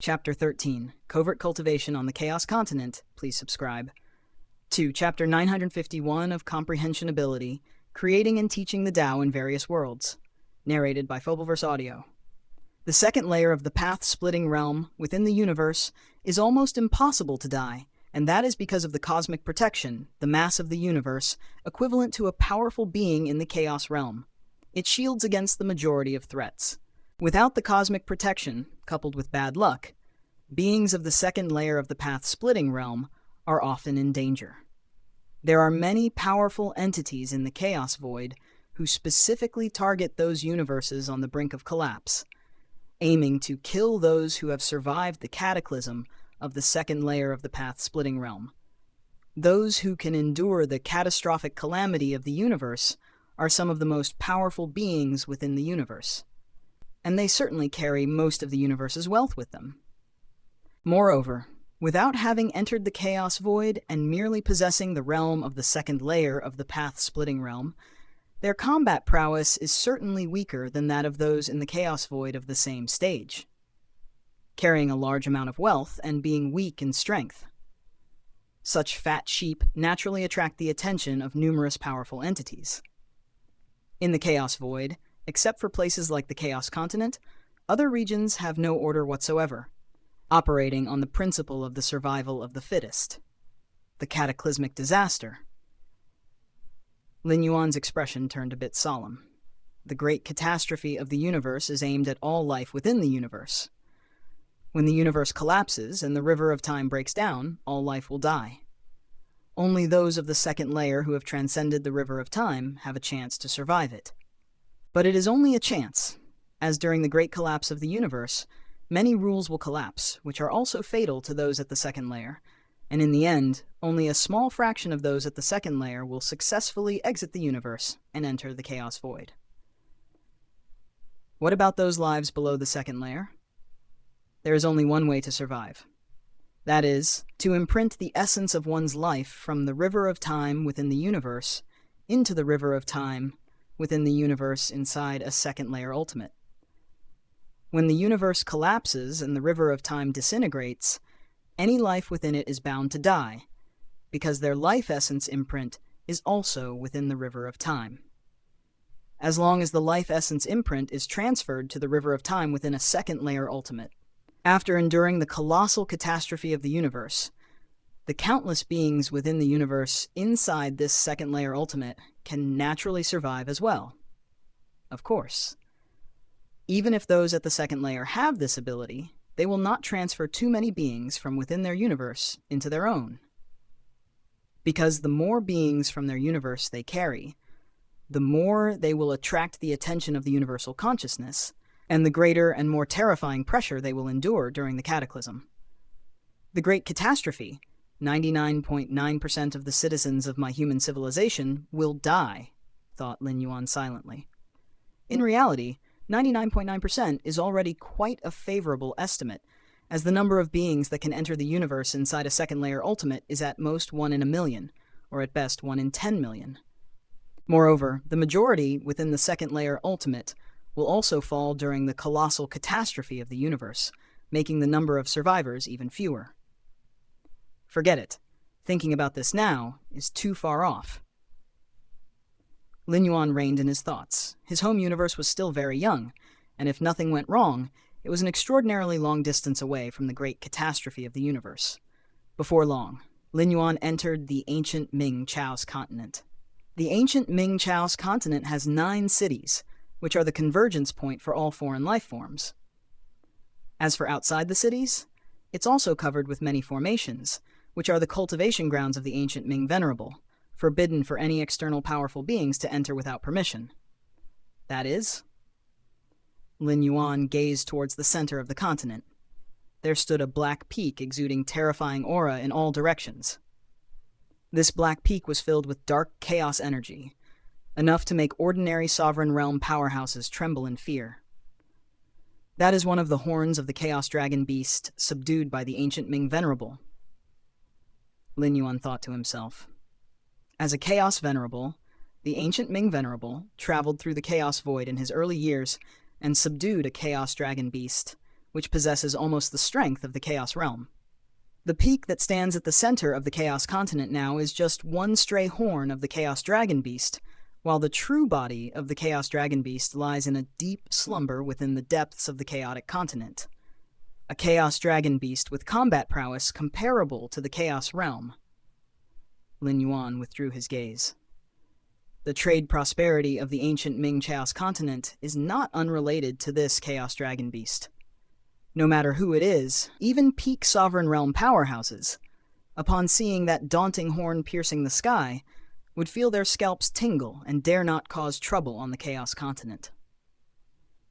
Chapter 13, Covert Cultivation on the Chaos Continent. Please subscribe. 2. Chapter 951 of Comprehension Ability, Creating and Teaching the Tao in Various Worlds. Narrated by Phobleverse Audio. The second layer of the path-splitting realm within the universe is almost impossible to die, and that is because of the cosmic protection, the mass of the universe, equivalent to a powerful being in the chaos realm. It shields against the majority of threats. Without the cosmic protection, coupled with bad luck, beings of the second layer of the path-splitting realm are often in danger. There are many powerful entities in the chaos void who specifically target those universes on the brink of collapse, aiming to kill those who have survived the cataclysm of the second layer of the path-splitting realm. Those who can endure the catastrophic calamity of the universe are some of the most powerful beings within the universe, and they certainly carry most of the universe's wealth with them. Moreover, without having entered the chaos void and merely possessing the realm of the second layer of the path-splitting realm, their combat prowess is certainly weaker than that of those in the chaos void of the same stage, carrying a large amount of wealth and being weak in strength. Such fat sheep naturally attract the attention of numerous powerful entities. In the chaos void, except for places like the Chaos Continent, other regions have no order whatsoever, operating on the principle of the survival of the fittest. The cataclysmic disaster. Lin Yuan's expression turned a bit solemn. The great catastrophe of the universe is aimed at all life within the universe. When the universe collapses and the river of time breaks down, all life will die. Only those of the second layer who have transcended the river of time have a chance to survive it. But it is only a chance, as during the great collapse of the universe, many rules will collapse, which are also fatal to those at the second layer, and in the end, only a small fraction of those at the second layer will successfully exit the universe and enter the chaos void. What about those lives below the second layer? There is only one way to survive. That is, to imprint the essence of one's life from the river of time within the universe into the river of time within the universe inside a second layer ultimate. When the universe collapses and the river of time disintegrates, any life within it is bound to die, because their life essence imprint is also within the river of time. As long as the life essence imprint is transferred to the river of time within a second layer ultimate. After enduring the colossal catastrophe of the universe, the countless beings within the universe inside this second layer ultimate can naturally survive as well. Of course. Even if those at the second layer have this ability, they will not transfer too many beings from within their universe into their own. Because the more beings from their universe they carry, the more they will attract the attention of the universal consciousness, and the greater and more terrifying pressure they will endure during the cataclysm. The great catastrophe, 99.9% of the citizens of my human civilization will die, thought Lin Yuan silently. In reality, 99.9% is already quite a favorable estimate, as the number of beings that can enter the universe inside a second layer ultimate is at most 1 in a million, or at best 1 in 10 million. Moreover, the majority within the second layer ultimate will also fall during the colossal catastrophe of the universe, making the number of survivors even fewer. Forget it. Thinking about this now is too far off. Lin Yuan reined in his thoughts. His home universe was still very young, and if nothing went wrong, it was an extraordinarily long distance away from the great catastrophe of the universe. Before long, Lin Yuan entered the ancient Ming Chao's continent. The ancient Ming Chao's continent has 9 cities, which are the convergence point for all foreign life forms. As for outside the cities, it's also covered with many formations, which are the cultivation grounds of the ancient Ming Venerable, forbidden for any external powerful beings to enter without permission. That is... Lin Yuan gazed towards the center of the continent. There stood a black peak exuding terrifying aura in all directions. This black peak was filled with dark chaos energy, enough to make ordinary sovereign realm powerhouses tremble in fear. That is one of the horns of the Chaos Dragon beast subdued by the ancient Ming Venerable. Lin Yuan thought to himself. As a Chaos Venerable, the ancient Ming Venerable traveled through the Chaos Void in his early years and subdued a Chaos Dragon beast, which possesses almost the strength of the Chaos Realm. The peak that stands at the center of the Chaos Continent now is just one stray horn of the Chaos Dragon Beast, while the true body of the Chaos Dragon Beast lies in a deep slumber within the depths of the Chaotic Continent. A Chaos Dragon Beast with combat prowess comparable to the Chaos Realm. Lin Yuan withdrew his gaze. The trade prosperity of the ancient Ming Chaos Continent is not unrelated to this Chaos Dragon Beast. No matter who it is, even peak Sovereign Realm powerhouses, upon seeing that daunting horn piercing the sky, would feel their scalps tingle and dare not cause trouble on the Chaos Continent.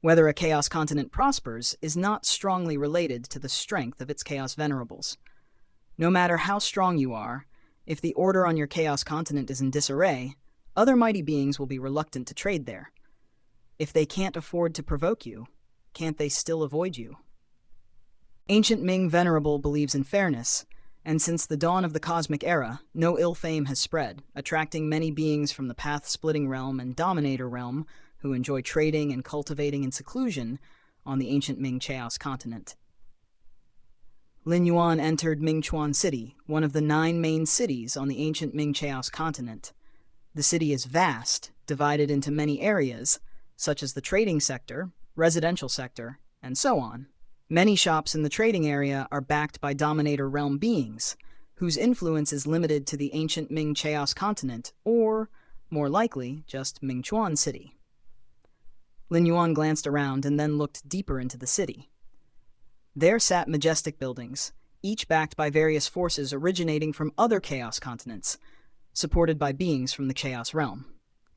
Whether a Chaos Continent prospers is not strongly related to the strength of its Chaos Venerables. No matter how strong you are, if the order on your Chaos Continent is in disarray, other mighty beings will be reluctant to trade there. If they can't afford to provoke you, can't they still avoid you? Ancient Ming Venerable believes in fairness, and since the dawn of the Cosmic Era, no ill fame has spread, attracting many beings from the Path-Splitting Realm and Dominator Realm who enjoy trading and cultivating in seclusion on the ancient Ming Chaos Continent. Lin Yuan entered Mingchuan City, one of the 9 main cities on the ancient Ming Chaos Continent. The city is vast, divided into many areas, such as the trading sector, residential sector, and so on. Many shops in the trading area are backed by Dominator Realm beings, whose influence is limited to the ancient Ming Chaos Continent, or, more likely, just Mingchuan City. Lin Yuan glanced around and then looked deeper into the city. There sat majestic buildings, each backed by various forces originating from other Chaos continents, supported by beings from the Chaos Realm.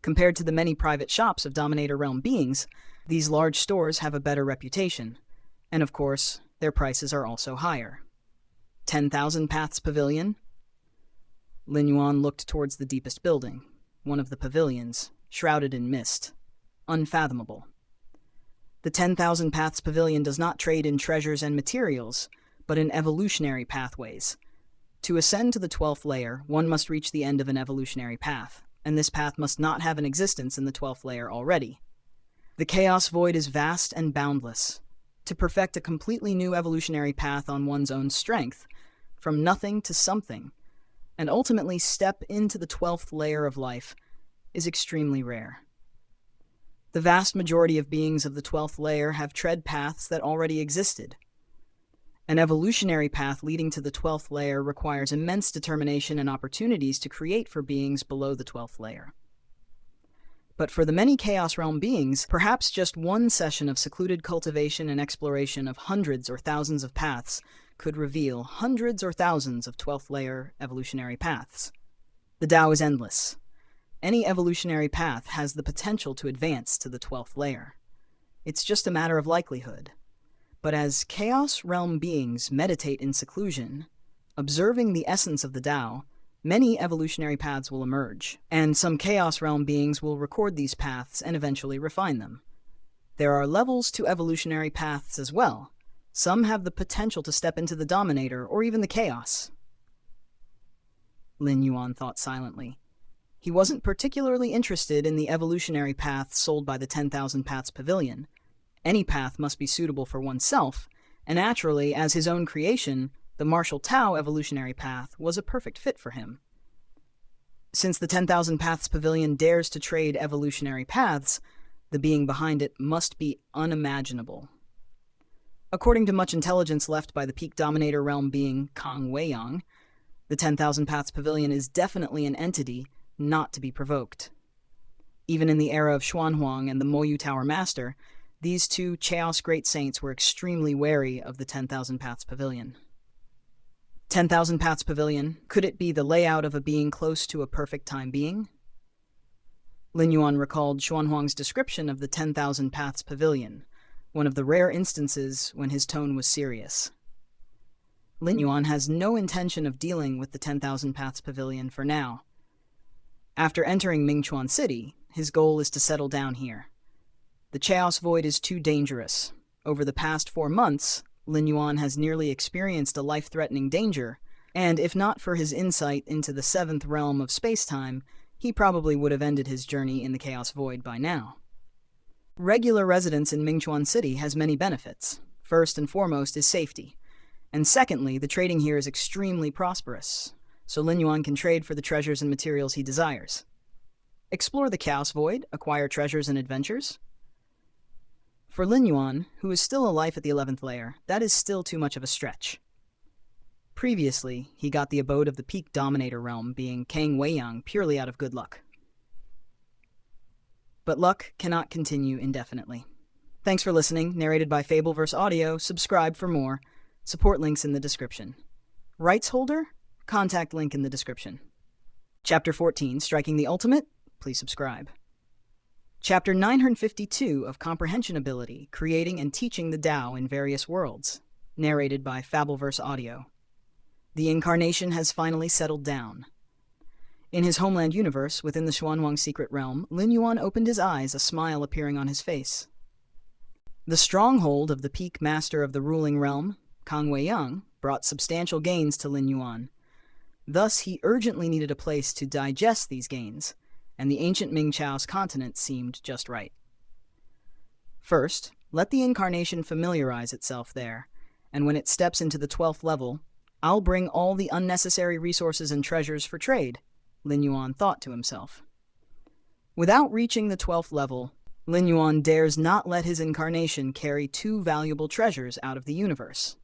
Compared to the many private shops of Dominator Realm beings, these large stores have a better reputation, and of course, their prices are also higher. 10,000 Paths Pavilion? Lin Yuan looked towards the deepest building, one of the pavilions, shrouded in mist. Unfathomable. The 10,000 Paths Pavilion does not trade in treasures and materials, but in evolutionary pathways. To ascend to the 12th layer, one must reach the end of an evolutionary path, and this path must not have an existence in the 12th layer already. The Chaos Void is vast and boundless. To perfect a completely new evolutionary path on one's own strength, from nothing to something, and ultimately step into the 12th layer of life, is extremely rare. The vast majority of beings of the 12th layer have tread paths that already existed. An evolutionary path leading to the 12th layer requires immense determination and opportunities to create for beings below the 12th layer. But for the many Chaos Realm beings, perhaps just one session of secluded cultivation and exploration of hundreds or thousands of paths could reveal hundreds or thousands of 12th layer evolutionary paths. The Tao is endless. Any evolutionary path has the potential to advance to the 12th layer. It's just a matter of likelihood. But as Chaos Realm beings meditate in seclusion, observing the essence of the Tao, many evolutionary paths will emerge, and some Chaos Realm beings will record these paths and eventually refine them. There are levels to evolutionary paths as well. Some have the potential to step into the Dominator or even the Chaos. Lin Yuan thought silently. He wasn't particularly interested in the evolutionary path sold by the 10,000 Paths Pavilion. Any path must be suitable for oneself, and naturally, as his own creation, the Martial Tao evolutionary path was a perfect fit for him. Since the 10,000 Paths Pavilion dares to trade evolutionary paths, the being behind it must be unimaginable. According to much intelligence left by the peak Dominator Realm being Kang Weiyang, the 10,000 Paths Pavilion is definitely an entity not to be provoked. Even in the era of Xuanhuang and the Moyu Tower Master, these two Chaos Great Saints were extremely wary of the 10,000 Paths Pavilion. 10,000 Paths Pavilion, could it be the layout of a being close to a perfect time being? Lin Yuan recalled Xuanhuang's description of the 10,000 Paths Pavilion, one of the rare instances when his tone was serious. Lin Yuan has no intention of dealing with the 10,000 Paths Pavilion for now. After entering Mingchuan City, his goal is to settle down here. The Chaos Void is too dangerous. Over the past 4 months, Lin Yuan has nearly experienced a life-threatening danger, and if not for his insight into the 7th realm of space-time, he probably would have ended his journey in the Chaos Void by now. Regular residence in Mingchuan City has many benefits. first and foremost, is safety. And secondly, the trading here is extremely prosperous, so Lin Yuan can trade for the treasures and materials he desires. Explore the Chaos Void, acquire treasures and adventures. For Lin Yuan, who is still alive at the 11th layer, that is still too much of a stretch. Previously, he got the abode of the Peak Dominator realm, being Kang Weiyang, purely out of good luck. But luck cannot continue indefinitely. Thanks for listening, narrated by Fableverse Audio. Subscribe for more. Support links in the description. Rights holder? Contact link in the description. Chapter 14, Striking the Ultimate? Please subscribe. Chapter 952 of Comprehension Ability, Creating and Teaching the Tao in Various Worlds, narrated by Fableverse Audio. The incarnation has finally settled down. In his homeland universe, within the Xuanhuang secret realm, Lin Yuan opened his eyes, a smile appearing on his face. The stronghold of the peak master of the ruling realm, Kang Weiyang, brought substantial gains to Lin Yuan. Thus, he urgently needed a place to digest these gains, and the ancient Ming Chao's continent seemed just right. First, let the incarnation familiarize itself there, and when it steps into the 12th level, I'll bring all the unnecessary resources and treasures for trade, Lin Yuan thought to himself. Without reaching the 12th level, Lin Yuan dares not let his incarnation carry two valuable treasures out of the universe.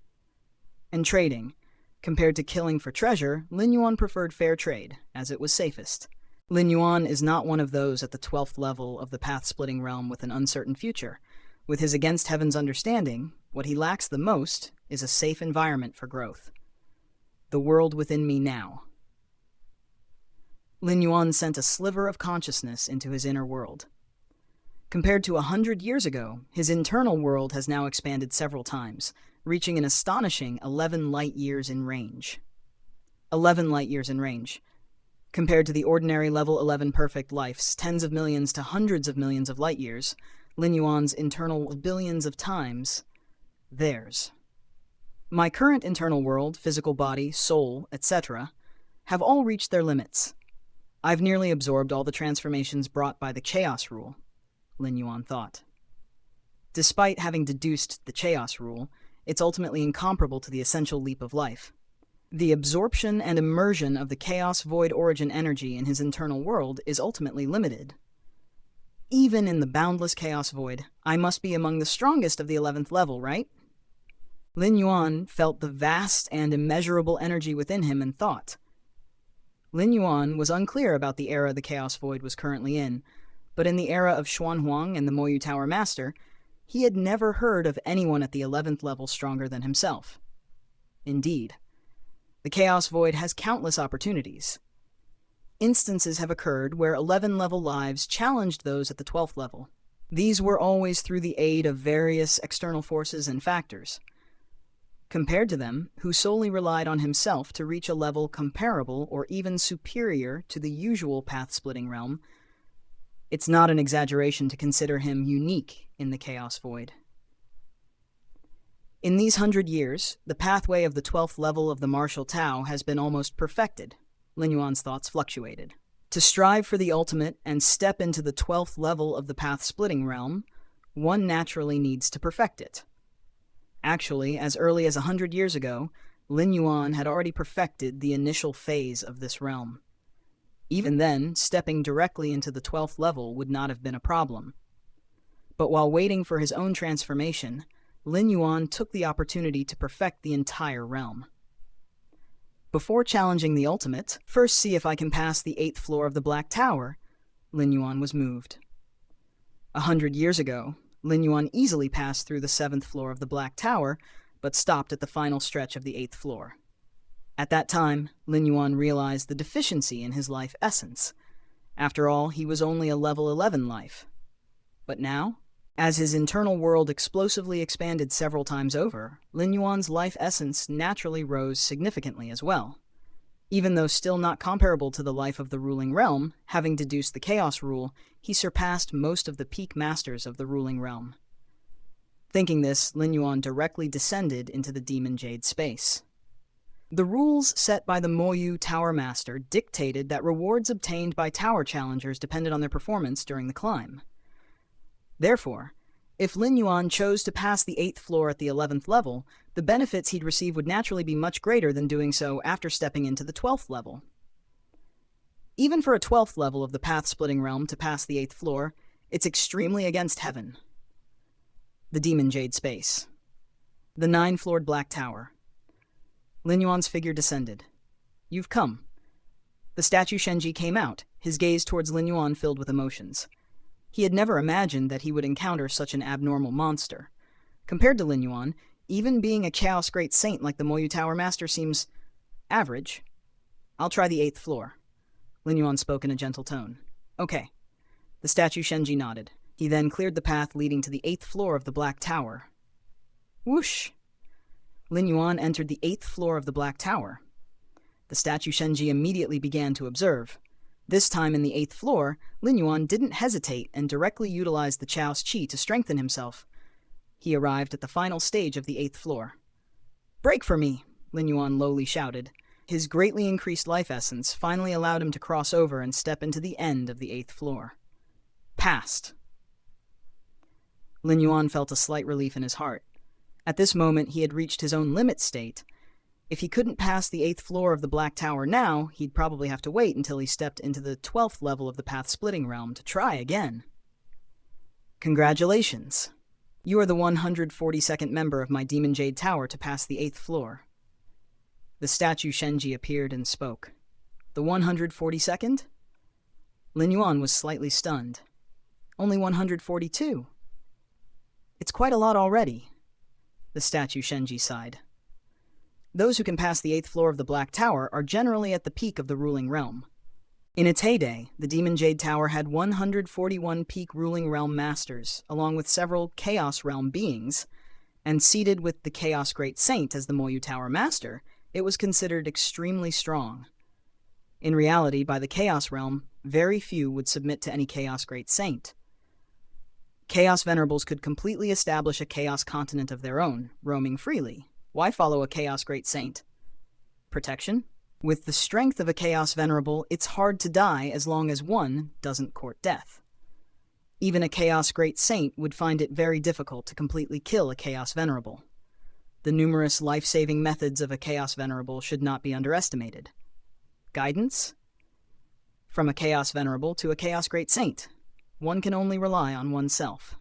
And trading. Compared to killing for treasure, Lin Yuan preferred fair trade, as it was safest. Lin Yuan is not one of those at the 12th level of the path-splitting realm with an uncertain future. With his against heaven's understanding, what he lacks the most is a safe environment for growth. The world within me now. Lin Yuan sent a sliver of consciousness into his inner world. Compared to 100 years ago, his internal world has now expanded several times, reaching an astonishing 11 light-years in range. 11 light-years in range. Compared to the ordinary level 11 perfect life's tens of millions to hundreds of millions of light-years, Lin Yuan's internal billions of times theirs. My current internal world, physical body, soul, etc., have all reached their limits. I've nearly absorbed all the transformations brought by the Chaos Rule, Lin Yuan thought. Despite having deduced the Chaos Rule, it's ultimately incomparable to the essential leap of life. The absorption and immersion of the Chaos Void origin energy in his internal world is ultimately limited. Even in the boundless Chaos Void, I must be among the strongest of the 11th level, right? Lin Yuan felt the vast and immeasurable energy within him and thought. Lin Yuan was unclear about the era the Chaos Void was currently in, but in the era of Xuanhuang and the Moyu Tower Master, he had never heard of anyone at the 11th level stronger than himself. Indeed, the Chaos Void has countless opportunities. Instances have occurred where 11-level lives challenged those at the 12th level. These were always through the aid of various external forces and factors. Compared to them, who solely relied on himself to reach a level comparable or even superior to the usual path-splitting realm, it's not an exaggeration to consider him unique in the Chaos Void. In these 100 years, the pathway of the 12th level of the martial Tao has been almost perfected. Lin Yuan's thoughts fluctuated. To strive for the ultimate and step into the 12th level of the path-splitting realm, one naturally needs to perfect it. Actually, as early as 100 years ago, Lin Yuan had already perfected the initial phase of this realm. Even then, stepping directly into the 12th level would not have been a problem. But while waiting for his own transformation, Lin Yuan took the opportunity to perfect the entire realm. Before challenging the ultimate, first see if I can pass the 8th floor of the Black Tower, Lin Yuan was moved. 100 years ago, Lin Yuan easily passed through the 7th floor of the Black Tower, but stopped at the final stretch of the 8th floor. At that time, Lin Yuan realized the deficiency in his life essence. After all, he was only a level 11 life. But now, as his internal world explosively expanded several times over, Lin Yuan's life essence naturally rose significantly as well. Even though still not comparable to the life of the ruling realm, having deduced the Chaos Rule, he surpassed most of the peak masters of the ruling realm. Thinking this, Lin Yuan directly descended into the Demon Jade space. The rules set by the Moyu Tower Master dictated that rewards obtained by tower challengers depended on their performance during the climb. Therefore, If Lin Yuan chose to pass the 8th floor at the 11th level, the benefits he'd receive would naturally be much greater than doing so after stepping into the 12th level. Even for a 12th level of the path-splitting realm to pass the 8th floor, it's extremely against heaven. The Demon Jade Space. The 9-floored Black Tower. Lin Yuan's figure descended. "You've come." The statue Shenji came out, his gaze towards Lin Yuan filled with emotions. He had never imagined that he would encounter such an abnormal monster. Compared to Lin Yuan, even being a Chaos Great Saint like the Moyu Tower Master seems average. "I'll try the 8th floor." Lin Yuan spoke in a gentle tone. "Okay." The statue Shenji nodded. He then cleared the path leading to the 8th floor of the Black Tower. Whoosh! Lin Yuan entered the 8th floor of the Black Tower. The statue Shenji immediately began to observe. This time in the 8th floor, Lin Yuan didn't hesitate and directly utilized the Chaos Chi to strengthen himself. He arrived at the final stage of the 8th floor. "Break for me!" Lin Yuan lowly shouted. His greatly increased life essence finally allowed him to cross over and step into the end of the 8th floor. Passed. Lin Yuan felt a slight relief in his heart. At this moment, he had reached his own limit state. If he couldn't pass the 8th floor of the Black Tower now, he'd probably have to wait until he stepped into the 12th level of the path-splitting realm to try again. Congratulations! You are the 142nd member of my Demon Jade Tower to pass the 8th floor. The statue Shenji appeared and spoke. The 142nd? Lin Yuan was slightly stunned. Only 142. It's quite a lot already. The statue Shenji sighed. Those who can pass the 8th floor of the Black Tower are generally at the peak of the ruling realm. In its heyday, the Demon Jade Tower had 141 peak ruling realm masters, along with several Chaos Realm beings, and seated with the Chaos Great Saint as the Moyu Tower Master, it was considered extremely strong. In reality, by the Chaos Realm, very few would submit to any Chaos Great Saint. Chaos Venerables could completely establish a Chaos continent of their own, roaming freely. Why follow a Chaos Great Saint? Protection? With the strength of a Chaos Venerable, it's hard to die as long as one doesn't court death. Even a Chaos Great Saint would find it very difficult to completely kill a Chaos Venerable. The numerous life-saving methods of a Chaos Venerable should not be underestimated. Guidance? From a Chaos Venerable to a Chaos Great Saint, one can only rely on oneself.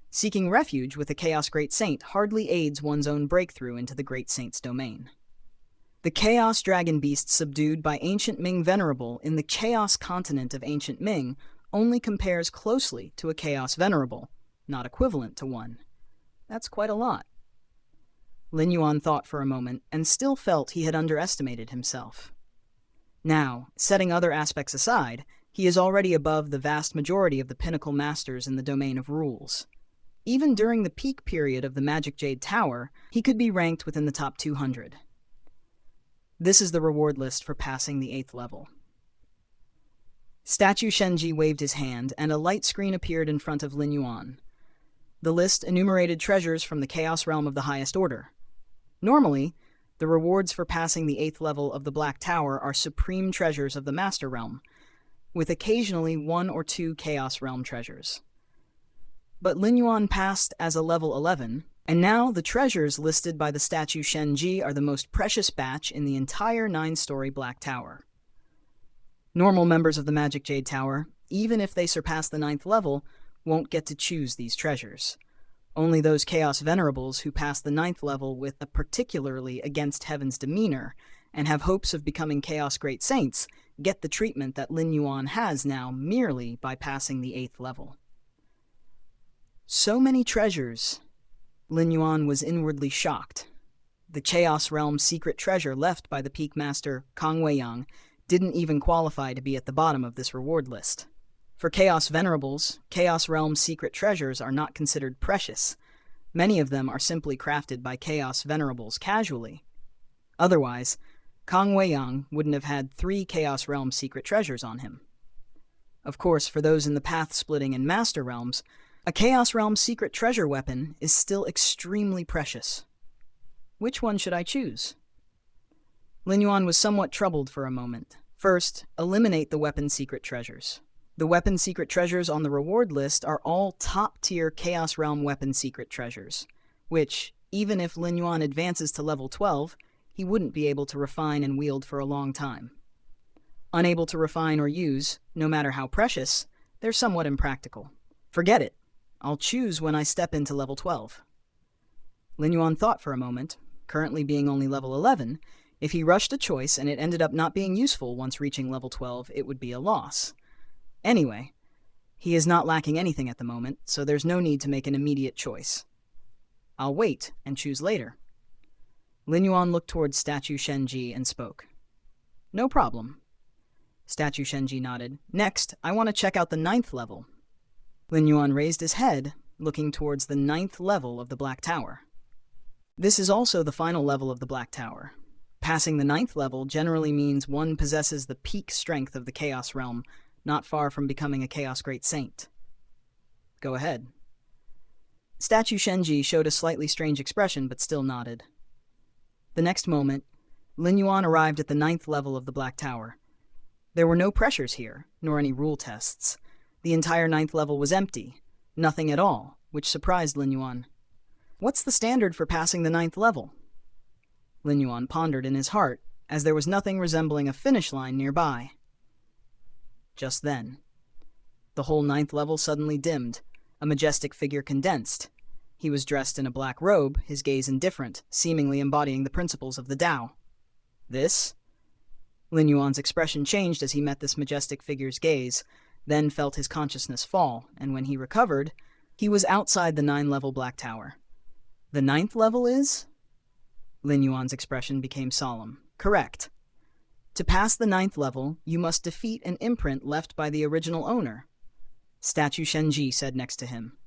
Seeking refuge with a Chaos Great Saint hardly aids one's own breakthrough into the Great Saint's domain. The Chaos Dragon Beast subdued by Ancient Ming Venerable in the Chaos continent of Ancient Ming only compares closely to a Chaos Venerable, not equivalent to one. That's quite a lot. Lin Yuan thought for a moment and still felt he had underestimated himself. Now, setting other aspects aside, he is already above the vast majority of the pinnacle masters in the domain of rules. Even during the peak period of the Magic Jade Tower, he could be ranked within the top 200. This is the reward list for passing the 8th level. Statue Shenji waved his hand, and a light screen appeared in front of Lin Yuan. The list enumerated treasures from the Chaos Realm of the highest order. Normally, the rewards for passing the 8th level of the Black Tower are supreme treasures of the Master Realm, with occasionally 1 or 2 Chaos Realm treasures. But Lin Yuan passed as a level 11, and now the treasures listed by the statue Shenji are the most precious batch in the entire 9-story Black Tower. Normal members of the Magic Jade Tower, even if they surpass the 9th level, won't get to choose these treasures. Only those Chaos Venerables who pass the 9th level with a particularly against heaven's demeanor and have hopes of becoming Chaos Great Saints get the treatment that Lin Yuan has now merely by passing the 8th level. So many treasures. Lin Yuan was inwardly shocked. The Chaos Realm secret treasure left by the Peak Master Kang Weiyang didn't even qualify to be at the bottom of this reward list. For Chaos Venerables, Chaos Realm secret treasures are not considered precious. Many of them are simply crafted by Chaos Venerables casually. Otherwise, Kang Weiyang wouldn't have had 3 Chaos Realm secret treasures on him. Of course, for those in the path-splitting and Master Realms, a Chaos Realm secret treasure weapon is still extremely precious. Which one should I choose? Lin Yuan was somewhat troubled for a moment. First, eliminate the weapon secret treasures. The weapon secret treasures on the reward list are all top-tier Chaos Realm weapon secret treasures, which, even if Lin Yuan advances to level 12, he wouldn't be able to refine and wield for a long time. Unable to refine or use, no matter how precious, they're somewhat impractical. Forget it. I'll choose when I step into level 12. Lin Yuan thought for a moment, currently being only level 11, if he rushed a choice and it ended up not being useful once reaching level 12, it would be a loss. Anyway, he is not lacking anything at the moment, so there's no need to make an immediate choice. I'll wait and choose later. Lin Yuan looked towards Statue Shenji and spoke. No problem. Statue Shenji nodded. Next, I want to check out the 9th level. Lin Yuan raised his head, looking towards the 9th level of the Black Tower. This is also the final level of the Black Tower. Passing the 9th level generally means one possesses the peak strength of the Chaos Realm, not far from becoming a Chaos Great Saint. Go ahead. Statue Shenji showed a slightly strange expression, but still nodded. The next moment, Lin Yuan arrived at the 9th level of the Black Tower. There were no pressures here, nor any rule tests. The entire 9th level was empty, nothing at all, which surprised Lin Yuan. What's the standard for passing the 9th level? Lin Yuan pondered in his heart, as there was nothing resembling a finish line nearby. Just then, the whole 9th level suddenly dimmed, a majestic figure condensed. He was dressed in a black robe, his gaze indifferent, seemingly embodying the principles of the Tao. This? Lin Yuan's expression changed as he met this majestic figure's gaze, then felt his consciousness fall, and when he recovered, he was outside the 9th-level Black Tower. The 9th level is? Lin Yuan's expression became solemn. Correct. To pass the 9th level, you must defeat an imprint left by the original owner. Statue Shenji said next to him.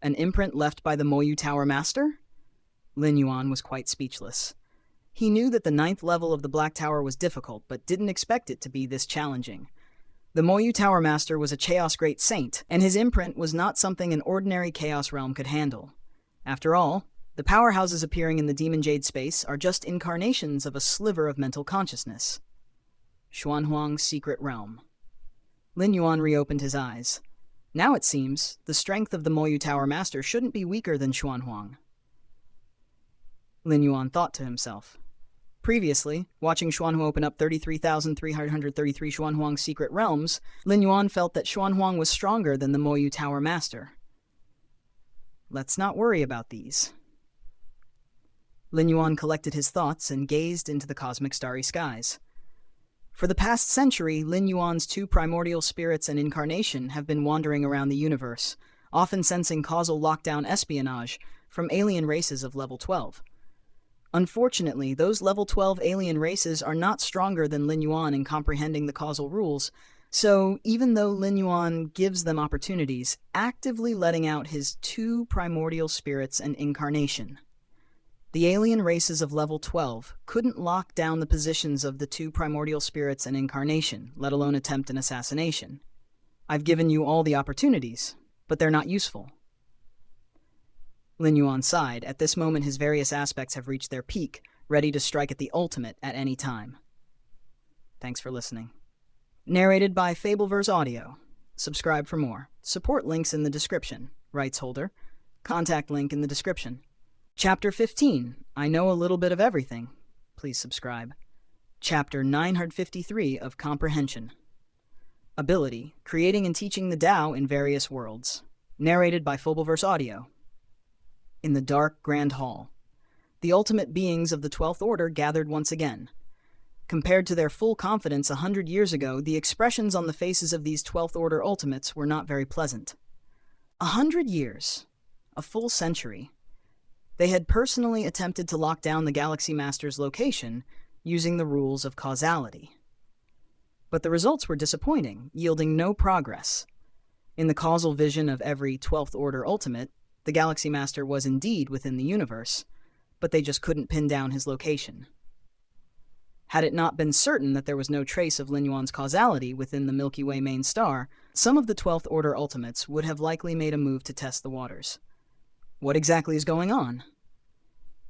An imprint left by the Moyu Tower Master? Lin Yuan was quite speechless. He knew that the 9th level of the Black Tower was difficult, but didn't expect it to be this challenging. The Moyu Tower Master was a Chaos Great Saint, and his imprint was not something an ordinary Chaos Realm could handle. After all, the powerhouses appearing in the Demon Jade space are just incarnations of a sliver of mental consciousness. Xuanhuang's Secret Realm. Lin Yuan reopened his eyes. Now it seems, the strength of the Moyu Tower Master shouldn't be weaker than Xuanhuang. Lin Yuan thought to himself. Previously, watching Xuanhuang open up 33,333 Xuanhuang's secret realms, Lin Yuan felt that Xuanhuang was stronger than the Moyu Tower Master. Let's not worry about these. Lin Yuan collected his thoughts and gazed into the cosmic starry skies. For the past century, Lin Yuan's two primordial spirits and incarnation have been wandering around the universe, often sensing causal lockdown espionage from alien races of level 12. Unfortunately, those level 12 alien races are not stronger than Lin Yuan in comprehending the causal rules, so even though Lin Yuan gives them opportunities, actively letting out his two primordial spirits and incarnation. The alien races of level 12 couldn't lock down the positions of the two primordial spirits and incarnation, let alone attempt an assassination. I've given you all the opportunities, but they're not useful. Lin Yuan sighed. At this moment his various aspects have reached their peak, ready to strike at the ultimate at any time. Thanks for listening. Narrated by Fableverse Audio. Subscribe for more. Support links in the description. Rights holder. Contact link in the description. Chapter 15. I know a little bit of everything. Please subscribe. Chapter 953 of Comprehension Ability. Creating and teaching the Tao in various worlds. Narrated by Fableverse Audio. In the dark Grand Hall, the ultimate beings of the 12th Order gathered once again. Compared to their full confidence 100 years ago, the expressions on the faces of these 12th Order ultimates were not very pleasant. 100 years, a full century. They had personally attempted to lock down the Galaxy Master's location using the rules of causality. But the results were disappointing, yielding no progress. In the causal vision of every 12th Order ultimate, the Galaxy Master was indeed within the universe, but they just couldn't pin down his location. Had it not been certain that there was no trace of Lin Yuan's causality within the Milky Way main star, some of the 12th Order ultimates would have likely made a move to test the waters. What exactly is going on?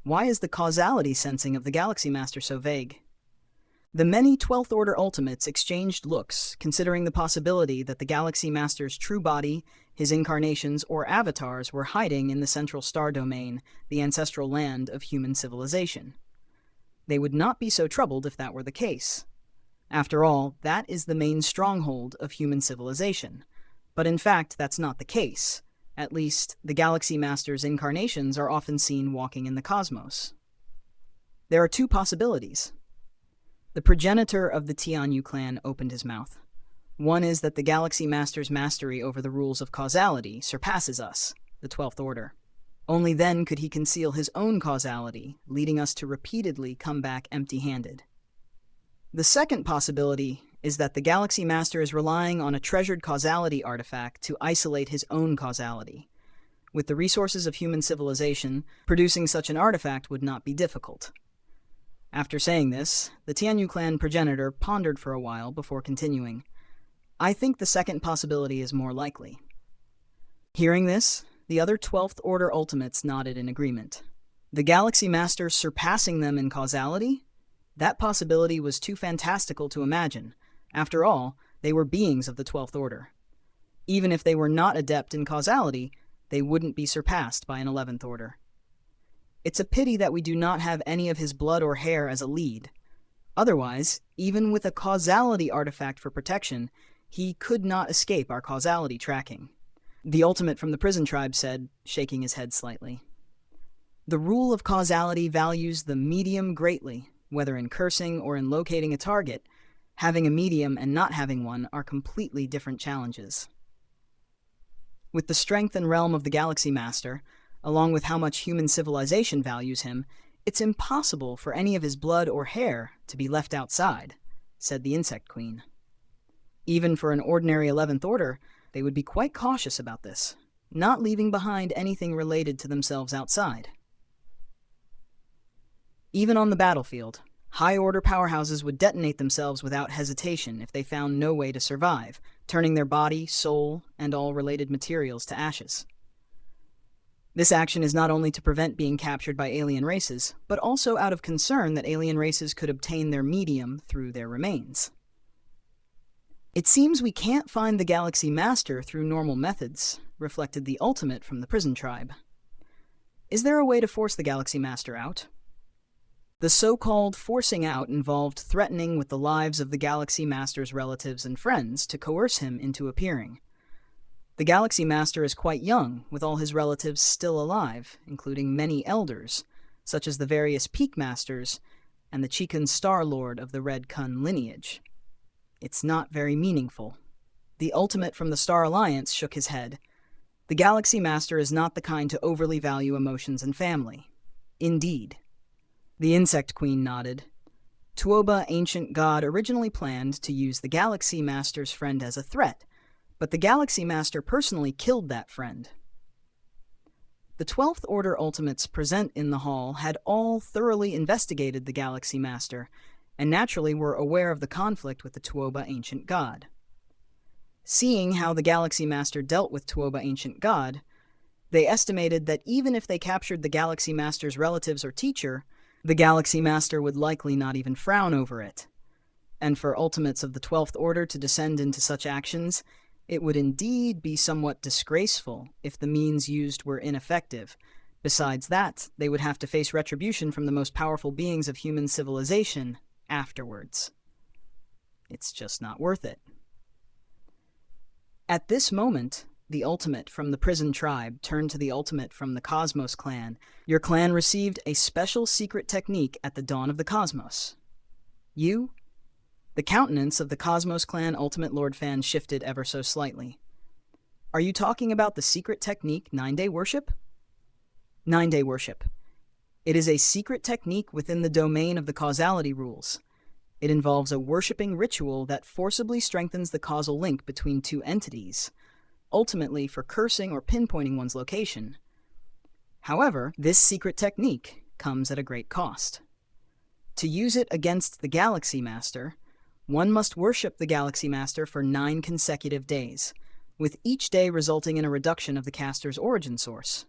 Why is the causality sensing of the Galaxy Master so vague? The many 12th Order Ultimates exchanged looks, considering the possibility that the Galaxy Master's true body, his incarnations, or avatars were hiding in the Central Star Domain, the ancestral land of human civilization. They would not be so troubled if that were the case. After all, that is the main stronghold of human civilization. But in fact, that's not the case. At least, the Galaxy Master's incarnations are often seen walking in the cosmos. There are two possibilities. The progenitor of the Tianyu clan opened his mouth. One is that the Galaxy Master's mastery over the rules of causality surpasses us, the 12th Order. Only then could he conceal his own causality, leading us to repeatedly come back empty-handed. The second possibility is that the Galaxy Master is relying on a treasured causality artifact to isolate his own causality. With the resources of human civilization, producing such an artifact would not be difficult. After saying this, the Tianyu clan progenitor pondered for a while before continuing. I think the second possibility is more likely. Hearing this, the other 12th Order Ultimates nodded in agreement. The Galaxy Master surpassing them in causality? That possibility was too fantastical to imagine. After all, they were beings of the 12th Order. Even if they were not adept in causality, they wouldn't be surpassed by an 11th Order. It's a pity that we do not have any of his blood or hair as a lead. Otherwise, even with a causality artifact for protection, he could not escape our causality tracking. The ultimate from the prison tribe said, shaking his head slightly. The rule of causality values the medium greatly, whether in cursing or in locating a target. Having a medium and not having one are completely different challenges. With the strength and realm of the Galaxy Master, along with how much human civilization values him, it's impossible for any of his blood or hair to be left outside, said the Insect Queen. Even for an ordinary 11th Order, they would be quite cautious about this, not leaving behind anything related to themselves outside. Even on the battlefield, high-order powerhouses would detonate themselves without hesitation if they found no way to survive, turning their body, soul, and all related materials to ashes. This action is not only to prevent being captured by alien races, but also out of concern that alien races could obtain their medium through their remains. It seems we can't find the Galaxy Master through normal methods, reflected the ultimate from the prison tribe. Is there a way to force the Galaxy Master out? The so-called forcing out involved threatening with the lives of the Galaxy Master's relatives and friends to coerce him into appearing. The Galaxy Master is quite young, with all his relatives still alive, including many elders, such as the various Peak Masters and the Chikan Star Lord of the Red Kun lineage. It's not very meaningful. The ultimate from the Star Alliance shook his head. The Galaxy Master is not the kind to overly value emotions and family. Indeed. The Insect Queen nodded. Tuoba, ancient god, originally planned to use the Galaxy Master's friend as a threat, but the Galaxy Master personally killed that friend. The 12th Order Ultimates present in the hall had all thoroughly investigated the Galaxy Master, and naturally were aware of the conflict with the Tuoba ancient god. Seeing how the Galaxy Master dealt with Tuoba ancient god, they estimated that even if they captured the Galaxy Master's relatives or teacher, the Galaxy Master would likely not even frown over it. And for ultimates of the 12th Order to descend into such actions, it would indeed be somewhat disgraceful if the means used were ineffective. Besides that, they would have to face retribution from the most powerful beings of human civilization afterwards. It's just not worth it. At this moment, the ultimate from the prison tribe turned to the ultimate from the Cosmos clan. Your clan received a special secret technique at the dawn of the cosmos. You? The countenance of the Cosmos clan ultimate Lord Fan shifted ever so slightly. Are you talking about the secret technique 9-day worship? 9-day worship. It is a secret technique within the domain of the causality rules. It involves a worshipping ritual that forcibly strengthens the causal link between two entities, ultimately for cursing or pinpointing one's location. However, this secret technique comes at a great cost. To use it against the Galaxy Master, one must worship the Galaxy Master for 9 consecutive days, with each day resulting in a reduction of the caster's origin source.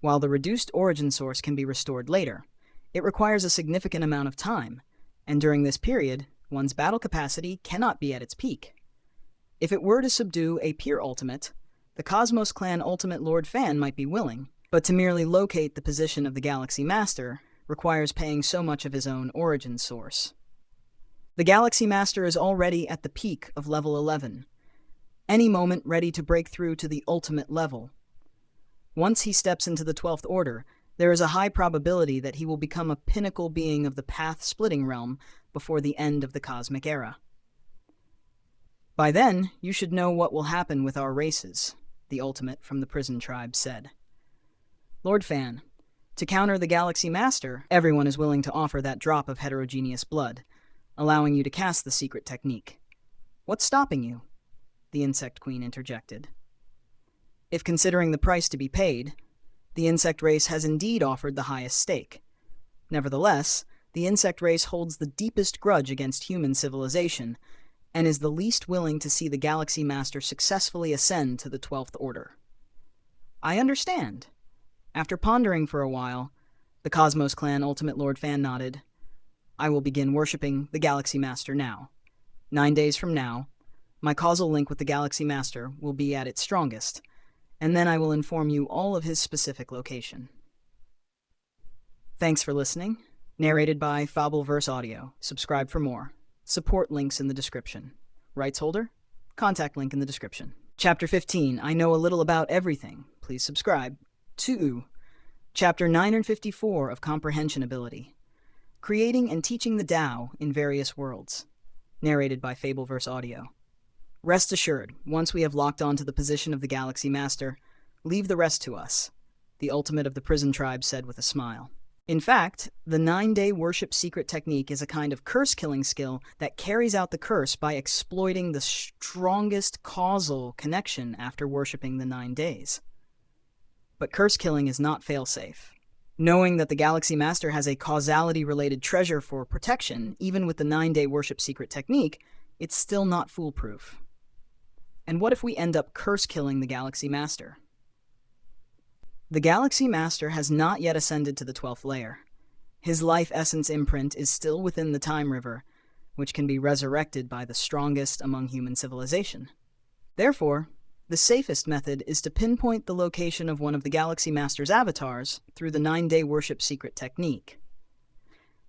While the reduced origin source can be restored later, it requires a significant amount of time, and during this period, one's battle capacity cannot be at its peak. If it were to subdue a peer ultimate, the Cosmos Clan Ultimate Lord Fan might be willing, but to merely locate the position of the Galaxy Master requires paying so much of his own origin source. The Galaxy Master is already at the peak of level 11, any moment ready to break through to the ultimate level. Once he steps into the 12th Order, there is a high probability that he will become a pinnacle being of the path-splitting realm before the end of the cosmic era. By then, you should know what will happen with our races, the Ultimate from the Prison Tribe said. Lord Fan, to counter the Galaxy Master, everyone is willing to offer that drop of heterogeneous blood, allowing you to cast the secret technique. What's stopping you? The Insect Queen interjected. If considering the price to be paid, the insect race has indeed offered the highest stake. Nevertheless, the insect race holds the deepest grudge against human civilization, and is the least willing to see the Galaxy Master successfully ascend to the 12th Order. I understand. After pondering for a while, the Cosmos Clan Ultimate Lord Fan nodded. I will begin worshipping the Galaxy Master now. 9 days from now, my causal link with the Galaxy Master will be at its strongest, and then I will inform you all of his specific location. Thanks for listening. Narrated by Fableverse Audio. Subscribe for more. Support links in the description. Rights holder? Contact link in the description. Chapter 15. I know a little about everything. Please subscribe. 2. Chapter 954 of Comprehension Ability. Creating and teaching the Tao in various worlds. Narrated by Fableverse Audio. Rest assured, once we have locked on to the position of the Galaxy Master, leave the rest to us, the Ultimate of the Prison Tribe said with a smile. In fact, the 9-day worship secret technique is a kind of curse-killing skill that carries out the curse by exploiting the strongest causal connection after worshipping the 9 days. But curse-killing is not fail-safe. Knowing that the Galaxy Master has a causality-related treasure for protection, even with the 9-day worship secret technique, it's still not foolproof. And what if we end up curse-killing the Galaxy Master? The Galaxy Master has not yet ascended to the 12th layer. His life essence imprint is still within the Time River, which can be resurrected by the strongest among human civilization. Therefore, the safest method is to pinpoint the location of one of the Galaxy Master's avatars through the 9-day worship secret technique.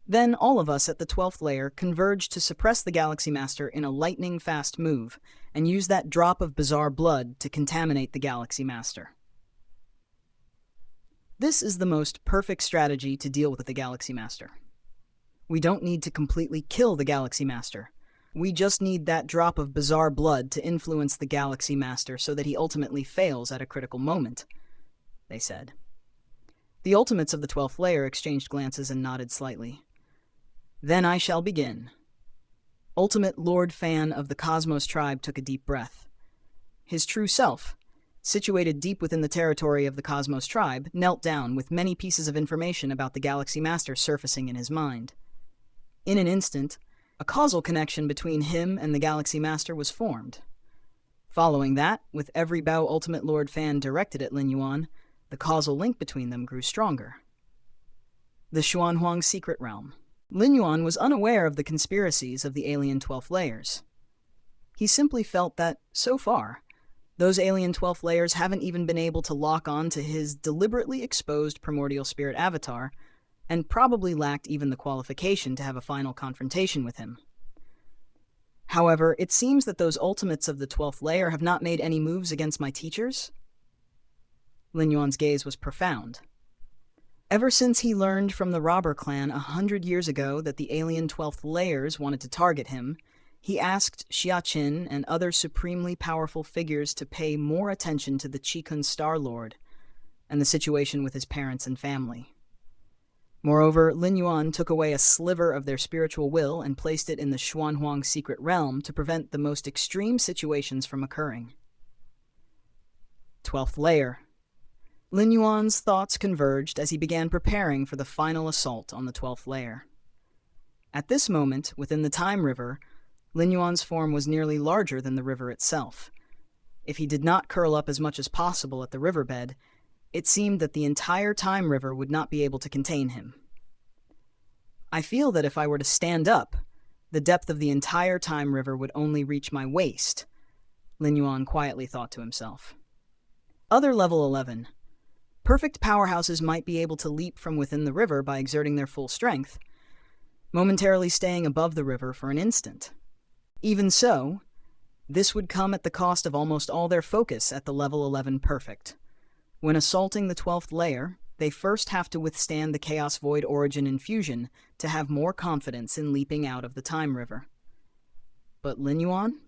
Then all of us at the 12th layer converge to suppress the Galaxy Master in a lightning-fast move, and use that drop of bizarre blood to contaminate the Galaxy Master. This is the most perfect strategy to deal with the Galaxy Master. We don't need to completely kill the Galaxy Master. We just need that drop of bizarre blood to influence the Galaxy Master so that he ultimately fails at a critical moment, they said. The Ultimates of the 12th layer exchanged glances and nodded slightly. Then I shall begin. Ultimate Lord Fan of the Cosmos Tribe took a deep breath. His true self, situated deep within the territory of the Cosmos Tribe, knelt down with many pieces of information about the Galaxy Master surfacing in his mind. In an instant, a causal connection between him and the Galaxy Master was formed. Following that, with every bow Ultimate Lord Fan directed at Lin Yuan, the causal link between them grew stronger. The Xuanhuang Secret Realm. Lin Yuan was unaware of the conspiracies of the alien 12th layers. He simply felt that, so far, those alien 12th layers haven't even been able to lock on to his deliberately exposed primordial spirit avatar, and probably lacked even the qualification to have a final confrontation with him. However, it seems that those ultimates of the 12th layer have not made any moves against my teachers. Lin Yuan's gaze was profound. Ever since he learned from the robber clan 100 years ago that the alien 12th layers wanted to target him, he asked Xia Qin and other supremely powerful figures to pay more attention to the Qikun Star Lord and the situation with his parents and family. Moreover, Lin Yuan took away a sliver of their spiritual will and placed it in the Xuanhuang Secret Realm to prevent the most extreme situations from occurring. 12th layer. Lin Yuan's thoughts converged as he began preparing for the final assault on the 12th layer. At this moment, within the Time River, Lin Yuan's form was nearly larger than the river itself. If he did not curl up as much as possible at the riverbed, it seemed that the entire Time River would not be able to contain him. I feel that if I were to stand up, the depth of the entire time river would only reach my waist, Lin Yuan quietly thought to himself. Other level 11. Perfect powerhouses might be able to leap from within the river by exerting their full strength, momentarily staying above the river for an instant. Even so, this would come at the cost of almost all their focus at the level 11 perfect. When assaulting the 12th layer, they first have to withstand the Chaos Void Origin infusion to have more confidence in leaping out of the time river. But Lin Yuan?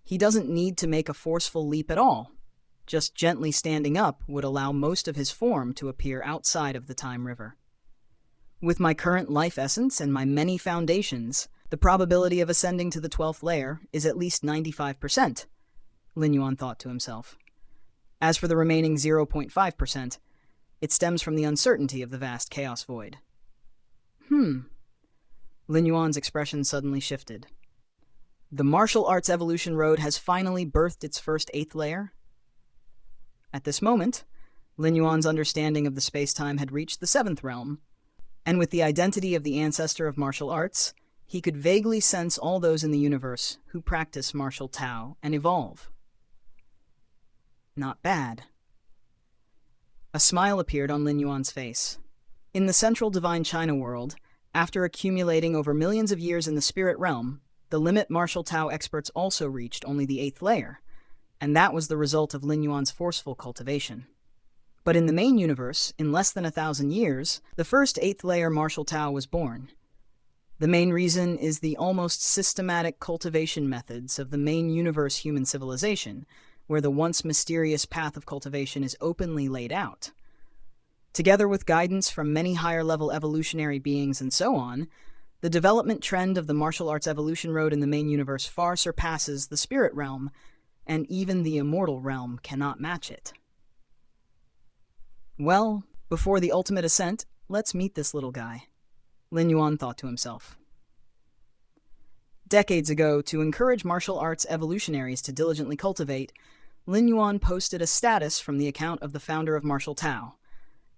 He doesn't need to make a forceful leap at all. Just gently standing up would allow most of his form to appear outside of the time river. With my current life essence and my many foundations, the probability of ascending to the 12th layer is at least 95%, Lin Yuan thought to himself. As for the remaining 0.5%, it stems from the uncertainty of the vast chaos void. Lin Yuan's expression suddenly shifted. The martial arts evolution road has finally birthed its first 8th layer. At this moment, Lin Yuan's understanding of the space-time had reached the 7th realm, and with the identity of the ancestor of martial arts, he could vaguely sense all those in the universe who practice martial Tao and evolve. Not bad. A smile appeared on Lin Yuan's face. In the central divine China world, after accumulating over millions of years in the spirit realm, the limit martial Tao experts also reached only the 8th layer, and that was the result of Lin Yuan's forceful cultivation. But in the main universe, in less than 1,000 years, the first 8th layer martial Tao was born. The main reason is the almost systematic cultivation methods of the main universe human civilization, where the once mysterious path of cultivation is openly laid out. Together with guidance from many higher-level evolutionary beings and so on, the development trend of the martial arts evolution road in the main universe far surpasses the spirit realm, and even the immortal realm cannot match it. Well, before the ultimate ascent, let's meet this little guy, Lin Yuan thought to himself. Decades ago, to encourage martial arts evolutionaries to diligently cultivate, Lin Yuan posted a status from the account of the founder of Martial Tao.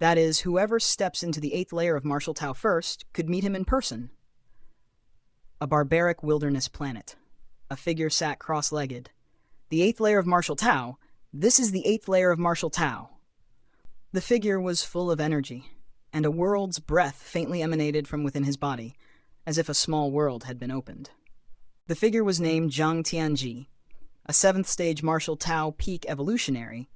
That is, whoever steps into the 8th layer of Martial Tao first could meet him in person. A barbaric wilderness planet. A figure sat cross-legged. The 8th layer of Martial Tao. This is the 8th layer of Martial Tao. The figure was full of energy, and a world's breath faintly emanated from within his body, as if a small world had been opened. The figure was named Zhang Tianji, a 7th stage Martial Tao peak evolutionary,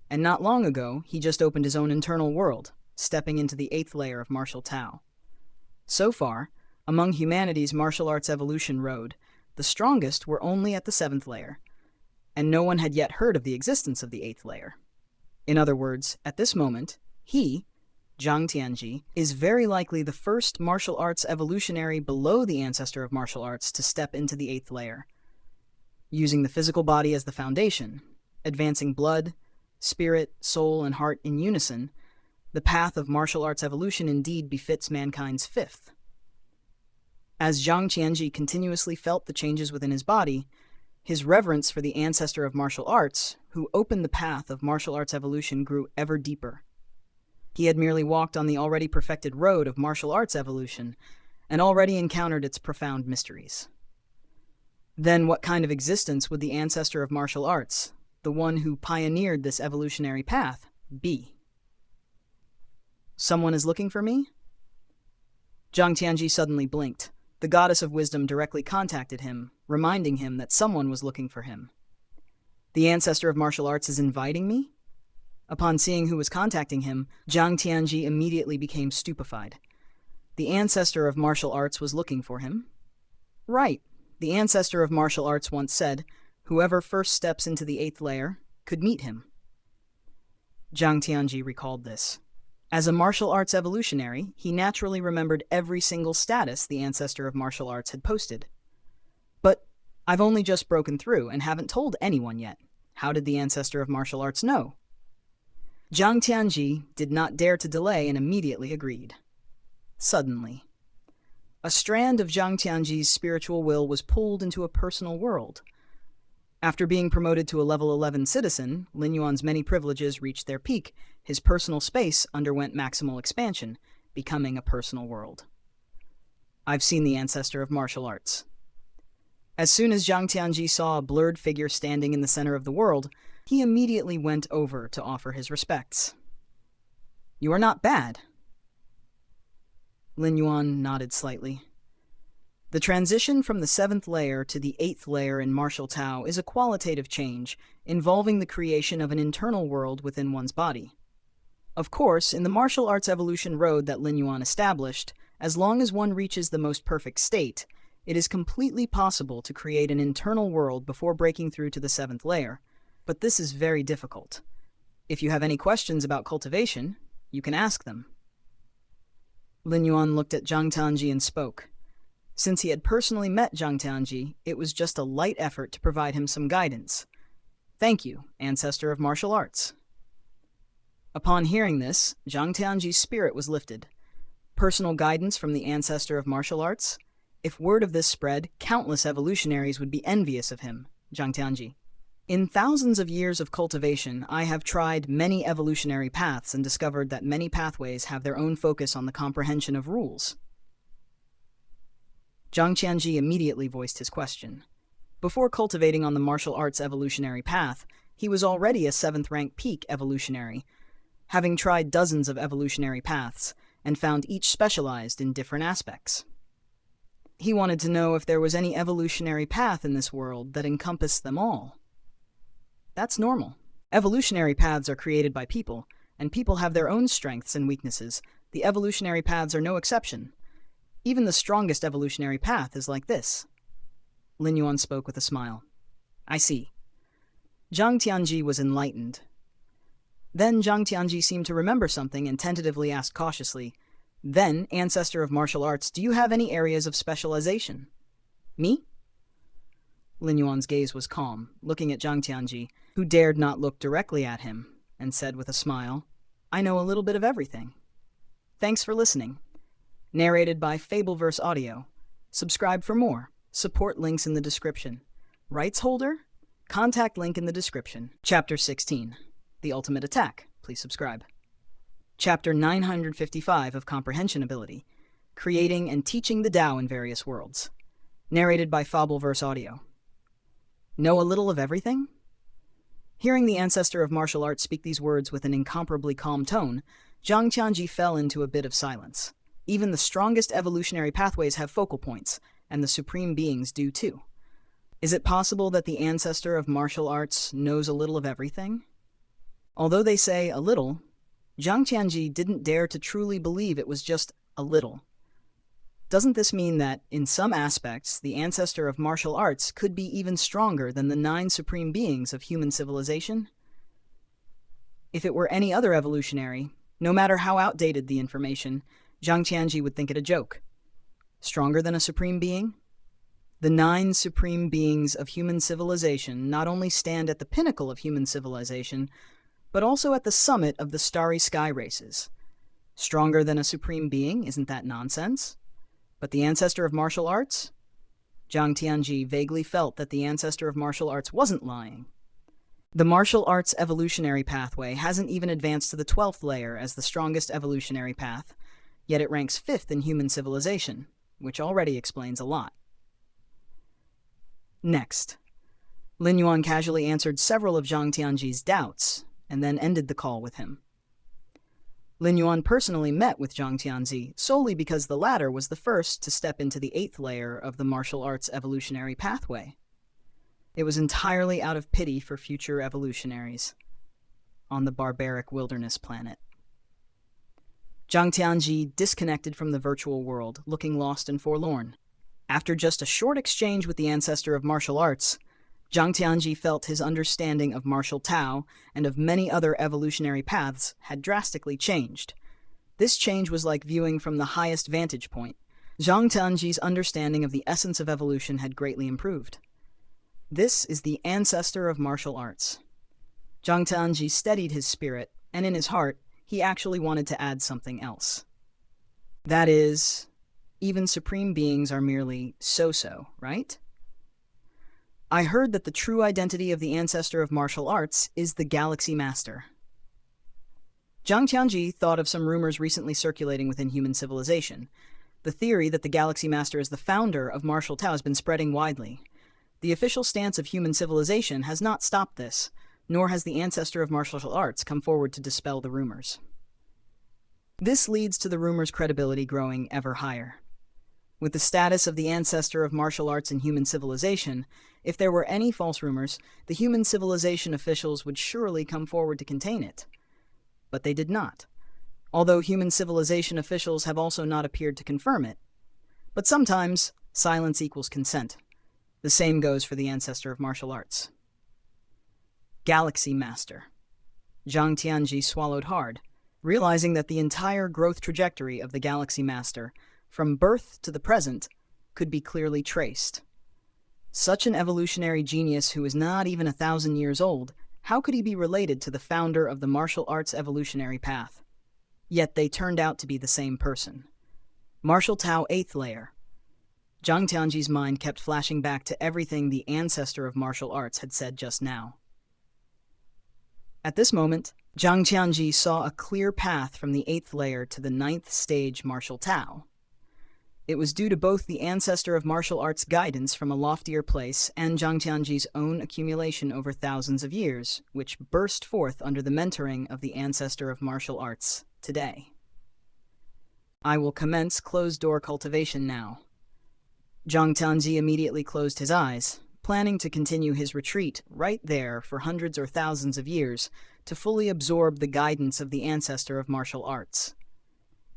and not long ago he just opened his own internal world, stepping into the 8th layer of Martial Tao. So far, among humanity's martial arts evolution road, the strongest were only at the 7th layer, and no one had yet heard of the existence of the 8th layer. In other words, at this moment, he, Zhang Tianji, is very likely the first martial arts evolutionary below the ancestor of martial arts to step into the 8th layer. Using the physical body as the foundation, advancing blood, spirit, soul, and heart in unison, the path of martial arts evolution indeed befits mankind's 5th. As Zhang Tianji continuously felt the changes within his body, his reverence for the ancestor of martial arts, who opened the path of martial arts evolution, grew ever deeper. He had merely walked on the already perfected road of martial arts evolution, and already encountered its profound mysteries. Then what kind of existence would the ancestor of martial arts, the one who pioneered this evolutionary path, be? Someone is looking for me? Zhang Tianji suddenly blinked. The goddess of wisdom directly contacted him, reminding him that someone was looking for him. The ancestor of martial arts is inviting me? Upon seeing who was contacting him, Zhang Tianji immediately became stupefied. The ancestor of martial arts was looking for him? Right. The ancestor of martial arts once said, whoever first steps into the 8th layer could meet him. Zhang Tianji recalled this. As a martial arts evolutionary, he naturally remembered every single status the ancestor of martial arts had posted. But I've only just broken through and haven't told anyone yet. How did the ancestor of martial arts know? Zhang Tianji did not dare to delay and immediately agreed. Suddenly, a strand of Zhang Tianji's spiritual will was pulled into a personal world. After being promoted to a level 11 citizen, Lin Yuan's many privileges reached their peak. His personal space underwent maximal expansion, becoming a personal world. I've seen the ancestor of martial arts. As soon as Zhang Tianji saw a blurred figure standing in the center of the world, he immediately went over to offer his respects. You are not bad. Lin Yuan nodded slightly. The transition from the 7th layer to the 8th layer in martial Tao is a qualitative change involving the creation of an internal world within one's body. Of course, in the martial arts evolution road that Lin Yuan established, as long as one reaches the most perfect state, it is completely possible to create an internal world before breaking through to the 7th layer, but this is very difficult. If you have any questions about cultivation, you can ask them. Lin Yuan looked at Zhang Tianji and spoke. Since he had personally met Zhang Tianji, it was just a light effort to provide him some guidance. Thank you, ancestor of martial arts. Upon hearing this, Zhang Tianji's spirit was lifted. Personal guidance from the ancestor of martial arts? If word of this spread, countless evolutionaries would be envious of him, Zhang Tianji. In thousands of years of cultivation, I have tried many evolutionary paths and discovered that many pathways have their own focus on the comprehension of rules. Zhang Tianji immediately voiced his question. Before cultivating on the martial arts evolutionary path, he was already a 7th-rank peak evolutionary, having tried dozens of evolutionary paths and found each specialized in different aspects. He wanted to know if there was any evolutionary path in this world that encompassed them all. That's normal. Evolutionary paths are created by people, and people have their own strengths and weaknesses. The evolutionary paths are no exception. Even the strongest evolutionary path is like this. Lin Yuan spoke with a smile. I see. Zhang Tianji was enlightened. Then Zhang Tianji seemed to remember something and tentatively asked cautiously, Then, ancestor of martial arts, do you have any areas of specialization? Me? Lin Yuan's gaze was calm, looking at Zhang Tianji, who dared not look directly at him, and said with a smile, I know a little bit of everything. Thanks for listening. Narrated by Fableverse Audio. Subscribe for more. Support links in the description. Rights holder? Contact link in the description. Chapter 16. The Ultimate Attack. Please subscribe. Chapter 955 of Comprehension Ability. Creating and Teaching the Tao in Various Worlds. Narrated by Fableverse Audio. Know a little of everything? Hearing the ancestor of martial arts speak these words with an incomparably calm tone, Zhang Tianji fell into a bit of silence. Even the strongest evolutionary pathways have focal points, and the supreme beings do too. Is it possible that the ancestor of martial arts knows a little of everything? Although they say a little, Zhang Tianji didn't dare to truly believe it was just a little. Doesn't this mean that, in some aspects, the ancestor of martial arts could be even stronger than the 9 supreme beings of human civilization? If it were any other evolutionary, no matter how outdated the information, Zhang Tianji would think it a joke. Stronger than a supreme being? The 9 supreme beings of human civilization not only stand at the pinnacle of human civilization, but also at the summit of the starry sky races. Stronger than a supreme being, isn't that nonsense? But the ancestor of martial arts? Zhang Tianji vaguely felt that the ancestor of martial arts wasn't lying. The martial arts evolutionary pathway hasn't even advanced to the 12th layer as the strongest evolutionary path, yet it ranks 5th in human civilization, which already explains a lot. Next, Lin Yuan casually answered several of Zhang Tianji's doubts, and then ended the call with him. Lin Yuan personally met with Zhang Tianji solely because the latter was the first to step into the 8th layer of the martial arts evolutionary pathway. It was entirely out of pity for future evolutionaries on the barbaric wilderness planet. Zhang Tianji disconnected from the virtual world, looking lost and forlorn. After just a short exchange with the ancestor of martial arts, Zhang Tianji felt his understanding of martial Tao and of many other evolutionary paths had drastically changed. This change was like viewing from the highest vantage point. Zhang Tianji's understanding of the essence of evolution had greatly improved. This is the ancestor of martial arts. Zhang Tianji steadied his spirit, and in his heart, he actually wanted to add something else. That is, even supreme beings are merely so-so, right? I heard that the true identity of the ancestor of martial arts is the Galaxy Master. Zhang Tianji thought of some rumors recently circulating within human civilization. The theory that the Galaxy Master is the founder of martial Tao has been spreading widely. The official stance of human civilization has not stopped this, nor has the ancestor of martial arts come forward to dispel the rumors. This leads to the rumors' credibility growing ever higher. With the status of the ancestor of martial arts in human civilization, if there were any false rumors, the human civilization officials would surely come forward to contain it. But they did not, although human civilization officials have also not appeared to confirm it. But sometimes, silence equals consent. The same goes for the ancestor of martial arts. Galaxy Master. Zhang Tianji swallowed hard, realizing that the entire growth trajectory of the Galaxy Master, from birth to the present, could be clearly traced. Such an evolutionary genius who is not even 1,000 years old, how could he be related to the founder of the martial arts evolutionary path? Yet they turned out to be the same person. Martial Tao 8th Layer. Zhang Tianji's mind kept flashing back to everything the ancestor of martial arts had said just now. At this moment, Zhang Tianji saw a clear path from the 8th layer to the 9th stage martial Tao. It was due to both the ancestor of martial arts' guidance from a loftier place and Zhang Tianji's own accumulation over thousands of years, which burst forth under the mentoring of the ancestor of martial arts today. I will commence closed-door cultivation now. Zhang Tianji immediately closed his eyes, planning to continue his retreat right there for hundreds or thousands of years to fully absorb the guidance of the ancestor of martial arts.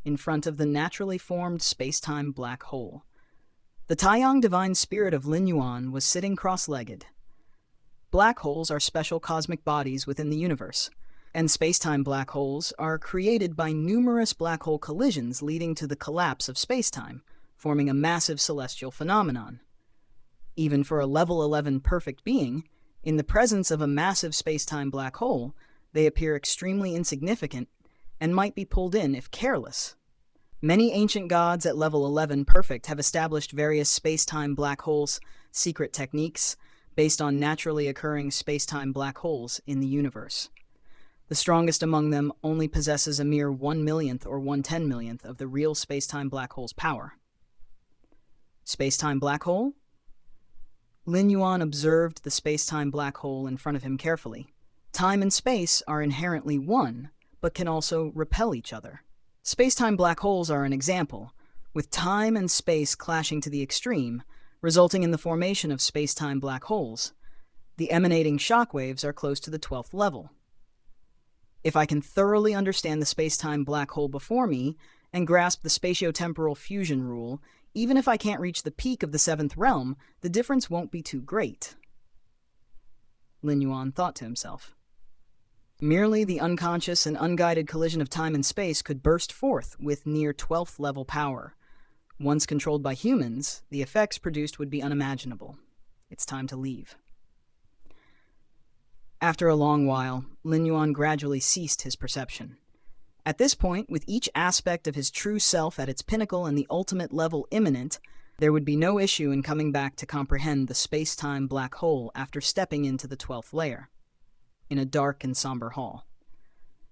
In front of the naturally formed space-time black hole, the Taiyang divine spirit of Lin Yuan was sitting cross-legged. Black holes are special cosmic bodies within the universe, and space-time black holes are created by numerous black hole collisions leading to the collapse of space-time, forming a massive celestial phenomenon. Even for a level 11 perfect being, in the presence of a massive space-time black hole, they appear extremely insignificant and might be pulled in if careless. Many ancient gods at level 11 perfect have established various space-time black holes secret techniques based on naturally occurring space-time black holes in the universe. The strongest among them only possesses a mere 1/millionth or 1/10 millionth of the real space-time black hole's power. Space-time black hole? Lin Yuan observed the space-time black hole in front of him carefully. Time and space are inherently one, but can also repel each other. Space-time black holes are an example, with time and space clashing to the extreme, resulting in the formation of space-time black holes. The emanating shockwaves are close to the 12th level. If I can thoroughly understand the space-time black hole before me and grasp the spatio-temporal fusion rule, even if I can't reach the peak of the 7th realm, the difference won't be too great. Lin Yuan thought to himself. Merely the unconscious and unguided collision of time and space could burst forth with near 12th level power. Once controlled by humans, the effects produced would be unimaginable. It's time to leave. After a long while, Lin Yuan gradually ceased his perception. At this point, with each aspect of his true self at its pinnacle and the ultimate level imminent, there would be no issue in coming back to comprehend the space-time black hole after stepping into the 12th layer. In a dark and somber hall.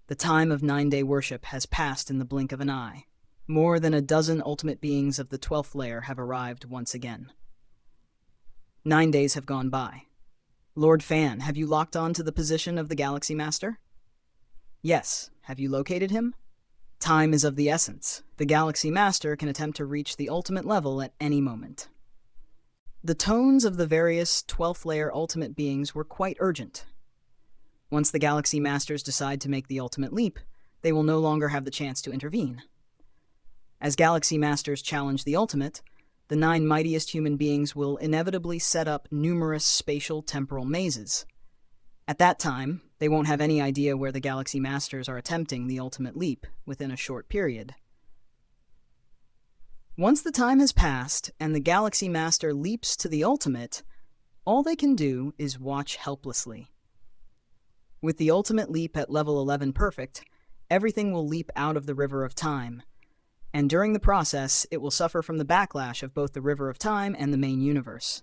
The time of 9-day worship has passed in the blink of an eye. More than a dozen ultimate beings of the 12th layer have arrived once again. 9 days have gone by. Lord Fan, have you locked on to the position of the Galaxy Master? Yes. Have you located him? Time is of the essence. The Galaxy Master can attempt to reach the ultimate level at any moment. The tones of the various 12th layer ultimate beings were quite urgent. Once the Galaxy Masters decide to make the ultimate leap, they will no longer have the chance to intervene. As Galaxy Masters challenge the ultimate, the 9 mightiest human beings will inevitably set up numerous spatial temporal mazes. At that time, they won't have any idea where the Galaxy Masters are attempting the ultimate leap within a short period. Once the time has passed and the Galaxy Master leaps to the ultimate, all they can do is watch helplessly. With the ultimate leap at level 11 perfect, everything will leap out of the river of time, and during the process, it will suffer from the backlash of both the river of time and the main universe.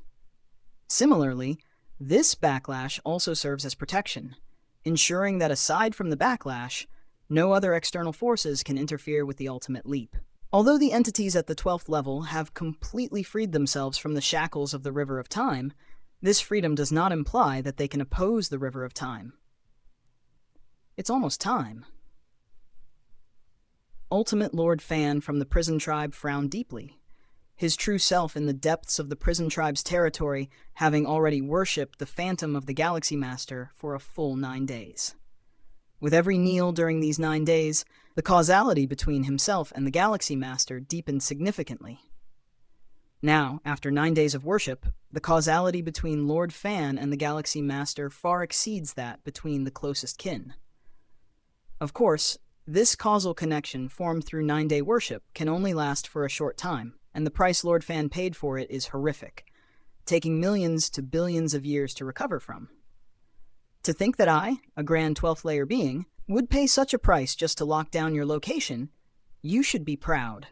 Similarly, this backlash also serves as protection, ensuring that aside from the backlash, no other external forces can interfere with the ultimate leap. Although the entities at the 12th level have completely freed themselves from the shackles of the River of Time, this freedom does not imply that they can oppose the River of Time. It's almost time. Ultimate Lord Fan from the prison tribe frowned deeply, his true self in the depths of the prison tribe's territory, having already worshipped the phantom of the Galaxy Master for a full 9 days. With every kneel during these 9 days, the causality between himself and the Galaxy Master deepened significantly. Now, after 9 days of worship, the causality between Lord Fan and the Galaxy Master far exceeds that between the closest kin. Of course, this causal connection formed through 9-day worship can only last for a short time, and the price Lord Fan paid for it is horrific, taking millions to billions of years to recover from. To think that I, a grand 12th layer being, would pay such a price just to lock down your location, you should be proud,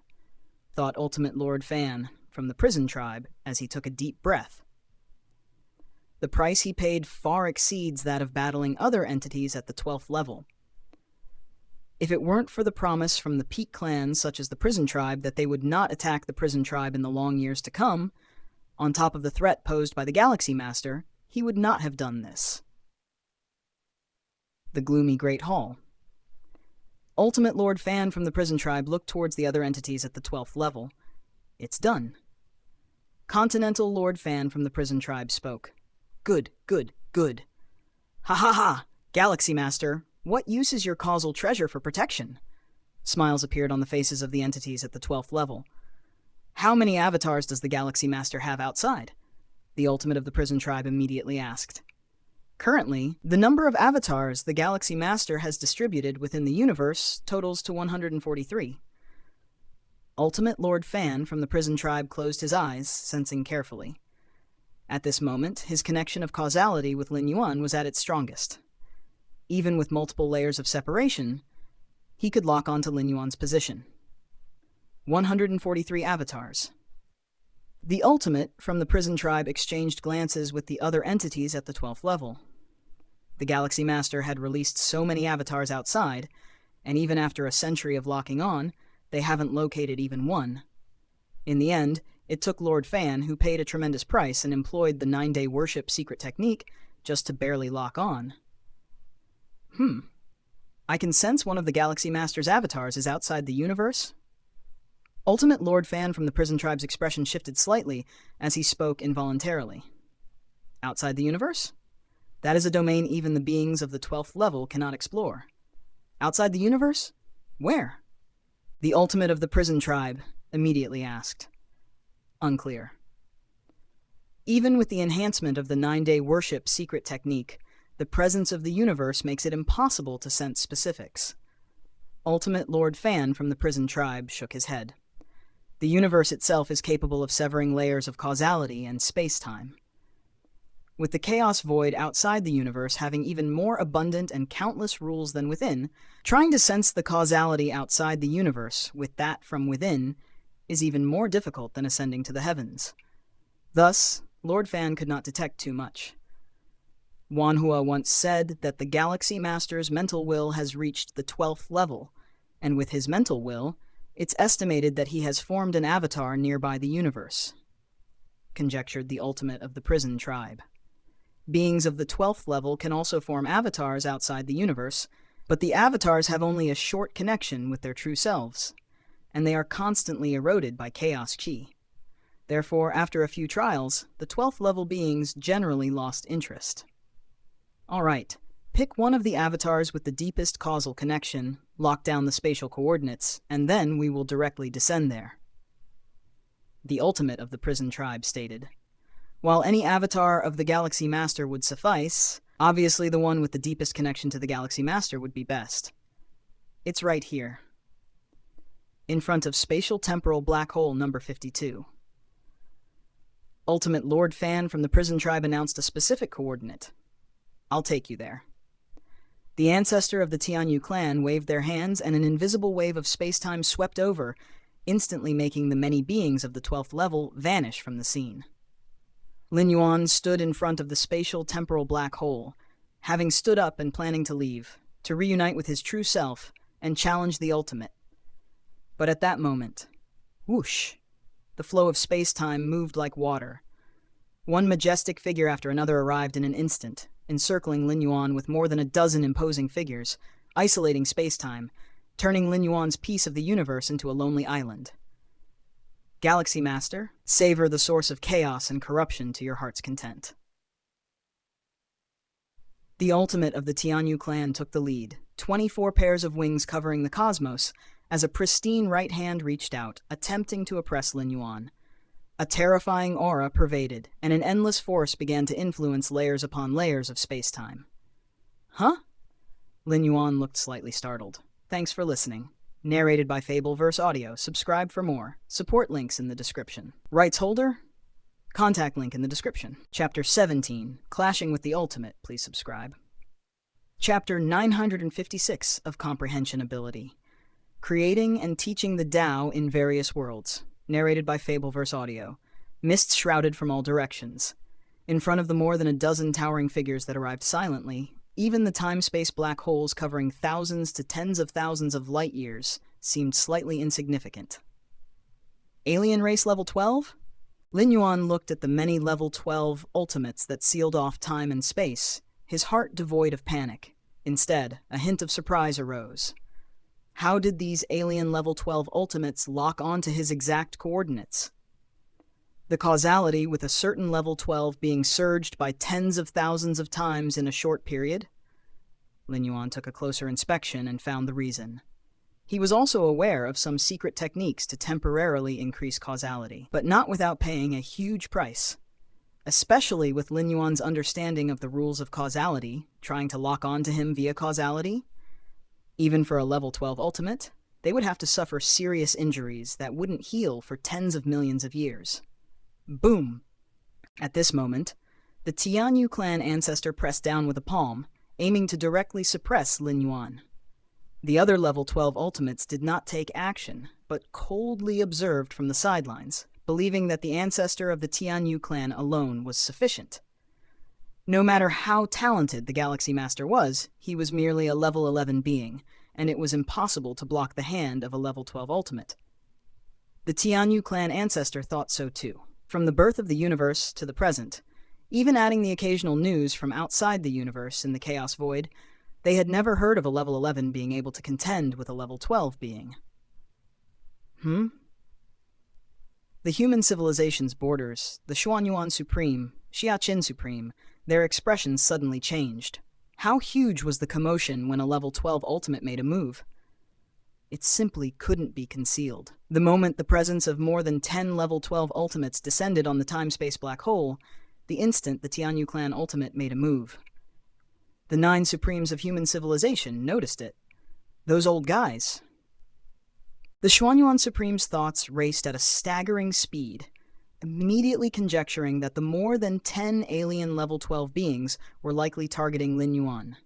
thought Ultimate Lord Fan from the prison tribe as he took a deep breath. The price he paid far exceeds that of battling other entities at the 12th level. If it weren't for the promise from the peak clans such as the prison tribe that they would not attack the prison tribe in the long years to come, on top of the threat posed by the Galaxy Master, he would not have done this. The gloomy Great Hall. Ultimate Lord Fan from the prison tribe looked towards the other entities at the 12th level. It's done. Continental Lord Fan from the prison tribe spoke. Good, good, good. Ha ha ha! Galaxy Master, what use is your causal treasure for protection? Smiles appeared on the faces of the entities at the 12th level. How many avatars does the Galaxy Master have outside? The ultimate of the prison tribe immediately asked. Currently, the number of avatars the Galaxy Master has distributed within the universe totals to 143. Ultimate Lord Fan from the prison tribe closed his eyes, sensing carefully. At this moment, his connection of causality with Lin Yuan was at its strongest. Even with multiple layers of separation, he could lock onto Lin Yuan's position. 143 avatars. The ultimate from the prison tribe exchanged glances with the other entities at the 12th level. The Galaxy Master had released so many avatars outside, and even after a century of locking on, they haven't located even one. In the end, it took Lord Fan, who paid a tremendous price and employed the 9-day worship secret technique, just to barely lock on. I can sense one of the Galaxy Master's avatars is outside the universe? Ultimate Lord Fan from the prison tribe's expression shifted slightly as he spoke involuntarily. Outside the universe? That is a domain even the beings of the 12th level cannot explore. Outside the universe? Where? The ultimate of the prison tribe immediately asked. Unclear. Even with the enhancement of the 9-day worship secret technique, the presence of the universe makes it impossible to sense specifics. Ultimate Lord Fan from the prison tribe shook his head. The universe itself is capable of severing layers of causality and space-time. With the chaos void outside the universe having even more abundant and countless rules than within, trying to sense the causality outside the universe with that from within is even more difficult than ascending to the heavens. Thus, Lord Fan could not detect too much. Wanhua once said that the Galaxy Master's mental will has reached the 12th level, and with his mental will, it's estimated that he has formed an avatar nearby the universe, conjectured the ultimate of the prison tribe. Beings of the 12th level can also form avatars outside the universe, but the avatars have only a short connection with their true selves, and they are constantly eroded by chaos chi. Therefore, after a few trials, the 12th level beings generally lost interest. All right, pick one of the avatars with the deepest causal connection, lock down the spatial coordinates, and then we will directly descend there. The ultimate of the prison tribe stated. While any avatar of the Galaxy Master would suffice, obviously the one with the deepest connection to the Galaxy Master would be best. It's right here, in front of spatial temporal black hole number 52. Ultimate Lord Fan from the prison tribe announced a specific coordinate. I'll take you there. The ancestor of the Tianyu clan waved their hands and an invisible wave of space-time swept over, instantly making the many beings of the 12th level vanish from the scene. Lin Yuan stood in front of the spatial temporal black hole, having stood up and planning to leave, to reunite with his true self and challenge the ultimate. But at that moment, Whoosh! The flow of space-time moved like water. One majestic figure after another arrived in an instant, encircling Lin Yuan with more than a dozen imposing figures, isolating space-time, turning Lin Yuan's piece of the universe into a lonely island. Galaxy Master, savor the source of chaos and corruption to your heart's content. The ultimate of the Tianyu clan took the lead, 24 pairs of wings covering the cosmos, as a pristine right hand reached out, attempting to oppress Lin Yuan. A terrifying aura pervaded, and an endless force began to influence layers upon layers of space-time. Huh? Lin Yuan looked slightly startled. Thanks for listening. Narrated by Fableverse Audio. Subscribe for more. Support links in the description. Rights holder? Contact link in the description. Chapter 17, Clashing with the Ultimate. Please subscribe. Chapter 956 of Comprehension Ability. Creating and Teaching the Tao in Various Worlds. Narrated by Fableverse Audio. Mists shrouded from all directions. In front of the more than a dozen towering figures that arrived silently, even the time-space black holes covering thousands to tens of thousands of light years seemed slightly insignificant. Alien Race Level 12? Lin Yuan looked at the many Level 12 ultimates that sealed off time and space, his heart devoid of panic. Instead, a hint of surprise arose. How did these alien Level 12 ultimates lock onto his exact coordinates? The causality with a certain Level 12 being surged by tens of thousands of times in a short period? Lin Yuan took a closer inspection and found the reason. He was also aware of some secret techniques to temporarily increase causality, but not without paying a huge price. Especially with Lin Yuan's understanding of the rules of causality, trying to lock on to him via causality. Even for a Level 12 ultimate, they would have to suffer serious injuries that wouldn't heal for tens of millions of years. Boom! At this moment, the Tianyu clan ancestor pressed down with a palm, aiming to directly suppress Lin Yuan. The other Level 12 ultimates did not take action, but coldly observed from the sidelines, believing that the ancestor of the Tianyu clan alone was sufficient. No matter how talented the Galaxy Master was, he was merely a Level 11 being, and it was impossible to block the hand of a Level 12 ultimate. The Tianyu clan ancestor thought so too. From the birth of the universe to the present, even adding the occasional news from outside the universe in the Chaos Void, they had never heard of a Level 11 being able to contend with a Level 12 being. The human civilization's borders, the Xuanyuan Supreme, Xiaqin Supreme, their expressions suddenly changed. How huge was the commotion when a Level 12 ultimate made a move? It simply couldn't be concealed. The moment the presence of more than 10 Level 12 ultimates descended on the time-space black hole, the instant the Tianyu clan ultimate made a move. The 9 Supremes of human civilization noticed it. Those old guys. The Xuanyuan Supreme's thoughts raced at a staggering speed, immediately conjecturing that the more than 10 alien Level 12 beings were likely targeting Lin Yuan.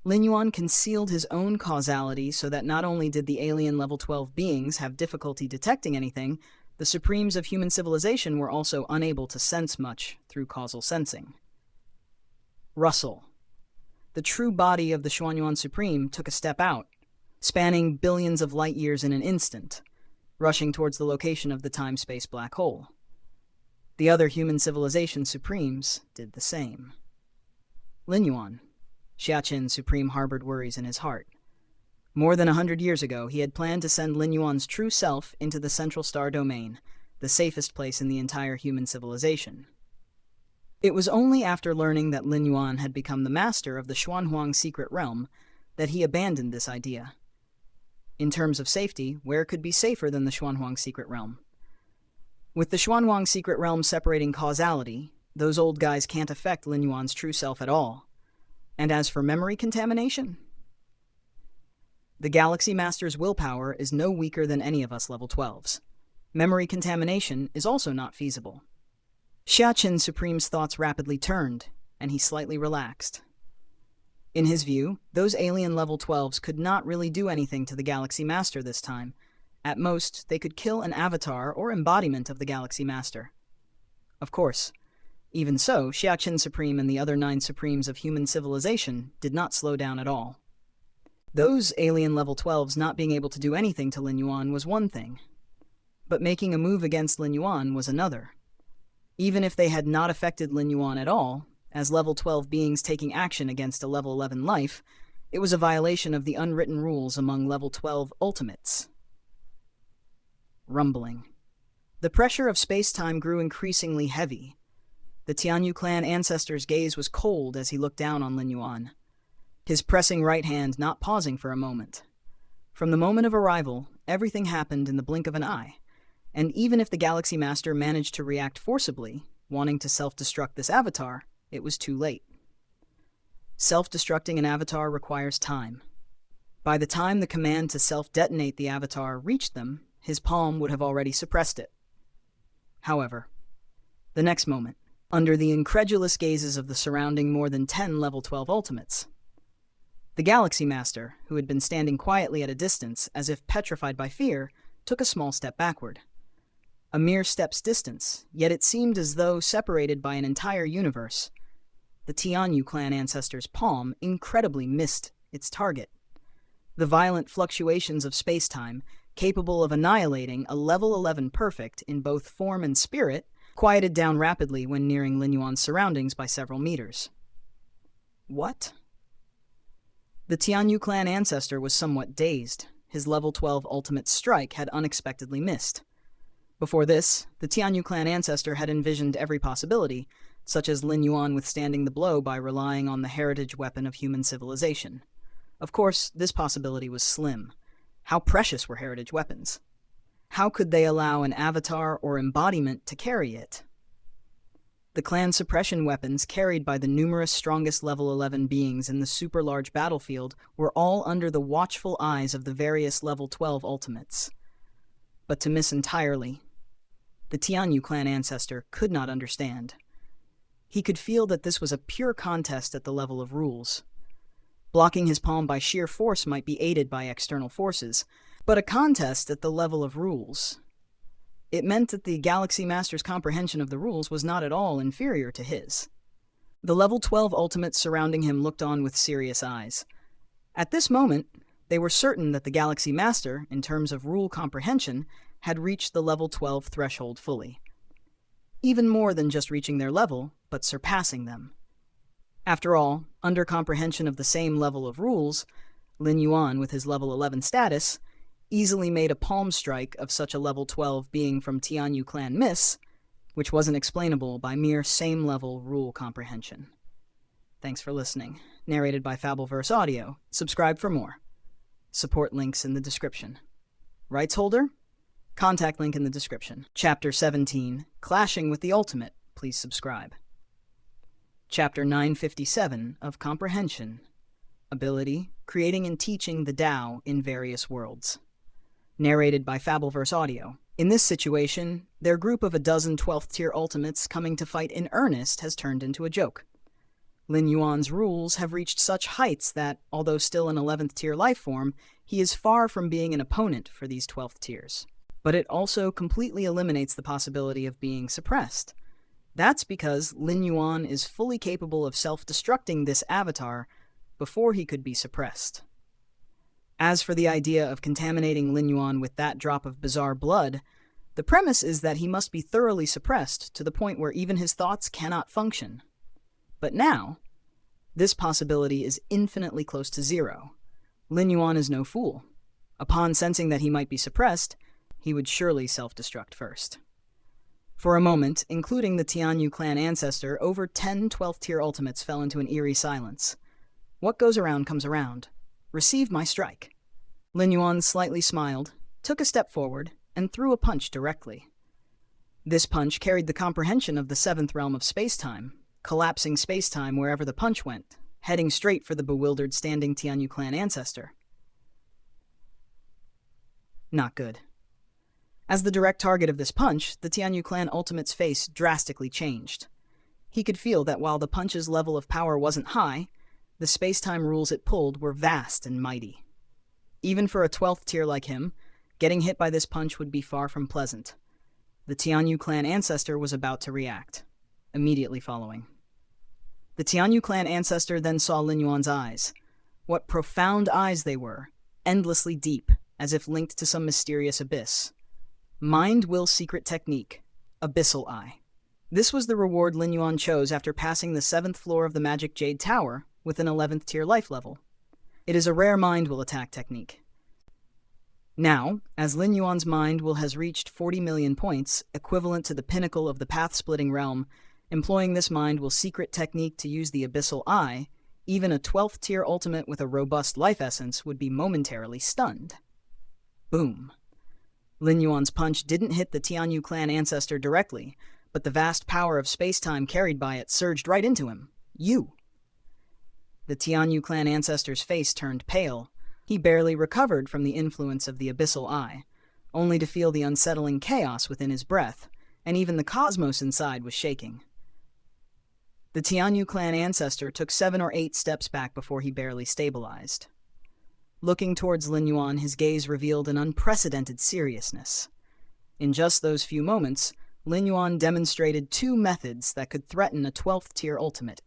Lin Yuan concealed his own causality so that not only did the alien Level 12 beings have difficulty detecting anything, the Supremes of human civilization were also unable to sense much through causal sensing. Rustle. The true body of the Xuanyuan Supreme took a step out, spanning billions of light years in an instant, rushing towards the location of the time-space black hole. The other human civilization Supremes did the same. Lin Yuan, Xiaqin Supreme, harbored worries in his heart. More than 100 years ago, he had planned to send Lin Yuan's true self into the Central Star Domain, the safest place in the entire human civilization. It was only after learning that Lin Yuan had become the master of the Xuanhuang Secret Realm that he abandoned this idea. In terms of safety, where could be safer than the Xuanhuang Secret Realm? With the Xuanhuang Secret Realm separating causality, those old guys can't affect Lin Yuan's true self at all. And as for memory contamination? The Galaxy Master's willpower is no weaker than any of us Level 12s. Memory contamination is also not feasible. Xiaqin Supreme's thoughts rapidly turned, and he slightly relaxed. In his view, those alien Level 12s could not really do anything to the Galaxy Master this time. At most, they could kill an avatar or embodiment of the Galaxy Master. Of course, even so, Xiaqin Supreme and the other 9 Supremes of human civilization did not slow down at all. Those alien Level 12s not being able to do anything to Lin Yuan was one thing. But making a move against Lin Yuan was another. Even if they had not affected Lin Yuan at all, as level 12 beings taking action against a level 11 life, it was a violation of the unwritten rules among level 12 ultimates. Rumbling. The pressure of space-time grew increasingly heavy. The Tianyu clan ancestor's gaze was cold as he looked down on Lin Yuan, his pressing right hand not pausing for a moment. From the moment of arrival, everything happened in the blink of an eye, and even if the Galaxy Master managed to react forcibly, wanting to self-destruct this avatar, it was too late. Self-destructing an avatar requires time. By the time the command to self-detonate the avatar reached them, his palm would have already suppressed it. However, the next moment, under the incredulous gazes of the surrounding more than 10 level 12 ultimates, the Galaxy Master, who had been standing quietly at a distance as if petrified by fear, took a small step backward. A mere step's distance, yet it seemed as though separated by an entire universe. The Tianyu clan ancestor's palm incredibly missed its target. The violent fluctuations of space-time, capable of annihilating a level 11 perfect in both form and spirit, quieted down rapidly when nearing Lin Yuan's surroundings by several meters. What? The Tianyu clan ancestor was somewhat dazed. His level 12 ultimate strike had unexpectedly missed. Before this, the Tianyu clan ancestor had envisioned every possibility, such as Lin Yuan withstanding the blow by relying on the heritage weapon of human civilization. Of course, this possibility was slim. How precious were heritage weapons? How could they allow an avatar or embodiment to carry it? The clan suppression weapons carried by the numerous strongest level 11 beings in the super-large battlefield were all under the watchful eyes of the various level 12 ultimates. But to miss entirely, the Tianyu clan ancestor could not understand. He could feel that this was a pure contest at the level of rules. Blocking his palm by sheer force might be aided by external forces, but a contest at the level of rules. It meant that the Galaxy Master's comprehension of the rules was not at all inferior to his. The level 12 ultimates surrounding him looked on with serious eyes. At this moment, they were certain that the Galaxy Master, in terms of rule comprehension, had reached the level 12 threshold fully. Even more than just reaching their level, but surpassing them. After all, under comprehension of the same level of rules, Lin Yuan, with his level 11 status, easily made a palm strike of such a level 12 being from Tianyu clan miss, which wasn't explainable by mere same-level rule comprehension. Thanks for listening. Narrated by Fableverse Audio. Subscribe for more. Support links in the description. Rights holder? Contact link in the description. Chapter 17, Clashing with the Ultimate. Please subscribe. Chapter 957 of Comprehension Ability, Creating and Teaching the Tao in Various Worlds. Narrated by Fableverse Audio. In this situation, their group of a dozen 12th tier ultimates coming to fight in earnest has turned into a joke. Lin Yuan's rules have reached such heights that, although still an 11th tier life form, he is far from being an opponent for these 12th tiers. But it also completely eliminates the possibility of being suppressed. That's because Lin Yuan is fully capable of self-destructing this avatar before he could be suppressed. As for the idea of contaminating Lin Yuan with that drop of bizarre blood, the premise is that he must be thoroughly suppressed to the point where even his thoughts cannot function. But now, this possibility is infinitely close to zero. Lin Yuan is no fool. Upon sensing that he might be suppressed, he would surely self-destruct first. For a moment, including the Tianyu clan ancestor, over 10 12th tier ultimates fell into an eerie silence. What goes around comes around. Receive my strike. Lin Yuan slightly smiled, took a step forward, and threw a punch directly. This punch carried the comprehension of the 7th realm of space-time, collapsing space-time wherever the punch went, heading straight for the bewildered standing Tianyu clan ancestor. Not good. As the direct target of this punch, the Tianyu clan ultimate's face drastically changed. He could feel that while the punch's level of power wasn't high, the space-time rules it pulled were vast and mighty. Even for a 12th tier like him, getting hit by this punch would be far from pleasant. The Tianyu clan ancestor was about to react, immediately following. The Tianyu clan ancestor then saw Lin Yuan's eyes. What profound eyes they were, endlessly deep, as if linked to some mysterious abyss. Mind-Will Secret Technique, Abyssal Eye. This was the reward Lin Yuan chose after passing the 7th floor of the Magic Jade Tower with an 11th tier life level. It is a rare mind-will attack technique. Now, as Lin Yuan's mind-will has reached 40 million points, equivalent to the pinnacle of the path-splitting realm, employing this mind-will secret technique to use the Abyssal Eye, even a 12th tier ultimate with a robust life essence would be momentarily stunned. Boom. Lin Yuan's punch didn't hit the Tianyu clan ancestor directly, but the vast power of space-time carried by it surged right into him. You. The Tianyu clan ancestor's face turned pale. He barely recovered from the influence of the Abyssal Eye, only to feel the unsettling chaos within his breath, and even the cosmos inside was shaking. The Tianyu clan ancestor took 7 or 8 steps back before he barely stabilized. Looking towards Lin Yuan, his gaze revealed an unprecedented seriousness. In just those few moments, Lin Yuan demonstrated 2 methods that could threaten a 12th tier ultimate.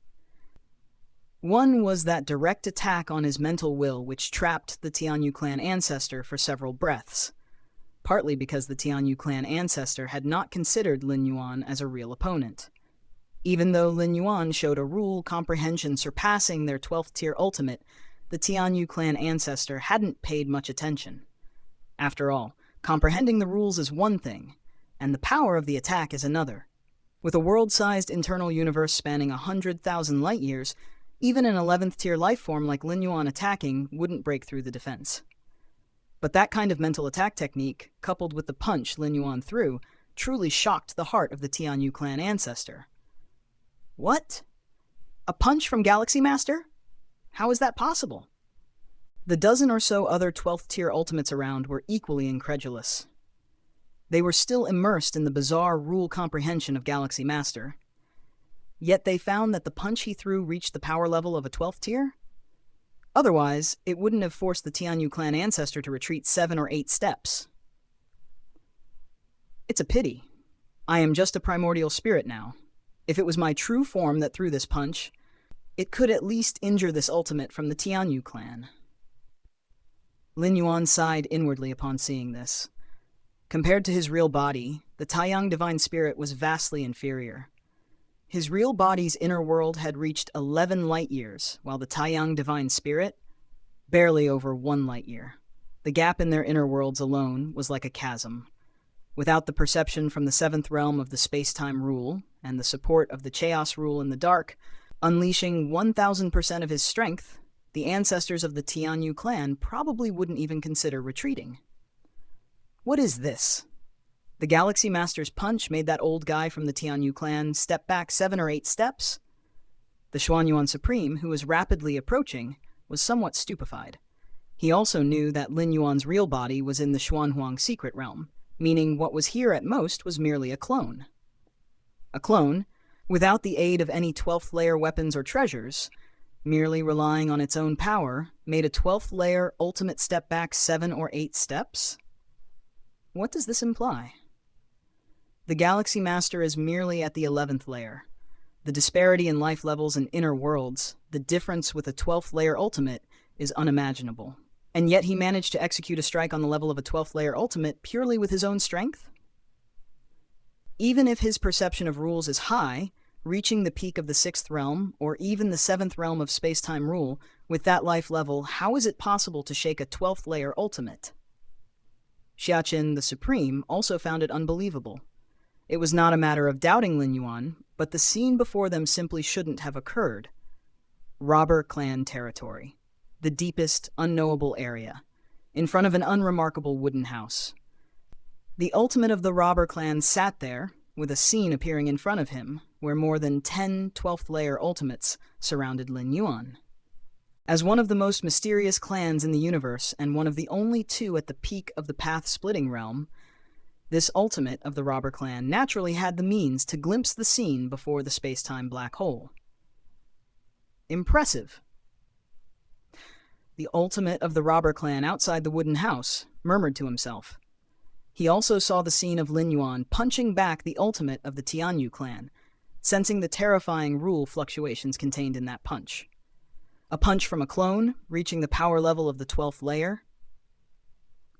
One was that direct attack on his mental will which trapped the Tianyu clan ancestor for several breaths, partly because the Tianyu clan ancestor had not considered Lin Yuan as a real opponent. Even though Lin Yuan showed a rule comprehension surpassing their 12th tier ultimate, the Tianyu clan ancestor hadn't paid much attention. After all, comprehending the rules is one thing, and the power of the attack is another. With a world-sized internal universe spanning 100,000 light-years, even an 11th tier life form like Lin Yuan attacking wouldn't break through the defense. But that kind of mental attack technique, coupled with the punch Lin Yuan threw, truly shocked the heart of the Tianyu clan ancestor. What? A punch from Galaxy Master? How is that possible? The dozen or so other 12th tier ultimates around were equally incredulous. They were still immersed in the bizarre rule comprehension of Galaxy Master. Yet they found that the punch he threw reached the power level of a 12th tier? Otherwise, it wouldn't have forced the Tianyu clan ancestor to retreat 7 or 8 steps. It's a pity. I am just a primordial spirit now. If it was my true form that threw this punch, it could at least injure this ultimate from the Tianyu clan. Lin Yuan sighed inwardly upon seeing this. Compared to his real body, the Taiyang divine spirit was vastly inferior. His real body's inner world had reached 11 light-years, while the Taiyang divine spirit, barely over 1 light-year. The gap in their inner worlds alone was like a chasm. Without the perception from the 7th realm of the space-time rule, and the support of the Chaos rule in the dark, unleashing 1000% of his strength, the ancestors of the Tianyu clan probably wouldn't even consider retreating. What is this? The Galaxy Master's punch made that old guy from the Tianyu clan step back 7 or 8 steps? The Xuanyuan Supreme, who was rapidly approaching, was somewhat stupefied. He also knew that Lin Yuan's real body was in the Xuanhuang secret realm, meaning what was here at most was merely a clone. A clone, without the aid of any 12th layer weapons or treasures, merely relying on its own power, made a 12th layer ultimate step back 7 or 8 steps? What does this imply? The Galaxy Master is merely at the 11th layer. The disparity in life levels and inner worlds, the difference with a 12th layer ultimate, is unimaginable. And yet he managed to execute a strike on the level of a 12th layer ultimate purely with his own strength? Even if his perception of rules is high, reaching the peak of the 6th realm, or even the 7th realm of space-time rule, with that life level, how is it possible to shake a 12th layer ultimate? Xiaqin, the Supreme, also found it unbelievable. It was not a matter of doubting Lin Yuan, but the scene before them simply shouldn't have occurred. Robber clan territory. The deepest, unknowable area. In front of an unremarkable wooden house. The ultimate of the robber clan sat there, with a scene appearing in front of him, where more than 10 12th layer ultimates surrounded Lin Yuan. As one of the most mysterious clans in the universe, and one of the only 2 at the peak of the path-splitting realm, this ultimate of the robber clan naturally had the means to glimpse the scene before the space-time black hole. Impressive. The ultimate of the robber clan outside the wooden house murmured to himself. He also saw the scene of Lin Yuan punching back the ultimate of the Tianyu clan, sensing the terrifying rule fluctuations contained in that punch. A punch from a clone, reaching the power level of the 12th layer.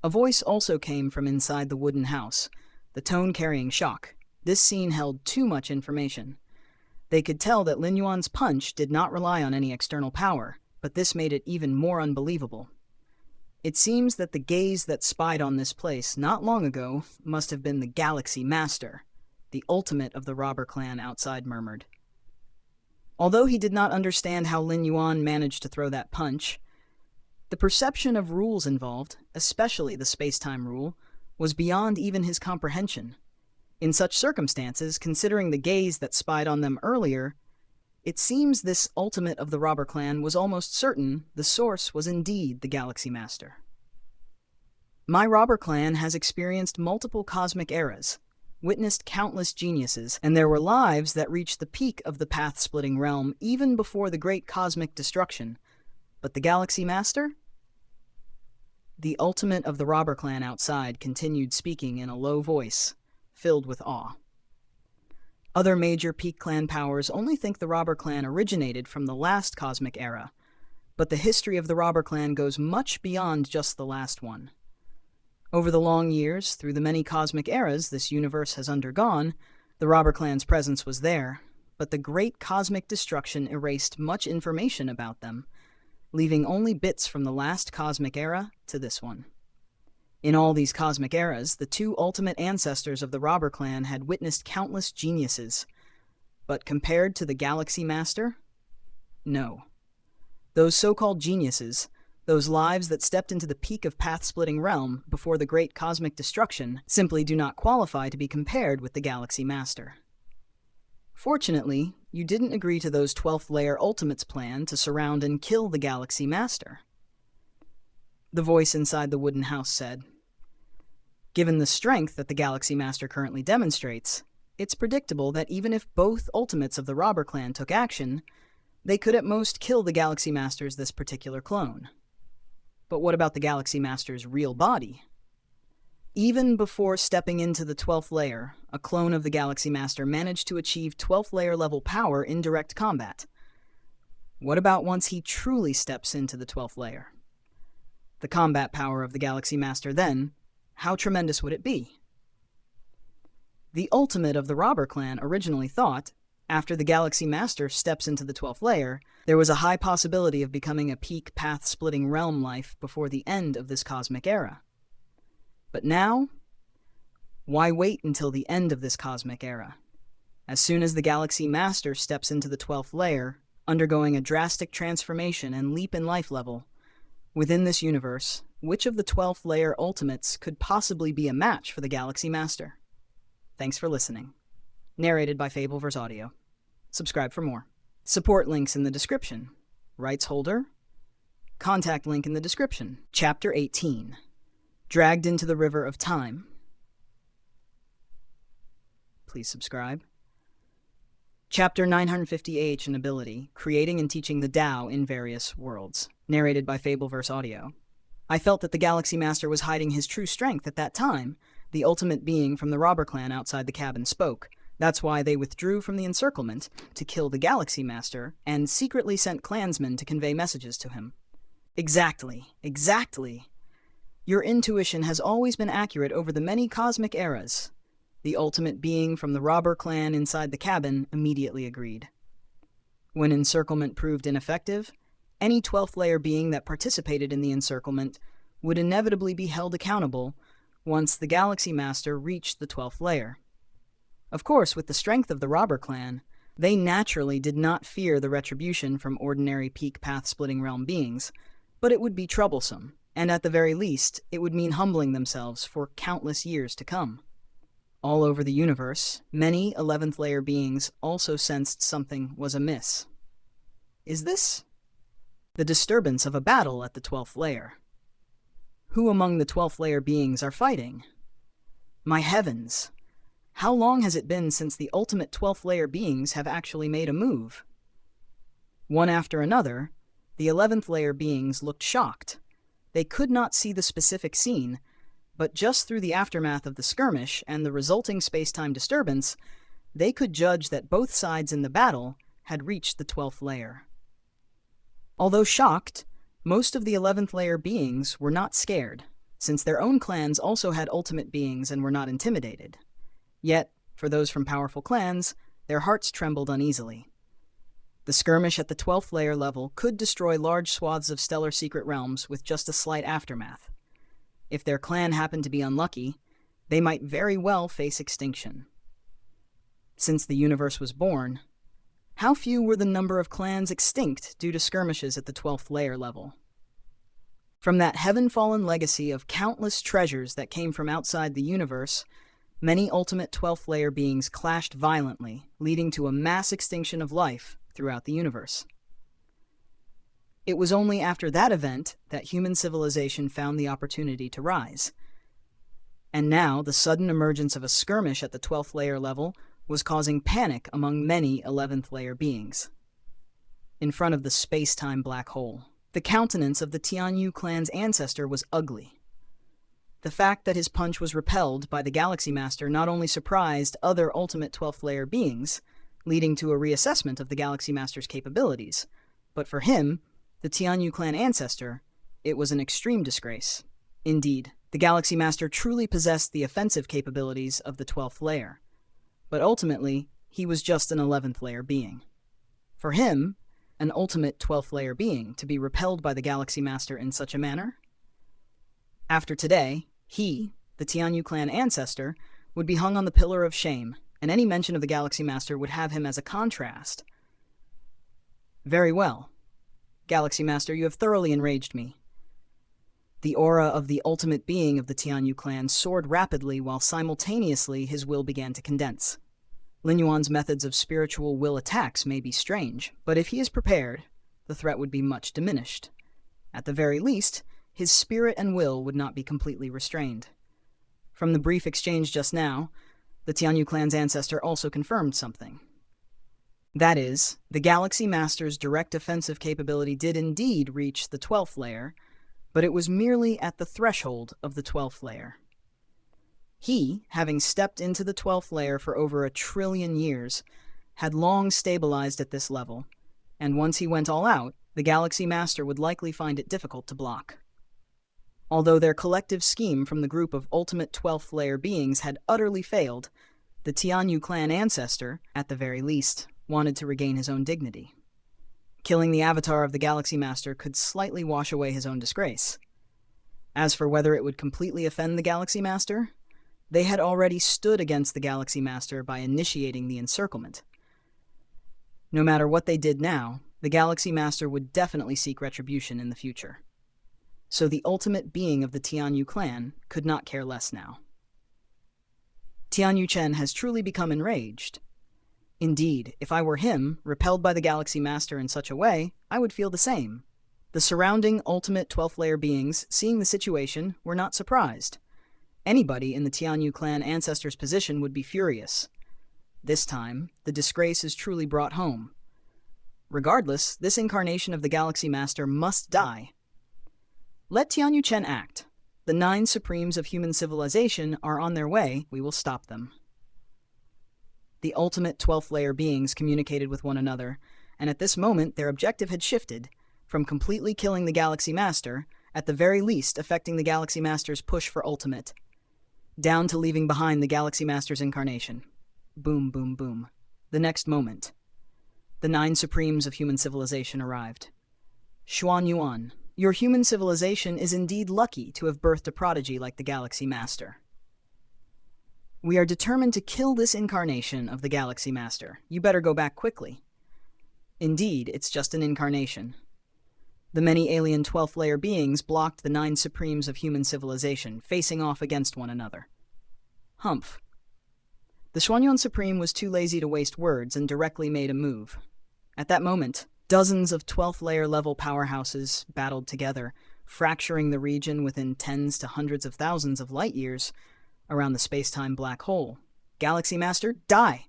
A voice also came from inside the wooden house, the tone carrying shock. This scene held too much information. They could tell that Lin Yuan's punch did not rely on any external power, but this made it even more unbelievable. It seems that the gaze that spied on this place not long ago must have been the Galaxy Master, the ultimate of the robber clan outside murmured. Although he did not understand how Lin Yuan managed to throw that punch, the perception of rules involved, especially the space-time rule, was beyond even his comprehension. In such circumstances, considering the gaze that spied on them earlier, it seems this ultimate of the robber clan was almost certain the source was indeed the Galaxy Master. My robber clan has experienced multiple cosmic eras, witnessed countless geniuses, and there were lives that reached the peak of the path-splitting realm even before the great cosmic destruction. But the Galaxy Master? The ultimate of the robber clan outside continued speaking in a low voice, filled with awe. Other major peak clan powers only think the robber clan originated from the last cosmic era, but the history of the robber clan goes much beyond just the last one. Over the long years, through the many cosmic eras this universe has undergone, the robber clan's presence was there, but the great cosmic destruction erased much information about them, leaving only bits from the last cosmic era to this one. In all these cosmic eras, the two ultimate ancestors of the robber clan had witnessed countless geniuses, but compared to the Galaxy Master? No. Those so-called geniuses, those lives that stepped into the peak of path-splitting realm before the great cosmic destruction, simply do not qualify to be compared with the Galaxy Master. Fortunately, you didn't agree to those 12th layer Ultimates plan to surround and kill the Galaxy Master. The voice inside the wooden house said, "Given the strength that the Galaxy Master currently demonstrates, it's predictable that even if both Ultimates of the robber clan took action, they could at most kill the Galaxy Master's this particular clone. But what about the Galaxy Master's real body? Even before stepping into the 12th layer, a clone of the Galaxy Master managed to achieve 12th layer level power in direct combat. What about once he truly steps into the 12th layer? The combat power of the Galaxy Master then, how tremendous would it be?" The ultimate of the robber clan originally thought, after the Galaxy Master steps into the 12th layer, there was a high possibility of becoming a peak path-splitting realm life before the end of this cosmic era. But now, why wait until the end of this cosmic era? As soon as the Galaxy Master steps into the 12th layer, undergoing a drastic transformation and leap in life level, within this universe, which of the 12th layer Ultimates could possibly be a match for the Galaxy Master? Thanks for listening. Narrated by Fableverse Audio. Subscribe for more. Support links in the description. Rights holder. Contact link in the description. Chapter 18. Dragged into the River of Time. Please subscribe. Chapter 950H in Ability, Creating and Teaching the Tao in Various Worlds. Narrated by Fableverse Audio. I felt that the Galaxy Master was hiding his true strength at that time. The ultimate being from the robber clan outside the cabin spoke. That's why they withdrew from the encirclement to kill the Galaxy Master and secretly sent clansmen to convey messages to him. Exactly. Your intuition has always been accurate over the many cosmic eras. The ultimate being from the robber clan inside the cabin immediately agreed. When encirclement proved ineffective, any 12th layer being that participated in the encirclement would inevitably be held accountable once the Galaxy Master reached the 12th layer. Of course, with the strength of the robber clan, they naturally did not fear the retribution from ordinary peak path-splitting realm beings, but it would be troublesome, and at the very least, it would mean humbling themselves for countless years to come. All over the universe, many 11th layer beings also sensed something was amiss. Is this the disturbance of a battle at the 12th layer? Who among the 12th layer beings are fighting? My heavens! How long has it been since the ultimate 12th layer beings have actually made a move? One after another, the 11th layer beings looked shocked. They could not see the specific scene, but just through the aftermath of the skirmish and the resulting space-time disturbance, they could judge that both sides in the battle had reached the 12th layer. Although shocked, most of the 11th layer beings were not scared. since their own clans also had ultimate beings and were not intimidated. Yet, for those from powerful clans, their hearts trembled uneasily. The skirmish at the 12th layer level could destroy large swaths of stellar secret realms with just a slight aftermath. If their clan happened to be unlucky, they might very well face extinction. Since the universe was born, how few were the number of clans extinct due to skirmishes at the 12th layer level? From that heaven-fallen legacy of countless treasures that came from outside the universe, many ultimate 12th layer beings clashed violently, leading to a mass extinction of life throughout the universe. It was only after that event that human civilization found the opportunity to rise. And now, the sudden emergence of a skirmish at the 12th layer level was causing panic among many 11th layer beings. In front of the space-time black hole, the countenance of the Tianyu clan's ancestor was ugly. The fact that his punch was repelled by the Galaxy Master not only surprised other ultimate 12th layer beings, leading to a reassessment of the Galaxy Master's capabilities, but for him, the Tianyu clan ancestor, it was an extreme disgrace. Indeed, the Galaxy Master truly possessed the offensive capabilities of the 12th layer, but ultimately, he was just an 11th layer being. For him, an ultimate 12th layer being, to be repelled by the Galaxy Master in such a manner? After today, he, the Tianyu clan ancestor, would be hung on the pillar of shame, and any mention of the Galaxy Master would have him as a contrast. Very well. Galaxy Master, you have thoroughly enraged me. The aura of the ultimate being of the Tianyu clan soared rapidly while simultaneously his will began to condense. Lin Yuan's methods of spiritual will attacks may be strange, but if he is prepared, the threat would be much diminished. At the very least, his spirit and will would not be completely restrained. From the brief exchange just now, the Tianyu clan's ancestor also confirmed something. That is, the Galaxy Master's direct offensive capability did indeed reach the 12th layer, but it was merely at the threshold of the 12th layer. He, having stepped into the 12th layer for over 1 trillion years, had long stabilized at this level, and once he went all out, the Galaxy Master would likely find it difficult to block. Although their collective scheme from the group of ultimate 12th layer beings had utterly failed, the Tianyu clan ancestor, at the very least, wanted to regain his own dignity. Killing the avatar of the Galaxy Master could slightly wash away his own disgrace. As for whether it would completely offend the Galaxy Master, they had already stood against the Galaxy Master by initiating the encirclement. No matter what they did now, the Galaxy Master would definitely seek retribution in the future. So the ultimate being of the Tianyu clan could not care less now. Tianyu Chen has truly become enraged. Indeed, if I were him, repelled by the Galaxy Master in such a way, I would feel the same. The surrounding ultimate 12th layer beings, seeing the situation, were not surprised. Anybody in the Tianyu clan ancestor's position would be furious. This time, the disgrace is truly brought home. Regardless, this incarnation of the Galaxy Master must die. Let Tianyu Chen act. The 9 Supremes of human civilization are on their way, we will stop them. The ultimate 12th layer beings communicated with one another, and at this moment their objective had shifted, from completely killing the Galaxy Master, at the very least affecting the Galaxy Master's push for ultimate, down to leaving behind the Galaxy Master's incarnation. Boom, boom, boom. The next moment, the 9 Supremes of human civilization arrived. Lin Yuan, your human civilization is indeed lucky to have birthed a prodigy like the Galaxy Master. We are determined to kill this incarnation of the Galaxy Master. You better go back quickly. Indeed, it's just an incarnation. The many alien 12th layer beings blocked the 9 Supremes of human civilization, facing off against one another. Humph. The Xuanyuan Supreme was too lazy to waste words and directly made a move. At that moment, dozens of 12th layer level powerhouses battled together, fracturing the region within tens to hundreds of thousands of light years around the space-time black hole. Galaxy Master, die!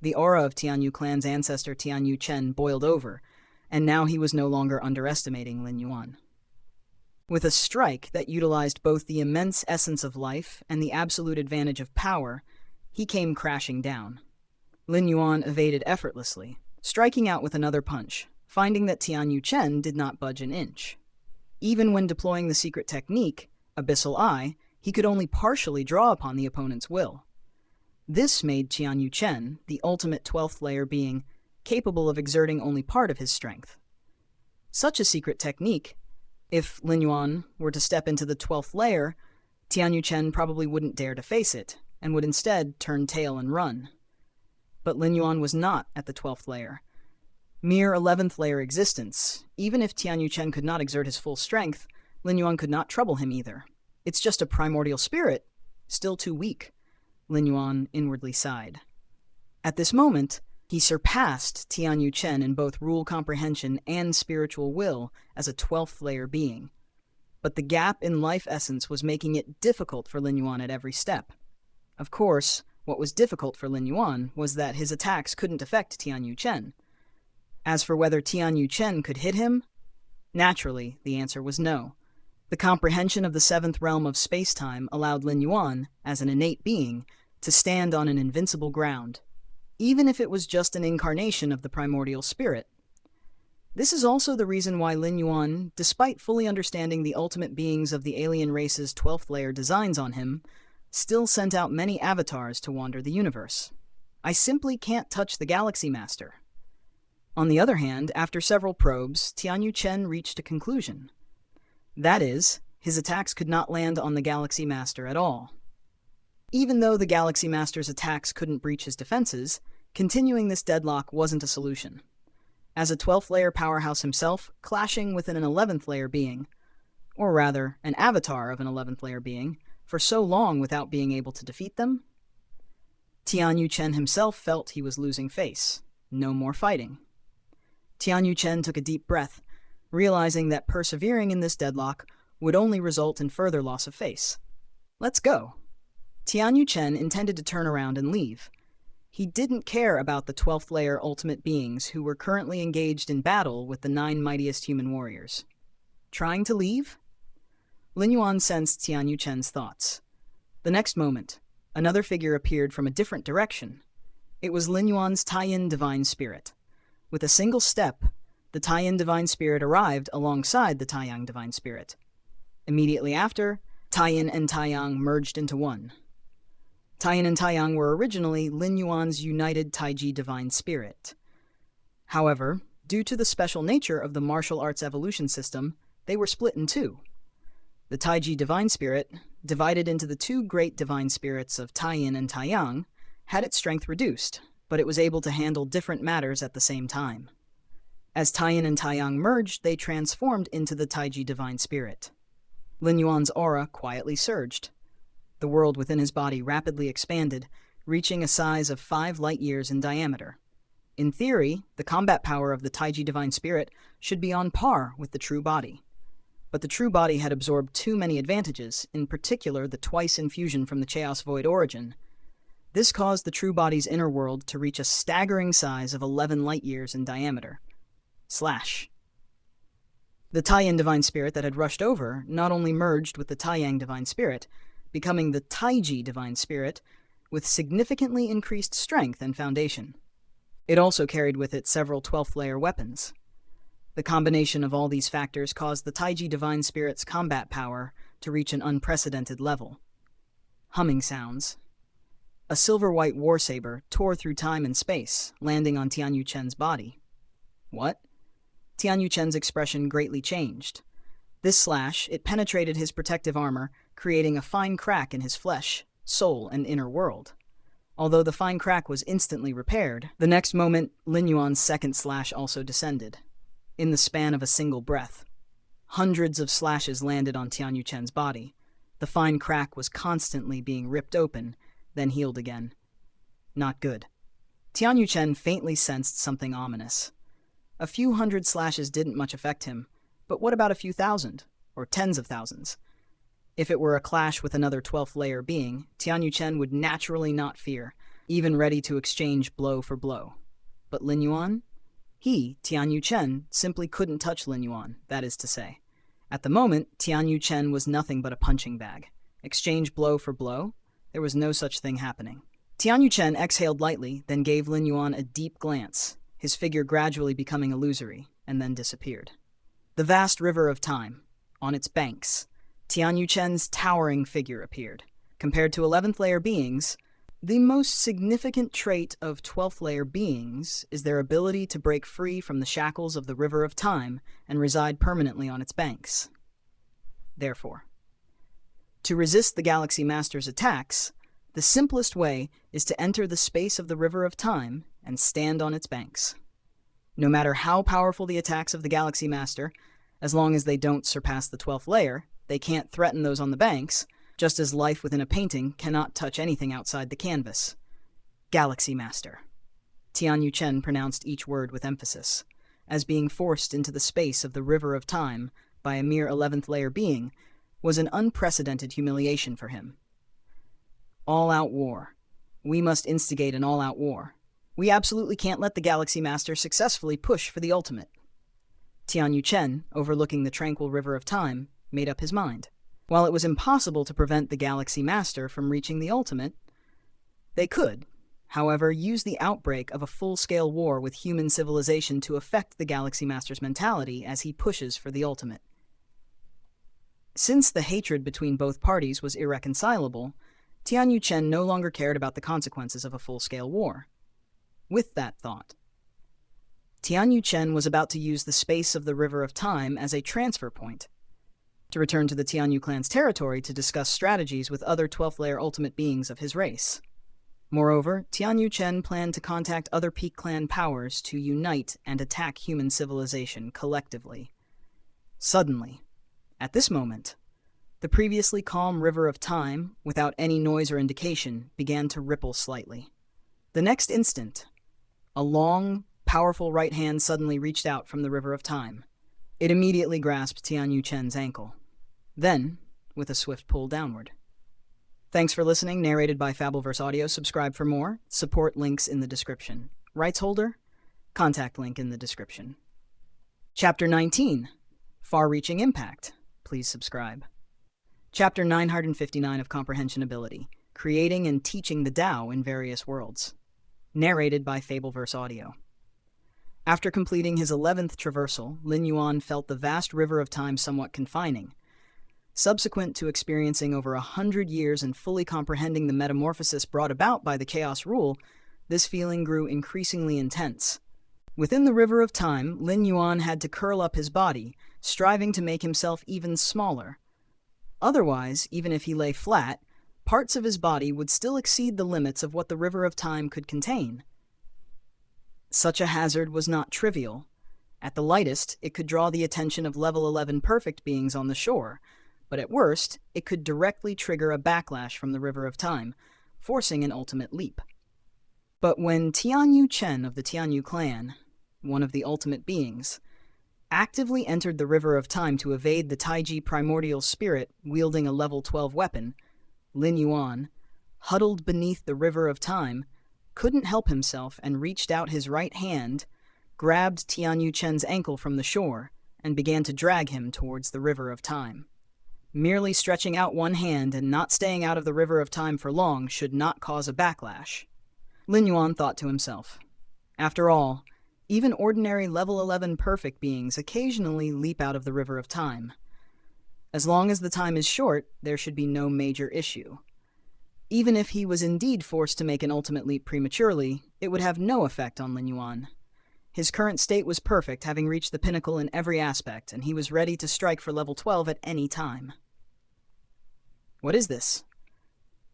The aura of Tianyu clan's ancestor Tianyu Chen boiled over, and now he was no longer underestimating Lin Yuan. With a strike that utilized both the immense essence of life and the absolute advantage of power, he came crashing down. Lin Yuan evaded effortlessly, striking out with another punch, finding that Tianyu Chen did not budge an inch. Even when deploying the secret technique, abyssal eye, he could only partially draw upon the opponent's will. This made Tianyu Chen, the ultimate 12th layer being, capable of exerting only part of his strength. Such a secret technique, if Lin Yuan were to step into the 12th layer, Tianyu Chen probably wouldn't dare to face it, and would instead turn tail and run. But Lin Yuan was not at the 12th layer. Mere 11th layer existence, even if Tianyu Chen could not exert his full strength, Lin Yuan could not trouble him either. It's just a primordial spirit, still too weak, Lin Yuan inwardly sighed. At this moment, he surpassed Tianyu Chen in both rule comprehension and spiritual will as a 12th layer being. But the gap in life essence was making it difficult for Lin Yuan at every step. Of course, what was difficult for Lin Yuan was that his attacks couldn't affect Tianyu Chen. As for whether Tianyu Chen could hit him, naturally, the answer was no. The comprehension of the 7th realm of space-time allowed Lin Yuan, as an innate being, to stand on an invincible ground, even if it was just an incarnation of the primordial spirit. This is also the reason why Lin Yuan, despite fully understanding the ultimate beings of the alien race's 12th layer designs on him, still sent out many avatars to wander the universe. I simply can't touch the Galaxy Master. On the other hand, after several probes, Tianyu Chen reached a conclusion. That is, his attacks could not land on the Galaxy Master at all. Even though the Galaxy Master's attacks couldn't breach his defenses, continuing this deadlock wasn't a solution. As a 12th layer powerhouse himself, clashing with an 11th layer being, or rather, an avatar of an 11th layer being, for so long without being able to defeat them? Tianyu Chen himself felt he was losing face. No more fighting. Tianyu Chen took a deep breath, realizing that persevering in this deadlock would only result in further loss of face. Let's go. Tianyu Chen intended to turn around and leave. He didn't care about the 12th layer ultimate beings who were currently engaged in battle with the 9 mightiest human warriors. Trying to leave? Lin Yuan sensed Tianyu Chen's thoughts. The next moment, another figure appeared from a different direction. It was Lin Yuan's Taiyin Divine Spirit. With a single step, the Taiyin Divine Spirit arrived alongside the Taiyang Divine Spirit. Immediately after, Taiyin and Taiyang merged into one. Taiyin and Taiyang were originally Lin Yuan's united Taiji Divine Spirit. However, due to the special nature of the martial arts evolution system, they were split in two. The Taiji Divine Spirit, divided into the 2 great divine spirits of Taiyin and Taiyang, had its strength reduced, but it was able to handle different matters at the same time. As Taiyin and Taiyang merged, they transformed into the Taiji Divine Spirit. Lin Yuan's aura quietly surged. The world within his body rapidly expanded, reaching a size of 5 light-years in diameter. In theory, the combat power of the Taiji Divine Spirit should be on par with the true body. But the true body had absorbed too many advantages, in particular the twice infusion from the Chaos Void origin. This caused the true body's inner world to reach a staggering size of 11 light-years in diameter. Slash. The Taiyin Divine Spirit that had rushed over not only merged with the Taiyang Divine Spirit, becoming the Taiji Divine Spirit, with significantly increased strength and foundation. It also carried with it several 12th layer weapons. The combination of all these factors caused the Taiji Divine Spirit's combat power to reach an unprecedented level. Humming sounds. A silver-white war saber tore through time and space, landing on Tianyu Chen's body. What? Tianyu Chen's expression greatly changed. This slash, it penetrated his protective armor, creating a fine crack in his flesh, soul, and inner world. Although the fine crack was instantly repaired, the next moment Lin Yuan's second slash also descended. In the span of a single breath, hundreds of slashes landed on Tianyu Chen's body. The fine crack was constantly being ripped open, then healed again. Not good. Tianyu Chen faintly sensed something ominous. A few hundred slashes didn't much affect him, but what about a few thousand, or tens of thousands? If it were a clash with another 12th layer being, Tianyu Chen would naturally not fear, even ready to exchange blow for blow. But Lin Yuan? He, Tianyu Chen, simply couldn't touch Lin Yuan, that is to say. At the moment, Tianyu Chen was nothing but a punching bag. Exchange blow for blow? There was no such thing happening. Tianyu Chen exhaled lightly, then gave Lin Yuan a deep glance, his figure gradually becoming illusory, and then disappeared. The vast river of time. On its banks, Tian Yuchen's towering figure appeared. Compared to 11th layer beings, the most significant trait of 12th layer beings is their ability to break free from the shackles of the river of time and reside permanently on its banks. Therefore, to resist the Galaxy Master's attacks, the simplest way is to enter the space of the river of time and stand on its banks. No matter how powerful the attacks of the Galaxy Master, as long as they don't surpass the 12th layer, they can't threaten those on the banks, just as life within a painting cannot touch anything outside the canvas. Galaxy Master. Tian Yuchen pronounced each word with emphasis, as being forced into the space of the river of time by a mere 11th layer being was an unprecedented humiliation for him. All-out war. We must instigate an all-out war. We absolutely can't let the Galaxy Master successfully push for the ultimate. Tian Yuchen, overlooking the tranquil river of time, made up his mind. While it was impossible to prevent the Galaxy Master from reaching the ultimate, they could, however, use the outbreak of a full-scale war with human civilization to affect the Galaxy Master's mentality as he pushes for the ultimate. Since the hatred between both parties was irreconcilable, Tian Yuchen no longer cared about the consequences of a full-scale war. With that thought, Tian Yuchen was about to use the space of the River of Time as a transfer point, to return to the Tianyu clan's territory to discuss strategies with other 12th layer ultimate beings of his race. Moreover, Tian Yuchen planned to contact other Peak Clan powers to unite and attack human civilization collectively. Suddenly, at this moment, the previously calm river of time, without any noise or indication, began to ripple slightly. The next instant, a long, powerful right hand suddenly reached out from the river of time. It immediately grasped Tian Yuchen's ankle. Then, with a swift pull downward. Thanks for listening, narrated by Fableverse Audio. Subscribe for more. Support links in the description. Rights holder? Contact link in the description. Chapter 19. Far-reaching impact. Please subscribe. Chapter 959 of Comprehension Ability. Creating and teaching the Tao in various worlds. Narrated by Fableverse Audio. After completing his 11th traversal, Lin Yuan felt the vast river of time somewhat confining. Subsequent to experiencing over 100 years and fully comprehending the metamorphosis brought about by the Chaos Rule, this feeling grew increasingly intense. Within the river of time, Lin Yuan had to curl up his body, striving to make himself even smaller. Otherwise, even if he lay flat, parts of his body would still exceed the limits of what the river of time could contain. Such a hazard was not trivial. At the lightest, it could draw the attention of level 11 perfect beings on the shore, but at worst, it could directly trigger a backlash from the river of time, forcing an ultimate leap. But when Tian Yuchen of the Tianyu clan, one of the ultimate beings, actively entered the river of time to evade the Taiji primordial spirit wielding a level 12 weapon, Lin Yuan, huddled beneath the river of time, couldn't help himself and reached out his right hand, grabbed Tian Yuchen's ankle from the shore, and began to drag him towards the river of time. Merely stretching out one hand and not staying out of the river of time for long should not cause a backlash. Lin Yuan thought to himself. After all, even ordinary level 11 perfect beings occasionally leap out of the river of time. As long as the time is short, there should be no major issue. Even if he was indeed forced to make an ultimate leap prematurely, it would have no effect on Lin Yuan. His current state was perfect, having reached the pinnacle in every aspect, and he was ready to strike for level 12 at any time. What is this?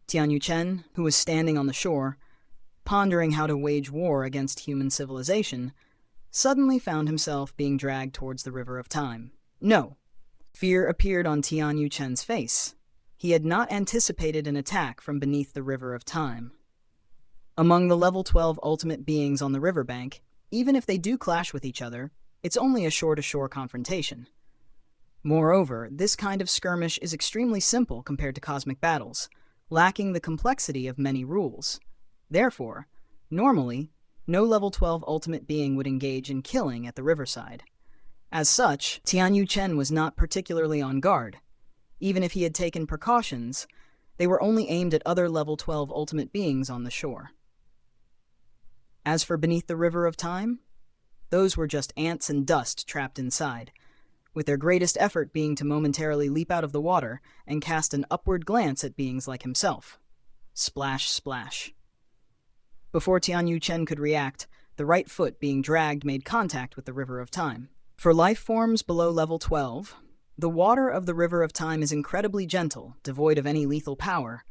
Tian Yuchen, who was standing on the shore, pondering how to wage war against human civilization, suddenly found himself being dragged towards the river of time. No! Fear appeared on Tian Yuchen's face. He had not anticipated an attack from beneath the river of time. Among the level 12 ultimate beings on the riverbank, even if they do clash with each other, it's only a shore-to-shore confrontation. Moreover, this kind of skirmish is extremely simple compared to cosmic battles, lacking the complexity of many rules. Therefore, normally, no level 12 ultimate being would engage in killing at the riverside. As such, Tian Yuchen was not particularly on guard. Even if he had taken precautions, they were only aimed at other level 12 ultimate beings on the shore. As for beneath the river of time, those were just ants and dust trapped inside, with their greatest effort being to momentarily leap out of the water and cast an upward glance at beings like himself. Splash, splash. Before Tianyu Chen could react, the right foot being dragged made contact with the River of Time. For life forms below level 12, the water of the River of Time is incredibly gentle, devoid of any lethal power,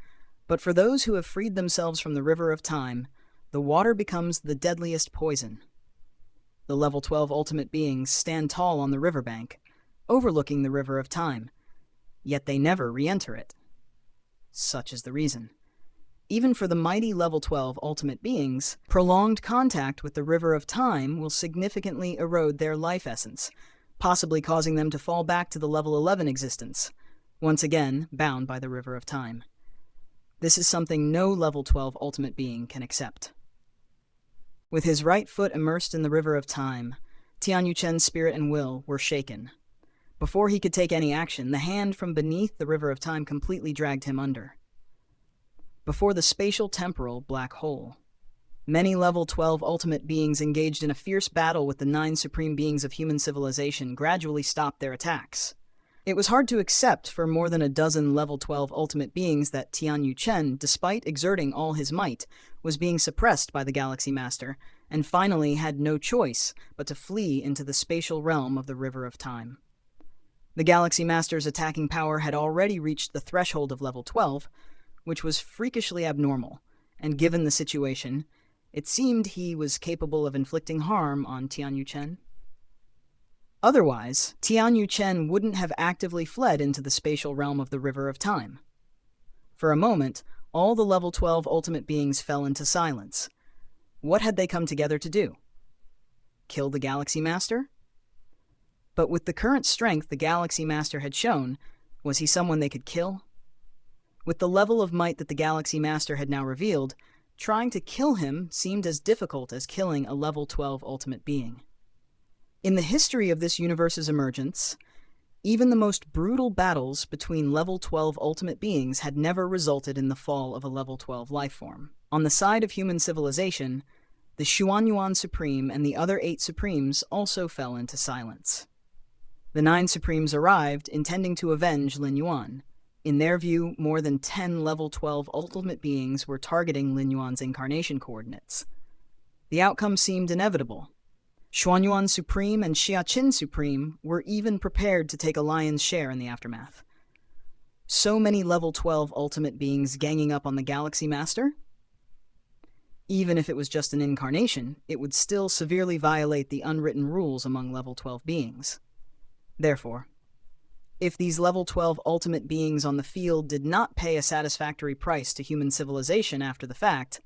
but for those who have freed themselves from the River of Time, the water becomes the deadliest poison. The level 12 ultimate beings stand tall on the riverbank, overlooking the River of Time, yet they never re-enter it. Such is the reason. Even for the mighty level 12 ultimate beings, prolonged contact with the River of Time will significantly erode their life essence, possibly causing them to fall back to the level 11 existence, once again bound by the River of Time. This is something no level 12 ultimate being can accept. With his right foot immersed in the River of Time, Tianyu Chen's spirit and will were shaken. Before he could take any action, the hand from beneath the River of Time completely dragged him under. Before the spatial temporal black hole, many level 12 ultimate beings engaged in a fierce battle with the 9 supreme beings of human civilization gradually stopped their attacks. It was hard to accept for more than a dozen level 12 ultimate beings that Tianyu Chen, despite exerting all his might, was being suppressed by the Galaxy Master, and finally had no choice but to flee into the spatial realm of the River of Time. The Galaxy Master's attacking power had already reached the threshold of level 12, which was freakishly abnormal, and given the situation, it seemed he was capable of inflicting harm on Tianyu Chen. Otherwise, Tianyu Chen wouldn't have actively fled into the spatial realm of the River of Time. For a moment, all the level 12 ultimate beings fell into silence. What had they come together to do? Kill the Galaxy Master? But with the current strength the Galaxy Master had shown, was he someone they could kill? With the level of might that the Galaxy Master had now revealed, trying to kill him seemed as difficult as killing a level 12 ultimate being. In the history of this universe's emergence, even the most brutal battles between level 12 ultimate beings had never resulted in the fall of a level 12 lifeform. On the side of human civilization, the Xuanyuan Supreme and the other 8 Supremes also fell into silence. The 9 Supremes arrived, intending to avenge Lin Yuan. In their view, more than 10 level 12 ultimate beings were targeting Lin Yuan's incarnation coordinates. The outcome seemed inevitable. Xuanyuan Supreme and Xiaqin Supreme were even prepared to take a lion's share in the aftermath. So many level 12 ultimate beings ganging up on the Galaxy Master? Even if it was just an incarnation, it would still severely violate the unwritten rules among level 12 beings. Therefore, if these level 12 ultimate beings on the field did not pay a satisfactory price to human civilization after the fact,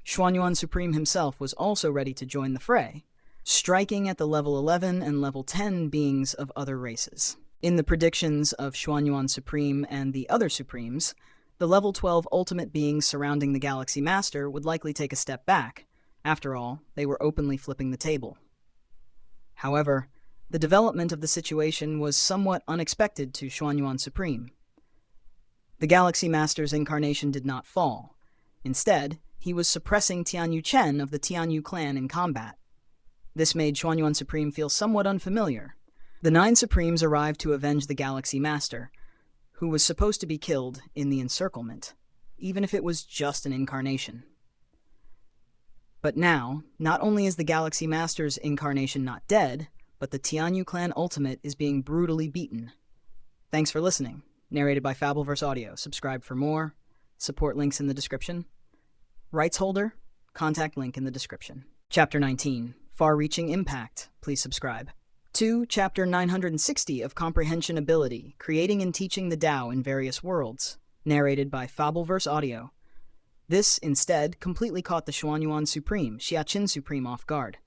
Xuanyuan Supreme himself was also ready to join the fray, striking at the level 11 and level 10 beings of other races. In the predictions of Xuanyuan Supreme and the other Supremes, the level 12 ultimate beings surrounding the Galaxy Master would likely take a step back. After all, they were openly flipping the table. However, the development of the situation was somewhat unexpected to Xuanyuan Supreme. The Galaxy Master's incarnation did not fall. Instead, he was suppressing Tianyu Chen of the Tianyu clan in combat. This made Xuanyuan Supreme feel somewhat unfamiliar. The 9 Supremes arrived to avenge the Galaxy Master, who was supposed to be killed in the encirclement, even if it was just an incarnation. But now, not only is the Galaxy Master's incarnation not dead, but the Tianyu clan ultimate is being brutally beaten. Thanks for listening. Narrated by Fableverse Audio. Subscribe for more. Support links in the description. Rights holder, contact link in the description. Chapter 19, Far-Reaching Impact. Please subscribe. 2. Chapter 960 of Comprehension Ability, Creating and Teaching the Tao in Various Worlds. Narrated by Fableverse Audio. This, instead, completely caught the Xuanyuan Supreme, Xiaqin Supreme off guard.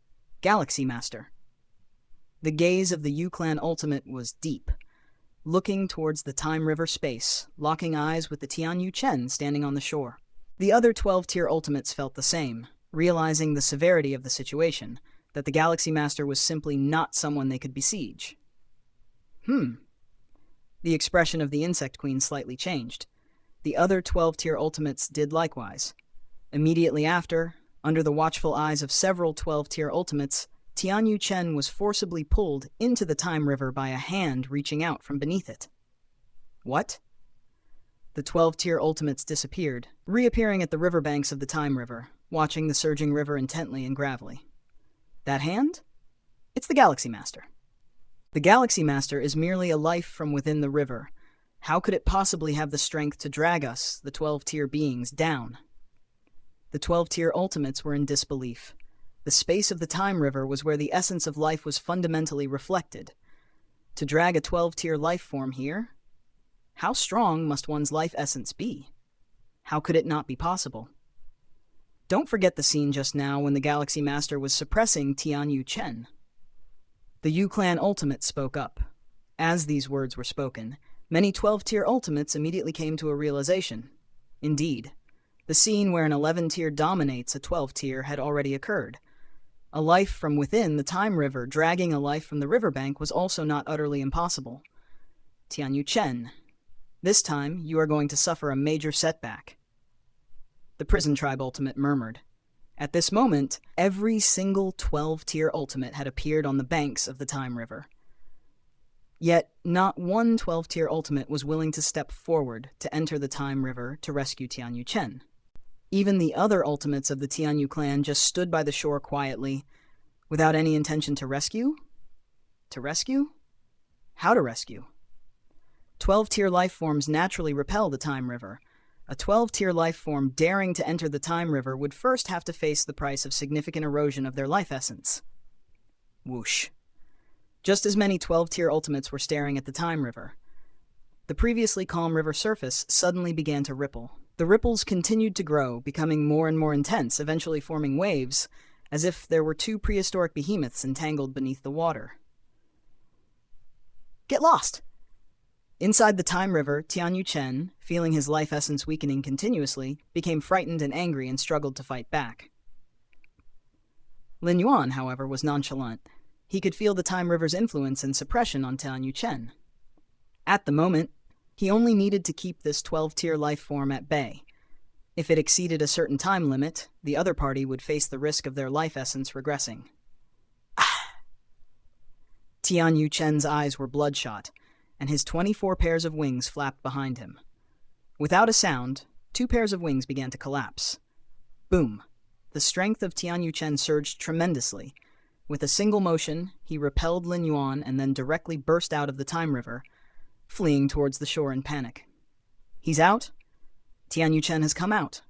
Galaxy Master. The gaze of the Yu-Clan Ultimate was deep, looking towards the Time River space, locking eyes with the Tianyu Chen standing on the shore. The other 12-tier Ultimates felt the same, realizing the severity of the situation, that the Galaxy Master was simply not someone they could besiege. The expression of the Insect Queen slightly changed. The other 12-tier Ultimates did likewise. Immediately after, under the watchful eyes of several 12-tier Ultimates, Tianyu Chen was forcibly pulled into the time river by a hand reaching out from beneath it. What? The 12-tier ultimates disappeared, reappearing at the riverbanks of the time river, watching the surging river intently and gravely. That hand? It's the Galaxy Master. The Galaxy Master is merely a life from within the river. How could it possibly have the strength to drag us, the 12-tier beings, down? The 12-tier ultimates were in disbelief. The space of the time river was where the essence of life was fundamentally reflected. To drag a 12-tier life form here? How strong must one's life essence be? How could it not be possible? Don't forget the scene just now when the Galaxy Master was suppressing Tianyu Chen. The Yu Clan Ultimate spoke up. As these words were spoken, many 12-tier ultimates immediately came to a realization. Indeed, the scene where an 11-tier dominates a 12-tier had already occurred. A life from within the time river dragging a life from the riverbank was also not utterly impossible. Tianyu Chen, this time you are going to suffer a major setback. The Prison Tribe Ultimate murmured. At this moment, every single 12-tier ultimate had appeared on the banks of the time river. Yet, not one 12-tier ultimate was willing to step forward to enter the time river to rescue Tianyu Chen. Even the other ultimates of the Tianyu clan just stood by the shore quietly, without any intention to rescue? To rescue? How to rescue? 12-tier life forms naturally repel the time river. A 12-tier life form daring to enter the time river would first have to face the price of significant erosion of their life essence. Whoosh. Just as many 12-tier ultimates were staring at the time river. The previously calm river surface suddenly began to ripple. The ripples continued to grow, becoming more and more intense, eventually forming waves, as if there were two prehistoric behemoths entangled beneath the water. Get lost! Inside the time river, Tianyu Chen, feeling his life essence weakening continuously, became frightened and angry and struggled to fight back. Lin Yuan, however, was nonchalant. He could feel the time river's influence and suppression on Tianyu Chen. At the moment, he only needed to keep this 12-tier life form at bay. If it exceeded a certain time limit, the other party would face the risk of their life essence regressing. Tianyu Chen's eyes were bloodshot, and his 24 pairs of wings flapped behind him. Without a sound, 2 pairs of wings began to collapse. Boom! The strength of Tianyu Chen surged tremendously. With a single motion, he repelled Lin Yuan and then directly burst out of the time river, fleeing towards the shore in panic. He's out? Tianyu Chen has come out.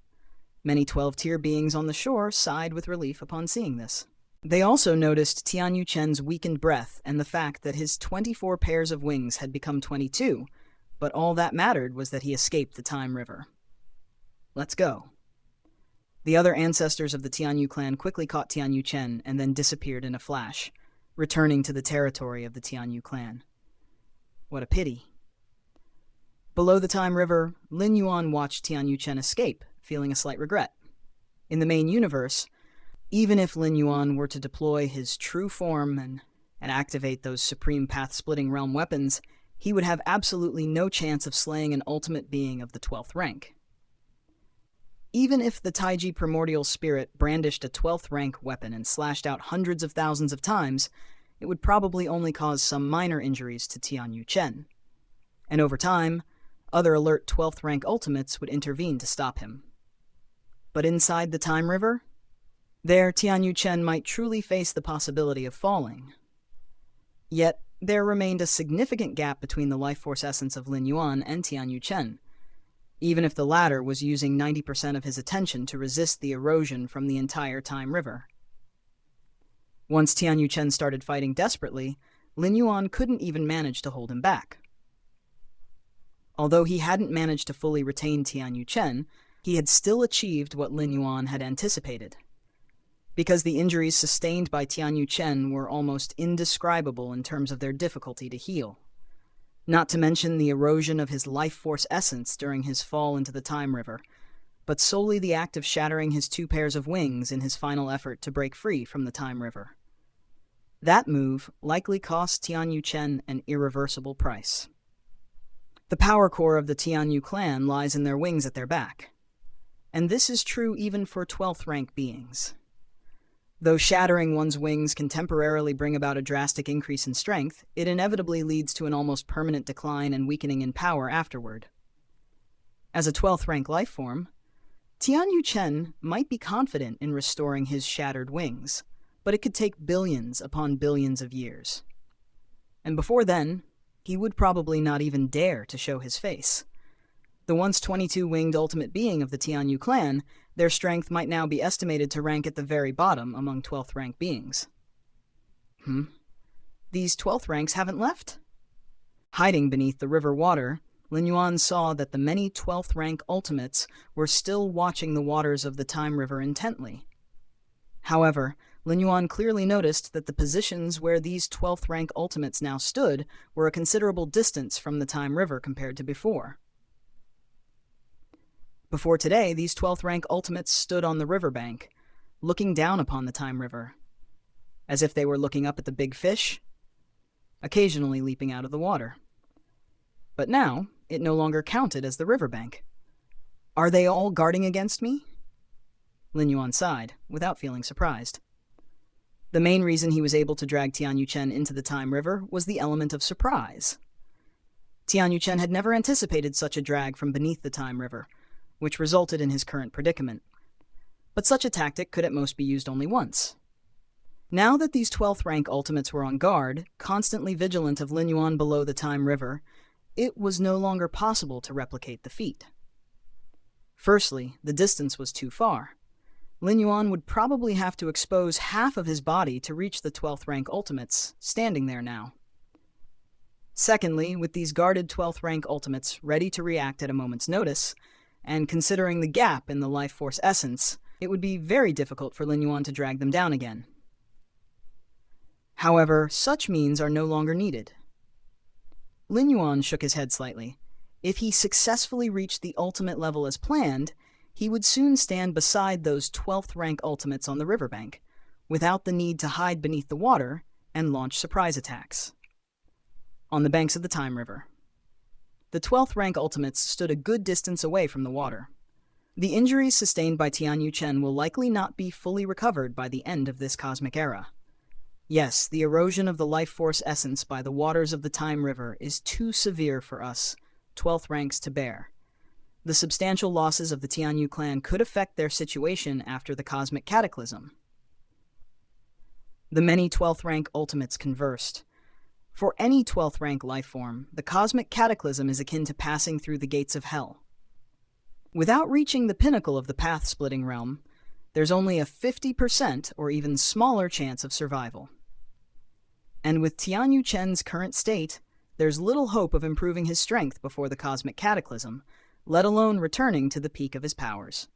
Many 12-tier beings on the shore sighed with relief upon seeing this. They also noticed Tianyu Chen's weakened breath and the fact that his 24 pairs of wings had become 22, but all that mattered was that he escaped the time river. Let's go. The other ancestors of the Tianyu clan quickly caught Tianyu Chen and then disappeared in a flash, returning to the territory of the Tianyu clan. What a pity. Below the time river, Lin Yuan watched Tianyu Chen escape, feeling a slight regret. In the main universe, even if Lin Yuan were to deploy his true form and activate those supreme path-splitting realm weapons, he would have absolutely no chance of slaying an ultimate being of the 12th rank. Even if the Taiji primordial spirit brandished a 12th rank weapon and slashed out hundreds of thousands of times, it would probably only cause some minor injuries to Tianyu Chen. And over time, other alert 12th rank ultimates would intervene to stop him. But inside the time river, there Tianyu Chen might truly face the possibility of falling. Yet, there remained a significant gap between the life force essence of Lin Yuan and Tianyu Chen, even if the latter was using 90% of his attention to resist the erosion from the entire time river. Once Tianyu Chen started fighting desperately, Lin Yuan couldn't even manage to hold him back. Although he hadn't managed to fully retain Tianyu Chen, he had still achieved what Lin Yuan had anticipated. Because the injuries sustained by Tianyu Chen were almost indescribable in terms of their difficulty to heal. Not to mention the erosion of his life force essence during his fall into the time river, but solely the act of shattering his 2 pairs of wings in his final effort to break free from the time river. That move likely cost Tianyu Chen an irreversible price. The power core of the Tianyu clan lies in their wings at their back, and this is true even for 12th rank beings. Though shattering one's wings can temporarily bring about a drastic increase in strength, it inevitably leads to an almost permanent decline and weakening in power afterward. As a 12th rank life form, Tianyu Chen might be confident in restoring his shattered wings, but it could take billions upon billions of years. And before then, he would probably not even dare to show his face. The once 22-winged ultimate being of the Tianyu clan, their strength might now be estimated to rank at the very bottom among 12th rank beings. These 12th ranks haven't left? Hiding beneath the river water, Lin Yuan saw that the many 12th rank ultimates were still watching the waters of the Time River intently. However, Lin Yuan clearly noticed that the positions where these 12th rank ultimates now stood were a considerable distance from the Time River compared to before. Before today, these 12th rank ultimates stood on the riverbank, looking down upon the Time River, as if they were looking up at the big fish, occasionally leaping out of the water. But now, it no longer counted as the riverbank. Are they all guarding against me? Lin Yuan sighed, without feeling surprised. The main reason he was able to drag Tianyu Chen into the Time River was the element of surprise. Tianyu Chen had never anticipated such a drag from beneath the Time River, which resulted in his current predicament. But such a tactic could at most be used only once. Now that these 12th rank ultimates were on guard, constantly vigilant of Lin Yuan below the Time River, it was no longer possible to replicate the feat. Firstly, the distance was too far. Lin Yuan would probably have to expose half of his body to reach the 12th rank ultimates, standing there now. Secondly, with these guarded 12th rank ultimates ready to react at a moment's notice, and considering the gap in the life force essence, it would be very difficult for Lin Yuan to drag them down again. However, such means are no longer needed. Lin Yuan shook his head slightly. If he successfully reached the ultimate level as planned, he would soon stand beside those 12th rank ultimates on the riverbank, without the need to hide beneath the water and launch surprise attacks. On the banks of the Time River, the 12th rank ultimates stood a good distance away from the water. The injuries sustained by Tianyu Chen will likely not be fully recovered by the end of this cosmic era. Yes, the erosion of the life force essence by the waters of the Time River is too severe for us, 12th ranks, to bear. The substantial losses of the Tianyu clan could affect their situation after the cosmic cataclysm. The many 12th rank ultimates conversed. For any 12th rank life form, the cosmic cataclysm is akin to passing through the gates of hell. Without reaching the pinnacle of the path-splitting realm, there's only a 50% or even smaller chance of survival. And with Tianyu Chen's current state, there's little hope of improving his strength before the cosmic cataclysm, let alone returning to the peak of his powers.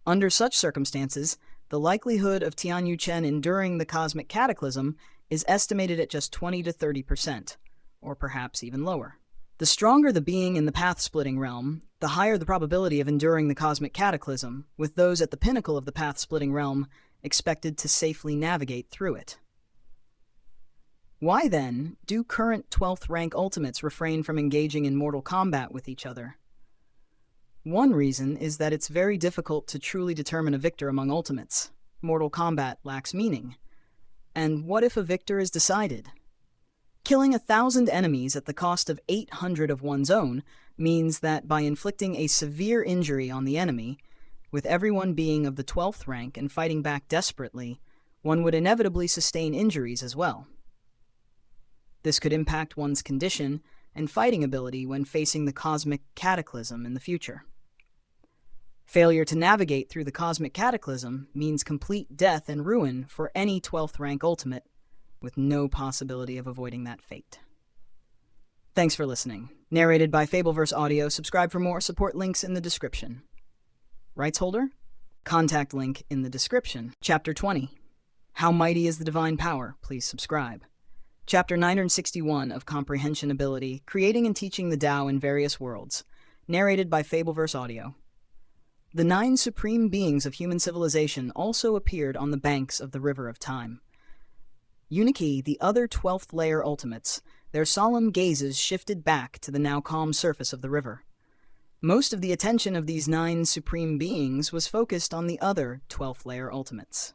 Under such circumstances, the likelihood of Tianyu Chen enduring the cosmic cataclysm is estimated at just 20 to 30%, or perhaps even lower. The stronger the being in the path-splitting realm, the higher the probability of enduring the cosmic cataclysm, with those at the pinnacle of the path-splitting realm expected to safely navigate through it. Why, then, do current 12th rank ultimates refrain from engaging in mortal combat with each other? One reason is that it's very difficult to truly determine a victor among ultimates. Mortal combat lacks meaning. And what if a victor is decided? Killing 1,000 enemies at the cost of 800 of one's own means that by inflicting a severe injury on the enemy, with everyone being of the 12th rank and fighting back desperately, one would inevitably sustain injuries as well. This could impact one's condition and fighting ability when facing the cosmic cataclysm in the future. Failure to navigate through the cosmic cataclysm means complete death and ruin for any 12th rank ultimate, with no possibility of avoiding that fate. Thanks for listening. Narrated by Fableverse Audio. Subscribe for more. Support links in the description. Rights holder? Contact link in the description. Chapter 20. How Mighty is the Divine Power? Please subscribe. Chapter 961 of Comprehension Ability, Creating and Teaching the Tao in Various Worlds. Narrated by Fableverse Audio. The 9 supreme beings of human civilization also appeared on the banks of the River of Time. Unique, the other 12th layer ultimates, their solemn gazes shifted back to the now calm surface of the river. Most of the attention of these 9 supreme beings was focused on the other 12th layer ultimates.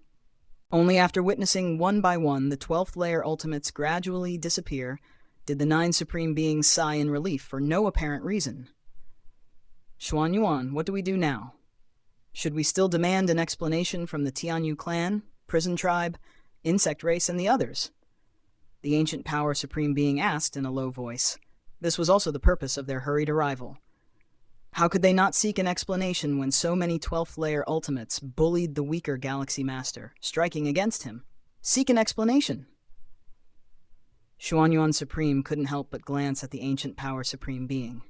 Only after witnessing one by one the 12th layer ultimates gradually disappear did the 9 supreme beings sigh in relief for no apparent reason. Xuan Yuan, what do we do now? Should we still demand an explanation from the Tianyu clan, prison tribe, insect race, and the others? The ancient power supreme being asked in a low voice. This was also the purpose of their hurried arrival. How could they not seek an explanation when so many 12th layer ultimates bullied the weaker Galaxy Master, striking against him? Seek an explanation. Xuan Yuan Supreme couldn't help but glance at the ancient power supreme being.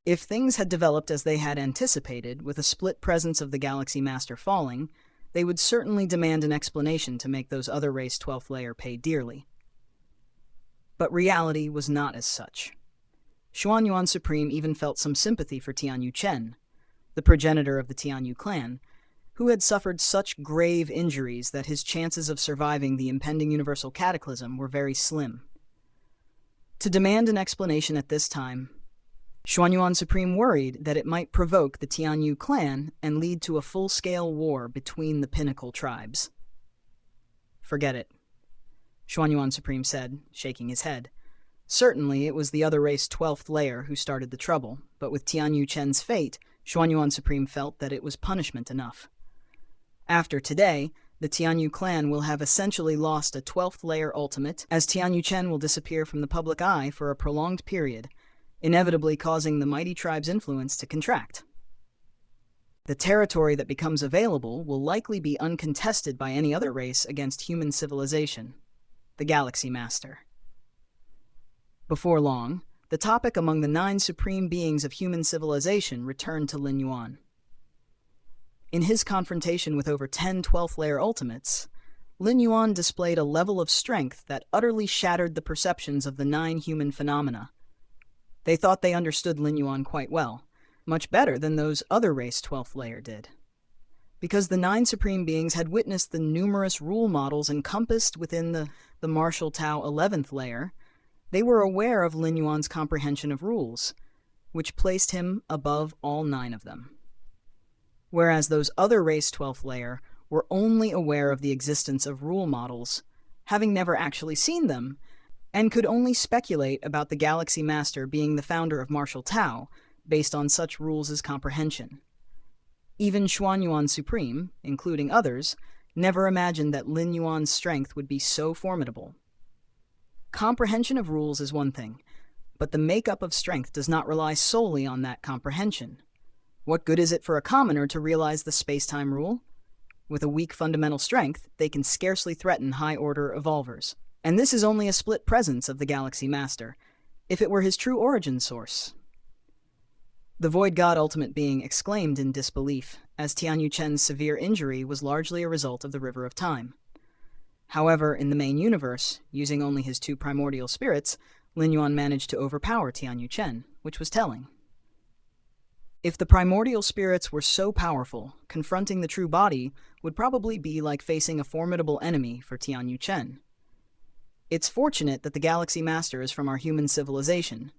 If things had developed as they had anticipated, with a split presence of the Galaxy Master falling, they would certainly demand an explanation to make those other race 12th layer pay dearly. But reality was not as such. Xuan Yuan Supreme even felt some sympathy for Tianyu Chen, the progenitor of the Tianyu clan, who had suffered such grave injuries that his chances of surviving the impending universal cataclysm were very slim. To demand an explanation at this time, Xuan Yuan Supreme worried that it might provoke the Tianyu clan and lead to a full-scale war between the pinnacle tribes. Forget it, Xuan Yuan Supreme said, shaking his head. Certainly, it was the other race 12th layer who started the trouble, but with Tianyu Chen's fate, Xuan Yuan Supreme felt that it was punishment enough. After today, the Tianyu clan will have essentially lost a 12th layer ultimate, as Tianyu Chen will disappear from the public eye for a prolonged period, inevitably causing the mighty tribe's influence to contract. The territory that becomes available will likely be uncontested by any other race against human civilization, the Galaxy Master. Before long, the topic among the 9 supreme beings of human civilization returned to Lin Yuan. In his confrontation with over 10 12th layer ultimates, Lin Yuan displayed a level of strength that utterly shattered the perceptions of the 9 human phenomena. They thought they understood Lin Yuan quite well, much better than those other race 12th layer did. Because the 9 supreme beings had witnessed the numerous rule models encompassed within the martial Tao 11th layer, they were aware of Lin Yuan's comprehension of rules, which placed him above all 9 of them. Whereas those other race 12th layer were only aware of the existence of rule models, having never actually seen them, and could only speculate about the Galaxy Master being the founder of martial Tao, based on such rules as comprehension. Even Xuan Yuan Supreme, including others, never imagined that Lin Yuan's strength would be so formidable. Comprehension of rules is one thing, but the makeup of strength does not rely solely on that comprehension. What good is it for a commoner to realize the space-time rule? With a weak fundamental strength, they can scarcely threaten high-order evolvers. And this is only a split presence of the Galaxy Master, if it were his true origin source. The Void God Ultimate Being exclaimed in disbelief, as Tianyu Chen's severe injury was largely a result of the River of Time. However, in the main universe, using only his 2 primordial spirits, Lin Yuan managed to overpower Tianyu Chen, which was telling. If the primordial spirits were so powerful, confronting the true body would probably be like facing a formidable enemy for Tianyu Chen. It's fortunate that the Galaxy Master is from our human civilization.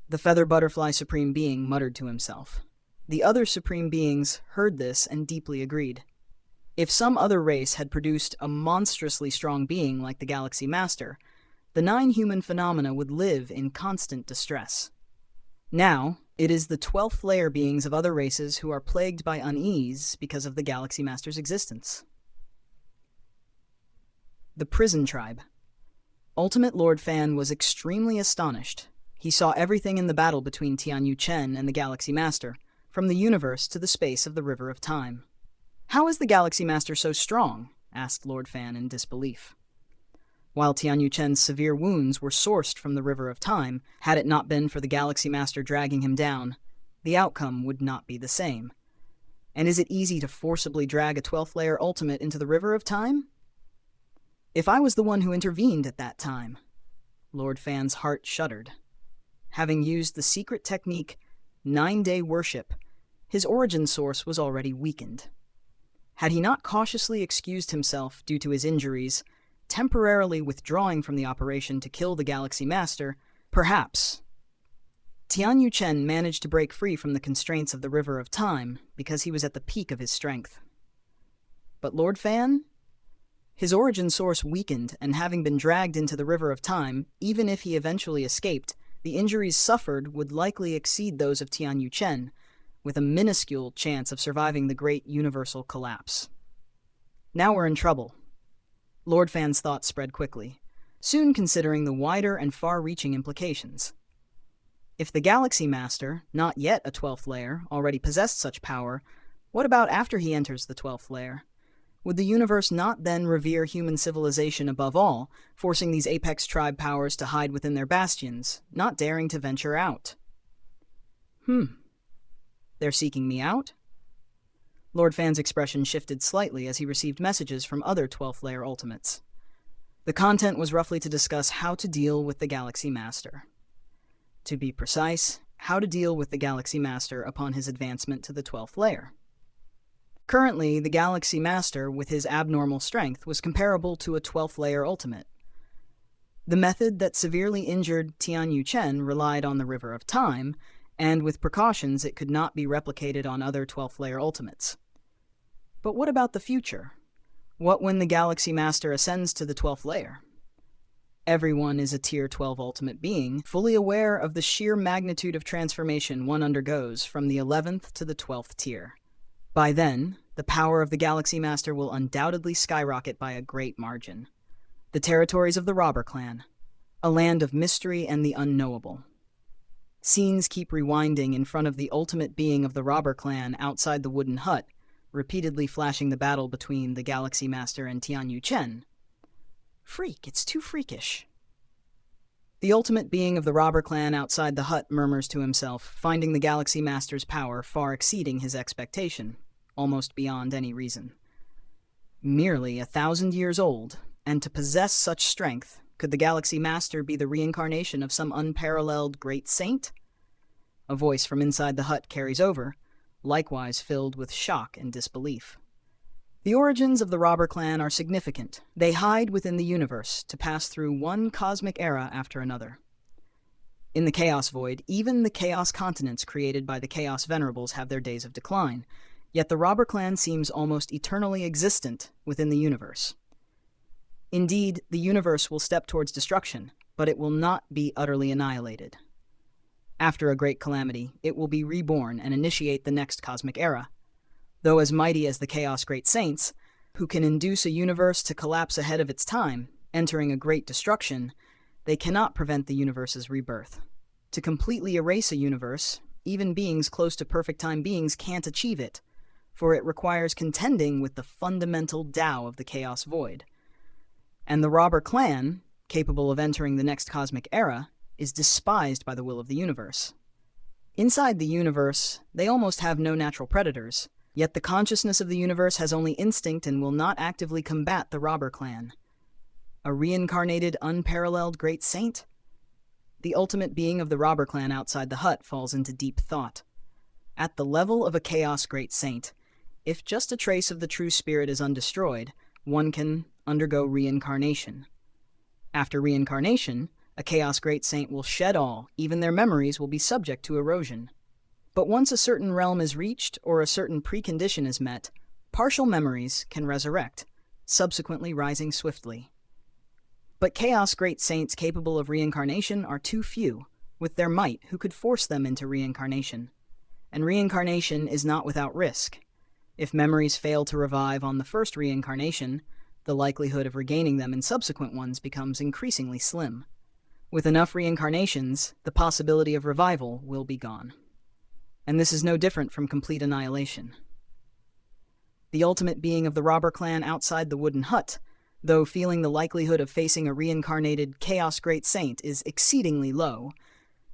The Feather Butterfly Supreme Being muttered to himself. The other Supreme Beings heard this and deeply agreed. If some other race had produced a monstrously strong being like the Galaxy Master, the 9 human phenomena would live in constant distress. Now, it is the 12th layer beings of other races who are plagued by unease because of the Galaxy Master's existence. The Prison Tribe. Ultimate Lord Fan was extremely astonished. He saw everything in the battle between Tianyu Chen and the Galaxy Master, from the universe to the space of the River of Time. "How is the Galaxy Master so strong?" asked Lord Fan in disbelief. While Tianyu Chen's severe wounds were sourced from the River of Time, had it not been for the Galaxy Master dragging him down, the outcome would not be the same. And is it easy to forcibly drag a 12th layer ultimate into the River of Time? If I was the one who intervened at that time, Lord Fan's heart shuddered. Having used the secret technique 9-day worship, his origin source was already weakened. Had he not cautiously excused himself due to his injuries, temporarily withdrawing from the operation to kill the Galaxy Master, perhaps. Tianyu Chen managed to break free from the constraints of the River of Time because he was at the peak of his strength. But Lord Fan? His origin source weakened, and having been dragged into the river of time, even if he eventually escaped, the injuries suffered would likely exceed those of Tian Yu-chen, with a minuscule chance of surviving the great universal collapse. Now we're in trouble. Lord Fan's thoughts spread quickly, soon considering the wider and far-reaching implications. If the Galaxy Master, not yet a 12th layer, already possessed such power, what about after he enters the 12th layer? Would the universe not then revere human civilization above all, forcing these apex tribe powers to hide within their bastions, not daring to venture out? They're seeking me out? Lord Fan's expression shifted slightly as he received messages from other 12th layer ultimates. The content was roughly to discuss how to deal with the Galaxy Master. To be precise, how to deal with the Galaxy Master upon his advancement to the 12th layer. Currently, the Galaxy Master, with his abnormal strength, was comparable to a 12th layer ultimate. The method that severely injured Tian Yu-chen relied on the River of Time, and with precautions it could not be replicated on other 12th layer ultimates. But what about the future? What when the Galaxy Master ascends to the 12th layer? Everyone is a Tier 12 ultimate being, fully aware of the sheer magnitude of transformation one undergoes from the 11th to the 12th tier. By then, the power of the Galaxy Master will undoubtedly skyrocket by a great margin. The territories of the Robber Clan, a land of mystery and the unknowable. Scenes keep rewinding in front of the ultimate being of the Robber Clan outside the wooden hut, repeatedly flashing the battle between the Galaxy Master and Tian Yu-chen. Freak, it's too freakish. The ultimate being of the Robber Clan outside the hut murmurs to himself, finding the Galaxy Master's power far exceeding his expectation, almost beyond any reason. Merely 1,000 years old, and to possess such strength, could the Galaxy Master be the reincarnation of some unparalleled great saint? A voice from inside the hut carries over, likewise filled with shock and disbelief. The origins of the Robber Clan are significant. They hide within the universe to pass through one cosmic era after another. In the Chaos Void, even the Chaos continents created by the Chaos Venerables have their days of decline, yet the Robber Clan seems almost eternally existent within the universe. Indeed, the universe will step towards destruction, but it will not be utterly annihilated. After a great calamity, it will be reborn and initiate the next cosmic era. Though as mighty as the Chaos Great Saints, who can induce a universe to collapse ahead of its time, entering a great destruction, they cannot prevent the universe's rebirth. To completely erase a universe, even beings close to perfect time beings can't achieve it, for it requires contending with the fundamental Tao of the Chaos Void. And the Robber Clan, capable of entering the next cosmic era, is despised by the will of the universe. Inside the universe, they almost have no natural predators, yet the consciousness of the universe has only instinct and will not actively combat the Robber Clan. A reincarnated, unparalleled great saint? The ultimate being of the Robber Clan outside the hut falls into deep thought. At the level of a Chaos Great Saint, if just a trace of the true spirit is undestroyed, one can undergo reincarnation. After reincarnation, a Chaos Great Saint will shed all, even their memories will be subject to erosion. But once a certain realm is reached or a certain precondition is met, partial memories can resurrect, subsequently rising swiftly. But Chaos Great Saints capable of reincarnation are too few, with their might, who could force them into reincarnation. And reincarnation is not without risk. If memories fail to revive on the first reincarnation, the likelihood of regaining them in subsequent ones becomes increasingly slim. With enough reincarnations, the possibility of revival will be gone. And this is no different from complete annihilation. The ultimate being of the Robber Clan outside the wooden hut, though feeling the likelihood of facing a reincarnated Chaos Great Saint is exceedingly low,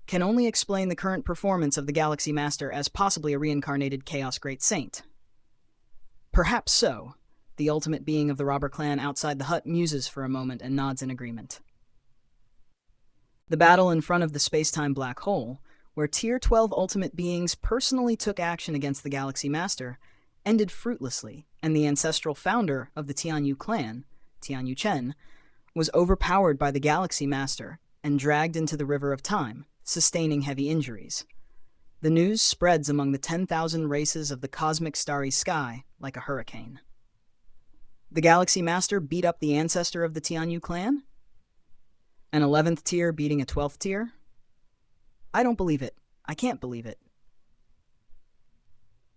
can only explain the current performance of the Galaxy Master as possibly a reincarnated Chaos Great Saint. Perhaps so. The ultimate being of the Robber Clan outside the hut muses for a moment and nods in agreement. The battle in front of the space-time black hole, where Tier 12 ultimate beings personally took action against the Galaxy Master, ended fruitlessly, and the ancestral founder of the Tianyu clan, Tian Yu-chen, was overpowered by the Galaxy Master and dragged into the River of Time, sustaining heavy injuries. The news spreads among the 10,000 races of the cosmic starry sky like a hurricane. The Galaxy Master beat up the ancestor of the Tianyu clan? An 11th tier beating a 12th tier? I don't believe it. I can't believe it.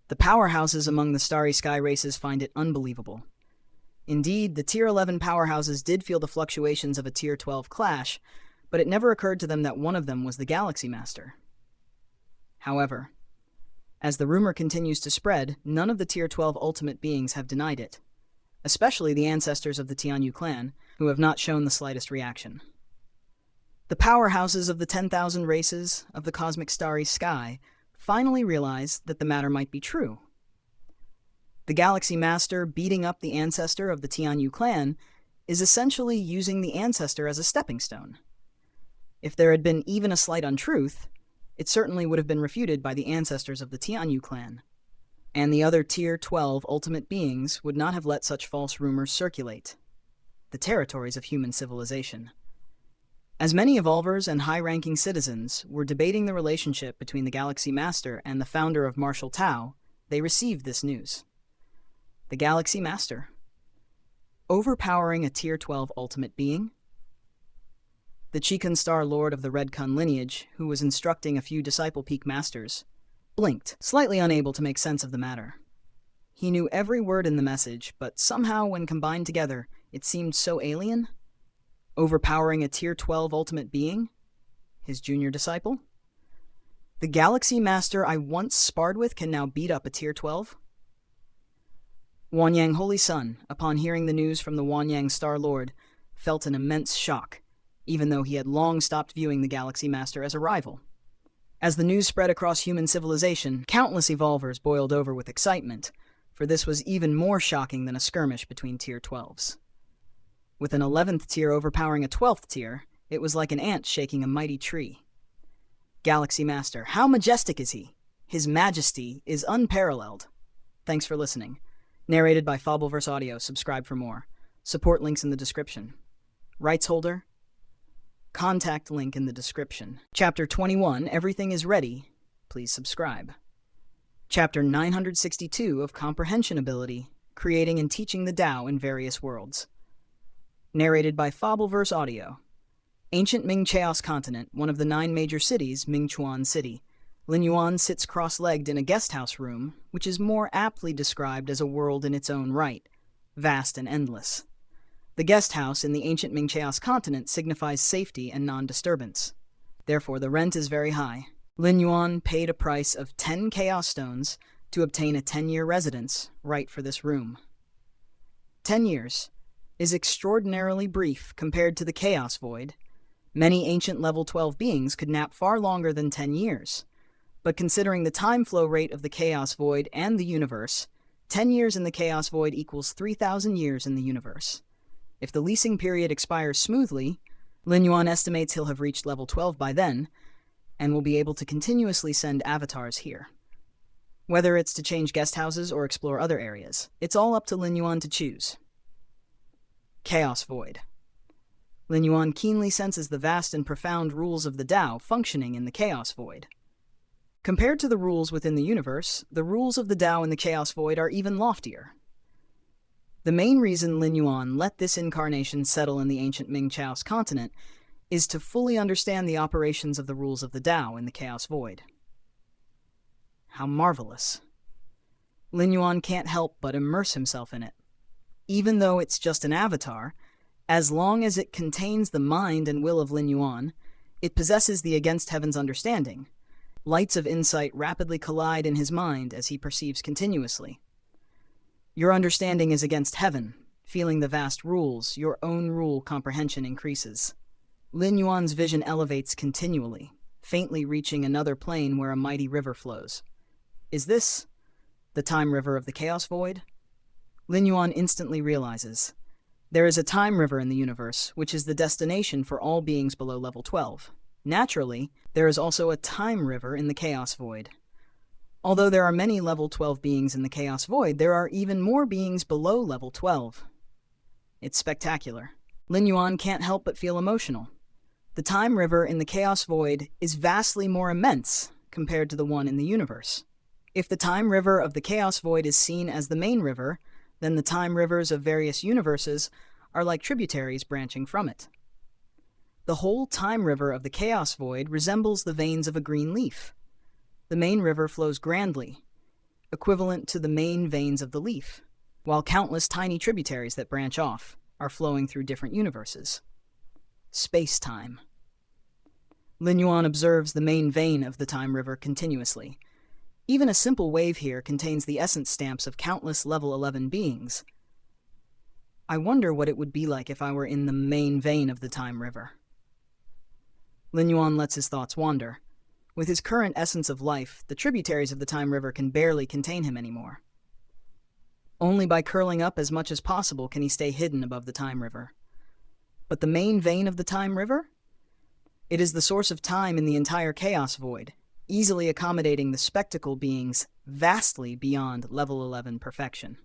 The powerhouses among the Starry Sky races find it unbelievable. Indeed, the Tier 11 powerhouses did feel the fluctuations of a Tier 12 clash, but it never occurred to them that one of them was the Galaxy Master. However, as the rumor continues to spread, none of the Tier 12 ultimate beings have denied it, especially the ancestors of the Tianyu clan, who have not shown the slightest reaction. The powerhouses of the 10,000 races of the cosmic starry sky finally realized that the matter might be true. The Galaxy Master beating up the ancestor of the Tianyu clan is essentially using the ancestor as a stepping stone. If there had been even a slight untruth, it certainly would have been refuted by the ancestors of the Tianyu clan, and the other Tier 12 ultimate beings would not have let such false rumors circulate. The territories of human civilization. As many evolvers and high-ranking citizens were debating the relationship between the Galaxy Master and the founder of Martial Tao, they received this news. The Galaxy Master. Overpowering a Tier 12 ultimate being? The Chikan Star Lord of the Red Kun lineage, who was instructing a few Disciple Peak Masters, blinked, slightly unable to make sense of the matter. He knew every word in the message, but somehow when combined together, it seemed so alien. Overpowering a Tier 12 ultimate being? His junior disciple? The Galaxy Master I once sparred with can now beat up a Tier 12? Wanyang Holy Sun, upon hearing the news from the Wanyang Star Lord, felt an immense shock, even though he had long stopped viewing the Galaxy Master as a rival. As the news spread across human civilization, countless evolvers boiled over with excitement, for this was even more shocking than a skirmish between Tier 12s. With an 11th tier overpowering a 12th tier, it was like an ant shaking a mighty tree. Galaxy Master, how majestic is he? His majesty is unparalleled. Thanks for listening. Narrated by Fableverse Audio. Subscribe for more. Support links in the description. Rights holder? Contact link in the description. Chapter 21, Everything is Ready. Please subscribe. Chapter 962 of Comprehension Ability, Creating and Teaching the Tao in Various Worlds. Narrated by Fableverse Audio. Ancient Ming Chaos Continent, one of the 9 major cities, Mingchuan City. Lin Yuan sits cross-legged in a guesthouse room, which is more aptly described as a world in its own right, vast and endless. The guest house in the ancient Ming Chaos Continent signifies safety and non-disturbance. Therefore, the rent is very high. Lin Yuan paid a price of 10 Chaos Stones to obtain a 10-year residence right for this room. 10 years is extraordinarily brief compared to the Chaos Void. Many ancient level 12 beings could nap far longer than 10 years. But considering the time flow rate of the Chaos Void and the universe, 10 years in the Chaos Void equals 3,000 years in the universe. If the leasing period expires smoothly, Lin Yuan estimates he'll have reached level 12 by then, and will be able to continuously send avatars here. Whether it's to change guest houses or explore other areas, it's all up to Lin Yuan to choose. Chaos Void. Lin Yuan keenly senses the vast and profound rules of the Tao functioning in the Chaos Void. Compared to the rules within the universe, the rules of the Tao in the Chaos Void are even loftier. The main reason Lin Yuan let this incarnation settle in the ancient Ming Chaos continent is to fully understand the operations of the rules of the Tao in the Chaos Void. How marvelous. Lin Yuan can't help but immerse himself in it. Even though it's just an avatar, as long as it contains the mind and will of Lin Yuan, it possesses the against heaven's understanding. Lights of insight rapidly collide in his mind as he perceives continuously. Your understanding is against heaven. Feeling the vast rules, your own rule comprehension increases. Lin Yuan's vision elevates continually, faintly reaching another plane where a mighty river flows. Is this the time river of the Chaos Void? Lin Yuan instantly realizes. There is a time river in the universe, which is the destination for all beings below level 12. Naturally, there is also a time river in the Chaos Void. Although there are many level 12 beings in the Chaos Void, there are even more beings below level 12. It's spectacular. Lin Yuan can't help but feel emotional. The time river in the Chaos Void is vastly more immense compared to the one in the universe. If the time river of the Chaos Void is seen as the main river, then the time rivers of various universes are like tributaries branching from it. The whole time river of the chaos void resembles the veins of a green leaf. The main river flows grandly, equivalent to the main veins of the leaf, while countless tiny tributaries that branch off are flowing through different universes. Space-time. Lin Yuan observes the main vein of the time river continuously. Even a simple wave here contains the essence stamps of countless level 11 beings. I wonder what it would be like if I were in the main vein of the time river. Lin Yuan lets his thoughts wander. With his current essence of life, the tributaries of the time river can barely contain him anymore. Only by curling up as much as possible can he stay hidden above the time river. But the main vein of the time river? It is the source of time in the entire chaos void, easily accommodating the spectacle beings vastly beyond level 11 perfection.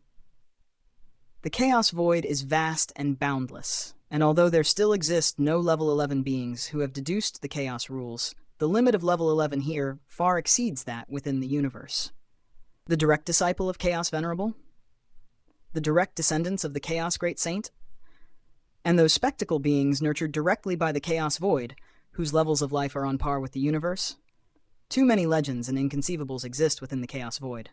The chaos void is vast and boundless, and although there still exist no level 11 beings who have deduced the chaos rules, the limit of level 11 here far exceeds that within the universe. The direct disciple of Chaos Venerable? The direct descendants of the Chaos Great Saint? And those spectacle beings nurtured directly by the Chaos Void, whose levels of life are on par with the universe? Too many legends and inconceivables exist within the Chaos Void.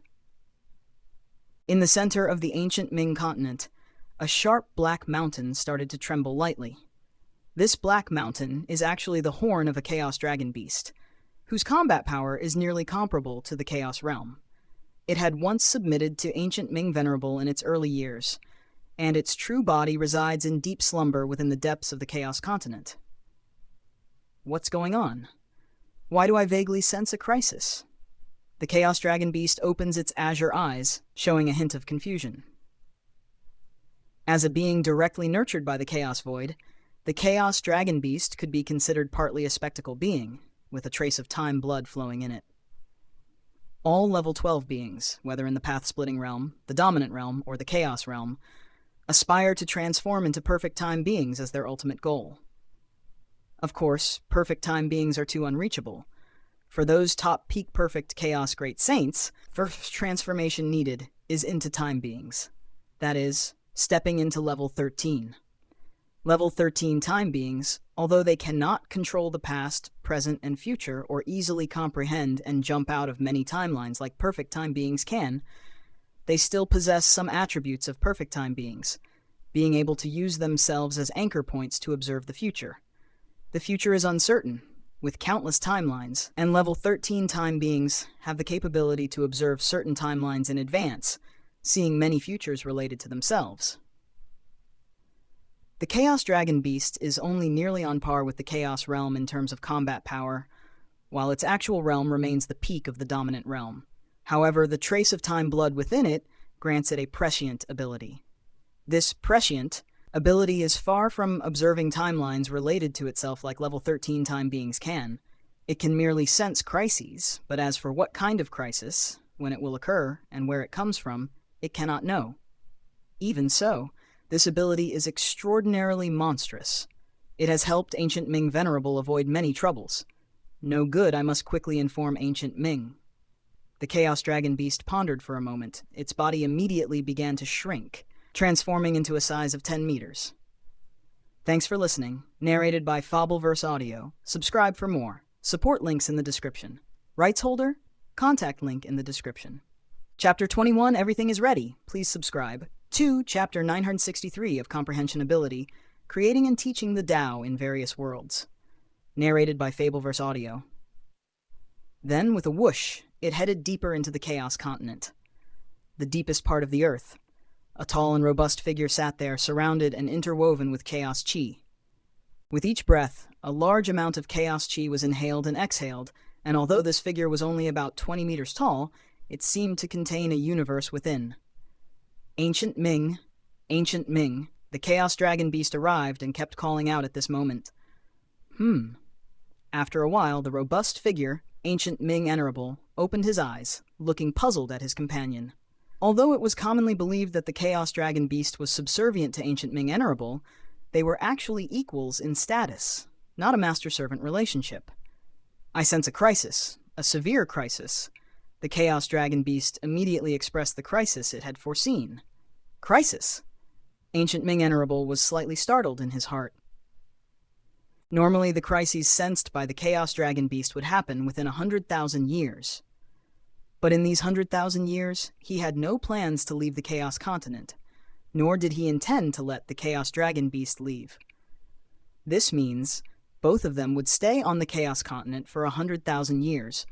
In the center of the ancient Ming continent, a sharp black mountain started to tremble lightly. This black mountain is actually the horn of a Chaos Dragon Beast, whose combat power is nearly comparable to the Chaos Realm. It had once submitted to ancient Ming Venerable in its early years, and its true body resides in deep slumber within the depths of the Chaos Continent. What's going on? Why do I vaguely sense a crisis? The Chaos Dragon Beast opens its azure eyes, showing a hint of confusion. As a being directly nurtured by the Chaos Void, the Chaos Dragon Beast could be considered partly a spectacle being, with a trace of time blood flowing in it. All level 12 beings, whether in the path-splitting realm, the dominant realm, or the Chaos realm, aspire to transform into perfect time beings as their ultimate goal. Of course, perfect time beings are too unreachable. For those top peak perfect Chaos Great Saints, first transformation needed is into time beings. That is, stepping into level 13. Level 13 time beings, although they cannot control the past, present, and future, or easily comprehend and jump out of many timelines like perfect time beings can, they still possess some attributes of perfect time beings, being able to use themselves as anchor points to observe the future. The future is uncertain, with countless timelines, and level 13 time beings have the capability to observe certain timelines in advance, seeing many futures related to themselves. The Chaos Dragon Beast is only nearly on par with the Chaos Realm in terms of combat power, while its actual realm remains the peak of the dominant realm. However, the trace of time blood within it grants it a prescient ability. This prescient ability is far from observing timelines related to itself like level 13 time beings can. It can merely sense crises, but as for what kind of crisis, when it will occur, and where it comes from, it cannot know. Even so, this ability is extraordinarily monstrous. It has helped Ancient Ming Venerable avoid many troubles. No good, I must quickly inform Ancient Ming. The Chaos Dragon Beast pondered for a moment. Its body immediately began to shrink, transforming into a size of 10 meters. Thanks for listening. Narrated by Fableverse Audio. Subscribe for more. Support links in the description. Rights holder? Contact link in the description. Chapter 21, Everything is Ready. Please subscribe. 2. Chapter 963 of Comprehension Ability, Creating and Teaching the Tao in Various Worlds. Narrated by Fableverse Audio. Then, with a whoosh, it headed deeper into the Chaos Continent, the deepest part of the Earth. A tall and robust figure sat there, surrounded and interwoven with Chaos Chi. With each breath, a large amount of Chaos Chi was inhaled and exhaled, and although this figure was only about 20 meters tall, it seemed to contain a universe within. Ancient Ming, the Chaos Dragon Beast arrived and kept calling out at this moment. After a while, the robust figure, Ancient Ming Venerable, opened his eyes, looking puzzled at his companion. Although it was commonly believed that the Chaos Dragon Beast was subservient to Ancient Ming Venerable, they were actually equals in status, not a master-servant relationship. I sense a crisis, a severe crisis. The Chaos Dragon Beast immediately expressed the crisis it had foreseen. Crisis! Ancient Ming Venerable was slightly startled in his heart. Normally, the crises sensed by the Chaos Dragon Beast would happen within 100,000 years. But in these 100,000 years, he had no plans to leave the Chaos Continent, nor did he intend to let the Chaos Dragon Beast leave. This means both of them would stay on the Chaos Continent for 100,000 years,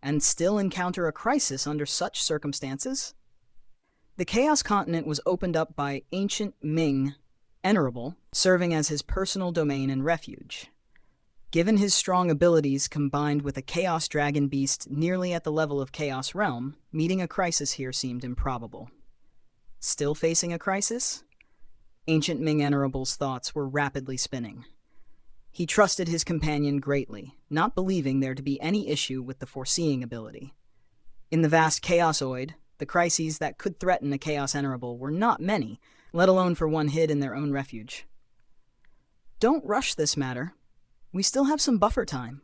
and still encounter a crisis under such circumstances? The Chaos Continent was opened up by Ancient Ming Venerable, serving as his personal domain and refuge. Given his strong abilities combined with a Chaos Dragon Beast nearly at the level of Chaos Realm, meeting a crisis here seemed improbable. Still facing a crisis? Ancient Ming Venerable's thoughts were rapidly spinning. He trusted his companion greatly, not believing there to be any issue with the foreseeing ability. In the vast Chaosoid, the crises that could threaten a Chaos Venerable were not many, let alone for one hid in their own refuge. Don't rush this matter. We still have some buffer time.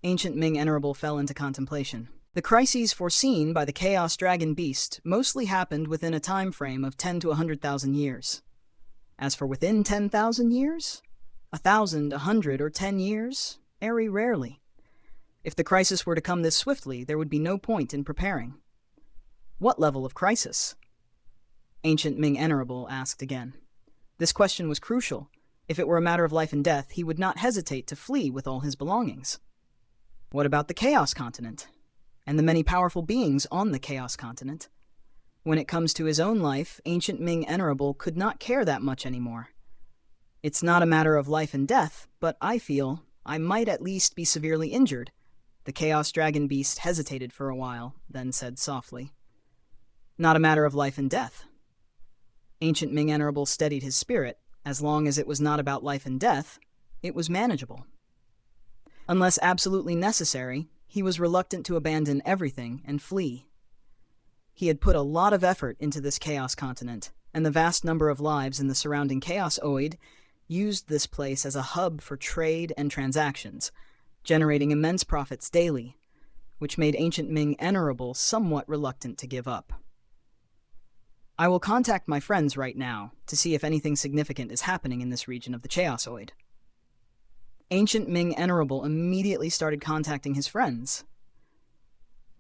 Ancient Ming Venerable fell into contemplation. The crises foreseen by the Chaos Dragon Beast mostly happened within a time frame of 10 to 100,000 years. As for within 10,000 years? 1,000, 100, or 10 years? Very rarely. If the crisis were to come this swiftly, there would be no point in preparing. What level of crisis? Ancient Ming Venerable asked again. This question was crucial. If it were a matter of life and death, he would not hesitate to flee with all his belongings. What about the Chaos Continent? And the many powerful beings on the Chaos Continent? When it comes to his own life, Ancient Ming Venerable could not care that much anymore. It's not a matter of life and death, but I feel I might at least be severely injured. The Chaos Dragon Beast hesitated for a while, then said softly. Not a matter of life and death. Ancient Ming Venerable steadied his spirit. As long as it was not about life and death, it was manageable. Unless absolutely necessary, he was reluctant to abandon everything and flee. He had put a lot of effort into this Chaos Continent, and the vast number of lives in the surrounding Chaosoid used this place as a hub for trade and transactions, generating immense profits daily, which made Ancient Ming Venerable somewhat reluctant to give up. I will contact my friends right now to see if anything significant is happening in this region of the Chaosoid. Ancient Ming Venerable immediately started contacting his friends.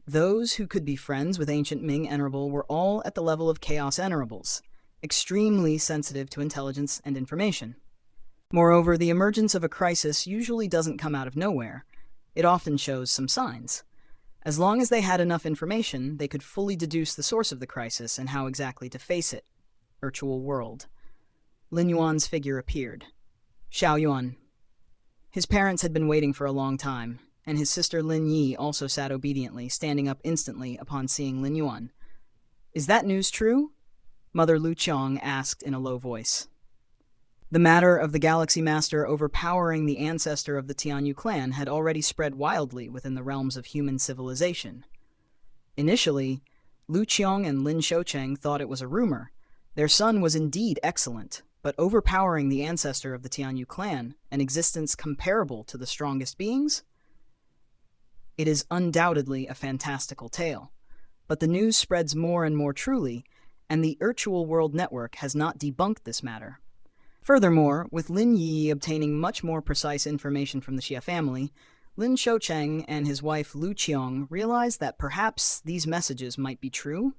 Those who could be friends with Ancient Ming Venerable were all at the level of Chaos Venerables, extremely sensitive to intelligence and information. Moreover, the emergence of a crisis usually doesn't come out of nowhere. It often shows some signs. As long as they had enough information, they could fully deduce the source of the crisis and how exactly to face it. Virtual world. Lin Yuan's figure appeared. Xiao Yuan. His parents had been waiting for a long time, and his sister Lin Yi also sat obediently, standing up instantly upon seeing Lin Yuan. Is that news true? Mother Lu Qiang asked in a low voice. The matter of the Galaxy Master overpowering the ancestor of the Tianyu clan had already spread wildly within the realms of human civilization. Initially, Lu Qiang and Lin Shoucheng thought it was a rumor. Their son was indeed excellent, but overpowering the ancestor of the Tianyu clan, an existence comparable to the strongest beings? It is undoubtedly a fantastical tale, but the news spreads more and more truly, and the Virtual World Network has not debunked this matter. Furthermore, with Lin Yi obtaining much more precise information from the Xia family, Lin Shoucheng and his wife Lu Qiang realized that perhaps these messages might be true.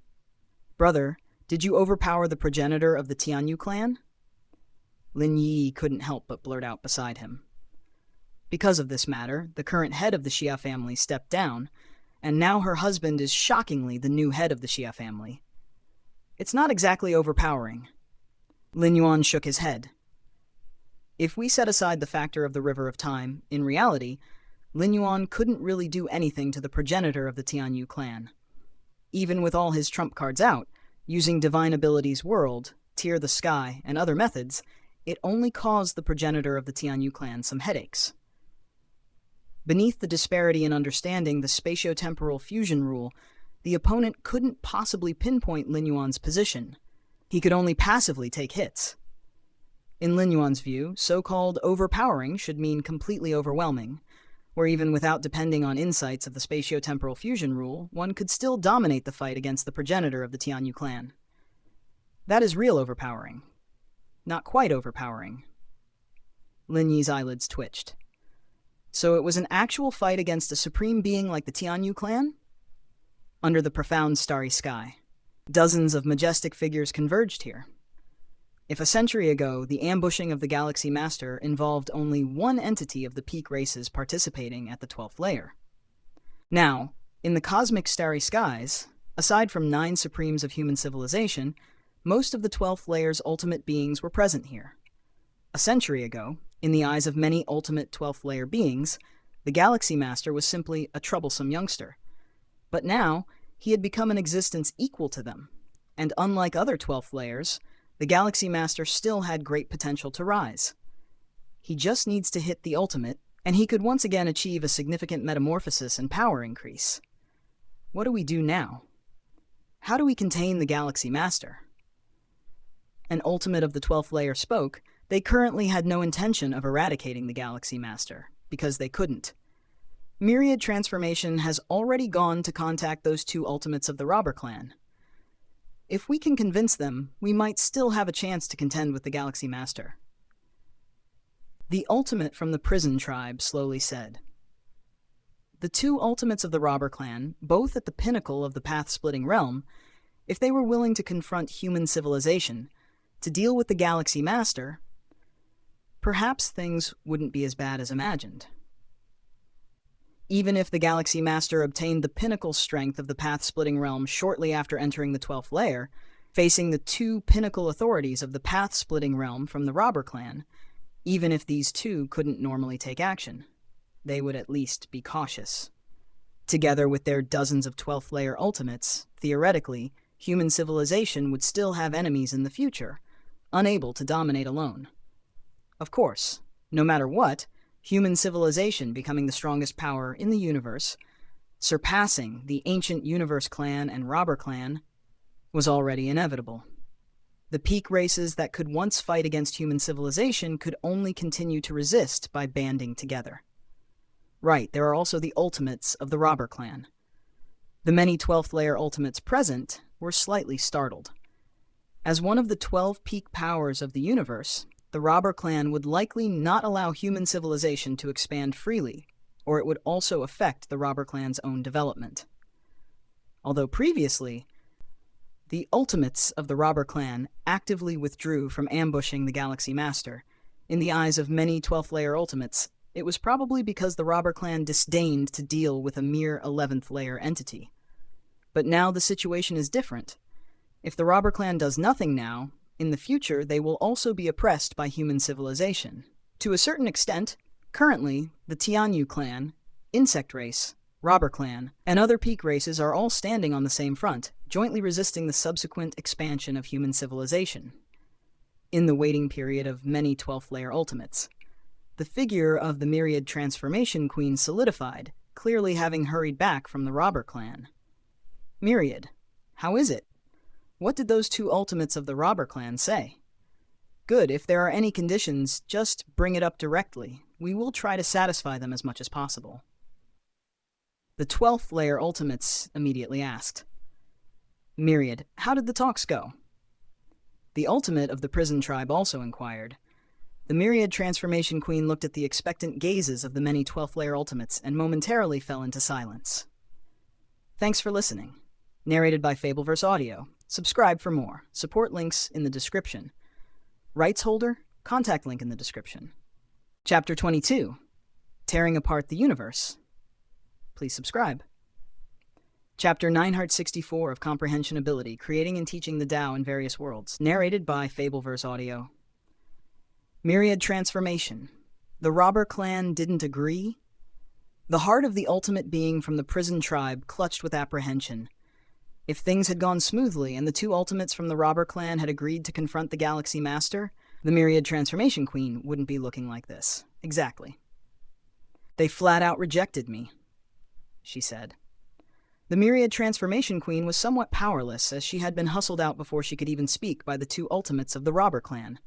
Brother, did you overpower the progenitor of the Tianyu clan? Lin Yi couldn't help but blurt out beside him. Because of this matter, the current head of the Xia family stepped down, and now her husband is shockingly the new head of the Xia family. It's not exactly overpowering. Lin Yuan shook his head. If we set aside the factor of the River of Time, in reality, Lin Yuan couldn't really do anything to the progenitor of the Tianyu clan. Even with all his trump cards out, using Divine Abilities World, Tear the Sky, and other methods, it only caused the progenitor of the Tianyu clan some headaches. Beneath the disparity in understanding the spatio-temporal fusion rule, the opponent couldn't possibly pinpoint Lin Yuan's position. He could only passively take hits. In Lin Yuan's view, so-called overpowering should mean completely overwhelming, where even without depending on insights of the spatio-temporal fusion rule, one could still dominate the fight against the progenitor of the Tianyu clan. That is real overpowering. Not quite overpowering. Lin Yi's eyelids twitched. So it was an actual fight against a supreme being like the Tianyu clan? Under the profound starry sky, dozens of majestic figures converged here. If a century ago the ambushing of the Galaxy Master involved only one entity of the peak races participating at the 12th layer. Now, in the cosmic starry skies, aside from 9 supremes of human civilization, most of the 12th layer's ultimate beings were present here. A century ago, in the eyes of many ultimate 12th layer beings, the Galaxy Master was simply a troublesome youngster. But now, he had become an existence equal to them, and unlike other 12th layers, the Galaxy Master still had great potential to rise. He just needs to hit the ultimate, and he could once again achieve a significant metamorphosis and power increase. What do we do now? How do we contain the Galaxy Master? An ultimate of the 12th layer spoke. They currently had no intention of eradicating the Galaxy Master, because they couldn't. Myriad Transformation has already gone to contact those 2 ultimates of the Robber Clan. If we can convince them, we might still have a chance to contend with the Galaxy Master. The ultimate from the prison tribe slowly said. The 2 ultimates of the Robber Clan, both at the pinnacle of the path-splitting realm, if they were willing to confront human civilization, to deal with the Galaxy Master, perhaps things wouldn't be as bad as imagined. Even if the Galaxy Master obtained the pinnacle strength of the path-splitting realm shortly after entering the 12th layer, facing the 2 pinnacle authorities of the path-splitting realm from the Robber Clan, even if these 2 couldn't normally take action, they would at least be cautious. Together with their dozens of 12th layer ultimates, theoretically, human civilization would still have enemies in the future, unable to dominate alone. Of course, no matter what, human civilization becoming the strongest power in the universe, surpassing the ancient Universe Clan and Robber Clan, was already inevitable. The peak races that could once fight against human civilization could only continue to resist by banding together. Right, there are also the ultimates of the Robber Clan. The many 12th layer ultimates present were slightly startled. As one of the 12 peak powers of the universe, the Robber Clan would likely not allow human civilization to expand freely, or it would also affect the Robber Clan's own development. Although previously, the ultimates of the Robber Clan actively withdrew from ambushing the Galaxy Master, in the eyes of many 12th layer ultimates, it was probably because the Robber Clan disdained to deal with a mere 11th layer entity. But now the situation is different. If the Robber Clan does nothing now, in the future they will also be oppressed by human civilization. To a certain extent, currently, the Tianyu clan, insect race, Robber Clan, and other peak races are all standing on the same front, jointly resisting the subsequent expansion of human civilization. In the waiting period of many 12th layer ultimates, the figure of the Myriad Transformation Queen solidified, clearly having hurried back from the Robber Clan. Myriad, how is it? What did those 2 ultimates of the Robber Clan say? Good, if there are any conditions, just bring it up directly. We will try to satisfy them as much as possible. The 12th layer ultimates immediately asked. Myriad, how did the talks go? The ultimate of the prison tribe also inquired. The Myriad Transformation Queen looked at the expectant gazes of the many 12th layer ultimates and momentarily fell into silence. Thanks for listening. Narrated by Fableverse Audio. Subscribe for more. Support links in the description. Rights holder, contact link in the description. Chapter 22, Tearing Apart the Universe. Please subscribe. Chapter 964 of Comprehension Ability, Creating and Teaching the Tao in Various Worlds. Narrated by Fableverse Audio. Myriad Transformation. The Robber Clan didn't agree? The heart of the ultimate being from the prison tribe clutched with apprehension. If things had gone smoothly and the 2 ultimates from the Robber Clan had agreed to confront the Galaxy Master, the Myriad Transformation Queen wouldn't be looking like this. Exactly. They flat out rejected me, she said. The Myriad Transformation Queen was somewhat powerless, as she had been hustled out before she could even speak by the 2 ultimates of the Robber Clan.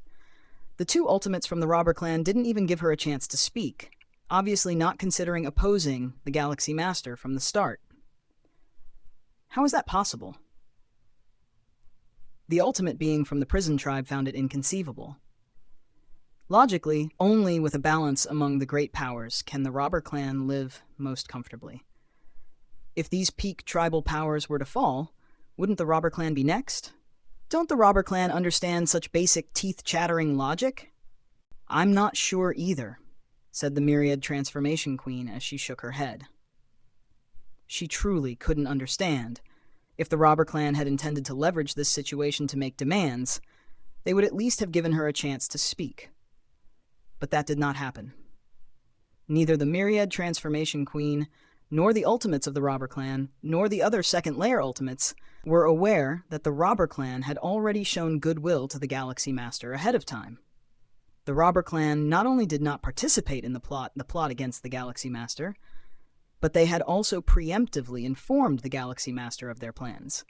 The 2 ultimates from the Robber Clan didn't even give her a chance to speak, obviously not considering opposing the Galaxy Master from the start. How is that possible? The ultimate being from the prison tribe found it inconceivable. Logically, only with a balance among the great powers can the robber clan live most comfortably. If these peak tribal powers were to fall, wouldn't the robber clan be next? Don't the robber clan understand such basic teeth-chattering logic? I'm not sure either, said the Myriad Transformation Queen as she shook her head. She truly couldn't understand. If the robber clan had intended to leverage this situation to make demands, they would at least have given her a chance to speak. But that did not happen. Neither the Myriad Transformation Queen, nor the ultimates of the robber clan, nor the other second layer ultimates were aware that the robber clan had already shown goodwill to the Galaxy Master ahead of time. The robber clan not only did not participate in the plot against the Galaxy Master, but they had also preemptively informed the Galaxy Master of their plans.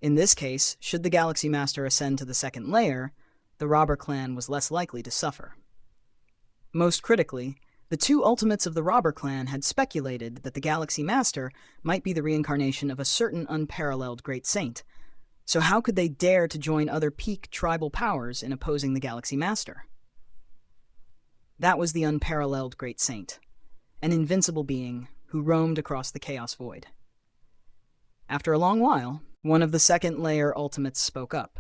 In this case, should the Galaxy Master ascend to the second layer, the robber clan was less likely to suffer. Most critically, the two ultimates of the robber clan had speculated that the Galaxy Master might be the reincarnation of a certain unparalleled great saint, so how could they dare to join other peak tribal powers in opposing the Galaxy Master? That was the unparalleled great saint, an invincible being who roamed across the chaos void. After a long while, one of the second layer ultimates spoke up.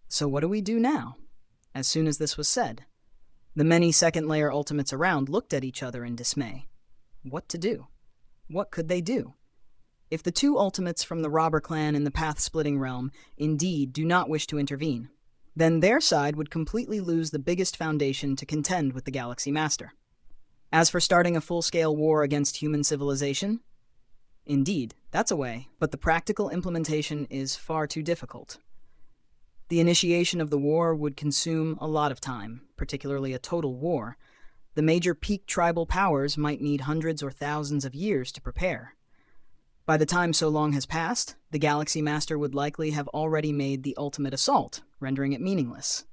So what do we do now? As soon as this was said, the many second layer ultimates around looked at each other in dismay. What to do? What could they do? If the two ultimates from the robber clan in the path-splitting realm indeed do not wish to intervene, then their side would completely lose the biggest foundation to contend with the Galaxy Master. As for starting a full-scale war against human civilization, indeed, that's a way, but the practical implementation is far too difficult. The initiation of the war would consume a lot of time, particularly a total war. The major peak tribal powers might need hundreds or thousands of years to prepare. By the time so long has passed, the Galaxy Master would likely have already made the ultimate assault, rendering it meaningless.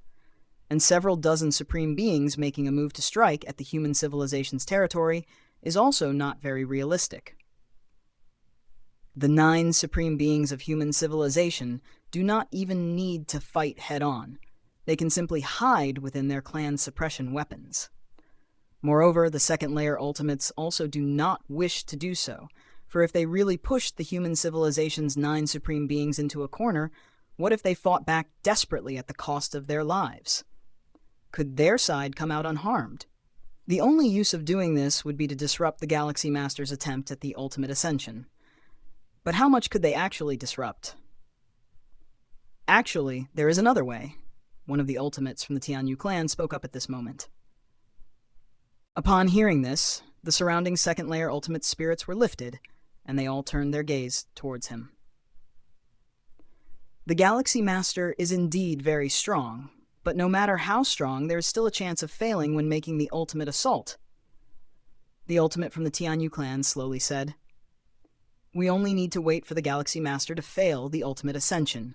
And several dozen supreme beings making a move to strike at the human civilization's territory is also not very realistic. The 9 supreme beings of human civilization do not even need to fight head-on. They can simply hide within their clan's suppression weapons. Moreover, the second layer ultimates also do not wish to do so, for if they really pushed the human civilization's 9 supreme beings into a corner, what if they fought back desperately at the cost of their lives? Could their side come out unharmed? The only use of doing this would be to disrupt the Galaxy Master's attempt at the ultimate ascension. But how much could they actually disrupt? Actually, there is another way. One of the ultimates from the Tianyu clan spoke up at this moment. Upon hearing this, the surrounding second layer ultimate spirits were lifted, and they all turned their gaze towards him. The Galaxy Master is indeed very strong, but no matter how strong, there is still a chance of failing when making the ultimate assault. The ultimate from the Tianyu clan slowly said, "We only need to wait for the Galaxy Master to fail the ultimate ascension.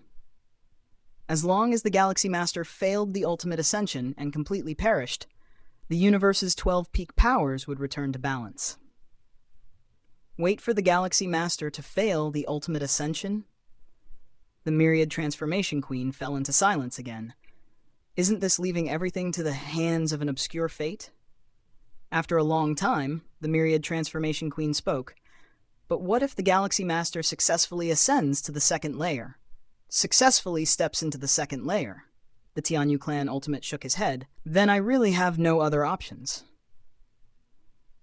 As long as the Galaxy Master failed the ultimate ascension and completely perished, the universe's 12 peak powers would return to balance." Wait for the Galaxy Master to fail the ultimate ascension? The Myriad Transformation Queen fell into silence again. Isn't this leaving everything to the hands of an obscure fate? After a long time, the Myriad Transformation Queen spoke. But what if the Galaxy Master successfully ascends to the second layer? Successfully steps into the second layer? The Tianyu clan ultimate shook his head. Then I really have no other options.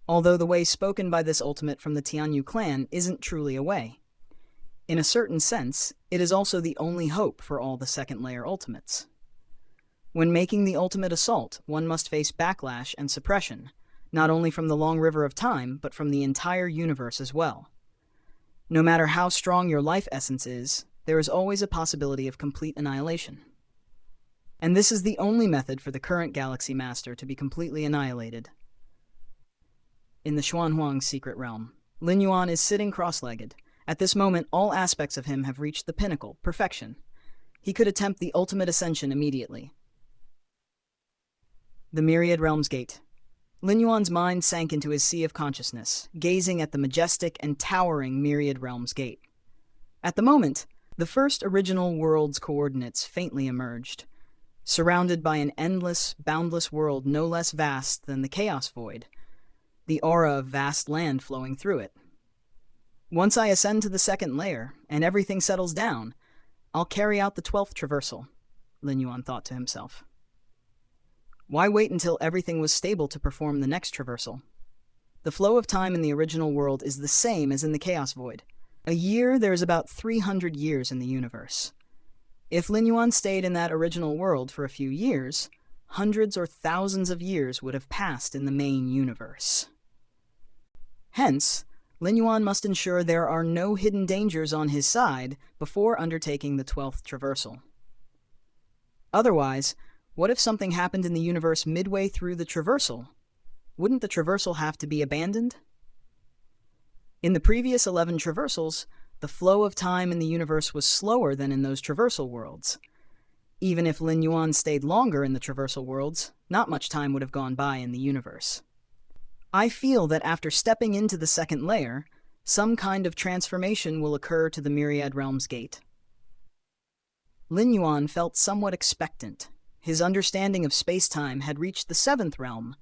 Although the way spoken by this ultimate from the Tianyu clan isn't truly a way. In a certain sense, it is also the only hope for all the second layer ultimates. When making the ultimate assault, one must face backlash and suppression, not only from the long river of time, but from the entire universe as well. No matter how strong your life essence is, there is always a possibility of complete annihilation. And this is the only method for the current Galaxy Master to be completely annihilated. In the Xuanhuang's secret realm, Lin Yuan is sitting cross-legged. At this moment, all aspects of him have reached the pinnacle, perfection. He could attempt the ultimate ascension immediately. The Myriad Realms Gate. Lin Yuan's mind sank into his sea of consciousness, gazing at the majestic and towering Myriad Realms Gate. At the moment, The first original world's coordinates faintly emerged, surrounded by an endless, boundless world no less vast than the chaos void, the aura of vast land flowing through it. Once I ascend to the second layer, and everything settles down, I'll carry out the 12th traversal, Lin Yuan thought to himself. Why wait until everything was stable to perform the next traversal? The flow of time in the original world is the same as in the chaos void. A year, there is about 300 years in the universe. If Lin Yuan stayed in that original world for a few years, hundreds or thousands of years would have passed in the main universe. Hence, Lin Yuan must ensure there are no hidden dangers on his side before undertaking the 12th traversal. Otherwise, what if something happened in the universe midway through the traversal? Wouldn't the traversal have to be abandoned? In the previous 11 traversals, the flow of time in the universe was slower than in those traversal worlds. Even if Lin Yuan stayed longer in the traversal worlds, not much time would have gone by in the universe. I feel that after stepping into the second layer, some kind of transformation will occur to the Myriad Realms gate. Lin Yuan felt somewhat expectant. His understanding of space-time had reached the 7th realm,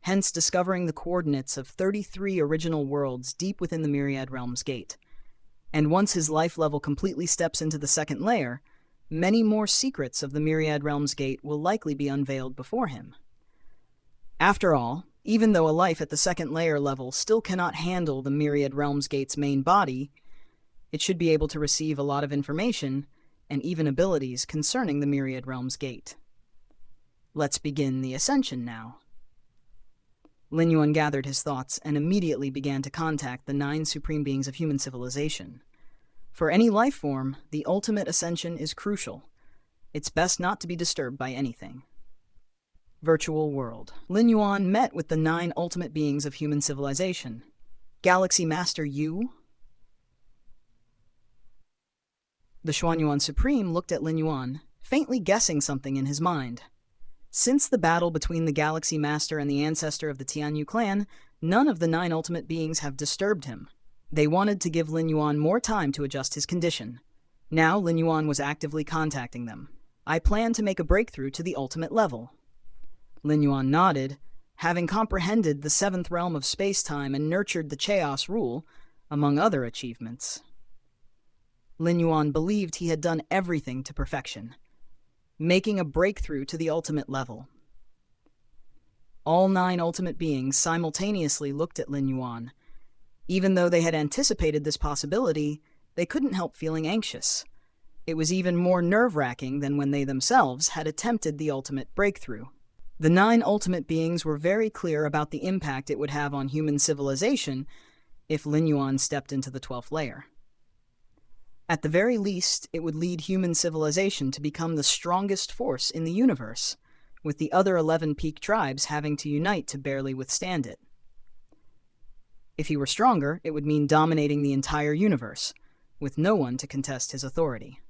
hence discovering the coordinates of 33 original worlds deep within the Myriad Realms gate. And once his life level completely steps into the second layer, many more secrets of the Myriad Realms gate will likely be unveiled before him. After all, even though a life at the second layer level still cannot handle the Myriad Realms gate's main body, it should be able to receive a lot of information and even abilities concerning the Myriad Realms gate. Let's begin the ascension now. Lin Yuan gathered his thoughts and immediately began to contact the 9 supreme beings of human civilization. For any life form, the ultimate ascension is crucial. It's best not to be disturbed by anything. Virtual world. Lin Yuan met with the 9 ultimate beings of human civilization. Galaxy Master Yu. The Xuanyuan Supreme looked at Lin Yuan, faintly guessing something in his mind. Since the battle between the Galaxy Master and the ancestor of the Tianyu clan, none of the 9 ultimate beings have disturbed him. They wanted to give Lin Yuan more time to adjust his condition. Now Lin Yuan was actively contacting them. I plan to make a breakthrough to the ultimate level. Lin Yuan nodded, having comprehended the 7th realm of space-time and nurtured the Chaos Rule, among other achievements. Lin Yuan believed he had done everything to perfection, making a breakthrough to the ultimate level. All 9 ultimate beings simultaneously looked at Lin Yuan. Even though they had anticipated this possibility, they couldn't help feeling anxious. It was even more nerve-wracking than when they themselves had attempted the ultimate breakthrough. The 9 ultimate beings were very clear about the impact it would have on human civilization if Lin Yuan stepped into the 12th layer. At the very least, it would lead human civilization to become the strongest force in the universe, with the other 11 peak tribes having to unite to barely withstand it. If he were stronger, it would mean dominating the entire universe, with no one to contest his authority.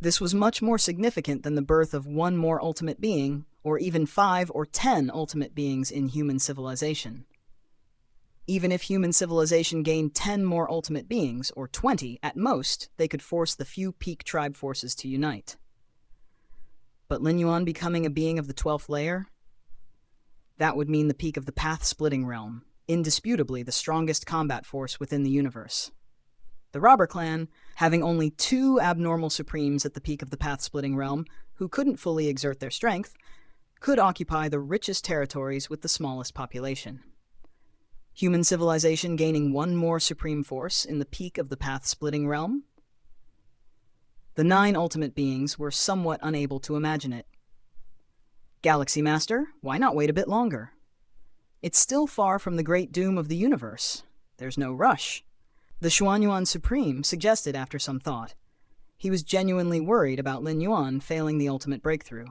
This was much more significant than the birth of 1 more ultimate being, or even 5 or 10 ultimate beings in human civilization. Even if human civilization gained 10 more ultimate beings, or 20 at most, they could force the few peak tribe forces to unite. But Lin Yuan becoming a being of the 12th layer? That would mean the peak of the path-splitting realm, indisputably the strongest combat force within the universe. The Robber Clan, having only 2 abnormal supremes at the peak of the path-splitting realm, who couldn't fully exert their strength, could occupy the richest territories with the smallest population. Human civilization gaining 1 more supreme force in the peak of the path-splitting realm? The 9 ultimate beings were somewhat unable to imagine it. Galaxy Master, why not wait a bit longer? It's still far from the great doom of the universe. There's no rush. The Xuanyuan Supreme suggested after some thought. He was genuinely worried about Lin Yuan failing the ultimate breakthrough.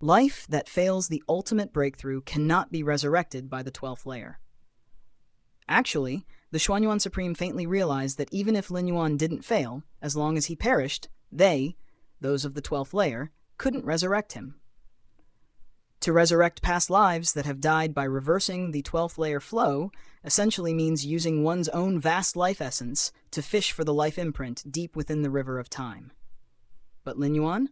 Life that fails the ultimate breakthrough cannot be resurrected by the 12th layer. Actually, the Xuanyuan Supreme faintly realized that even if Lin Yuan didn't fail, as long as he perished, they, those of the 12th layer, couldn't resurrect him. To resurrect past lives that have died by reversing the 12th layer flow essentially means using one's own vast life essence to fish for the life imprint deep within the river of time. But Lin Yuan?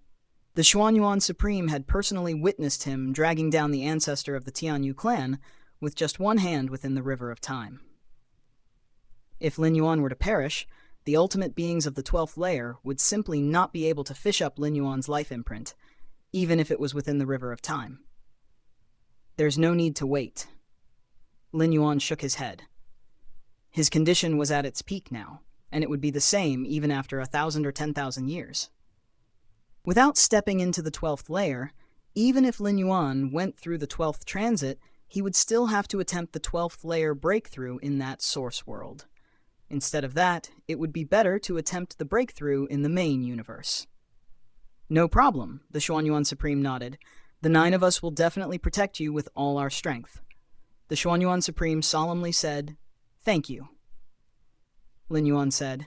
The Xuanyuan Supreme had personally witnessed him dragging down the ancestor of the Tianyu clan with just one hand within the river of time. If Lin Yuan were to perish, the ultimate beings of the 12th layer would simply not be able to fish up Lin Yuan's life imprint, even if it was within the river of time. There's no need to wait. Lin Yuan shook his head. His condition was at its peak now, and it would be the same even after 1,000 or 10,000 years. Without stepping into the 12th layer, even if Lin Yuan went through the 12th transit, he would still have to attempt the 12th layer breakthrough in that source world. Instead of that, it would be better to attempt the breakthrough in the main universe. No problem, the Xuanyuan Supreme nodded. The 9 of us will definitely protect you with all our strength. The Xuanyuan Supreme solemnly said, "Thank you." Lin Yuan said,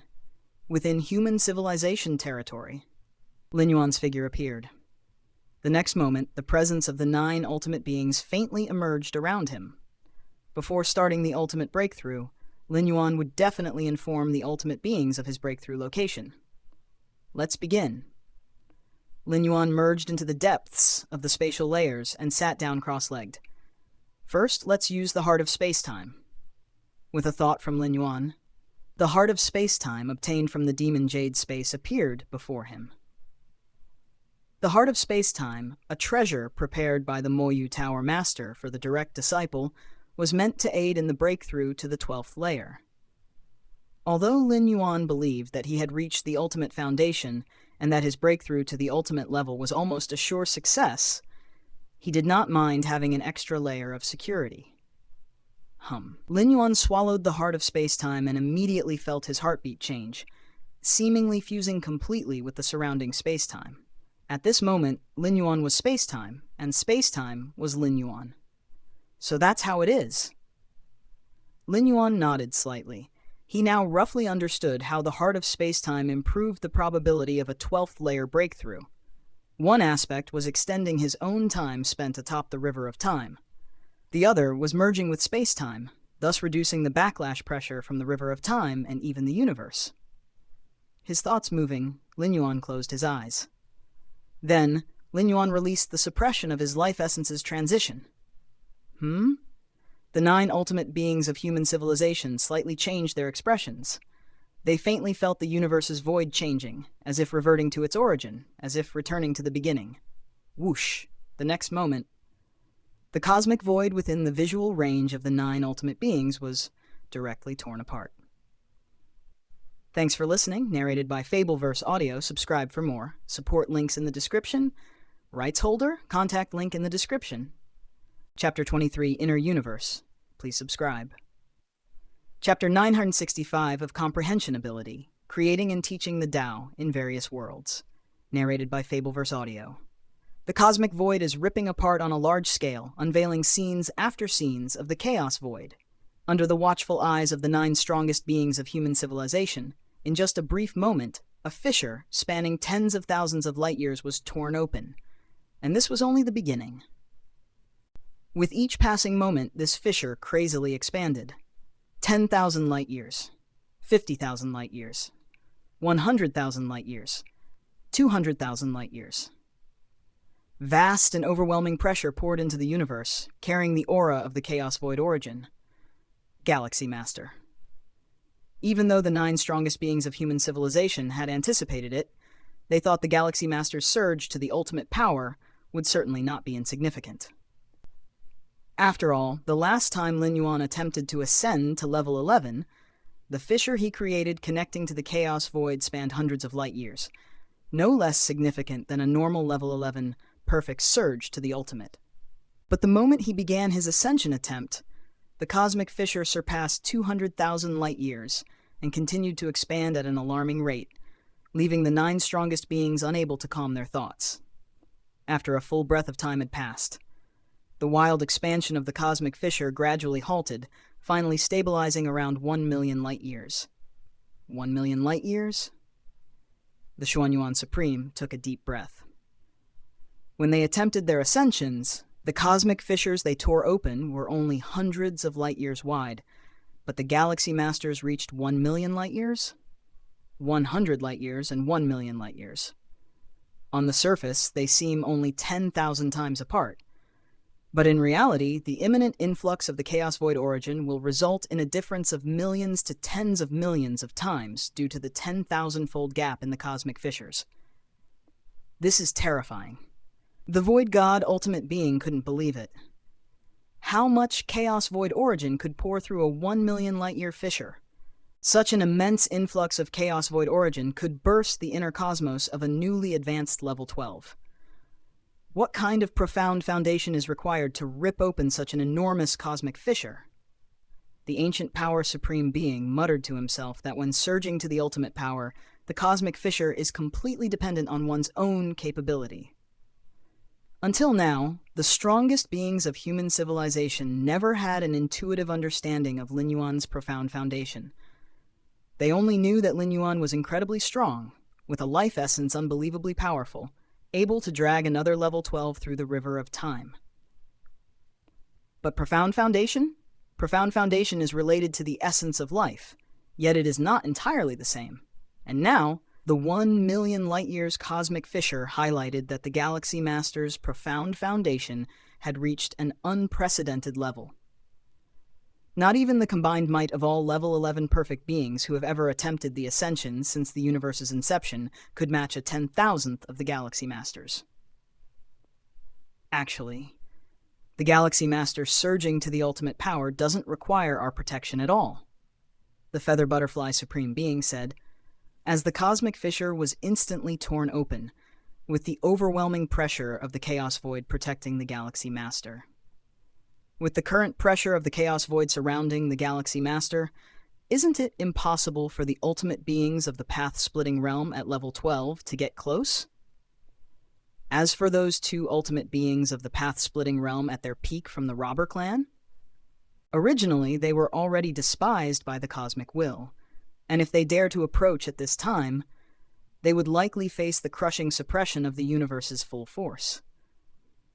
"Within human civilization territory." Lin Yuan's figure appeared. The next moment, the presence of the 9 ultimate beings faintly emerged around him. Before starting the ultimate breakthrough, Lin Yuan would definitely inform the ultimate beings of his breakthrough location. Let's begin. Lin Yuan merged into the depths of the spatial layers and sat down cross-legged. First, let's use the heart of space-time. With a thought from Lin Yuan, the heart of space-time obtained from the demon jade space appeared before him. The heart of space-time, a treasure prepared by the Moyu Tower Master for the direct disciple, was meant to aid in the breakthrough to the 12th layer. Although Lin Yuan believed that he had reached the ultimate foundation and that his breakthrough to the ultimate level was almost a sure success, he did not mind having an extra layer of security. Lin Yuan swallowed the heart of space-time and immediately felt his heartbeat change, seemingly fusing completely with the surrounding space-time. At this moment, Lin Yuan was space-time, and space-time was Lin Yuan. So that's how it is. Lin Yuan nodded slightly. He now roughly understood how the heart of space-time improved the probability of a 12th layer breakthrough. One aspect was extending his own time spent atop the river of time. The other was merging with space-time, thus reducing the backlash pressure from the river of time and even the universe. His thoughts moving, Lin Yuan closed his eyes. Then, Lin Yuan released the suppression of his life essence's transition. The 9 ultimate beings of human civilization slightly changed their expressions. They faintly felt the universe's void changing, as if reverting to its origin, as if returning to the beginning. Whoosh! The next moment, the cosmic void within the visual range of the 9 ultimate beings was directly torn apart. Thanks for listening, narrated by Fableverse Audio. Subscribe for more. Support links in the description. Rights holder, contact link in the description. Chapter 23, Inner Universe. Please subscribe. Chapter 965 of Comprehension Ability, Creating and Teaching the Tao in Various Worlds. Narrated by Fableverse Audio. The cosmic void is ripping apart on a large scale, unveiling scenes after scenes of the chaos void. Under the watchful eyes of the 9 strongest beings of human civilization, in just a brief moment, a fissure spanning tens of thousands of light years was torn open. And this was only the beginning. With each passing moment, this fissure crazily expanded. 10,000 light years, 50,000 light years, 100,000 light years, 200,000 light years. Vast and overwhelming pressure poured into the universe, carrying the aura of the Chaos Void origin. Galaxy Master. Even though the 9 strongest beings of human civilization had anticipated it, they thought the Galaxy Master's surge to the ultimate power would certainly not be insignificant. After all, the last time Lin Yuan attempted to ascend to level 11, the fissure he created connecting to the Chaos Void spanned hundreds of light years, no less significant than a normal level 11 perfect surge to the ultimate. But the moment he began his ascension attempt, the cosmic fissure surpassed 200,000 light years and continued to expand at an alarming rate, leaving the 9 strongest beings unable to calm their thoughts. After a full breath of time had passed, the wild expansion of the cosmic fissure gradually halted, finally stabilizing around 1 million light years. 1 million light years? The Xuanyuan Supreme took a deep breath. When they attempted their ascensions, The cosmic fissures they tore open were only hundreds of light years wide, but the galaxy masters reached 1 million light years, 100 light years, and 1 million light years. On the surface, they seem only 10,000 times apart. But in reality, the imminent influx of the chaos void origin will result in a difference of millions to tens of millions of times due to the 10,000-fold gap in the cosmic fissures. This is terrifying. The void god ultimate being couldn't believe it. How much chaos void origin could pour through a 1 million light-year fissure? Such an immense influx of chaos void origin could burst the inner cosmos of a newly advanced level 12. What kind of profound foundation is required to rip open such an enormous cosmic fissure? The ancient power supreme being muttered to himself that when surging to the ultimate power, the cosmic fissure is completely dependent on one's own capability. Until now, the strongest beings of human civilization never had an intuitive understanding of Lin Yuan's profound foundation. They only knew that Lin Yuan was incredibly strong, with a life essence unbelievably powerful, able to drag another level 12 through the river of time. But profound foundation? Profound foundation is related to the essence of life, yet it is not entirely the same. And now, the 1 million light-years cosmic fissure highlighted that the Galaxy Master's profound foundation had reached an unprecedented level. Not even the combined might of all level 11 perfect beings who have ever attempted the ascension since the universe's inception could match a 10,000th of the Galaxy Masters. Actually, the Galaxy Master surging to the ultimate power doesn't require our protection at all. The Feather Butterfly Supreme Being said, as the cosmic fissure was instantly torn open, with the overwhelming pressure of the Chaos Void protecting the Galaxy Master. With the current pressure of the Chaos Void surrounding the Galaxy Master, isn't it impossible for the ultimate beings of the path-splitting realm at level 12 to get close? As for those two ultimate beings of the path-splitting realm at their peak from the Robber Clan, originally they were already despised by the Cosmic Will, and if they dare to approach at this time, they would likely face the crushing suppression of the universe's full force.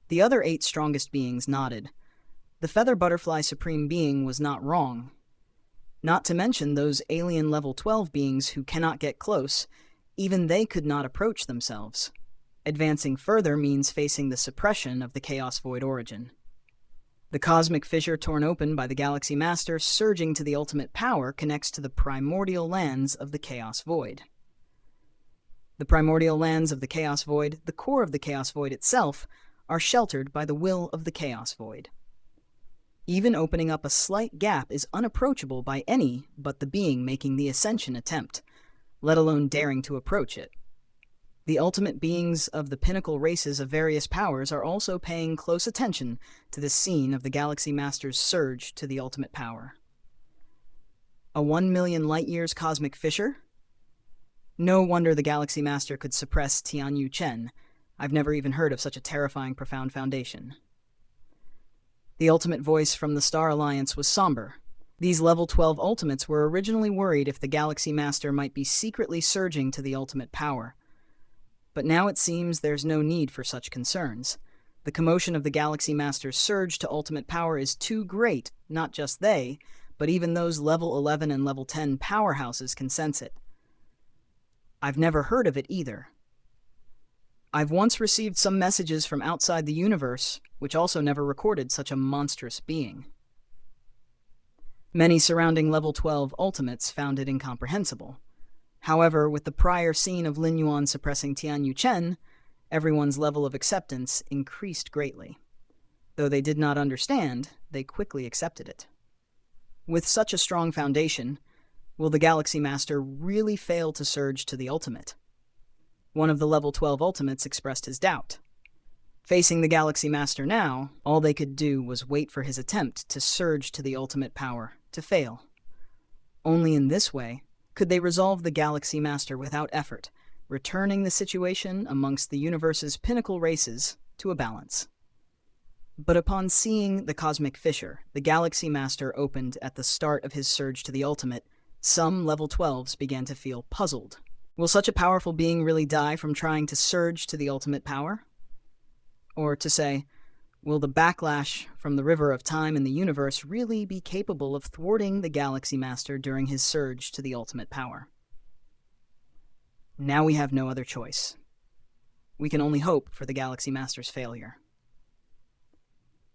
The other 8 strongest beings nodded. The Feather Butterfly Supreme Being was not wrong. Not to mention those alien level 12 beings who cannot get close, even they could not approach themselves. Advancing further means facing the suppression of the Chaos Void origin. The cosmic fissure torn open by the Galaxy Master surging to the ultimate power connects to the primordial lands of the Chaos Void. The primordial lands of the Chaos Void, the core of the Chaos Void itself, are sheltered by the will of the Chaos Void. Even opening up a slight gap is unapproachable by any but the being making the ascension attempt, let alone daring to approach it. The ultimate beings of the pinnacle races of various powers are also paying close attention to this scene of the Galaxy Master's surge to the ultimate power. A 1 million light-years cosmic fissure? No wonder the Galaxy Master could suppress Tianyu Chen. I've never even heard of such a terrifying profound foundation. The ultimate voice from the Star Alliance was somber. These level 12 ultimates were originally worried if the Galaxy Master might be secretly surging to the ultimate power. But now it seems there's no need for such concerns. The commotion of the Galaxy Master's surge to ultimate power is too great, not just they, but even those level 11 and level 10 powerhouses can sense it. I've never heard of it either. I've once received some messages from outside the universe, which also never recorded such a monstrous being. Many surrounding level 12 ultimates found it incomprehensible. However, with the prior scene of Lin Yuan suppressing Tianyu Chen, everyone's level of acceptance increased greatly. Though they did not understand, they quickly accepted it. With such a strong foundation, will the Galaxy Master really fail to surge to the ultimate? One of the level 12 ultimates expressed his doubt. Facing the Galaxy Master now, all they could do was wait for his attempt to surge to the ultimate power to fail. Only in this way could they resolve the Galaxy Master without effort, returning the situation amongst the universe's pinnacle races to a balance. But upon seeing the cosmic fissure the Galaxy Master opened at the start of his surge to the ultimate, some level 12s began to feel puzzled. Will such a powerful being really die from trying to surge to the ultimate power? Or to say, Will the backlash from the river of time in the universe really be capable of thwarting the Galaxy Master during his surge to the ultimate power? Now we have no other choice. We can only hope for the Galaxy Master's failure.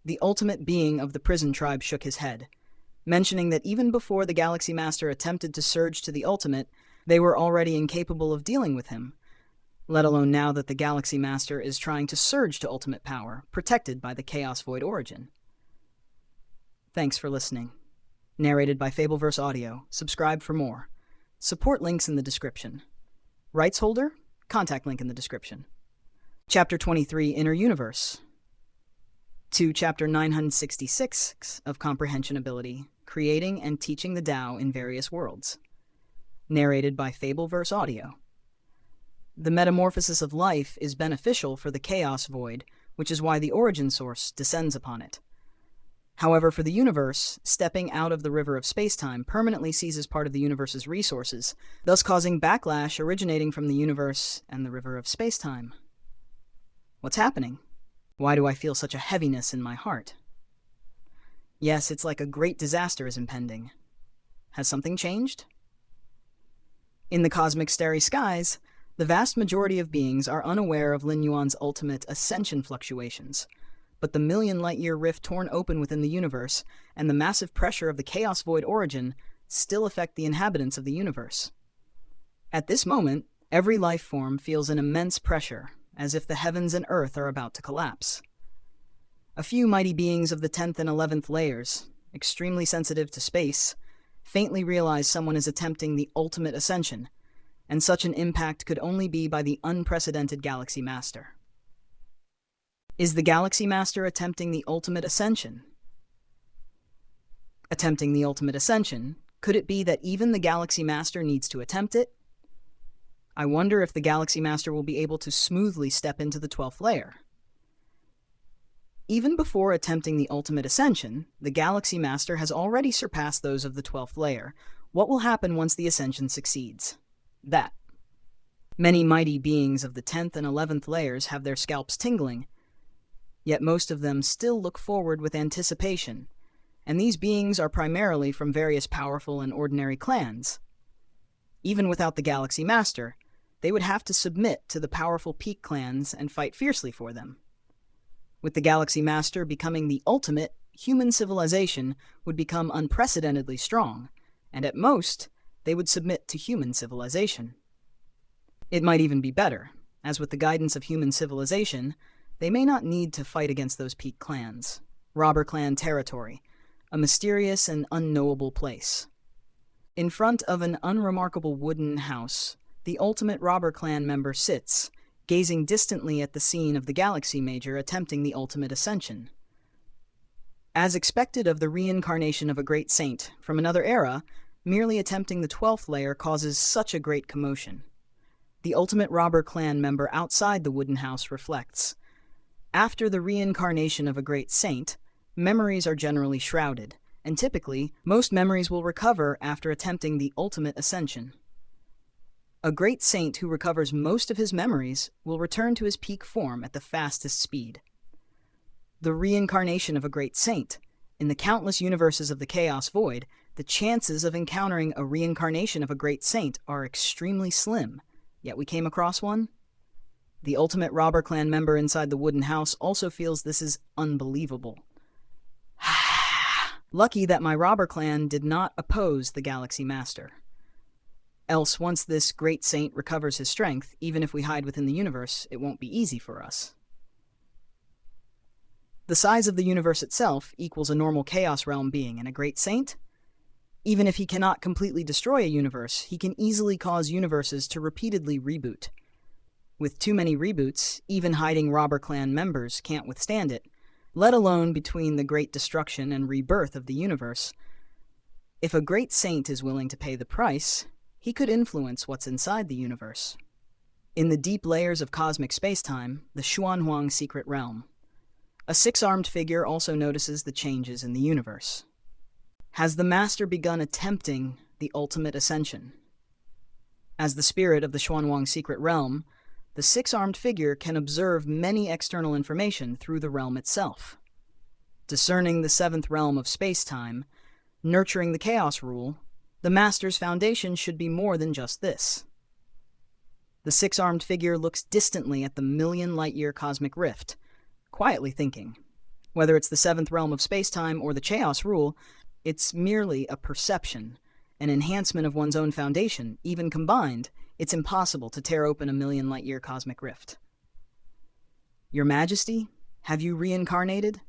The ultimate being of the prison tribe shook his head, mentioning that even before the Galaxy Master attempted to surge to the ultimate, they were already incapable of dealing with him, let alone now that the Galaxy Master is trying to surge to ultimate power, protected by the Chaos Void origin. Thanks for listening. Narrated by Fableverse Audio. Subscribe for more. Support links in the description. Rights holder? Contact link in the description. Chapter 23, Inner Universe. To Chapter 966 of Comprehension Ability, Creating and Teaching the Tao in Various Worlds. Narrated by Fableverse Audio. The metamorphosis of life is beneficial for the Chaos Void, which is why the origin source descends upon it. However, for the universe, stepping out of the river of spacetime permanently seizes part of the universe's resources, thus causing backlash originating from the universe and the river of spacetime. What's happening? Why do I feel such a heaviness in my heart? Yes, it's like a great disaster is impending. Has something changed? In the cosmic starry skies, the vast majority of beings are unaware of Lin Yuan's ultimate ascension fluctuations, but the million light-year rift torn open within the universe and the massive pressure of the Chaos Void origin still affect the inhabitants of the universe. At this moment, every life form feels an immense pressure, as if the heavens and earth are about to collapse. A few mighty beings of the 10th and 11th layers, extremely sensitive to space, faintly realize someone is attempting the ultimate ascension, and such an impact could only be by the unprecedented Galaxy Master. Is the Galaxy Master attempting the ultimate ascension? Attempting the ultimate ascension, could it be that even the Galaxy Master needs to attempt it? I wonder if the Galaxy Master will be able to smoothly step into the 12th layer. Even before attempting the ultimate ascension, the Galaxy Master has already surpassed those of the 12th layer. What will happen once the ascension succeeds? That. Many mighty beings of the 10th and 11th layers have their scalps tingling, yet most of them still look forward with anticipation, and these beings are primarily from various powerful and ordinary clans. Even without the Galaxy Master, they would have to submit to the powerful peak clans and fight fiercely for them. With the Galaxy Master becoming the ultimate, human civilization would become unprecedentedly strong, and at most, they would submit to human civilization. It might even be better, as with the guidance of human civilization, they may not need to fight against those peak clans. Robber clan territory, a mysterious and unknowable place. In front of an unremarkable wooden house, the ultimate robber clan member sits, gazing distantly at the scene of the Galaxy Major attempting the ultimate ascension. As expected of the reincarnation of a great saint from another era, merely attempting the 12th layer causes such a great commotion. The ultimate robber clan member outside the wooden house reflects. After the reincarnation of a great saint, memories are generally shrouded, and typically, most memories will recover after attempting the ultimate ascension. A great saint who recovers most of his memories will return to his peak form at the fastest speed. The reincarnation of a great saint. In the countless universes of the Chaos Void, the chances of encountering a reincarnation of a great saint are extremely slim, yet we came across one. The ultimate robber clan member inside the wooden house also feels this is unbelievable. Lucky that my robber clan did not oppose the Galaxy Master. Else, once this great saint recovers his strength, even if we hide within the universe, it won't be easy for us. The size of the universe itself equals a normal Chaos Realm being, and a great saint? Even if he cannot completely destroy a universe, he can easily cause universes to repeatedly reboot. With too many reboots, even hiding robber clan members can't withstand it, let alone between the great destruction and rebirth of the universe. If a great saint is willing to pay the price, he could influence what's inside the universe. In the deep layers of cosmic spacetime, the Xuanhuang secret realm, a six-armed figure also notices the changes in the universe. Has the Master begun attempting the ultimate ascension? As the spirit of the Xuanhuang secret realm, the six-armed figure can observe many external information through the realm itself. discerning the seventh realm of space-time, nurturing the chaos rule, the master's foundation should be more than just this. The six-armed figure looks distantly at the million-light-year cosmic rift, quietly thinking. Whether it's the seventh realm of space-time or the chaos rule, it's merely a perception, an enhancement of one's own foundation. Even combined, it's impossible to tear open a million-light-year cosmic rift. Your Majesty, have you reincarnated?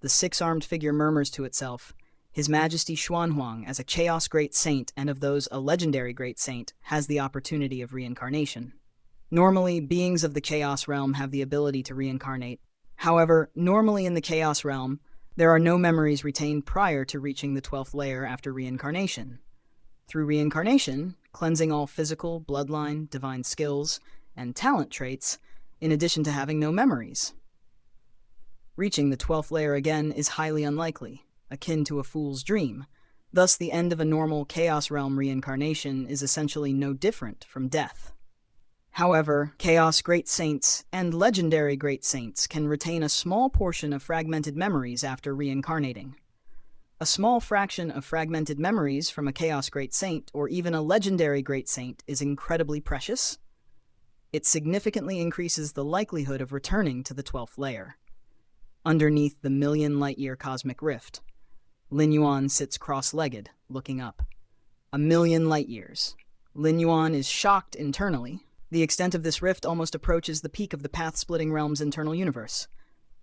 The six-armed figure murmurs to itself. His Majesty Xuanhuang, as a Chaos Great Saint and of those a legendary Great Saint, has the opportunity of reincarnation. Normally, beings of the Chaos Realm have the ability to reincarnate. However, normally in the Chaos Realm, there are no memories retained prior to reaching the 12th layer after reincarnation. Through reincarnation, cleansing all physical, bloodline, divine skills, and talent traits, in addition to having no memories. Reaching the 12th layer again is highly unlikely, akin to a fool's dream. Thus, the end of a normal Chaos Realm reincarnation is essentially no different from death. However, Chaos Great Saints and Legendary Great Saints can retain a small portion of fragmented memories after reincarnating. A small fraction of fragmented memories from a Chaos Great Saint or even a Legendary Great Saint is incredibly precious. It significantly increases the likelihood of returning to the 12th layer. Underneath the million-light-year cosmic rift, Lin Yuan sits cross-legged, looking up. A million light years. Lin Yuan is shocked internally. The extent of this rift almost approaches the peak of the path-splitting realm's internal universe.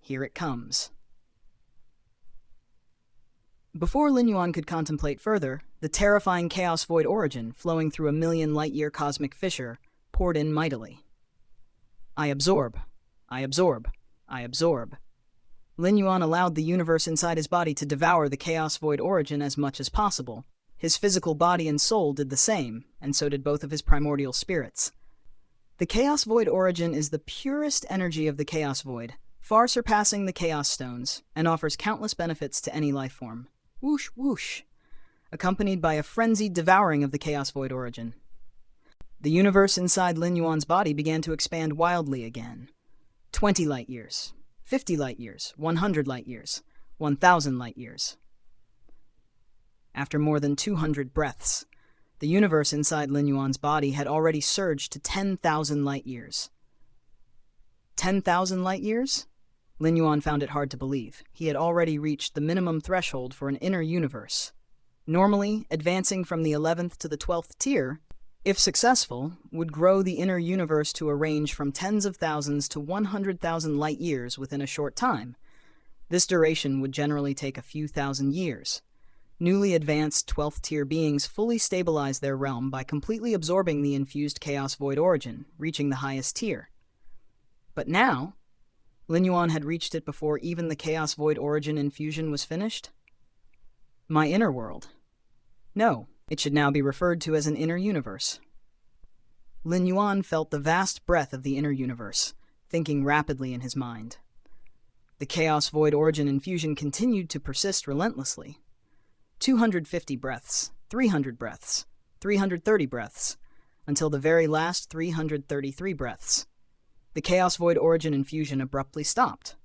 Here it comes. Before Lin Yuan could contemplate further, the terrifying chaos void origin, flowing through a million light-year cosmic fissure, poured in mightily. I absorb. I absorb. I absorb. Lin Yuan allowed the universe inside his body to devour the chaos void origin as much as possible. His physical body and soul did the same, and so did both of his primordial spirits. The chaos void origin is the purest energy of the chaos void, far surpassing the chaos stones, and offers countless benefits to any life form. Whoosh, whoosh, accompanied by a frenzied devouring of the chaos void origin. The universe inside Lin Yuan's body began to expand wildly again. 20 light years, 50 light years, 100 light years, 1,000 light years. After more than 200 breaths, the universe inside Lin Yuan's body had already surged to 10,000 light years. 10,000 light years? Lin Yuan found it hard to believe. He had already reached the minimum threshold for an inner universe. Normally, advancing from the 11th to the 12th tier, if successful, would grow the inner universe to a range from tens of thousands to 100,000 light years within a short time. This duration would generally take a few thousand years. Newly advanced 12th tier beings fully stabilize their realm by completely absorbing the infused chaos void origin, reaching the highest tier. But now, Lin Yuan had reached it before even the chaos void origin infusion was finished. My inner world. No, it should now be referred to as an inner universe. Lin Yuan felt the vast breadth of the inner universe, thinking rapidly in his mind. The chaos void origin infusion continued to persist relentlessly. 250 breaths, 300 breaths, 330 breaths, until the very last 333 breaths. The chaos void origin infusion abruptly stopped.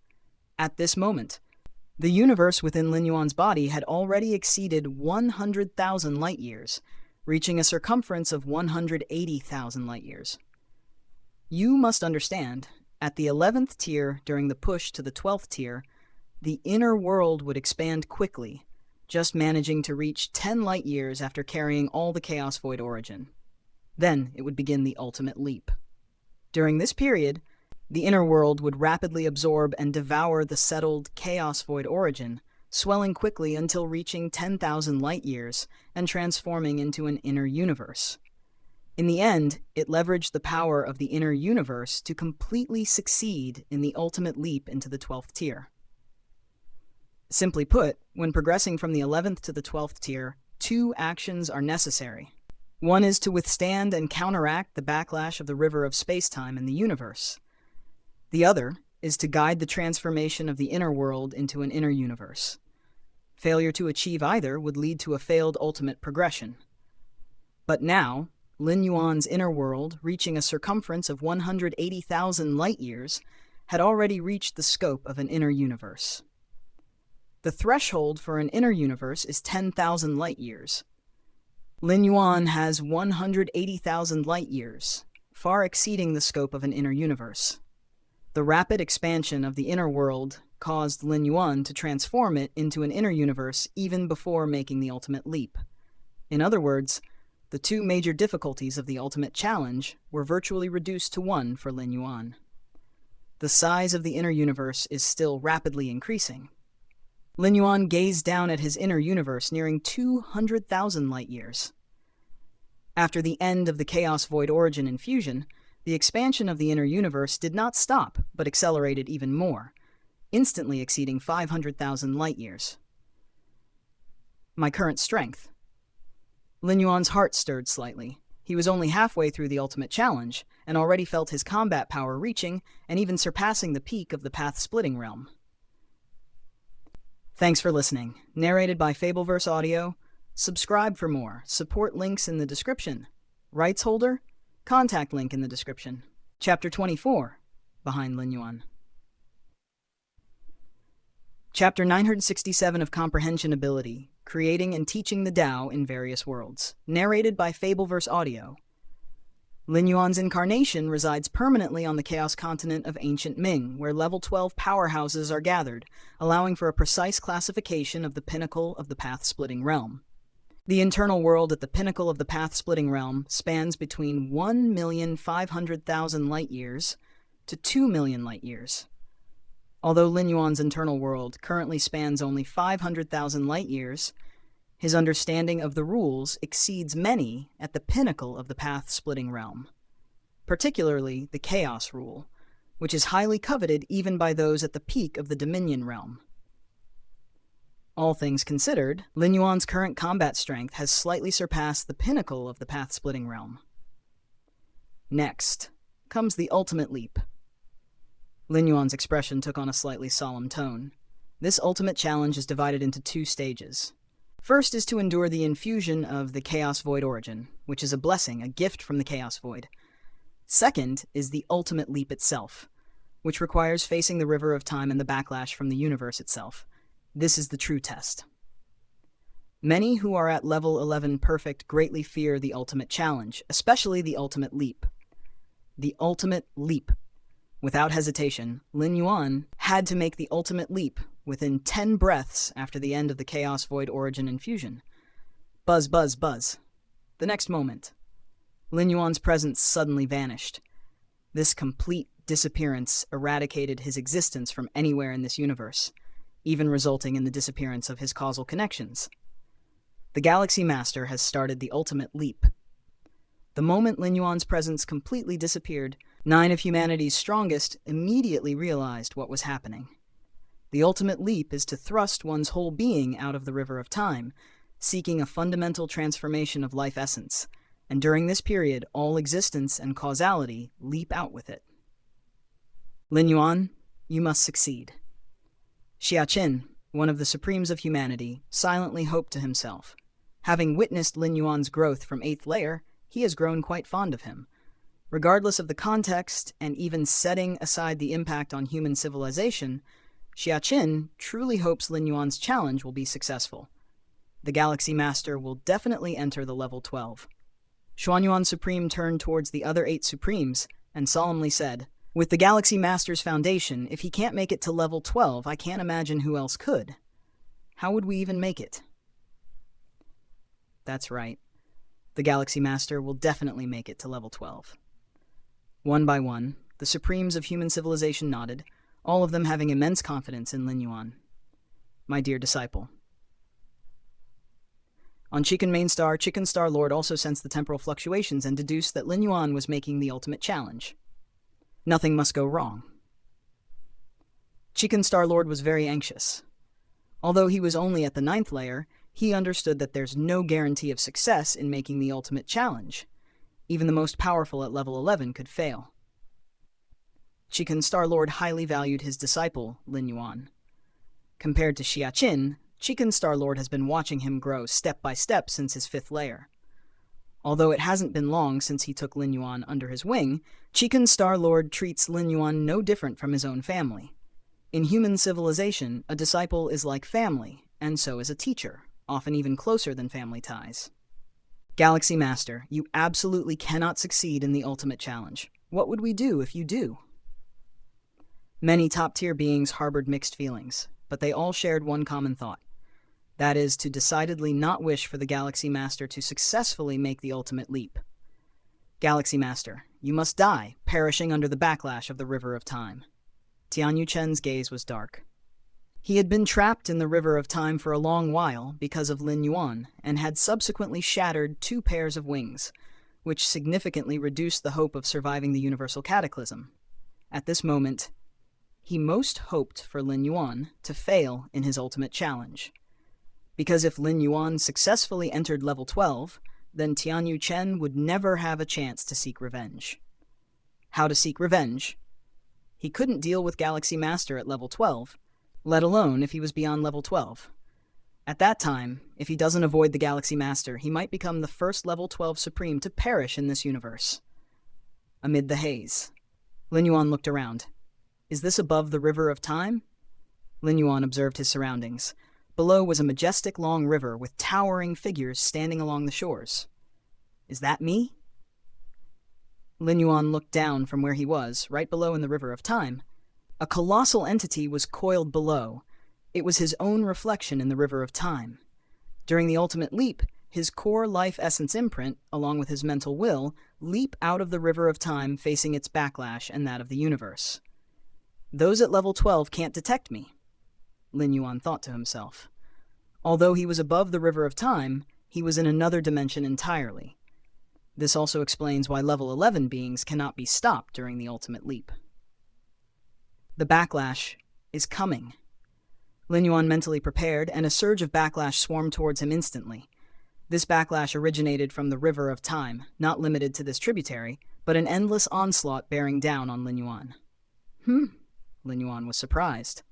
At this moment, the universe within Lin Yuan's body had already exceeded 100,000 light years, reaching a circumference of 180,000 light years. You must understand, at the 11th tier during the push to the 12th tier, the inner world would expand quickly, just managing to reach 10 light years after carrying all the chaos void origin. Then it would begin the ultimate leap. During this period, the inner world would rapidly absorb and devour the settled chaos void origin, swelling quickly until reaching 10,000 light years and transforming into an inner universe. In the end, it leveraged the power of the inner universe to completely succeed in the ultimate leap into the 12th tier. Simply put, when progressing from the 11th to the 12th tier, two actions are necessary. One is to withstand and counteract the backlash of the river of space-time and the universe. The other is to guide the transformation of the inner world into an inner universe. Failure to achieve either would lead to a failed ultimate progression. But now, Lin Yuan's inner world, reaching a circumference of 180,000 light years, had already reached the scope of an inner universe. The threshold for an inner universe is 10,000 light years. Lin Yuan has 180,000 light years, far exceeding the scope of an inner universe. The rapid expansion of the inner world caused Lin Yuan to transform it into an inner universe even before making the ultimate leap. In other words, the two major difficulties of the ultimate challenge were virtually reduced to one for Lin Yuan. The size of the inner universe is still rapidly increasing. Lin Yuan gazed down at his inner universe nearing 200,000 light years. After the end of the Chaos Void origin infusion, the expansion of the inner universe did not stop, but accelerated even more, instantly exceeding 500,000 light years. My current strength. Lin Yuan's heart stirred slightly. He was only halfway through the ultimate challenge, and already felt his combat power reaching and even surpassing the peak of the path-splitting realm. Thanks for listening. Narrated by Fableverse Audio. Subscribe for more. Support links in the description. Rights holder? Contact link in the description. Chapter 24. Behind Lin Yuan. Chapter 967 of Comprehension Ability. Creating and Teaching the Tao in Various Worlds. Narrated by Fableverse Audio. Lin Yuan's incarnation resides permanently on the Chaos Continent of Ancient Ming, where level 12 powerhouses are gathered, allowing for a precise classification of the pinnacle of the path-splitting realm. The internal world at the pinnacle of the path-splitting realm spans between 1,500,000 light years to 2 million light years. Although Lin Yuan's internal world currently spans only 500,000 light years, his understanding of the rules exceeds many at the pinnacle of the path-splitting realm, particularly the Chaos Rule, which is highly coveted even by those at the peak of the Dominion realm. All things considered, Lin Yuan's current combat strength has slightly surpassed the pinnacle of the path-splitting realm. Next comes the ultimate leap. Lin Yuan's expression took on a slightly solemn tone. This ultimate challenge is divided into two stages. First is to endure the infusion of the Chaos Void origin, which is a blessing, a gift from the Chaos Void. Second is the ultimate leap itself, which requires facing the river of time and the backlash from the universe itself. This is the true test. Many who are at level 11 perfect greatly fear the ultimate challenge, especially the ultimate leap. The ultimate leap. Without hesitation, Lin Yuan had to make the ultimate leap within 10 breaths after the end of the Chaos Void origin infusion. Buzz, buzz, buzz. The next moment, Lin Yuan's presence suddenly vanished. This complete disappearance eradicated his existence from anywhere in this universe, even resulting in the disappearance of his causal connections. The Galaxy Master has started the ultimate leap. The moment Lin Yuan's presence completely disappeared, 9 of humanity's strongest immediately realized what was happening. The ultimate leap is to thrust one's whole being out of the river of time, seeking a fundamental transformation of life essence, and during this period, all existence and causality leap out with it. Lin Yuan, you must succeed. Xia Qin, one of the supremes of humanity, silently hoped to himself. Having witnessed Lin Yuan's growth from 8th layer, he has grown quite fond of him. Regardless of the context, and even setting aside the impact on human civilization, Xia Qin truly hopes Lin Yuan's challenge will be successful. The Galaxy Master will definitely enter the level 12. Xuanyuan Supreme turned towards the other 8 Supremes and solemnly said, "With the Galaxy Master's foundation, if he can't make it to level 12, I can't imagine who else could. How would we even make it?" That's right. The Galaxy Master will definitely make it to level 12. One by one, the Supremes of human civilization nodded, all of them having immense confidence in Lin Yuan. My dear disciple. On Chicken Mainstar, Chicken Star Lord also sensed the temporal fluctuations and deduced that Lin Yuan was making the ultimate challenge. Nothing must go wrong. Chicken Star Lord was very anxious. Although he was only at the 9th layer, he understood that there's no guarantee of success in making the ultimate challenge. Even the most powerful at level 11 could fail. Chicken Star Lord highly valued his disciple, Lin Yuan. Compared to Xia Qin, Chicken Star Lord has been watching him grow step by step since his 5th layer. Although it hasn't been long since he took Lin Yuan under his wing, Chicken Star Lord treats Lin Yuan no different from his own family. In human civilization, a disciple is like family, and so is a teacher, often even closer than family ties. Galaxy Master, you absolutely cannot succeed in the ultimate challenge. What would we do if you do? Many top-tier beings harbored mixed feelings, but they all shared one common thought. That is, to decidedly not wish for the Galaxy Master to successfully make the ultimate leap. Galaxy Master, you must die, perishing under the backlash of the River of Time. Tianyu Chen's gaze was dark. He had been trapped in the River of Time for a long while because of Lin Yuan, and had subsequently shattered 2 pairs of wings, which significantly reduced the hope of surviving the universal cataclysm. At this moment, he most hoped for Lin Yuan to fail in his ultimate challenge. Because if Lin Yuan successfully entered level 12, then Tianyu Chen would never have a chance to seek revenge. How to seek revenge? He couldn't deal with Galaxy Master at level 12, let alone if he was beyond level 12. At that time, if he doesn't avoid the Galaxy Master, he might become the first level 12 Supreme to perish in this universe. Amid the haze, Lin Yuan looked around. Is this above the River of Time? Lin Yuan observed his surroundings. Below was a majestic long river with towering figures standing along the shores. Is that me? Lin Yuan looked down from where he was, right below in the River of Time. A colossal entity was coiled below. It was his own reflection in the River of Time. During the ultimate leap, his core life essence imprint, along with his mental will, leap out of the River of Time facing its backlash and that of the universe. Those at level 12 can't detect me, Lin Yuan thought to himself. Although he was above the River of Time, he was in another dimension entirely. This also explains why level 11 beings cannot be stopped during the ultimate leap. The backlash is coming. Lin Yuan mentally prepared, and a surge of backlash swarmed towards him instantly. This backlash originated from the River of Time, not limited to this tributary, but an endless onslaught bearing down on Lin Yuan. Lin Yuan was surprised.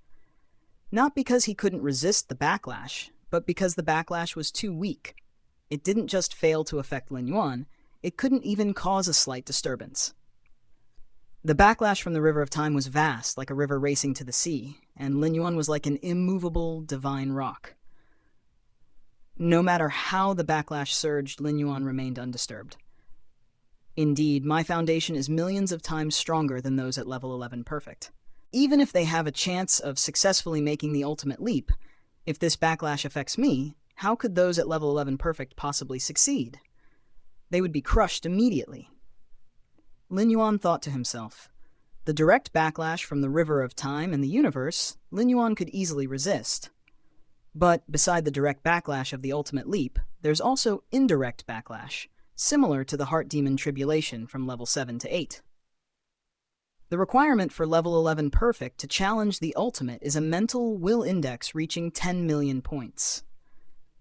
Not because he couldn't resist the backlash, but because the backlash was too weak. It didn't just fail to affect Lin Yuan, it couldn't even cause a slight disturbance. The backlash from the River of Time was vast, like a river racing to the sea, and Lin Yuan was like an immovable, divine rock. No matter how the backlash surged, Lin Yuan remained undisturbed. Indeed, my foundation is millions of times stronger than those at level 11 perfect. Even if they have a chance of successfully making the ultimate leap, if this backlash affects me, how could those at level 11 perfect possibly succeed? They would be crushed immediately. Lin Yuan thought to himself. The direct backlash from the River of Time and the universe, Lin Yuan could easily resist. But beside the direct backlash of the ultimate leap, there's also indirect backlash, similar to the Heart Demon Tribulation from level 7 to 8. The requirement for level 11 perfect to challenge the ultimate is a mental will index reaching 10 million points.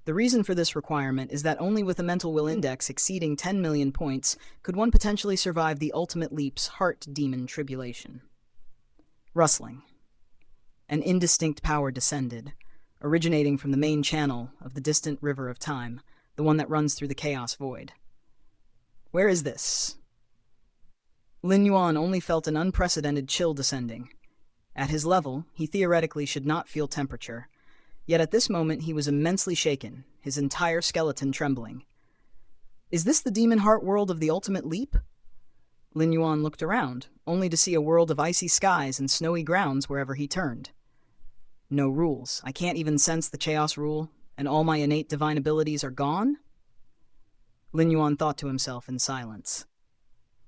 The reason for this requirement is that only with a mental will index exceeding 10 million points could one potentially survive the ultimate leap's Heart Demon Tribulation. Rustling. An indistinct power descended, originating from the main channel of the distant River of Time, the one that runs through the chaos void. Where is this? Lin Yuan only felt an unprecedented chill descending. At his level, he theoretically should not feel temperature, yet at this moment he was immensely shaken, his entire skeleton trembling. Is this the demon heart world of the ultimate leap? Lin Yuan looked around, only to see a world of icy skies and snowy grounds wherever he turned. No rules. I can't even sense the chaos rule, and all my innate divine abilities are gone? Lin Yuan thought to himself in silence.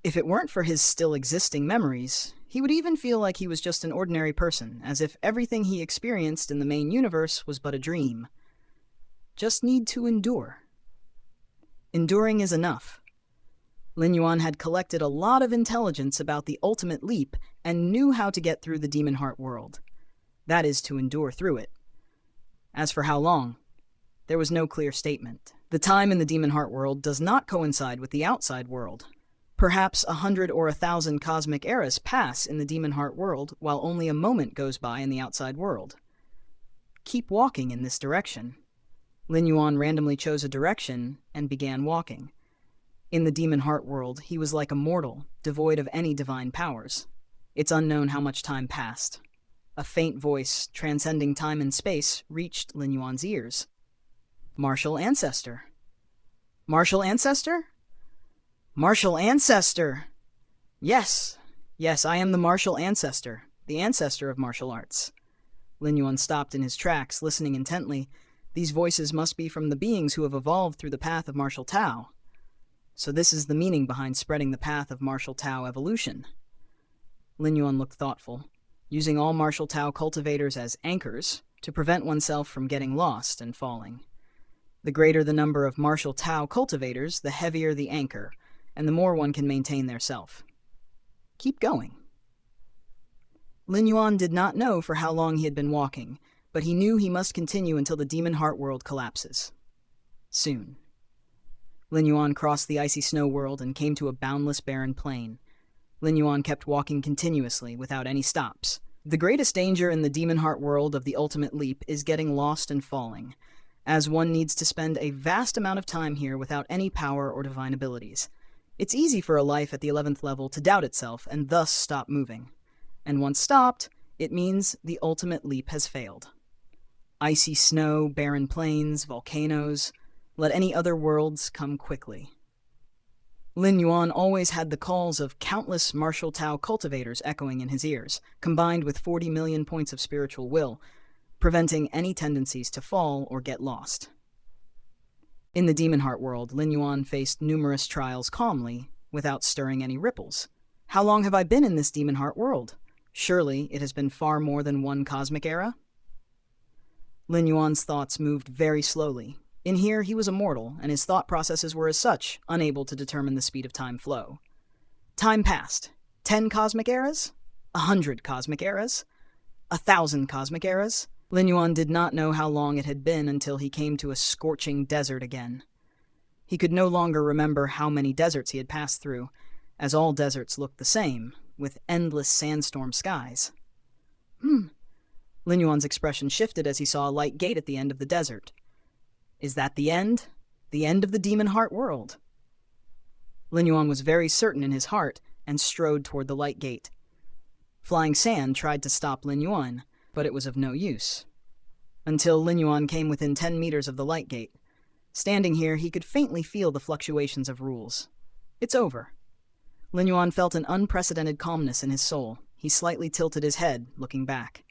If it weren't for his still existing memories, he would even feel like he was just an ordinary person, as if everything he experienced in the main universe was but a dream. Just need to endure. Enduring is enough. Lin Yuan had collected a lot of intelligence about the ultimate leap and knew how to get through the demon heart world. That is, to endure through it. As for how long, there was no clear statement. The time in the demon heart world does not coincide with the outside world. Perhaps 100 or 1,000 cosmic eras pass in the demon heart world, while only a moment goes by in the outside world. Keep walking in this direction. Lin Yuan randomly chose a direction and began walking. In the demon heart world, he was like a mortal, devoid of any divine powers. It's unknown how much time passed. A faint voice, transcending time and space, reached Lin Yuan's ears. Martial Ancestor. Martial Ancestor? Martial Ancestor! Yes, I am the Martial Ancestor, the ancestor of martial arts. Lin Yuan stopped in his tracks, listening intently. These voices must be from the beings who have evolved through the path of martial Tao. So this is the meaning behind spreading the path of martial Tao evolution. Lin Yuan looked thoughtful, using all martial Tao cultivators as anchors to prevent oneself from getting lost and falling. The greater the number of martial Tao cultivators, the heavier the anchor, and the more one can maintain their self. Keep going. Lin Yuan did not know for how long he had been walking, but he knew he must continue until the demon heart world collapses. Soon. Lin Yuan crossed the icy snow world and came to a boundless barren plain. Lin Yuan kept walking continuously without any stops. The greatest danger in the demon heart world of the ultimate leap is getting lost and falling, as one needs to spend a vast amount of time here without any power or divine abilities. It's easy for a life at the 11th level to doubt itself and thus stop moving. And once stopped, it means the ultimate leap has failed. Icy snow, barren plains, volcanoes, let any other worlds come quickly. Lin Yuan always had the calls of countless martial Tao cultivators echoing in his ears, combined with 40 million points of spiritual will, preventing any tendencies to fall or get lost. In the demon heart world, Lin Yuan faced numerous trials calmly, without stirring any ripples. How long have I been in this demon heart world? Surely it has been far more than one cosmic era? Lin Yuan's thoughts moved very slowly. In here, he was a mortal, and his thought processes were as such, unable to determine the speed of time flow. Time passed. 10 cosmic eras? 100 cosmic eras? 1,000 cosmic eras? Lin Yuan did not know how long it had been until he came to a scorching desert again. He could no longer remember how many deserts he had passed through, as all deserts looked the same, with endless sandstorm skies. Lin Yuan's expression shifted as he saw a light gate at the end of the desert. Is that the end? The end of the demon heart world? Lin Yuan was very certain in his heart and strode toward the light gate. Flying sand tried to stop Lin Yuan, but it was of no use. Until Lin Yuan came within 10 meters of the light gate. Standing here, he could faintly feel the fluctuations of rules. It's over. Lin Yuan felt an unprecedented calmness in his soul. He slightly tilted his head, looking back.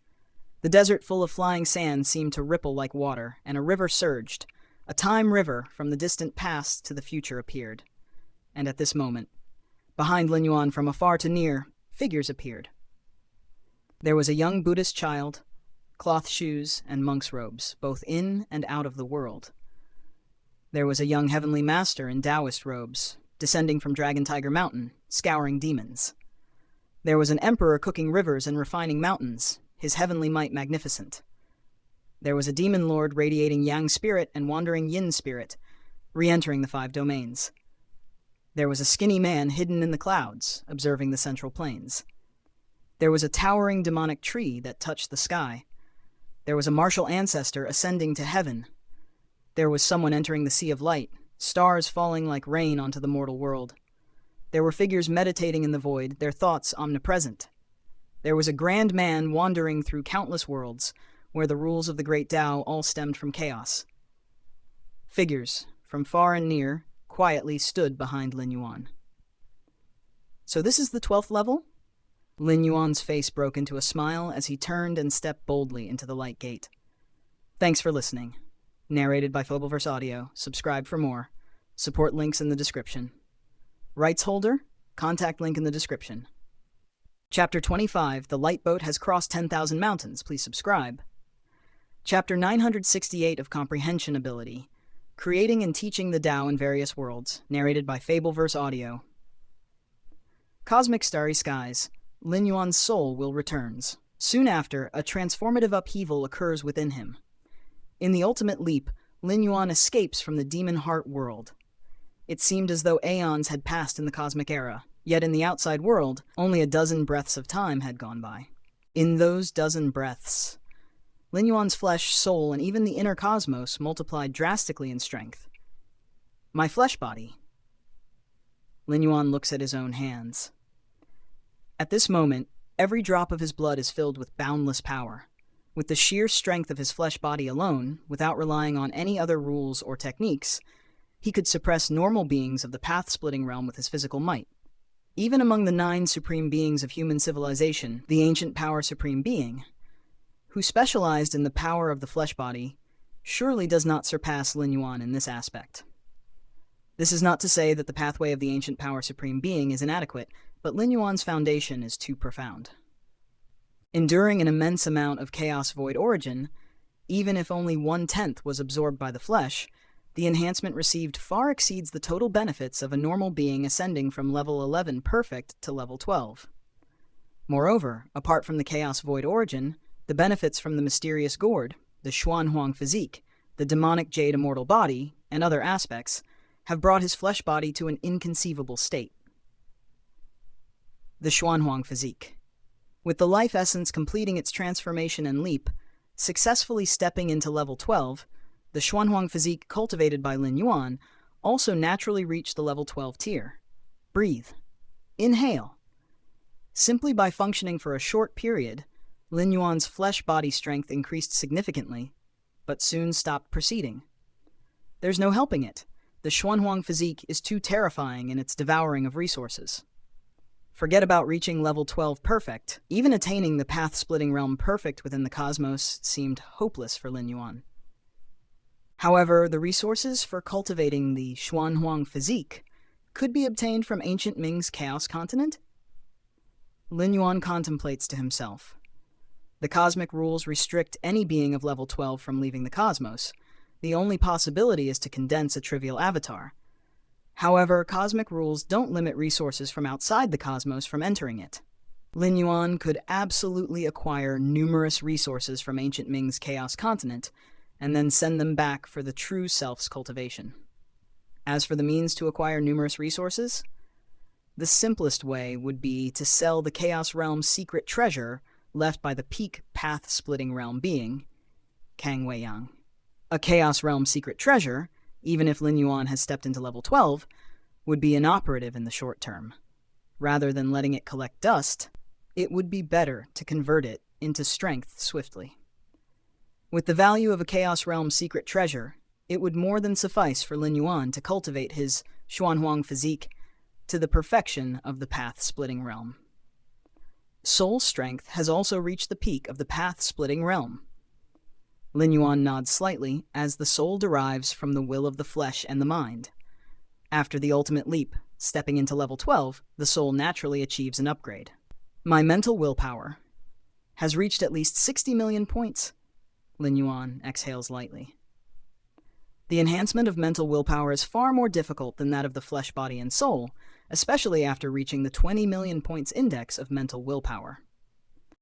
The desert full of flying sand seemed to ripple like water, and a river surged. A time river from the distant past to the future appeared. And at this moment, behind Lin Yuan from afar to near, figures appeared. There was a young Buddhist child, cloth shoes, and monk's robes, both in and out of the world. There was a young heavenly master in Taoist robes, descending from Dragon Tiger Mountain, scouring demons. There was an emperor cooking rivers and refining mountains, his heavenly might magnificent. There was a demon lord radiating yang spirit and wandering yin spirit, re-entering the 5 domains. There was a skinny man hidden in the clouds, observing the central plains. There was a towering demonic tree that touched the sky. There was a martial ancestor ascending to heaven. There was someone entering the sea of light, stars falling like rain onto the mortal world. There were figures meditating in the void, their thoughts omnipresent. There was a grand man wandering through countless worlds, where the rules of the great Tao all stemmed from chaos. Figures, from far and near, quietly stood behind Lin Yuan. So this is the 12th level? Lin Yuan's face broke into a smile as he turned and stepped boldly into the light gate. Thanks for listening. Narrated by Phobelverse Audio. Subscribe for more. Support links in the description. Rights holder? Contact link in the description. Chapter 25, The Light Boat Has Crossed 10,000 Mountains. Please subscribe. Chapter 968 of Comprehension Ability, Creating and Teaching the Tao in Various Worlds. Narrated by Fableverse Audio. Cosmic Starry Skies. Lin Yuan's soul will returns. Soon after, a transformative upheaval occurs within him. In the ultimate leap, Lin Yuan escapes from the demon heart world. It seemed as though aeons had passed in the cosmic era, yet in the outside world, only a dozen breaths of time had gone by. In those dozen breaths, Lin Yuan's flesh, soul, and even the inner cosmos multiplied drastically in strength. My flesh body. Lin Yuan looks at his own hands. At this moment, Every drop of his blood is filled with boundless power. With the sheer strength of his flesh body alone, without relying on any other rules or techniques, he could suppress normal beings of the path-splitting realm with his physical might. Even among the 9 supreme beings of human civilization, the ancient power supreme being, who specialized in the power of the flesh body, surely does not surpass Lin Yuan in this aspect. This is not to say that the pathway of the ancient power supreme being is inadequate, but Lin Yuan's foundation is too profound. Enduring an immense amount of chaos void origin, even if only 1/10 was absorbed by the flesh, the enhancement received far exceeds the total benefits of a normal being ascending from level 11 perfect to level 12. Moreover, apart from the chaos void origin, the benefits from the mysterious gourd, the Xuanhuang physique, the demonic jade immortal body, and other aspects, have brought his flesh body to an inconceivable state. The Xuanhuang physique. With the life essence completing its transformation and leap, successfully stepping into level 12, the Xuanhuang physique cultivated by Lin Yuan also naturally reached the level 12 tier. Breathe. Inhale. Simply by functioning for a short period, Lin Yuan's flesh body strength increased significantly, but soon stopped proceeding. There's no helping it. The Xuanhuang physique is too terrifying in its devouring of resources. Forget about reaching level 12 perfect. Even attaining the path-splitting realm perfect within the cosmos seemed hopeless for Lin Yuan. However, the resources for cultivating the Xuanhuang physique could be obtained from ancient Ming's Chaos Continent? Lin Yuan contemplates to himself. The cosmic rules restrict any being of level 12 from leaving the cosmos. The only possibility is to condense a trivial avatar. However, cosmic rules don't limit resources from outside the cosmos from entering it. Lin Yuan could absolutely acquire numerous resources from ancient Ming's Chaos Continent, and then send them back for the true self's cultivation. As for the means to acquire numerous resources, the simplest way would be to sell the Chaos Realm's secret treasure left by the peak path-splitting realm being, Kang Weiyang. A Chaos Realm secret treasure, even if Lin Yuan has stepped into level 12, would be inoperative in the short term. Rather than letting it collect dust, it would be better to convert it into strength swiftly. With the value of a Chaos Realm secret treasure, it would more than suffice for Lin Yuan to cultivate his Xuanhuang physique to the perfection of the path-splitting realm. Soul strength has also reached the peak of the path-splitting realm. Lin Yuan nods slightly as the soul derives from the will of the flesh and the mind. After the ultimate leap, stepping into level 12, the soul naturally achieves an upgrade. My mental willpower has reached at least 60 million points. Lin Yuan exhales lightly. The enhancement of mental willpower is far more difficult than that of the flesh, body, and soul, especially after reaching the 20 million points index of mental willpower.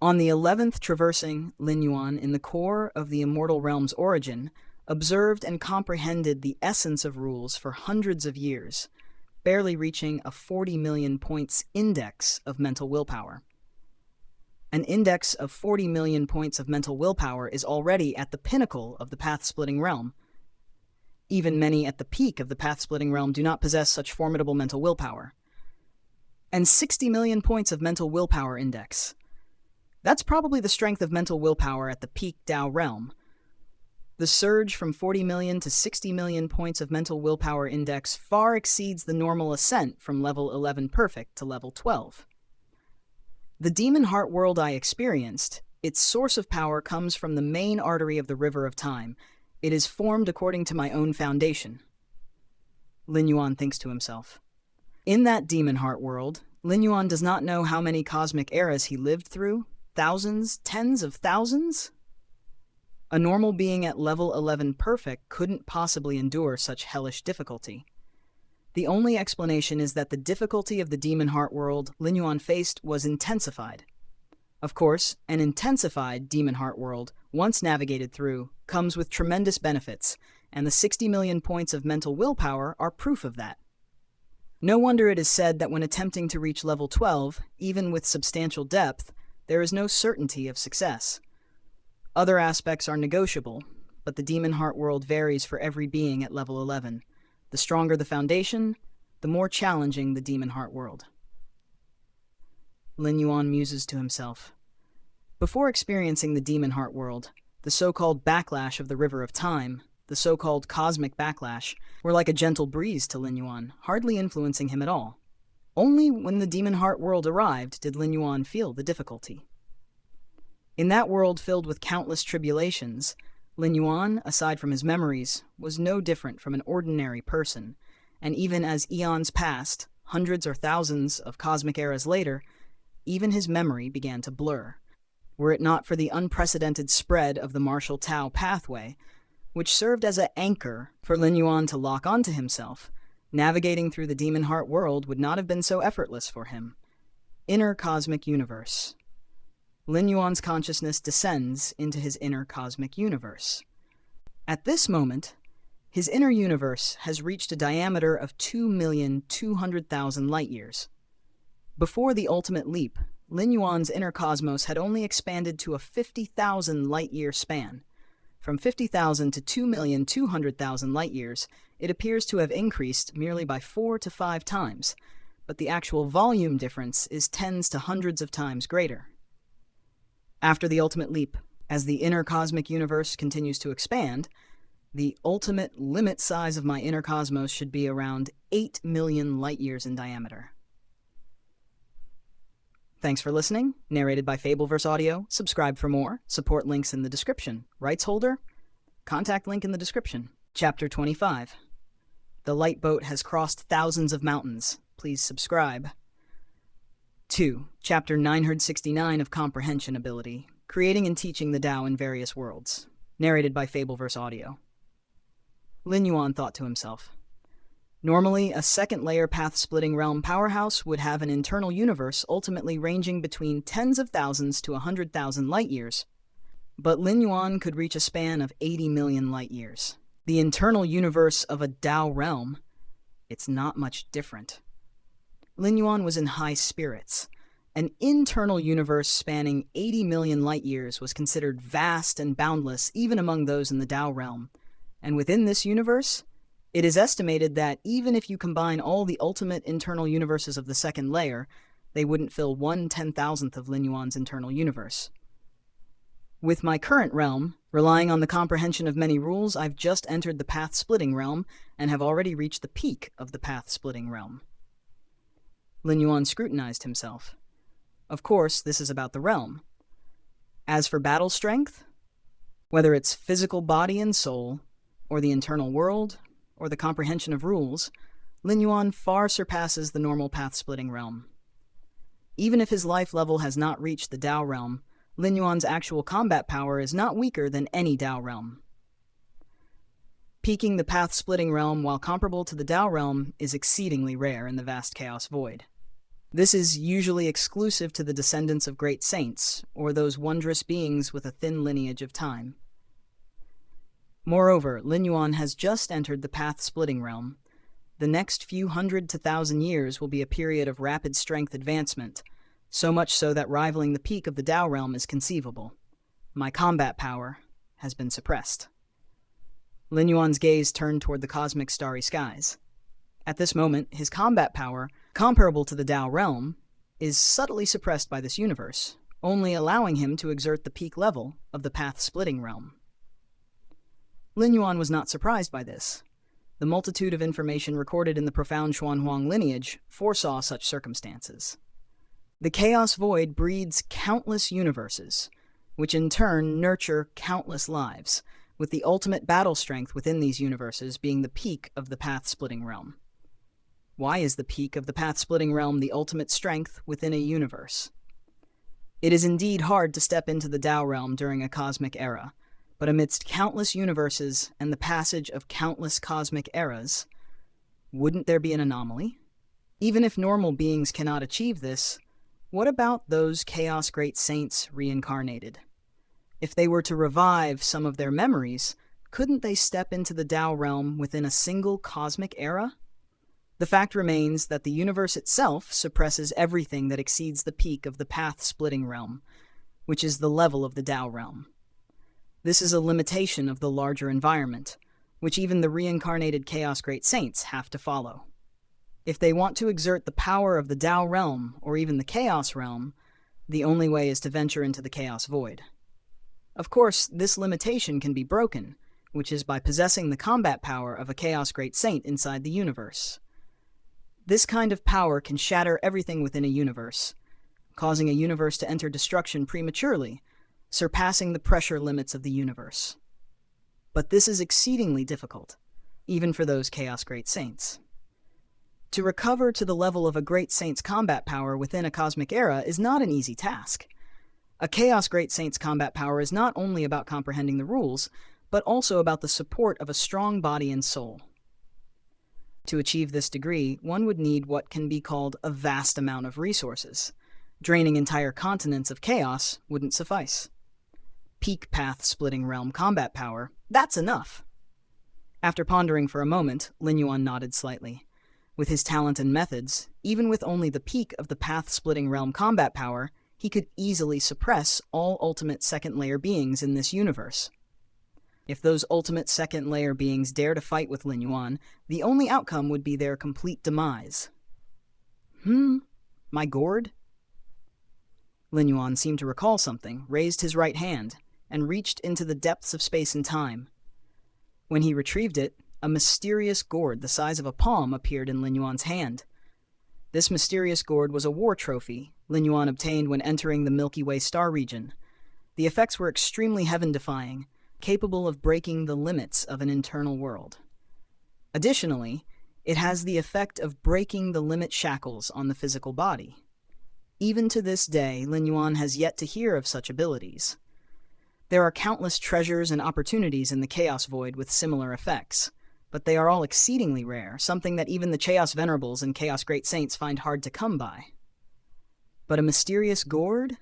On the 11th traversing, Lin Yuan, in the core of the immortal realm's origin, observed and comprehended the essence of rules for hundreds of years, barely reaching a 40 million points index of mental willpower. An index of 40 million points of mental willpower is already at the pinnacle of the path-splitting realm. Even many at the peak of the path-splitting realm do not possess such formidable mental willpower. And 60 million points of mental willpower index. That's probably the strength of mental willpower at the peak Tao realm. The surge from 40 million to 60 million points of mental willpower index far exceeds the normal ascent from level 11 perfect to level 12. The demon heart world I experienced, its source of power comes from the main artery of the river of time. It is formed according to my own foundation. Lin Yuan thinks to himself. In that demon heart world, Lin Yuan does not know how many cosmic eras he lived through. Thousands, tens of thousands? A normal being at level 11 perfect couldn't possibly endure such hellish difficulty. The only explanation is that the difficulty of the demon heart world Lin Yuan faced was intensified. Of course, an intensified demon heart world, once navigated through, comes with tremendous benefits, and the 60 million points of mental willpower are proof of that. No wonder it is said that when attempting to reach level 12, even with substantial depth, there is no certainty of success. Other aspects are negotiable, but the demon heart world varies for every being at level 11. The stronger the foundation, the more challenging the demon heart world. Lin Yuan muses to himself. Before experiencing the demon heart world, the so-called backlash of the river of time, the so-called cosmic backlash, were like a gentle breeze to Lin Yuan, hardly influencing him at all. Only when the demon heart world arrived did Lin Yuan feel the difficulty. In that world filled with countless tribulations, Lin Yuan, aside from his memories, was no different from an ordinary person, and even as eons passed, hundreds or thousands of cosmic eras later, even his memory began to blur. Were it not for the unprecedented spread of the martial Tao pathway, which served as an anchor for Lin Yuan to lock onto himself, navigating through the demon heart world would not have been so effortless for him. Inner cosmic universe. Lin Yuan's consciousness descends into his inner cosmic universe. At this moment, his inner universe has reached a diameter of 2,200,000 light-years. Before the ultimate leap, Lin Yuan's inner cosmos had only expanded to a 50,000 light-year span. From 50,000 to 2,200,000 light-years, it appears to have increased merely by 4 to 5 times, but the actual volume difference is tens to hundreds of times greater. After the ultimate leap, as the inner cosmic universe continues to expand, the ultimate limit size of my inner cosmos should be around 8 million light-years in diameter. Thanks for listening. Narrated by Fableverse Audio. Subscribe for more. Support links in the description. Rights holder? Contact link in the description. Chapter 25. The light boat has crossed thousands of mountains. Please subscribe. 2. Chapter 969 of Comprehension Ability. Creating and Teaching the Tao in Various Worlds. Narrated by Fableverse Audio. Lin Yuan thought to himself. Normally, a second-layer path-splitting realm powerhouse would have an internal universe ultimately ranging between tens of thousands to 100,000 light-years. But Lin Yuan could reach a span of 80 million light-years. The internal universe of a Tao realm, it's not much different. Lin Yuan was in high spirits. An internal universe spanning 80 million light-years was considered vast and boundless even among those in the Tao realm. And within this universe, it is estimated that even if you combine all the ultimate internal universes of the second layer, they wouldn't fill 1/10,000th of Lin Yuan's internal universe. With my current realm, relying on the comprehension of many rules, I've just entered the path-splitting realm and have already reached the peak of the path-splitting realm. Lin Yuan scrutinized himself. Of course, this is about the realm. As for battle strength, whether it's physical body and soul, or the internal world, or the comprehension of rules, Lin Yuan far surpasses the normal path-splitting realm. Even if his life level has not reached the Tao realm, Lin Yuan's actual combat power is not weaker than any Tao realm. Peaking the path-splitting realm while comparable to the Tao realm is exceedingly rare in the vast chaos void. This is usually exclusive to the descendants of great saints, or those wondrous beings with a thin lineage of time. Moreover, Lin Yuan has just entered the path-splitting realm. The next few hundred to thousand years will be a period of rapid strength advancement, so much so that rivaling the peak of the Tao realm is conceivable. My combat power has been suppressed. Lin Yuan's gaze turned toward the cosmic starry skies. At this moment, his combat power, comparable to the Tao realm, is subtly suppressed by this universe, only allowing him to exert the peak level of the path-splitting realm. Lin Yuan was not surprised by this. The multitude of information recorded in the profound Xuanhuang lineage foresaw such circumstances. The chaos void breeds countless universes, which in turn nurture countless lives, with the ultimate battle strength within these universes being the peak of the path-splitting realm. Why is the peak of the path-splitting realm the ultimate strength within a universe? It is indeed hard to step into the Tao realm during a cosmic era, but amidst countless universes and the passage of countless cosmic eras, wouldn't there be an anomaly? Even if normal beings cannot achieve this, what about those chaos great saints reincarnated? If they were to revive some of their memories, couldn't they step into the Tao realm within a single cosmic era? The fact remains that the universe itself suppresses everything that exceeds the peak of the path-splitting realm, which is the level of the Tao realm. This is a limitation of the larger environment, which even the reincarnated Chaos Great Saints have to follow. If they want to exert the power of the Tao realm, or even the Chaos realm, the only way is to venture into the Chaos Void. Of course, this limitation can be broken, which is by possessing the combat power of a Chaos Great Saint inside the universe. This kind of power can shatter everything within a universe, causing a universe to enter destruction prematurely, surpassing the pressure limits of the universe. But this is exceedingly difficult, even for those Chaos Great Saints. To recover to the level of a Great Saint's combat power within a cosmic era is not an easy task. A Chaos Great Saint's combat power is not only about comprehending the rules, but also about the support of a strong body and soul. To achieve this degree, one would need what can be called a vast amount of resources. Draining entire continents of chaos wouldn't suffice. Peak path-splitting realm combat power, that's enough. After pondering for a moment, Lin Yuan nodded slightly. With his talent and methods, even with only the peak of the path-splitting realm combat power, he could easily suppress all ultimate second-layer beings in this universe. If those ultimate second-layer beings dare to fight with Lin Yuan, the only outcome would be their complete demise. My gourd? Lin Yuan seemed to recall something, raised his right hand, and reached into the depths of space and time. When he retrieved it, a mysterious gourd the size of a palm appeared in Lin Yuan's hand. This mysterious gourd was a war trophy Lin Yuan obtained when entering the Milky Way star region. The effects were extremely heaven-defying, capable of breaking the limits of an internal world. Additionally, it has the effect of breaking the limit shackles on the physical body. Even to this day, Lin Yuan has yet to hear of such abilities. There are countless treasures and opportunities in the Chaos Void with similar effects, but they are all exceedingly rare, something that even the Chaos Venerables and Chaos Great Saints find hard to come by. But a mysterious gourd?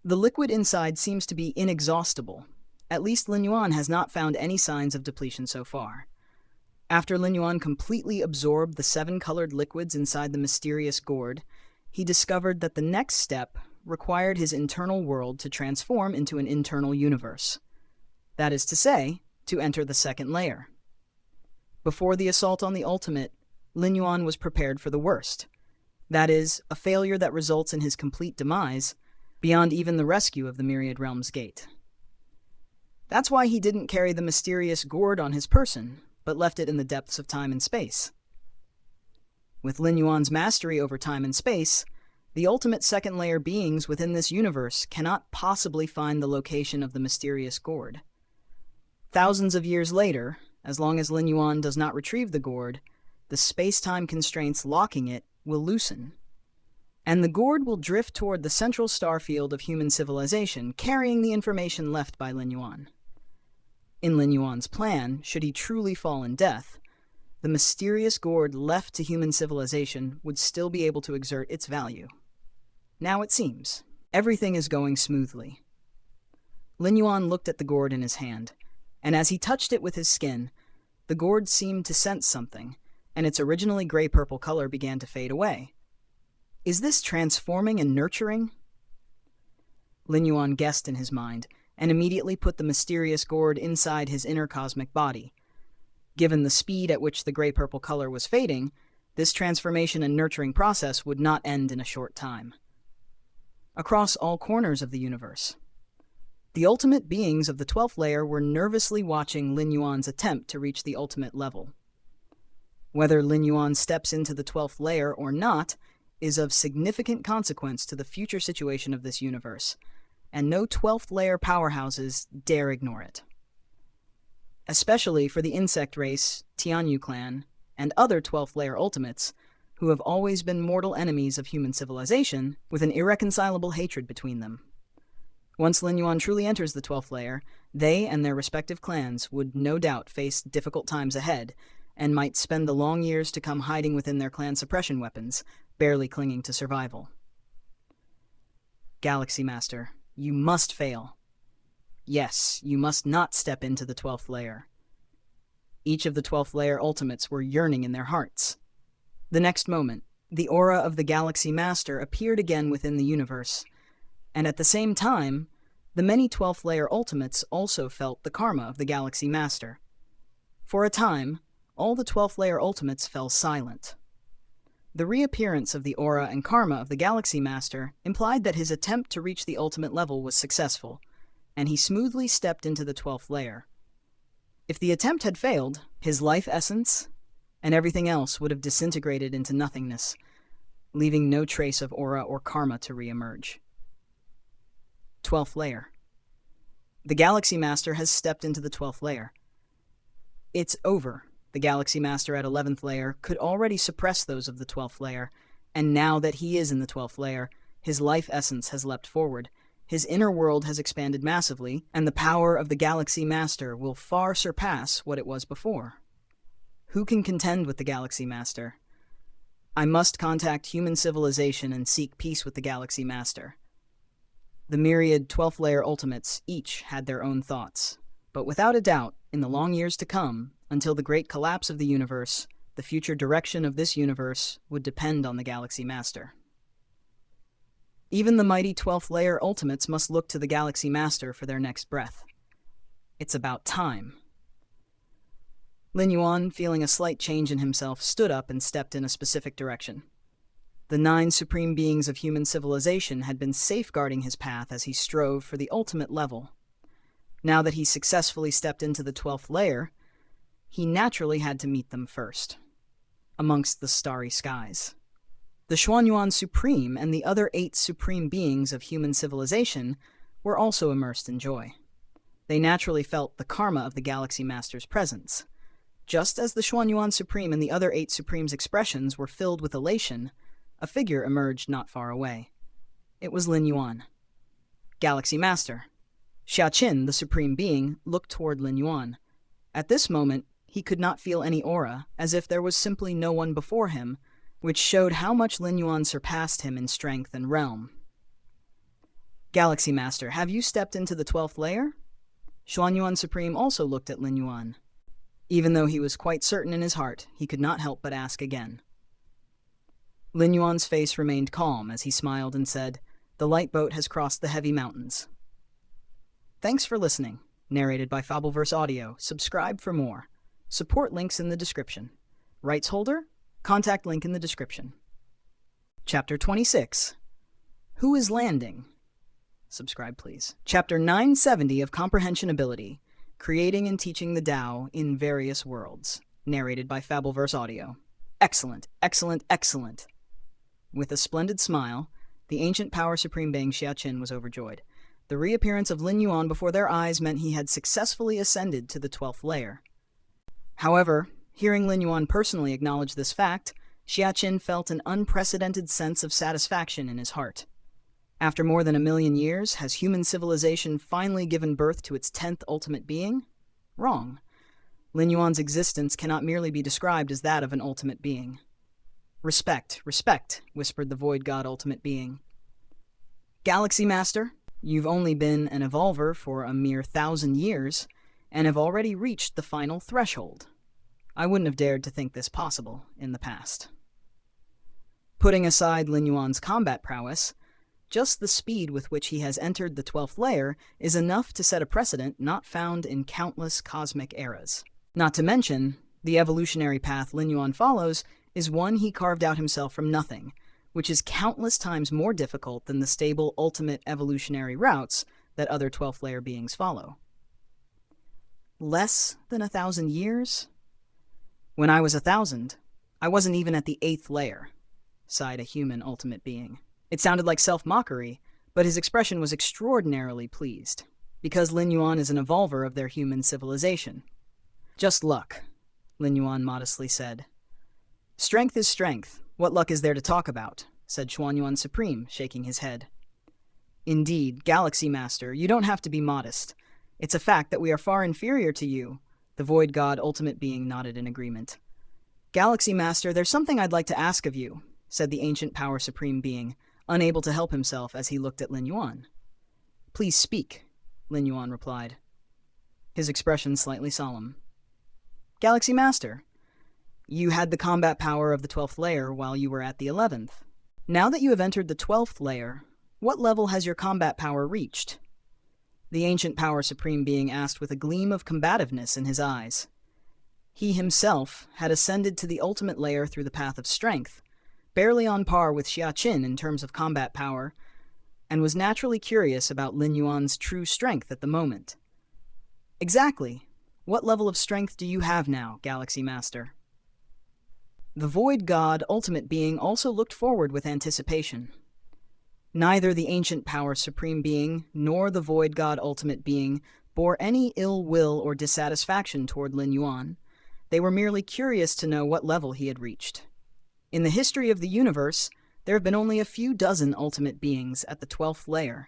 The liquid inside seems to be inexhaustible. At least Lin Yuan has not found any signs of depletion so far. After Lin Yuan completely absorbed the 7 colored liquids inside the mysterious gourd, he discovered that the next step required his internal world to transform into an internal universe. That is to say, to enter the second layer. Before the assault on the ultimate, Lin Yuan was prepared for the worst. That is, a failure that results in his complete demise, beyond even the rescue of the Myriad Realms Gate. That's why he didn't carry the mysterious gourd on his person, but left it in the depths of time and space. With Lin Yuan's mastery over time and space, the ultimate second-layer beings within this universe cannot possibly find the location of the mysterious gourd. Thousands of years later, as long as Lin Yuan does not retrieve the gourd, the space-time constraints locking it will loosen, and the gourd will drift toward the central star field of human civilization, carrying the information left by Lin Yuan. In Lin Yuan's plan, should he truly fall in death, the mysterious gourd left to human civilization would still be able to exert its value. Now it seems, everything is going smoothly. Lin Yuan looked at the gourd in his hand, and as he touched it with his skin, the gourd seemed to sense something, and its originally gray-purple color began to fade away. Is this transforming and nurturing? Lin Yuan guessed in his mind, and immediately put the mysterious gourd inside his inner cosmic body. Given the speed at which the gray-purple color was fading, this transformation and nurturing process would not end in a short time. Across all corners of the universe, the ultimate beings of the 12th layer were nervously watching Lin Yuan's attempt to reach the ultimate level. Whether Lin Yuan steps into the 12th layer or not is of significant consequence to the future situation of this universe, and no 12th layer powerhouses dare ignore it. Especially for the insect race, Tianyu clan, and other 12th layer ultimates, who have always been mortal enemies of human civilization, with an irreconcilable hatred between them. Once Lin Yuan truly enters the 12th layer, they and their respective clans would no doubt face difficult times ahead, and might spend the long years to come hiding within their clan suppression weapons, barely clinging to survival. Galaxy Master, you must fail. Yes, you must not step into the 12th layer. Each of the 12th layer ultimates were yearning in their hearts. The next moment, the aura of the Galaxy Master appeared again within the universe, and at the same time, the many 12th layer ultimates also felt the karma of the Galaxy Master. For a time, all the 12th layer ultimates fell silent. The reappearance of the aura and karma of the Galaxy Master implied that his attempt to reach the ultimate level was successful, and he smoothly stepped into the 12th layer. If the attempt had failed, his life essence and everything else would have disintegrated into nothingness, leaving no trace of aura or karma to re-emerge. 12th layer. The Galaxy Master has stepped into the 12th layer. It's over. The Galaxy Master at 11th layer could already suppress those of the 12th layer, and now that he is in the 12th layer, his life essence has leapt forward. His inner world has expanded massively, and the power of the Galaxy Master will far surpass what it was before. Who can contend with the Galaxy Master? I must contact human civilization and seek peace with the Galaxy Master. The myriad 12th layer ultimates each had their own thoughts, but without a doubt, in the long years to come, until the great collapse of the universe, the future direction of this universe would depend on the Galaxy Master. Even the mighty 12th layer ultimates must look to the Galaxy Master for their next breath. It's about time. Lin Yuan, feeling a slight change in himself, stood up and stepped in a specific direction. The 9 supreme beings of human civilization had been safeguarding his path as he strove for the ultimate level. Now that he successfully stepped into the 12th layer, he naturally had to meet them first, amongst the starry skies. The Xuanyuan Supreme and the other 8 supreme beings of human civilization were also immersed in joy. They naturally felt the karma of the Galaxy Master's presence. Just as the Xuanyuan Supreme and the other 8 Supremes' expressions were filled with elation, a figure emerged not far away. It was Lin Yuan. Galaxy Master. Xiaqin, the Supreme Being, looked toward Lin Yuan. At this moment, he could not feel any aura, as if there was simply no one before him, which showed how much Lin Yuan surpassed him in strength and realm. Galaxy Master, have you stepped into the 12th layer? Xuanyuan Supreme also looked at Lin Yuan. Even though he was quite certain in his heart, he could not help but ask again. Lin Yuan's face remained calm as he smiled and said, "The light boat has crossed the heavy mountains." Thanks for listening. Narrated by Fableverse Audio. Subscribe for more. Support links in the description. Rights holder? Contact link in the description. Chapter 26. Who is landing? Subscribe, please. Chapter 970 of Comprehension Ability. Creating and Teaching the Tao in Various Worlds. Narrated by Fableverse Audio. Excellent, excellent, excellent. With a splendid smile, the ancient power supreme being Xiaqin was overjoyed. The reappearance of Lin Yuan before their eyes meant he had successfully ascended to the 12th layer. However, hearing Lin Yuan personally acknowledge this fact, Xiaqin felt an unprecedented sense of satisfaction in his heart. After more than 1,000,000 years, has human civilization finally given birth to its 10th ultimate being? Wrong. Lin Yuan's existence cannot merely be described as that of an ultimate being. Respect, respect, whispered the Void God ultimate being. Galaxy Master, you've only been an evolver for a mere 1,000 years, and have already reached the final threshold. I wouldn't have dared to think this possible in the past. Putting aside Lin Yuan's combat prowess, just the speed with which he has entered the 12th layer is enough to set a precedent not found in countless cosmic eras. Not to mention, the evolutionary path Lin Yuan follows is one he carved out himself from nothing, which is countless times more difficult than the stable ultimate evolutionary routes that other 12th layer beings follow. Less than 1,000 years? When I was 1,000, I wasn't even at the 8th layer, sighed a human ultimate being. It sounded like self-mockery, but his expression was extraordinarily pleased, because Lin Yuan is an evolver of their human civilization. Just luck, Lin Yuan modestly said. Strength is strength. What luck is there to talk about? Said Xuanyuan Supreme, shaking his head. Indeed, Galaxy Master, you don't have to be modest. It's a fact that we are far inferior to you. The Void God ultimate being nodded in agreement. Galaxy Master, there's something I'd like to ask of you, said the ancient power supreme being, unable to help himself as he looked at Lin Yuan. Please speak, Lin Yuan replied, his expression slightly solemn. Galaxy Master, you had the combat power of the 12th layer while you were at the 11th. Now that you have entered the 12th layer, what level has your combat power reached? The ancient power supreme being asked with a gleam of combativeness in his eyes. He himself had ascended to the ultimate layer through the path of strength, barely on par with Xia Qin in terms of combat power, and was naturally curious about Lin Yuan's true strength at the moment. Exactly. What level of strength do you have now, Galaxy Master? The Void God, Ultimate Being, also looked forward with anticipation. Neither the Ancient Power Supreme Being nor the Void God Ultimate Being bore any ill will or dissatisfaction toward Lin Yuan. They were merely curious to know what level he had reached. In the history of the universe, there have been only a few dozen ultimate beings at the 12th layer,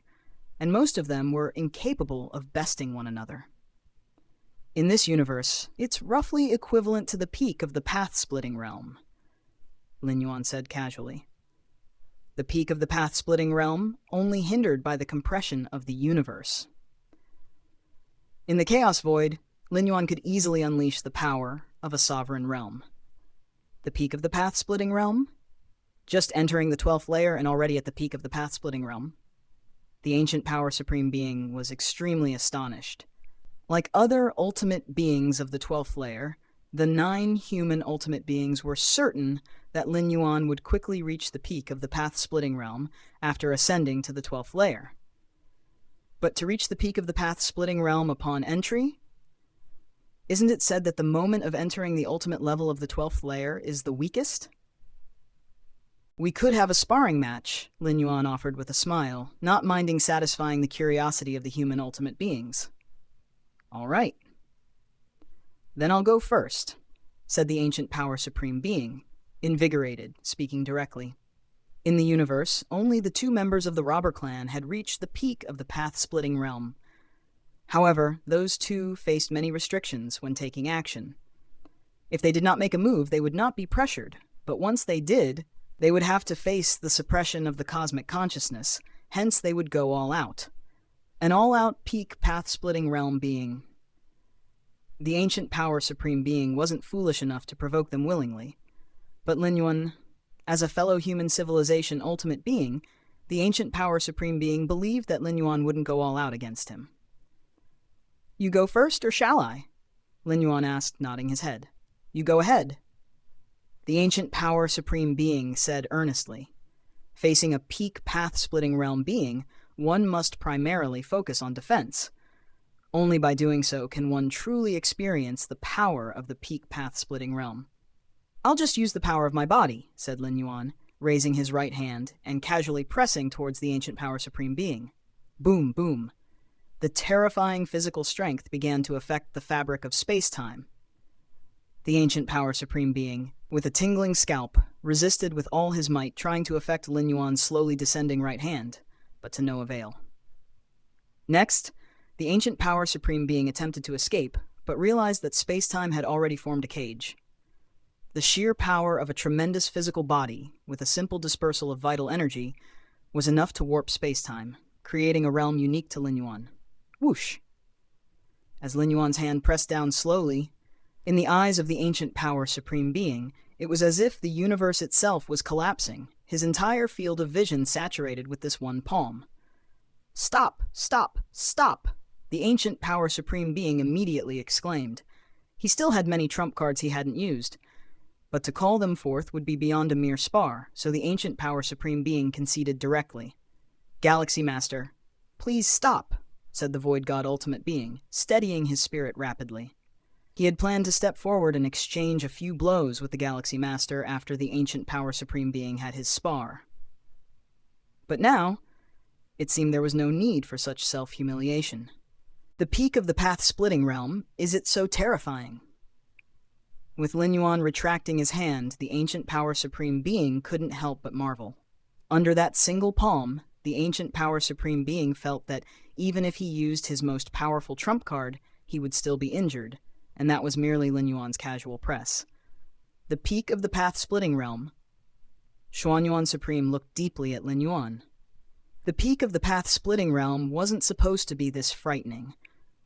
and most of them were incapable of besting one another. In this universe, it's roughly equivalent to the peak of the path-splitting realm, Lin Yuan said casually. The peak of the path-splitting realm, only hindered by the compression of the universe. In the Chaos Void, Lin Yuan could easily unleash the power of a sovereign realm. The peak of the path-splitting realm? Just entering the 12th layer and already at the peak of the path-splitting realm. The Ancient Power Supreme Being was extremely astonished. Like other ultimate beings of the 12th layer, the 9 human ultimate beings were certain that Lin Yuan would quickly reach the peak of the path-splitting realm after ascending to the 12th layer. But to reach the peak of the path-splitting realm upon entry? Isn't it said that the moment of entering the ultimate level of the 12th layer is the weakest? We could have a sparring match, Lin Yuan offered with a smile, not minding satisfying the curiosity of the human ultimate beings. All right. Then I'll go first, said the Ancient Power Supreme Being, invigorated, speaking directly. In the universe, only the 2 members of the robber clan had reached the peak of the path-splitting realm. However, those 2 faced many restrictions when taking action. If they did not make a move, they would not be pressured, but once they did, they would have to face the suppression of the cosmic consciousness, hence they would go all out. An all-out peak path-splitting realm being. The Ancient Power Supreme Being wasn't foolish enough to provoke them willingly. But Lin Yuan, as a fellow human civilization ultimate being, the Ancient Power Supreme Being believed that Lin Yuan wouldn't go all out against him. You go first, or shall I? Lin Yuan asked, nodding his head. You go ahead. The Ancient Power Supreme Being said earnestly. Facing a peak path-splitting realm being, one must primarily focus on defense. Only by doing so can one truly experience the power of the peak path-splitting realm. I'll just use the power of my body, said Lin Yuan, raising his right hand and casually pressing towards the Ancient Power Supreme Being. Boom, boom. The terrifying physical strength began to affect the fabric of space-time. The Ancient Power Supreme Being, with a tingling scalp, resisted with all his might, trying to affect Lin Yuan's slowly descending right hand, but to no avail. Next, the Ancient Power Supreme Being attempted to escape, but realized that space-time had already formed a cage. The sheer power of a tremendous physical body, with a simple dispersal of vital energy, was enough to warp space-time, creating a realm unique to Lin Yuan. Whoosh! As Lin Yuan's hand pressed down slowly, in the eyes of the Ancient Power Supreme Being, it was as if the universe itself was collapsing, his entire field of vision saturated with this one palm. Stop! Stop! Stop! The Ancient Power Supreme Being immediately exclaimed. He still had many trump cards he hadn't used, but to call them forth would be beyond a mere spar, so the Ancient Power Supreme Being conceded directly. Galaxy Master, please stop, said the Void God Ultimate Being, steadying his spirit rapidly. He had planned to step forward and exchange a few blows with the Galaxy Master after the Ancient Power Supreme Being had his spar. But now, it seemed there was no need for such self-humiliation. The peak of the path-splitting realm, is it so terrifying? With Lin Yuan retracting his hand, the Ancient Power Supreme Being couldn't help but marvel. Under that single palm, the Ancient Power Supreme Being felt that even if he used his most powerful trump card, he would still be injured, and that was merely Lin Yuan's casual press. The peak of the path-splitting realm. Xuanyuan Supreme looked deeply at Lin Yuan. The peak of the path-splitting realm wasn't supposed to be this frightening.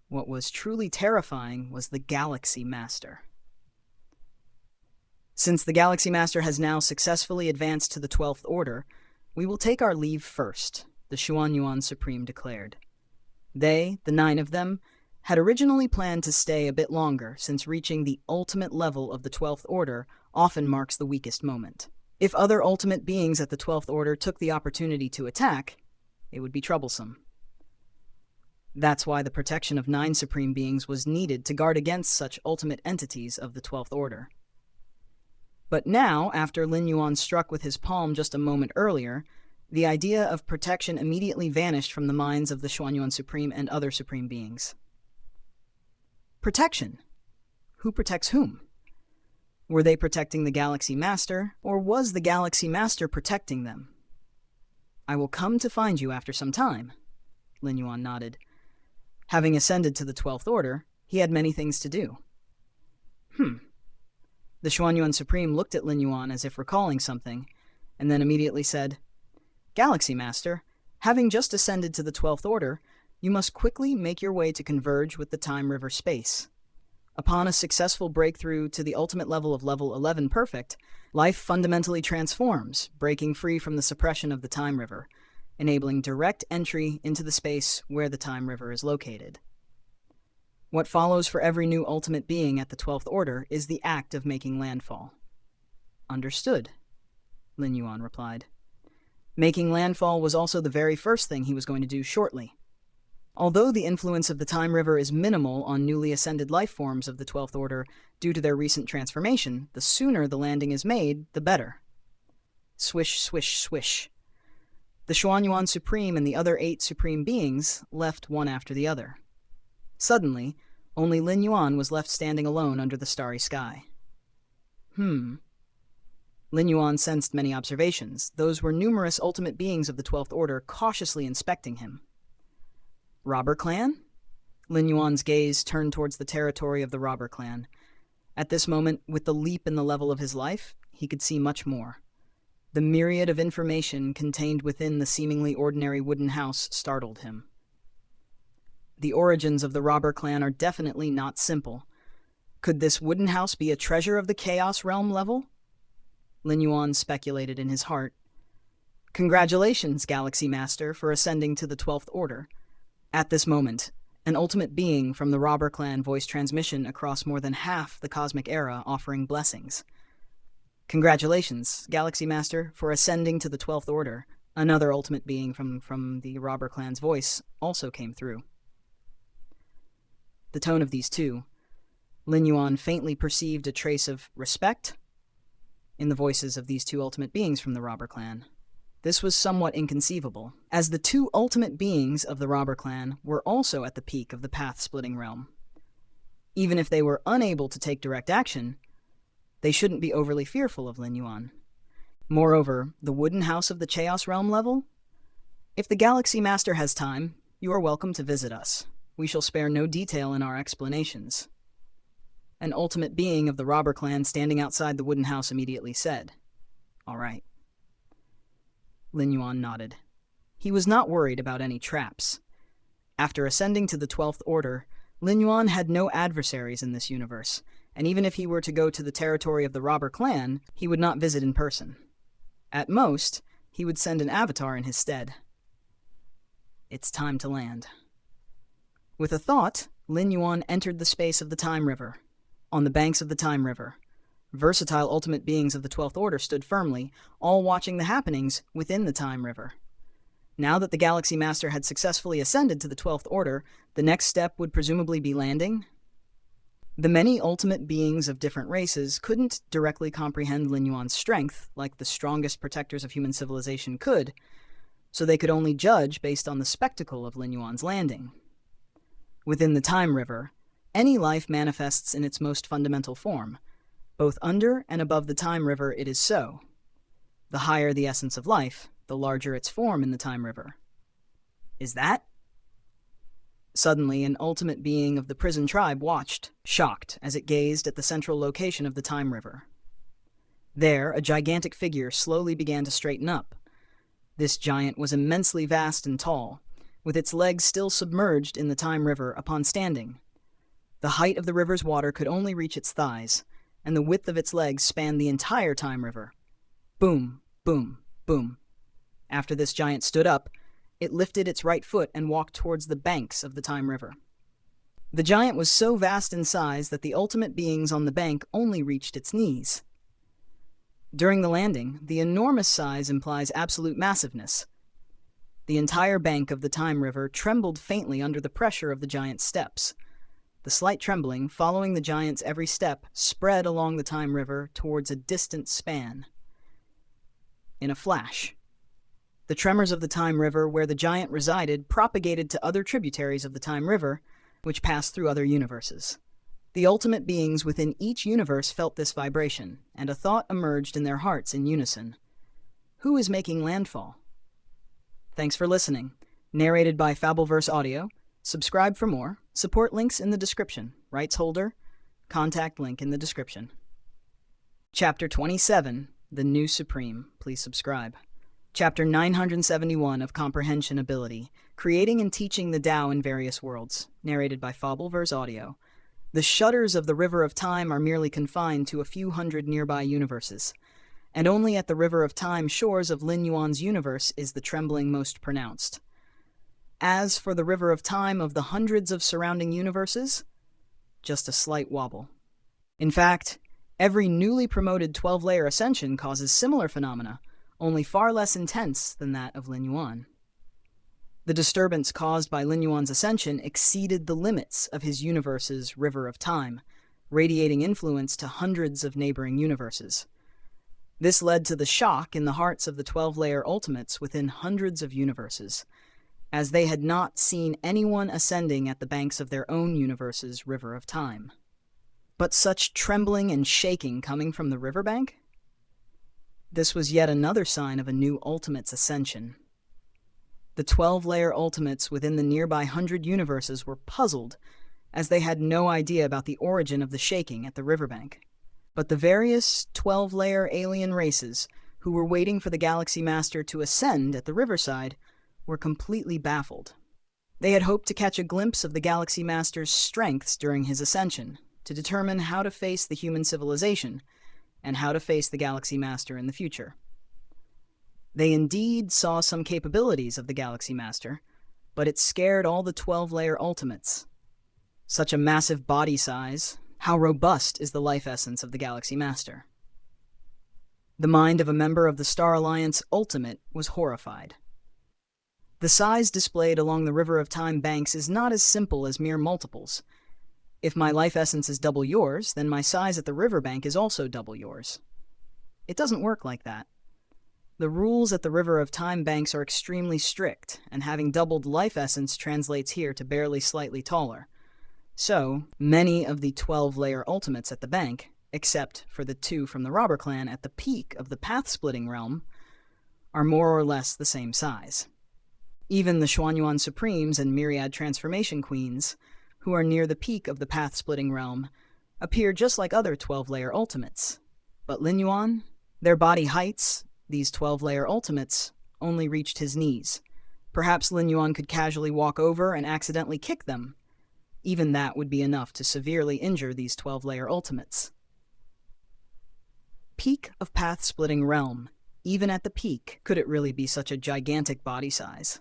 What was truly terrifying was the Galaxy Master. Since the Galaxy Master has now successfully advanced to the 12th Order, we will take our leave first, the Xuanyuan Supreme declared. They, the 9 of them, had originally planned to stay a bit longer, since reaching the ultimate level of the 12th Order often marks the weakest moment. If other ultimate beings at the 12th order took the opportunity to attack, it would be troublesome. That's why the protection of 9 supreme beings was needed to guard against such ultimate entities of the 12th order. But now, after Lin Yuan struck with his palm just a moment earlier, the idea of protection immediately vanished from the minds of the Xuanyuan Supreme and other supreme beings. Protection? Who protects whom? Were they protecting the Galaxy Master, or was the Galaxy Master protecting them? I will come to find you after some time, Lin Yuan nodded. Having ascended to the 12th order, he had many things to do. The Xuanyuan Supreme looked at Lin Yuan as if recalling something, and then immediately said, Galaxy Master, having just ascended to the 12th order, you must quickly make your way to converge with the Time River space. Upon a successful breakthrough to the ultimate level of level 11 perfect, life fundamentally transforms, breaking free from the suppression of the Time River, enabling direct entry into the space where the Time River is located. What follows for every new ultimate being at the 12th order is the act of making landfall. Understood, Lin Yuan replied. Making landfall was also the very first thing he was going to do shortly. Although the influence of the Time River is minimal on newly ascended life forms of the 12th order due to their recent transformation, the sooner the landing is made, the better. Swish, swish, swish. The Xuanyuan Supreme and the other 8 supreme beings left one after the other. Suddenly, only Lin Yuan was left standing alone under the starry sky. Lin Yuan sensed many observations. Those were numerous ultimate beings of the 12th order cautiously inspecting him. Robber clan? Lin Yuan's gaze turned towards the territory of the robber clan. At this moment, with the leap in the level of his life, he could see much more. The myriad of information contained within the seemingly ordinary wooden house startled him. The origins of the robber clan are definitely not simple. Could this wooden house be a treasure of the Chaos Realm level? Lin Yuan speculated in his heart. Congratulations, Galaxy Master, for ascending to the 12th order. At this moment, an ultimate being from the robber clan voiced transmission across more than half the cosmic era, offering blessings. Congratulations, Galaxy Master, for ascending to the 12th order. Another ultimate being from the robber clan's voice also came through. The tone of these two, Lin Yuan faintly perceived a trace of respect in the voices of these two ultimate beings from the robber clan. This was somewhat inconceivable, as the 2 ultimate beings of the robber clan were also at the peak of the path-splitting realm. Even if they were unable to take direct action, they shouldn't be overly fearful of Lin Yuan. Moreover, the wooden house of the Chaos Realm level? If the Galaxy Master has time, you are welcome to visit us. We shall spare no detail in our explanations. An ultimate being of the robber clan standing outside the wooden house immediately said, All right. Lin Yuan nodded. He was not worried about any traps. After ascending to the 12th order, Lin Yuan had no adversaries in this universe, and even if he were to go to the territory of the robber clan, he would not visit in person. At most, he would send an avatar in his stead. It's time to land. With a thought, Lin Yuan entered the space of the Time River. On the banks of the Time River, versatile ultimate beings of the 12th order stood firmly, all watching the happenings within the Time River. Now that the Galaxy Master had successfully ascended to the 12th order, the next step would presumably be landing. The many ultimate beings of different races couldn't directly comprehend Lin Yuan's strength like the strongest protectors of human civilization could, so they could only judge based on the spectacle of Lin Yuan's landing. Within the Time River, any life manifests in its most fundamental form. Both under and above the Time River it is so. The higher the essence of life, the larger its form in the Time River. Is that? Suddenly, an ultimate being of the prison tribe watched, shocked, as it gazed at the central location of the Time River. There, a gigantic figure slowly began to straighten up. This giant was immensely vast and tall, with its legs still submerged in the Time River upon standing. The height of the river's water could only reach its thighs, and the width of its legs spanned the entire Time River. Boom, boom, boom. After this giant stood up, it lifted its right foot and walked towards the banks of the Time River. The giant was so vast in size that the ultimate beings on the bank only reached its knees. During the landing, the enormous size implies absolute massiveness. The entire bank of the Time River trembled faintly under the pressure of the giant's steps. The slight trembling, following the giant's every step, spread along the Time River towards a distant span. In a flash, the tremors of the Time River where the giant resided propagated to other tributaries of the Time River, which passed through other universes. The ultimate beings within each universe felt this vibration, and a thought emerged in their hearts in unison. Who is making landfall? Thanks for listening. Narrated by Fableverse Audio. Subscribe for more. Support links in the description. Rights holder. Contact link in the description. Chapter 27, The New Supreme. Please subscribe. Chapter 971 of Comprehension Ability. Creating and Teaching the Tao in Various Worlds. Narrated by Fableverse Audio. The shutters of the River of Time are merely confined to a few hundred nearby universes, and only at the River of Time shores of Lin Yuan's universe is the trembling most pronounced. As for the River of Time of the hundreds of surrounding universes, just a slight wobble. In fact, every newly promoted 12-layer ascension causes similar phenomena, only far less intense than that of Lin Yuan. The disturbance caused by Lin Yuan's ascension exceeded the limits of his universe's River of Time, radiating influence to hundreds of neighboring universes. This led to the shock in the hearts of the 12-layer ultimates within hundreds of universes, as they had not seen anyone ascending at the banks of their own universe's River of Time. But such trembling and shaking coming from the riverbank? This was yet another sign of a new ultimate's ascension. The 12-layer ultimates within the nearby 100 universes were puzzled, as they had no idea about the origin of the shaking at the riverbank. But the various 12-layer alien races who were waiting for the Galaxy Master to ascend at the riverside were completely baffled. They had hoped to catch a glimpse of the Galaxy Master's strengths during his ascension, to determine how to face the human civilization, and how to face the Galaxy Master in the future. They indeed saw some capabilities of the Galaxy Master, but it scared all the 12-layer ultimates. Such a massive body size, how robust is the life essence of the Galaxy Master? The mind of a member of the Star Alliance Ultimate was horrified. The size displayed along the River of Time banks is not as simple as mere multiples. If my life essence is double yours, then my size at the riverbank is also double yours. It doesn't work like that. The rules at the River of Time banks are extremely strict, and having doubled life essence translates here to barely slightly taller. So, many of the 12-layer ultimates at the bank, except for the 2 from the Robber Clan at the peak of the path-splitting realm, are more or less the same size. Even the Xuanyuan Supremes and Myriad Transformation Queens, who are near the peak of the path-splitting realm, appear just like other 12-layer ultimates. But Lin Yuan, their body heights, these 12-layer ultimates, only reached his knees. Perhaps Lin Yuan could casually walk over and accidentally kick them. Even that would be enough to severely injure these 12-layer ultimates. Peak of path-splitting realm. Even at the peak, could it really be such a gigantic body size?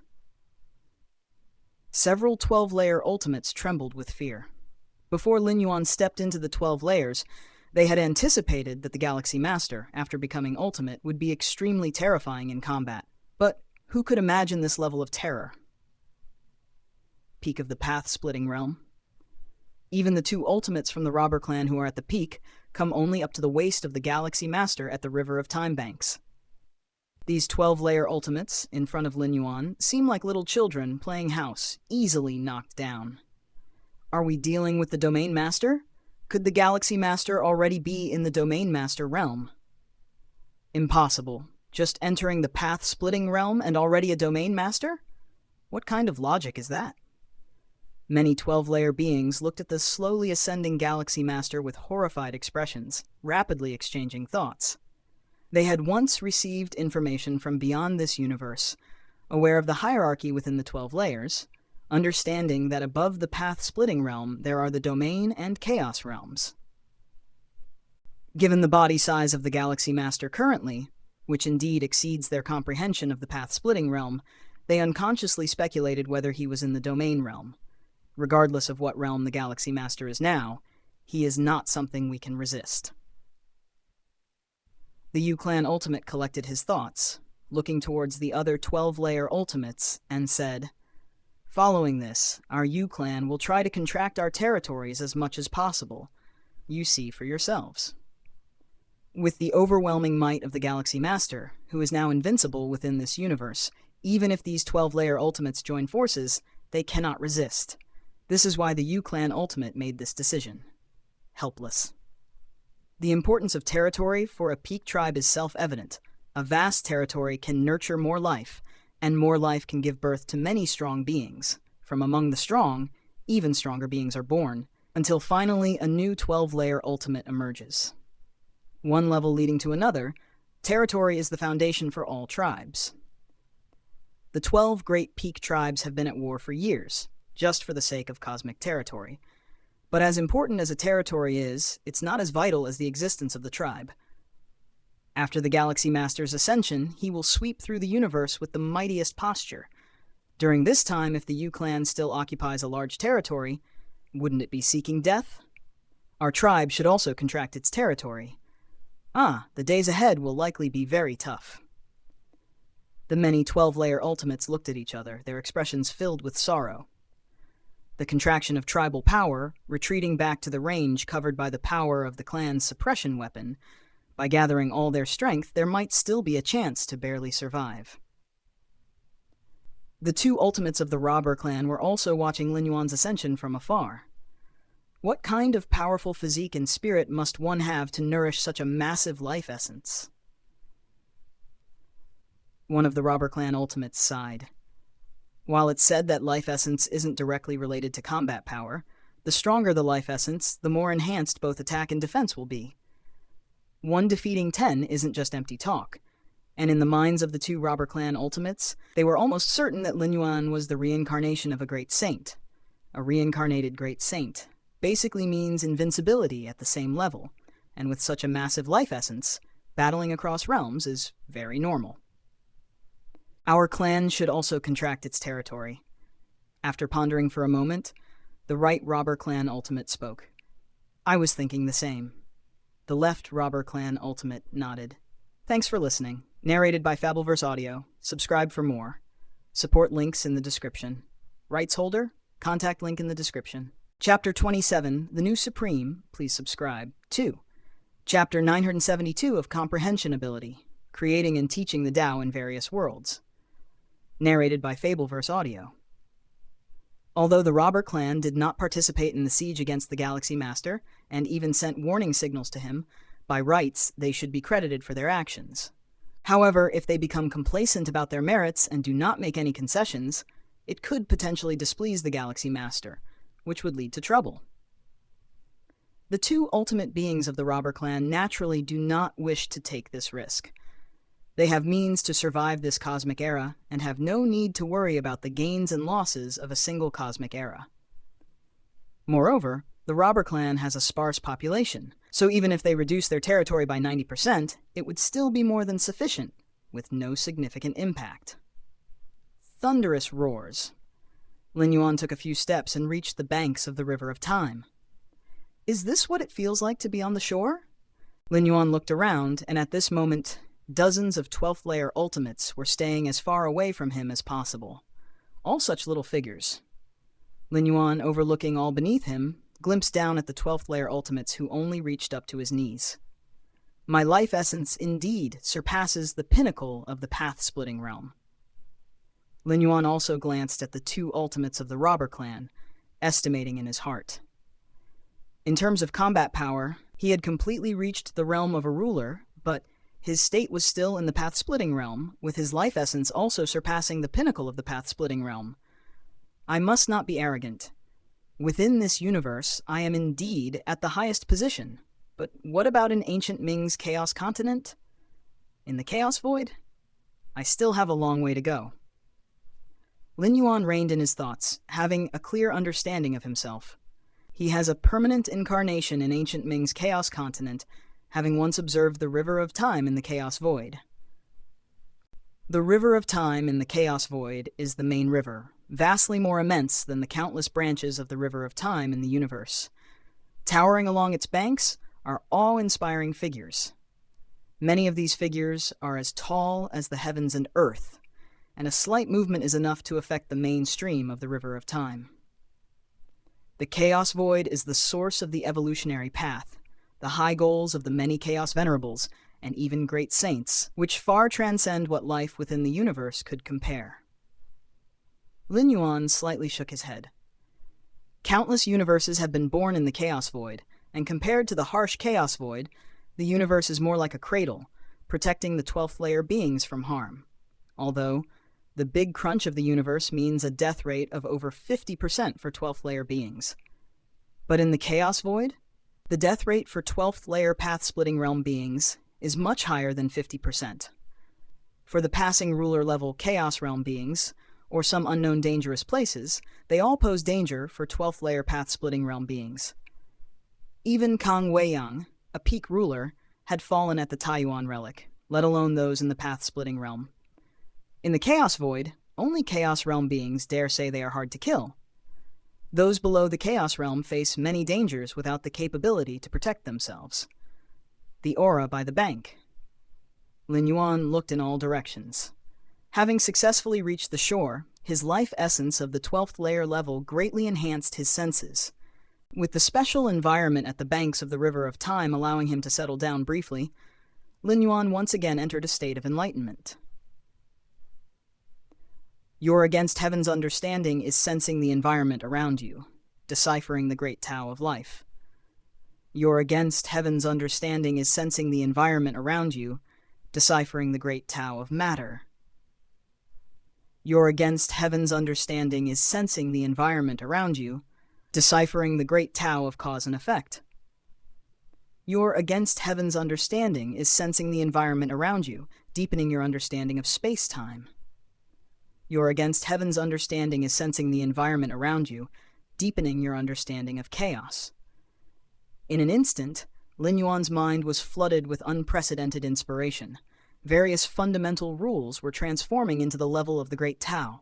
Several 12-layer ultimates trembled with fear. Before Lin Yuan stepped into the 12 layers, they had anticipated that the Galaxy Master, after becoming ultimate, would be extremely terrifying in combat. But who could imagine this level of terror? Peak of the path-splitting realm. Even the 2 ultimates from the Robber Clan who are at the peak come only up to the waist of the Galaxy Master at the River of Time banks. These 12-layer ultimates, in front of Lin Yuan, seem like little children playing house, easily knocked down. Are we dealing with the Domain Master? Could the Galaxy Master already be in the Domain Master realm? Impossible. Just entering the path-splitting realm and already a Domain Master? What kind of logic is that? Many 12-layer beings looked at the slowly ascending Galaxy Master with horrified expressions, rapidly exchanging thoughts. They had once received information from beyond this universe, aware of the hierarchy within the 12 layers, understanding that above the path-splitting realm there are the Domain and Chaos realms. Given the body size of the Galaxy Master currently, which indeed exceeds their comprehension of the path-splitting realm, they unconsciously speculated whether he was in the Domain realm. Regardless of what realm the Galaxy Master is now, he is not something we can resist. The U-Clan Ultimate collected his thoughts, looking towards the other 12-layer Ultimates, and said, "Following this, our U-Clan will try to contract our territories as much as possible. You see for yourselves." With the overwhelming might of the Galaxy Master, who is now invincible within this universe, even if these 12-layer Ultimates join forces, they cannot resist. This is why the U-Clan Ultimate made this decision. Helpless. The importance of territory for a peak tribe is self-evident. A vast territory can nurture more life, and more life can give birth to many strong beings. From among the strong, even stronger beings are born, until finally a new 12-layer Ultimate emerges. One level leading to another, territory is the foundation for all tribes. The 12 great peak tribes have been at war for years, just for the sake of cosmic territory. But as important as a territory is, it's not as vital as the existence of the tribe. After the Galaxy Master's ascension, he will sweep through the universe with the mightiest posture. During this time, if the U-Clan still occupies a large territory, wouldn't it be seeking death? Our tribe should also contract its territory. The days ahead will likely be very tough. The many 12-layer Ultimates looked at each other, their expressions filled with sorrow. The contraction of tribal power, retreating back to the range covered by the power of the clan's suppression weapon. By gathering all their strength, there might still be a chance to barely survive. The two Ultimates of the Robber Clan were also watching Lin Yuan's ascension from afar. What kind of powerful physique and spirit must one have to nourish such a massive life essence? One of the Robber Clan Ultimates sighed. While it's said that life essence isn't directly related to combat power, the stronger the life essence, the more enhanced both attack and defense will be. 1 defeating 10 isn't just empty talk, and in the minds of the two Robber Clan Ultimates, they were almost certain that Lin Yuan was the reincarnation of a great saint. A reincarnated great saint basically means invincibility at the same level, and with such a massive life essence, battling across realms is very normal. Our clan should also contract its territory. After pondering for a moment, the right Robber Clan Ultimate spoke. I was thinking the same. The left Robber Clan Ultimate nodded. Thanks for listening. Narrated by Fableverse Audio. Subscribe for more. Support links in the description. Rights holder? Contact link in the description. Chapter 27, The New Supreme, please subscribe. 2. Chapter 972 of Comprehension Ability, Creating and Teaching the Tao in Various Worlds. Narrated by Fableverse Audio. Although the Robber Clan did not participate in the siege against the Galaxy Master, and even sent warning signals to him, by rights they should be credited for their actions. However, if they become complacent about their merits and do not make any concessions, it could potentially displease the Galaxy Master, which would lead to trouble. The two ultimate beings of the Robber Clan naturally do not wish to take this risk. They have means to survive this cosmic era and have no need to worry about the gains and losses of a single cosmic era. Moreover, the Robber Clan has a sparse population, so even if they reduce their territory by 90%, it would still be more than sufficient, with no significant impact. Thunderous roars. Lin Yuan took a few steps and reached the banks of the River of Time. Is this what it feels like to be on the shore? Lin Yuan looked around, and at this moment, dozens of 12th-layer Ultimates were staying as far away from him as possible. All such little figures. Lin Yuan, overlooking all beneath him, glimpsed down at the 12th-layer Ultimates who only reached up to his knees. My life essence indeed surpasses the pinnacle of the path-splitting realm. Lin Yuan also glanced at the two Ultimates of the Robber Clan, estimating in his heart. In terms of combat power, he had completely reached the realm of a ruler, but his state was still in the path-splitting realm, with his life essence also surpassing the pinnacle of the path-splitting realm. I must not be arrogant. Within this universe, I am indeed at the highest position, but what about in ancient Ming's Chaos Continent? In the Chaos Void? I still have a long way to go. Lin Yuan reined in his thoughts, having a clear understanding of himself. He has a permanent incarnation in ancient Ming's Chaos Continent, having once observed the River of Time in the Chaos Void. The River of Time in the Chaos Void is the main river, vastly more immense than the countless branches of the River of Time in the universe. Towering along its banks are awe-inspiring figures. Many of these figures are as tall as the heavens and earth, and a slight movement is enough to affect the main stream of the river of time. The chaos void is the source of the evolutionary path, the high goals of the many chaos venerables, and even great saints, which far transcend what life within the universe could compare. Lin Yuan slightly shook his head. Countless universes have been born in the chaos void, and compared to the harsh chaos void, the universe is more like a cradle, protecting the 12th layer beings from harm. Although, the big crunch of the universe means a death rate of over 50% for 12th layer beings. But in the chaos void, the death rate for 12th layer path-splitting realm beings is much higher than 50%. For the passing ruler level chaos realm beings, or some unknown dangerous places, they all pose danger for 12th layer path-splitting realm beings. Even Kang Weiyang, a peak ruler, had fallen at the Taiyuan relic, let alone those in the path-splitting realm. In the chaos void, only chaos realm beings dare say they are hard to kill. Those below the chaos realm face many dangers without the capability to protect themselves. The aura by the bank. Lin Yuan looked in all directions. Having successfully reached the shore, his life essence of the 12th layer level greatly enhanced his senses. With the special environment at the banks of the river of time allowing him to settle down briefly, Lin Yuan once again entered a state of enlightenment. Your against heaven's understanding is sensing the environment around you, deciphering the great Tao of life. Your against heaven's understanding is sensing the environment around you, deciphering the great Tao of matter. Your against heaven's understanding is sensing the environment around you, deciphering the great Tao of cause and effect. Your against heaven's understanding is sensing the environment around you, deepening your understanding of space-time. Your against heaven's understanding is sensing the environment around you, deepening your understanding of chaos. In an instant, Lin Yuan's mind was flooded with unprecedented inspiration. Various fundamental rules were transforming into the level of the Great Tao.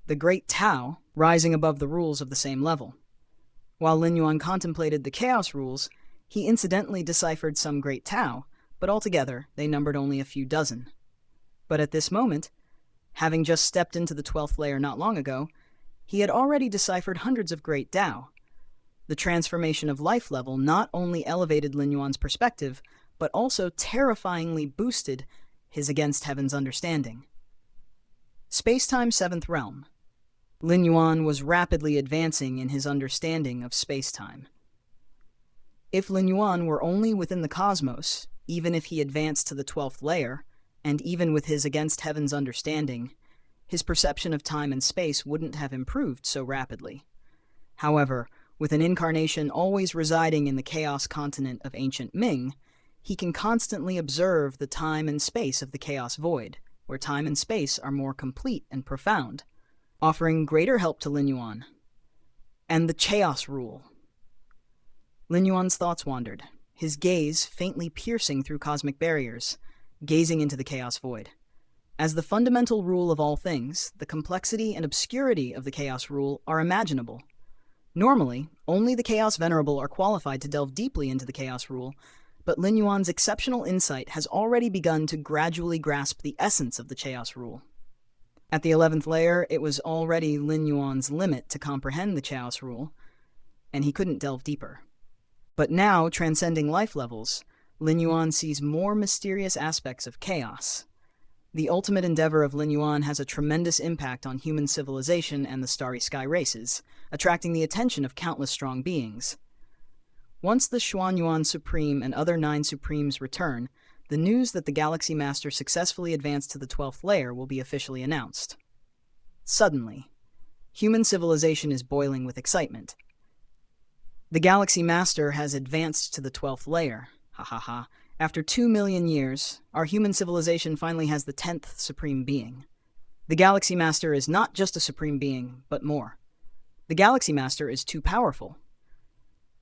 The Great Tao rising above the rules of the same level. While Lin Yuan contemplated the chaos rules, he incidentally deciphered some Great Tao, but altogether they numbered only a few dozen. But at this moment, having just stepped into the 12th layer not long ago, he had already deciphered hundreds of Great Tao. The transformation of life level not only elevated Lin Yuan's perspective, but also terrifyingly boosted his against heaven's understanding. Space-time 7th realm. Lin Yuan was rapidly advancing in his understanding of space-time. If Lin Yuan were only within the cosmos, even if he advanced to the 12th layer, and even with his against heaven's understanding, his perception of time and space wouldn't have improved so rapidly. However, with an incarnation always residing in the chaos continent of ancient Ming, he can constantly observe the time and space of the chaos void, where time and space are more complete and profound, offering greater help to Lin Yuan. And the chaos rule. Lin Yuan's thoughts wandered, his gaze faintly piercing through cosmic barriers, gazing into the chaos void. As the fundamental rule of all things, the complexity and obscurity of the chaos rule are imaginable. Normally, only the chaos venerable are qualified to delve deeply into the chaos rule, but Lin Yuan's exceptional insight has already begun to gradually grasp the essence of the chaos rule. At the 11th layer, it was already Lin Yuan's limit to comprehend the chaos rule, and he couldn't delve deeper. But now, transcending life levels, Lin Yuan sees more mysterious aspects of chaos. The ultimate endeavor of Lin Yuan has a tremendous impact on human civilization and the starry sky races, attracting the attention of countless strong beings. Once the Xuanyuan Supreme and other 9 Supremes return, the news that the Galaxy Master successfully advanced to the 12th layer will be officially announced. Suddenly, human civilization is boiling with excitement. The Galaxy Master has advanced to the 12th layer. Ha ha ha. After 2 million years, our human civilization finally has the 10th Supreme Being. The Galaxy Master is not just a Supreme Being, but more. The Galaxy Master is too powerful.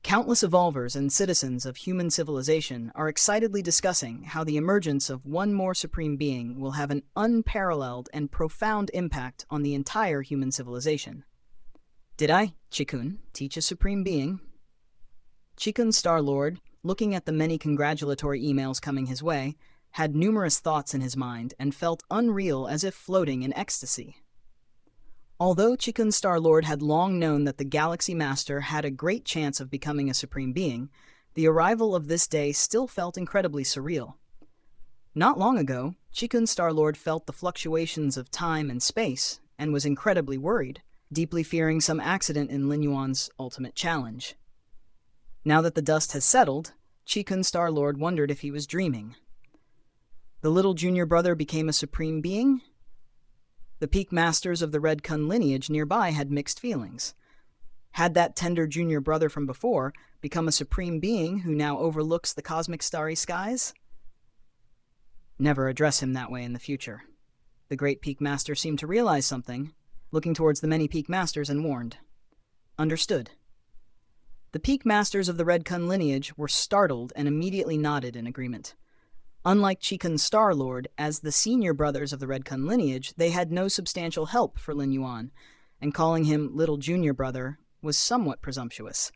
Countless evolvers and citizens of human civilization are excitedly discussing how the emergence of one more Supreme Being will have an unparalleled and profound impact on the entire human civilization. Did I, Chikun, teach a Supreme Being? Chikun Star-Lord, looking at the many congratulatory emails coming his way, had numerous thoughts in his mind and felt unreal as if floating in ecstasy. Although Chikun Star-Lord had long known that the Galaxy Master had a great chance of becoming a supreme being, the arrival of this day still felt incredibly surreal. Not long ago, Chikun Star-Lord felt the fluctuations of time and space and was incredibly worried, deeply fearing some accident in Lin Yuan's ultimate challenge. Now that the dust has settled, Chikun Star-Lord wondered if he was dreaming. The little junior brother became a supreme being? The peak masters of the Red Kun lineage nearby had mixed feelings. Had that tender junior brother from before become a supreme being who now overlooks the cosmic starry skies? Never address him that way in the future. The great peak master seemed to realize something, looking towards the many peak masters and warned. Understood. The peak masters of the Red Kun lineage were startled and immediately nodded in agreement. Unlike Chikun Star-Lord, as the senior brothers of the Red Kun lineage, they had no substantial help for Lin Yuan, and calling him little junior brother was somewhat presumptuous.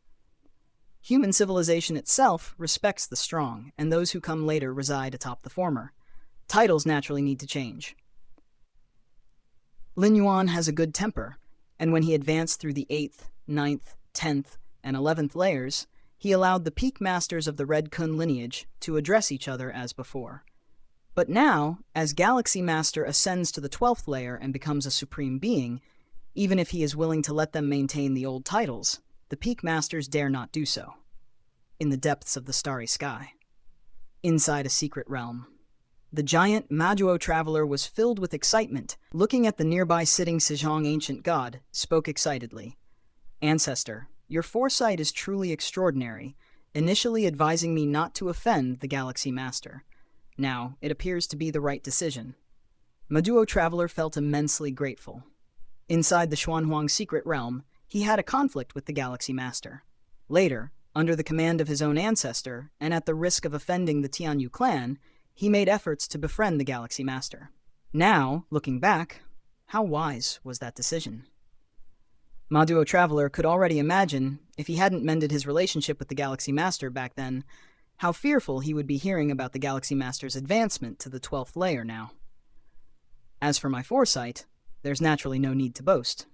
Human civilization itself respects the strong, and those who come later reside atop the former. Titles naturally need to change. Lin Yuan has a good temper, and when he advanced through the 8th, 9th, 10th, and 11th layers, he allowed the peak masters of the Red Kun lineage to address each other as before. But now, as Galaxy Master ascends to the 12th layer and becomes a supreme being, even if he is willing to let them maintain the old titles, the peak masters dare not do so. In the depths of the starry sky, inside a secret realm, the giant Majuo traveler was filled with excitement. Looking at the nearby sitting Sejong ancient god, spoke excitedly. Ancestor, your foresight is truly extraordinary, initially advising me not to offend the Galaxy Master. Now, it appears to be the right decision. Maduo Traveler felt immensely grateful. Inside the Xuanhuang secret realm, he had a conflict with the Galaxy Master. Later, under the command of his own ancestor, and at the risk of offending the Tianyu clan, he made efforts to befriend the Galaxy Master. Now, looking back, how wise was that decision? Maduo Traveler could already imagine, if he hadn't mended his relationship with the Galaxy Master back then, how fearful he would be hearing about the Galaxy Master's advancement to the 12th layer now. As for my foresight, there's naturally no need to boast.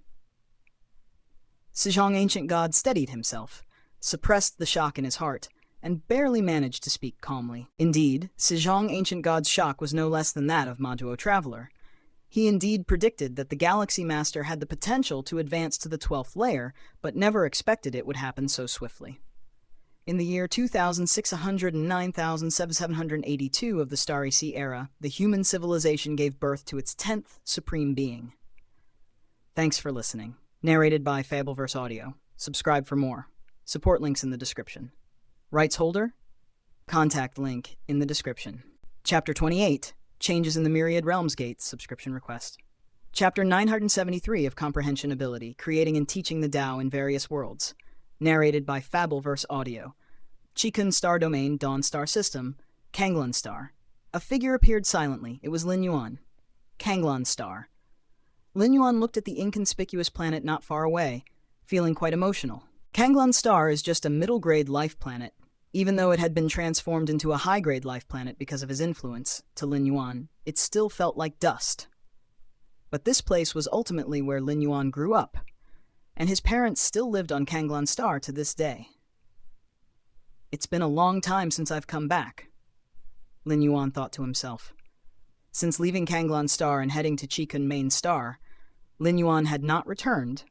Sejong Ancient God steadied himself, suppressed the shock in his heart, and barely managed to speak calmly. Indeed, Sejong Ancient God's shock was no less than that of Maduo Traveler. He indeed predicted that the Galaxy Master had the potential to advance to the 12th layer, but never expected it would happen so swiftly. In the year 2609,782 of the Starry Sea era, the human civilization gave birth to its 10th supreme being. Thanks for listening. Narrated by Fableverse Audio. Subscribe for more. Support links in the description. Rights holder? Contact link in the description. Chapter 28. Changes in the Myriad Realms Gate subscription request. Chapter 973 of Comprehension Ability, Creating and Teaching the Tao in Various Worlds. Narrated by Fableverse Audio. Chikun Star Domain Dawn Star System. Kanglan Star. A figure appeared silently. It was Lin Yuan. Kanglan Star. Lin Yuan looked at the inconspicuous planet not far away, feeling quite emotional. Kanglan Star is just a middle-grade life planet. Even though it had been transformed into a high-grade life planet because of his influence, to Lin Yuan, it still felt like dust. But this place was ultimately where Lin Yuan grew up, and his parents still lived on Kanglan Star to this day. It's been a long time since I've come back, Lin Yuan thought to himself. Since leaving Kanglan Star and heading to Chikun Main Star, Lin Yuan had not returned.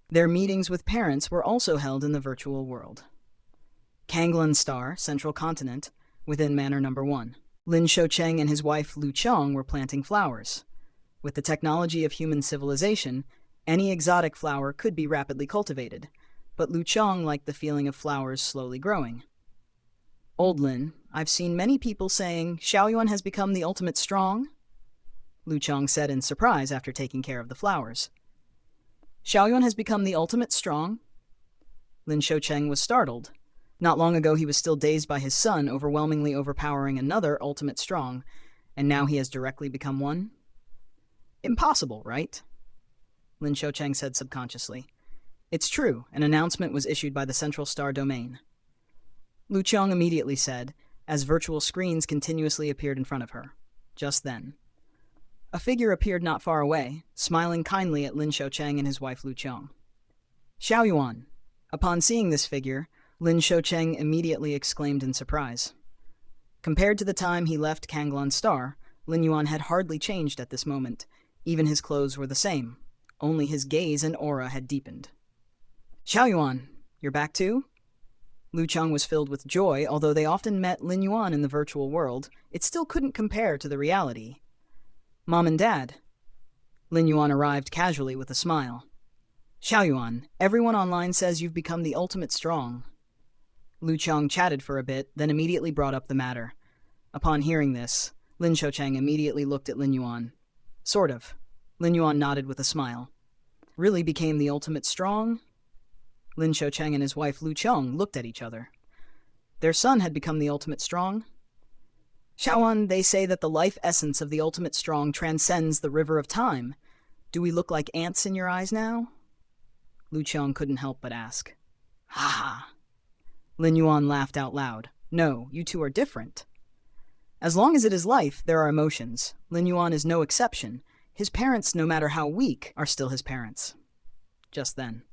Their meetings with parents were also held in the virtual world. Kanglan Star, Central Continent, within Manor Number 1. Lin Shoucheng and his wife Lu Chong were planting flowers. With the technology of human civilization, any exotic flower could be rapidly cultivated, but Lu Chong liked the feeling of flowers slowly growing. Old Lin, I've seen many people saying Xiaoyuan has become the ultimate strong, Lu Chong said in surprise after taking care of the flowers. Xiaoyuan has become the ultimate strong? Lin Shoucheng was startled. Not long ago he was still dazed by his son overwhelmingly overpowering another ultimate strong, and now he has directly become one? Impossible, right? Lin Shoucheng said subconsciously. It's true, an announcement was issued by the Central Star Domain. Lu Qiang immediately said, as virtual screens continuously appeared in front of her. Just then, a figure appeared not far away, smiling kindly at Lin Xiaocheng and his wife Lu Qiang. Xiao Yuan. Upon seeing this figure, Lin Xiaocheng immediately exclaimed in surprise. Compared to the time he left Kanglan Star, Lin Yuan had hardly changed at this moment. Even his clothes were the same. Only his gaze and aura had deepened. Xiao Yuan, you're back too? Lu Qiang was filled with joy. Although they often met Lin Yuan in the virtual world, it still couldn't compare to the reality. Mom and Dad. Lin Yuan arrived casually with a smile. Xiao Yuan, everyone online says you've become the ultimate strong. Lu Qiang chatted for a bit, then immediately brought up the matter. Upon hearing this, Lin Xiaocheng immediately looked at Lin Yuan. Sort of. Lin Yuan nodded with a smile. Really became the ultimate strong? Lin Xiaocheng and his wife Lu Qiang looked at each other. Their son had become the ultimate strong? Xiaoan, they say that the life essence of the ultimate strong transcends the river of time. Do we look like ants in your eyes now? Lu Qiang couldn't help but ask. Ha ha. Lin Yuan laughed out loud. No, you two are different. As long as it is life, there are emotions. Lin Yuan is no exception. His parents, no matter how weak, are still his parents. Just then.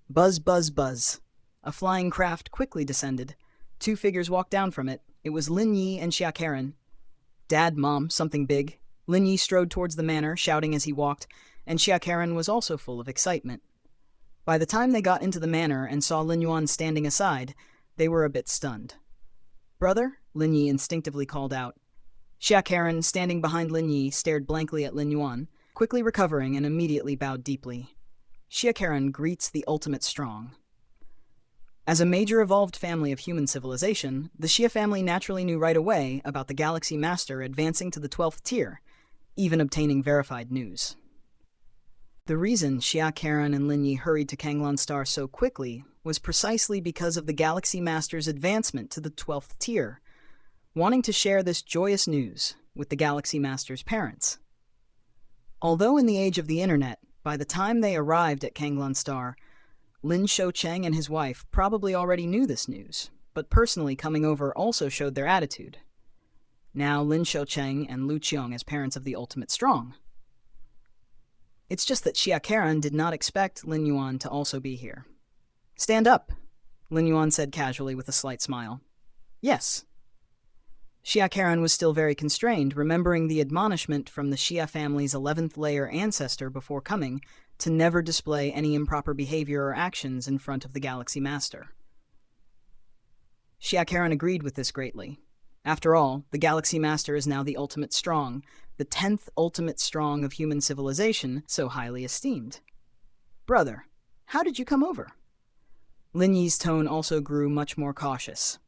Buzz, buzz, buzz. A flying craft quickly descended. Two figures walked down from it. It was Lin Yi and Xia Karen. Dad, Mom, something big. Lin Yi strode towards the manor, shouting as he walked, and Xia Karen was also full of excitement. By the time they got into the manor and saw Lin Yuan standing aside, they were a bit stunned. Brother, Lin Yi instinctively called out. Xia Karen, standing behind Lin Yi, stared blankly at Lin Yuan, quickly recovering and immediately bowed deeply. Xia Karen greets the ultimate strong. As a major evolved family of human civilization, the Xia family naturally knew right away about the Galaxy Master advancing to the 12th tier, even obtaining verified news. The reason Xia Karen and Lin Yi hurried to Kanglan Star so quickly was precisely because of the Galaxy Master's advancement to the 12th tier, wanting to share this joyous news with the Galaxy Master's parents. Although in the age of the internet, by the time they arrived at Kanglan Star, Lin Xiaocheng and his wife probably already knew this news, but personally coming over also showed their attitude. Now Lin Xiaocheng and Lu Qiang as parents of the ultimate strong. It's just that Xia Karen did not expect Lin Yuan to also be here. Stand up, Lin Yuan said casually with a slight smile. Yes. Xia Karen was still very constrained, remembering the admonishment from the Xia family's 11th layer ancestor before coming to never display any improper behavior or actions in front of the Galaxy Master. Xia Karen agreed with this greatly. After all, the Galaxy Master is now the ultimate strong, the 10th ultimate strong of human civilization, so highly esteemed. Brother, how did you come over? Lin Yi's tone also grew much more cautious.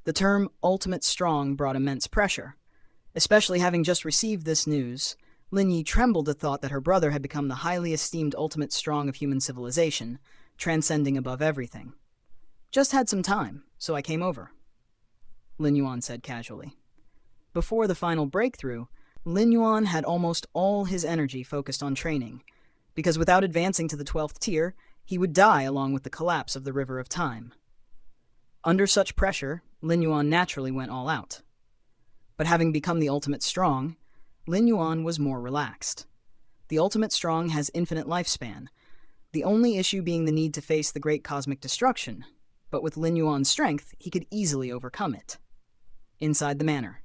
The term ultimate strong brought immense pressure. Especially having just received this news, Lin Yi trembled at thought that her brother had become the highly esteemed ultimate strong of human civilization, transcending above everything. Just had some time, so I came over, Lin Yuan said casually. Before the final breakthrough, Lin Yuan had almost all his energy focused on training, because without advancing to the 12th tier, he would die along with the collapse of the River of Time. Under such pressure, Lin Yuan naturally went all out. But having become the ultimate strong, Lin Yuan was more relaxed. The ultimate strong has infinite lifespan, the only issue being the need to face the great cosmic destruction, but with Lin Yuan's strength, he could easily overcome it. Inside the manor,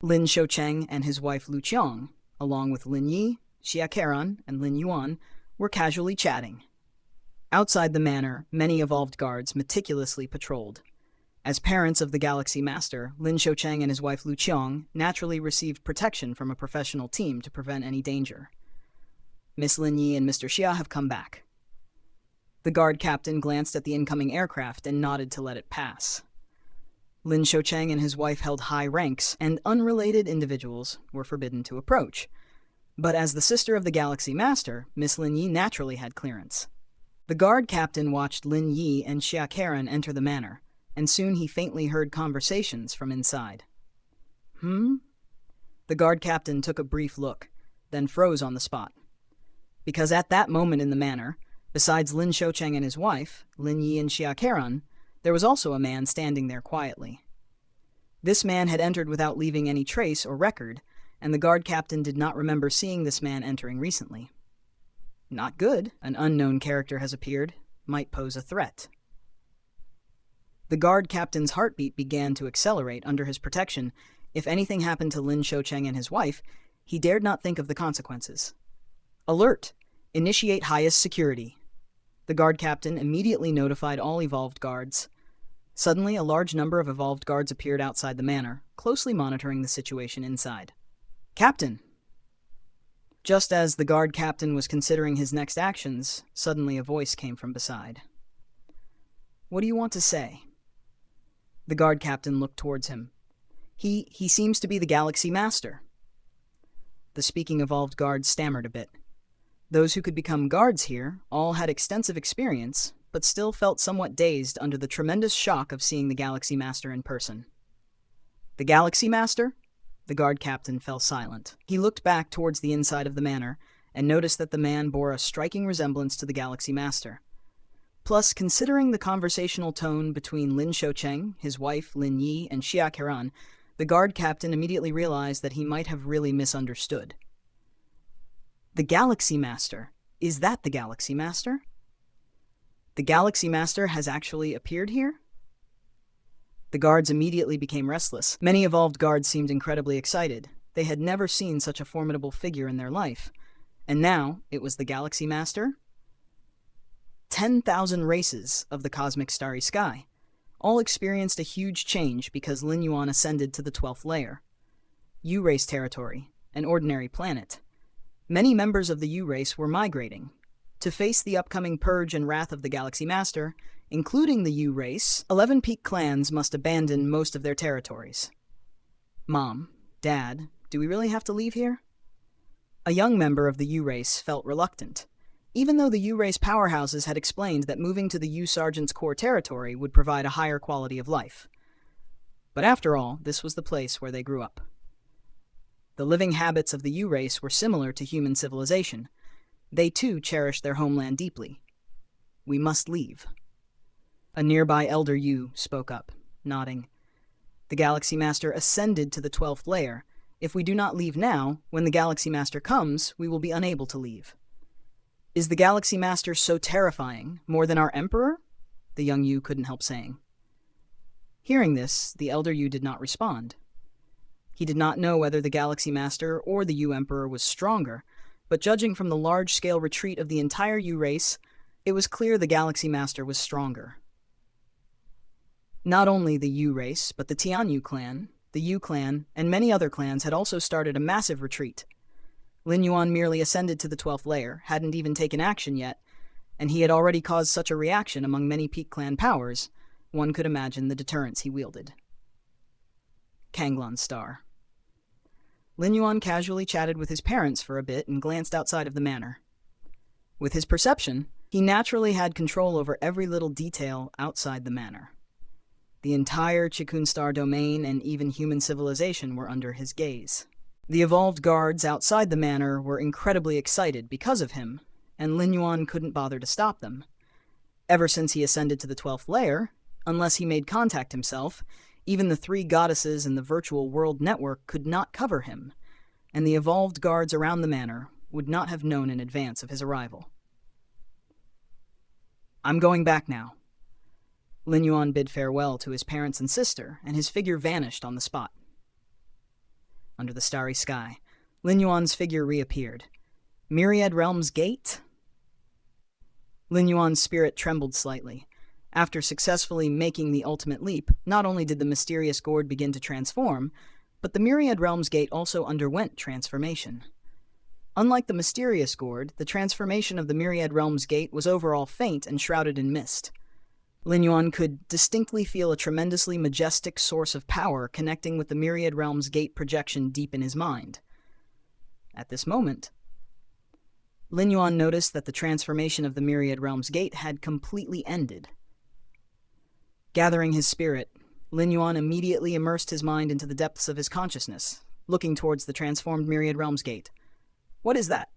Lin Xiaocheng and his wife Lu Qiang, along with Lin Yi, Xia Karen, and Lin Yuan, were casually chatting. Outside the manor, many evolved guards meticulously patrolled. As parents of the Galaxy Master, Lin Xiaocheng and his wife Lu Qiang naturally received protection from a professional team to prevent any danger. Miss Lin Yi and Mr. Xia have come back. The guard captain glanced at the incoming aircraft and nodded to let it pass. Lin Xiaocheng and his wife held high ranks, and unrelated individuals were forbidden to approach. But as the sister of the Galaxy Master, Miss Lin Yi naturally had clearance. The guard captain watched Lin Yi and Xia Karen enter the manor, and soon he faintly heard conversations from inside. The guard captain took a brief look, then froze on the spot. Because at that moment in the manor, besides Lin Xiaocheng and his wife, Lin Yi and Xia Karen, There was also a man standing there quietly. This man had entered without leaving any trace or record, and the guard captain did not remember seeing this man entering recently. Not good. An unknown character has appeared. Might pose a threat. The guard captain's heartbeat began to accelerate under his protection. If anything happened to Lin Xiaocheng and his wife, he dared not think of the consequences. Alert! Initiate highest security. The guard captain immediately notified all evolved guards. Suddenly, a large number of evolved guards appeared outside the manor, closely monitoring the situation inside. Captain! Just as the guard captain was considering his next actions, suddenly a voice came from beside. What do you want to say? The guard captain looked towards him. He seems to be the Galaxy Master. The speaking evolved guard stammered a bit. Those who could become guards here all had extensive experience, but still felt somewhat dazed under the tremendous shock of seeing the Galaxy Master in person. The Galaxy Master? The guard captain fell silent. He looked back towards the inside of the manor and noticed that the man bore a striking resemblance to the Galaxy Master. Plus, considering the conversational tone between Lin Xiaocheng, his wife Lin Yi, and Xia Keran, the guard captain immediately realized that he might have really misunderstood. The Galaxy Master? Is that the Galaxy Master? The Galaxy Master has actually appeared here? The guards immediately became restless. Many evolved guards seemed incredibly excited. They had never seen such a formidable figure in their life. And now, it was the Galaxy Master? 10,000 races of the cosmic starry sky all experienced a huge change because Lin Yuan ascended to the 12th layer. U-race territory, an ordinary planet. Many members of the U-race were migrating. To face the upcoming purge and wrath of the Galaxy Master, including the U-race, 11 peak clans must abandon most of their territories. Mom, Dad, do we really have to leave here? A young member of the U-race felt reluctant. Even though the U-race powerhouses had explained that moving to the U-Sergeant's core territory would provide a higher quality of life. But after all, this was the place where they grew up. The living habits of the U-race were similar to human civilization. They too cherished their homeland deeply. We must leave. A nearby Elder U spoke up, nodding. The Galaxy Master ascended to the 12th layer. If we do not leave now, when the Galaxy Master comes, we will be unable to leave. Is the Galaxy Master so terrifying, more than our Emperor? The young Yu couldn't help saying. Hearing this, the Elder Yu did not respond. He did not know whether the Galaxy Master or the Yu Emperor was stronger, but judging from the large-scale retreat of the entire Yu race, it was clear the Galaxy Master was stronger. Not only the Yu race, but the Tianyu clan, the Yu clan, and many other clans had also started a massive retreat. Lin Yuan merely ascended to the 12th layer, hadn't even taken action yet, and he had already caused such a reaction among many peak clan powers, one could imagine the deterrence he wielded. Kanglan's star. Lin Yuan casually chatted with his parents for a bit and glanced outside of the manor. With his perception, he naturally had control over every little detail outside the manor. The entire Chikun Star domain and even human civilization were under his gaze. The evolved guards outside the manor were incredibly excited because of him, and Lin Yuan couldn't bother to stop them. Ever since he ascended to the 12th layer, unless he made contact himself, even the 3 goddesses in the virtual world network could not cover him, and the evolved guards around the manor would not have known in advance of his arrival. I'm going back now. Lin Yuan bid farewell to his parents and sister, and his figure vanished on the spot. Under the starry sky, Lin Yuan's figure reappeared. Myriad Realms Gate? Lin Yuan's spirit trembled slightly. After successfully making the ultimate leap, not only did the mysterious gourd begin to transform, but the Myriad Realms Gate also underwent transformation. Unlike the mysterious gourd, the transformation of the Myriad Realms Gate was overall faint and shrouded in mist. Lin Yuan could distinctly feel a tremendously majestic source of power connecting with the Myriad Realms Gate projection deep in his mind. At this moment, Lin Yuan noticed that the transformation of the Myriad Realms Gate had completely ended. Gathering his spirit, Lin Yuan immediately immersed his mind into the depths of his consciousness, looking towards the transformed Myriad Realms Gate. What is that?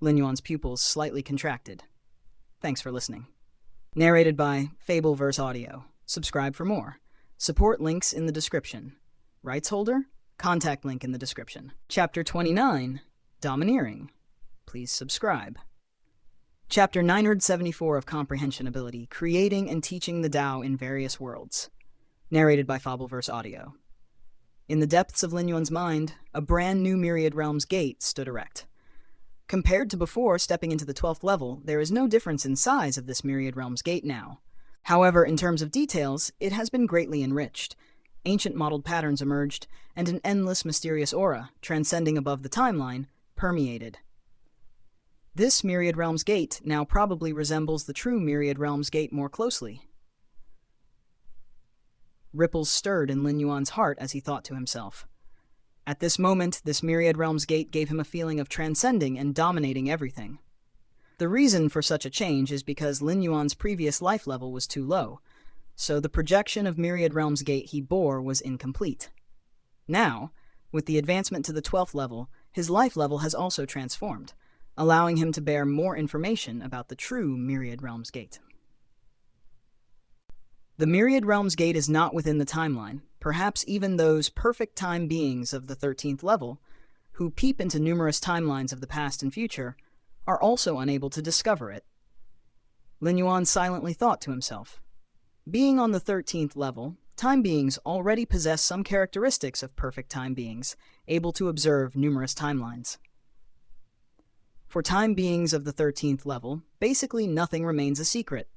Lin Yuan's pupils slightly contracted. Thanks for listening. Narrated by Fableverse Audio. Subscribe for more. Support links in the description. Rights holder? Contact link in the description. Chapter 29, Domineering. Please subscribe. Chapter 974 of Comprehension Ability, Creating and Teaching the Tao in Various Worlds. Narrated by Fableverse Audio. In the depths of Lin Yuan's mind, a brand new Myriad Realms gate stood erect. Compared to before stepping into the 12th level, there is no difference in size of this Myriad Realms gate now. However, in terms of details, it has been greatly enriched. Ancient modeled patterns emerged, and an endless mysterious aura, transcending above the timeline, permeated. This Myriad Realms gate now probably resembles the true Myriad Realms gate more closely. Ripples stirred in Lin Yuan's heart as he thought to himself. At this moment, this Myriad Realms gate gave him a feeling of transcending and dominating everything. The reason for such a change is because Lin Yuan's previous life level was too low, so the projection of Myriad Realms gate he bore was incomplete. Now, with the advancement to the 12th level, his life level has also transformed, allowing him to bear more information about the true Myriad Realms gate. The Myriad Realms gate is not within the timeline. Perhaps even those perfect time beings of the 13th level, who peep into numerous timelines of the past and future, are also unable to discover it. Lin Yuan silently thought to himself. Being on the 13th level, time beings already possess some characteristics of perfect time beings, able to observe numerous timelines. For time beings of the 13th level, basically nothing remains a secret.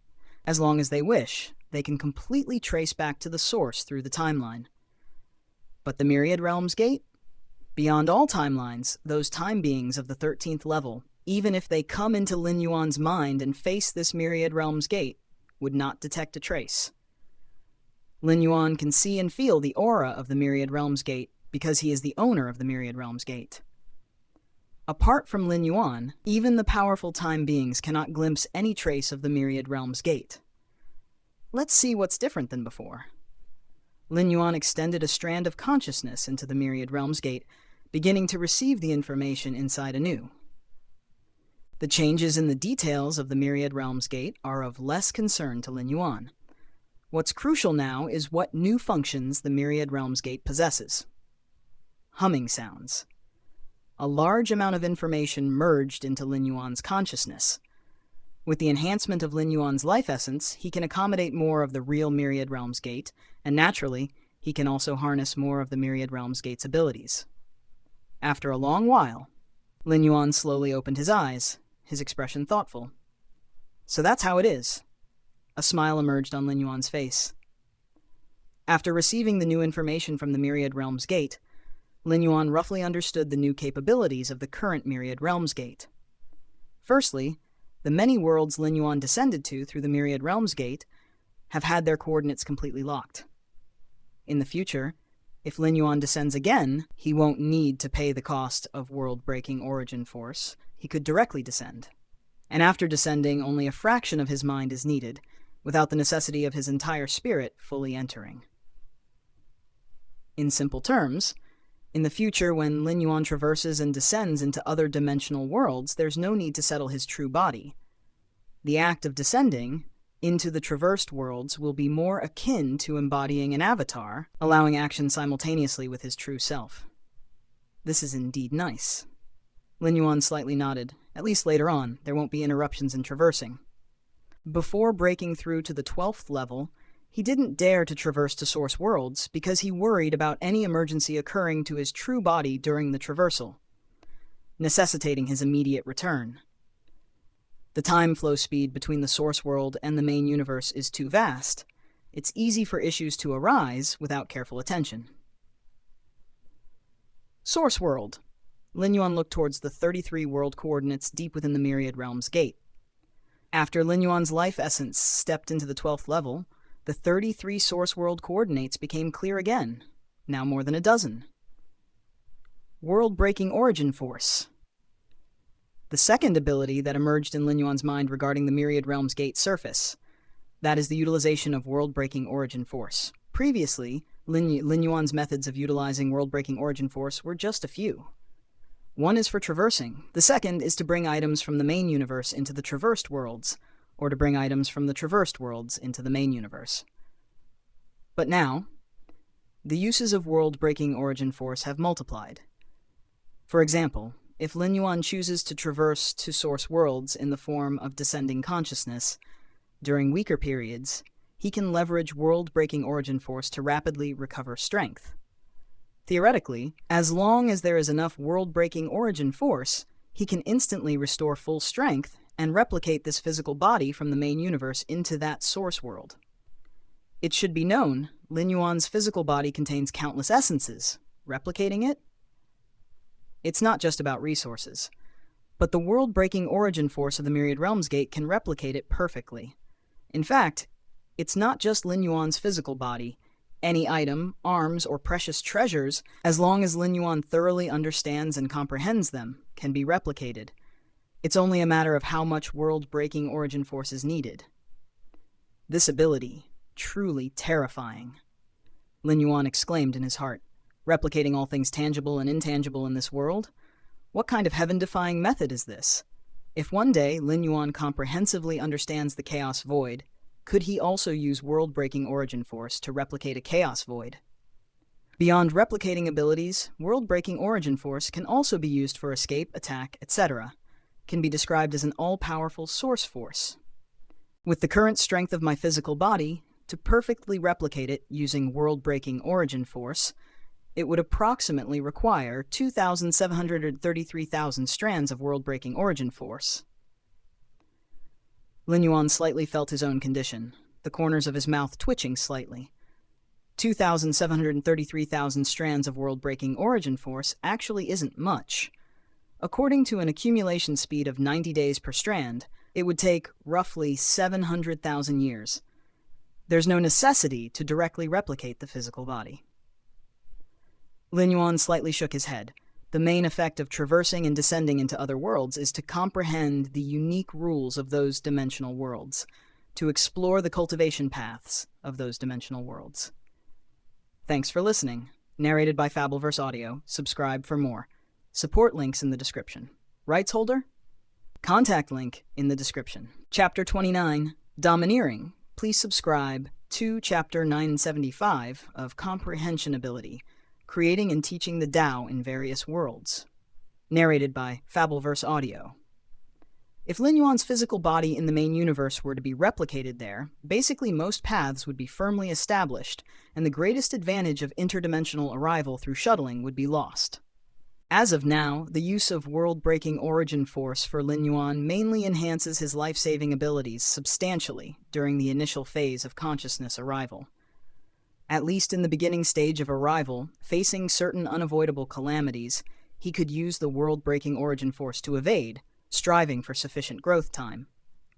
As long as they wish, they can completely trace back to the source through the timeline. But the Myriad Realms gate? Beyond all timelines, those time beings of the 13th level, even if they come into Lin Yuan's mind and face this Myriad Realms gate, would not detect a trace. Lin Yuan can see and feel the aura of the Myriad Realms gate because he is the owner of the Myriad Realms gate. Apart from Lin Yuan, even the powerful time beings cannot glimpse any trace of the Myriad Realms gate. Let's see what's different than before. Lin Yuan extended a strand of consciousness into the Myriad Realms gate, beginning to receive the information inside anew. The changes in the details of the Myriad Realms gate are of less concern to Lin Yuan. What's crucial now is what new functions the Myriad Realms gate possesses. Humming sounds. A large amount of information merged into Lin Yuan's consciousness. With the enhancement of Lin Yuan's life essence, he can accommodate more of the real Myriad Realms gate, and naturally, he can also harness more of the Myriad Realms gate's abilities. After a long while, Lin Yuan slowly opened his eyes, his expression thoughtful. So that's how it is. A smile emerged on Lin Yuan's face. After receiving the new information from the Myriad Realms gate, Lin Yuan roughly understood the new capabilities of the current Myriad Realms gate. Firstly, the many worlds Lin Yuan descended to through the Myriad Realms gate have had their coordinates completely locked. In the future, if Lin Yuan descends again, he won't need to pay the cost of world-breaking origin force. He could directly descend. And after descending, only a fraction of his mind is needed, without the necessity of his entire spirit fully entering. In simple terms, in the future, when Lin Yuan traverses and descends into other dimensional worlds, there's no need to settle his true body. The act of descending into the traversed worlds will be more akin to embodying an avatar, allowing action simultaneously with his true self. This is indeed nice. Lin Yuan slightly nodded. At least later on, there won't be interruptions in traversing. Before breaking through to the 12th level, he didn't dare to traverse to source worlds because he worried about any emergency occurring to his true body during the traversal, necessitating his immediate return. The time flow speed between the source world and the main universe is too vast. It's easy for issues to arise without careful attention. Source world. Lin Yuan looked towards the 33 world coordinates deep within the Myriad Realms gate. After Lin Yuan's life essence stepped into the 12th level, the 33 source world coordinates became clear again, now more than a dozen. World-breaking origin force. The second ability that emerged in Lin Yuan's mind regarding the Myriad Realms gate surface. That is the utilization of world-breaking origin force. Previously, Lin Yuan's methods of utilizing world-breaking origin force were just a few. One is for traversing. The second is to bring items from the main universe into the traversed worlds, or to bring items from the traversed worlds into the main universe. But now, the uses of world-breaking origin force have multiplied. For example, if Lin Yuan chooses to traverse to source worlds in the form of descending consciousness, during weaker periods, he can leverage world-breaking origin force to rapidly recover strength. Theoretically, as long as there is enough world-breaking origin force, he can instantly restore full strength and replicate this physical body from the main universe into that source world. It should be known, Lin Yuan's physical body contains countless essences. Replicating it? It's not just about resources, but the world-breaking origin force of the Myriad Realms Gate can replicate it perfectly. In fact, it's not just Lin Yuan's physical body. Any item, arms, or precious treasures, as long as Lin Yuan thoroughly understands and comprehends them, can be replicated. It's only a matter of how much world-breaking origin force is needed. This ability, truly terrifying, Lin Yuan exclaimed in his heart. Replicating all things tangible and intangible in this world? What kind of heaven-defying method is this? If one day Lin Yuan comprehensively understands the Chaos Void, could he also use world-breaking origin force to replicate a Chaos Void? Beyond replicating abilities, world-breaking origin force can also be used for escape, attack, etc. Can be described as an all-powerful source force. With the current strength of my physical body, to perfectly replicate it using world-breaking origin force, it would approximately require 2,733,000 strands of world-breaking origin force. Lin Yuan slightly felt his own condition, the corners of his mouth twitching slightly. 2,733,000 strands of world-breaking origin force actually isn't much. According to an accumulation speed of 90 days per strand, it would take roughly 700,000 years. There's no necessity to directly replicate the physical body. Lin Yuan slightly shook his head. The main effect of traversing and descending into other worlds is to comprehend the unique rules of those dimensional worlds, to explore the cultivation paths of those dimensional worlds. Thanks for listening. Narrated by Fableverse Audio. Subscribe for more. Support links in the description. Rights holder? Contact link in the description. Chapter 29, Domineering. Please subscribe to Chapter 975 of Comprehension Ability, Creating and Teaching the Tao in Various Worlds. Narrated by Fableverse Audio. If Lin Yuan's physical body in the main universe were to be replicated there, basically most paths would be firmly established, and the greatest advantage of interdimensional arrival through shuttling would be lost. As of now, the use of world-breaking origin force for Lin Yuan mainly enhances his life-saving abilities substantially during the initial phase of consciousness arrival. At least in the beginning stage of arrival, facing certain unavoidable calamities, he could use the world-breaking origin force to evade, striving for sufficient growth time.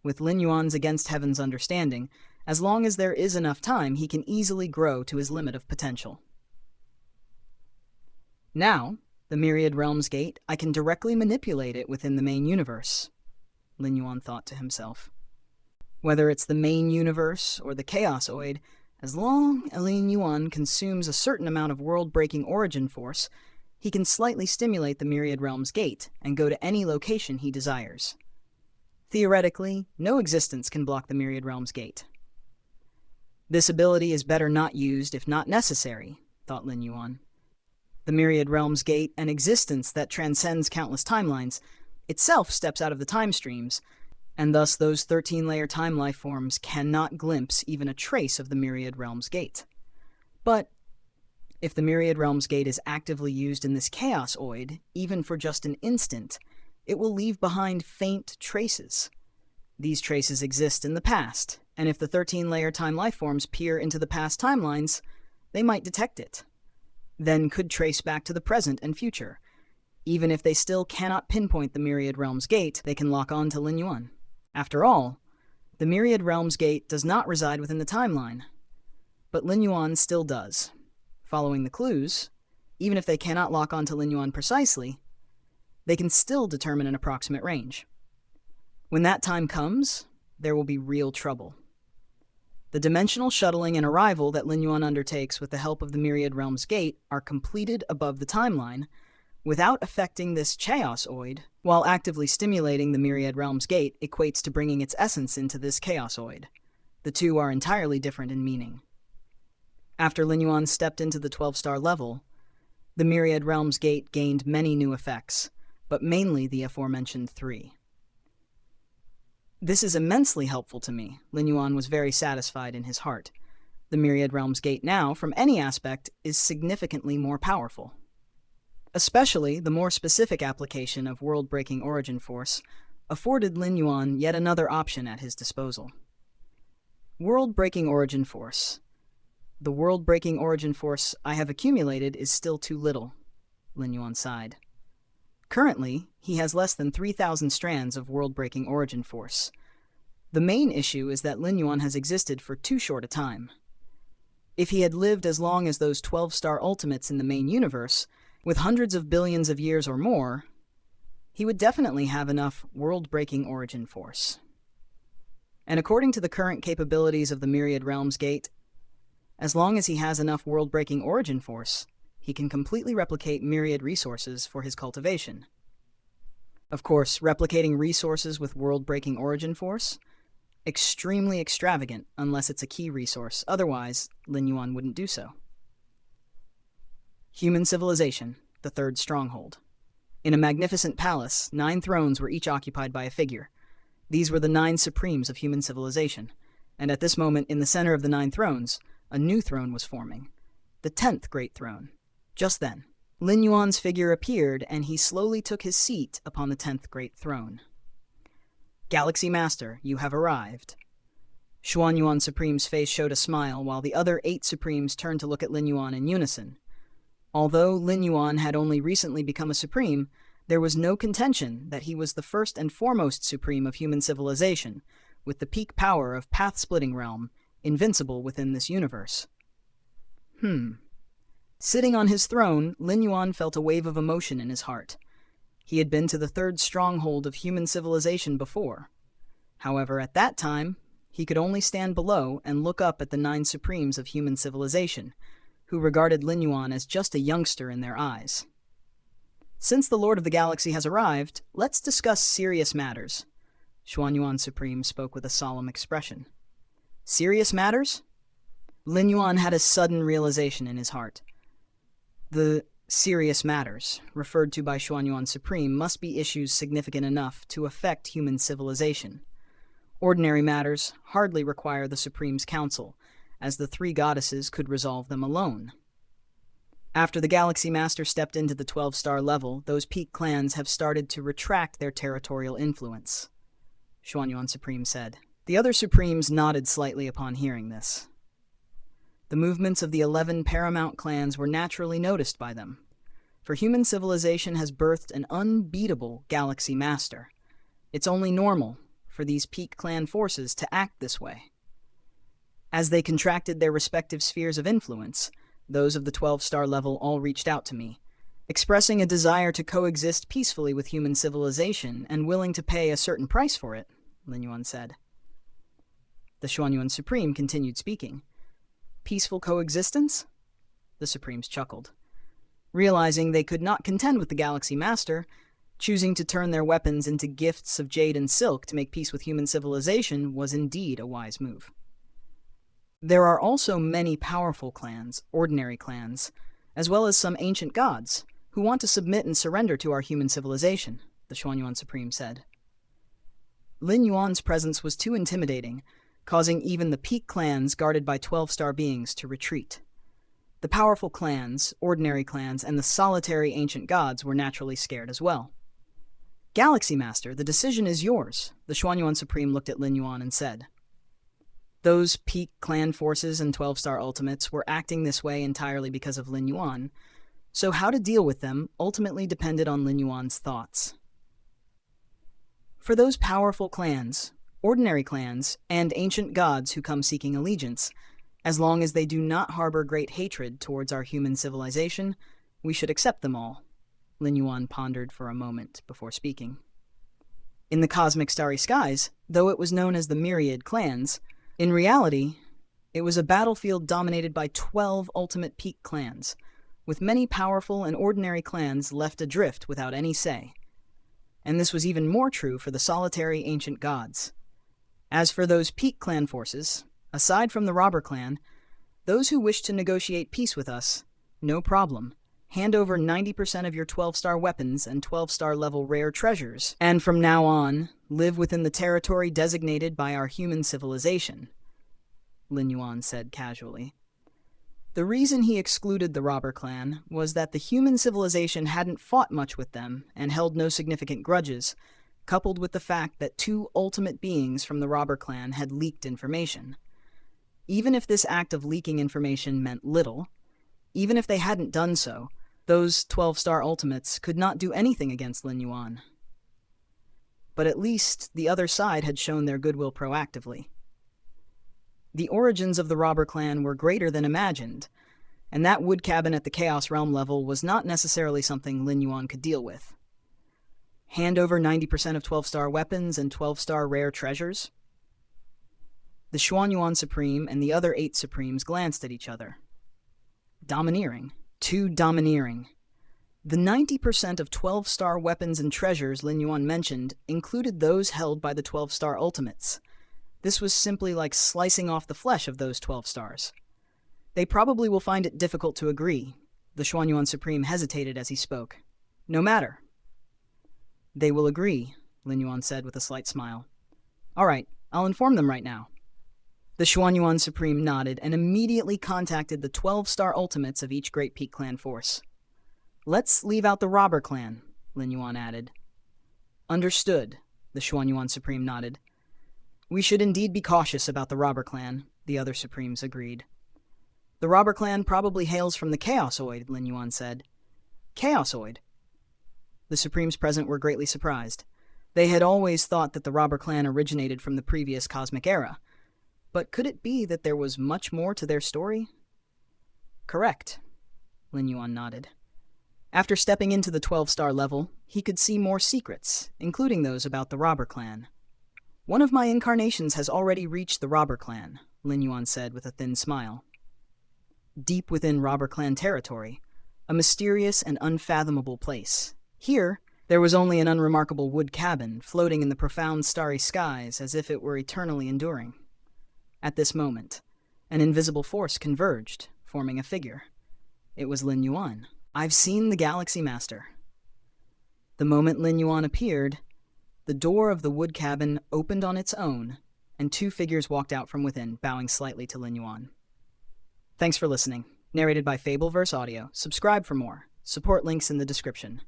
With Lin Yuan's against heaven's understanding, as long as there is enough time, he can easily grow to his limit of potential. Now, the Myriad Realms Gate, I can directly manipulate it within the main universe, Lin Yuan thought to himself. Whether it's the main universe or the Chaosoid, as long as Lin Yuan consumes a certain amount of world-breaking origin force, he can slightly stimulate the Myriad Realms Gate and go to any location he desires. Theoretically, no existence can block the Myriad Realms Gate. This ability is better not used if not necessary, thought Lin Yuan. The Myriad Realms Gate, an existence that transcends countless timelines, itself steps out of the time streams, and thus those 13-layer time life forms cannot glimpse even a trace of the Myriad Realms Gate. But if the Myriad Realms Gate is actively used in this Chaosoid, even for just an instant, it will leave behind faint traces. These traces exist in the past, and if the 13-layer time life forms peer into the past timelines, they might detect it, then could trace back to the present and future. Even if they still cannot pinpoint the Myriad Realms Gate, they can lock on to Lin Yuan. After all, the Myriad Realms Gate does not reside within the timeline, but Lin Yuan still does. Following the clues, even if they cannot lock on to Lin Yuan precisely, they can still determine an approximate range. When that time comes, there will be real trouble. The dimensional shuttling and arrival that Lin Yuan undertakes with the help of the Myriad Realms Gate are completed above the timeline, without affecting this chaosoid, while actively stimulating the Myriad Realms gate equates to bringing its essence into this chaosoid. The two are entirely different in meaning. After Lin Yuan stepped into the 12-star level, the Myriad Realms gate gained many new effects, but mainly the aforementioned three. This is immensely helpful to me. Lin Yuan was very satisfied in his heart. The Myriad Realms gate now, from any aspect, is significantly more powerful. Especially the more specific application of world-breaking origin force afforded Lin Yuan yet another option at his disposal. World-breaking origin force. The world-breaking origin force I have accumulated is still too little, Lin Yuan sighed. Currently, he has less than 3,000 strands of world-breaking origin force. The main issue is that Lin Yuan has existed for too short a time. If he had lived as long as those 12-star ultimates in the main universe, with hundreds of billions of years or more, he would definitely have enough world-breaking origin force. And according to the current capabilities of the Myriad Realms Gate, as long as he has enough world-breaking origin force, he can completely replicate myriad resources for his cultivation. Of course, replicating resources with world-breaking origin force? Extremely extravagant unless it's a key resource, otherwise Lin Yuan wouldn't do so. Human civilization, the third stronghold. In a magnificent palace, 9 thrones were each occupied by a figure. These were the 9 supremes of human civilization, and at this moment in the center of the 9 thrones, a new throne was forming, the 10th great throne. Just then, Lin Yuan's figure appeared, and he slowly took his seat upon the 10th great throne. Galaxy Master, you have arrived. Xuan Yuan Supreme's face showed a smile, while the other 8 Supremes turned to look at Lin Yuan in unison. Although Lin Yuan had only recently become a Supreme, there was no contention that he was the first and foremost Supreme of human civilization, with the peak power of Path-Splitting Realm, invincible within this universe. Sitting on his throne, Lin Yuan felt a wave of emotion in his heart. He had been to the third stronghold of human civilization before. However, at that time, he could only stand below and look up at the 9 Supremes of human civilization, who regarded Lin Yuan as just a youngster in their eyes. Since the Lord of the Galaxy has arrived, let's discuss serious matters. Xuan Yuan Supreme spoke with a solemn expression. Serious matters? Lin Yuan had a sudden realization in his heart. The serious matters, referred to by Xuan Yuan Supreme, must be issues significant enough to affect human civilization. Ordinary matters hardly require the Supreme's counsel, as the 3 goddesses could resolve them alone. After the Galaxy Master stepped into the 12-star level, those peak clans have started to retract their territorial influence, Xuan Yuan Supreme said. The other Supremes nodded slightly upon hearing this. The movements of the 11 paramount clans were naturally noticed by them, for human civilization has birthed an unbeatable Galaxy Master. It's only normal for these peak clan forces to act this way. As they contracted their respective spheres of influence, those of the 12-star level all reached out to me, expressing a desire to coexist peacefully with human civilization and willing to pay a certain price for it, Lin Yuan said. The Xuan Yuan Supreme continued speaking. Peaceful coexistence? The Supremes chuckled. Realizing they could not contend with the Galaxy Master, choosing to turn their weapons into gifts of jade and silk to make peace with human civilization was indeed a wise move. There are also many powerful clans, ordinary clans, as well as some ancient gods, who want to submit and surrender to our human civilization, the Xuan Yuan Supreme said. Lin Yuan's presence was too intimidating, causing even the peak clans guarded by 12-star beings to retreat. The powerful clans, ordinary clans, and the solitary ancient gods were naturally scared as well. Galaxy Master, the decision is yours, the Xuan Yuan Supreme looked at Lin Yuan and said. Those peak clan forces and 12-star ultimates were acting this way entirely because of Lin Yuan, so how to deal with them ultimately depended on Lin Yuan's thoughts. For those powerful clans, ordinary clans, and ancient gods who come seeking allegiance, as long as they do not harbor great hatred towards our human civilization, we should accept them all, Lin Yuan pondered for a moment before speaking. In the cosmic starry skies, though it was known as the Myriad clans, in reality, it was a battlefield dominated by 12 ultimate peak clans, with many powerful and ordinary clans left adrift without any say. And this was even more true for the solitary ancient gods. As for those peak clan forces, aside from the robber clan, those who wish to negotiate peace with us, no problem. Hand over 90% of your 12-star weapons and 12-star level rare treasures, and from now on, live within the territory designated by our human civilization, Lin Yuan said casually. The reason he excluded the robber clan was that the human civilization hadn't fought much with them and held no significant grudges, coupled with the fact that two ultimate beings from the robber clan had leaked information. Even if this act of leaking information meant little, even if they hadn't done so, those 12-star ultimates could not do anything against Lin Yuan. But at least the other side had shown their goodwill proactively. The origins of the robber clan were greater than imagined, and that wood cabin at the Chaos Realm level was not necessarily something Lin Yuan could deal with. Hand over 90% of 12-star weapons and 12-star rare treasures? The Xuanyuan Supreme and the other 8 Supremes glanced at each other. Domineering. Too domineering. The 90% of 12-star weapons and treasures Lin Yuan mentioned included those held by the 12-star ultimates. This was simply like slicing off the flesh of those 12 stars. They probably will find it difficult to agree. The Xuanyuan Supreme hesitated as he spoke. No matter. They will agree, Lin Yuan said with a slight smile. All right, I'll inform them right now. The Xuanyuan Supreme nodded and immediately contacted the 12-star ultimates of each Great Peak Clan force. Let's leave out the robber clan, Lin Yuan added. Understood, the Xuanyuan Supreme nodded. We should indeed be cautious about the robber clan, the other Supremes agreed. The robber clan probably hails from the Chaosoid, Lin Yuan said. Chaosoid? The Supremes present were greatly surprised. They had always thought that the robber clan originated from the previous cosmic era. But could it be that there was much more to their story? Correct, Lin Yuan nodded. After stepping into the 12-star level, he could see more secrets, including those about the robber clan. One of my incarnations has already reached the robber clan, Lin Yuan said with a thin smile. Deep within robber clan territory, a mysterious and unfathomable place. Here, there was only an unremarkable wood cabin floating in the profound starry skies as if it were eternally enduring. At this moment, an invisible force converged, forming a figure. It was Lin Yuan. I've seen the Galaxy Master. The moment Lin Yuan appeared, the door of the wood cabin opened on its own, and 2 figures walked out from within, bowing slightly to Lin Yuan. Thanks for listening. Narrated by Fableverse Audio. Subscribe for more. Support links in the description.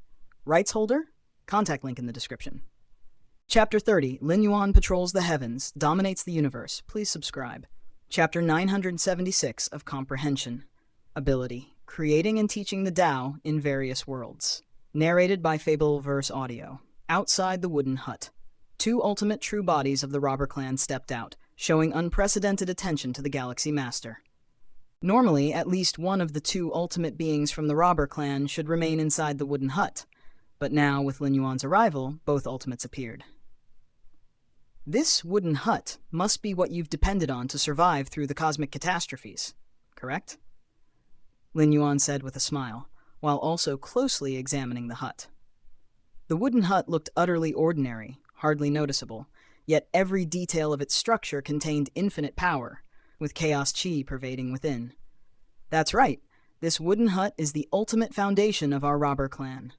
Rights holder? Contact link in the description. Chapter 30, Lin Yuan Patrols the Heavens, Dominates the Universe. Please subscribe. Chapter 976 of Comprehension Ability, Creating and Teaching the Tao in Various Worlds. Narrated by Fableverse Audio. Outside the wooden hut, 2 ultimate true bodies of the robber clan stepped out, showing unprecedented attention to the Galaxy Master. Normally, at least one of the 2 ultimate beings from the robber clan should remain inside the wooden hut, but now, with Lin Yuan's arrival, both ultimates appeared. This wooden hut must be what you've depended on to survive through the cosmic catastrophes, correct? Lin Yuan said with a smile, while also closely examining the hut. The wooden hut looked utterly ordinary, hardly noticeable, yet every detail of its structure contained infinite power, with chaos chi pervading within. That's right, this wooden hut is the ultimate foundation of our robber clan.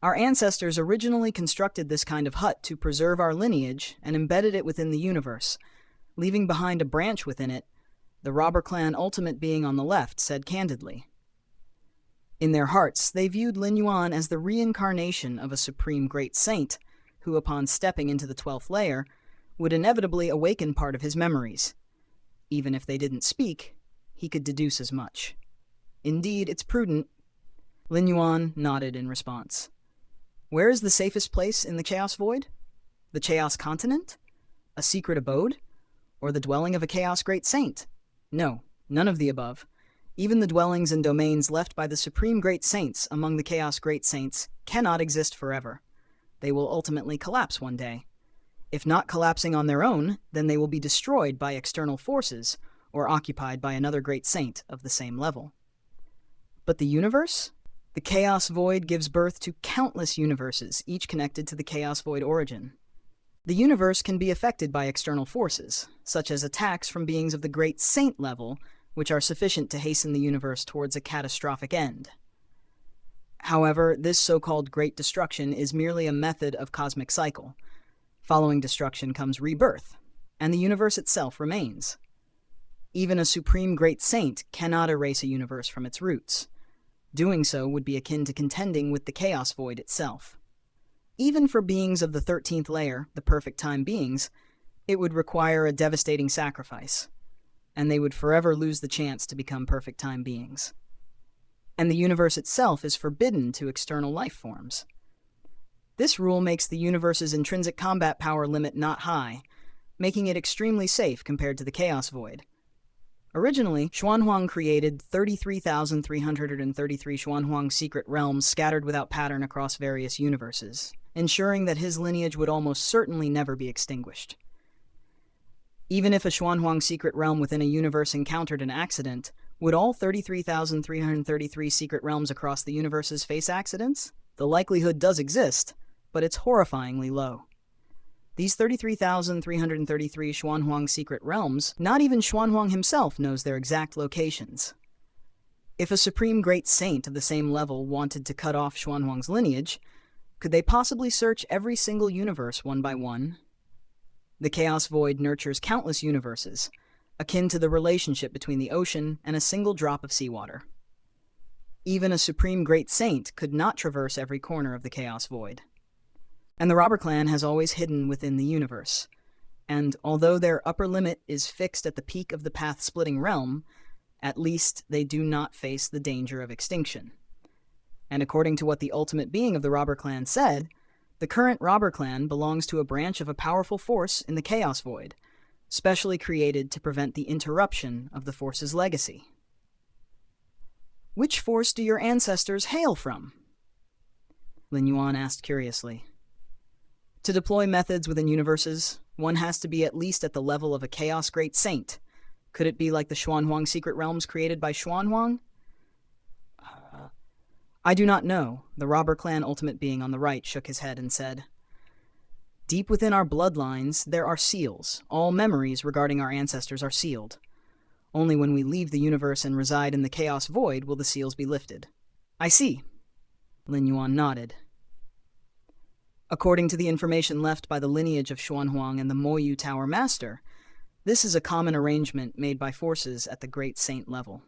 Our ancestors originally constructed this kind of hut to preserve our lineage and embedded it within the universe, leaving behind a branch within it, the robber clan ultimate being on the left said candidly. In their hearts, they viewed Lin Yuan as the reincarnation of a supreme great saint, who upon stepping into the 12th layer, would inevitably awaken part of his memories. Even if they didn't speak, he could deduce as much. Indeed, it's prudent. Lin Yuan nodded in response. Where is the safest place in the Chaos Void? The Chaos Continent? A secret abode? Or the dwelling of a Chaos Great Saint? No, none of the above. Even the dwellings and domains left by the Supreme Great Saints among the Chaos Great Saints cannot exist forever. They will ultimately collapse one day. If not collapsing on their own, then they will be destroyed by external forces or occupied by another Great Saint of the same level. But the universe? The chaos void gives birth to countless universes, each connected to the chaos void origin. The universe can be affected by external forces, such as attacks from beings of the Great Saint level, which are sufficient to hasten the universe towards a catastrophic end. However, this so-called Great Destruction is merely a method of cosmic cycle. Following destruction comes rebirth, and the universe itself remains. Even a supreme Great Saint cannot erase a universe from its roots. Doing so would be akin to contending with the chaos void itself. Even for beings of the 13th layer, the perfect time beings, it would require a devastating sacrifice, and they would forever lose the chance to become perfect time beings. And the universe itself is forbidden to external life forms. This rule makes the universe's intrinsic combat power limit not high, making it extremely safe compared to the chaos void. Originally, Xuanhuang created 33,333 Xuanhuang secret realms scattered without pattern across various universes, ensuring that his lineage would almost certainly never be extinguished. Even if a Xuanhuang secret realm within a universe encountered an accident, would all 33,333 secret realms across the universes face accidents? The likelihood does exist, but it's horrifyingly low. These 33,333 Xuanhuang secret realms, not even Xuanhuang himself knows their exact locations. If a supreme great saint of the same level wanted to cut off Xuanhuang's lineage, could they possibly search every single universe one by one? The Chaos Void nurtures countless universes, akin to the relationship between the ocean and a single drop of seawater. Even a supreme great saint could not traverse every corner of the Chaos Void. And the Robber Clan has always hidden within the universe, and although their upper limit is fixed at the peak of the path-splitting realm, at least they do not face the danger of extinction. And according to what the ultimate being of the Robber Clan said, the current Robber Clan belongs to a branch of a powerful force in the Chaos Void, specially created to prevent the interruption of the force's legacy. Which force do your ancestors hail from? Lin Yuan asked curiously. To deploy methods within universes, one has to be at least at the level of a Chaos Great Saint. Could it be like the Xuanhuang secret realms created by Xuanhuang? I do not know. The Robber Clan ultimate being on the right shook his head and said, Deep within our bloodlines, there are seals. All memories regarding our ancestors are sealed. Only when we leave the universe and reside in the Chaos Void will the seals be lifted. I see. Lin Yuan nodded. According to the information left by the lineage of Xuanhuang and the Moyu Tower Master, this is a common arrangement made by forces at the Great Saint level.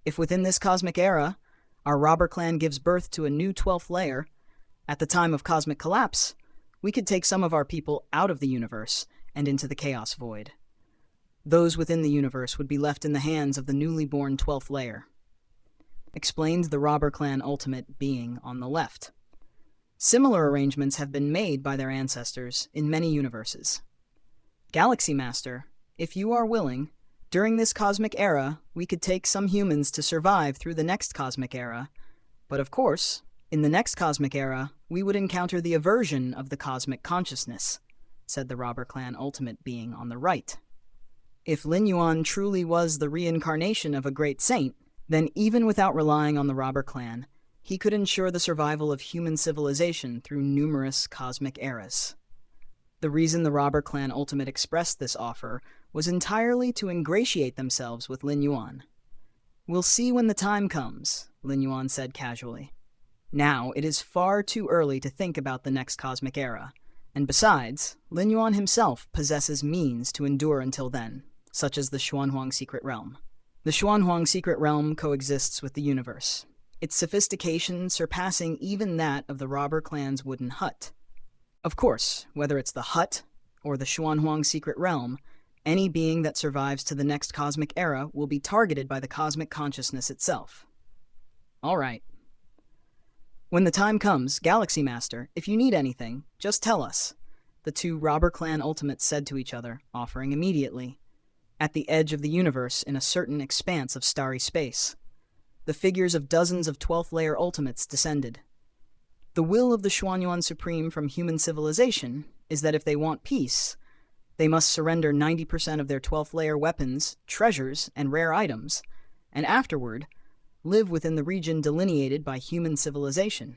If within this cosmic era, our Robber Clan gives birth to a new 12th layer, at the time of cosmic collapse, we could take some of our people out of the universe and into the Chaos Void. Those within the universe would be left in the hands of the newly born 12th layer. Explained the Robber Clan ultimate being on the left. Similar arrangements have been made by their ancestors in many universes. Galaxy Master, if you are willing, during this cosmic era, we could take some humans to survive through the next cosmic era, but of course, in the next cosmic era, we would encounter the aversion of the cosmic consciousness, said the Robber Clan ultimate being on the right. If Lin Yuan truly was the reincarnation of a great saint, then even without relying on the Robber Clan, he could ensure the survival of human civilization through numerous cosmic eras. The reason the Robber Clan ultimate expressed this offer was entirely to ingratiate themselves with Lin Yuan. We'll see when the time comes, Lin Yuan said casually. Now, it is far too early to think about the next cosmic era, and besides, Lin Yuan himself possesses means to endure until then, such as the Xuanhuang Secret Realm. The Xuanhuang Secret Realm coexists with the universe, its sophistication surpassing even that of the Robber Clan's wooden hut. Of course, whether it's the hut or the Xuanhuang Secret Realm, any being that survives to the next cosmic era will be targeted by the cosmic consciousness itself. All right. When the time comes, Galaxy Master, if you need anything, just tell us, the two Robber Clan ultimates said to each other, offering immediately. At the edge of the universe in a certain expanse of starry space, the figures of dozens of 12th layer ultimates descended. The will of the Xuanyuan Supreme from human civilization is that if they want peace, they must surrender 90% of their 12th layer weapons, treasures, and rare items, and afterward, live within the region delineated by human civilization.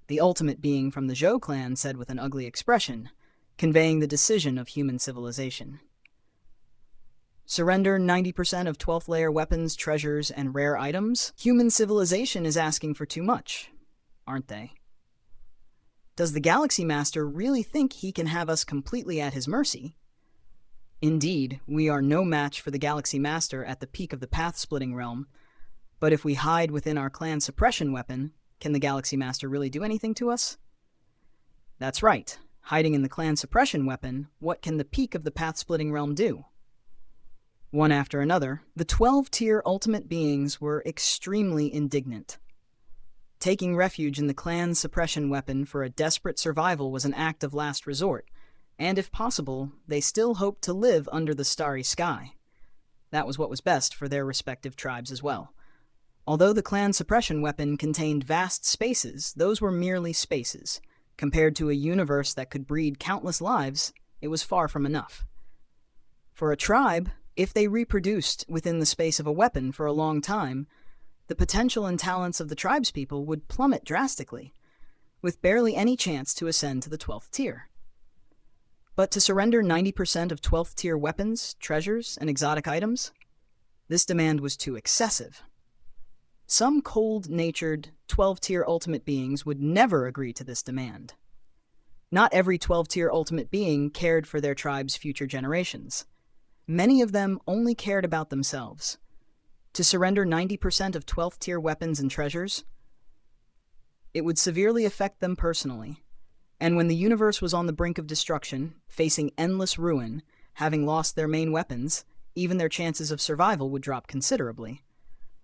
The ultimate being from the Zhou clan said with an ugly expression, conveying the decision of human civilization. Surrender 90% of 12th layer weapons, treasures, and rare items? Human civilization is asking for too much, aren't they? Does the Galaxy Master really think he can have us completely at his mercy? Indeed, we are no match for the Galaxy Master at the peak of the path-splitting realm, but if we hide within our clan suppression weapon, can the Galaxy Master really do anything to us? That's right. Hiding in the clan suppression weapon, what can the peak of the path-splitting realm do? One after another, the 12-tier ultimate beings were extremely indignant. Taking refuge in the clan's suppression weapon for a desperate survival was an act of last resort, and if possible, they still hoped to live under the starry sky. That was what was best for their respective tribes as well. Although the clan suppression weapon contained vast spaces, those were merely spaces. Compared to a universe that could breed countless lives, it was far from enough. For a tribe, if they reproduced within the space of a weapon for a long time, the potential and talents of the tribespeople would plummet drastically, with barely any chance to ascend to the 12th tier. But to surrender 90% of 12th tier weapons, treasures, and exotic items? This demand was too excessive. Some cold-natured 12-tier ultimate beings would never agree to this demand. Not every 12-tier ultimate being cared for their tribe's future generations. Many of them only cared about themselves. To surrender 90% of 12th tier weapons and treasures, it would severely affect them personally. And when the universe was on the brink of destruction, facing endless ruin, having lost their main weapons, even their chances of survival would drop considerably.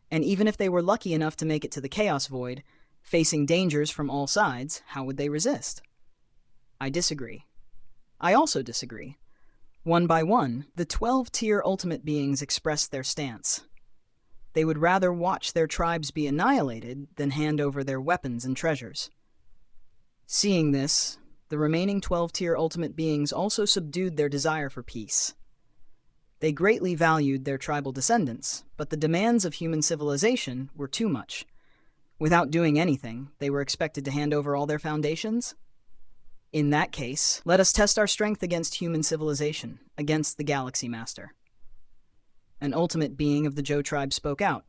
And even if they were lucky enough to make it to the Chaos Void, facing dangers from all sides, how would they resist? I disagree. I also disagree. One by one, the 12-tier ultimate beings expressed their stance. They would rather watch their tribes be annihilated than hand over their weapons and treasures. Seeing this, the remaining 12-tier ultimate beings also subdued their desire for peace. They greatly valued their tribal descendants, but the demands of human civilization were too much. Without doing anything, they were expected to hand over all their foundations? In that case, let us test our strength against human civilization, against the Galaxy Master. An ultimate being of the Zhou tribe spoke out.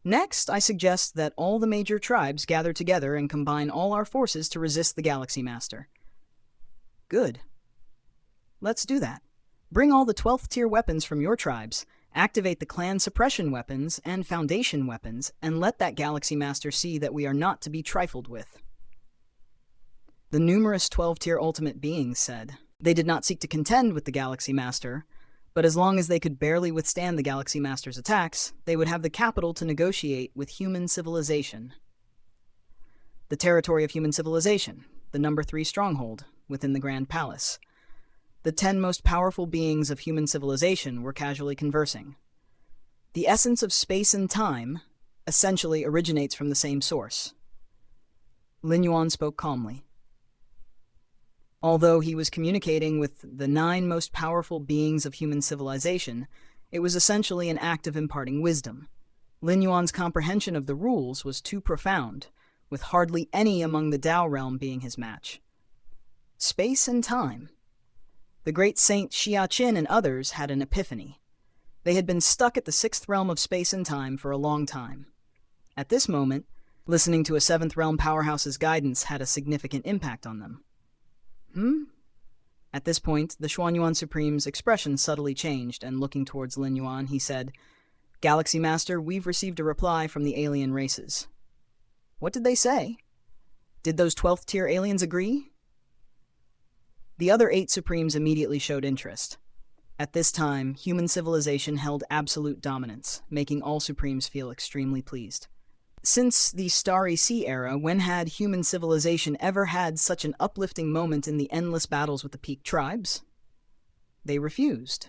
Next, I suggest that all the major tribes gather together and combine all our forces to resist the Galaxy Master. Good. Let's do that. Bring all the 12th tier weapons from your tribes, activate the clan suppression weapons and foundation weapons, and let that Galaxy Master see that we are not to be trifled with. The numerous 12-tier ultimate beings said they did not seek to contend with the Galaxy Master, but as long as they could barely withstand the Galaxy Master's attacks, they would have the capital to negotiate with human civilization. The territory of human civilization, the number 3 stronghold, within the Grand Palace. The 10 most powerful beings of human civilization were casually conversing. The essence of space and time essentially originates from the same source. Lin Yuan spoke calmly. Although he was communicating with the 9 most powerful beings of human civilization, it was essentially an act of imparting wisdom. Lin Yuan's comprehension of the rules was too profound, with hardly any among the Tao realm being his match. Space and time. The great Saint Xiaqin and others had an epiphany. They had been stuck at the 6th realm of space and time for a long time. At this moment, listening to a 7th realm powerhouse's guidance had a significant impact on them. At this point, the Xuanyuan Supreme's expression subtly changed, and looking towards Lin Yuan, he said, "Galaxy Master, we've received a reply from the alien races." What did they say? Did those 12th tier aliens agree? The other 8 Supremes immediately showed interest. At this time, human civilization held absolute dominance, making all Supremes feel extremely pleased. Since the Starry Sea era, when had human civilization ever had such an uplifting moment in the endless battles with the peak tribes? They refused.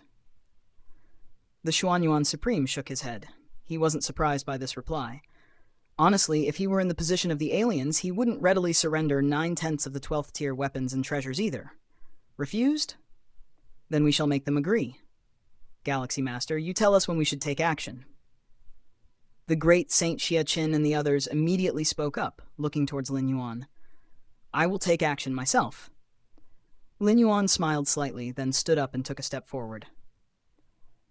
The Xuanyuan Supreme shook his head. He wasn't surprised by this reply. Honestly, if he were in the position of the aliens, he wouldn't readily surrender 9/10 of the 12th tier weapons and treasures either. Refused? Then we shall make them agree. Galaxy Master, you tell us when we should take action. The great Saint Xiaqin and the others immediately spoke up, looking towards Lin Yuan. I will take action myself. Lin Yuan smiled slightly, then stood up and took a step forward.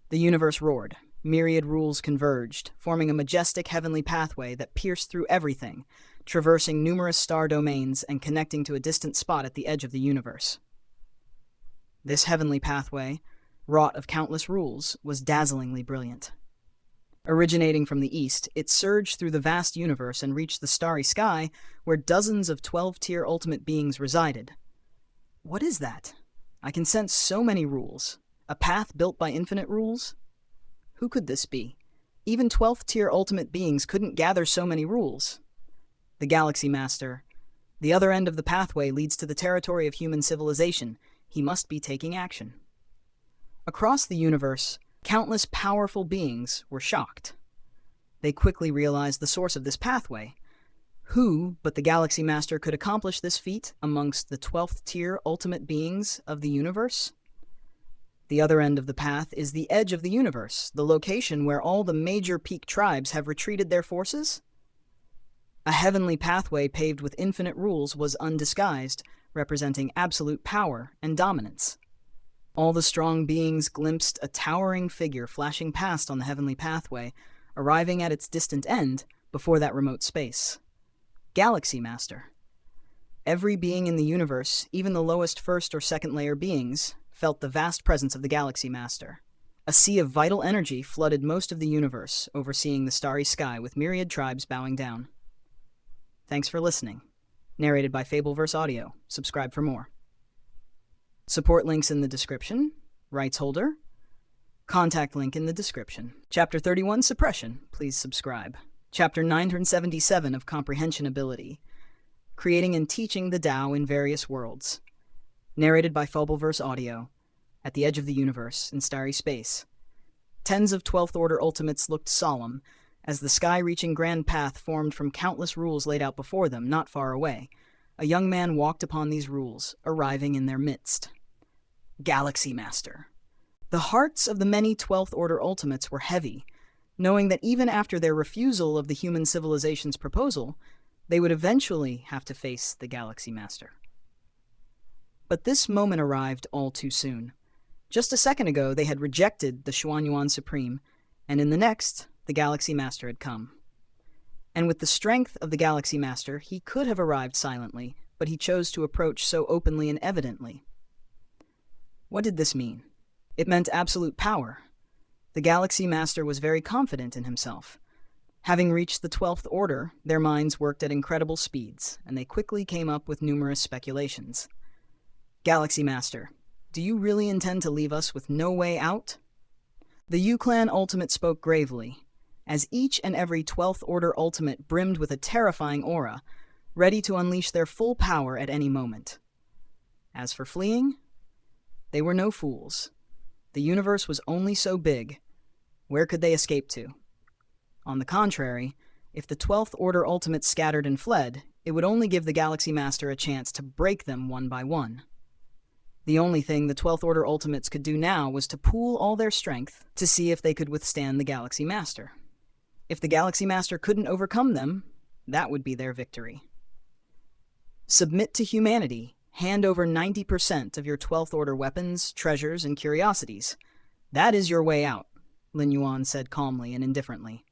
The universe roared. Myriad rules converged, forming a majestic heavenly pathway that pierced through everything, traversing numerous star domains and connecting to a distant spot at the edge of the universe. This heavenly pathway, wrought of countless rules, was dazzlingly brilliant. Originating from the east, it surged through the vast universe and reached the starry sky, where dozens of 12-tier ultimate beings resided. What is that? I can sense so many rules. A path built by infinite rules? Who could this be? Even 12th-tier ultimate beings couldn't gather so many rules. The Galaxy Master. The other end of the pathway leads to the territory of human civilization. He must be taking action. Across the universe, countless powerful beings were shocked. They quickly realized the source of this pathway. Who but the Galaxy Master could accomplish this feat amongst the 12th-tier ultimate beings of the universe? The other end of the path is the edge of the universe, the location where all the major peak tribes have retreated their forces. A heavenly pathway paved with infinite rules was undisguised, representing absolute power and dominance. All the strong beings glimpsed a towering figure flashing past on the heavenly pathway, arriving at its distant end before that remote space. Galaxy Master. Every being in the universe, even the lowest first or second layer beings, felt the vast presence of the Galaxy Master. A sea of vital energy flooded most of the universe, overseeing the starry sky with myriad tribes bowing down. Thanks for listening. Narrated by Fableverse Audio. Subscribe for more. Support links in the description. Rights holder. Contact link in the description. Chapter 31, Suppression. Please subscribe. Chapter 977 of Comprehension Ability. Creating and teaching the Tao in various worlds. Narrated by Fableverse Audio. At the edge of the universe, in starry space. Tens of 12th Order ultimates looked solemn, as the sky-reaching grand path formed from countless rules laid out before them, not far away. A young man walked upon these rules, arriving in their midst. Galaxy Master. The hearts of the many 12th Order ultimates were heavy, knowing that even after their refusal of the human civilization's proposal, they would eventually have to face the Galaxy Master. But this moment arrived all too soon. Just a second ago, they had rejected the Xuanyuan Supreme, and in the next, the Galaxy Master had come. And with the strength of the Galaxy Master, he could have arrived silently, but he chose to approach so openly and evidently. What did this mean? It meant absolute power. The Galaxy Master was very confident in himself. Having reached the 12th Order, their minds worked at incredible speeds, and they quickly came up with numerous speculations. Galaxy Master, do you really intend to leave us with no way out? The U-Clan Ultimate spoke gravely, as each and every 12th Order Ultimate brimmed with a terrifying aura, ready to unleash their full power at any moment. As for fleeing, they were no fools. The universe was only so big. Where could they escape to? On the contrary, if the 12th Order Ultimates scattered and fled, it would only give the Galaxy Master a chance to break them one by one. The only thing the 12th Order Ultimates could do now was to pool all their strength to see if they could withstand the Galaxy Master. If the Galaxy Master couldn't overcome them, that would be their victory. Submit to humanity. Hand over 90% of your 12th Order weapons, treasures, and curiosities. That is your way out, Lin Yuan said calmly and indifferently.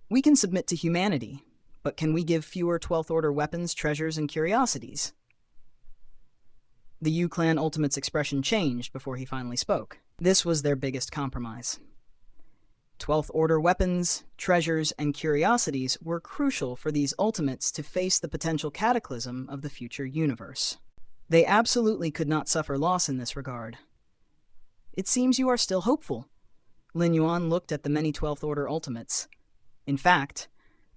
We can submit to humanity, but can we give fewer 12th Order weapons, treasures, and curiosities? The U-Clan Ultimate's expression changed before he finally spoke. This was their biggest compromise. 12th Order weapons, treasures, and curiosities were crucial for these Ultimates to face the potential cataclysm of the future universe. They absolutely could not suffer loss in this regard. It seems you are still hopeful. Lin Yuan looked at the many 12th Order Ultimates. In fact,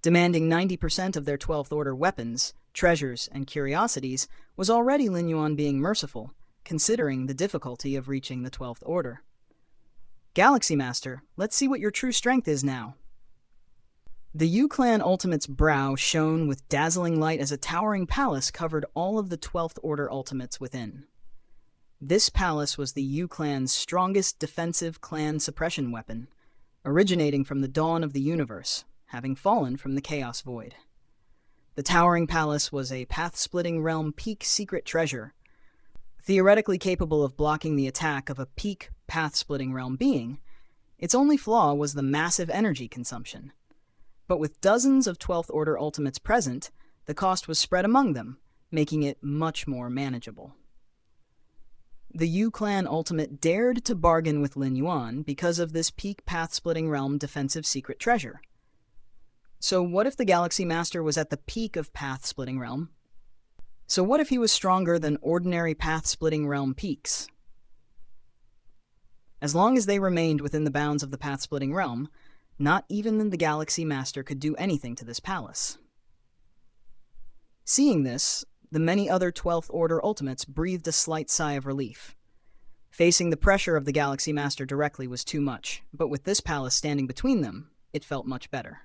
demanding 90% of their 12th Order weapons, treasures, and curiosities was already Lin Yuan being merciful, considering the difficulty of reaching the 12th Order. Galaxy Master, let's see what your true strength is now. The U-Clan Ultimate's brow shone with dazzling light as a towering palace covered all of the 12th Order Ultimates within. This palace was the U-Clan's strongest defensive clan suppression weapon, originating from the dawn of the universe, having fallen from the Chaos Void. The towering palace was a path-splitting realm peak secret treasure, theoretically capable of blocking the attack of a peak path-splitting realm being. Its only flaw was the massive energy consumption. But with dozens of 12th Order ultimates present, the cost was spread among them, making it much more manageable. The Yu Clan ultimate dared to bargain with Lin Yuan because of this peak path-splitting realm defensive secret treasure. So what if the Galaxy Master was at the peak of path-splitting realm? So what if he was stronger than ordinary path-splitting realm peaks? As long as they remained within the bounds of the path-splitting realm, not even the Galaxy Master could do anything to this palace. Seeing this, the many other 12th Order ultimates breathed a slight sigh of relief. Facing the pressure of the Galaxy Master directly was too much, but with this palace standing between them, it felt much better.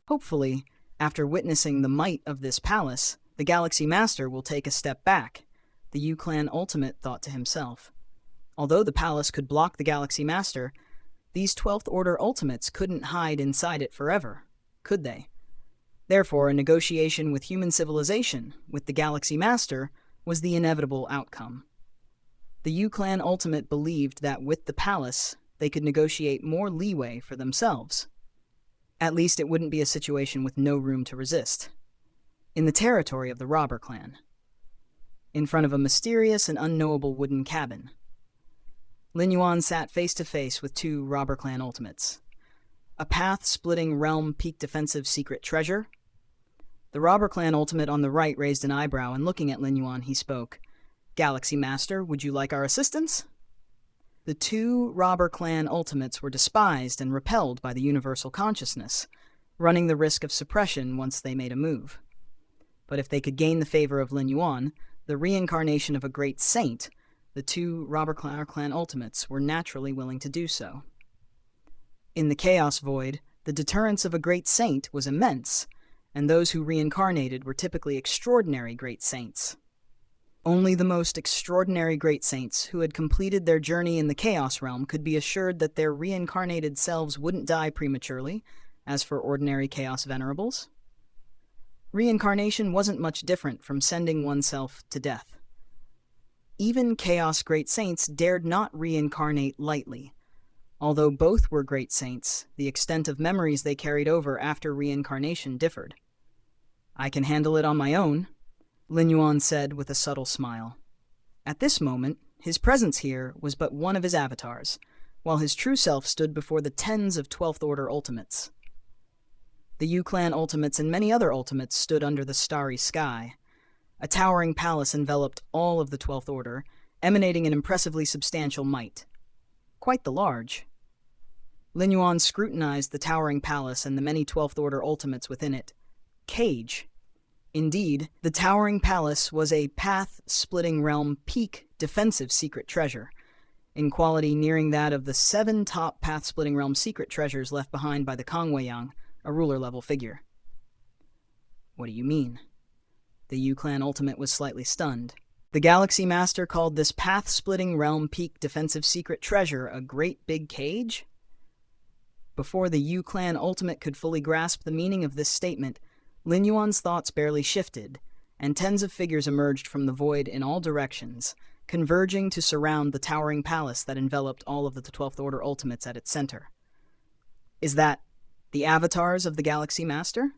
Hopefully, after witnessing the might of this palace, the Galaxy Master will take a step back, the Yu Clan ultimate thought to himself. Although the palace could block the Galaxy Master, these 12th Order ultimates couldn't hide inside it forever, could they? Therefore, a negotiation with human civilization, with the Galaxy Master, was the inevitable outcome. The Yu Clan ultimate believed that with the palace, they could negotiate more leeway for themselves. At least it wouldn't be a situation with no room to resist. In the territory of the robber clan. In front of a mysterious and unknowable wooden cabin. Lin Yuan sat face to face with two robber clan ultimates. A path-splitting realm peak defensive secret treasure. The robber clan ultimate on the right raised an eyebrow, and looking at Lin Yuan, he spoke, "Galaxy Master, would you like our assistance?" The two robber clan ultimates were despised and repelled by the universal consciousness, running the risk of suppression once they made a move. But if they could gain the favor of Lin Yuan, the reincarnation of a great saint, the two robber clan ultimates were naturally willing to do so. In the Chaos Void, the deterrence of a great saint was immense, and those who reincarnated were typically extraordinary great saints. Only the most extraordinary great saints who had completed their journey in the Chaos Realm could be assured that their reincarnated selves wouldn't die prematurely, as for ordinary Chaos Venerables. Reincarnation wasn't much different from sending oneself to death. Even Chaos Great Saints dared not reincarnate lightly. Although both were great saints, the extent of memories they carried over after reincarnation differed. "I can handle it on my own," Lin Yuan said with a subtle smile. At this moment, his presence here was but one of his avatars, while his true self stood before the tens of 12th Order ultimates. The Yu Clan ultimates and many other ultimates stood under the starry sky. A towering palace enveloped all of the 12th Order, emanating an impressively substantial might. Quite the large. Lin Yuan scrutinized the towering palace and the many 12th Order ultimates within it. Cage. Indeed, the towering palace was a path-splitting realm peak defensive secret treasure, in quality nearing that of the 7 top path-splitting realm secret treasures left behind by the Kongwei-yang, a ruler-level figure. "What do you mean?" The Yu Clan ultimate was slightly stunned. The Galaxy Master called this path-splitting realm peak defensive secret treasure a great big cage? Before the Yu Clan ultimate could fully grasp the meaning of this statement, Lin Yuan's thoughts barely shifted, and tens of figures emerged from the void in all directions, converging to surround the towering palace that enveloped all of the 12th Order ultimates at its center. Is that the avatars of the Galaxy Master?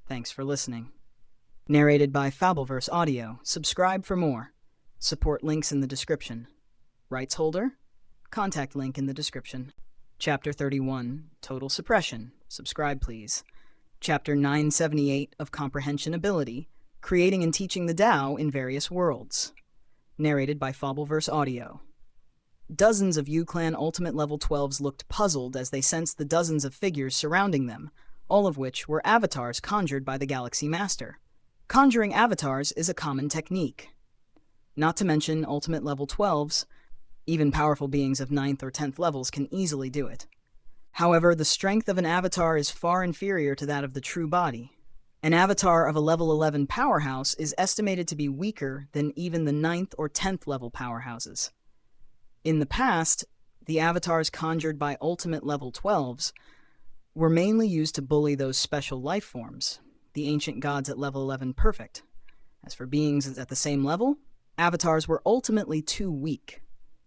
Thanks for listening. Narrated by Fableverse Audio. Subscribe for more. Support links in the description. Rights holder? Contact link in the description. Chapter 31, Total Suppression. Subscribe, please. Chapter 978 of Comprehension Ability, Creating and Teaching the Tao in Various Worlds. Narrated by Fableverse Audio. Dozens of Yu Clan Ultimate Level 12s looked puzzled as they sensed the dozens of figures surrounding them, all of which were avatars conjured by the Galaxy Master. Conjuring avatars is a common technique. Not to mention Ultimate Level 12s, even powerful beings of 9th or 10th levels can easily do it. However, the strength of an avatar is far inferior to that of the true body. An avatar of a level 11 powerhouse is estimated to be weaker than even the 9th or 10th level powerhouses. In the past, the avatars conjured by Ultimate Level 12s were mainly used to bully those special life forms, the ancient gods at level 11 perfect. As for beings at the same level, avatars were ultimately too weak.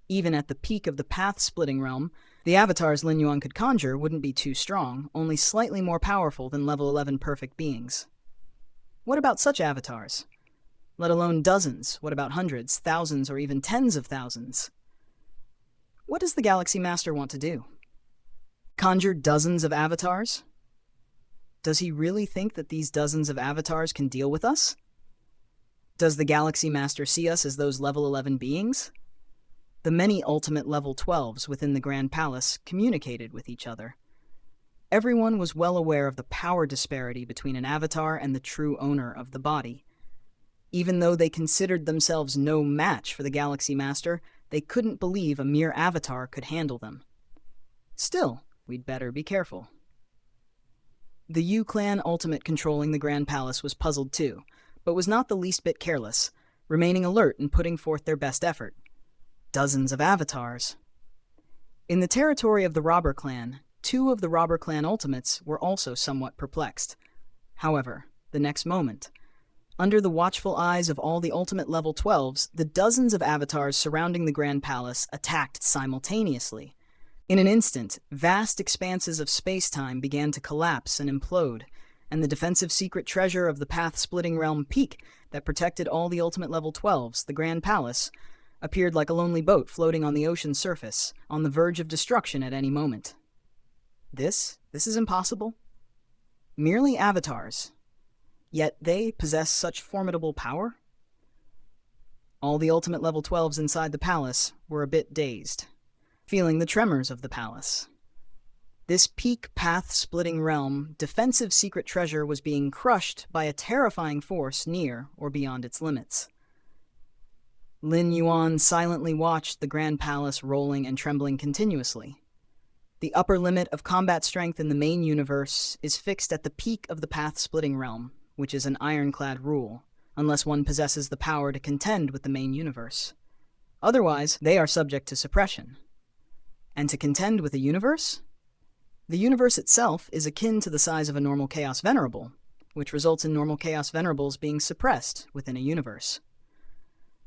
Even at the peak of the path-splitting realm, the avatars Lin Yuan could conjure wouldn't be too strong, only slightly more powerful than level 11 perfect beings. What about such avatars? Let alone dozens, what about hundreds, thousands, or even tens of thousands? What does the Galaxy Master want to do? Conjure dozens of avatars? Does he really think that these dozens of avatars can deal with us? Does the Galaxy Master see us as those level 11 beings? The many ultimate level 12s within the Grand Palace communicated with each other. Everyone was well aware of the power disparity between an avatar and the true owner of the body. Even though they considered themselves no match for the Galaxy Master, they couldn't believe a mere avatar could handle them. Still, we'd better be careful. The Yu clan ultimate controlling the Grand Palace was puzzled too, but was not the least bit careless, remaining alert and putting forth their best effort. Dozens of avatars. In the territory of the Robber Clan, 2 of the Robber Clan ultimates were also somewhat perplexed. However, the next moment, under the watchful eyes of all the ultimate level 12s, the dozens of avatars surrounding the Grand Palace attacked simultaneously. In an instant, vast expanses of space-time began to collapse and implode, and the defensive secret treasure of the path-splitting realm peak that protected all the ultimate level 12s, the Grand Palace, appeared like a lonely boat floating on the ocean's surface, on the verge of destruction at any moment. This is impossible. Merely avatars. Yet they possess such formidable power? All the ultimate level 12s inside the palace were a bit dazed, feeling the tremors of the palace. This peak path-splitting realm defensive secret treasure was being crushed by a terrifying force near or beyond its limits. Lin Yuan silently watched the Grand Palace rolling and trembling continuously. The upper limit of combat strength in the main universe is fixed at the peak of the path-splitting realm, which is an ironclad rule, unless one possesses the power to contend with the main universe. Otherwise, they are subject to suppression. And to contend with a universe? The universe itself is akin to the size of a normal Chaos Venerable, which results in normal Chaos Venerables being suppressed within a universe.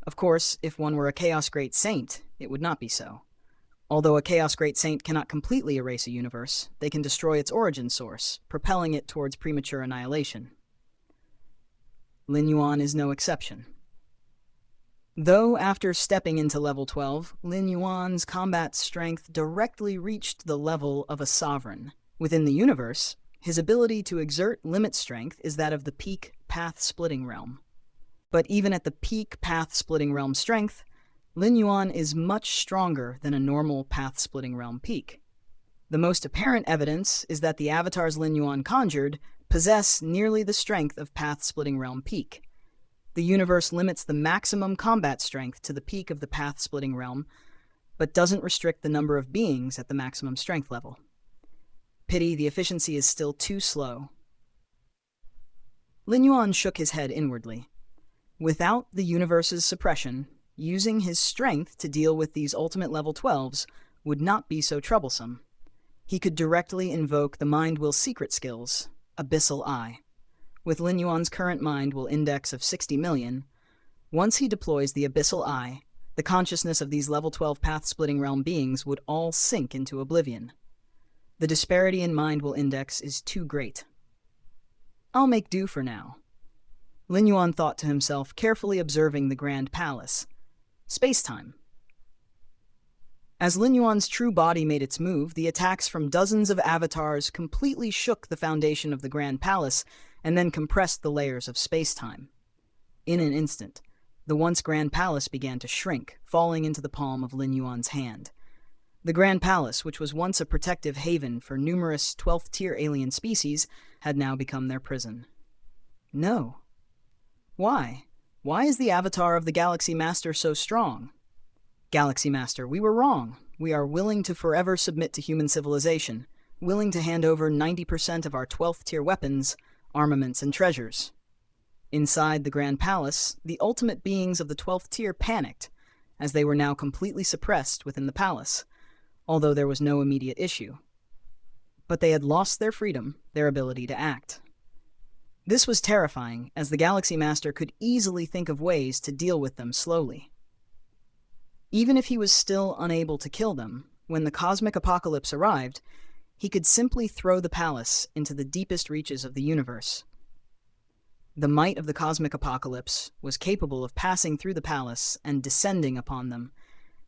Of course, if one were a Chaos Great Saint, it would not be so. Although a Chaos Great Saint cannot completely erase a universe, they can destroy its origin source, propelling it towards premature annihilation. Lin Yuan is no exception. Though after stepping into level 12, Lin Yuan's combat strength directly reached the level of a sovereign. Within the universe, his ability to exert limit strength is that of the peak path-splitting realm. But even at the peak path-splitting realm strength, Lin Yuan is much stronger than a normal path-splitting realm peak. The most apparent evidence is that the avatars Lin Yuan conjured possess nearly the strength of path-splitting realm peak. The universe limits the maximum combat strength to the peak of the path-splitting realm, but doesn't restrict the number of beings at the maximum strength level. Pity the efficiency is still too slow. Lin Yuan shook his head inwardly. Without the universe's suppression, using his strength to deal with these ultimate level 12s would not be so troublesome. He could directly invoke the Mind-Will secret skills, Abyssal Eye. With Lin Yuan's current Mind-Will index of 60 million, once he deploys the Abyssal Eye, the consciousness of these level 12 path-splitting realm beings would all sink into oblivion. The disparity in Mind-Will index is too great. I'll make do for now. Lin Yuan thought to himself, carefully observing the Grand Palace. Space-time. As Lin Yuan's true body made its move, the attacks from dozens of avatars completely shook the foundation of the Grand Palace and then compressed the layers of space-time. In an instant, the once Grand Palace began to shrink, falling into the palm of Lin Yuan's hand. The Grand Palace, which was once a protective haven for numerous 12th-tier alien species, had now become their prison. No. Why? Why is the avatar of the Galaxy Master so strong? Galaxy Master, we were wrong. We are willing to forever submit to human civilization, willing to hand over 90% of our 12th-tier weapons, armaments, and treasures. Inside the Grand Palace, the ultimate beings of the 12th tier panicked, as they were now completely suppressed within the palace, although there was no immediate issue. but they had lost their freedom, their ability to act. This was terrifying, as the Galaxy Master could easily think of ways to deal with them slowly. Even if he was still unable to kill them, when the cosmic apocalypse arrived, he could simply throw the palace into the deepest reaches of the universe. The might of the cosmic apocalypse was capable of passing through the palace and descending upon them,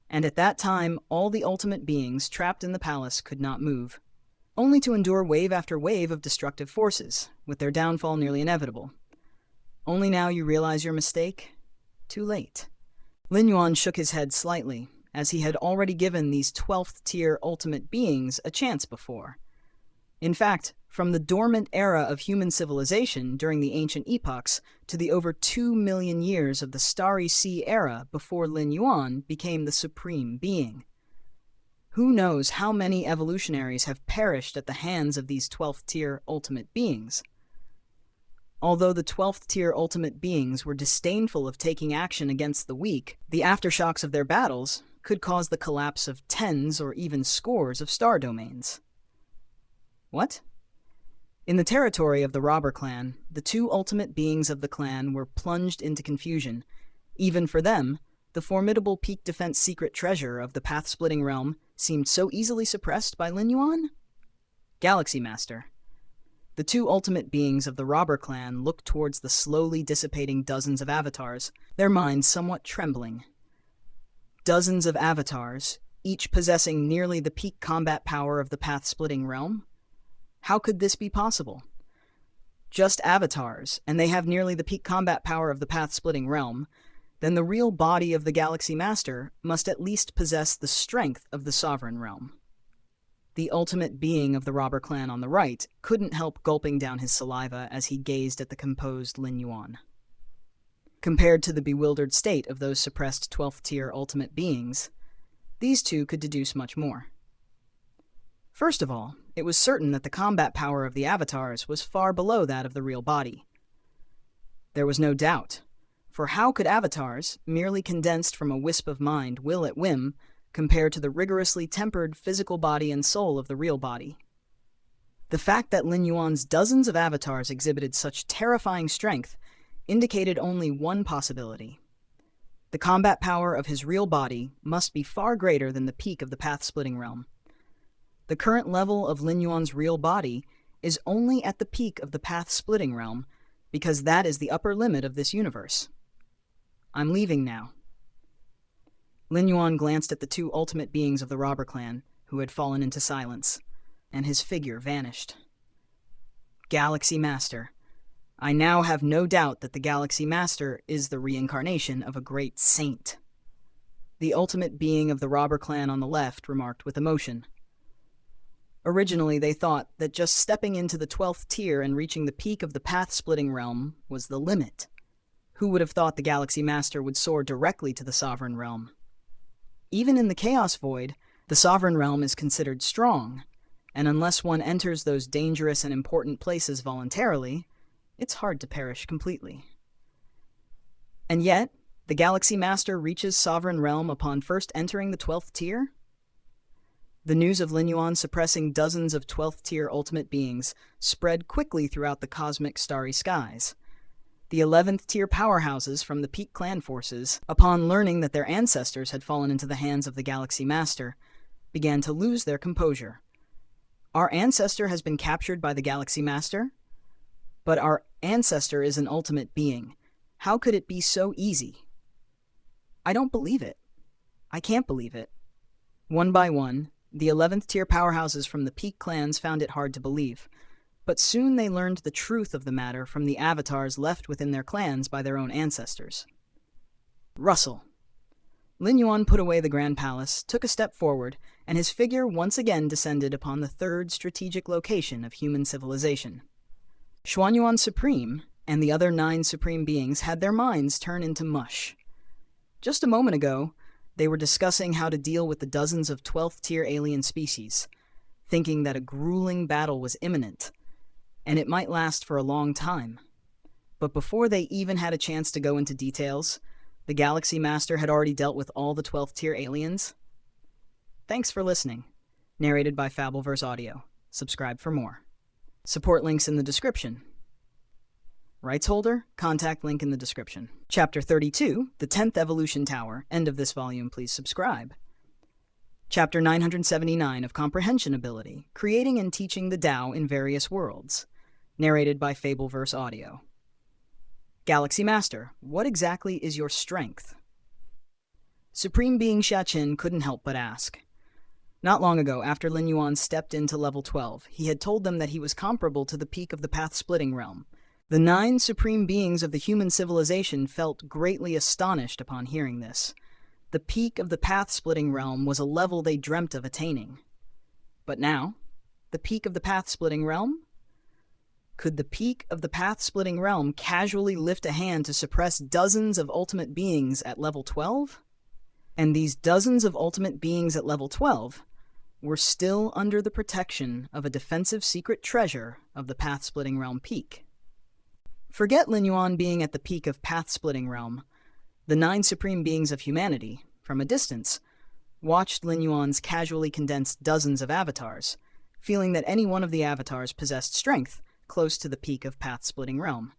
and at that time all the ultimate beings trapped in the palace could not move, only to endure wave after wave of destructive forces, with their downfall nearly inevitable. Only now you realize your mistake? Too late. Lin Yuan shook his head slightly, as he had already given these 12th-tier ultimate beings a chance before. In fact, from the dormant era of human civilization during the ancient epochs to the over 2 million years of the Starry Sea era before Lin Yuan became the supreme being. Who knows how many evolutionaries have perished at the hands of these 12th-tier ultimate beings? Although the 12th-tier ultimate beings were disdainful of taking action against the weak, the aftershocks of their battles could cause the collapse of tens or even scores of star domains. What? In the territory of the robber clan, the two ultimate beings of the clan were plunged into confusion. Even for them, the formidable peak defense secret treasure of the path-splitting realm seemed so easily suppressed by Lin Yuan? Galaxy Master. The two ultimate beings of the robber clan looked towards the slowly dissipating dozens of avatars, their minds somewhat trembling. Dozens of avatars, each possessing nearly the peak combat power of the path-splitting realm? How could this be possible? Just avatars, and they have nearly the peak combat power of the path-splitting realm, then the real body of the Galaxy Master must at least possess the strength of the Sovereign Realm. The ultimate being of the robber clan on the right couldn't help gulping down his saliva as he gazed at the composed Lin Yuan. Compared to the bewildered state of those suppressed 12th-tier ultimate beings, these two could deduce much more. First of all, it was certain that the combat power of the avatars was far below that of the real body. There was no doubt, for how could avatars, merely condensed from a wisp of mind, will at whim, compare to the rigorously tempered physical body and soul of the real body? The fact that Lin Yuan's dozens of avatars exhibited such terrifying strength indicated only one possibility. The combat power of his real body must be far greater than the peak of the path-splitting realm. The current level of Lin Yuan's real body is only at the peak of the path-splitting realm, because that is the upper limit of this universe. I'm leaving now. Lin Yuan glanced at the two ultimate beings of the robber clan, who had fallen into silence, and his figure vanished. Galaxy Master. I now have no doubt that the Galaxy Master is the reincarnation of a great saint. The ultimate being of the robber clan on the left remarked with emotion. Originally, they thought that just stepping into the 12th tier and reaching the peak of the path-splitting realm was the limit. Who would have thought the Galaxy Master would soar directly to the Sovereign Realm? Even in the Chaos Void, the Sovereign Realm is considered strong, and unless one enters those dangerous and important places voluntarily, it's hard to perish completely. And yet, the Galaxy Master reaches Sovereign Realm upon first entering the 12th tier? The news of Lin Yuan suppressing dozens of 12th-tier ultimate beings spread quickly throughout the cosmic starry skies. The 11th-tier powerhouses from the peak clan forces, upon learning that their ancestors had fallen into the hands of the Galaxy Master, began to lose their composure. Our ancestor has been captured by the Galaxy Master? But our ancestor is an ultimate being. How could it be so easy? I don't believe it. I can't believe it. One by one, the 11th-tier powerhouses from the peak clans found it hard to believe, but soon they learned the truth of the matter from the avatars left within their clans by their own ancestors. Russell. Lin Yuan put away the Grand Palace, took a step forward, and his figure once again descended upon the third strategic location of human civilization. Xuanyuan Supreme and the other 9 supreme beings had their minds turn into mush. Just a moment ago, they were discussing how to deal with the dozens of 12th-tier alien species, thinking that a grueling battle was imminent, and it might last for a long time. But before they even had a chance to go into details, the Galaxy Master had already dealt with all the 12th-tier aliens. Thanks for listening. Narrated by Fableverse Audio. Subscribe for more. Support links in the description. Rights holder, contact link in the description. Chapter 32, The 10th Evolution Tower. End of this volume, please subscribe. Chapter 979 of Comprehension Ability, Creating and Teaching the Tao in Various Worlds. Narrated by Fableverse Audio. Galaxy Master, what exactly is your strength? Supreme Being Xiaqin couldn't help but ask. Not long ago, after Lin Yuan stepped into level 12, he had told them that he was comparable to the peak of the path-splitting realm. The 9 supreme beings of the human civilization felt greatly astonished upon hearing this. The peak of the path-splitting realm was a level they dreamt of attaining. But now, the peak of the path-splitting realm? Could the peak of the path-splitting realm casually lift a hand to suppress dozens of ultimate beings at level 12? And these dozens of ultimate beings at level 12 were still under the protection of a defensive secret treasure of the path-splitting realm peak. Forget Lin Yuan being at the peak of path-splitting realm. The 9 supreme beings of humanity, from a distance, watched Lin Yuan's casually condensed dozens of avatars, feeling that any one of the avatars possessed strength close to the peak of path-splitting realm.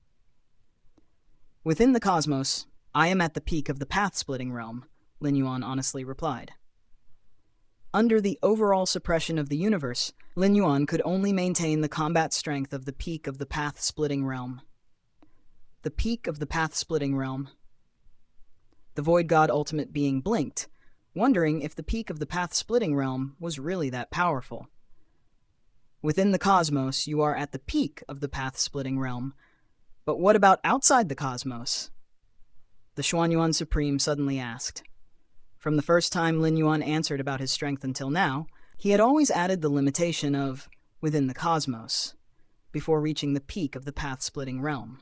Within the cosmos, I am at the peak of the path-splitting realm, Lin Yuan honestly replied. Under the overall suppression of the universe, Lin Yuan could only maintain the combat strength of the peak of the path-splitting realm. The peak of the path-splitting realm. The Void God Ultimate Being blinked, wondering if the peak of the path-splitting realm was really that powerful. Within the cosmos, you are at the peak of the path-splitting realm. But what about outside the cosmos? The Xuanyuan Supreme suddenly asked. From the first time Lin Yuan answered about his strength until now, he had always added the limitation of within the cosmos, before reaching the peak of the path-splitting realm.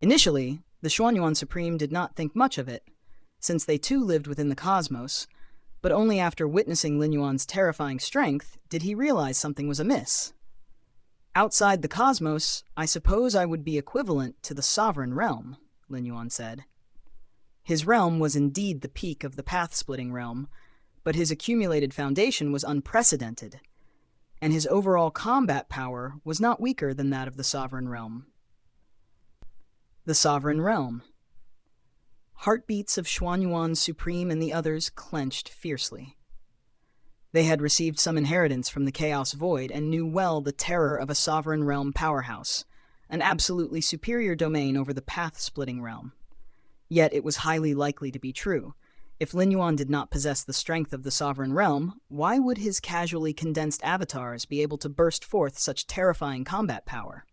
Initially, the Xuanyuan Supreme did not think much of it, since they too lived within the cosmos, but only after witnessing Lin Yuan's terrifying strength did he realize something was amiss. Outside the cosmos, I suppose I would be equivalent to the sovereign realm, Lin Yuan said. His realm was indeed the peak of the path-splitting realm, but his accumulated foundation was unprecedented, and his overall combat power was not weaker than that of the sovereign realm. The sovereign realm. Heartbeats of Xuanyuan Supreme and the others clenched fiercely. They had received some inheritance from the Chaos Void and knew well the terror of a sovereign realm powerhouse, an absolutely superior domain over the path-splitting realm. Yet it was highly likely to be true. If Lin Yuan did not possess the strength of the sovereign realm, why would his casually condensed avatars be able to burst forth such terrifying combat power?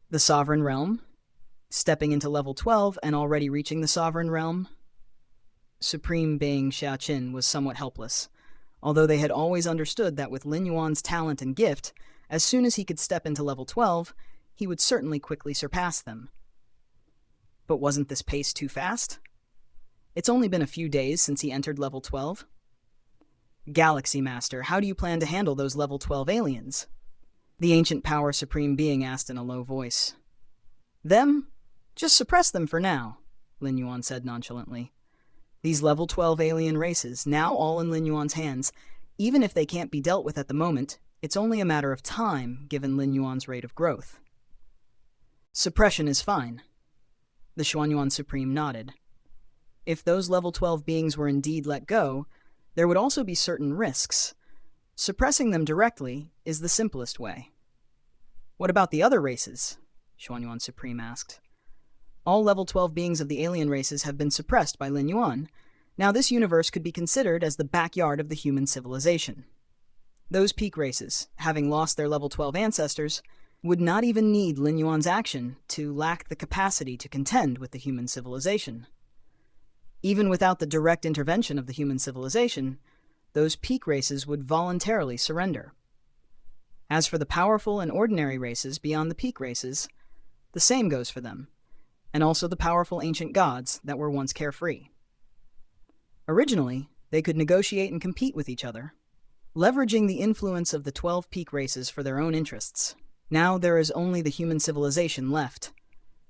The sovereign realm? Stepping into level 12 and already reaching the sovereign realm? Supreme Being Xiaqin was somewhat helpless, although they had always understood that with Lin Yuan's talent and gift, as soon as he could step into level 12, he would certainly quickly surpass them. But wasn't this pace too fast? It's only been a few days since he entered level 12. Galaxy Master, how do you plan to handle those level 12 aliens? The Ancient Power Supreme Being asked in a low voice. Them? Just suppress them for now, Lin Yuan said nonchalantly. These level 12 alien races, now all in Lin Yuan's hands, even if they can't be dealt with at the moment, it's only a matter of time given Lin Yuan's rate of growth. Suppression is fine. The Xuanyuan Supreme nodded. If those level 12 beings were indeed let go, there would also be certain risks. Suppressing them directly is the simplest way. What about the other races? Xuanyuan Supreme asked. All level 12 beings of the alien races have been suppressed by Lin Yuan. Now this universe could be considered as the backyard of the human civilization. Those peak races, having lost their level 12 ancestors, would not even need Lin Yuan's action to lack the capacity to contend with the human civilization. Even without the direct intervention of the human civilization, those peak races would voluntarily surrender. As for the powerful and ordinary races beyond the peak races, the same goes for them, and also the powerful ancient gods that were once carefree. Originally, they could negotiate and compete with each other, leveraging the influence of the 12 peak races for their own interests. Now there is only the human civilization left.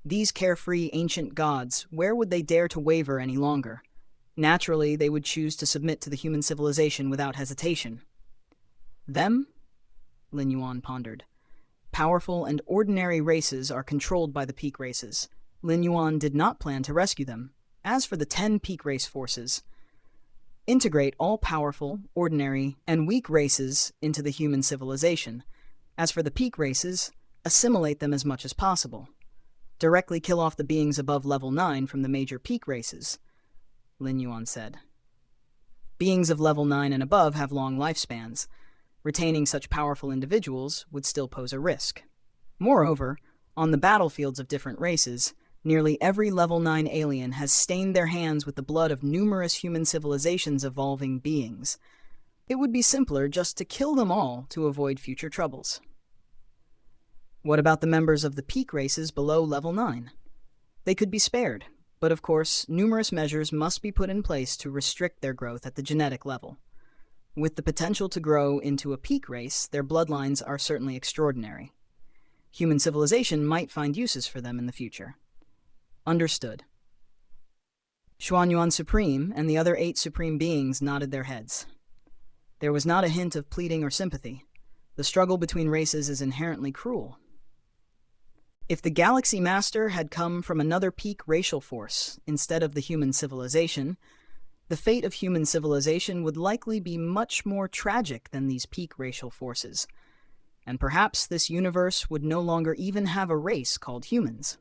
These carefree ancient gods, where would they dare to waver any longer? Naturally, they would choose to submit to the human civilization without hesitation. Them? Lin Yuan pondered. Powerful and ordinary races are controlled by the peak races. Lin Yuan did not plan to rescue them. As for the 10 peak race forces, integrate all powerful, ordinary, and weak races into the human civilization. As for the peak races, assimilate them as much as possible. Directly kill off the beings above level 9 from the major peak races, Lin Yuan said. Beings of level 9 and above have long lifespans. Retaining such powerful individuals would still pose a risk. Moreover, on the battlefields of different races, nearly every level 9 alien has stained their hands with the blood of numerous human civilizations' evolving beings. It would be simpler just to kill them all to avoid future troubles. What about the members of the peak races below level 9? They could be spared, but of course, numerous measures must be put in place to restrict their growth at the genetic level. With the potential to grow into a peak race, their bloodlines are certainly extraordinary. Human civilization might find uses for them in the future. Understood. Xuanyuan Supreme and the other 8 Supreme Beings nodded their heads. There was not a hint of pleading or sympathy. The struggle between races is inherently cruel. If the Galaxy Master had come from another peak racial force instead of the human civilization, the fate of human civilization would likely be much more tragic than these peak racial forces, and perhaps this universe would no longer even have a race called humans.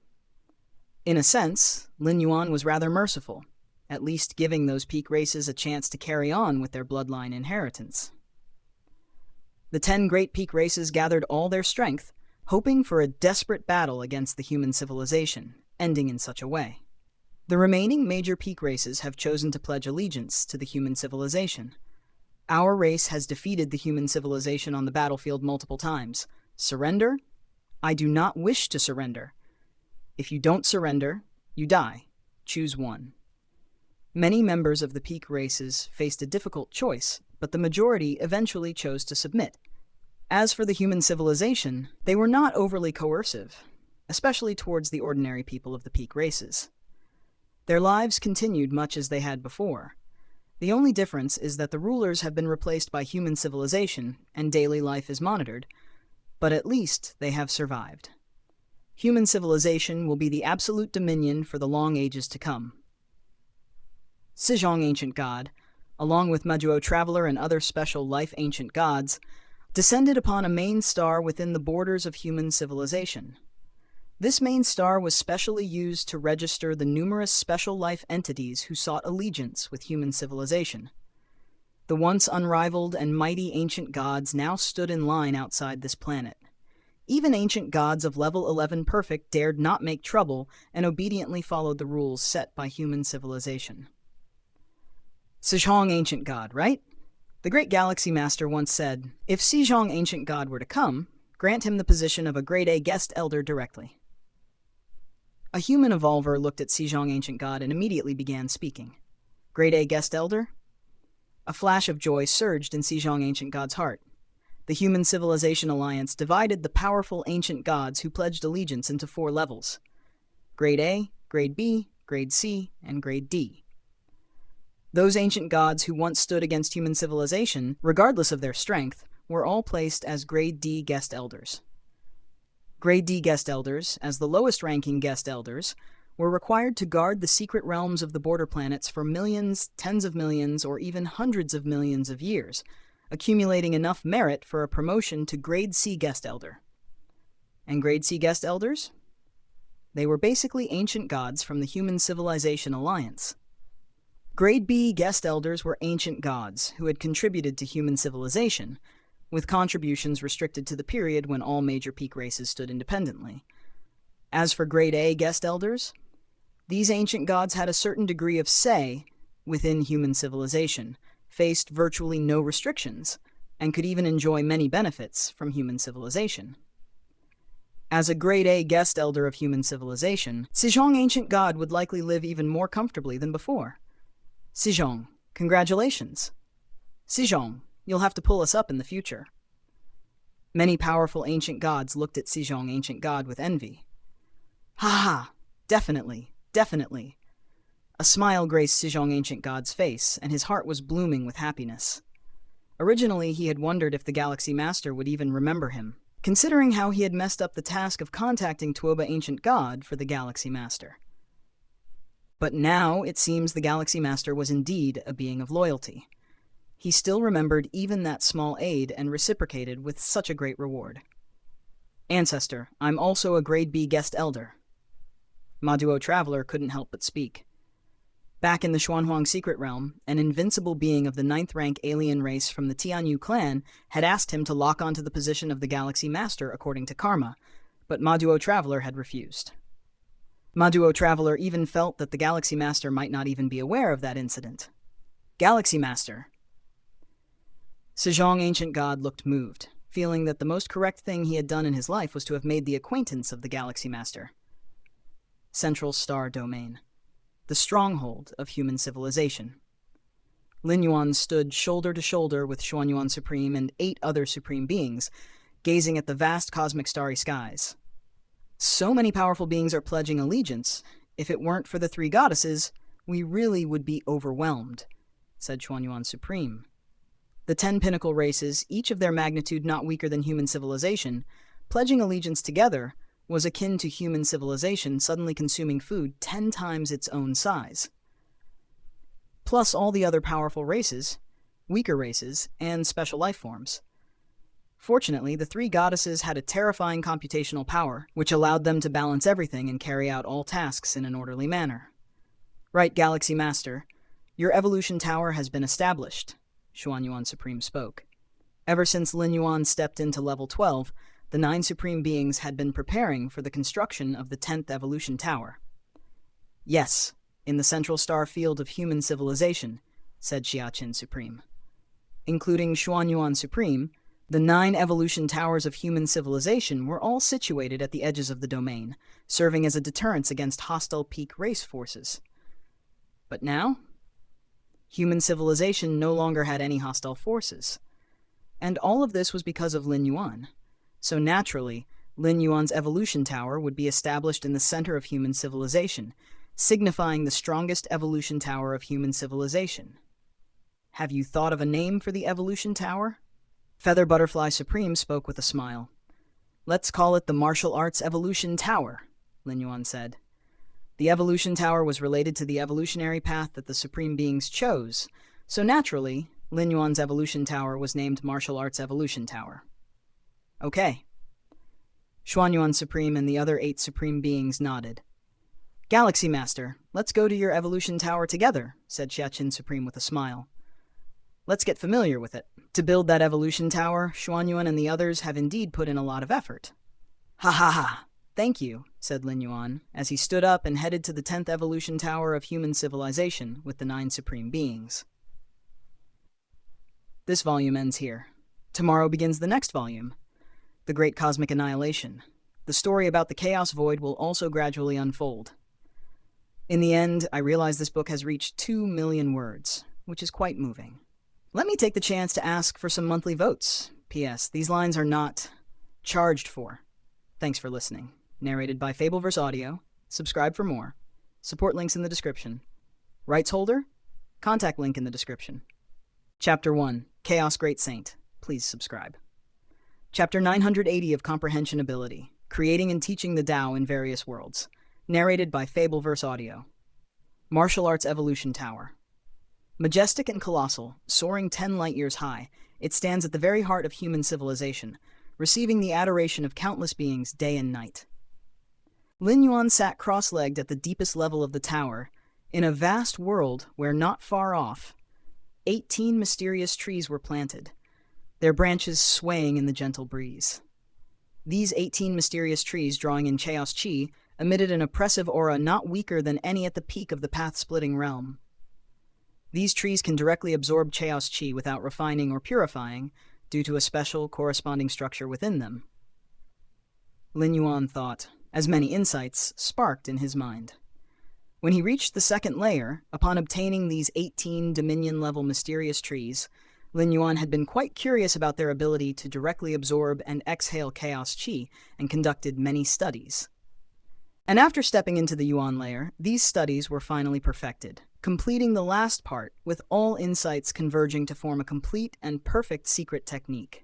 In a sense, Lin Yuan was rather merciful, at least giving those peak races a chance to carry on with their bloodline inheritance. The 10 great peak races gathered all their strength, hoping for a desperate battle against the human civilization, ending in such a way. The remaining major peak races have chosen to pledge allegiance to the human civilization. Our race has defeated the human civilization on the battlefield multiple times. Surrender? I do not wish to surrender. If you don't surrender, you die. Choose one. Many members of the peak races faced a difficult choice, but the majority eventually chose to submit. As for the human civilization, they were not overly coercive, especially towards the ordinary people of the peak races. Their lives continued much as they had before. The only difference is that the rulers have been replaced by human civilization and daily life is monitored, but at least they have survived. Human civilization will be the absolute dominion for the long ages to come. Sijong Ancient God, along with Majuo Traveler and other special life ancient gods, descended upon a main star within the borders of human civilization. This main star was specially used to register the numerous special life entities who sought allegiance with human civilization. The once unrivaled and mighty ancient gods now stood in line outside this planet. Even ancient gods of level 11 perfect dared not make trouble and obediently followed the rules set by human civilization. Sijong Ancient God, right? The great Galaxy Master once said, if Sijong Ancient God were to come, grant him the position of a Grade A Guest Elder directly. A human evolver looked at Sijong Ancient God and immediately began speaking. Grade A Guest Elder? A flash of joy surged in Sijong Ancient God's heart. The Human Civilization Alliance divided the powerful ancient gods who pledged allegiance into 4 levels. Grade A, Grade B, Grade C, and Grade D. Those ancient gods who once stood against human civilization, regardless of their strength, were all placed as Grade D Guest Elders. Grade D Guest Elders, as the lowest-ranking Guest Elders, were required to guard the secret realms of the border planets for millions, tens of millions, or even hundreds of millions of years, accumulating enough merit for a promotion to Grade C Guest Elder. And Grade C Guest Elders? They were basically ancient gods from the Human Civilization Alliance. Grade B Guest Elders were ancient gods who had contributed to human civilization, with contributions restricted to the period when all major peak races stood independently. As for Grade A Guest Elders, these ancient gods had a certain degree of say within human civilization, faced virtually no restrictions, and could even enjoy many benefits from human civilization. As a Grade A Guest Elder of human civilization, Sijong Ancient God would likely live even more comfortably than before. Sijong, congratulations. Sijong, you'll have to pull us up in the future. Many powerful ancient gods looked at Sijong Ancient God with envy. Ha ha, definitely, definitely. A smile graced Sijong Ancient God's face, and his heart was blooming with happiness. Originally, he had wondered if the Galaxy Master would even remember him, considering how he had messed up the task of contacting Tuoba Ancient God for the Galaxy Master. But now, it seems the Galaxy Master was indeed a being of loyalty. He still remembered even that small aid and reciprocated with such a great reward. "Ancestor, I'm also a Grade B guest elder." Maduo Traveler couldn't help but speak. Back in the Xuanhuang Secret Realm, an invincible being of the 9th rank alien race from the Tianyu clan had asked him to lock onto the position of the Galaxy Master according to karma, but Maduo Traveler had refused. Maduo Traveler even felt that the Galaxy Master might not even be aware of that incident. "Galaxy Master." Sejong Ancient God looked moved, feeling that the most correct thing he had done in his life was to have made the acquaintance of the Galaxy Master. Central Star Domain, the stronghold of human civilization. Lin Yuan stood shoulder to shoulder with Xuanyuan Supreme and 8 other Supreme Beings, gazing at the vast cosmic starry skies. "So many powerful beings are pledging allegiance. If it weren't for the 3 goddesses, we really would be overwhelmed," said Xuanyuan Supreme. The 10 pinnacle races, each of their magnitude not weaker than human civilization, pledging allegiance together was akin to human civilization suddenly consuming food 10 times its own size. Plus all the other powerful races, weaker races, and special life forms. Fortunately, the 3 goddesses had a terrifying computational power, which allowed them to balance everything and carry out all tasks in an orderly manner. "Right, Galaxy Master, your evolution tower has been established," Xuanyuan Supreme spoke. Ever since Lin Yuan stepped into level 12, the 9 Supreme Beings had been preparing for the construction of the 10th Evolution Tower. "Yes, in the central star field of human civilization," said Xiaqin Supreme. Including Xuanyuan Supreme, the 9 evolution towers of human civilization were all situated at the edges of the domain, serving as a deterrence against hostile peak race forces. But now, human civilization no longer had any hostile forces. And all of this was because of Lin Yuan. So naturally, Lin Yuan's evolution tower would be established in the center of human civilization, signifying the strongest evolution tower of human civilization. "Have you thought of a name for the evolution tower?" Feather Butterfly Supreme spoke with a smile. "Let's call it the Martial Arts Evolution Tower," Lin Yuan said. The evolution tower was related to the evolutionary path that the Supreme Beings chose, so naturally, Lin Yuan's evolution tower was named Martial Arts Evolution Tower. "Okay." Xuanyuan Supreme and the other 8 Supreme Beings nodded. "Galaxy Master, let's go to your evolution tower together," said Xiaqin Supreme with a smile. "Let's get familiar with it. To build that evolution tower, Xuanyuan and the others have indeed put in a lot of effort." "Ha ha ha! Thank you," said Lin Yuan, as he stood up and headed to the 10th evolution tower of human civilization with the 9 Supreme Beings. This volume ends here. Tomorrow begins the next volume, The Great Cosmic Annihilation. The story about the Chaos Void will also gradually unfold. In the end, I realize this book has reached 2 million words, which is quite moving. Let me take the chance to ask for some monthly votes. P.S. These lines are not charged for. Thanks for listening. Narrated by Fableverse Audio. Subscribe for more. Support links in the description. Rights holder? Contact link in the description. Chapter 1, Chaos Great Saint. Please subscribe. Chapter 980 of Comprehension Ability. Creating and Teaching the Tao in Various Worlds. Narrated by Fableverse Audio. Martial Arts Evolution Tower. Majestic and colossal, soaring 10 light-years high, it stands at the very heart of human civilization, receiving the adoration of countless beings day and night. Lin Yuan sat cross-legged at the deepest level of the tower, in a vast world where not far off, 18 mysterious trees were planted, their branches swaying in the gentle breeze. These 18 mysterious trees, drawing in Chaos Chi, emitted an oppressive aura not weaker than any at the peak of the path-splitting realm. These trees can directly absorb Chaos Chi without refining or purifying, due to a special corresponding structure within them. Lin Yuan thought, as many insights sparked in his mind. When he reached the 2nd layer, upon obtaining these 18 Dominion-level mysterious trees, Lin Yuan had been quite curious about their ability to directly absorb and exhale Chaos Chi, and conducted many studies. And after stepping into the Yuan layer, these studies were finally perfected, completing the last part with all insights converging to form a complete and perfect secret technique.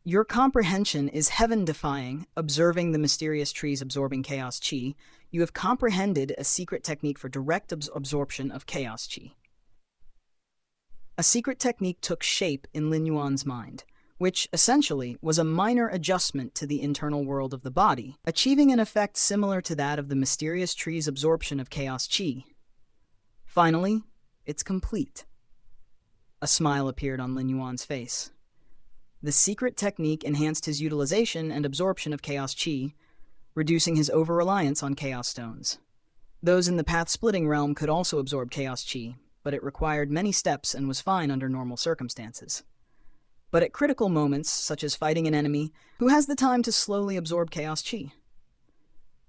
Your comprehension is heaven-defying, observing the mysterious trees absorbing chaos chi. You have comprehended a secret technique for direct absorption of chaos chi. A secret technique took shape in Lin Yuan's mind, which, essentially, was a minor adjustment to the internal world of the body, achieving an effect similar to that of the mysterious tree's absorption of chaos chi. Finally, it's complete. A smile appeared on Lin Yuan's face. The secret technique enhanced his utilization and absorption of chaos chi, reducing his over-reliance on chaos stones. Those in the path-splitting realm could also absorb chaos chi, but it required many steps and was fine under normal circumstances. But at critical moments, such as fighting an enemy, who has the time to slowly absorb chaos chi?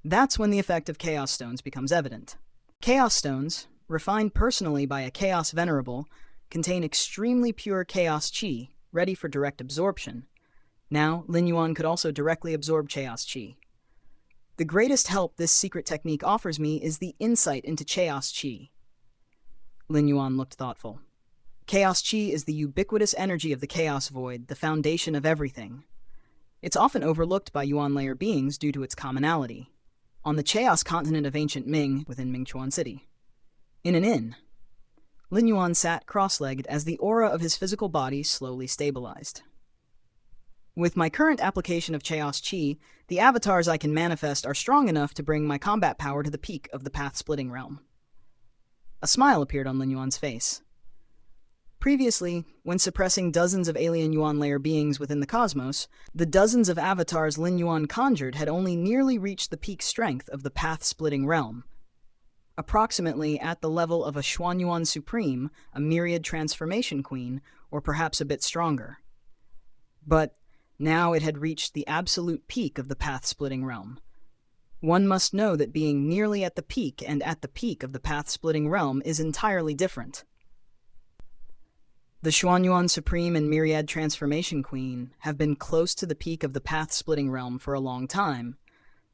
That's when the effect of chaos stones becomes evident. Chaos stones, refined personally by a chaos venerable, contain extremely pure chaos chi, ready for direct absorption. Now, Lin Yuan could also directly absorb chaos chi. The greatest help this secret technique offers me is the insight into chaos chi. Lin Yuan looked thoughtful. Chaos chi is the ubiquitous energy of the chaos void, the foundation of everything. It's often overlooked by Yuan layer beings due to its commonality. On the chaos continent of ancient Ming, within Mingchuan City. In an inn, Lin Yuan sat cross-legged as the aura of his physical body slowly stabilized. With my current application of chaos chi, the avatars I can manifest are strong enough to bring my combat power to the peak of the path-splitting realm. A smile appeared on Lin Yuan's face. Previously, when suppressing dozens of alien Yuan layer beings within the cosmos, the dozens of avatars Lin Yuan conjured had only nearly reached the peak strength of the path-splitting realm, approximately at the level of a Xuan Yuan Supreme, a Myriad Transformation Queen, or perhaps a bit stronger. But now it had reached the absolute peak of the path-splitting realm. One must know that being nearly at the peak and at the peak of the path-splitting realm is entirely different. The Xuan Yuan Supreme and Myriad Transformation Queen have been close to the peak of the path-splitting realm for a long time,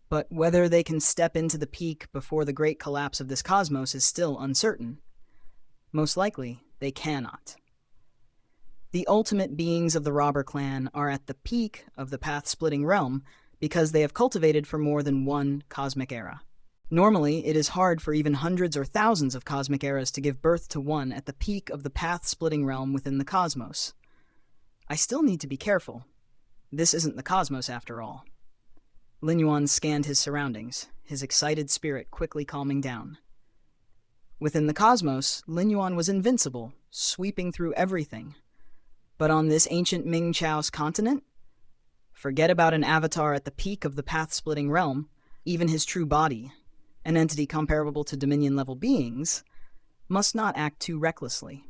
but whether they can step into the peak before the great collapse of this cosmos is still uncertain. Most likely, they cannot. The ultimate beings of the robber clan are at the peak of the path-splitting realm because they have cultivated for more than one cosmic era. Normally, it is hard for even hundreds or thousands of cosmic eras to give birth to one at the peak of the path-splitting realm within the cosmos. I still need to be careful. This isn't the cosmos after all. Lin Yuan scanned his surroundings, his excited spirit quickly calming down. Within the cosmos, Lin Yuan was invincible, sweeping through everything. But on this ancient Ming Chao's continent? Forget about an avatar at the peak of the path-splitting realm. Even his true body, an entity comparable to Dominion-level beings, must not act too recklessly.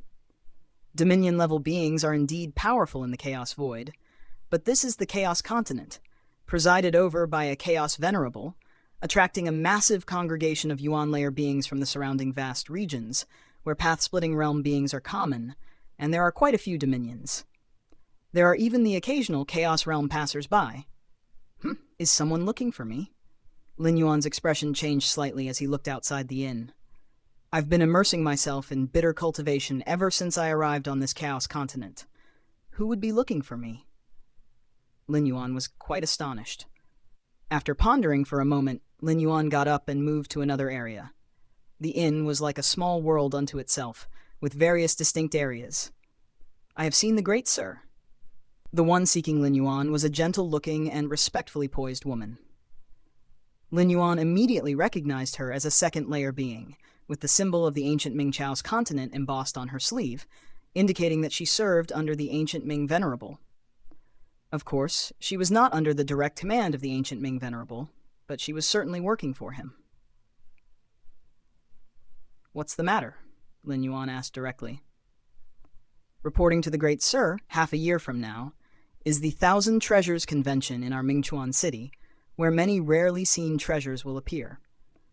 Dominion-level beings are indeed powerful in the Chaos Void, but this is the Chaos Continent, presided over by a Chaos Venerable, attracting a massive congregation of Yuan layer beings from the surrounding vast regions, where path-splitting realm beings are common, and there are quite a few dominions. There are even the occasional Chaos Realm passers-by. Is someone looking for me? Lin Yuan's expression changed slightly as he looked outside the inn. I've been immersing myself in bitter cultivation ever since I arrived on this Chaos Continent. Who would be looking for me? Lin Yuan was quite astonished. After pondering for a moment, Lin Yuan got up and moved to another area. The inn was like a small world unto itself, with various distinct areas. I have seen the great sir. The one seeking Lin Yuan was a gentle-looking and respectfully poised woman. Lin Yuan immediately recognized her as a second-layer being, with the symbol of the ancient Ming Chao's continent embossed on her sleeve, indicating that she served under the ancient Ming Venerable. Of course, she was not under the direct command of the ancient Ming Venerable, but she was certainly working for him. What's the matter? Lin Yuan asked directly. Reporting to the Great Sir, half a year from now, is the Thousand Treasures Convention in our Mingchuan city, where many rarely seen treasures will appear.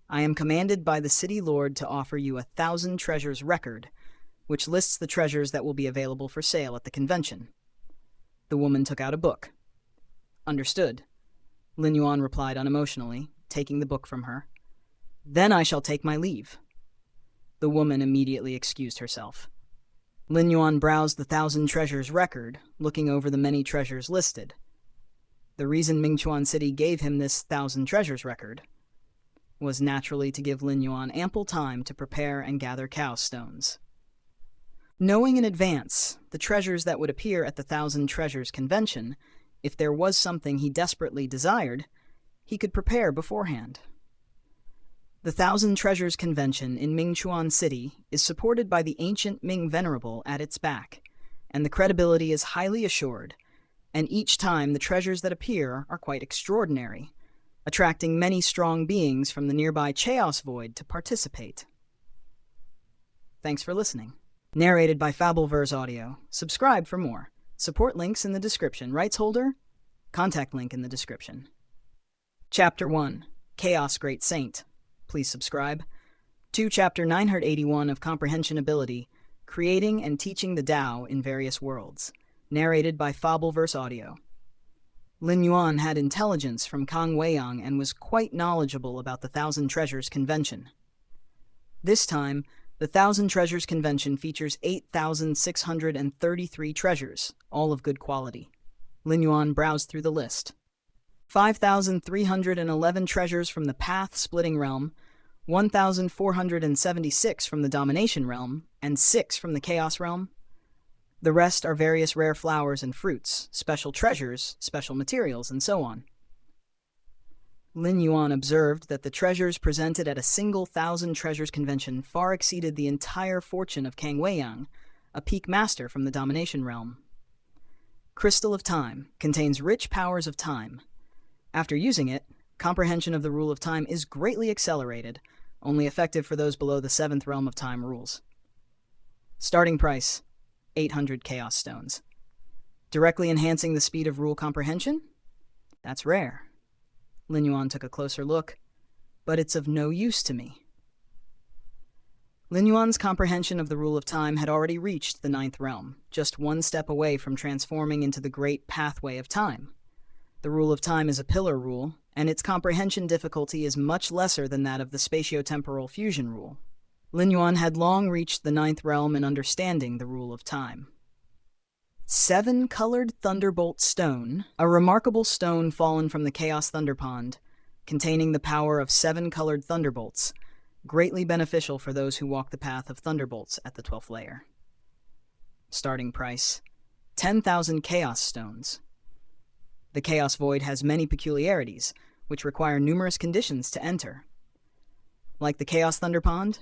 I am commanded by the city lord to offer you 1,000 treasures record, which lists the treasures that will be available for sale at the convention. The woman took out a book. Understood, Lin Yuan replied unemotionally, taking the book from her. Then I shall take my leave. The woman immediately excused herself. Lin Yuan browsed the 1,000 treasures record, looking over the many treasures listed. The reason Mingchuan City gave him this 1,000 treasures record was naturally to give Lin Yuan ample time to prepare and gather cow stones. Knowing in advance the treasures that would appear at the 1,000 Treasures Convention, if there was something he desperately desired, he could prepare beforehand. The 1,000 Treasures Convention in Mingchuan City is supported by the ancient Ming Venerable at its back, and the credibility is highly assured, and each time the treasures that appear are quite extraordinary, attracting many strong beings from the nearby Chaos Void to participate. Thanks for listening. Narrated by Fableverse Audio. Subscribe for more. Support links in the description. Rights holder? Contact link in the description. Chapter 1. Chaos Great Saint. Please subscribe. 2. Chapter 981 of Comprehension Ability. Creating and Teaching the Tao in Various Worlds. Narrated by Fableverse Audio. Lin Yuan had intelligence from Kang Weiyang and was quite knowledgeable about the 1,000 Treasures Convention. This time, the 1,000 Treasures Convention features 8,633 treasures, all of good quality. Lin Yuan browsed through the list. 5,311 treasures from the Path-Splitting Realm, 1,476 from the Domination Realm, and 6 from the Chaos Realm. The rest are various rare flowers and fruits, special treasures, special materials, and so on. Lin Yuan observed that the treasures presented at a single 1,000 Treasures Convention far exceeded the entire fortune of Kang Weiyang, a peak master from the Domination Realm. Crystal of Time contains rich powers of time. After using it, comprehension of the rule of time is greatly accelerated, only effective for those below the 7th realm of time rules. Starting price, 800 Chaos Stones. Directly enhancing the speed of rule comprehension? That's rare. Lin Yuan took a closer look, but it's of no use to me. Lin Yuan's comprehension of the rule of time had already reached the 9th realm, just one step away from transforming into the great pathway of time. The rule of time is a pillar rule, and its comprehension difficulty is much lesser than that of the spatiotemporal fusion rule. Lin Yuan had long reached the 9th realm in understanding the rule of time. 7-colored Thunderbolt Stone, a remarkable stone fallen from the Chaos Thunder Pond, containing the power of 7-colored thunderbolts, greatly beneficial for those who walk the path of thunderbolts at the 12th layer. Starting price, 10,000 Chaos Stones. The Chaos Void has many peculiarities, which require numerous conditions to enter. Like the Chaos Thunder Pond,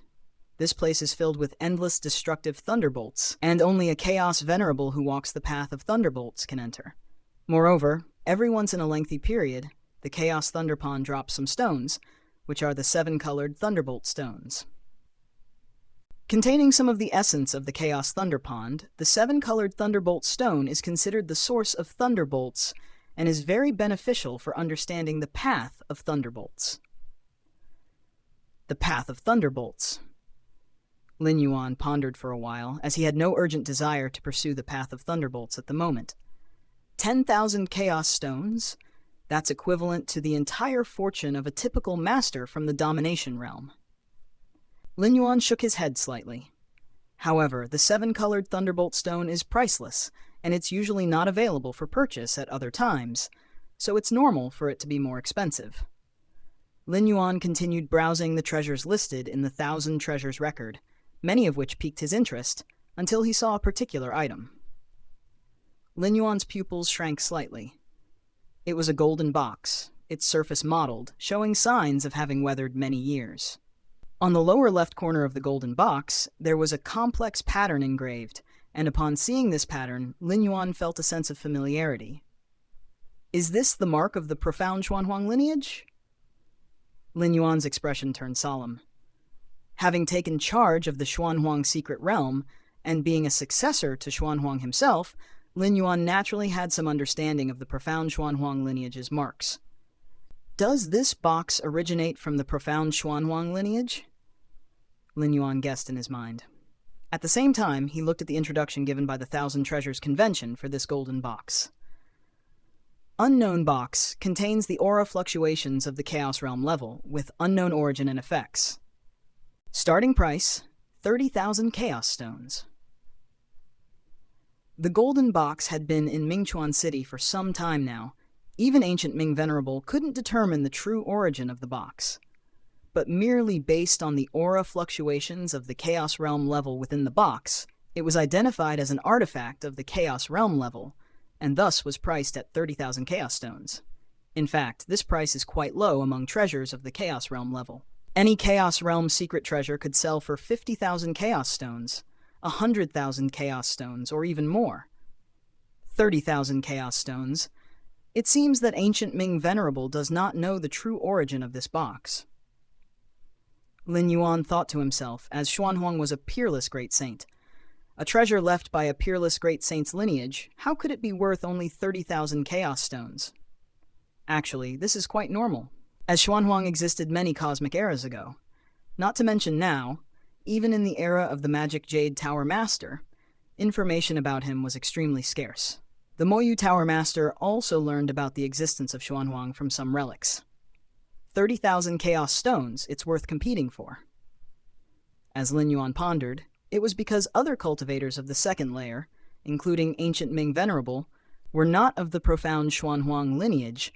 this place is filled with endless destructive thunderbolts, and only a Chaos Venerable who walks the path of thunderbolts can enter. Moreover, every once in a lengthy period, the Chaos Thunder Pond drops some stones, which are the 7-colored Thunderbolt Stones. Containing some of the essence of the Chaos Thunder Pond, the 7-colored Thunderbolt Stone is considered the source of thunderbolts and is very beneficial for understanding the path of thunderbolts. The path of thunderbolts. Lin Yuan pondered for a while, as he had no urgent desire to pursue the path of thunderbolts at the moment. 10,000 Chaos Stones? That's equivalent to the entire fortune of a typical master from the Domination Realm. Lin Yuan shook his head slightly. However, the 7-colored Thunderbolt Stone is priceless, and it's usually not available for purchase at other times, so it's normal for it to be more expensive. Lin Yuan continued browsing the treasures listed in the 1,000 Treasures record, many of which piqued his interest, until he saw a particular item. Lin Yuan's pupils shrank slightly. It was a golden box, its surface mottled, showing signs of having weathered many years. On the lower left corner of the golden box, there was a complex pattern engraved, and upon seeing this pattern, Lin Yuan felt a sense of familiarity. Is this the mark of the profound Xuanhuang lineage? Lin Yuan's expression turned solemn. Having taken charge of the Xuanhuang secret realm, and being a successor to Xuanhuang himself, Lin Yuan naturally had some understanding of the profound Xuanhuang lineage's marks. Does this box originate from the profound Xuanhuang lineage? Lin Yuan guessed in his mind. At the same time, he looked at the introduction given by the 1,000 Treasures Convention for this golden box. Unknown box contains the aura fluctuations of the Chaos Realm level, with unknown origin and effects. Starting price, 30,000 Chaos Stones. The Golden Box had been in Mingchuan City for some time now. Even ancient Ming Venerable couldn't determine the true origin of the box. But merely based on the aura fluctuations of the Chaos Realm level within the box, it was identified as an artifact of the Chaos Realm level, and thus was priced at 30,000 Chaos Stones. In fact, this price is quite low among treasures of the Chaos Realm level. Any Chaos Realm secret treasure could sell for 50,000 Chaos Stones, 100,000 Chaos Stones, or even more. 30,000 Chaos Stones. It seems that ancient Ming Venerable does not know the true origin of this box. Lin Yuan thought to himself, as Xuanhuang was a peerless great saint. A treasure left by a peerless great saint's lineage, how could it be worth only 30,000 Chaos Stones? Actually, this is quite normal, as Xuanhuang existed many cosmic eras ago. Not to mention now, even in the era of the Magic Jade Tower Master, information about him was extremely scarce. The Moyu Tower Master also learned about the existence of Xuanhuang from some relics. 30,000 Chaos Stones it's worth competing for. As Lin Yuan pondered, it was because other cultivators of the second layer, including ancient Ming Venerable, were not of the profound Xuanhuang lineage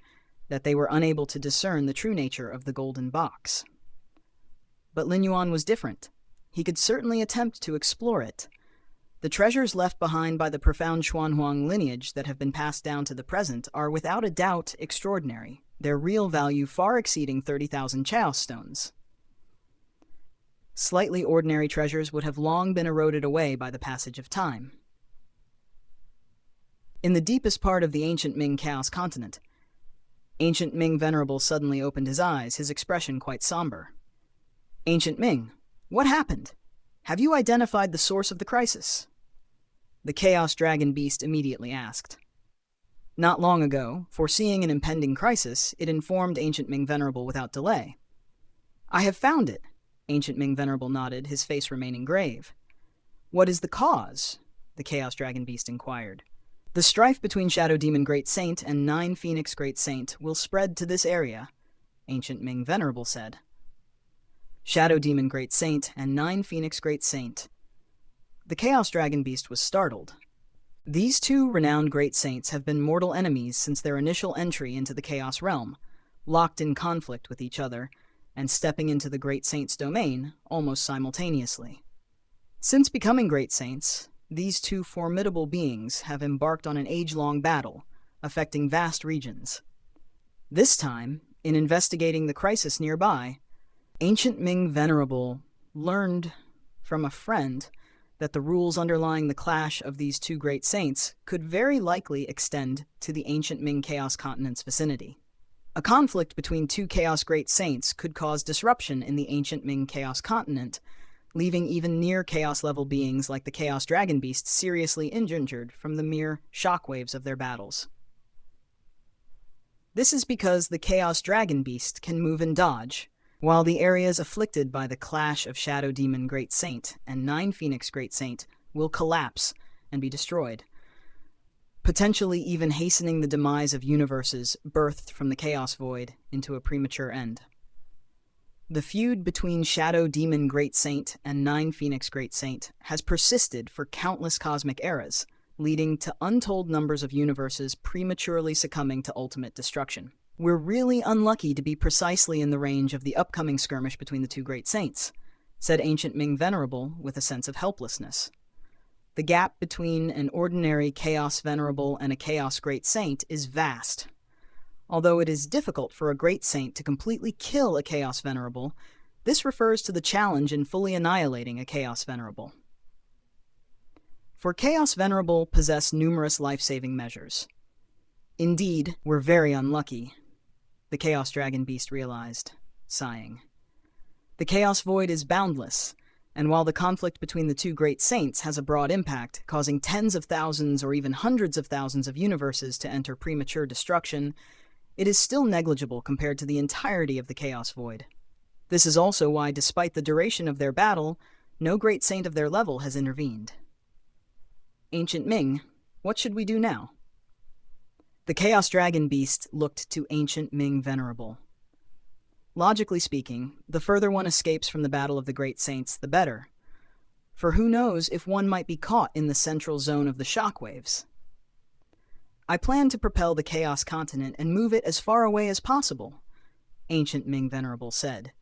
that they were unable to discern the true nature of the Golden Box. But Lin Yuan was different. He could certainly attempt to explore it. The treasures left behind by the profound Xuanhuang lineage that have been passed down to the present are without a doubt extraordinary, their real value far exceeding 30,000 Chaos Stones. Slightly ordinary treasures would have long been eroded away by the passage of time. In the deepest part of the ancient Ming Chaos continent, ancient Ming Venerable suddenly opened his eyes, his expression quite somber. Ancient Ming, what happened? Have you identified the source of the crisis? The Chaos Dragon Beast immediately asked. Not long ago, foreseeing an impending crisis, it informed ancient Ming Venerable without delay. I have found it, ancient Ming Venerable nodded, his face remaining grave. What is the cause? The Chaos Dragon Beast inquired. The strife between Shadow Demon Great Saint and 9 Phoenix Great Saint will spread to this area, ancient Ming Venerable said. Shadow Demon Great Saint and 9 Phoenix Great Saint. The Chaos Dragon Beast was startled. These two renowned Great Saints have been mortal enemies since their initial entry into the Chaos Realm, locked in conflict with each other, and stepping into the Great Saint's domain almost simultaneously. Since becoming Great Saints, these two formidable beings have embarked on an age-long battle, affecting vast regions. This time, in investigating the crisis nearby, ancient Ming Venerable learned from a friend that the rules underlying the clash of these two great saints could very likely extend to the ancient Ming Chaos Continent's vicinity. A conflict between two Chaos Great Saints could cause disruption in the ancient Ming Chaos Continent, leaving even near Chaos-level beings like the Chaos Dragon Beast seriously injured from the mere shockwaves of their battles. This is because the Chaos Dragon Beast can move and dodge, while the areas afflicted by the clash of Shadow Demon Great Saint and 9 Phoenix Great Saint will collapse and be destroyed, potentially even hastening the demise of universes birthed from the Chaos Void into a premature end. The feud between Shadow Demon Great Saint and 9 Phoenix Great Saint has persisted for countless cosmic eras, leading to untold numbers of universes prematurely succumbing to ultimate destruction. We're really unlucky to be precisely in the range of the upcoming skirmish between the two Great Saints, said ancient Ming Venerable with a sense of helplessness. The gap between an ordinary Chaos Venerable and a Chaos Great Saint is vast. Although it is difficult for a Great Saint to completely kill a Chaos Venerable, this refers to the challenge in fully annihilating a Chaos Venerable. For Chaos Venerable possess numerous life-saving measures. Indeed, we're very unlucky, the Chaos Dragon Beast realized, sighing. The Chaos Void is boundless, and while the conflict between the two Great Saints has a broad impact, causing tens of thousands or even hundreds of thousands of universes to enter premature destruction, it is still negligible compared to the entirety of the Chaos Void. This is also why, despite the duration of their battle, no Great Saint of their level has intervened. Ancient Ming, what should we do now? The Chaos Dragon Beast looked to ancient Ming Venerable. Logically speaking, the further one escapes from the battle of the Great Saints, the better. for who knows if one might be caught in the central zone of the shockwaves. I plan to propel the Chaos Continent and move it as far away as possible, Ancient Ming Venerable said.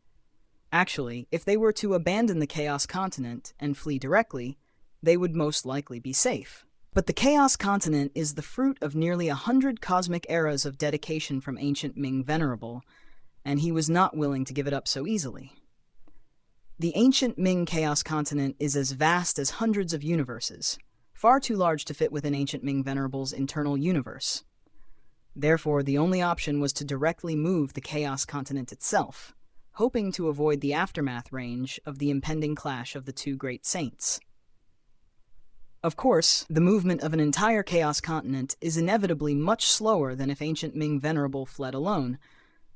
Actually, if they were to abandon the Chaos Continent and flee directly, they would most likely be safe. But the Chaos Continent is the fruit of nearly 100 cosmic eras of dedication from Ancient Ming Venerable, and he was not willing to give it up so easily. The Ancient Ming Chaos Continent is as vast as hundreds of universes, far too large to fit within Ancient Ming Venerable's internal universe. Therefore, the only option was to directly move the Chaos Continent itself, hoping to avoid the aftermath range of the impending clash of the two great saints. Of course, the movement of an entire Chaos Continent is inevitably much slower than if Ancient Ming Venerable fled alone,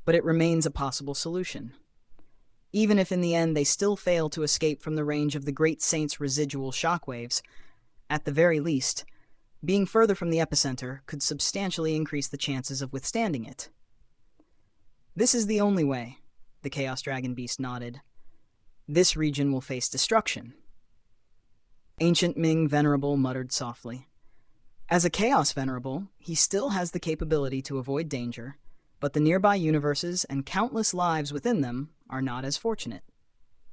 but it remains a possible solution. Even if in the end they still fail to escape from the range of the great saint's residual shockwaves, at the very least, being further from the epicenter could substantially increase the chances of withstanding it. This is the only way, the Chaos Dragon Beast nodded. This region will face destruction. Ancient Ming Venerable muttered softly. As a Chaos Venerable, he still has the capability to avoid danger, but the nearby universes and countless lives within them are not as fortunate.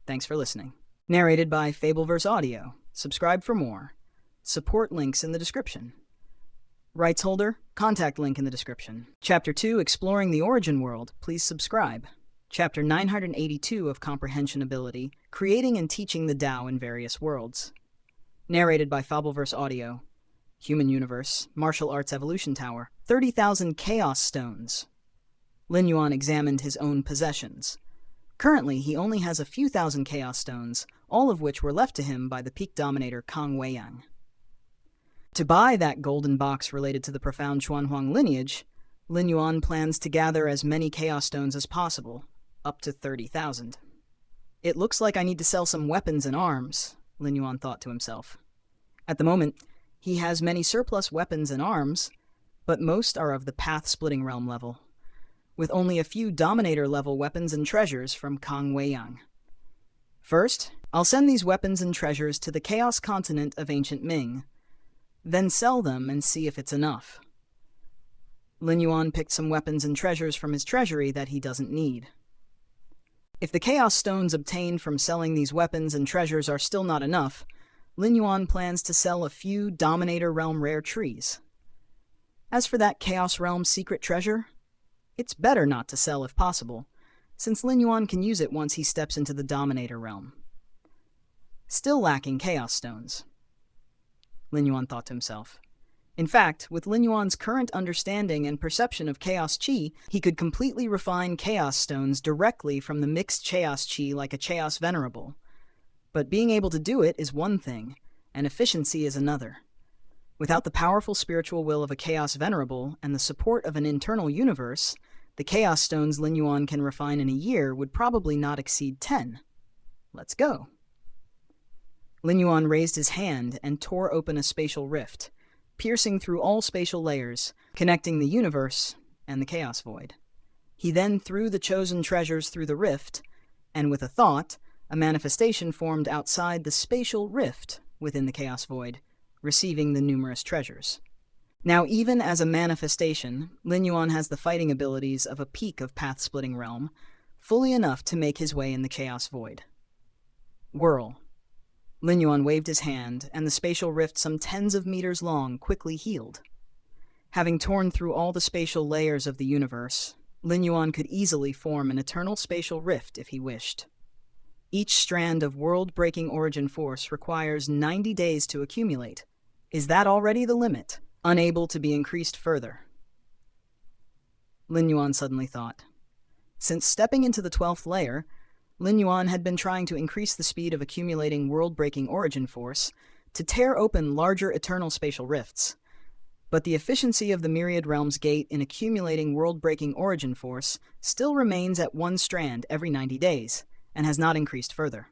Thanks for listening. Narrated by Fableverse Audio. Subscribe for more. Support links in the description. Rights holder, contact link in the description. Chapter 2, Exploring the Origin World, please subscribe. Chapter 982 of Comprehension Ability, Creating and Teaching the Tao in Various Worlds. Narrated by Fableverse Audio. Human Universe, Martial Arts Evolution Tower, 30,000 Chaos Stones. Lin Yuan examined his own possessions. Currently, he only has a few thousand Chaos Stones, all of which were left to him by the Peak Dominator Kang Weiyang. To buy that golden box related to the profound Xuanhuang lineage, Lin Yuan plans to gather as many Chaos Stones as possible, up to 30,000. It looks like I need to sell some weapons and arms, Lin Yuan thought to himself. At the moment, he has many surplus weapons and arms, but most are of the path-splitting realm level, with only a few Dominator-level weapons and treasures from Kang Weiyang. First, I'll send these weapons and treasures to the Chaos Continent of Ancient Ming, then sell them and see if it's enough. Lin Yuan picked some weapons and treasures from his treasury that he doesn't need. If the Chaos Stones obtained from selling these weapons and treasures are still not enough, Lin Yuan plans to sell a few Dominator Realm rare trees. As for that Chaos Realm secret treasure, it's better not to sell if possible, since Lin Yuan can use it once he steps into the Dominator Realm. Still lacking Chaos Stones, Lin Yuan thought to himself. In fact, with Lin Yuan's current understanding and perception of Chaos Chi, he could completely refine Chaos Stones directly from the mixed Chaos Chi like a Chaos Venerable. But being able to do it is one thing, and efficiency is another. Without the powerful spiritual will of a Chaos Venerable and the support of an internal universe, the Chaos Stones Lin Yuan can refine in a year would probably not exceed 10. Let's go. Lin Yuan raised his hand and tore open a spatial rift, piercing through all spatial layers, connecting the universe and the Chaos Void. He then threw the chosen treasures through the rift, and with a thought, a manifestation formed outside the spatial rift within the Chaos Void, receiving the numerous treasures. Now, even as a manifestation, Lin Yuan has the fighting abilities of a peak of path-splitting realm, fully enough to make his way in the Chaos Void. Whirl. Lin Yuan waved his hand, and the spatial rift some tens of meters long quickly healed. Having torn through all the spatial layers of the universe, Lin Yuan could easily form an eternal spatial rift if he wished. Each strand of world-breaking origin force requires 90 days to accumulate. Is that already the limit, unable to be increased further? Lin Yuan suddenly thought. Since stepping into the 12th layer, Lin Yuan had been trying to increase the speed of accumulating world-breaking origin force to tear open larger eternal spatial rifts. But the efficiency of the Myriad Realms Gate in accumulating world-breaking origin force still remains at 1 strand every 90 days, and has not increased further.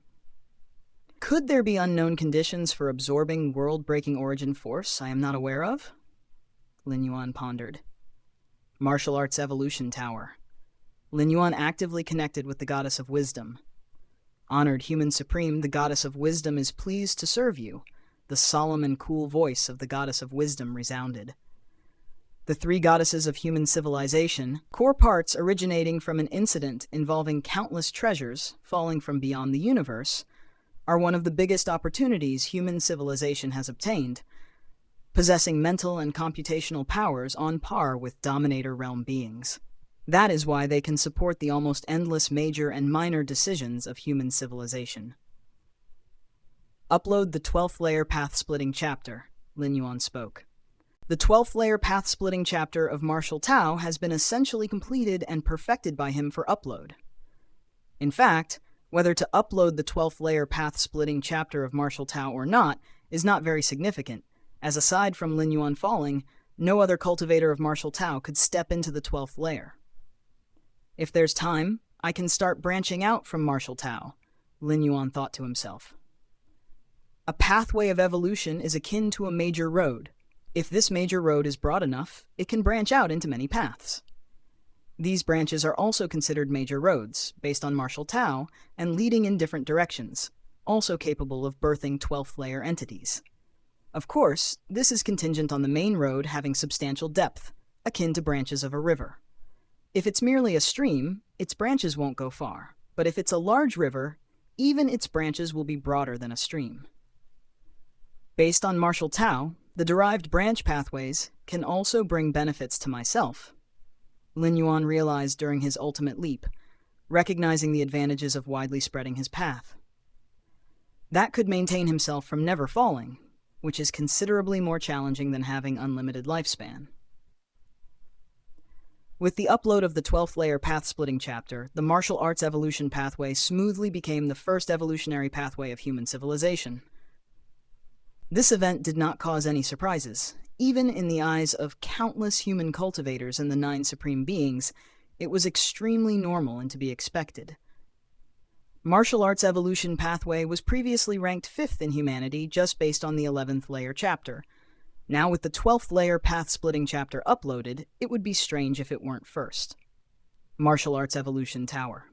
Could there be unknown conditions for absorbing world-breaking origin force I am not aware of? Lin Yuan pondered. Martial Arts Evolution Tower. Lin Yuan actively connected with the Goddess of Wisdom. Honored human supreme, the goddess of wisdom is pleased to serve you. The solemn and cool voice of the goddess of wisdom resounded. The three goddesses of human civilization, core parts originating from an incident involving countless treasures falling from beyond the universe, are one of the biggest opportunities human civilization has obtained, possessing mental and computational powers on par with Dominator realm beings. That is why they can support the almost endless major and minor decisions of human civilization. Upload the 12th layer path-splitting chapter, Lin Yuan spoke. The 12th layer path-splitting chapter of Martial Tao has been essentially completed and perfected by him for upload. In fact, whether to upload the 12th layer path-splitting chapter of Martial Tao or not is not very significant, as aside from Lin Yuan falling, no other cultivator of Martial Tao could step into the 12th layer. If there's time, I can start branching out from Martial Tao, Lin Yuan thought to himself. A pathway of evolution is akin to a major road. If this major road is broad enough, it can branch out into many paths. These branches are also considered major roads, based on Martial Tao, and leading in different directions, also capable of birthing 12th layer entities. Of course, this is contingent on the main road having substantial depth, akin to branches of a river. If it's merely a stream, its branches won't go far, but if it's a large river, even its branches will be broader than a stream. Based on Martial Tao, the derived branch pathways can also bring benefits to myself, Lin Yuan realized during his ultimate leap, recognizing the advantages of widely spreading his path. That could maintain himself from never falling, which is considerably more challenging than having unlimited lifespan. With the upload of the 12th layer path-splitting chapter, the martial arts evolution pathway smoothly became the first evolutionary pathway of human civilization. This event did not cause any surprises. Even in the eyes of countless human cultivators and the 9 supreme beings, it was extremely normal and to be expected. Martial arts evolution pathway was previously ranked 5th in humanity just based on the 11th layer chapter. Now with the 12th layer path-splitting chapter uploaded, it would be strange if it weren't first. Martial Arts Evolution Tower.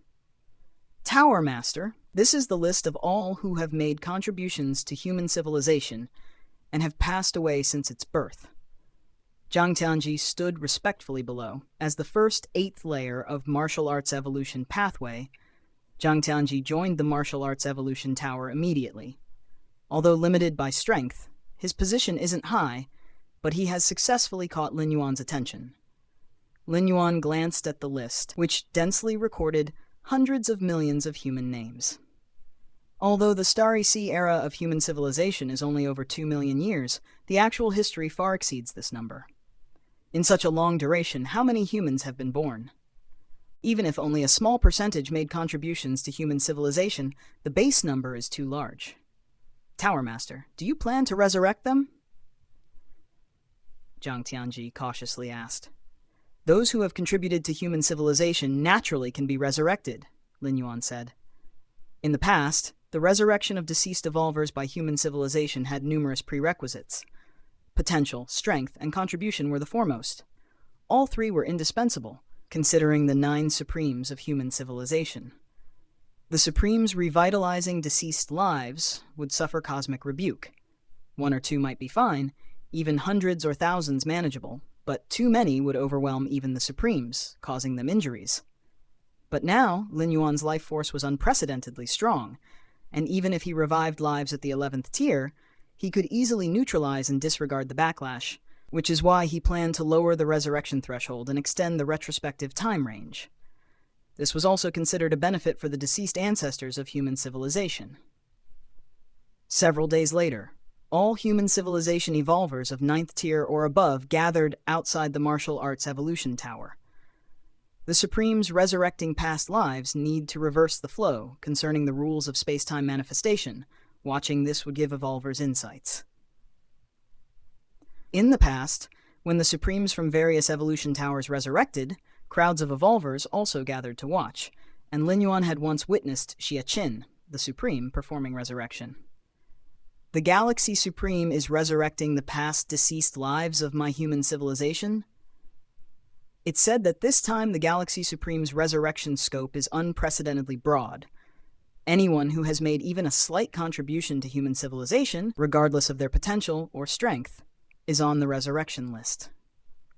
Tower Master, this is the list of all who have made contributions to human civilization and have passed away since its birth. Zhang Tianji stood respectfully below. As the first 8th layer of Martial Arts Evolution pathway, Zhang Tianji joined the Martial Arts Evolution Tower immediately. Although limited by strength, his position isn't high, but he has successfully caught Lin Yuan's attention. Lin Yuan glanced at the list, which densely recorded hundreds of millions of human names. Although the Starry Sea era of human civilization is only over 2 million years, the actual history far exceeds this number. In such a long duration, how many humans have been born? Even if only a small percentage made contributions to human civilization, the base number is too large. Tower Master, do you plan to resurrect them? Zhang Tianji cautiously asked. Those who have contributed to human civilization naturally can be resurrected, Lin Yuan said. In the past, the resurrection of deceased evolvers by human civilization had numerous prerequisites. Potential, strength, and contribution were the foremost. All 3 were indispensable, considering the 9 supremes of human civilization. The supremes revitalizing deceased lives would suffer cosmic rebuke. 1 or 2 might be fine, even hundreds or thousands manageable, but too many would overwhelm even the supremes, causing them injuries. But now, Lin Yuan's life force was unprecedentedly strong, and even if he revived lives at the 11th tier, he could easily neutralize and disregard the backlash, which is why he planned to lower the resurrection threshold and extend the retrospective time range. This was also considered a benefit for the deceased ancestors of human civilization. Several days later, all human civilization evolvers of 9th tier or above gathered outside the Martial Arts Evolution Tower. The Supremes resurrecting past lives need to reverse the flow concerning the rules of space-time manifestation. Watching this would give evolvers insights. In the past, when the Supremes from various evolution towers resurrected, crowds of evolvers also gathered to watch, and Lin Yuan had once witnessed Xia Qin, the Supreme, performing resurrection. The Galaxy Supreme is resurrecting the past deceased lives of my human civilization? It's said that this time the Galaxy Supreme's resurrection scope is unprecedentedly broad. Anyone who has made even a slight contribution to human civilization, regardless of their potential or strength, is on the resurrection list.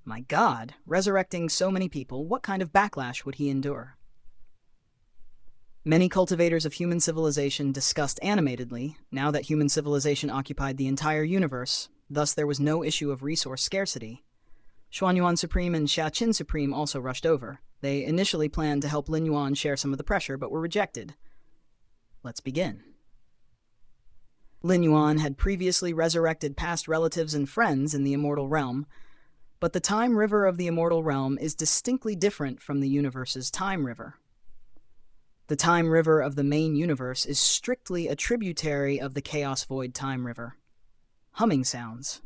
My God, resurrecting so many people, what kind of backlash would he endure? Many cultivators of human civilization discussed animatedly, now that human civilization occupied the entire universe, thus there was no issue of resource scarcity. Xuanyuan Supreme and Xiaqin Supreme also rushed over. They initially planned to help Lin Yuan share some of the pressure, but were rejected. Let's begin. Lin Yuan had previously resurrected past relatives and friends in the immortal realm, but the time river of the immortal realm is distinctly different from the universe's time river. The time river of the main universe is strictly a tributary of the chaos void time river. Humming sounds.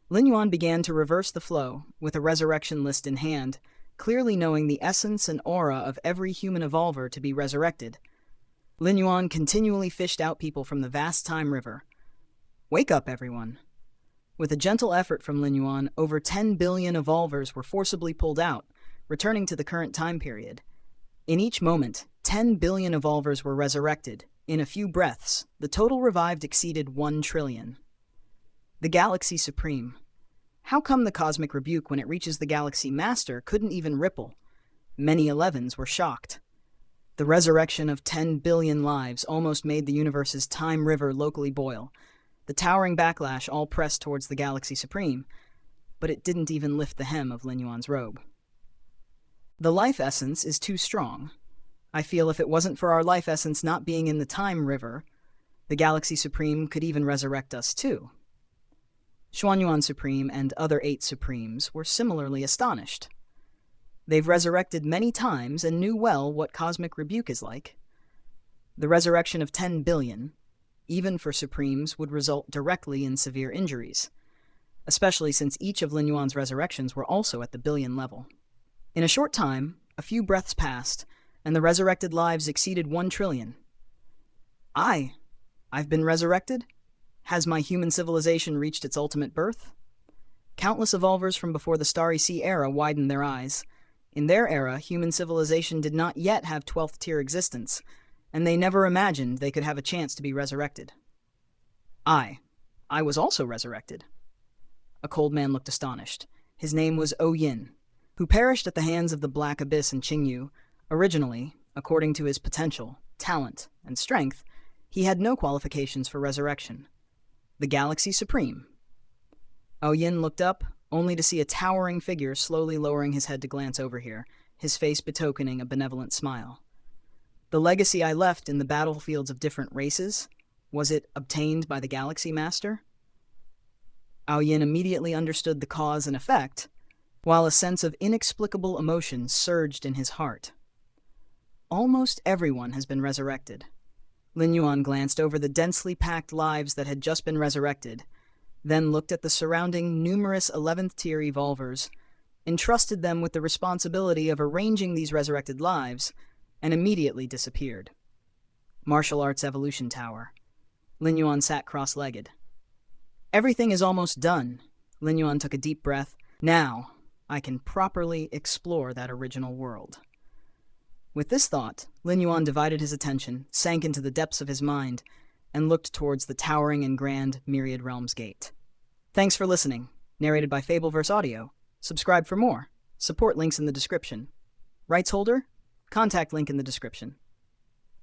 Lin Yuan began to reverse the flow, with a resurrection list in hand, clearly knowing the essence and aura of every human evolver to be resurrected. Lin Yuan continually fished out people from the vast time river. Wake up, everyone. With a gentle effort from Lin Yuan, over 10 billion evolvers were forcibly pulled out, returning to the current time period. In each moment, 10 billion evolvers were resurrected. In a few breaths, the total revived exceeded 1 trillion. The Galaxy Supreme. How come the cosmic rebuke, when it reaches the Galaxy Master, couldn't even ripple? Many 11s were shocked. The resurrection of 10 billion lives almost made the universe's time river locally boil. The towering backlash all pressed towards the Galaxy Supreme, but it didn't even lift the hem of Lin Yuan's robe. The life essence is too strong. I feel if it wasn't for our life essence not being in the time river, the Galaxy Supreme could even resurrect us too. Xuanyuan Supreme and other 8 Supremes were similarly astonished. They've resurrected many times and knew well what cosmic rebuke is like. The resurrection of 10 billion, even for Supremes, would result directly in severe injuries, especially since each of Lin Yuan's resurrections were also at the billion level. In a short time, a few breaths passed, and the resurrected lives exceeded 1 trillion. I've been resurrected? Has my human civilization reached its ultimate birth? Countless evolvers from before the Starry Sea era widened their eyes. In their era, human civilization did not yet have 12th tier existence, and they never imagined they could have a chance to be resurrected. I was also resurrected. A cold man looked astonished. His name was Yin, who perished at the hands of the Black Abyss in Qingyu. Originally, according to his potential, talent, and strength, he had no qualifications for resurrection. The Galaxy Supreme. Yin looked up, only to see a towering figure slowly lowering his head to glance over here, his face betokening a benevolent smile. The legacy I left in the battlefields of different races, was it obtained by the Galaxy Master? Yin immediately understood the cause and effect, while a sense of inexplicable emotion surged in his heart. Almost everyone has been resurrected. Lin Yuan glanced over the densely packed lives that had just been resurrected, then looked at the surrounding numerous 11th tier evolvers, entrusted them with the responsibility of arranging these resurrected lives, and immediately disappeared. Martial Arts Evolution Tower. Lin Yuan sat cross-legged. Everything is almost done. Lin Yuan took a deep breath. Now, I can properly explore that original world. With this thought, Lin Yuan divided his attention, sank into the depths of his mind, and looked towards the towering and grand Myriad Realms gate. Thanks for listening. Narrated by Fableverse Audio. Subscribe for more. Support links in the description. Rights holder? Contact link in the description.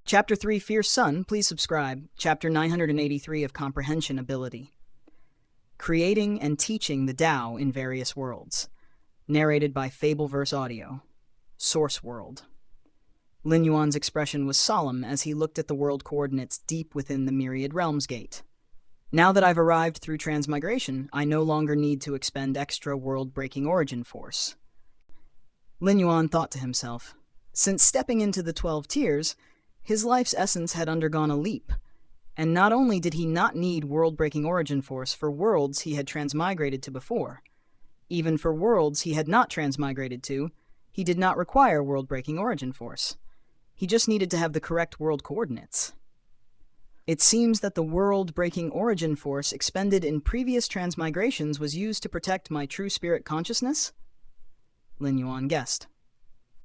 Chapter 3, Fierce Sun, please subscribe. Chapter 983 of Comprehension Ability. Creating and Teaching the Tao in Various Worlds. Narrated by Fableverse Audio. Source World. Lin Yuan's expression was solemn as he looked at the world coordinates deep within the Myriad Realms gate. Now that I've arrived through transmigration, I no longer need to expend extra world-breaking origin force. Lin Yuan thought to himself. Since stepping into the 12 tiers, his life's essence had undergone a leap, and not only did he not need world-breaking origin force for worlds he had transmigrated to before, even for worlds he had not transmigrated to, he did not require world-breaking origin force. He just needed to have the correct world coordinates. It seems that the world-breaking origin force expended in previous transmigrations was used to protect my true spirit consciousness? Lin Yuan guessed.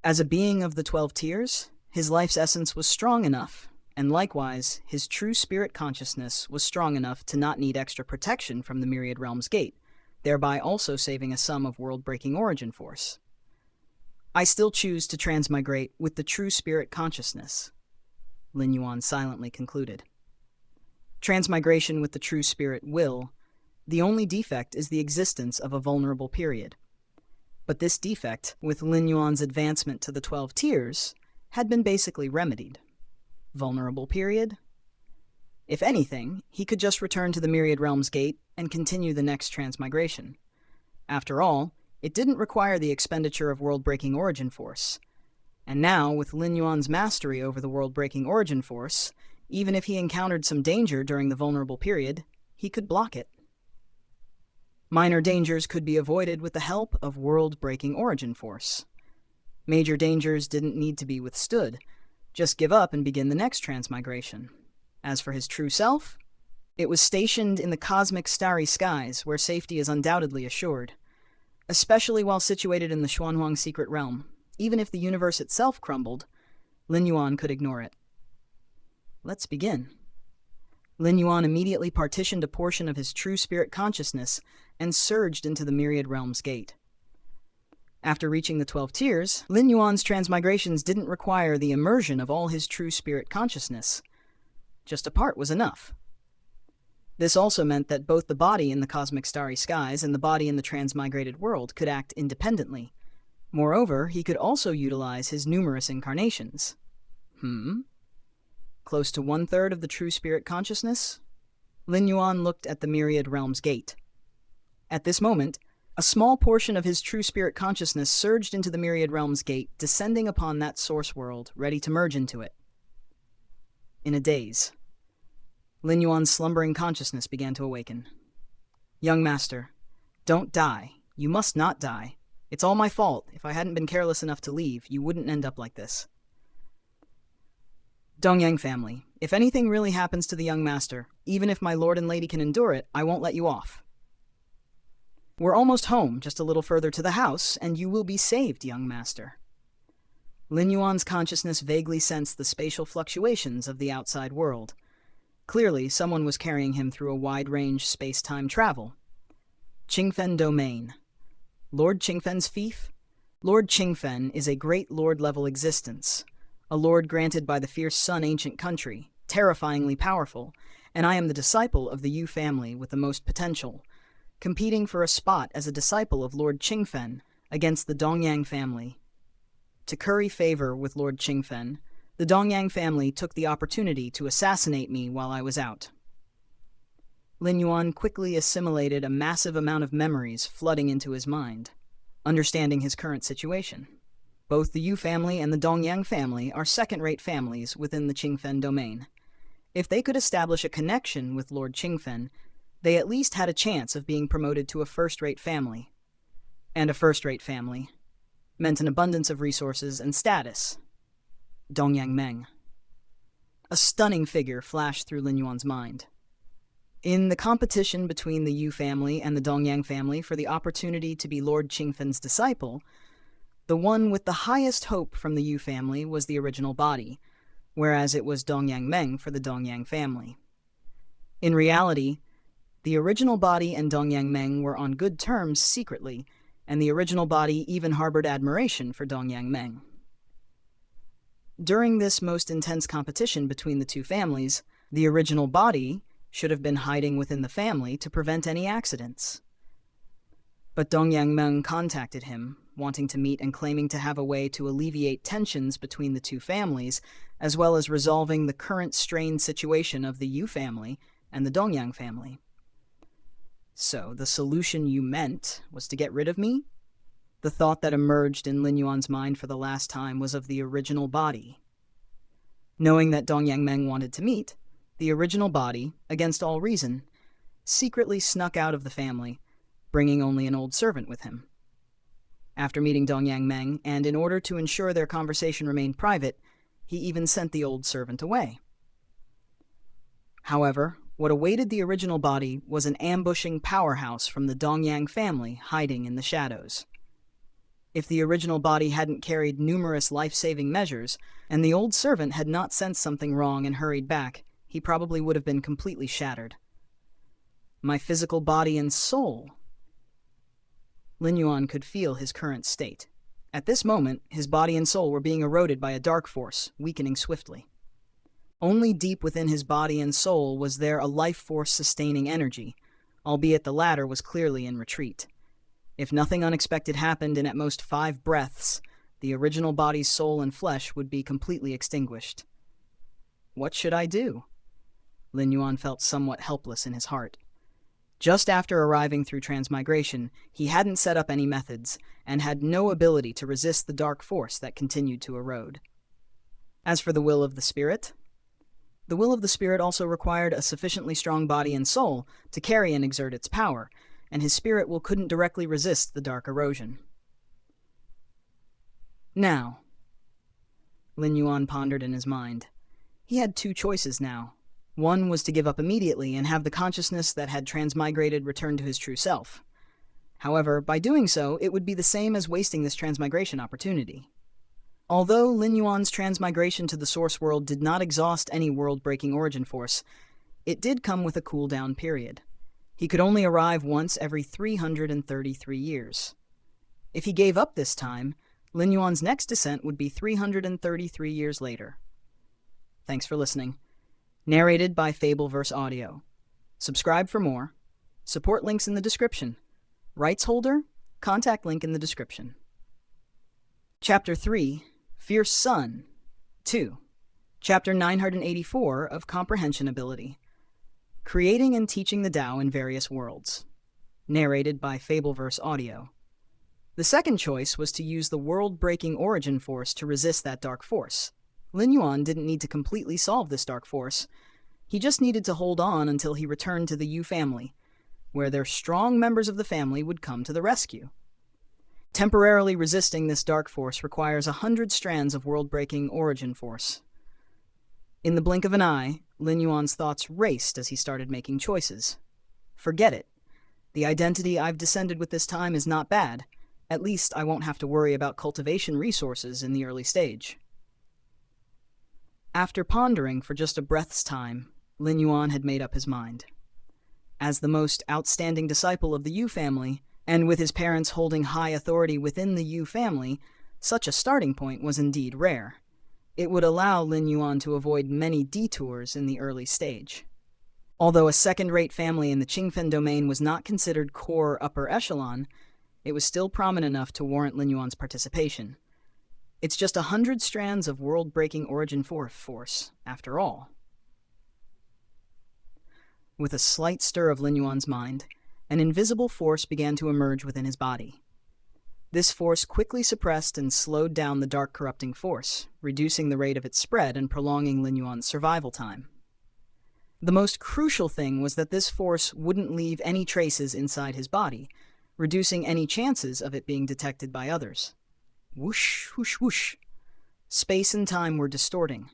As a being of the 12 tiers, his life's essence was strong enough, and likewise, his true spirit consciousness was strong enough to not need extra protection from the Myriad Realms Gate, thereby also saving a sum of world-breaking origin force. I still choose to transmigrate with the true spirit consciousness, Lin Yuan silently concluded. Transmigration with the true spirit will. The only defect is the existence of a vulnerable period. But this defect, with Lin Yuan's advancement to the 12 tiers, had been basically remedied. Vulnerable period? If anything, he could just return to the Myriad Realms Gate and continue the next transmigration. After all, it didn't require the expenditure of world-breaking origin force. And now, with Lin Yuan's mastery over the world-breaking origin force, even if he encountered some danger during the vulnerable period, he could block it. Minor dangers could be avoided with the help of world-breaking origin force. Major dangers didn't need to be withstood. Just give up and begin the next transmigration. As for his true self, it was stationed in the cosmic starry skies, where safety is undoubtedly assured. Especially while situated in the Xuanhuang secret realm, even if the universe itself crumbled, Lin Yuan could ignore it. Let's begin. Lin Yuan immediately partitioned a portion of his true spirit consciousness and surged into the Myriad Realms Gate. After reaching the 12 tiers, Lin Yuan's transmigrations didn't require the immersion of all his true spirit consciousness. Just a part was enough. This also meant that both the body in the cosmic starry skies and the body in the transmigrated world could act independently. Moreover, he could also utilize his numerous incarnations. Close to 1/3 of the true spirit consciousness? Lin Yuan looked at the Myriad Realms Gate. At this moment, a small portion of his true spirit consciousness surged into the Myriad Realms Gate, descending upon that source world, ready to merge into it. In a daze, Lin Yuan's slumbering consciousness began to awaken. Young master, don't die. You must not die. It's all my fault. If I hadn't been careless enough to leave, you wouldn't end up like this. Dongyang family, if anything really happens to the young master, even if my lord and lady can endure it, I won't let you off. We're almost home, just a little further to the house, and you will be saved, young master. Lin Yuan's consciousness vaguely sensed the spatial fluctuations of the outside world. Clearly, someone was carrying him through a wide-range space-time travel. Qingfen Domain. Lord Qingfen's fief? Lord Qingfen is a great lord-level existence, a lord granted by the fierce Sun ancient country, terrifyingly powerful, and I am the disciple of the Yu family with the most potential, competing for a spot as a disciple of Lord Qingfen against the Dongyang family. To curry favor with Lord Qingfen, the Dongyang family took the opportunity to assassinate me while I was out. Lin Yuan quickly assimilated a massive amount of memories flooding into his mind, understanding his current situation. Both the Yu family and the Dongyang family are second-rate families within the Qingfen domain. If they could establish a connection with Lord Qingfen, they at least had a chance of being promoted to a first-rate family. And a first-rate family meant an abundance of resources and status. Dongyang Meng. A stunning figure flashed through Lin Yuan's mind. In the competition between the Yu family and the Dongyang family for the opportunity to be Lord Qingfen's disciple, the one with the highest hope from the Yu family was the original body, whereas it was Dongyang Meng for the Dongyang family. In reality, the original body and Dongyang Meng were on good terms secretly, and the original body even harbored admiration for Dongyang Meng. During this most intense competition between the two families, the original body should have been hiding within the family to prevent any accidents. But Dongyang Meng contacted him, wanting to meet and claiming to have a way to alleviate tensions between the two families, as well as resolving the current strained situation of the Yu family and the Dongyang family. So, the solution you meant was to get rid of me? The thought that emerged in Lin Yuan's mind for the last time was of the original body. Knowing that Dongyang Meng wanted to meet, the original body, against all reason, secretly snuck out of the family, bringing only an old servant with him. After meeting Dongyang Meng, and in order to ensure their conversation remained private, he even sent the old servant away. However, what awaited the original body was an ambushing powerhouse from the Dongyang family hiding in the shadows. If the original body hadn't carried numerous life-saving measures, and the old servant had not sensed something wrong and hurried back, he probably would have been completely shattered. My physical body and soul. Lin Yuan could feel his current state. At this moment, his body and soul were being eroded by a dark force, weakening swiftly. Only deep within his body and soul was there a life force sustaining energy, albeit the latter was clearly in retreat. If nothing unexpected happened in at most 5 breaths, the original body's soul and flesh would be completely extinguished. What should I do? Lin Yuan felt somewhat helpless in his heart. Just after arriving through transmigration, he hadn't set up any methods, and had no ability to resist the dark force that continued to erode. As for the will of the spirit also required a sufficiently strong body and soul to carry and exert its power, and his spirit will couldn't directly resist the dark erosion. Now, Lin Yuan pondered in his mind. He had 2 choices now. One was to give up immediately and have the consciousness that had transmigrated return to his true self. However, by doing so, it would be the same as wasting this transmigration opportunity. Although Lin Yuan's transmigration to the source world did not exhaust any world-breaking origin force, it did come with a cool-down period. He could only arrive once every 333 years. If he gave up this time, Lin Yuan's next descent would be 333 years later. Thanks for listening. Narrated by Fableverse Audio. Subscribe for more. Support links in the description. Rights holder? Contact link in the description. Chapter 3, Fierce Sun. 2. Chapter 984 of Comprehension Ability. Creating and Teaching the Tao in Various Worlds. Narrated by Fableverse Audio. The second choice was to use the world-breaking origin force to resist that dark force. Lin Yuan didn't need to completely solve this dark force. He just needed to hold on until he returned to the Yu family, where their strong members of the family would come to the rescue. Temporarily resisting this dark force requires 100 strands of world-breaking origin force. In the blink of an eye, Lin Yuan's thoughts raced as he started making choices. Forget it. The identity I've descended with this time is not bad. At least I won't have to worry about cultivation resources in the early stage. After pondering for just a breath's time, Lin Yuan had made up his mind. As the most outstanding disciple of the Yu family, and with his parents holding high authority within the Yu family, such a starting point was indeed rare. It would allow Lin Yuan to avoid many detours in the early stage. Although a second-rate family in the Qingfen domain was not considered core upper echelon, it was still prominent enough to warrant Lin Yuan's participation. It's just 100 strands of world-breaking origin force, after all. With a slight stir of Lin Yuan's mind, an invisible force began to emerge within his body. This force quickly suppressed and slowed down the dark corrupting force, reducing the rate of its spread and prolonging Lin Yuan's survival time. The most crucial thing was that this force wouldn't leave any traces inside his body, reducing any chances of it being detected by others. Whoosh, whoosh, whoosh. Space and time were distorting.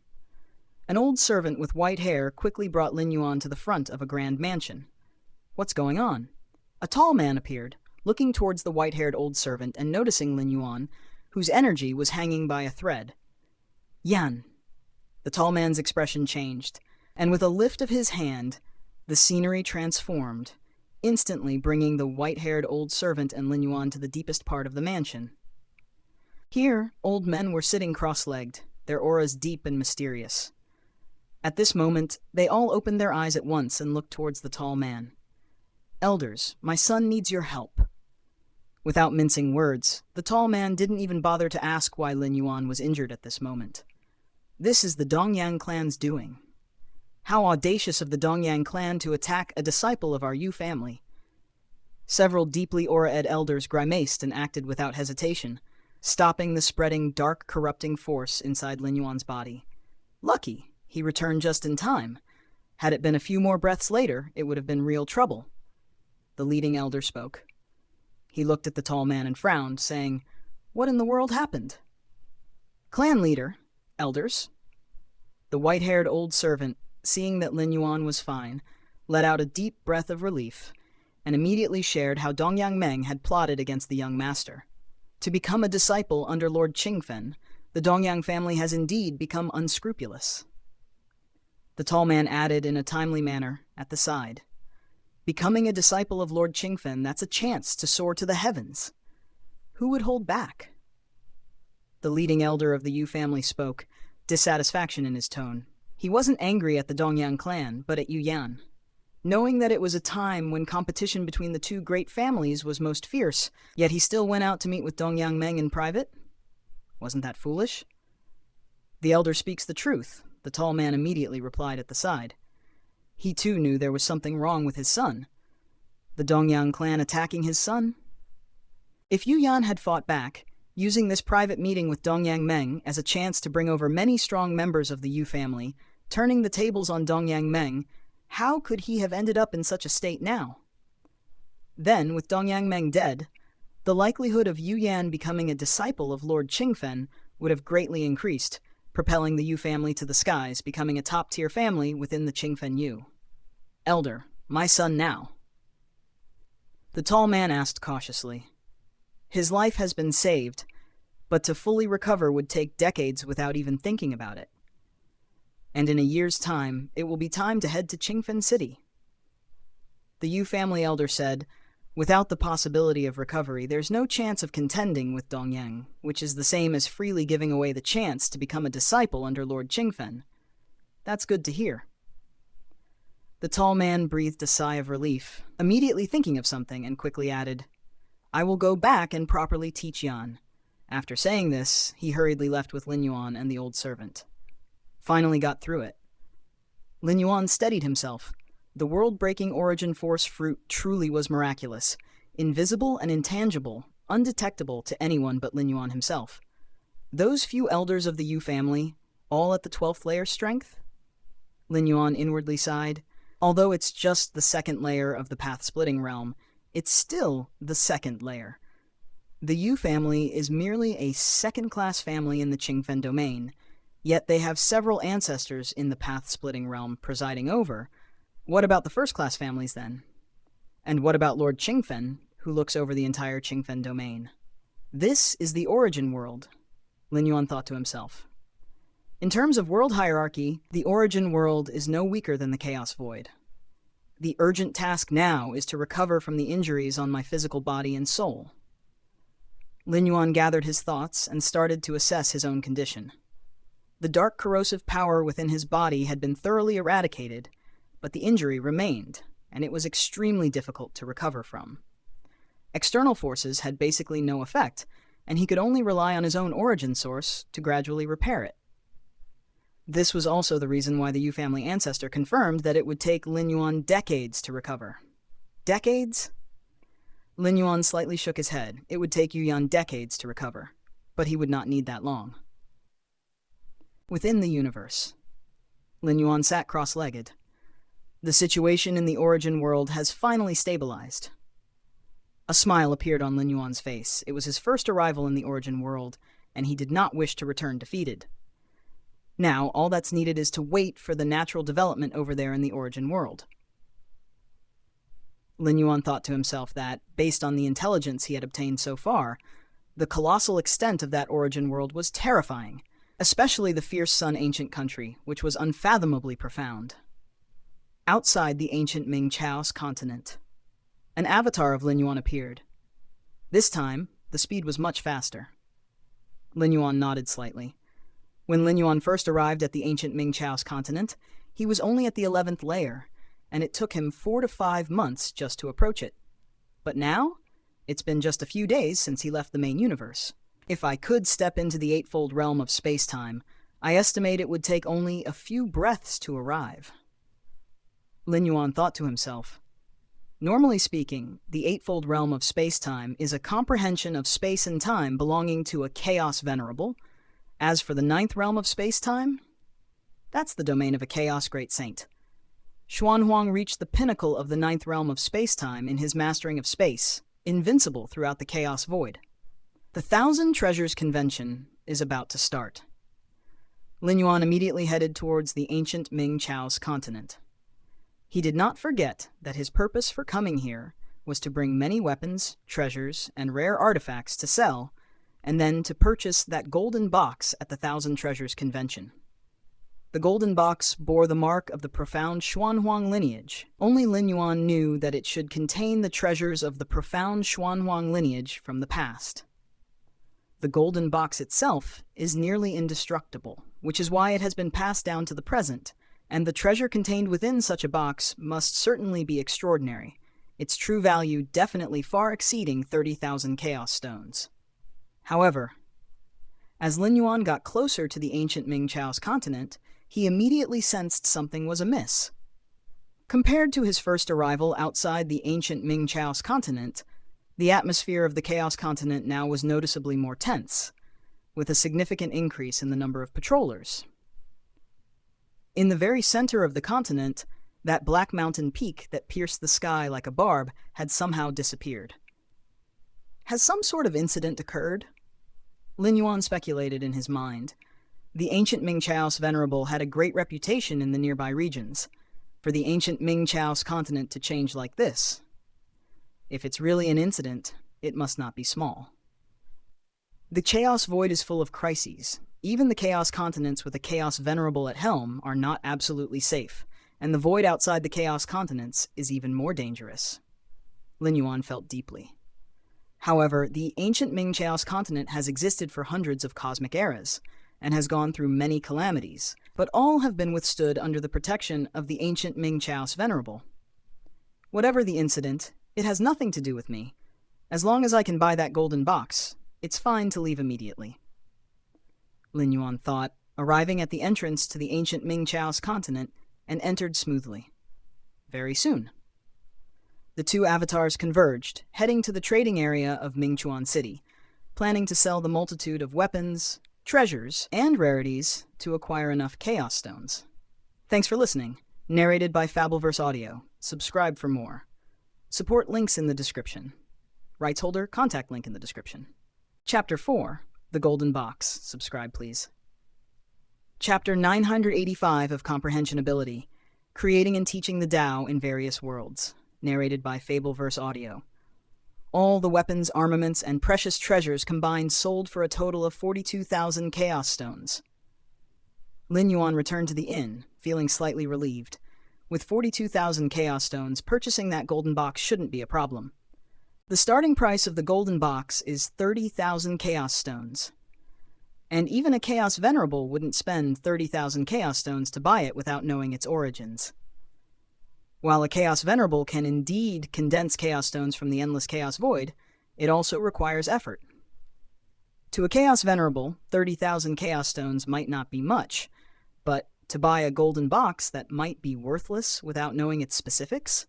An old servant with white hair quickly brought Lin Yuan to the front of a grand mansion. What's going on? A tall man appeared, looking towards the white-haired old servant and noticing Lin Yuan, whose energy was hanging by a thread. Yan. The tall man's expression changed, and with a lift of his hand, the scenery transformed, instantly bringing the white-haired old servant and Lin Yuan to the deepest part of the mansion. Here, old men were sitting cross-legged, their auras deep and mysterious. At this moment, they all opened their eyes at once and looked towards the tall man. Elders, my son needs your help. Without mincing words, the tall man didn't even bother to ask why Lin Yuan was injured at this moment. This is the Dongyang clan's doing. How audacious of the Dongyang clan to attack a disciple of our Yu family. Several deeply aura-ed elders grimaced and acted without hesitation, stopping the spreading, dark, corrupting force inside Lin Yuan's body. Lucky, he returned just in time. Had it been a few more breaths later, it would have been real trouble. The leading elder spoke. He looked at the tall man and frowned, saying, "What in the world happened?" "Clan leader, elders." The white-haired old servant, seeing that Lin Yuan was fine, let out a deep breath of relief, and immediately shared how Dongyang Meng had plotted against the young master. To become a disciple under Lord Qingfen, the Dongyang family has indeed become unscrupulous. The tall man added in a timely manner at the side, becoming a disciple of Lord Qingfen, that's a chance to soar to the heavens. Who would hold back? The leading elder of the Yu family spoke, dissatisfaction in his tone. He wasn't angry at the Dongyang clan, but at Yu Yan. Knowing that it was a time when competition between the two great families was most fierce, yet he still went out to meet with Dongyang Meng in private? Wasn't that foolish? The elder speaks the truth, the tall man immediately replied at the side. He too knew there was something wrong with his son. The Dongyang clan attacking his son? If Yu Yan had fought back, using this private meeting with Dongyang Meng as a chance to bring over many strong members of the Yu family, turning the tables on Dongyang Meng, how could he have ended up in such a state now? Then, with Dongyang Meng dead, the likelihood of Yu Yan becoming a disciple of Lord Qingfen would have greatly increased, propelling the Yu family to the skies, becoming a top-tier family within the Qingfen Yu. Elder, my son now. The tall man asked cautiously. His life has been saved, but to fully recover would take decades without even thinking about it. And in a year's time, it will be time to head to Qingfen City. The Yu family elder said, without the possibility of recovery, there's no chance of contending with Dongyang, which is the same as freely giving away the chance to become a disciple under Lord Qingfen. That's good to hear. The tall man breathed a sigh of relief, immediately thinking of something, and quickly added, I will go back and properly teach Yan. After saying this, he hurriedly left with Lin Yuan and the old servant. Finally got through it. Lin Yuan steadied himself. The world-breaking origin force fruit truly was miraculous, invisible and intangible, undetectable to anyone but Lin Yuan himself. Those few elders of the Yu family, all at the 12th layer strength? Lin Yuan inwardly sighed. Although it's just the second layer of the path-splitting realm, it's still the second layer. The Yu family is merely a second-class family in the Qingfen domain, yet they have several ancestors in the path-splitting realm presiding over. What about the first-class families, then? And what about Lord Qingfen, who looks over the entire Qingfen domain? This is the origin world, Lin Yuan thought to himself. In terms of world hierarchy, the origin world is no weaker than the Chaos Void. The urgent task now is to recover from the injuries on my physical body and soul. Lin Yuan gathered his thoughts and started to assess his own condition. The dark corrosive power within his body had been thoroughly eradicated, but the injury remained, and it was extremely difficult to recover from. External forces had basically no effect, and he could only rely on his own origin source to gradually repair it. This was also the reason why the Yu family ancestor confirmed that it would take Lin Yuan decades to recover. Decades? Lin Yuan slightly shook his head. It would take Yu Yan decades to recover, but he would not need that long. Within the universe, Lin Yuan sat cross-legged. The situation in the origin world has finally stabilized. A smile appeared on Lin Yuan's face. It was his first arrival in the origin world, and he did not wish to return defeated. Now, all that's needed is to wait for the natural development over there in the origin world. Lin Yuan thought to himself that, based on the intelligence he had obtained so far, the colossal extent of that origin world was terrifying, especially the fierce Sun ancient country, which was unfathomably profound. Outside the ancient Ming Chaos continent, an avatar of Lin Yuan appeared. This time, the speed was much faster. Lin Yuan nodded slightly. When Lin Yuan first arrived at the ancient Ming Chaos continent, he was only at the 11th layer, and it took him 4 to 5 months just to approach it. But now, it's been just a few days since he left the main universe. If I could step into the eightfold realm of space-time, I estimate it would take only a few breaths to arrive. Lin Yuan thought to himself, normally speaking, the eightfold realm of space-time is a comprehension of space and time belonging to a chaos venerable. As for the 9th realm of space-time, that's the domain of a chaos great saint. Xuanhuang reached the pinnacle of the 9th realm of space-time in his mastering of space, invincible throughout the chaos void. The Thousand Treasures Convention is about to start. Lin Yuan immediately headed towards the ancient Ming Chaos continent. He did not forget that his purpose for coming here was to bring many weapons, treasures, and rare artifacts to sell and then to purchase that golden box at the Thousand Treasures Convention. The golden box bore the mark of the profound Xuanhuang lineage. Only Lin Yuan knew that it should contain the treasures of the profound Xuanhuang lineage from the past. The golden box itself is nearly indestructible, which is why it has been passed down to the present, and the treasure contained within such a box must certainly be extraordinary, its true value definitely far exceeding 30,000 chaos stones. However, as Lin Yuan got closer to the ancient Ming Chao's continent, he immediately sensed something was amiss. Compared to his first arrival outside the ancient Ming Chao's continent, the atmosphere of the Chaos continent now was noticeably more tense, with a significant increase in the number of patrollers. In the very center of the continent, that black mountain peak that pierced the sky like a barb had somehow disappeared. Has some sort of incident occurred? Lin Yuan speculated in his mind. The ancient Ming Chaos Venerable had a great reputation in the nearby regions. For the ancient Ming Chaos continent to change like this, if it's really an incident, it must not be small. The Chaos Void is full of crises. Even the Chaos continents with a Chaos Venerable at helm are not absolutely safe, and the void outside the Chaos continents is even more dangerous. Lin Yuan felt deeply. However, the ancient Ming Chaos continent has existed for hundreds of cosmic eras, and has gone through many calamities, but all have been withstood under the protection of the ancient Ming Chaos Venerable. Whatever the incident, it has nothing to do with me. As long as I can buy that golden box, it's fine to leave immediately. Lin Yuan thought, arriving at the entrance to the ancient Ming Chaos continent, and entered smoothly. Very soon. The two avatars converged, heading to the trading area of Mingchuan City, planning to sell the multitude of weapons, treasures, and rarities to acquire enough Chaos Stones. Thanks for listening. Narrated by Fableverse Audio. Subscribe for more. Support links in the description. Rights holder, contact link in the description. Chapter 4, The Golden Box. Subscribe, please. Chapter 985 of Comprehension Ability, Creating and Teaching the Tao in Various Worlds. Narrated by Fableverse Audio. All the weapons, armaments, and precious treasures combined sold for a total of 42,000 Chaos Stones. Lin Yuan returned to the inn, feeling slightly relieved. With 42,000 Chaos Stones, purchasing that golden box shouldn't be a problem. The starting price of the golden box is 30,000 Chaos Stones. And even a Chaos Venerable wouldn't spend 30,000 Chaos Stones to buy it without knowing its origins. While a Chaos Venerable can indeed condense Chaos Stones from the endless Chaos Void, it also requires effort. To a Chaos Venerable, 30,000 Chaos Stones might not be much, but to buy a golden box that might be worthless without knowing its specifics?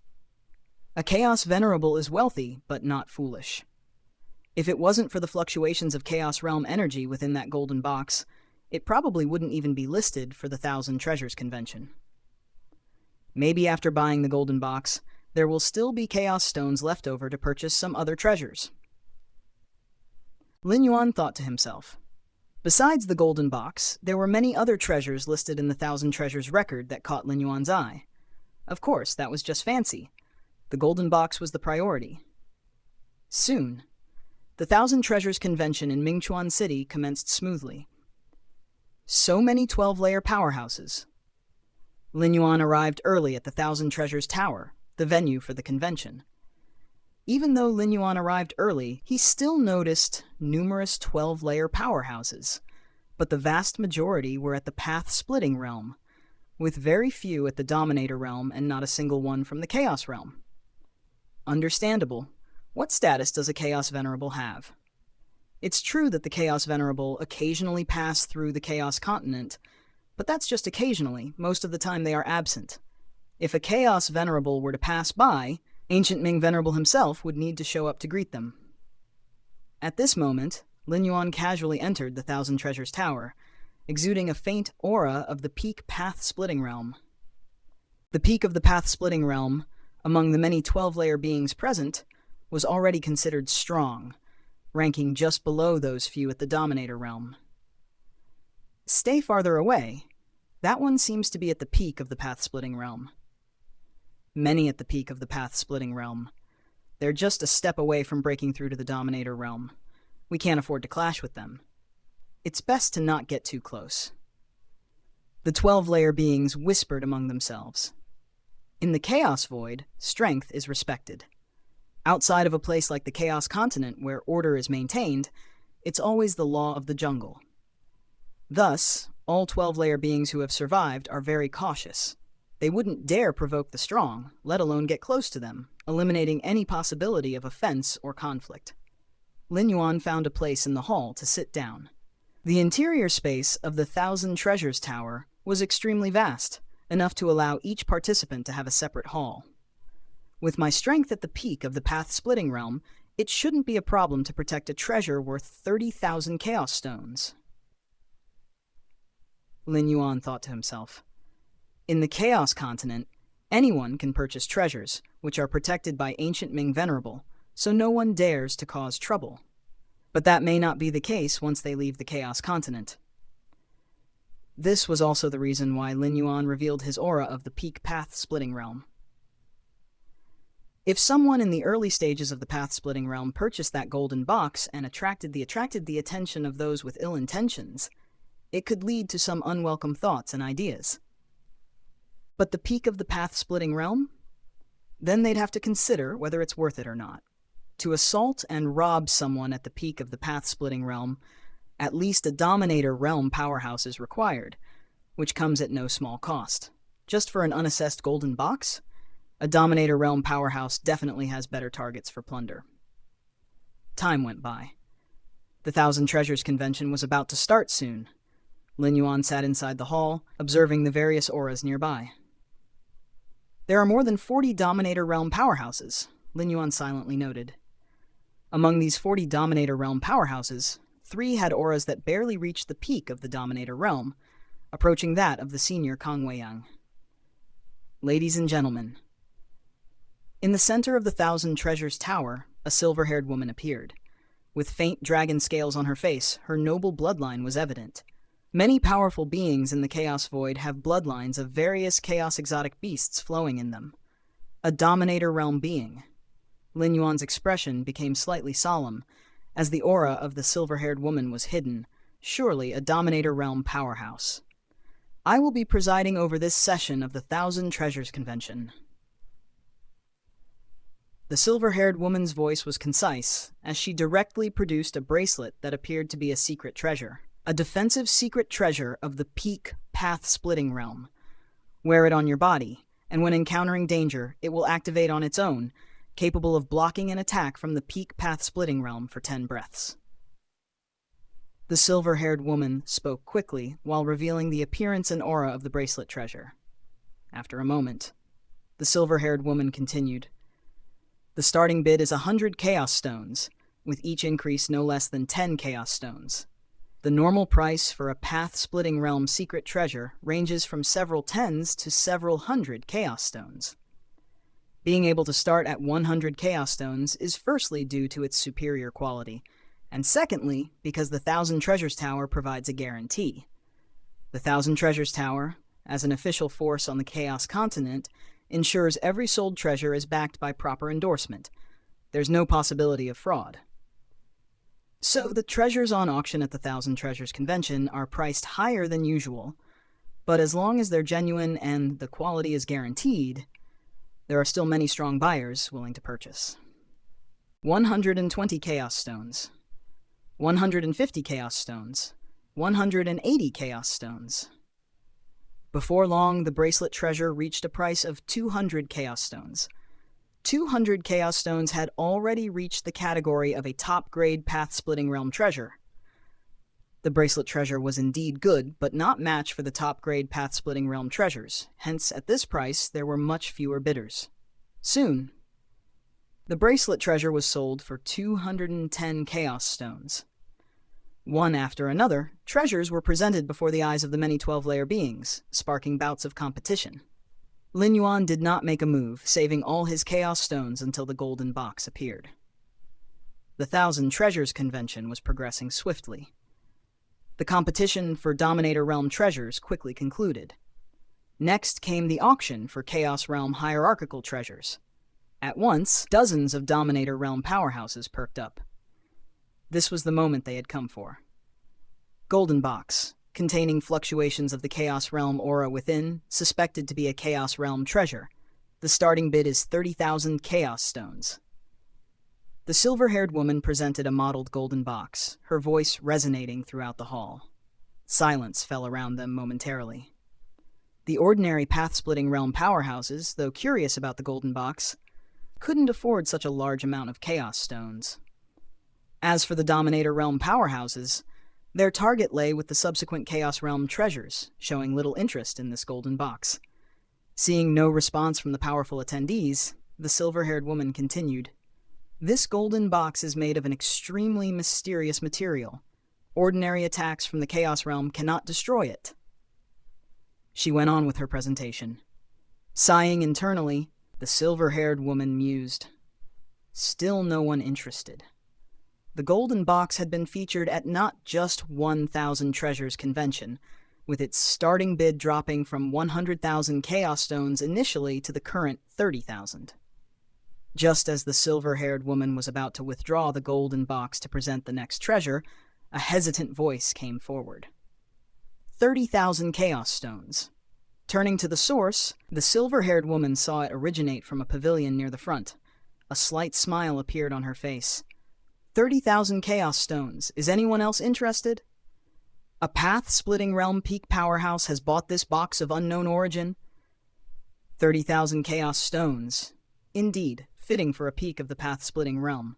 A Chaos Venerable is wealthy, but not foolish. If it wasn't for the fluctuations of Chaos Realm energy within that golden box, it probably wouldn't even be listed for the Thousand Treasures Convention. Maybe after buying the golden box, there will still be Chaos Stones left over to purchase some other treasures. Lin Yuan thought to himself. Besides the golden box, there were many other treasures listed in the Thousand Treasures record that caught Lin Yuan's eye. Of course, that was just fancy. The golden box was the priority. Soon, the Thousand Treasures Convention in Mingchuan City commenced smoothly. So many 12-layer powerhouses. Lin Yuan arrived early at the Thousand Treasures Tower, the venue for the convention. Even though Lin Yuan arrived early, he still noticed numerous 12-layer powerhouses, but the vast majority were at the path-splitting realm, with very few at the Dominator realm and not a single one from the Chaos realm. Understandable. What status does a Chaos Venerable have? It's true that the Chaos Venerable occasionally pass through the Chaos continent, but that's just occasionally. Most of the time they are absent. If a Chaos Venerable were to pass by, Ancient Ming Venerable himself would need to show up to greet them. At this moment, Lin Yuan casually entered the Thousand Treasures Tower, exuding a faint aura of the peak path-splitting realm. The peak of the path-splitting realm, among the many 12-layer beings present, was already considered strong, ranking just below those few at the Dominator realm. Stay farther away. That one seems to be at the peak of the path-splitting realm. Many at the peak of the path-splitting realm. They're just a step away from breaking through to the Dominator realm. We can't afford to clash with them. It's best to not get too close. The 12-layer beings whispered among themselves. In the Chaos Void, strength is respected. Outside of a place like the Chaos Continent where order is maintained, it's always the law of the jungle. Thus, all 12-layer beings who have survived are very cautious. They wouldn't dare provoke the strong, let alone get close to them, eliminating any possibility of offense or conflict. Lin Yuan found a place in the hall to sit down. The interior space of the 1,000 Treasures Tower was extremely vast, enough to allow each participant to have a separate hall. With my strength at the peak of the path-splitting realm, it shouldn't be a problem to protect a treasure worth 30,000 Chaos Stones. Lin Yuan thought to himself. In the Chaos Continent, anyone can purchase treasures, which are protected by ancient Ming Venerable, so no one dares to cause trouble. But that may not be the case once they leave the Chaos Continent. This was also the reason why Lin Yuan revealed his aura of the peak path-splitting realm. If someone in the early stages of the path-splitting realm purchased that golden box and attracted the attention of those with ill intentions, it could lead to some unwelcome thoughts and ideas. But the peak of the path-splitting realm? Then they'd have to consider whether it's worth it or not. To assault and rob someone at the peak of the path-splitting realm, at least a Dominator realm powerhouse is required, which comes at no small cost. Just for an unassessed golden box? A Dominator realm powerhouse definitely has better targets for plunder. Time went by. The 1,000 Treasures Convention was about to start soon. Lin Yuan sat inside the hall, observing the various auras nearby. There are more than 40 Dominator realm powerhouses, Lin Yuan silently noted. Among these 40 Dominator realm powerhouses, 3 had auras that barely reached the peak of the Dominator realm, approaching that of the senior Kang Weiyang. Ladies and gentlemen, in the center of the 1,000 Treasures Tower, a silver-haired woman appeared. With faint dragon scales on her face, her noble bloodline was evident. Many powerful beings in the Chaos Void have bloodlines of various chaos exotic beasts flowing in them. A Dominator realm being. Lin Yuan's expression became slightly solemn, as the aura of the silver-haired woman was hidden, surely a Dominator realm powerhouse. I will be presiding over this session of the 1,000 Treasures Convention. The silver-haired woman's voice was concise, as she directly produced a bracelet that appeared to be a secret treasure. A defensive secret treasure of the peak path-splitting realm. Wear it on your body, and when encountering danger, it will activate on its own, capable of blocking an attack from the peak path-splitting realm for 10 breaths. The silver-haired woman spoke quickly while revealing the appearance and aura of the bracelet treasure. After a moment, the silver-haired woman continued. The starting bid is 100 Chaos Stones, with each increase no less than 10 Chaos Stones. The normal price for a path-splitting realm secret treasure ranges from several tens to several hundred Chaos Stones. Being able to start at 100 Chaos Stones is firstly due to its superior quality, and secondly, because the 1,000 Treasures Tower provides a guarantee. The 1,000 Treasures Tower, as an official force on the Chaos Continent, ensures every sold treasure is backed by proper endorsement. There's no possibility of fraud. So the treasures on auction at the 1,000 Treasures Convention are priced higher than usual, but as long as they're genuine and the quality is guaranteed, there are still many strong buyers willing to purchase. 120 Chaos Stones, 150 Chaos Stones, 180 Chaos Stones. Before long, the bracelet treasure reached a price of 200 Chaos Stones. 200 Chaos Stones had already reached the category of a top-grade path-splitting realm treasure. The bracelet treasure was indeed good, but not match for the top-grade path-splitting realm treasures. Hence, at this price, there were much fewer bidders. Soon, the bracelet treasure was sold for 210 Chaos Stones. One after another, treasures were presented before the eyes of the many 12-layer beings, sparking bouts of competition. Lin Yuan did not make a move, saving all his Chaos Stones until the golden box appeared. The 1,000 Treasures Convention was progressing swiftly. The competition for Dominator Realm treasures quickly concluded. Next came the auction for Chaos Realm hierarchical treasures. At once, dozens of Dominator Realm powerhouses perked up. This was the moment they had come for. Golden box, containing fluctuations of the Chaos Realm aura within, suspected to be a Chaos Realm treasure. The starting bid is 30,000 Chaos Stones. The silver-haired woman presented a modeled golden box, her voice resonating throughout the hall. Silence fell around them momentarily. The ordinary path-splitting realm powerhouses, though curious about the golden box, couldn't afford such a large amount of Chaos Stones. As for the Dominator Realm powerhouses, their target lay with the subsequent Chaos Realm treasures, showing little interest in this golden box. Seeing no response from the powerful attendees, the silver-haired woman continued, "This golden box is made of an extremely mysterious material. Ordinary attacks from the Chaos Realm cannot destroy it." She went on with her presentation. Sighing internally, the silver-haired woman mused. Still no one interested. The golden box had been featured at not just 1,000 Treasures convention, with its starting bid dropping from 100,000 Chaos Stones initially to the current 30,000. Just as the silver-haired woman was about to withdraw the golden box to present the next treasure, a hesitant voice came forward. 30,000 Chaos Stones. Turning to the source, the silver-haired woman saw it originate from a pavilion near the front. A slight smile appeared on her face. 30,000 Chaos Stones. Is anyone else interested? A path-splitting realm peak powerhouse has bought this box of unknown origin. 30,000 Chaos Stones. Indeed, fitting for a peak of the path-splitting realm.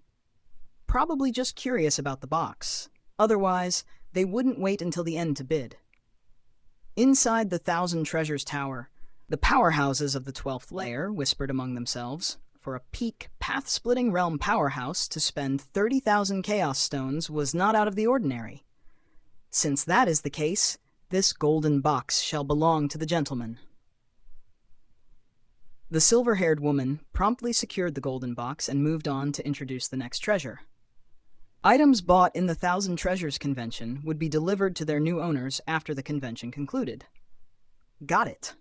Probably just curious about the box. Otherwise, they wouldn't wait until the end to bid. Inside the 1,000 Treasures Tower, the powerhouses of the 12th layer whispered among themselves. For a peak, path-splitting realm powerhouse to spend 30,000 Chaos Stones was not out of the ordinary. Since that is the case, this golden box shall belong to the gentleman. The silver-haired woman promptly secured the golden box and moved on to introduce the next treasure. Items bought in the 1,000 Treasures convention would be delivered to their new owners after the convention concluded. Got it.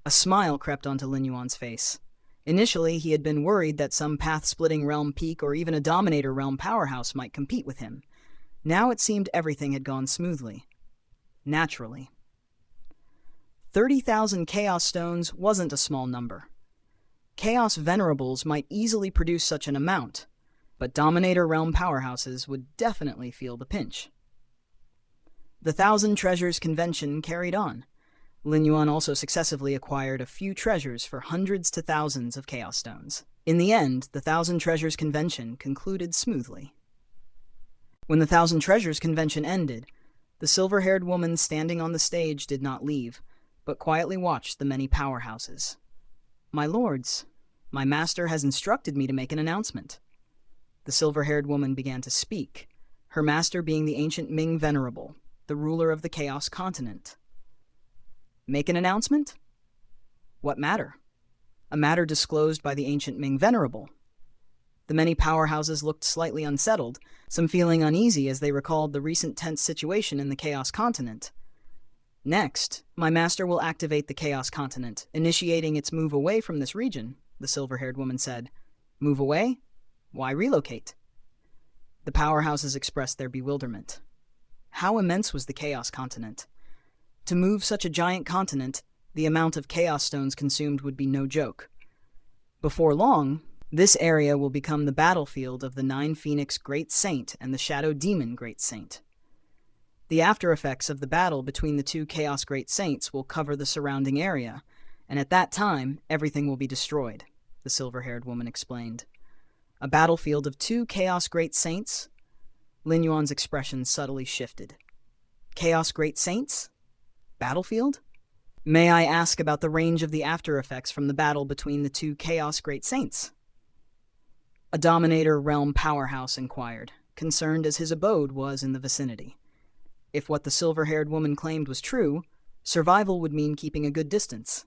A smile crept onto Lin Yuan's face. Initially, he had been worried that some path-splitting realm peak or even a Dominator realm powerhouse might compete with him. Now it seemed everything had gone smoothly. Naturally. 30,000 Chaos Stones wasn't a small number. Chaos Venerables might easily produce such an amount, but Dominator realm powerhouses would definitely feel the pinch. The 1,000 Treasures convention carried on. Lin Yuan also successively acquired a few treasures for hundreds to thousands of Chaos Stones. In the end, the 1,000 Treasures convention concluded smoothly. When the 1,000 Treasures convention ended, the silver-haired woman standing on the stage did not leave, but quietly watched the many powerhouses. "My lords, my master has instructed me to make an announcement." The silver-haired woman began to speak, her master being the ancient Ming Venerable, the ruler of the Chaos Continent. Make an announcement? What matter? A matter disclosed by the ancient Ming Venerable. The many powerhouses looked slightly unsettled, some feeling uneasy as they recalled the recent tense situation in the Chaos Continent. Next, my master will activate the Chaos Continent, initiating its move away from this region, the silver-haired woman said. Move away? Why relocate? The powerhouses expressed their bewilderment. How immense was the Chaos Continent? To move such a giant continent, the amount of Chaos Stones consumed would be no joke. Before long, this area will become the battlefield of the 9 Phoenix Great Saint and the Shadow Demon Great Saint. The after-effects of the battle between the 2 Chaos Great Saints will cover the surrounding area, and at that time, everything will be destroyed, the silver-haired woman explained. A battlefield of 2 Chaos Great Saints? Lin Yuan's expression subtly shifted. Chaos Great Saints? Battlefield? May I ask about the range of the after-effects from the battle between the 2 Chaos Great Saints? A Dominator realm powerhouse inquired, concerned as his abode was in the vicinity. If what the silver-haired woman claimed was true, survival would mean keeping a good distance.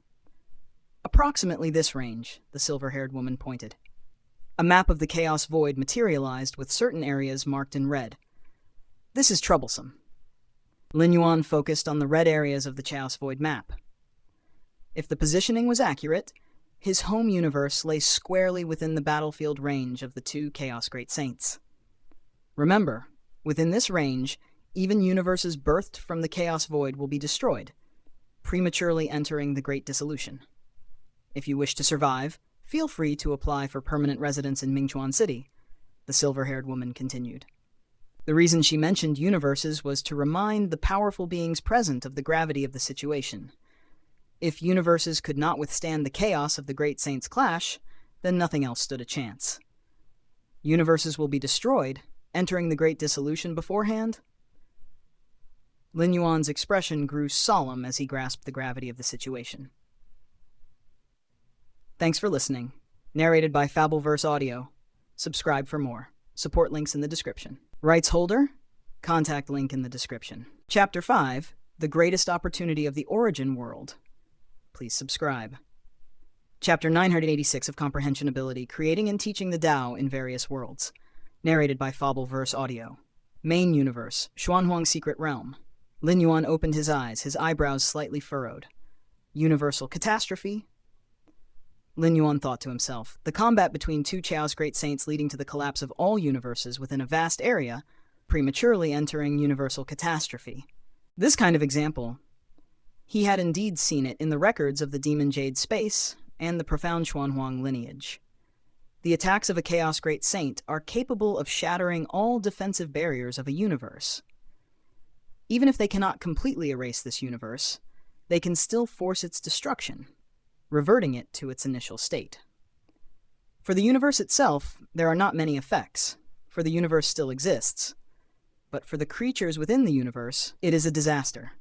Approximately this range, the silver-haired woman pointed. A map of the Chaos Void materialized with certain areas marked in red. This is troublesome. Lin Yuan focused on the red areas of the Chaos Void map. If the positioning was accurate, his home universe lay squarely within the battlefield range of the 2 Chaos Great Saints. Remember, within this range, even universes birthed from the chaos void will be destroyed, prematurely entering the Great Dissolution. If you wish to survive, feel free to apply for permanent residence in Mingchuan City, the silver-haired woman continued. The reason she mentioned universes was to remind the powerful beings present of the gravity of the situation. If universes could not withstand the chaos of the Great Saints' clash, then nothing else stood a chance. Universes will be destroyed, entering the Great Dissolution beforehand? Lin Yuan's expression grew solemn as he grasped the gravity of the situation. Thanks for listening. Narrated by Fableverse Audio. Subscribe for more. Support links in the description. Rights holder? Contact link in the description. Chapter 5, The Greatest Opportunity of the Origin World. Please subscribe. Chapter 986 of Comprehension Ability, Creating and Teaching the Tao in Various Worlds. Narrated by Fableverse Audio. Main Universe, Xuanhuang Secret Realm. Lin Yuan opened his eyes, his eyebrows slightly furrowed. Universal catastrophe? Lin Yuan thought to himself, the combat between two Chao's great saints leading to the collapse of all universes within a vast area, prematurely entering universal catastrophe. This kind of example, he had indeed seen it in the records of the Demon Jade Space and the profound Xuanhuang lineage. The attacks of a Chaos Great Saint are capable of shattering all defensive barriers of a universe. Even if they cannot completely erase this universe, they can still force its destruction, reverting it to its initial state. For the universe itself, there are not many effects, for the universe still exists. But for the creatures within the universe, it is a disaster.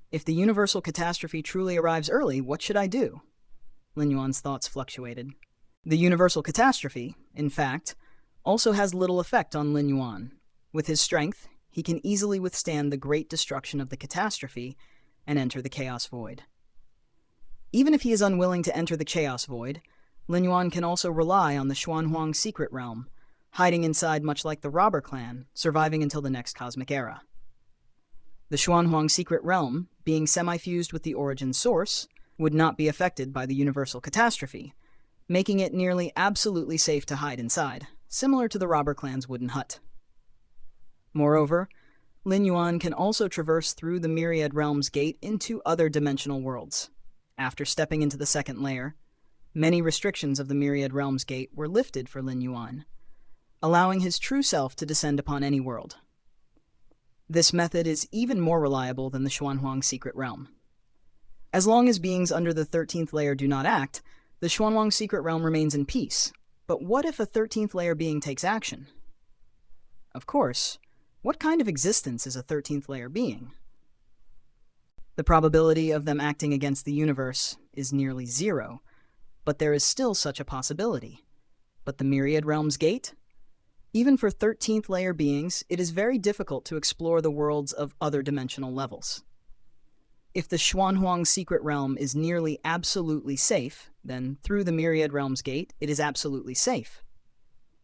If the universal catastrophe truly arrives early, what should I do? Lin Yuan's thoughts fluctuated. The universal catastrophe, in fact, also has little effect on Lin Yuan. With his strength, he can easily withstand the great destruction of the catastrophe and enter the chaos void. Even if he is unwilling to enter the chaos void, Lin Yuan can also rely on the Xuanhuang Secret Realm, hiding inside much like the robber clan, surviving until the next cosmic era. The Xuanhuang Secret Realm, being semi-fused with the origin source, would not be affected by the universal catastrophe, making it nearly absolutely safe to hide inside, similar to the robber clan's wooden hut. Moreover, Lin Yuan can also traverse through the Myriad Realms gate into other dimensional worlds. After stepping into the second layer, many restrictions of the Myriad Realms gate were lifted for Lin Yuan, allowing his true self to descend upon any world. This method is even more reliable than the Xuanhuang Secret Realm. As long as beings under the 13th layer do not act, the Xuanhuang Secret Realm remains in peace. But what if a 13th layer being takes action? Of course, what kind of existence is a 13th layer being? The probability of them acting against the universe is nearly zero, but there is still such a possibility. But the Myriad Realms gate? Even for 13th layer beings, it is very difficult to explore the worlds of other dimensional levels. If the Xuanhuang Secret Realm is nearly absolutely safe, then through the Myriad Realms gate, it is absolutely safe.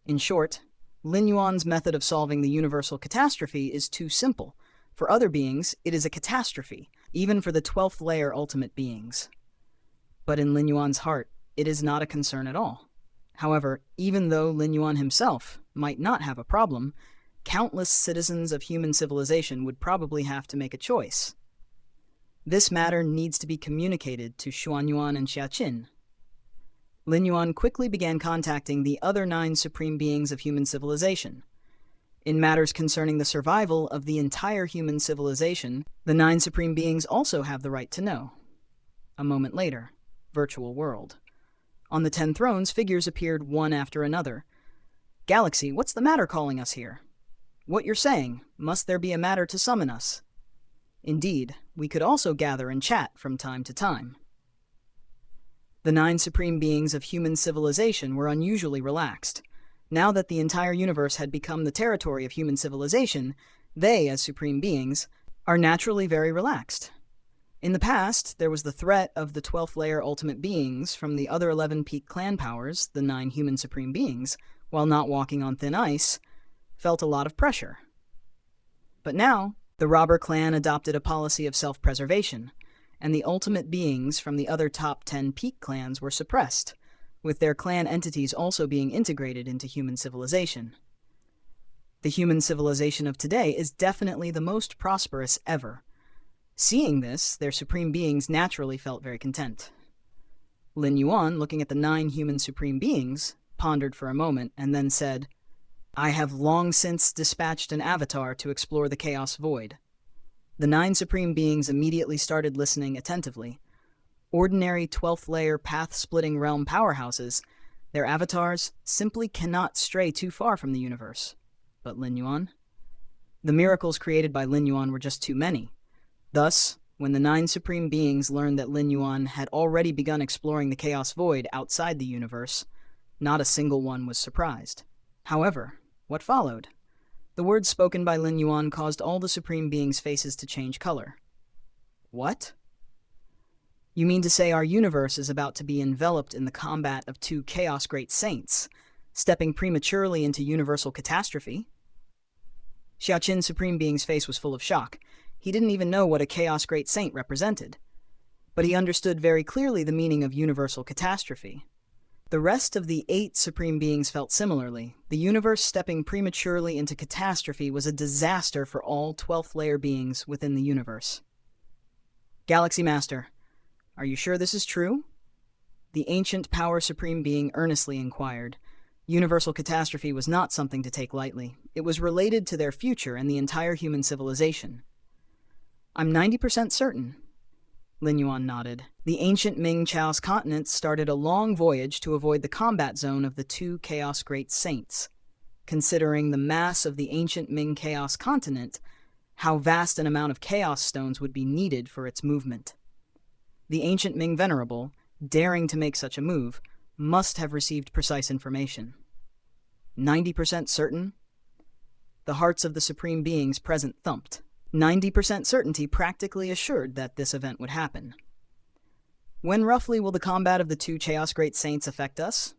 In short, Lin Yuan's method of solving the universal catastrophe is too simple. For other beings, it is a catastrophe, even for the 12th layer ultimate beings. But in Lin Yuan's heart, it is not a concern at all. However, even though Lin Yuan himself might not have a problem, countless citizens of human civilization would probably have to make a choice. This matter needs to be communicated to Xuanyuan and Xiaqin. Lin Yuan quickly began contacting the other 9 supreme beings of human civilization. In matters concerning the survival of the entire human civilization, the 9 supreme beings also have the right to know. A moment later, virtual world. On the 10 thrones, figures appeared one after another. Galaxy, what's the matter calling us here? What you're saying, must there be a matter to summon us? Indeed, we could also gather and chat from time to time. The 9 supreme beings of human civilization were unusually relaxed. Now that the entire universe had become the territory of human civilization, they, as supreme beings, are naturally very relaxed. In the past, there was the threat of the 12th layer ultimate beings from the other 11 peak clan powers, the 9 human supreme beings, while not walking on thin ice, felt a lot of pressure. But now, the robber clan adopted a policy of self-preservation, and the ultimate beings from the other top 10 peak clans were suppressed, with their clan entities also being integrated into human civilization. The human civilization of today is definitely the most prosperous ever. Seeing this, their supreme beings naturally felt very content. Lin Yuan, looking at the 9 human supreme beings, pondered for a moment and then said, "I have long since dispatched an avatar to explore the chaos void." The 9 supreme beings immediately started listening attentively. Ordinary 12th layer path-splitting realm powerhouses, their avatars simply cannot stray too far from the universe. But Lin Yuan? The miracles created by Lin Yuan were just too many. Thus, when the 9 supreme beings learned that Lin Yuan had already begun exploring the chaos void outside the universe, not a single one was surprised. However, what followed? The words spoken by Lin Yuan caused all the supreme beings' faces to change color. What? You mean to say our universe is about to be enveloped in the combat of 2 chaos great saints, stepping prematurely into universal catastrophe? Xiaoqin's supreme being's face was full of shock. He didn't even know what a chaos great saint represented. But he understood very clearly the meaning of universal catastrophe. The rest of the 8 supreme beings felt similarly. The universe stepping prematurely into catastrophe was a disaster for all 12th layer beings within the universe. Galaxy Master, are you sure this is true? The ancient power supreme being earnestly inquired. Universal catastrophe was not something to take lightly. It was related to their future and the entire human civilization. I'm 90% certain. Lin Yuan nodded. The ancient Ming Chaos continent started a long voyage to avoid the combat zone of the 2 Chaos Great Saints. Considering the mass of the ancient Ming Chaos continent, how vast an amount of chaos stones would be needed for its movement. The ancient Ming Venerable, daring to make such a move, must have received precise information. 90% certain? The hearts of the supreme beings present thumped. 90% certainty practically assured that this event would happen. When roughly will the combat of the 2 Chaos Great Saints affect us?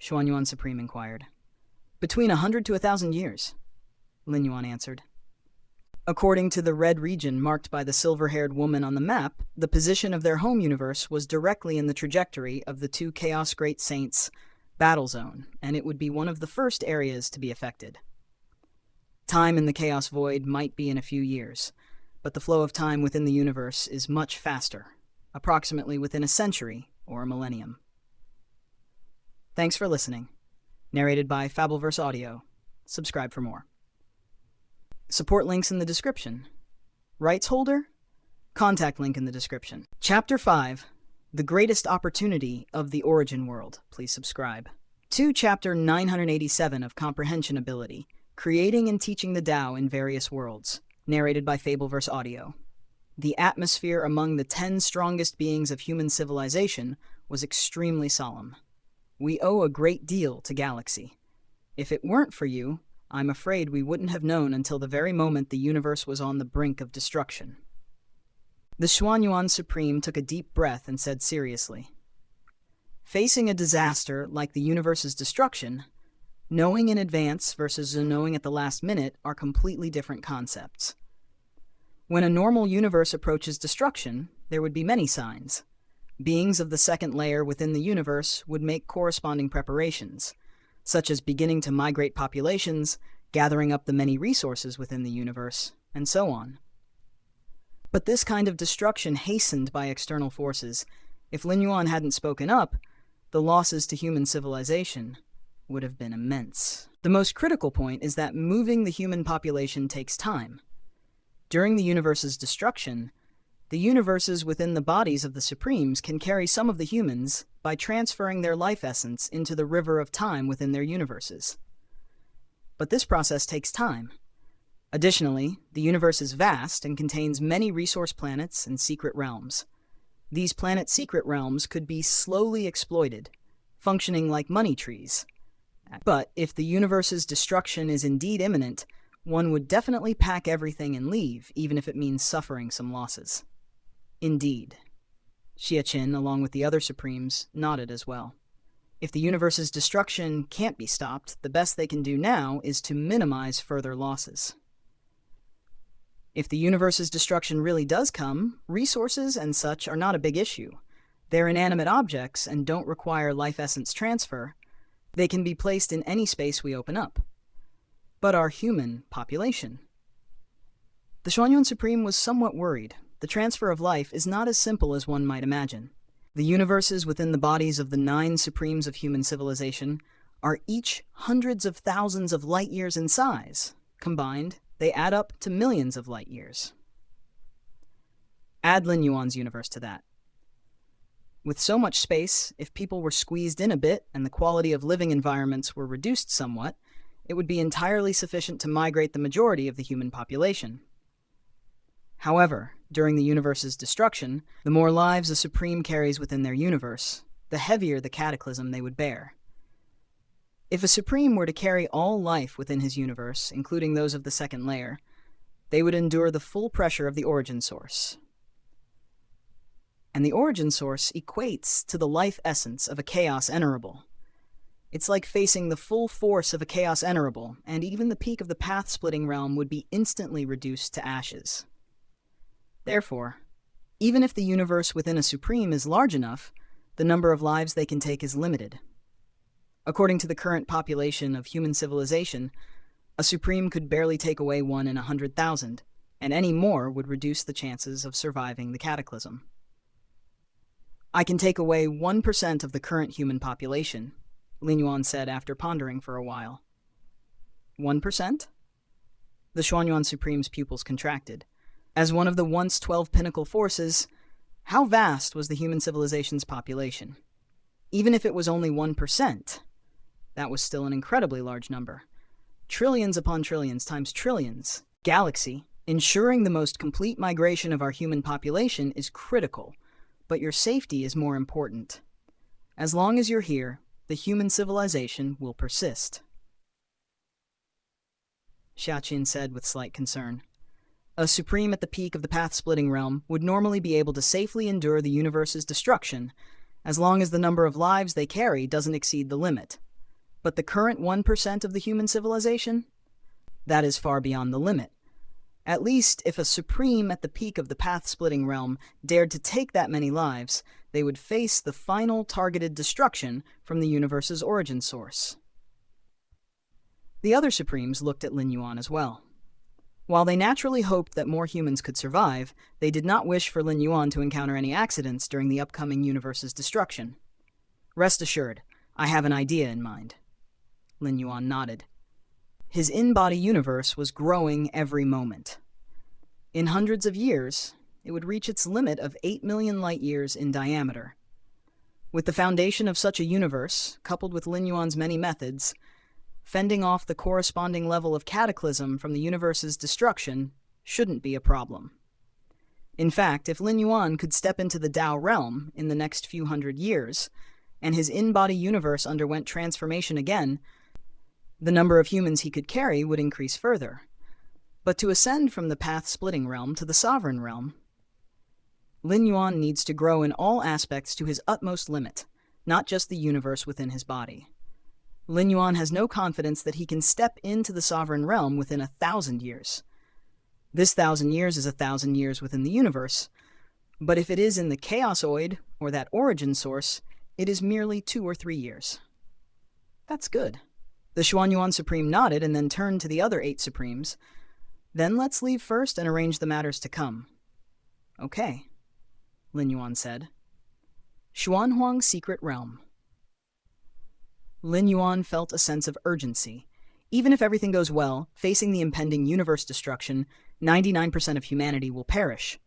Xuanyuan Supreme inquired. Between 100 to 1,000 years, Lin Yuan answered. According to the red region marked by the silver-haired woman on the map, the position of their home universe was directly in the trajectory of the 2 Chaos Great Saints' battle zone, and it would be one of the first areas to be affected. Time in the chaos void might be in a few years, but the flow of time within the universe is much faster, approximately within a century or a millennium. Thanks for listening. Narrated by Fableverse Audio. Subscribe for more. Support links in the description. Rights holder? Contact link in the description. Chapter 5. The Greatest Opportunity of the Origin World. Please subscribe. To Chapter 987 of Comprehension Ability. Creating and Teaching the Tao in Various Worlds, narrated by Fableverse Audio. The atmosphere among the 10 strongest beings of human civilization was extremely solemn. We owe a great deal to Galaxy. If it weren't for you, I'm afraid we wouldn't have known until the very moment the universe was on the brink of destruction. The Xuanyuan Supreme took a deep breath and said seriously, "Facing a disaster like the universe's destruction, knowing in advance versus knowing at the last minute are completely different concepts. When a normal universe approaches destruction, there would be many signs. Beings of the 2nd layer within the universe would make corresponding preparations, such as beginning to migrate populations, gathering up the many resources within the universe, and so on. But this kind of destruction hastened by external forces. If Lin Yuan hadn't spoken up, the losses to human civilization would have been immense. The most critical point is that moving the human population takes time. During the universe's destruction, the universes within the bodies of the Supremes can carry some of the humans by transferring their life essence into the river of time within their universes. But this process takes time. Additionally, the universe is vast and contains many resource planets and secret realms. These planet secret realms could be slowly exploited, functioning like money trees. But if the universe's destruction is indeed imminent, one would definitely pack everything and leave, even if it means suffering some losses. Indeed. Xiaqin, along with the other Supremes, nodded as well. If the universe's destruction can't be stopped, the best they can do now is to minimize further losses. If the universe's destruction really does come, resources and such are not a big issue. They're inanimate objects and don't require life essence transfer. They can be placed in any space we open up. but our human population. The Xuanyuan Supreme was somewhat worried. The transfer of life is not as simple as one might imagine. The universes within the bodies of the 9 supremes of human civilization are each hundreds of thousands of light years in size. Combined, they add up to millions of light years. Add Lin Yuan's universe to that. With so much space, if people were squeezed in a bit and the quality of living environments were reduced somewhat, it would be entirely sufficient to migrate the majority of the human population. However, during the universe's destruction, the more lives a Supreme carries within their universe, the heavier the cataclysm they would bear. If a Supreme were to carry all life within his universe, including those of the second layer, they would endure the full pressure of the origin source. And the origin source equates to the life essence of a chaos enterable. It's like facing the full force of a chaos enterable, and even the peak of the path-splitting realm would be instantly reduced to ashes. Therefore, even if the universe within a Supreme is large enough, the number of lives they can take is limited. According to the current population of human civilization, a Supreme could barely take away 1 in 100,000, and any more would reduce the chances of surviving the cataclysm. I can take away 1% of the current human population, Lin Yuan said after pondering for a while. 1%? The Xuanyuan Supreme's pupils contracted. As one of the once 12 pinnacle forces, how vast was the human civilization's population? Even if it was only 1%, that was still an incredibly large number. Trillions upon trillions times trillions. Galaxy, ensuring the most complete migration of our human population is critical, but your safety is more important. As long as you're here, the human civilization will persist. Xiaqin said with slight concern. A Supreme at the peak of the path-splitting realm would normally be able to safely endure the universe's destruction, as long as the number of lives they carry doesn't exceed the limit. But the current 1% of the human civilization? That is far beyond the limit. At least, if a Supreme at the peak of the path-splitting realm dared to take that many lives, they would face the final targeted destruction from the universe's origin source. The other Supremes looked at Lin Yuan as well. While they naturally hoped that more humans could survive, they did not wish for Lin Yuan to encounter any accidents during the upcoming universe's destruction. Rest assured, I have an idea in mind. Lin Yuan nodded. His in-body universe was growing every moment. In hundreds of years, it would reach its limit of 8 million light-years in diameter. With the foundation of such a universe, coupled with Lin Yuan's many methods, fending off the corresponding level of cataclysm from the universe's destruction shouldn't be a problem. In fact, if Lin Yuan could step into the Tao realm in the next few hundred years, and his in-body universe underwent transformation again, the number of humans he could carry would increase further. But to ascend from the path-splitting realm to the sovereign realm, Lin Yuan needs to grow in all aspects to his utmost limit, not just the universe within his body. Lin Yuan has no confidence that he can step into the sovereign realm within 1,000 years. This 1,000 years is 1,000 years within the universe, but if it is in the chaosoid, or that origin source, it is merely 2 or 3 years. That's good. The Xuanyuan Supreme nodded and then turned to the other 8 Supremes. Then let's leave first and arrange the matters to come. Okay, Lin Yuan said. Xuanhuang's Secret Realm. Lin Yuan felt a sense of urgency. Even if everything goes well, facing the impending universe destruction, 99% of humanity will perish.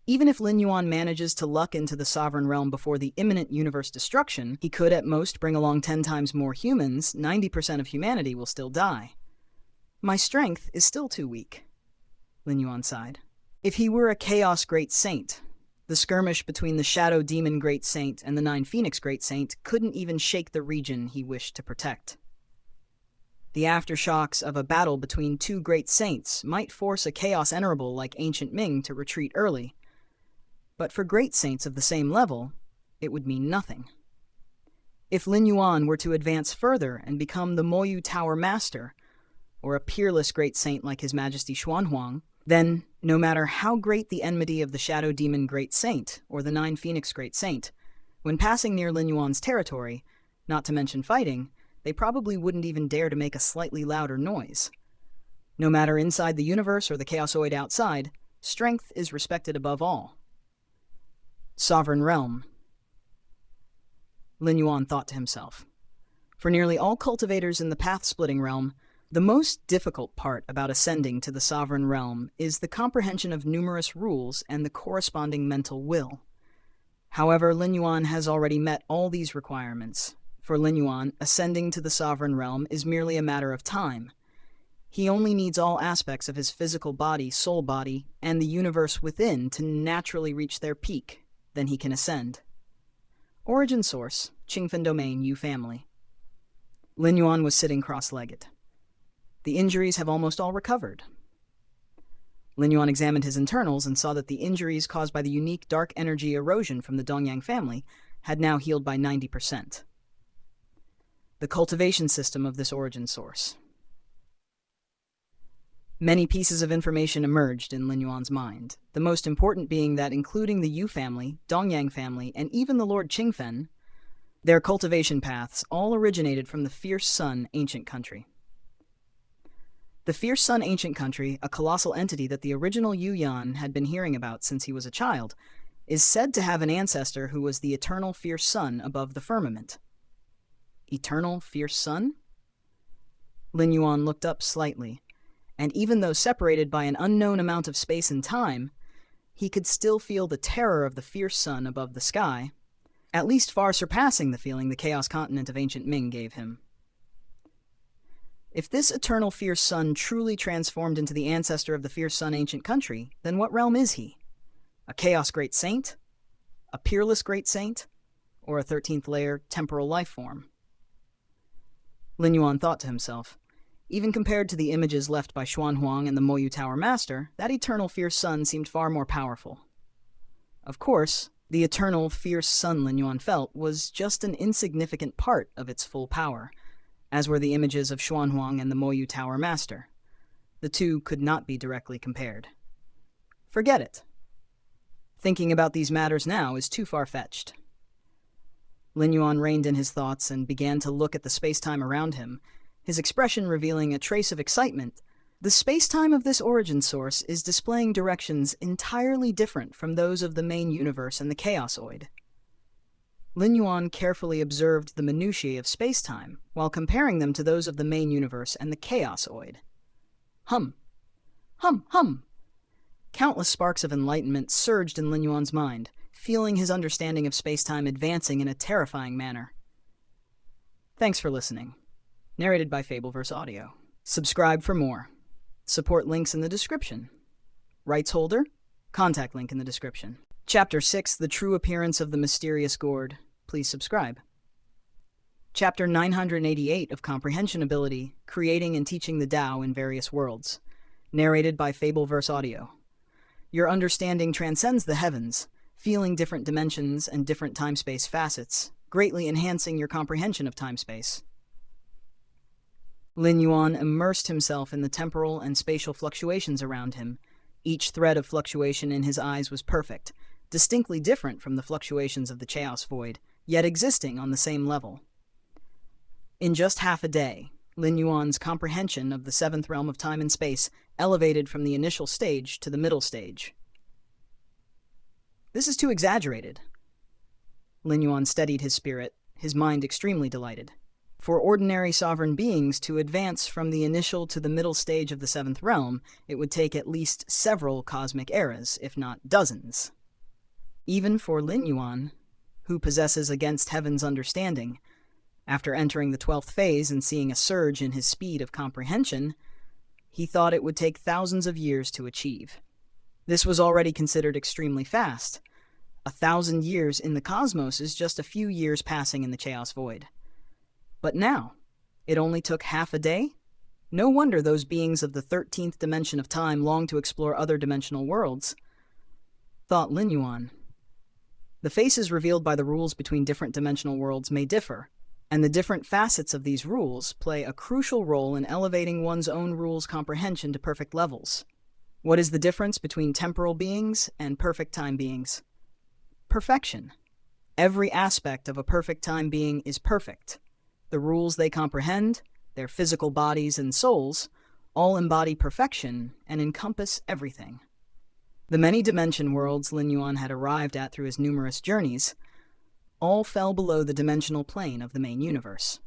Even if Lin Yuan manages to luck into the sovereign realm before the imminent universe destruction, he could at most bring along 10 times more humans. 90% of humanity will still die. My strength is still too weak, Lin Yuan sighed. If he were a Chaos Great Saint, the skirmish between the Shadow Demon Great Saint and the 9 Phoenix Great Saint couldn't even shake the region he wished to protect. The aftershocks of a battle between 2 great saints might force a Chaos Enterable like Ancient Ming to retreat early. But for great saints of the same level, it would mean nothing. If Lin Yuan were to advance further and become the Moyu Tower Master, or a peerless great saint like His Majesty Xuanhuang, then, no matter how great the enmity of the Shadow Demon Great Saint or the 9 Phoenix Great Saint, when passing near Lin Yuan's territory, not to mention fighting, they probably wouldn't even dare to make a slightly louder noise. No matter inside the universe or the chaosoid outside, strength is respected above all. Sovereign realm, Lin Yuan thought to himself. For nearly all cultivators in the path-splitting realm, the most difficult part about ascending to the sovereign realm is the comprehension of numerous rules and the corresponding mental will. However, Lin Yuan has already met all these requirements. For Lin Yuan, ascending to the sovereign realm is merely a matter of time. He only needs all aspects of his physical body, soul body, and the universe within to naturally reach their peak. Then he can ascend. Origin source, Qingfen domain, Yu family. Lin Yuan was sitting cross-legged. The injuries have almost all recovered. Lin Yuan examined his internals and saw that the injuries caused by the unique dark energy erosion from the Dongyang family had now healed by 90%. The cultivation system of this origin source. Many pieces of information emerged in Lin Yuan's mind, the most important being that including the Yu family, Dongyang family, and even the Lord Qingfen, their cultivation paths all originated from the Fierce Sun ancient country. The Fierce Sun ancient country, a colossal entity that the original Yu Yan had been hearing about since he was a child, is said to have an ancestor who was the eternal Fierce Sun above the firmament. Eternal Fierce Sun? Lin Yuan looked up slightly, and even though separated by an unknown amount of space and time, he could still feel the terror of the Fierce Sun above the sky, at least far surpassing the feeling the Chaos Continent of ancient Ming gave him. If this eternal Fierce Sun truly transformed into the ancestor of the Fierce Sun ancient country, then what realm is he? A Chaos Great Saint? A Peerless Great Saint? Or a 13th layer temporal life form? Lin Yuan thought to himself, even compared to the images left by Xuanhuang and the Moyu Tower Master, that eternal Fierce Sun seemed far more powerful. Of course, the eternal Fierce Sun Lin Yuan felt was just an insignificant part of its full power, as were the images of Xuanhuang and the Moyu Tower Master. The two could not be directly compared. Forget it. Thinking about these matters now is too far-fetched. Lin Yuan reined in his thoughts and began to look at the space-time around him, his expression revealing a trace of excitement. The space-time of this origin source is displaying directions entirely different from those of the main universe and the chaosoid. Lin Yuan carefully observed the minutiae of space-time, while comparing them to those of the main universe and the chaosoid. Hum! Hum! Hum! Countless sparks of enlightenment surged in Lin Yuan's mind, feeling his understanding of space-time advancing in a terrifying manner. Thanks for listening. Narrated by Fableverse Audio. Subscribe for more. Support links in the description. Rights holder? Contact link in the description. Chapter 6, The True Appearance of the Mysterious Gourd. Please subscribe. Chapter 988 of Comprehension Ability, Creating and Teaching the Tao in Various Worlds. Narrated by Fableverse Audio. Your understanding transcends the heavens, feeling different dimensions and different time-space facets, greatly enhancing your comprehension of time-space. Lin Yuan immersed himself in the temporal and spatial fluctuations around him. Each thread of fluctuation in his eyes was perfect, distinctly different from the fluctuations of the chaos void, yet existing on the same level. In just half a day, Lin Yuan's comprehension of the seventh realm of time and space elevated from the initial stage to the middle stage. This is too exaggerated. Lin Yuan steadied his spirit, his mind extremely delighted. For ordinary sovereign beings to advance from the initial to the middle stage of the seventh realm, it would take at least several cosmic eras, if not dozens. Even for Lin Yuan, who possesses against heaven's understanding, after entering the 12th phase and seeing a surge in his speed of comprehension, he thought it would take thousands of years to achieve. This was already considered extremely fast. 1,000 years in the cosmos is just a few years passing in the chaos void. But now, it only took half a day? No wonder those beings of the 13th dimension of time long to explore other dimensional worlds, thought Lin Yuan. The faces revealed by the rules between different dimensional worlds may differ, and the different facets of these rules play a crucial role in elevating one's own rules comprehension to perfect levels. What is the difference between temporal beings and perfect time beings? Perfection. Every aspect of a perfect time being is perfect. The rules they comprehend, their physical bodies and souls, all embody perfection and encompass everything. The many dimension worlds Lin Yuan had arrived at through his numerous journeys all fell below the dimensional plane of the main universe.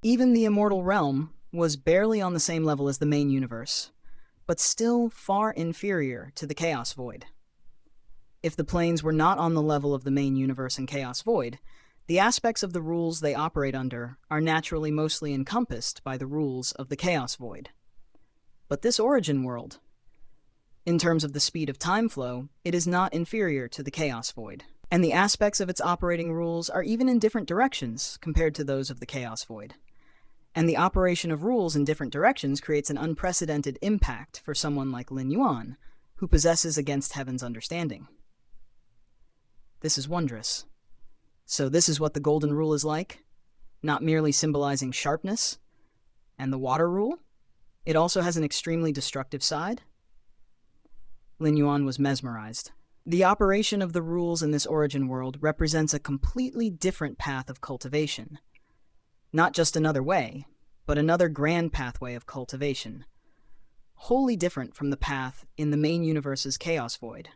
Even the immortal realm was barely on the same level as the main universe, but still far inferior to the Chaos Void. If the planes were not on the level of the main universe and Chaos Void, the aspects of the rules they operate under are naturally mostly encompassed by the rules of the Chaos Void. But this origin world, in terms of the speed of time flow, it is not inferior to the Chaos Void, and the aspects of its operating rules are even in different directions compared to those of the Chaos Void. And the operation of rules in different directions creates an unprecedented impact for someone like Lin Yuan, who possesses against heaven's understanding. This is wondrous. So this is what the Golden Rule is like? Not merely symbolizing sharpness? And the Water Rule? It also has an extremely destructive side? Lin Yuan was mesmerized. The operation of the rules in this origin world represents a completely different path of cultivation. Not just another way, but another grand pathway of cultivation. Wholly different from the path in the main universe's Chaos Void.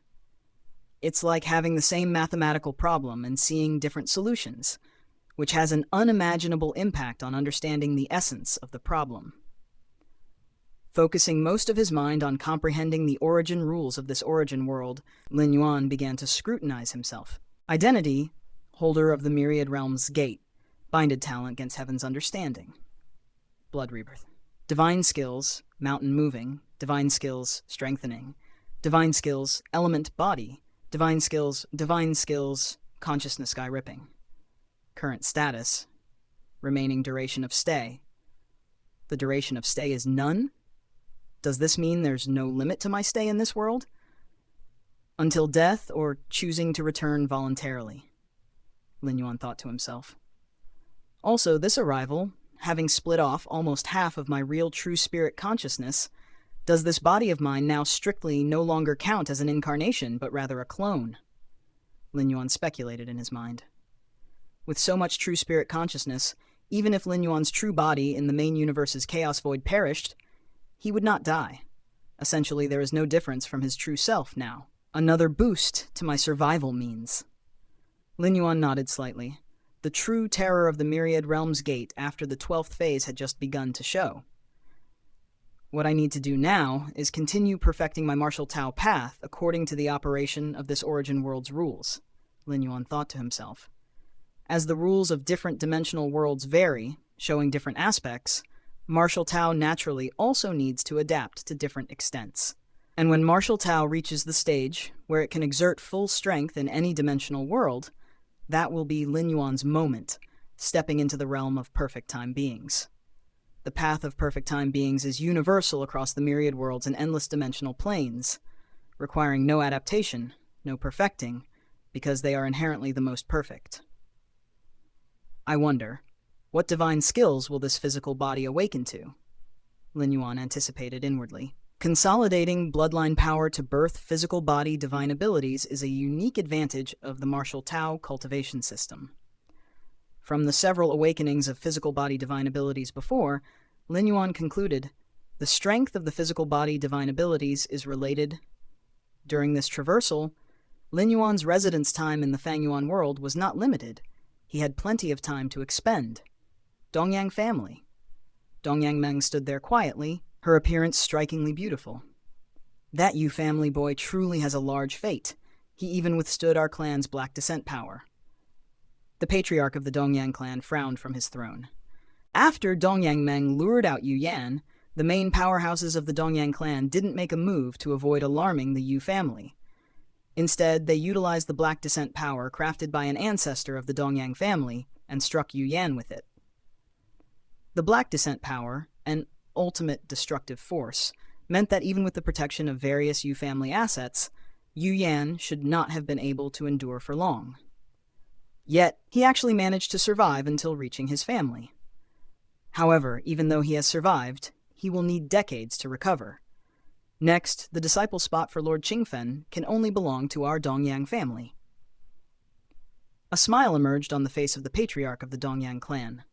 It's like having the same mathematical problem and seeing different solutions, which has an unimaginable impact on understanding the essence of the problem. Focusing most of his mind on comprehending the origin rules of this origin world, Lin Yuan began to scrutinize himself. Identity, holder of the Myriad Realms Gate, binded talent against heaven's understanding. Blood rebirth. Divine skills, mountain moving. Divine skills, strengthening. Divine skills, element body. Divine skills, consciousness sky ripping. Current status, remaining duration of stay. The duration of stay is none? Does this mean there's no limit to my stay in this world? Until death or choosing to return voluntarily, Lin Yuan thought to himself. Also, this arrival, having split off almost half of my real true spirit consciousness, does this body of mine now strictly no longer count as an incarnation, but rather a clone? Lin Yuan speculated in his mind. With so much true spirit consciousness, even if Lin Yuan's true body in the main universe's Chaos Void perished, he would not die. Essentially, there is no difference from his true self now. Another boost to my survival means. Lin Yuan nodded slightly. The true terror of the Myriad Realms Gate after the 12th phase had just begun to show. What I need to do now is continue perfecting my martial Tao path according to the operation of this origin world's rules, Lin Yuan thought to himself. As the rules of different dimensional worlds vary, showing different aspects, martial Tao naturally also needs to adapt to different extents. And when martial Tao reaches the stage where it can exert full strength in any dimensional world, that will be Lin Yuan's moment, stepping into the realm of perfect time beings. The path of perfect time beings is universal across the myriad worlds and endless dimensional planes, requiring no adaptation, no perfecting, because they are inherently the most perfect. I wonder, what divine skills will this physical body awaken to? Lin Yuan anticipated inwardly. Consolidating bloodline power to birth physical body divine abilities is a unique advantage of the martial Tao cultivation system. From the several awakenings of physical body divine abilities before, Lin Yuan concluded, the strength of the physical body divine abilities is related. During this traversal, Lin Yuan's residence time in the Fangyuan world was not limited. He had plenty of time to expend. Dongyang family. Dongyang Meng stood there quietly, her appearance strikingly beautiful. That Yu family boy truly has a large fate. He even withstood our clan's black descent power. The patriarch of the Dongyang clan frowned from his throne. After Dongyang Meng lured out Yu Yan, the main powerhouses of the Dongyang clan didn't make a move to avoid alarming the Yu family. Instead, they utilized the black descent power crafted by an ancestor of the Dongyang family and struck Yu Yan with it. The black descent power, an ultimate destructive force, meant that even with the protection of various Yu family assets, Yu Yan should not have been able to endure for long. Yet, he actually managed to survive until reaching his family. However, even though he has survived, he will need decades to recover. Next, the disciple spot for Lord Qingfen can only belong to our Dongyang family. A smile emerged on the face of the patriarch of the Dongyang clan.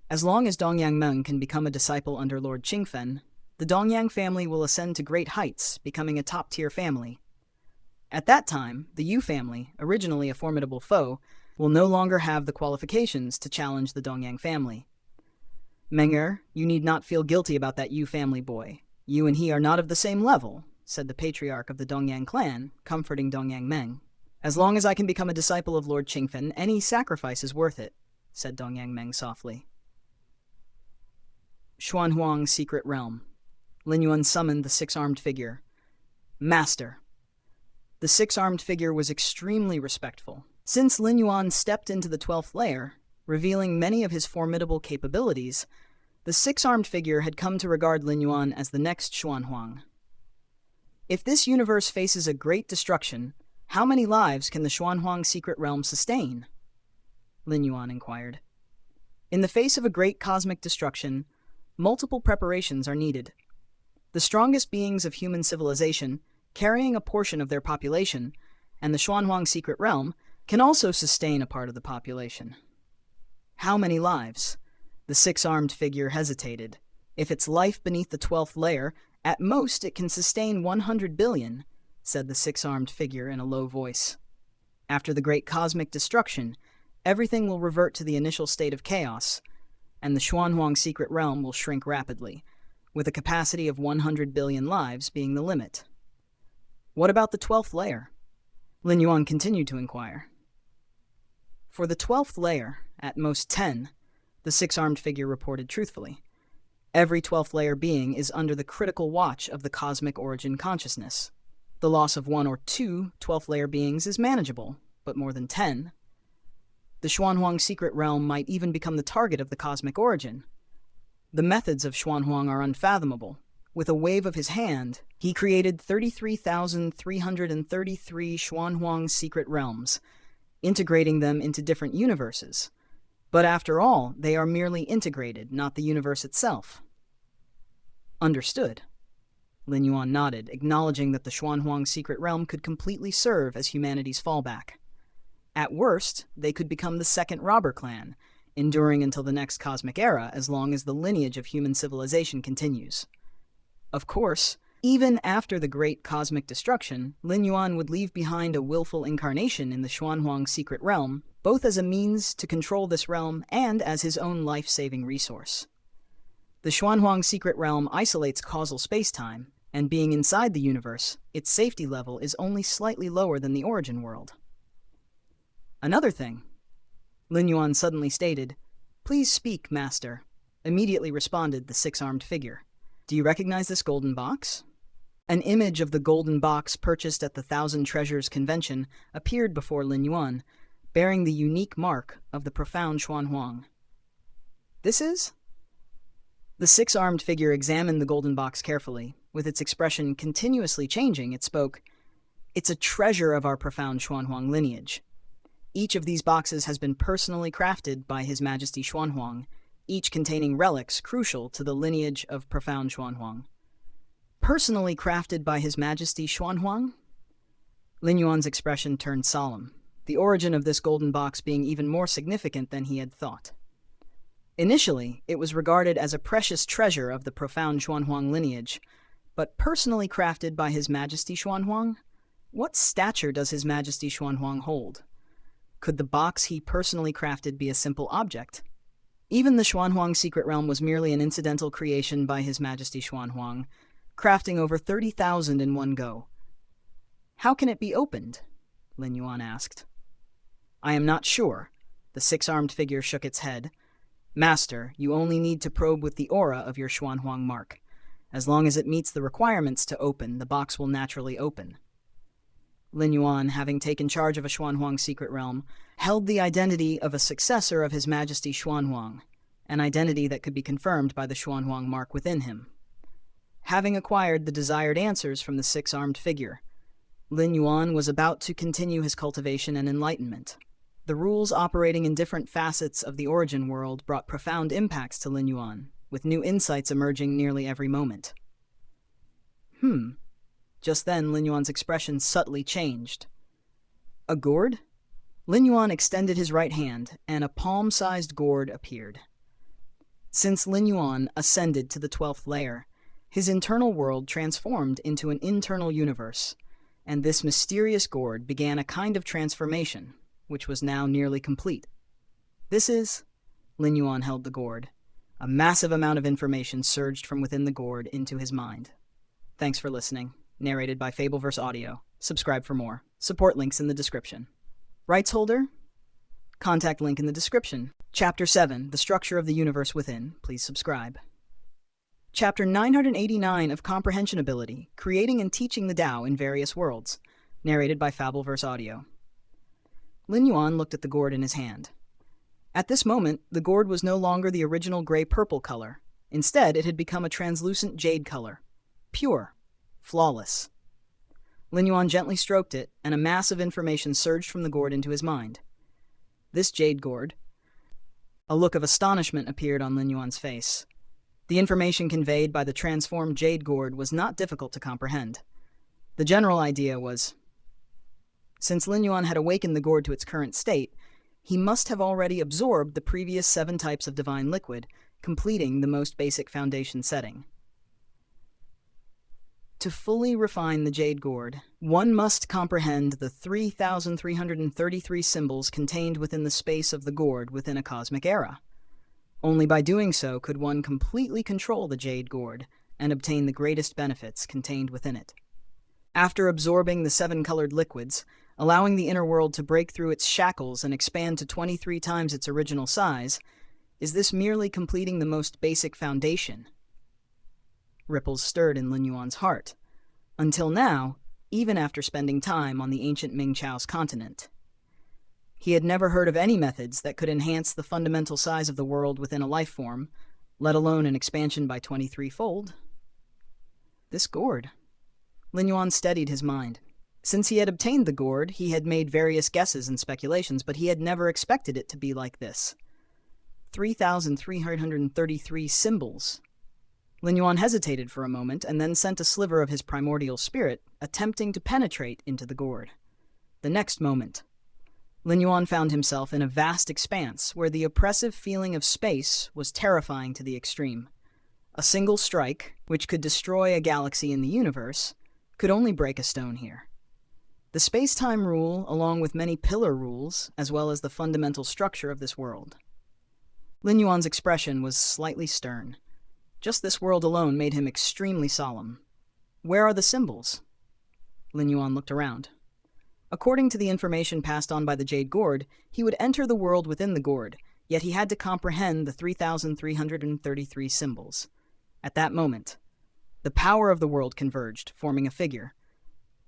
As long as Dongyang Meng can become a disciple under Lord Qingfen, the Dongyang family will ascend to great heights, becoming a top-tier family. At that time, the Yu family, originally a formidable foe, will no longer have the qualifications to challenge the Dongyang family. Menger, you need not feel guilty about that Yu family boy. You and he are not of the same level, said the patriarch of the Dongyang clan, comforting Dongyang Meng. As long as I can become a disciple of Lord Qingfen, any sacrifice is worth it, said Dongyang Meng softly. Xuanhuang's secret realm. Lin Yuan summoned the six-armed figure. Master. The six-armed figure was extremely respectful. Since Lin Yuan stepped into the 12th layer, revealing many of his formidable capabilities, the six-armed figure had come to regard Lin Yuan as the next Xuanhuang. If this universe faces a great destruction, how many lives can the Xuanhuang secret realm sustain? Lin Yuan inquired. In the face of a great cosmic destruction, multiple preparations are needed. The strongest beings of human civilization, carrying a portion of their population, and the Xuanhuang secret realm, can also sustain a part of the population. How many lives? The six-armed figure hesitated. If it's life beneath the 12th layer, at most it can sustain 100 billion, said the six-armed figure in a low voice. After the great cosmic destruction, everything will revert to the initial state of chaos, and the Xuanhuang secret realm will shrink rapidly, with a capacity of 100 billion lives being the limit. What about the 12th layer? Lin Yuan continued to inquire. For the 12th layer, at most 10, the six-armed figure reported truthfully. Every 12th layer being is under the critical watch of the cosmic origin consciousness. The loss of 1 or 2 12th layer beings is manageable, but more than 10. The Xuanhuang secret realm might even become the target of the cosmic origin. The methods of Xuanhuang are unfathomable. With a wave of his hand, he created 33,333 Xuanhuang secret realms, integrating them into different universes. But after all, they are merely integrated, not the universe itself. Understood. Lin Yuan nodded, acknowledging that the Xuanhuang secret realm could completely serve as humanity's fallback. At worst, they could become the second robber clan, enduring until the next cosmic era as long as the lineage of human civilization continues. Of course, even after the great cosmic destruction, Lin Yuan would leave behind a willful incarnation in the Xuanhuang secret realm, both as a means to control this realm and as his own life-saving resource. The Xuanhuang secret realm isolates causal space-time, and being inside the universe, its safety level is only slightly lower than the origin world. Another thing, Lin Yuan suddenly stated, "Please speak, Master," immediately responded the six-armed figure. "Do you recognize this golden box?" An image of the golden box purchased at the Thousand Treasures convention appeared before Lin Yuan, bearing the unique mark of the profound Xuanhuang. "This is?" The six-armed figure examined the golden box carefully. With its expression continuously changing, it spoke, "It's a treasure of our profound Xuanhuang lineage. Each of these boxes has been personally crafted by His Majesty Xuanhuang, each containing relics crucial to the lineage of profound Xuanhuang." Personally crafted by His Majesty Xuanhuang? Lin Yuan's expression turned solemn, the origin of this golden box being even more significant than he had thought. Initially, it was regarded as a precious treasure of the profound Xuanhuang lineage, but personally crafted by His Majesty Xuanhuang? What stature does His Majesty Xuanhuang hold? Could the box he personally crafted be a simple object? Even the Xuanhuang secret realm was merely an incidental creation by His Majesty Xuanhuang, crafting over 30,000 in one go. "How can it be opened?" Lin Yuan asked. "I am not sure." The six-armed figure shook its head. "Master, you only need to probe with the aura of your Xuanhuang mark. As long as it meets the requirements to open, the box will naturally open." Lin Yuan, having taken charge of a Xuanhuang secret realm, held the identity of a successor of His Majesty Xuanhuang, an identity that could be confirmed by the Xuanhuang mark within him. Having acquired the desired answers from the six-armed figure, Lin Yuan was about to continue his cultivation and enlightenment. The rules operating in different facets of the origin world brought profound impacts to Lin Yuan, with new insights emerging nearly every moment. Just then, Lin Yuan's expression subtly changed. "A gourd?" Lin Yuan extended his right hand, and a palm-sized gourd appeared. Since Lin Yuan ascended to the 12th layer, his internal world transformed into an internal universe, and this mysterious gourd began a kind of transformation, which was now nearly complete. This is... Lin Yuan held the gourd. A massive amount of information surged from within the gourd into his mind. Thanks for listening. Narrated by Fableverse Audio. Subscribe for more. Support links in the description. Rights holder? Contact link in the description. Chapter 7, The Structure of the Universe Within. Please subscribe. Chapter 989 of Comprehension Ability, Creating and Teaching the Tao in Various Worlds. Narrated by Fableverse Audio. Lin Yuan looked at the gourd in his hand. At this moment, the gourd was no longer the original gray-purple color. Instead, it had become a translucent jade color. Pure. Flawless. Lin Yuan gently stroked it, and a mass of information surged from the gourd into his mind. This jade gourd... A look of astonishment appeared on Lin Yuan's face. The information conveyed by the transformed jade gourd was not difficult to comprehend. The general idea was... Since Lin Yuan had awakened the gourd to its current state, he must have already absorbed the previous 7 types of divine liquid, completing the most basic foundation setting. To fully refine the jade gourd, one must comprehend the 3,333 symbols contained within the space of the gourd within a cosmic era. Only by doing so could one completely control the jade gourd and obtain the greatest benefits contained within it. After absorbing the 7 colored liquids, allowing the inner world to break through its shackles and expand to 23 times its original size, is this merely completing the most basic foundation? Ripples stirred in Lin Yuan's heart. Until now, even after spending time on the ancient Ming Chao's continent, he had never heard of any methods that could enhance the fundamental size of the world within a life form, let alone an expansion by 23-fold. This gourd. Lin Yuan steadied his mind. Since he had obtained the gourd, he had made various guesses and speculations, but he had never expected it to be like this. 3,333 symbols. Lin Yuan hesitated for a moment and then sent a sliver of his primordial spirit, attempting to penetrate into the gourd. The next moment, Lin Yuan found himself in a vast expanse where the oppressive feeling of space was terrifying to the extreme. A single strike, which could destroy a galaxy in the universe, could only break a stone here. The space-time rule, along with many pillar rules, as well as the fundamental structure of this world. Lin Yuan's expression was slightly stern. Just this world alone made him extremely solemn. Where are the symbols? Lin Yuan looked around. According to the information passed on by the jade gourd, he would enter the world within the gourd, yet he had to comprehend the 3,333 symbols. At that moment, the power of the world converged, forming a figure.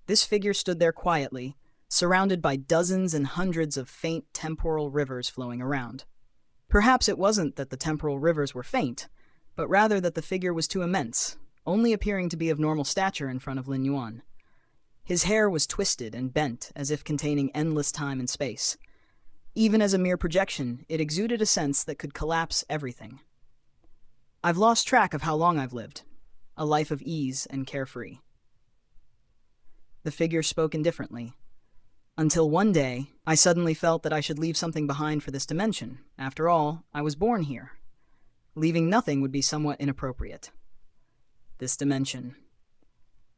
This figure stood there quietly, surrounded by dozens and hundreds of faint temporal rivers flowing around. Perhaps it wasn't that the temporal rivers were faint, but rather that the figure was too immense, only appearing to be of normal stature in front of Lin Yuan. His hair was twisted and bent, as if containing endless time and space. Even as a mere projection, it exuded a sense that could collapse everything. I've lost track of how long I've lived. A life of ease and carefree. The figure spoke indifferently. Until one day, I suddenly felt that I should leave something behind for this dimension. After all, I was born here. Leaving nothing would be somewhat inappropriate. This dimension.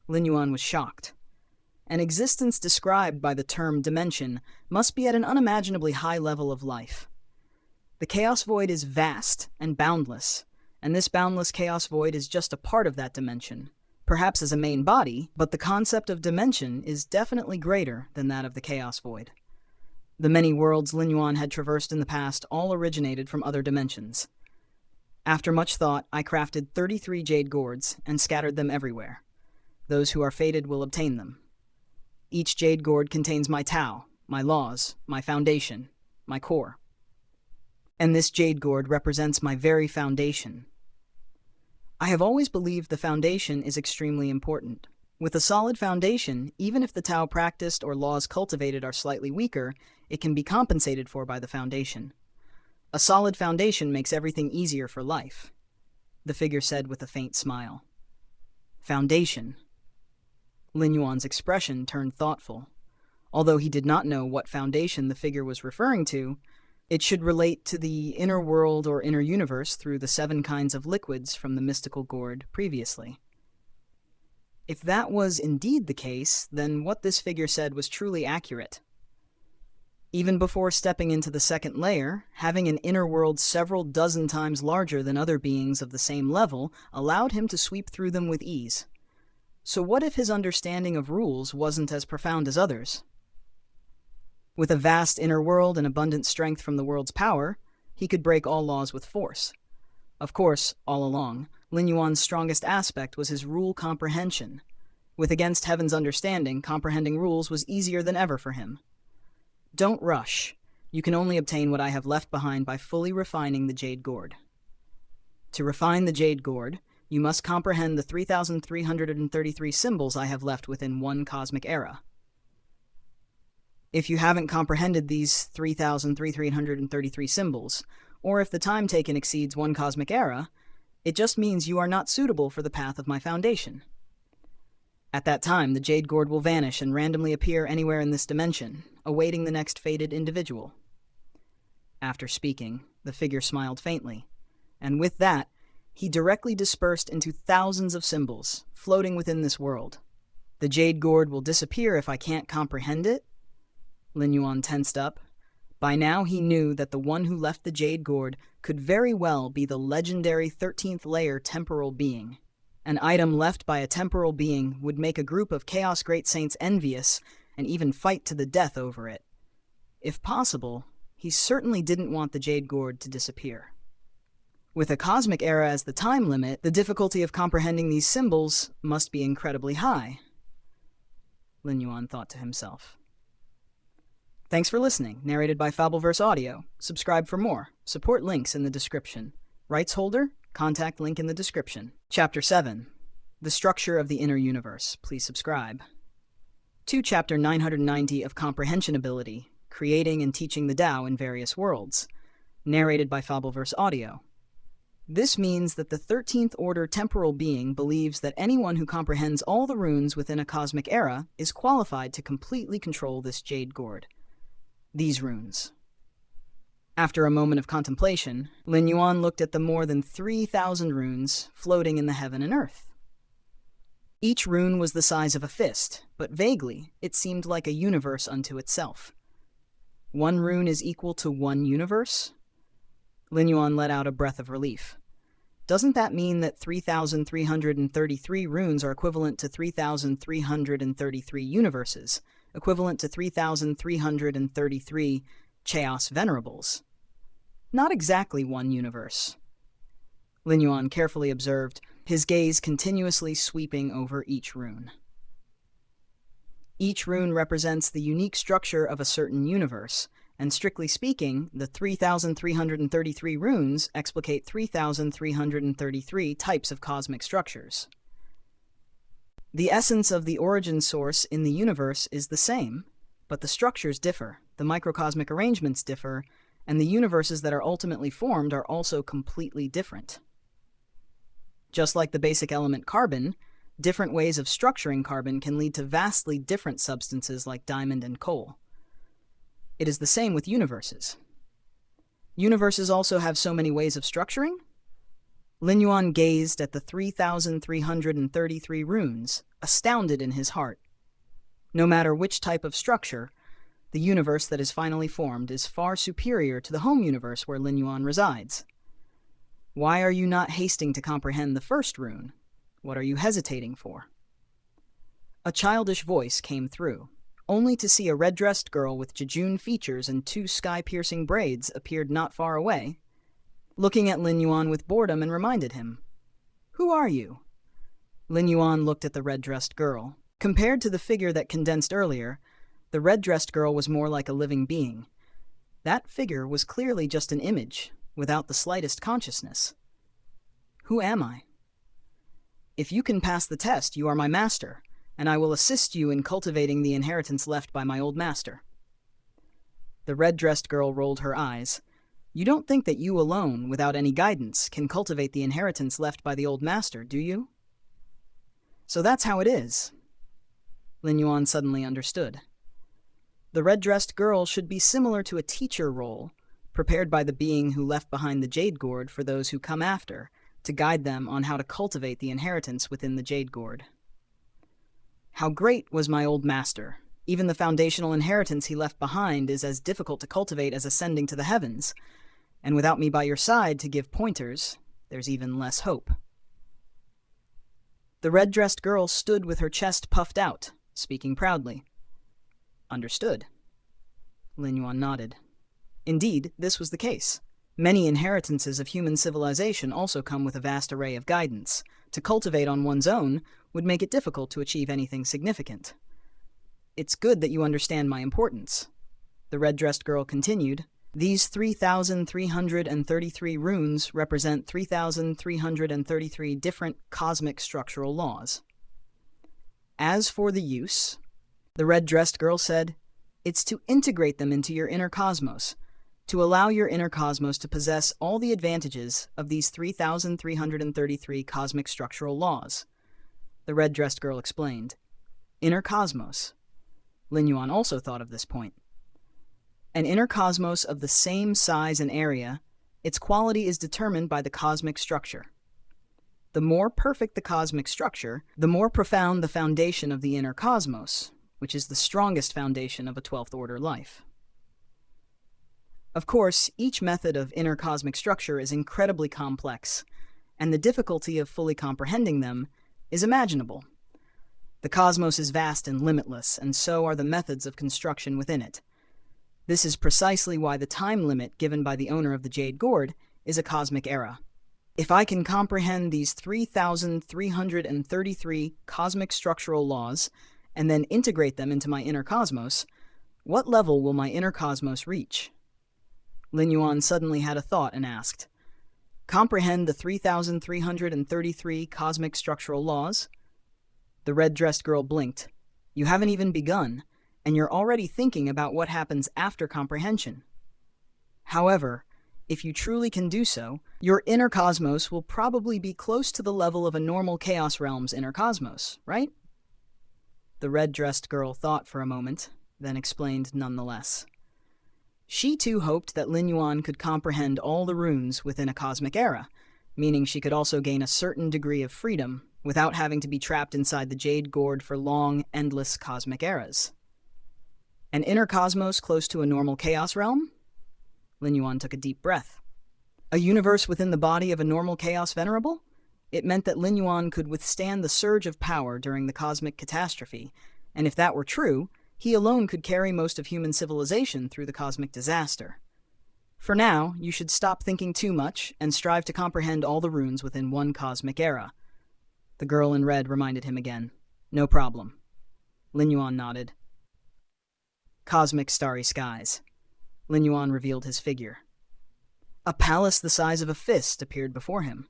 Lin Yuan was shocked. An existence described by the term dimension must be at an unimaginably high level of life. The chaos void is vast and boundless, and this boundless chaos void is just a part of that dimension, perhaps as a main body, but the concept of dimension is definitely greater than that of the chaos void. The many worlds Lin Yuan had traversed in the past all originated from other dimensions. After much thought, I crafted 33 jade gourds and scattered them everywhere. Those who are fated will obtain them. Each jade gourd contains my Tao, my laws, my foundation, my core. And this jade gourd represents my very foundation. I have always believed the foundation is extremely important. With a solid foundation, even if the Tao practiced or laws cultivated are slightly weaker, it can be compensated for by the foundation. A solid foundation makes everything easier for life, the figure said with a faint smile. Foundation. Lin Yuan's expression turned thoughtful. Although he did not know what foundation the figure was referring to, It should relate to the inner world or inner universe through the 7 kinds of liquids from the mystical gourd previously. If that was indeed the case, then what this figure said was truly accurate. Even before stepping into the second layer, having an inner world several dozen times larger than other beings of the same level allowed him to sweep through them with ease. So what if his understanding of rules wasn't as profound as others? With a vast inner world and abundant strength from the world's power, he could break all laws with force. Of course, all along, Lin Yuan's strongest aspect was his rule comprehension. With Against Heaven's understanding, comprehending rules was easier than ever for him. Don't rush. You can only obtain what I have left behind by fully refining the Jade Gourd. To refine the Jade Gourd, you must comprehend the 3,333 symbols I have left within one cosmic era. If you haven't comprehended these 3,333 symbols, or if the time taken exceeds one cosmic era, it just means you are not suitable for the path of my foundation. At that time, the Jade Gourd will vanish and randomly appear anywhere in this dimension, awaiting the next fated individual. After speaking, the figure smiled faintly, and with that, he directly dispersed into thousands of symbols, floating within this world. The Jade Gourd will disappear if I can't comprehend it? Lin Yuan tensed up. By now he knew that the one who left the Jade Gourd could very well be the legendary 13th layer temporal being. An item left by a temporal being would make a group of Chaos Great Saints envious and even fight to the death over it. If possible, he certainly didn't want the Jade Gourd to disappear. With a cosmic era as the time limit, the difficulty of comprehending these symbols must be incredibly high, Lin Yuan thought to himself. Thanks for listening, narrated by Fableverse Audio. Subscribe for more. Support links in the description. Rights holder? Contact link in the description. Chapter 7. The Structure of the Inner Universe. Please subscribe. To Chapter 990 of Comprehension Ability, Creating and Teaching the Tao in Various Worlds. Narrated by Fableverse Audio. This means that the 13th Order temporal being believes that anyone who comprehends all the runes within a cosmic era is qualified to completely control this Jade Gourd. These runes. After a moment of contemplation, Lin Yuan looked at the more than 3,000 runes floating in the heaven and earth. Each rune was the size of a fist, but vaguely, it seemed like a universe unto itself. One rune is equal to one universe? Lin Yuan let out a breath of relief. Doesn't that mean that 3,333 runes are equivalent to 3,333 universes, equivalent to 3,333 Chaos Venerables? Not exactly one universe. Lin Yuan carefully observed, his gaze continuously sweeping over each rune. Each rune represents the unique structure of a certain universe, and strictly speaking, the 3,333 runes explicate 3,333 types of cosmic structures. The essence of the origin source in the universe is the same, but the structures differ, the microcosmic arrangements differ, and the universes that are ultimately formed are also completely different. Just like the basic element carbon, different ways of structuring carbon can lead to vastly different substances like diamond and coal. It is the same with universes. Universes also have so many ways of structuring? Lin Yuan gazed at the 3,333 runes, astounded in his heart. No matter which type of structure, the universe that is finally formed is far superior to the home universe where Lin Yuan resides. Why are you not hasting to comprehend the first rune? What are you hesitating for? A childish voice came through, only to see a red-dressed girl with jejune features and 2 sky-piercing braids appeared not far away, looking at Lin Yuan with boredom and reminded him, "Who are you?" Lin Yuan looked at the red-dressed girl. Compared to the figure that condensed earlier, the red-dressed girl was more like a living being. That figure was clearly just an image, without the slightest consciousness. Who am I? If you can pass the test, you are my master, and I will assist you in cultivating the inheritance left by my old master. The red-dressed girl rolled her eyes. You don't think that you alone, without any guidance, can cultivate the inheritance left by the old master, do you? So that's how it is. Lin Yuan suddenly understood. The red-dressed girl should be similar to a teacher role, prepared by the being who left behind the jade gourd for those who come after, to guide them on how to cultivate the inheritance within the jade gourd. How great was my old master! Even the foundational inheritance he left behind is as difficult to cultivate as ascending to the heavens, and without me by your side to give pointers, there's even less hope. The red-dressed girl stood with her chest puffed out, speaking proudly. Understood. Lin Yuan nodded. Indeed, this was the case. Many inheritances of human civilization also come with a vast array of guidance. To cultivate on one's own would make it difficult to achieve anything significant. It's good that you understand my importance. The red-dressed girl continued. These 3,333 runes represent 3,333 different cosmic structural laws. As for the use, the red-dressed girl said, it's to integrate them into your inner cosmos, to allow your inner cosmos to possess all the advantages of these 3,333 cosmic structural laws. The red-dressed girl explained. Inner cosmos. Lin Yuan also thought of this point. An inner cosmos of the same size and area, its quality is determined by the cosmic structure. The more perfect the cosmic structure, the more profound the foundation of the inner cosmos, which is the strongest foundation of a 12th order life. Of course, each method of inner cosmic structure is incredibly complex, and the difficulty of fully comprehending them is imaginable. The cosmos is vast and limitless, and so are the methods of construction within it. This is precisely why the time limit given by the owner of the Jade Gourd is a cosmic era. If I can comprehend these 3,333 cosmic structural laws and then integrate them into my inner cosmos, what level will my inner cosmos reach? Lin Yuan suddenly had a thought and asked, comprehend the 3,333 cosmic structural laws? The red-dressed girl blinked. You haven't even begun, and you're already thinking about what happens after comprehension. However, if you truly can do so, your inner cosmos will probably be close to the level of a normal Chaos Realm's inner cosmos, right? The red-dressed girl thought for a moment, then explained nonetheless. She too hoped that Lin Yuan could comprehend all the runes within a cosmic era, meaning she could also gain a certain degree of freedom without having to be trapped inside the Jade Gourd for long, endless cosmic eras. An inner cosmos close to a normal Chaos Realm? Lin Yuan took a deep breath. A universe within the body of a normal Chaos Venerable? It meant that Lin Yuan could withstand the surge of power during the cosmic catastrophe, and if that were true, he alone could carry most of human civilization through the cosmic disaster. For now, you should stop thinking too much and strive to comprehend all the runes within one cosmic era. The girl in red reminded him again. No problem. Lin Yuan nodded. Cosmic starry skies. Lin Yuan revealed his figure. A palace the size of a fist appeared before him.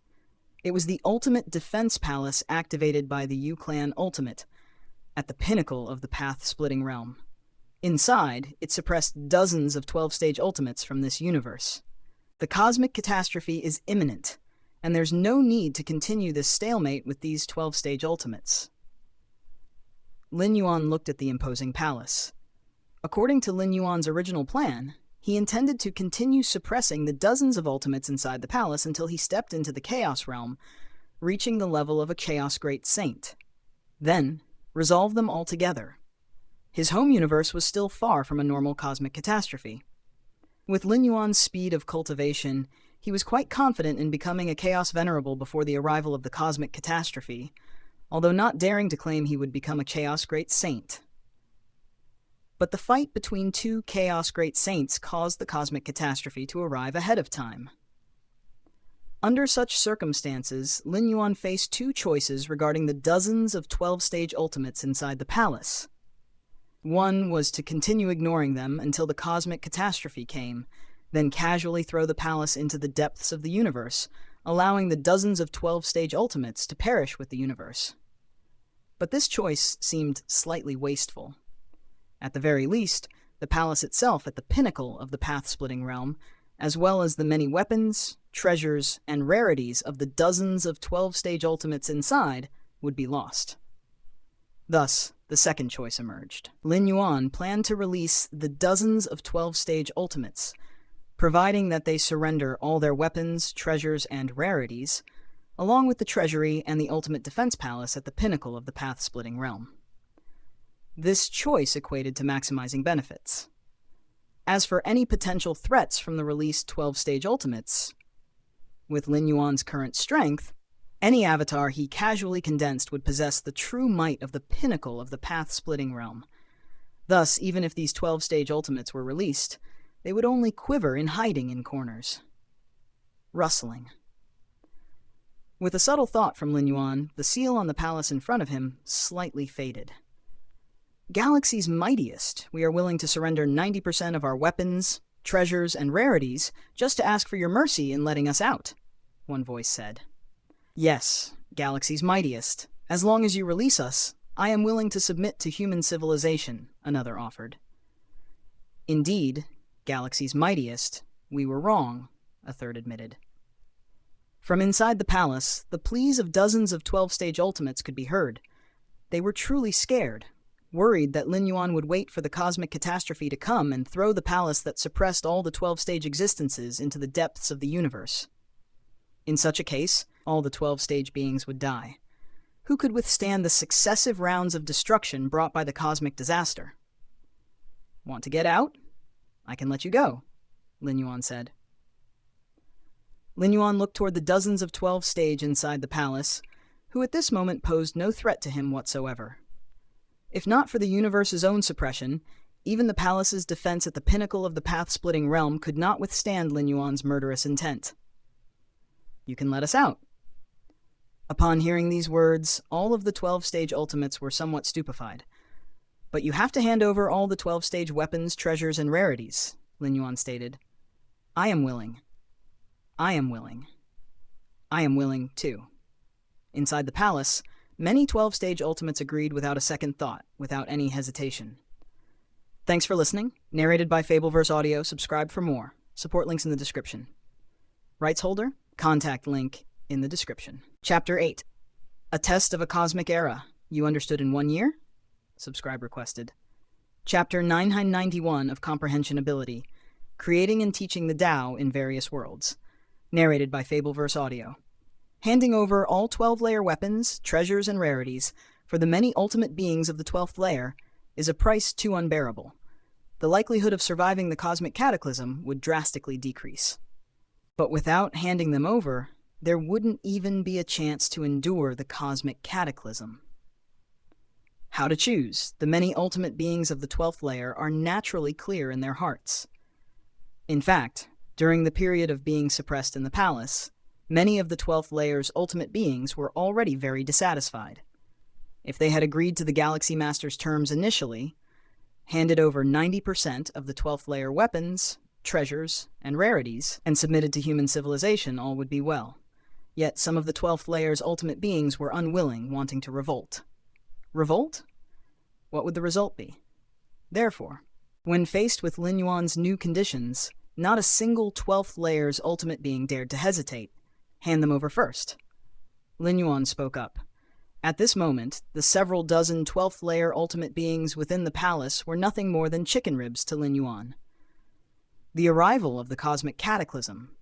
It was the ultimate defense palace activated by the Yu Clan Ultimate, at the pinnacle of the path-splitting realm. Inside, it suppressed dozens of 12-stage ultimates from this universe. The cosmic catastrophe is imminent, and there's no need to continue this stalemate with these 12-stage ultimates. Lin Yuan looked at the imposing palace. According to Lin Yuan's original plan, he intended to continue suppressing the dozens of ultimates inside the palace until he stepped into the Chaos Realm, reaching the level of a Chaos Great Saint. Then, resolve them all together. His home universe was still far from a normal cosmic catastrophe. With Lin Yuan's speed of cultivation, he was quite confident in becoming a Chaos Venerable before the arrival of the cosmic catastrophe, although not daring to claim he would become a Chaos Great Saint. But the fight between two Chaos Great Saints caused the cosmic catastrophe to arrive ahead of time. Under such circumstances, Lin Yuan faced two choices regarding the dozens of 12-stage ultimates inside the palace. One was to continue ignoring them until the cosmic catastrophe came, then casually throw the palace into the depths of the universe, allowing the dozens of 12-stage ultimates to perish with the universe. But this choice seemed slightly wasteful. At the very least, the palace itself at the pinnacle of the path-splitting realm, as well as the many weapons, treasures, and rarities of the dozens of 12-stage ultimates inside, would be lost. Thus, the second choice emerged. Lin Yuan planned to release the dozens of 12-stage ultimates, providing that they surrender all their weapons, treasures, and rarities, along with the treasury and the ultimate defense palace at the pinnacle of the path-splitting realm. This choice equated to maximizing benefits. As for any potential threats from the released 12-stage ultimates, with Lin Yuan's current strength, any avatar he casually condensed would possess the true might of the pinnacle of the path-splitting realm. Thus, even if these 12-stage ultimates were released, they would only quiver in hiding in corners. Rustling. With a subtle thought from Lin Yuan, the seal on the palace in front of him slightly faded. Galaxy's mightiest, we are willing to surrender 90% of our weapons, treasures, and rarities just to ask for your mercy in letting us out, one voice said. Yes, Galaxy's mightiest. As long as you release us, I am willing to submit to human civilization, another offered. Indeed, Galaxy's mightiest, we were wrong, a third admitted. From inside the palace, the pleas of dozens of 12-stage ultimates could be heard. They were truly scared, worried that Lin Yuan would wait for the cosmic catastrophe to come and throw the palace that suppressed all the 12-stage existences into the depths of the universe. In such a case, all the 12-stage beings would die. Who could withstand the successive rounds of destruction brought by the cosmic disaster? Want to get out? I can let you go, Lin Yuan said. Lin Yuan looked toward the dozens of 12-stage inside the palace, who at this moment posed no threat to him whatsoever. If not for the universe's own suppression, even the palace's defense at the pinnacle of the path-splitting realm could not withstand Lin Yuan's murderous intent. You can let us out. Upon hearing these words, all of the 12-stage ultimates were somewhat stupefied. But you have to hand over all the 12-stage weapons, treasures, and rarities, Lin Yuan stated. I am willing. I am willing. I am willing, too. Inside the palace, many 12-stage ultimates agreed without a second thought, without any hesitation. Thanks for listening. Narrated by Fableverse Audio. Subscribe for more. Support links in the description. Rights holder? Contact link in the description. Chapter 8. A Test of a Cosmic Era. You understood in 1 year? Subscribe requested. Chapter 991 of Comprehension Ability. Creating and Teaching the Tao in Various Worlds. Narrated by Fableverse Audio. Handing over all 12-layer weapons, treasures, and rarities for the many ultimate beings of the 12th layer is a price too unbearable. The likelihood of surviving the cosmic cataclysm would drastically decrease. But without handing them over, there wouldn't even be a chance to endure the cosmic cataclysm. How to choose. The many ultimate beings of the 12th layer are naturally clear in their hearts. In fact, during the period of being suppressed in the palace, many of the 12th layer's ultimate beings were already very dissatisfied. If they had agreed to the Galaxy Master's terms initially, handed over 90% of the 12th layer weapons, treasures, and rarities, and submitted to human civilization, all would be well. Yet some of the 12th layer's ultimate beings were unwilling, wanting to revolt. Revolt? What would the result be? Therefore, when faced with Lin Yuan's new conditions, not a single 12th layer's ultimate being dared to hesitate. Hand them over first. Lin Yuan spoke up. At this moment, the several dozen 12th layer ultimate beings within the palace were nothing more than chicken ribs to Lin Yuan. The arrival of the cosmic cataclysm.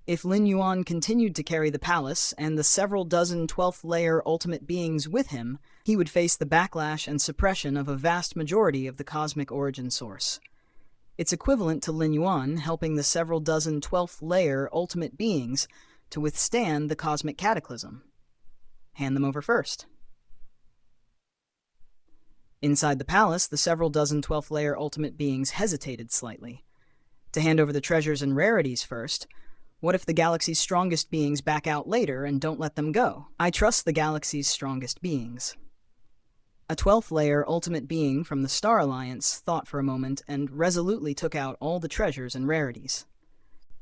If Lin Yuan continued to carry the palace and the several dozen 12th layer ultimate beings with him, he would face the backlash and suppression of a vast majority of the cosmic origin source. It's equivalent to Lin Yuan helping the several dozen 12th layer ultimate beings to withstand the cosmic cataclysm. Hand them over first. Inside the palace, the several dozen 12th layer ultimate beings hesitated slightly. To hand over the treasures and rarities first, what if the galaxy's strongest beings back out later and don't let them go? I trust the galaxy's strongest beings. A 12th layer ultimate being from the Star Alliance thought for a moment and resolutely took out all the treasures and rarities.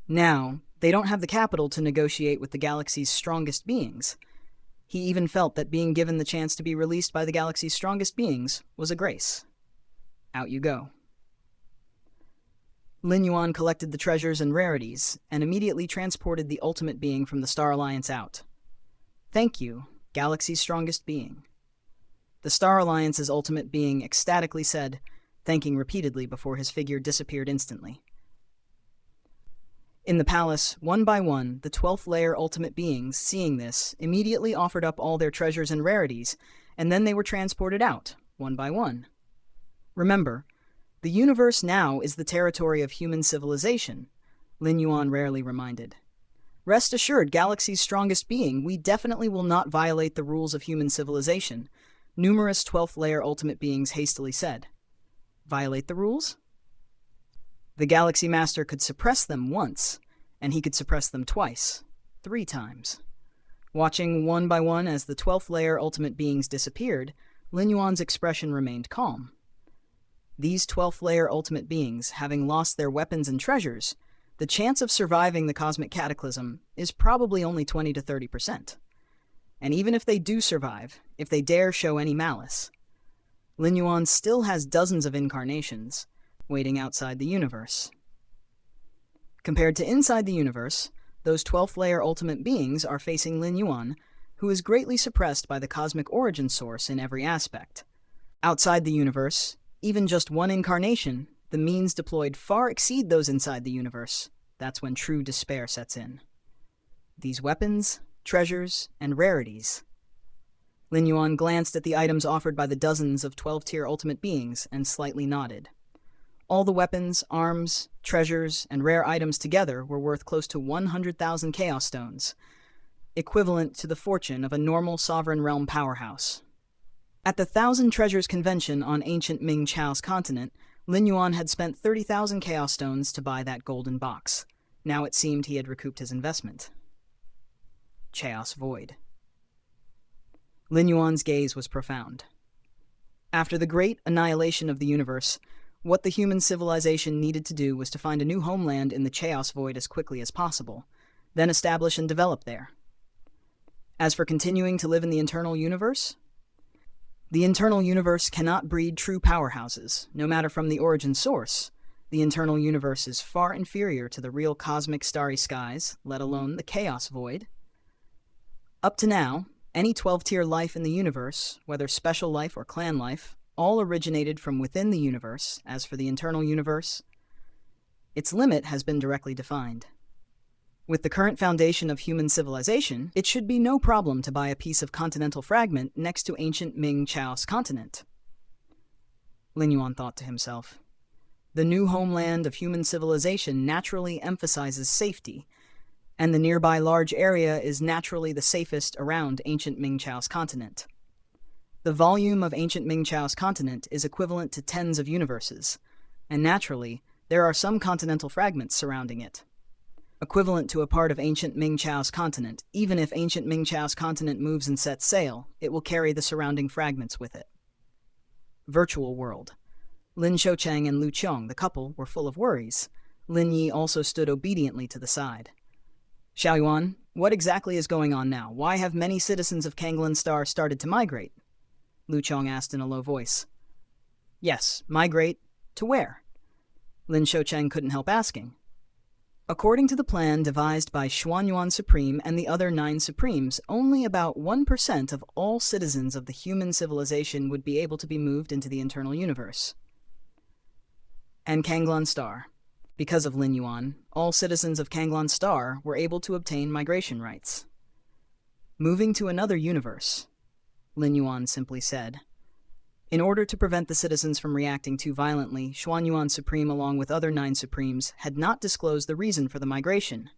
Now, they don't have the capital to negotiate with the galaxy's strongest beings. He even felt that being given the chance to be released by the galaxy's strongest beings was a grace. Out you go. Lin Yuan collected the treasures and rarities, and immediately transported the ultimate being from the Star Alliance out. Thank you, Galaxy's strongest being. The Star Alliance's ultimate being ecstatically said, thanking repeatedly before his figure disappeared instantly. In the palace, one by one, the 12th layer ultimate beings, seeing this, immediately offered up all their treasures and rarities, and then they were transported out, one by one. Remember, the universe now is the territory of human civilization, Lin Yuan rarely reminded. Rest assured, Galaxy's strongest being, we definitely will not violate the rules of human civilization, numerous 12th layer ultimate beings hastily said. Violate the rules? The Galaxy Master could suppress them once, and he could suppress them twice, 3 times. Watching one by one as the 12th layer ultimate beings disappeared, Lin Yuan's expression remained calm. These 12th layer ultimate beings, having lost their weapons and treasures, the chance of surviving the cosmic cataclysm is probably only 20 to 30%. And even if they do survive, if they dare show any malice, Lin Yuan still has dozens of incarnations waiting outside the universe. Compared to inside the universe, those 12th layer ultimate beings are facing Lin Yuan, who is greatly suppressed by the cosmic origin source in every aspect. Outside the universe, even just one incarnation, the means deployed far exceed those inside the universe. That's when true despair sets in. These weapons, treasures, and rarities. Lin Yuan glanced at the items offered by the dozens of 12-tier ultimate beings and slightly nodded. All the weapons, arms, treasures, and rare items together were worth close to 100,000 Chaos Stones, equivalent to the fortune of a normal sovereign realm powerhouse. At the Thousand Treasures Convention on ancient Ming Chao's continent, Lin Yuan had spent 30,000 Chaos Stones to buy that golden box. Now it seemed he had recouped his investment. Chaos Void. Lin Yuan's gaze was profound. After the great annihilation of the universe, what the human civilization needed to do was to find a new homeland in the Chaos Void as quickly as possible, then establish and develop there. As for continuing to live in the internal universe, the internal universe cannot breed true powerhouses, no matter from the origin source. The internal universe is far inferior to the real cosmic starry skies, let alone the Chaos Void. Up to now, any 12-tier life in the universe, whether special life or clan life, all originated from within the universe. As for the internal universe, its limit has been directly defined. With the current foundation of human civilization, it should be no problem to buy a piece of continental fragment next to ancient Ming Chao's continent. Lin Yuan thought to himself. The new homeland of human civilization naturally emphasizes safety, and the nearby large area is naturally the safest around ancient Ming Chao's continent. The volume of ancient Ming Chao's continent is equivalent to tens of universes, and naturally, there are some continental fragments surrounding it. Equivalent to a part of ancient Ming Chao's continent, even if ancient Ming Chao's continent moves and sets sail, it will carry the surrounding fragments with it. Virtual world. Lin Xiaocheng and Lu Qiong, the couple, were full of worries. Lin Yi also stood obediently to the side. Xiaoyuan, what exactly is going on now? Why have many citizens of Kanglan Star started to migrate? Lu Qiong asked in a low voice. Yes, migrate to where? Lin Xiaocheng couldn't help asking. According to the plan devised by Xuanyuan Supreme and the other 9 Supremes, only about 1% of all citizens of the human civilization would be able to be moved into the internal universe. And Kanglan Star. Because of Lin Yuan, all citizens of Kanglan Star were able to obtain migration rights. Moving to another universe, Lin Yuan simply said. In order to prevent the citizens from reacting too violently, Xuanyuan Supreme along with other 9 Supremes had not disclosed the reason for the migration.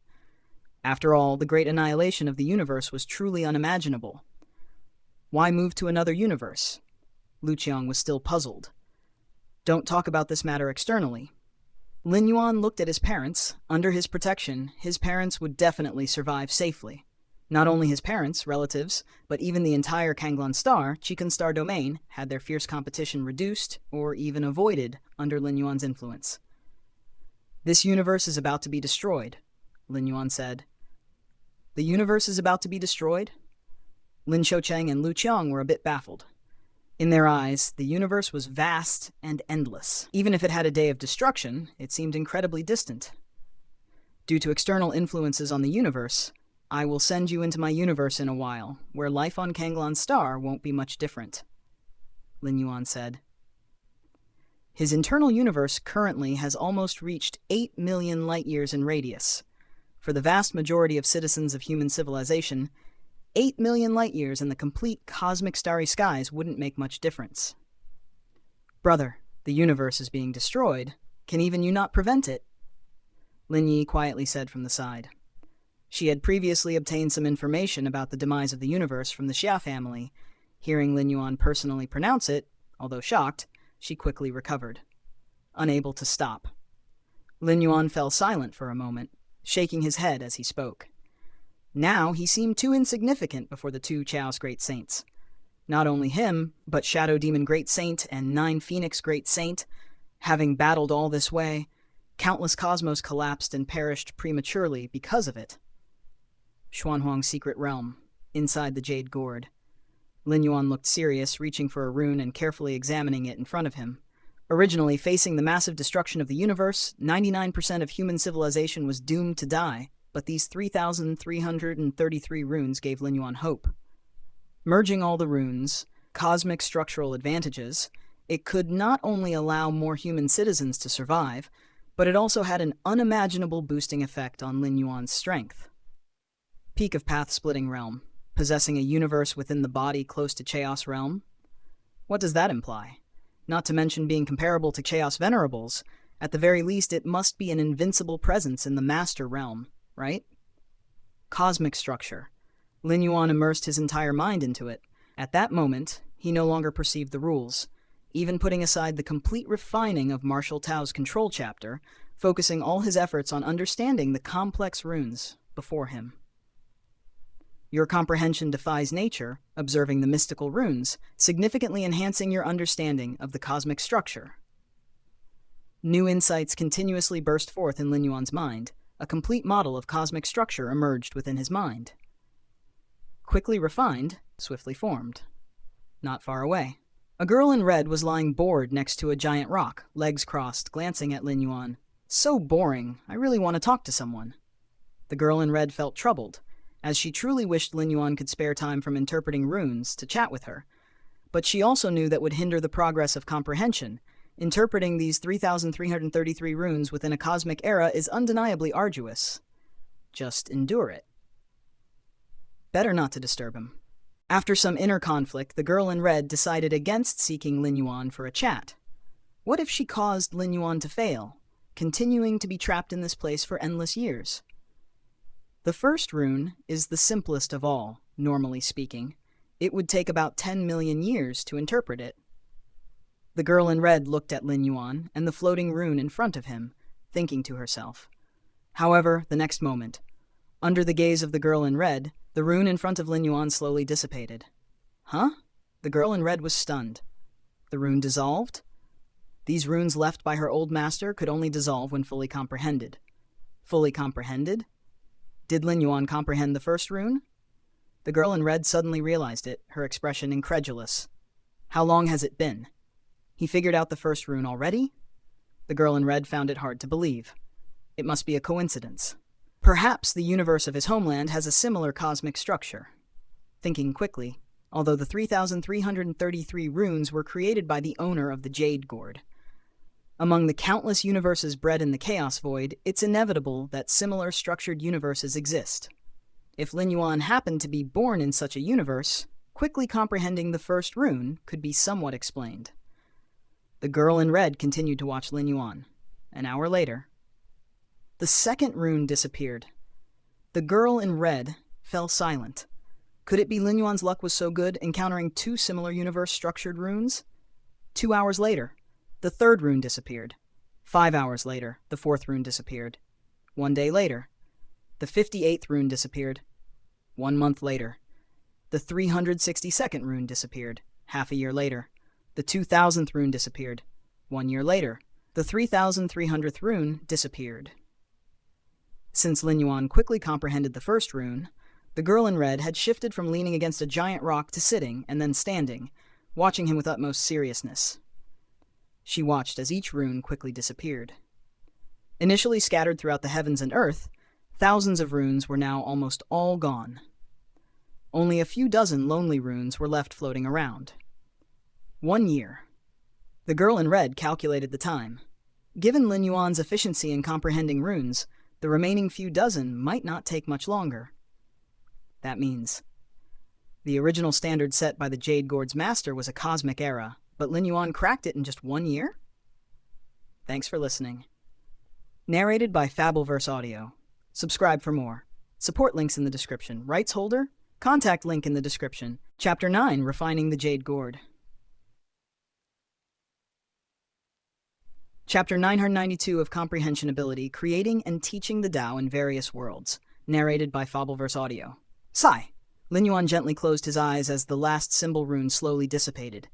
After all, the great annihilation of the universe was truly unimaginable. Why move to another universe? Lu Qiong was still puzzled. Don't talk about this matter externally. Lin Yuan looked at his parents. Under his protection, his parents would definitely survive safely. Not only his parents, relatives, but even the entire Kanglan Star, Chikan Star domain, had their fierce competition reduced or even avoided under Lin Yuan's influence. This universe is about to be destroyed, Lin Yuan said. The universe is about to be destroyed? Lin Xiaocheng and Lu Qiong were a bit baffled. In their eyes, the universe was vast and endless. Even if it had a day of destruction, it seemed incredibly distant. Due to external influences on the universe, I will send you into my universe in a while, where life on Kanglan Star won't be much different, Lin Yuan said. His internal universe currently has almost reached 8 million light-years in radius. For the vast majority of citizens of human civilization, 8 million light-years in the complete cosmic starry skies wouldn't make much difference. Brother, the universe is being destroyed. Can even you not prevent it? Lin Yi quietly said from the side. She had previously obtained some information about the demise of the universe from the Xia family. Hearing Lin Yuan personally pronounce it, although shocked, she quickly recovered. Unable to stop. Lin Yuan fell silent for a moment, shaking his head as he spoke. Now he seemed too insignificant before the two Chaos Great Saints. Not only him, but Shadow Demon Great Saint and Nine Phoenix Great Saint, having battled all this way, countless cosmos collapsed and perished prematurely because of it. Xuanhuang's secret realm, inside the Jade Gourd. Lin Yuan looked serious, reaching for a rune and carefully examining it in front of him. Originally facing the massive destruction of the universe, 99% of human civilization was doomed to die, but these 3,333 runes gave Lin Yuan hope. Merging all the runes, cosmic structural advantages, it could not only allow more human citizens to survive, but it also had an unimaginable boosting effect on Lin Yuan's strength. Peak of path-splitting realm, possessing a universe within the body close to Chaos realm? What does that imply? Not to mention being comparable to Chaos Venerables, at the very least it must be an invincible presence in the Master realm, right? Cosmic structure. Lin Yuan immersed his entire mind into it. At that moment, he no longer perceived the rules, even putting aside the complete refining of Martial Tao's control chapter, focusing all his efforts on understanding the complex runes before him. Your comprehension defies nature, observing the mystical runes, significantly enhancing your understanding of the cosmic structure. New insights continuously burst forth in Lin Yuan's mind. A complete model of cosmic structure emerged within his mind. Quickly refined, swiftly formed. Not far away. A girl in red was lying bored next to a giant rock, legs crossed, glancing at Lin Yuan. So boring, I really want to talk to someone. The girl in red felt troubled, as she truly wished Lin Yuan could spare time from interpreting runes to chat with her. But she also knew that would hinder the progress of comprehension. Interpreting these 3,333 runes within a cosmic era is undeniably arduous. Just endure it. Better not to disturb him. After some inner conflict, the girl in red decided against seeking Lin Yuan for a chat. What if she caused Lin Yuan to fail, continuing to be trapped in this place for endless years? The first rune is the simplest of all, normally speaking. It would take about 10 million years to interpret it. The girl in red looked at Lin Yuan and the floating rune in front of him, thinking to herself. However, the next moment, under the gaze of the girl in red, the rune in front of Lin Yuan slowly dissipated. Huh? The girl in red was stunned. The rune dissolved? These runes left by her old master could only dissolve when fully comprehended. Fully comprehended? Did Lin Yuan comprehend the first rune? The girl in red suddenly realized it, her expression incredulous. How long has it been? He figured out the first rune already? The girl in red found it hard to believe. It must be a coincidence. Perhaps the universe of his homeland has a similar cosmic structure. Thinking quickly, although the 3,333 runes were created by the owner of the Jade Gourd. Among the countless universes bred in the Chaos Void, it's inevitable that similar structured universes exist. If Lin Yuan happened to be born in such a universe, quickly comprehending the first rune could be somewhat explained. The girl in red continued to watch Lin Yuan. An hour later, the second rune disappeared. The girl in red fell silent. Could it be Lin Yuan's luck was so good, encountering two similar universe-structured runes? 2 hours later, the third rune disappeared. 5 hours later, the fourth rune disappeared. 1 day later, the 58th rune disappeared. 1 month later, the 362nd rune disappeared. Half a year later, the 2000th rune disappeared. 1 year later, the 3300th rune disappeared. Since Lin Yuan quickly comprehended the first rune, the girl in red had shifted from leaning against a giant rock to sitting and then standing, watching him with utmost seriousness. She watched as each rune quickly disappeared. Initially scattered throughout the heavens and earth, thousands of runes were now almost all gone. Only a few dozen lonely runes were left floating around. 1 year. The girl in red calculated the time. Given Lin Yuan's efficiency in comprehending runes, The remaining few dozen might not take much longer. That means the original standard set by the Jade Gourd's master was a cosmic era, but Lin Yuan cracked it in just 1 year? Thanks for listening. Narrated by Fableverse Audio. Subscribe for more. Support links in the description. Rights holder? Contact link in the description. Chapter 9, Refining the Jade Gourd. Chapter 992 of Comprehension Ability, Creating and Teaching the Tao in Various Worlds. Narrated by Fableverse Audio. Sigh! Lin Yuan gently closed his eyes as the last symbol rune slowly dissipated.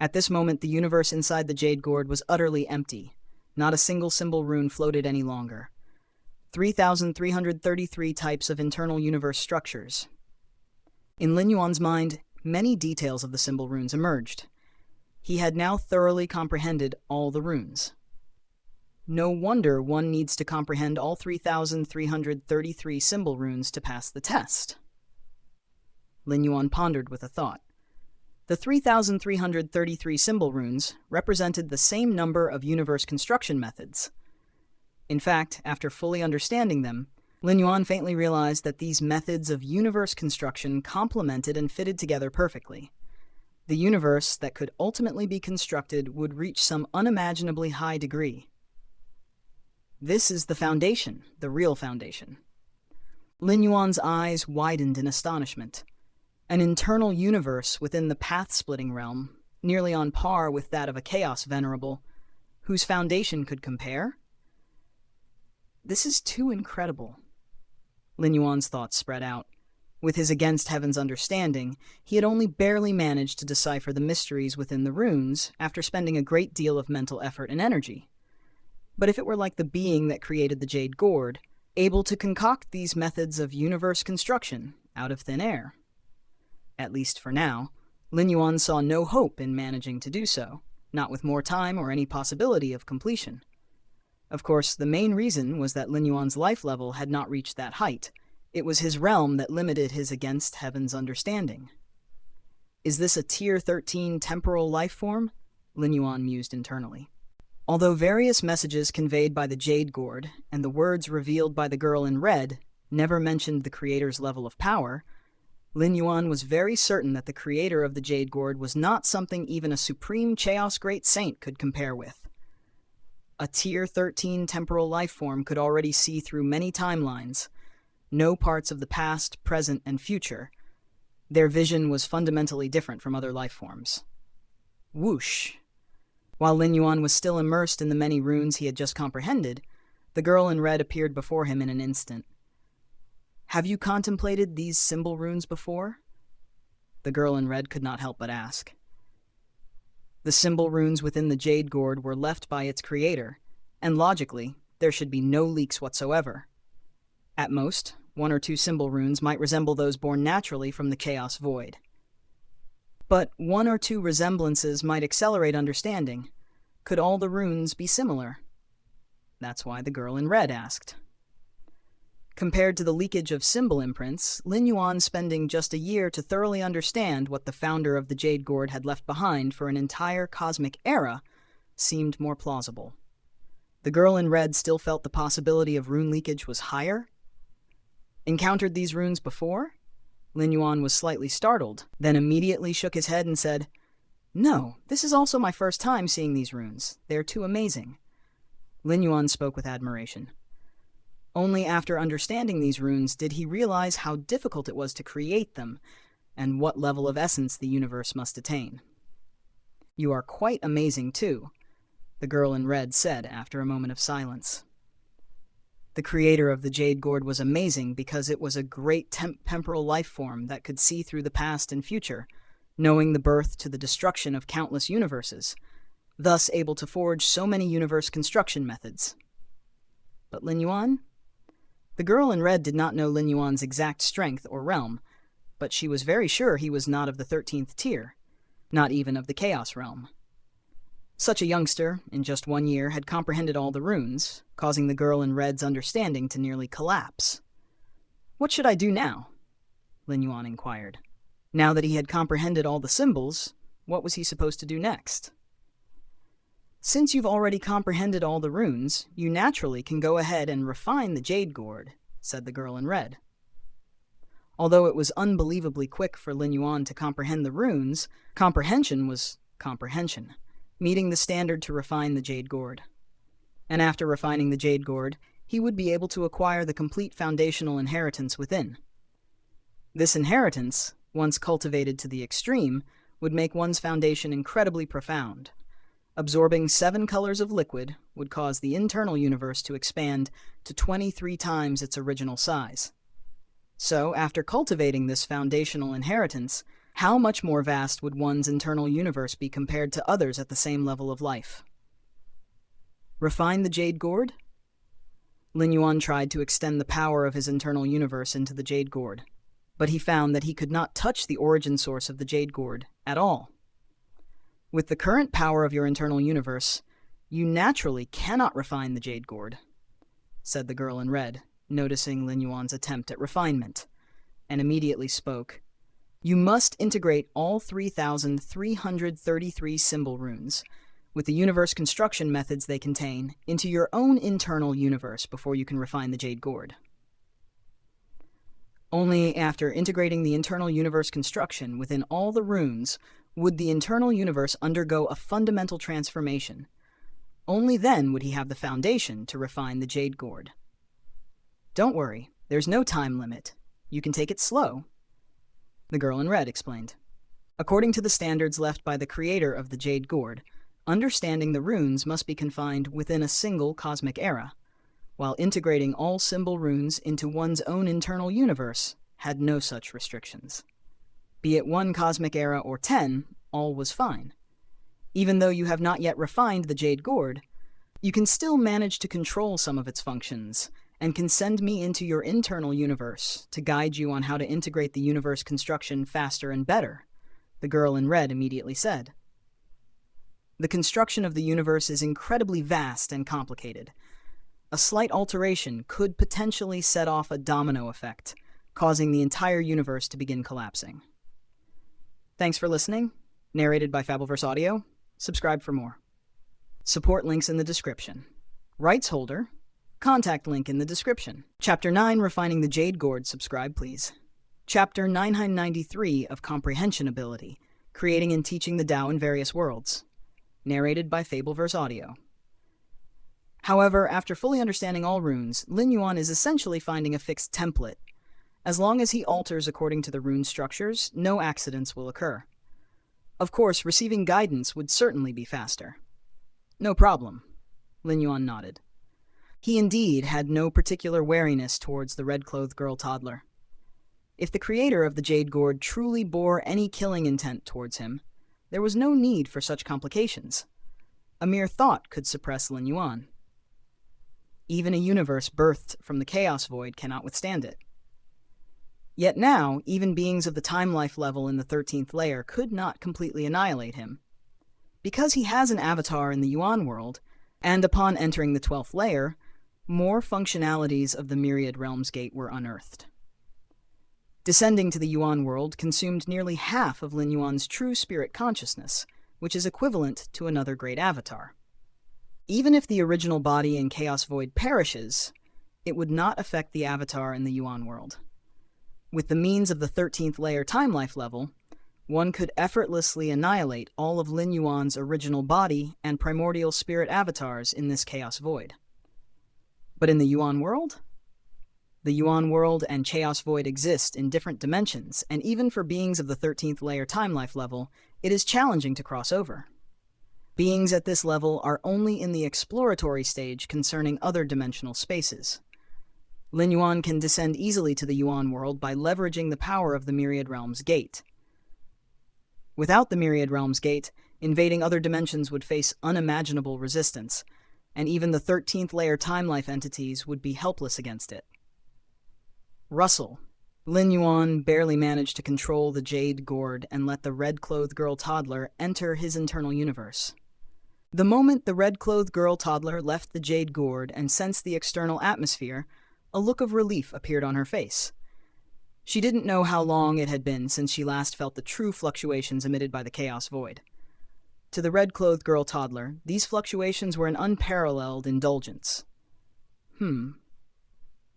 At this moment, the universe inside the Jade Gourd was utterly empty. Not a single symbol rune floated any longer. 3,333 types of internal universe structures. In Lin Yuan's mind, many details of the symbol runes emerged. He had now thoroughly comprehended all the runes. No wonder one needs to comprehend all 3,333 symbol runes to pass the test. Lin Yuan pondered with a thought. The 3,333 symbol runes represented the same number of universe construction methods. In fact, after fully understanding them, Lin Yuan faintly realized that these methods of universe construction complemented and fitted together perfectly. The universe that could ultimately be constructed would reach some unimaginably high degree. This is the foundation, the real foundation. Lin Yuan's eyes widened in astonishment. An internal universe within the path-splitting realm, nearly on par with that of a chaos venerable, whose foundation could compare? This is too incredible. Lin Yuan's thoughts spread out. With his against heaven's understanding, he had only barely managed to decipher the mysteries within the runes after spending a great deal of mental effort and energy. But if it were like the being that created the Jade Gourd, able to concoct these methods of universe construction out of thin air? At least for now, Lin Yuan saw no hope in managing to do so, not with more time or any possibility of completion. Of course, the main reason was that Lin Yuan's life level had not reached that height. It was his realm that limited his against heaven's understanding. Is this a Tier 13 temporal life form? Lin Yuan mused internally. Although various messages conveyed by the Jade Gourd and the words revealed by the girl in red never mentioned the creator's level of power, Lin Yuan was very certain that the creator of the Jade Gourd was not something even a supreme Chaos Great Saint could compare with. A Tier 13 temporal life form could already see through many timelines, no parts of the past, present, and future. Their vision was fundamentally different from other life forms. Whoosh! While Lin Yuan was still immersed in the many runes he had just comprehended, the girl in red appeared before him in an instant. Have you contemplated these symbol runes before? The girl in red could not help but ask. The symbol runes within the Jade Gourd were left by its creator, and logically, there should be no leaks whatsoever. At most, 1 or 2 symbol runes might resemble those born naturally from the Chaos Void. But 1 or 2 resemblances might accelerate understanding. Could all the runes be similar? That's why the girl in red asked. Compared to the leakage of symbol imprints, Lin Yuan spending just a year to thoroughly understand what the founder of the Jade Gourd had left behind for an entire cosmic era seemed more plausible. The girl in red still felt the possibility of rune leakage was higher. Encountered these runes before? Lin Yuan was slightly startled, then immediately shook his head and said, "No, this is also my first time seeing these runes. They're too amazing." Lin Yuan spoke with admiration. Only after understanding these runes did he realize how difficult it was to create them, and what level of essence the universe must attain. "You are quite amazing, too," the girl in red said after a moment of silence. The creator of the Jade Gourd was amazing because it was a great temporal life form that could see through the past and future, knowing the birth to the destruction of countless universes, thus able to forge so many universe construction methods. But Lin Yuan? The girl in red did not know Lin Yuan's exact strength or realm, but she was very sure he was not of the 13th tier, not even of the Chaos realm. Such a youngster, in just 1 year, had comprehended all the runes, causing the girl in red's understanding to nearly collapse. "What should I do now?" Lin Yuan inquired. Now that he had comprehended all the symbols, what was he supposed to do next? Since you've already comprehended all the runes, you naturally can go ahead and refine the jade gourd, said the girl in red. Although it was unbelievably quick for Lin Yuan to comprehend the runes, comprehension was comprehension, meeting the standard to refine the jade gourd. And after refining the jade gourd, he would be able to acquire the complete foundational inheritance within. This inheritance, once cultivated to the extreme, would make one's foundation incredibly profound. Absorbing 7 colors of liquid would cause the internal universe to expand to 23 times its original size. So, after cultivating this foundational inheritance, how much more vast would one's internal universe be compared to others at the same level of life? Refine the jade gourd? Lin Yuan tried to extend the power of his internal universe into the jade gourd, but he found that he could not touch the origin source of the jade gourd at all. With the current power of your internal universe, you naturally cannot refine the jade gourd, said the girl in red, noticing Lin Yuan's attempt at refinement, and immediately spoke. You must integrate all 3,333 symbol runes, with the universe construction methods they contain, into your own internal universe before you can refine the jade gourd. Only after integrating the internal universe construction within all the runes would the internal universe undergo a fundamental transformation. Only then would he have the foundation to refine the jade gourd. Don't worry, there's no time limit. You can take it slow, the girl in red explained. According to the standards left by the creator of the jade gourd, understanding the runes must be confined within a single cosmic era, while integrating all symbol runes into one's own internal universe had no such restrictions. Be it 1 cosmic era or 10, all was fine. Even though you have not yet refined the jade gourd, you can still manage to control some of its functions, and can send me into your internal universe to guide you on how to integrate the universe construction faster and better, the girl in red immediately said. The construction of the universe is incredibly vast and complicated. A slight alteration could potentially set off a domino effect, causing the entire universe to begin collapsing. Thanks for listening. Narrated by Fableverse Audio. Subscribe for more. Support links in the description. Rights holder, contact link in the description. Chapter 9, Refining the Jade Gourd, subscribe please. Chapter 993 of Comprehension Ability, Creating and Teaching the Tao in Various Worlds. Narrated by Fableverse Audio. However, after fully understanding all runes, Lin Yuan is essentially finding a fixed template. As long as he alters according to the rune structures, no accidents will occur. Of course, receiving guidance would certainly be faster. No problem, Lin Yuan nodded. He indeed had no particular wariness towards the red-clothed girl toddler. If the creator of the jade gourd truly bore any killing intent towards him, there was no need for such complications. A mere thought could suppress Lin Yuan. Even a universe birthed from the chaos void cannot withstand it. Yet now, even beings of the time-life level in the 13th layer could not completely annihilate him. Because he has an avatar in the Yuan world, and upon entering the 12th layer, more functionalities of the Myriad Realms Gate were unearthed. Descending to the Yuan world consumed nearly half of Lin Yuan's true spirit consciousness, which is equivalent to another great avatar. Even if the original body in Chaos Void perishes, it would not affect the avatar in the Yuan world. With the means of the 13th layer time-life level, one could effortlessly annihilate all of Lin Yuan's original body and primordial spirit avatars in this Chaos Void. But in the Yuan world? The Yuan world and Chaos Void exist in different dimensions, and even for beings of the 13th layer time-life level, it is challenging to cross over. Beings at this level are only in the exploratory stage concerning other dimensional spaces. Lin Yuan can descend easily to the Yuan world by leveraging the power of the Myriad Realms Gate. Without the Myriad Realms Gate, invading other dimensions would face unimaginable resistance, and even the 13th layer time-life entities would be helpless against it. Russell. Lin Yuan barely managed to control the jade gourd and let the red-clothed girl toddler enter his internal universe. The moment the red-clothed girl toddler left the jade gourd and sensed the external atmosphere, a look of relief appeared on her face. She didn't know how long it had been since she last felt the true fluctuations emitted by the Chaos Void. To the red-clothed girl toddler, these fluctuations were an unparalleled indulgence. The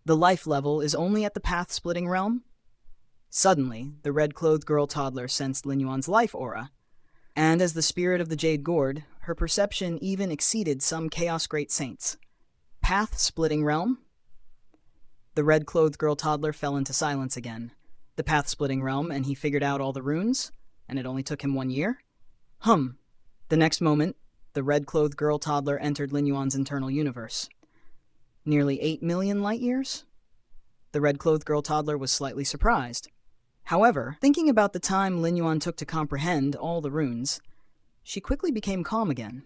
life level is only at the path-splitting realm? Suddenly, the red-clothed girl toddler sensed Lin Yuan's life aura, and as the spirit of the Jade Gourd, her perception even exceeded some Chaos Great Saints. Path-splitting realm? The red-clothed girl toddler fell into silence again. The path-splitting realm, and he figured out all the runes? And it only took him 1 year? The next moment, the red-clothed girl toddler entered Lin Yuan's internal universe. Nearly 8 million light years? The red-clothed girl toddler was slightly surprised. However, thinking about the time Lin Yuan took to comprehend all the runes, she quickly became calm again.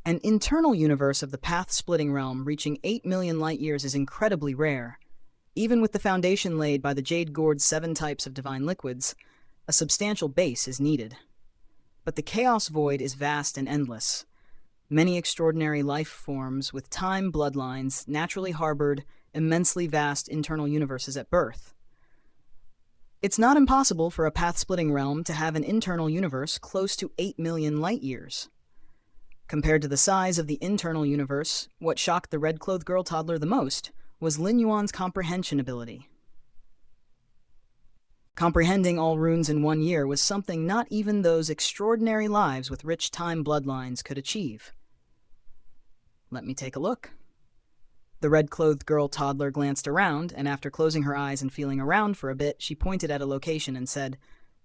An internal universe of the path-splitting realm reaching 8 million light years is incredibly rare. Even with the foundation laid by the Jade Gourd's 7 types of divine liquids, a substantial base is needed. But the Chaos Void is vast and endless. Many extraordinary life forms with time bloodlines naturally harbored immensely vast internal universes at birth. It's not impossible for a path-splitting realm to have an internal universe close to 8 million light years. Compared to the size of the internal universe, what shocked the red-clothed girl toddler the most was Lin Yuan's comprehension ability. Comprehending all runes in 1 year was something not even those extraordinary lives with rich time bloodlines could achieve. Let me take a look. The red-clothed girl toddler glanced around, and after closing her eyes and feeling around for a bit, she pointed at a location and said,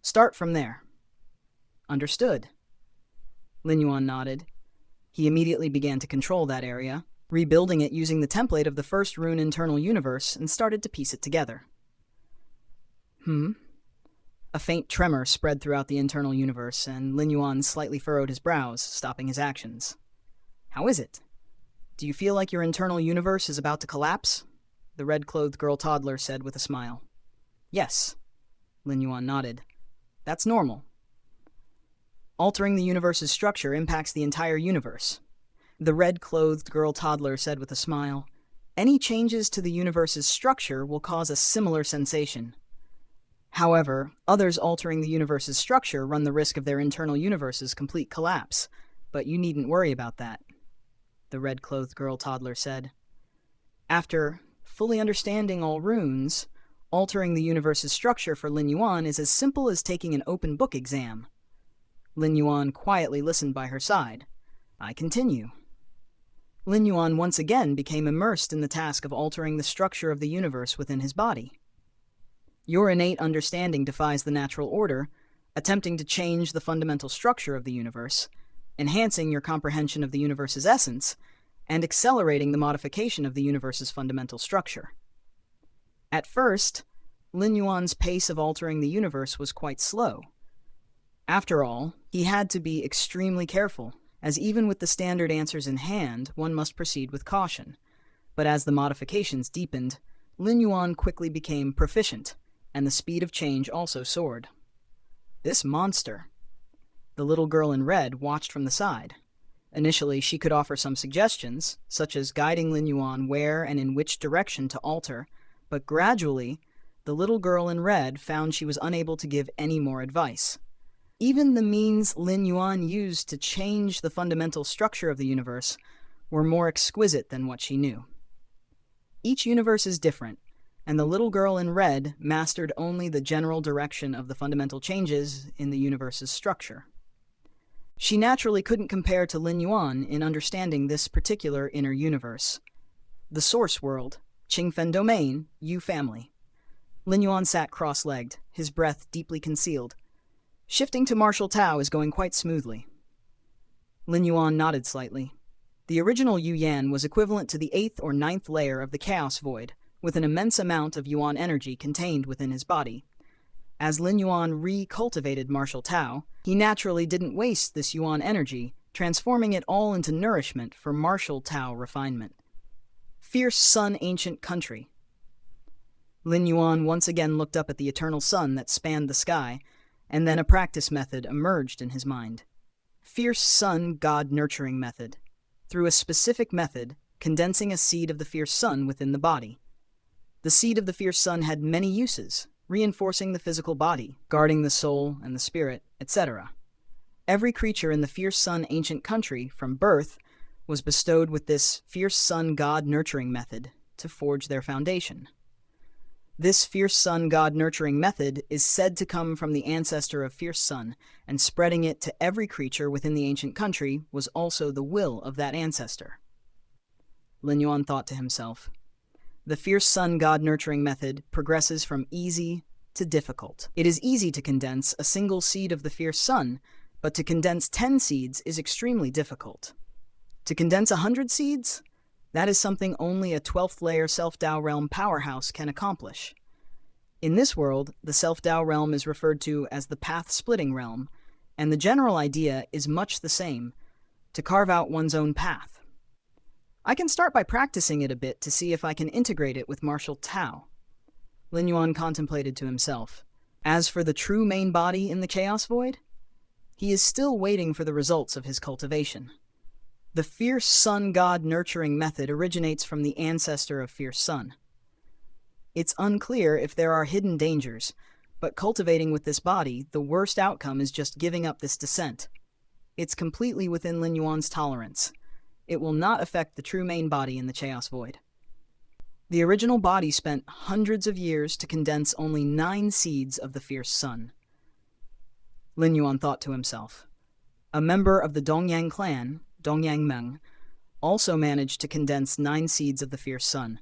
"Start from there." Understood. Lin Yuan nodded. He immediately began to control that area, rebuilding it using the template of the first rune internal universe, and started to piece it together. A faint tremor spread throughout the internal universe, and Lin Yuan slightly furrowed his brows, stopping his actions. "How is it? Do you feel like your internal universe is about to collapse?" The red-clothed girl toddler said with a smile. "Yes." Lin Yuan nodded. "That's normal. Altering the universe's structure impacts the entire universe." The red-clothed girl toddler said with a smile. "Any changes to the universe's structure will cause a similar sensation. However, others altering the universe's structure run the risk of their internal universe's complete collapse, but you needn't worry about that," the red-clothed girl toddler said. After fully understanding all runes, altering the universe's structure for Lin Yuan is as simple as taking an open book exam. Lin Yuan quietly listened by her side. "I continue." Lin Yuan once again became immersed in the task of altering the structure of the universe within his body. Your innate understanding defies the natural order, attempting to change the fundamental structure of the universe, enhancing your comprehension of the universe's essence, and accelerating the modification of the universe's fundamental structure. At first, Lin Yuan's pace of altering the universe was quite slow. After all, he had to be extremely careful, as even with the standard answers in hand, one must proceed with caution. But as the modifications deepened, Lin Yuan quickly became proficient, and the speed of change also soared. "This monster." The little girl in red watched from the side. Initially, she could offer some suggestions, such as guiding Lin Yuan where and in which direction to alter, but gradually, the little girl in red found she was unable to give any more advice. Even the means Lin Yuan used to change the fundamental structure of the universe were more exquisite than what she knew. Each universe is different, and the little girl in red mastered only the general direction of the fundamental changes in the universe's structure. She naturally couldn't compare to Lin Yuan in understanding this particular inner universe. The source world, Qingfen domain, Yu family. Lin Yuan sat cross-legged, his breath deeply concealed. Shifting to martial Tao is going quite smoothly. Lin Yuan nodded slightly. The original Yu Yan was equivalent to the 8th or 9th layer of the Chaos Void, with an immense amount of Yuan energy contained within his body. As Lin Yuan re-cultivated martial Tao, he naturally didn't waste this Yuan energy, transforming it all into nourishment for martial Tao refinement. Fierce sun ancient country. Lin Yuan once again looked up at the eternal sun that spanned the sky, and then a practice method emerged in his mind. Fierce sun god nurturing method. Through a specific method, condensing a seed of the fierce sun within the body. The seed of the fierce sun had many uses, reinforcing the physical body, guarding the soul and the spirit, etc. Every creature in the fierce sun ancient country, from birth, was bestowed with this fierce sun god nurturing method to forge their foundation. This fierce sun god nurturing method is said to come from the ancestor of fierce sun, and spreading it to every creature within the ancient country was also the will of that ancestor. Lin Yuan thought to himself. The fierce sun god nurturing method progresses from easy to difficult. It is easy to condense a single seed of the fierce sun, but to condense 10 seeds is extremely difficult. To condense 100 seeds? That is something only a 12th layer self-Tao realm powerhouse can accomplish. In this world, the self-Tao realm is referred to as the path-splitting realm, and the general idea is much the same, to carve out one's own path. I can start by practicing it a bit to see if I can integrate it with martial Tao. Lin Yuan contemplated to himself. As for the true main body in the Chaos Void, he is still waiting for the results of his cultivation. The fierce sun god nurturing method originates from the ancestor of fierce sun. It's unclear if there are hidden dangers, but cultivating with this body, the worst outcome is just giving up this descent. It's completely within Lin Yuan's tolerance. It will not affect the true main body in the Chaos Void. The original body spent hundreds of years to condense only 9 seeds of the fierce sun. Lin Yuan thought to himself. A member of the Dongyang clan, Dongyang Meng, also managed to condense 9 seeds of the fierce sun,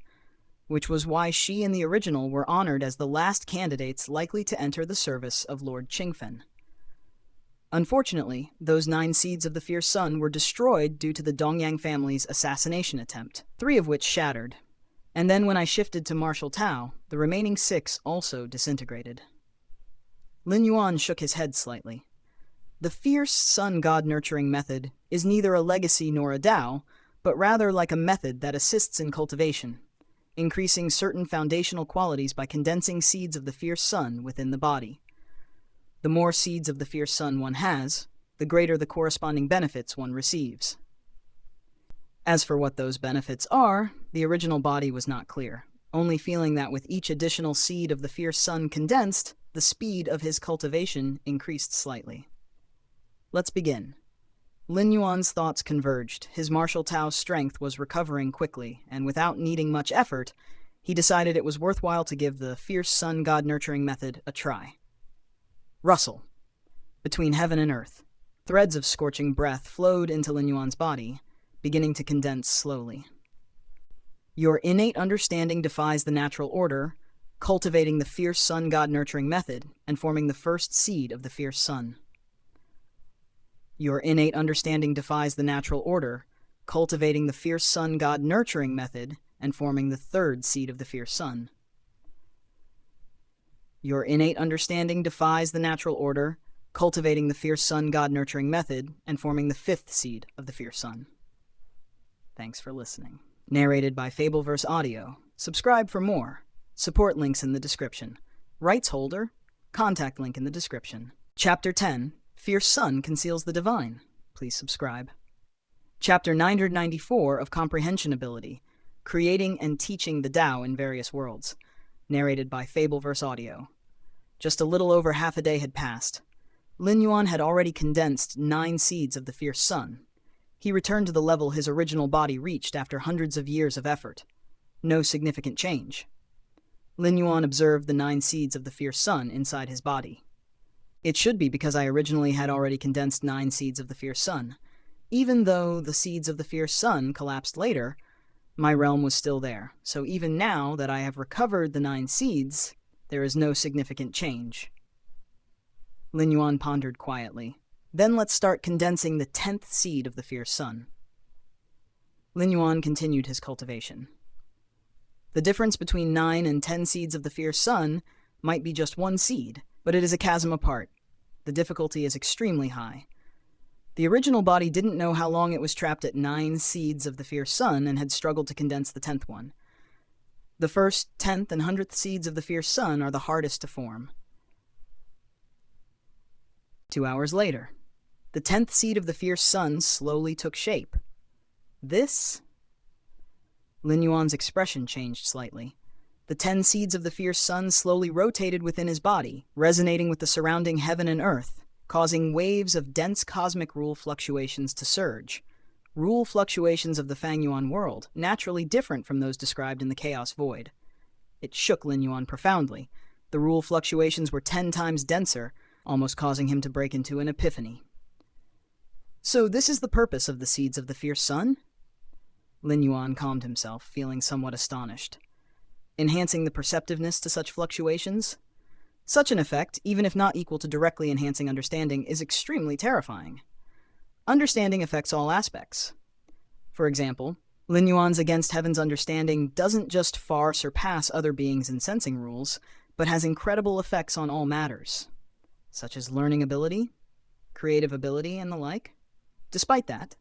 which was why she and the original were honored as the last candidates likely to enter the service of Lord Qingfen. Unfortunately, those 9 seeds of the fierce sun were destroyed due to the Dongyang family's assassination attempt, 3 of which shattered. And then when I shifted to martial Tao, the remaining 6 also disintegrated. Lin Yuan shook his head slightly. The fierce sun god nurturing method is neither a legacy nor a Tao, but rather like a method that assists in cultivation, increasing certain foundational qualities by condensing seeds of the fierce sun within the body. The more seeds of the fierce sun one has, the greater the corresponding benefits one receives. As for what those benefits are, the original body was not clear, only feeling that with each additional seed of the fierce sun condensed, the speed of his cultivation increased slightly. Let's begin. Lin Yuan's thoughts converged. His martial Tao's strength was recovering quickly, and without needing much effort, he decided it was worthwhile to give the fierce sun god nurturing method a try. Rustle. Between heaven and earth, threads of scorching breath flowed into Lin Yuan's body, beginning to condense slowly. Your innate understanding defies the natural order, cultivating the fierce sun god nurturing method and forming the first seed of the fierce sun. Your innate understanding defies the natural order, cultivating the fierce sun god nurturing method and forming the third seed of the fierce sun. Your innate understanding defies the natural order, cultivating the fierce sun god nurturing method and forming the 5th seed of the fierce sun. Thanks for listening. Narrated by Fableverse Audio. Subscribe for more. Support links in the description. Rights holder, contact link in the description. Chapter 10, Fierce Sun Conceals the Divine. Please subscribe. Chapter 994 of Comprehension Ability, Creating and Teaching the Tao in Various Worlds. Narrated by Fableverse Audio. Just a little over half a day had passed. Lin Yuan had already condensed 9 seeds of the fierce sun. He returned to the level his original body reached after hundreds of years of effort. No significant change. Lin Yuan observed the 9 seeds of the fierce sun inside his body. It should be because I originally had already condensed 9 seeds of the fierce sun. Even though the seeds of the fierce sun collapsed later, my realm was still there, so even now that I have recovered the 9 seeds, there is no significant change. Lin Yuan pondered quietly. Then let's start condensing the 10th seed of the fierce sun. Lin Yuan continued his cultivation. The difference between 9 and 10 seeds of the fierce sun might be just 1 seed, but it is a chasm apart. The difficulty is extremely high. The original body didn't know how long it was trapped at 9 seeds of the fierce sun and had struggled to condense the 10th one. The first, 10th, and 100th seeds of the fierce sun are the hardest to form. 2 hours later, the 10th seed of the fierce sun slowly took shape. This? Lin Yuan's expression changed slightly. The 10 seeds of the fierce sun slowly rotated within his body, resonating with the surrounding heaven and earth. causing waves of dense cosmic rule fluctuations to surge. Rule fluctuations of the Fang Yuan world, naturally different from those described in the Chaos Void. It shook Lin Yuan profoundly. The rule fluctuations were 10 times denser, almost causing him to break into an epiphany. So this is the purpose of the seeds of the fierce sun? Lin Yuan calmed himself, feeling somewhat astonished. Enhancing the perceptiveness to such fluctuations? Such an effect, even if not equal to directly enhancing understanding, is extremely terrifying. Understanding affects all aspects. For example, Lin Yuan's against heaven's understanding doesn't just far surpass other beings in sensing rules, but has incredible effects on all matters, such as learning ability, creative ability, and the like. Despite that,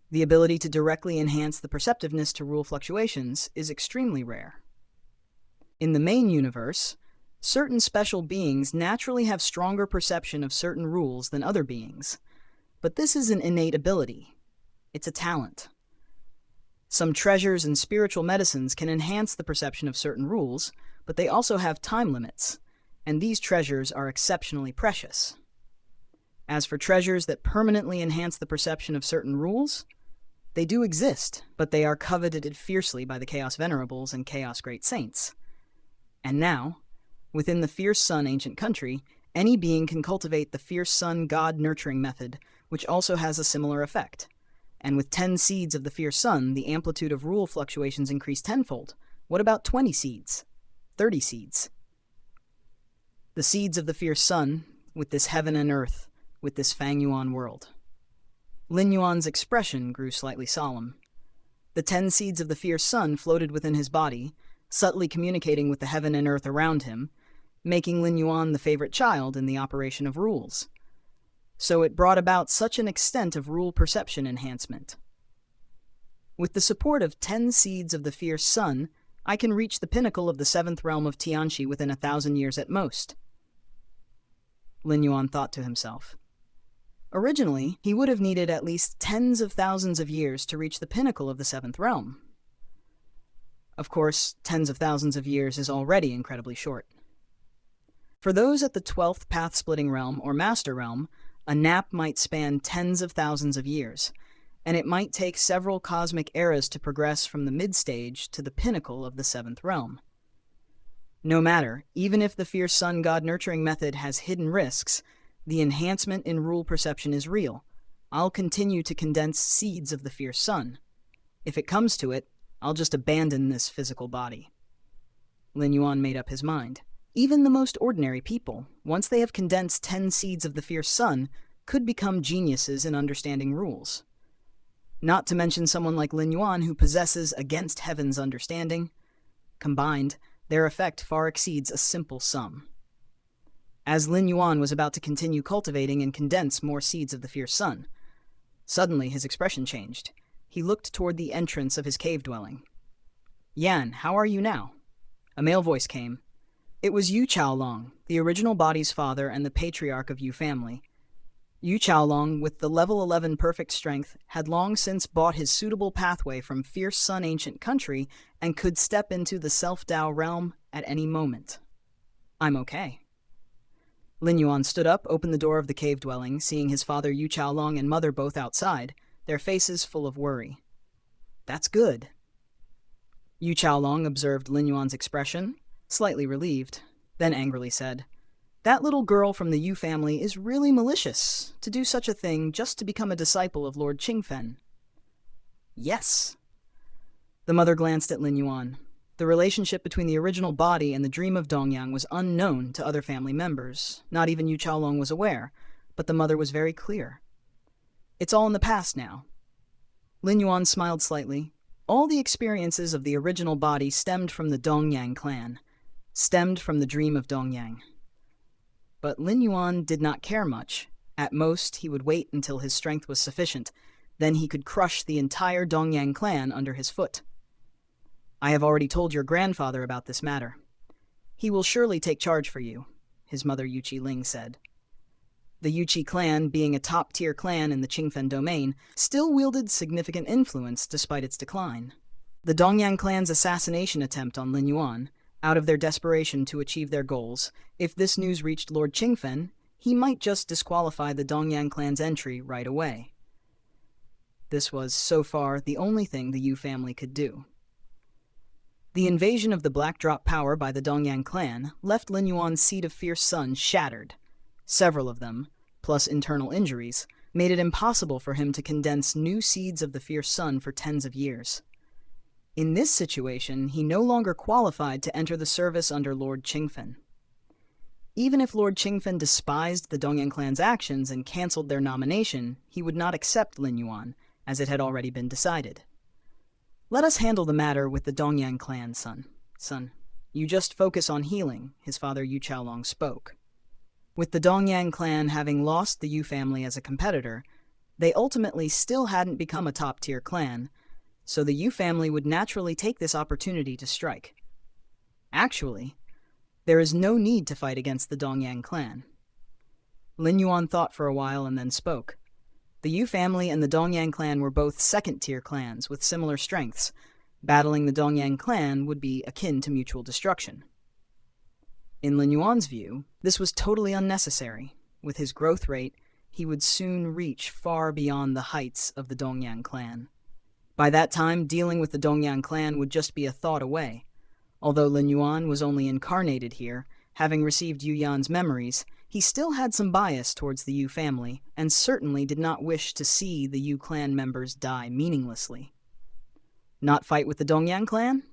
the ability to directly enhance the perceptiveness to rule fluctuations is extremely rare. In the main universe, certain special beings naturally have stronger perception of certain rules than other beings, but this is an innate ability. It's a talent. Some treasures and spiritual medicines can enhance the perception of certain rules, but they also have time limits, and these treasures are exceptionally precious. As for treasures that permanently enhance the perception of certain rules, they do exist, but they are coveted fiercely by the Chaos Venerables and Chaos Great Saints. And now, within the Fierce Sun ancient country, any being can cultivate the Fierce Sun God nurturing method, which also has a similar effect. And with 10 seeds of the Fierce Sun, the amplitude of rule fluctuations increase tenfold. What about 20 seeds? 30 seeds? The seeds of the Fierce Sun, with this heaven and earth, with this Fang Yuan world. Lin Yuan's expression grew slightly solemn. The 10 seeds of the Fierce Sun floated within his body, subtly communicating with the heaven and earth around him, making Lin Yuan the favorite child in the operation of rules. So it brought about such an extent of rule perception enhancement. With the support of 10 seeds of the Fierce Sun, I can reach the pinnacle of the 7th realm of Tianxi within 1,000 years at most. Lin Yuan thought to himself. Originally, he would have needed at least tens of thousands of years to reach the pinnacle of the 7th realm. Of course, tens of thousands of years is already incredibly short. For those at the 12th path-splitting realm or master realm, a nap might span tens of thousands of years, and it might take several cosmic eras to progress from the mid-stage to the pinnacle of the 7th realm. No matter, even if the Fierce Sun God nurturing method has hidden risks, the enhancement in rule perception is real. I'll continue to condense seeds of the Fierce Sun. If it comes to it, I'll just abandon this physical body. Lin Yuan made up his mind. Even the most ordinary people, once they have condensed 10 seeds of the Fierce Sun, could become geniuses in understanding rules. Not to mention someone like Lin Yuan who possesses against heaven's understanding. Combined, their effect far exceeds a simple sum. As Lin Yuan was about to continue cultivating and condense more seeds of the Fierce Sun, suddenly his expression changed. He looked toward the entrance of his cave dwelling. "Yan, how are you now?" A male voice came. It was Yu Chaolong, the original body's father and the patriarch of Yu family. Yu Chaolong, with the level 11 perfect strength, had long since bought his suitable pathway from Fierce Sun ancient country and could step into the Self-Dao realm at any moment. "I'm okay." Lin Yuan stood up, opened the door of the cave dwelling, seeing his father Yu Chaolong and mother both outside, their faces full of worry. "That's good." Yu Chaolong observed Lin Yuan's expression, slightly relieved, then angrily said, "That little girl from the Yu family is really malicious to do such a thing just to become a disciple of Lord Qingfen." "Yes." The mother glanced at Lin Yuan. The relationship between the original body and the dream of Dongyang was unknown to other family members. Not even Yu Chaolong was aware, but the mother was very clear. "It's all in the past now." Lin Yuan smiled slightly. All the experiences of the original body stemmed from the Dongyang clan, stemmed from the dream of Dongyang. But Lin Yuan did not care much. At most, he would wait until his strength was sufficient. Then he could crush the entire Dongyang clan under his foot. "I have already told your grandfather about this matter. He will surely take charge for you," his mother Yuqi Ling said. The Yuqi clan, being a top-tier clan in the Qingfen domain, still wielded significant influence despite its decline. The Dongyang clan's assassination attempt on Lin Yuan, out of their desperation to achieve their goals, if this news reached Lord Qingfen, he might just disqualify the Dongyang clan's entry right away. This was, so far, the only thing the Yu family could do. The invasion of the Black Drop power by the Dongyang clan left Lin Yuan's seed of fierce sun shattered. Several of them, plus internal injuries, made it impossible for him to condense new seeds of the fierce sun for tens of years. In this situation, he no longer qualified to enter the service under Lord Qingfen. Even if Lord Qingfen despised the Dongyang clan's actions and cancelled their nomination, he would not accept Lin Yuan, as it had already been decided. Let us handle the matter with the Dongyang clan, son. Son, you just focus on healing, his father Yu Qiaolong spoke. With the Dongyang clan having lost the Yu family as a competitor, they ultimately still hadn't become a top-tier clan, so the Yu family would naturally take this opportunity to strike. Actually, there is no need to fight against the Dongyang clan. Lin Yuan thought for a while and then spoke. The Yu family and the Dongyang clan were both second-tier clans with similar strengths. Battling the Dongyang clan would be akin to mutual destruction. In Lin Yuan's view, this was totally unnecessary. With his growth rate, he would soon reach far beyond the heights of the Dongyang clan. By that time, dealing with the Dongyang clan would just be a thought away. Although Lin Yuan was only incarnated here, having received Yu Yan's memories, he still had some bias towards the Yu family, and certainly did not wish to see the Yu clan members die meaninglessly. Not fight with the Dongyang clan?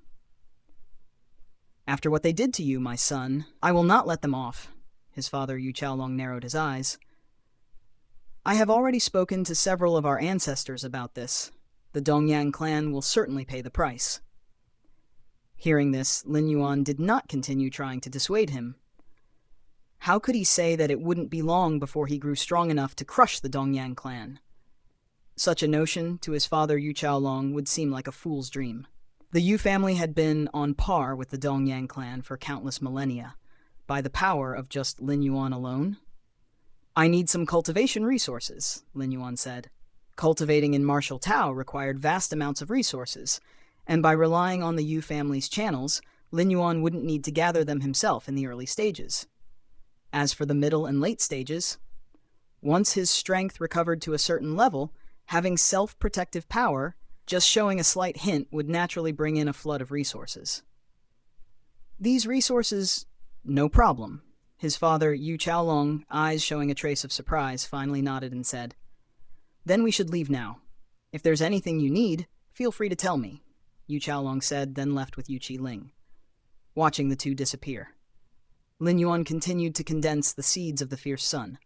After what they did to you, my son, I will not let them off. His father Yu Qiaolong narrowed his eyes. I have already spoken to several of our ancestors about this. The Dongyang clan will certainly pay the price. Hearing this, Lin Yuan did not continue trying to dissuade him. How could he say that it wouldn't be long before he grew strong enough to crush the Dongyang clan? Such a notion, to his father Yu Qiaolong, would seem like a fool's dream. The Yu family had been on par with the Dongyang clan for countless millennia. By the power of just Lin Yuan alone? I need some cultivation resources, Lin Yuan said. Cultivating in martial Tao required vast amounts of resources, and by relying on the Yu family's channels, Lin Yuan wouldn't need to gather them himself in the early stages. As for the middle and late stages, once his strength recovered to a certain level, having self-protective power, just showing a slight hint would naturally bring in a flood of resources. These resources, no problem. His father, Yu Qiaolong, eyes showing a trace of surprise, finally nodded and said, Then we should leave now. If there's anything you need, feel free to tell me, Yu Qiaolong said, then left with Yu Qiling, watching the two disappear. Lin Yuan continued to condense the seeds of the fierce sun.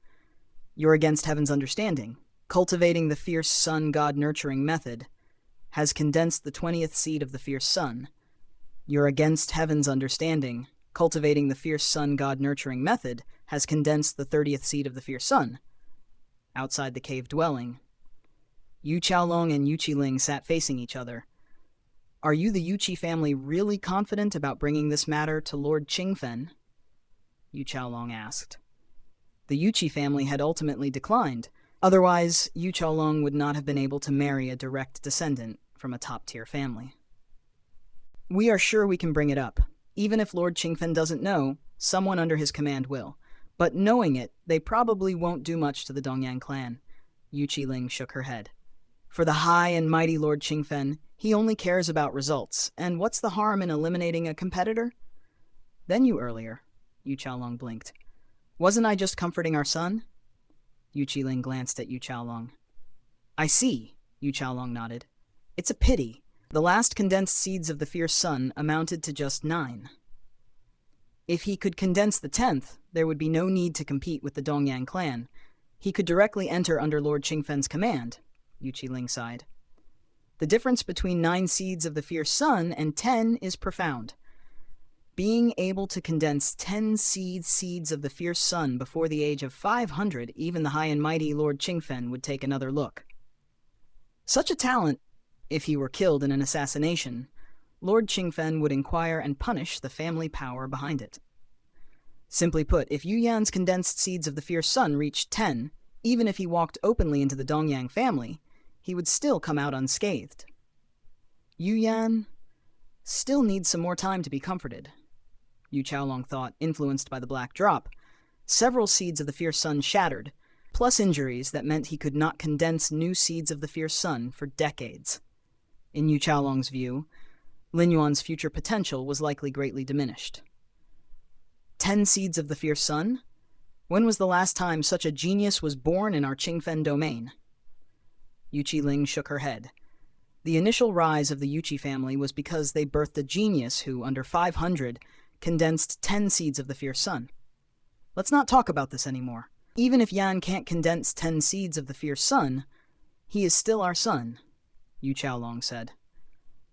You're against heaven's understanding. Cultivating the fierce sun god-nurturing method has condensed the 20th seed of the fierce sun. You're against heaven's understanding. Cultivating the fierce sun god-nurturing method has condensed the 30th seed of the fierce sun. Outside the cave dwelling, Yu Qiaolong and Yu Qiling sat facing each other. Are you the Yu Qi family really confident about bringing this matter to Lord Qingfen? Yu Qiaolong asked. The Yu Qi family had ultimately declined. Otherwise, Yu Qiaolong would not have been able to marry a direct descendant from a top-tier family. We are sure we can bring it up. Even if Lord Qingfen doesn't know, someone under his command will. But knowing it, they probably won't do much to the Dongyang clan. Yu Qiling shook her head. For the high and mighty Lord Qingfen, he only cares about results, and what's the harm in eliminating a competitor? Then you earlier, Yu Qiaolong blinked. Wasn't I just comforting our son? Yu Qiling glanced at Yu Qiaolong. I see, Yu Qiaolong nodded. It's a pity. The last condensed seeds of the fierce sun amounted to just 9. If he could condense the 10th, there would be no need to compete with the Dongyang clan. He could directly enter under Lord Qingfen's command, Yu Qiling sighed. The difference between 9 seeds of the fierce sun and 10 is profound. Being able to condense 10 seeds of the fierce sun before the age of 500, even the high and mighty Lord Qingfen would take another look. Such a talent, if he were killed in an assassination, Lord Qingfen would inquire and punish the family power behind it. Simply put, if Yu Yan's condensed seeds of the fierce sun reached 10, even if he walked openly into the Dongyang family, he would still come out unscathed. Yu Yan still needs some more time to be comforted, Yu Qiaolong thought, influenced by the black drop. Several seeds of the fierce sun shattered, plus injuries that meant he could not condense new seeds of the fierce sun for decades. In Yu Chaolong's view, Lin Yuan's future potential was likely greatly diminished. 10 seeds of the fierce sun? When was the last time such a genius was born in our Qingfen domain? Yu Qiling shook her head. The initial rise of the Yuqi family was because they birthed a genius who, under 500, condensed 10 seeds of the fierce sun. Let's not talk about this anymore. Even if Yan can't condense 10 seeds of the fierce sun, he is still our son, Yu Chaolong said.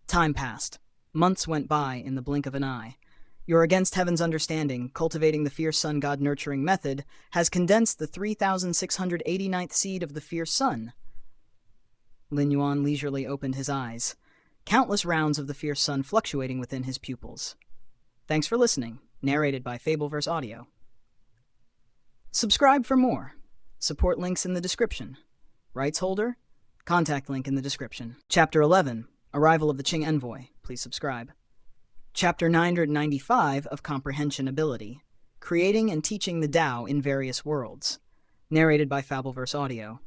Time passed. Months went by in the blink of an eye. Your Against Heaven's Understanding, Cultivating the Fierce Sun God Nurturing Method, has condensed the 3,689th seed of the fierce sun. Lin Yuan leisurely opened his eyes, countless rounds of the fierce sun fluctuating within his pupils. Thanks for listening. Narrated by Fableverse Audio. Subscribe for more. Support links in the description. Rights holder? Contact link in the description. Chapter 11, Arrival of the Qing Envoy. Please subscribe. Chapter 995 of Comprehension Ability, Creating and Teaching the Tao in Various Worlds. Narrated by Fableverse Audio.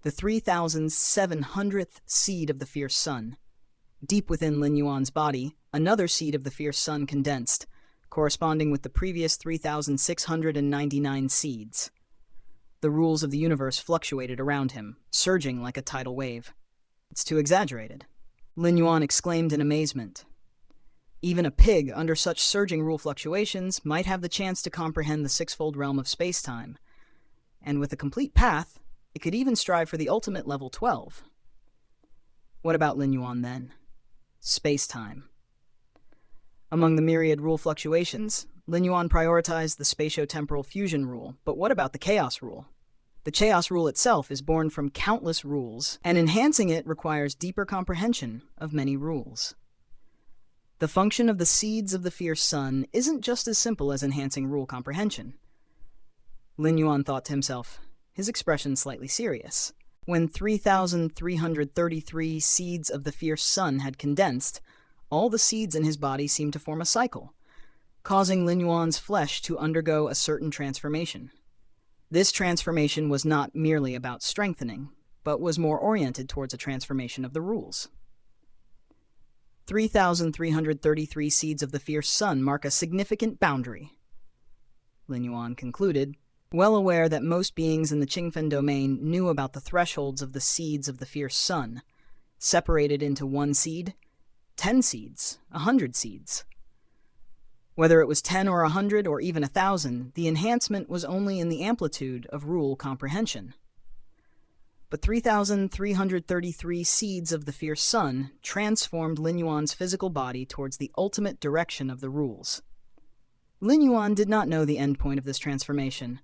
The 3,700th seed of the fierce sun. Deep within Lin Yuan's body, another seed of the fierce sun condensed, corresponding with the previous 3,699 seeds. The rules of the universe fluctuated around him, surging like a tidal wave. It's too exaggerated. Lin Yuan exclaimed in amazement. Even a pig, under such surging rule fluctuations, might have the chance to comprehend the sixfold realm of space-time. And with a complete path, it could even strive for the ultimate level 12. What about Lin Yuan then? Space-time. Among the myriad rule fluctuations, Lin Yuan prioritized the spatio-temporal fusion rule, but what about the chaos rule? The chaos rule itself is born from countless rules, and enhancing it requires deeper comprehension of many rules. The function of the seeds of the fierce sun isn't just as simple as enhancing rule comprehension. Lin Yuan thought to himself, his expression slightly serious. When 3,333 seeds of the fierce sun had condensed, all the seeds in his body seemed to form a cycle, causing Lin Yuan's flesh to undergo a certain transformation. This transformation was not merely about strengthening, but was more oriented towards a transformation of the rules. 3,333 seeds of the fierce sun mark a significant boundary, Lin Yuan concluded, well aware that most beings in the Qingfen domain knew about the thresholds of the seeds of the fierce sun, separated into 1 seed, 10 seeds, 100 seeds. Whether it was 10 or 100 or even 1,000, the enhancement was only in the amplitude of rule comprehension. But 3,333 seeds of the fierce sun transformed Lin Yuan's physical body towards the ultimate direction of the rules. Lin Yuan did not know the endpoint of this transformation,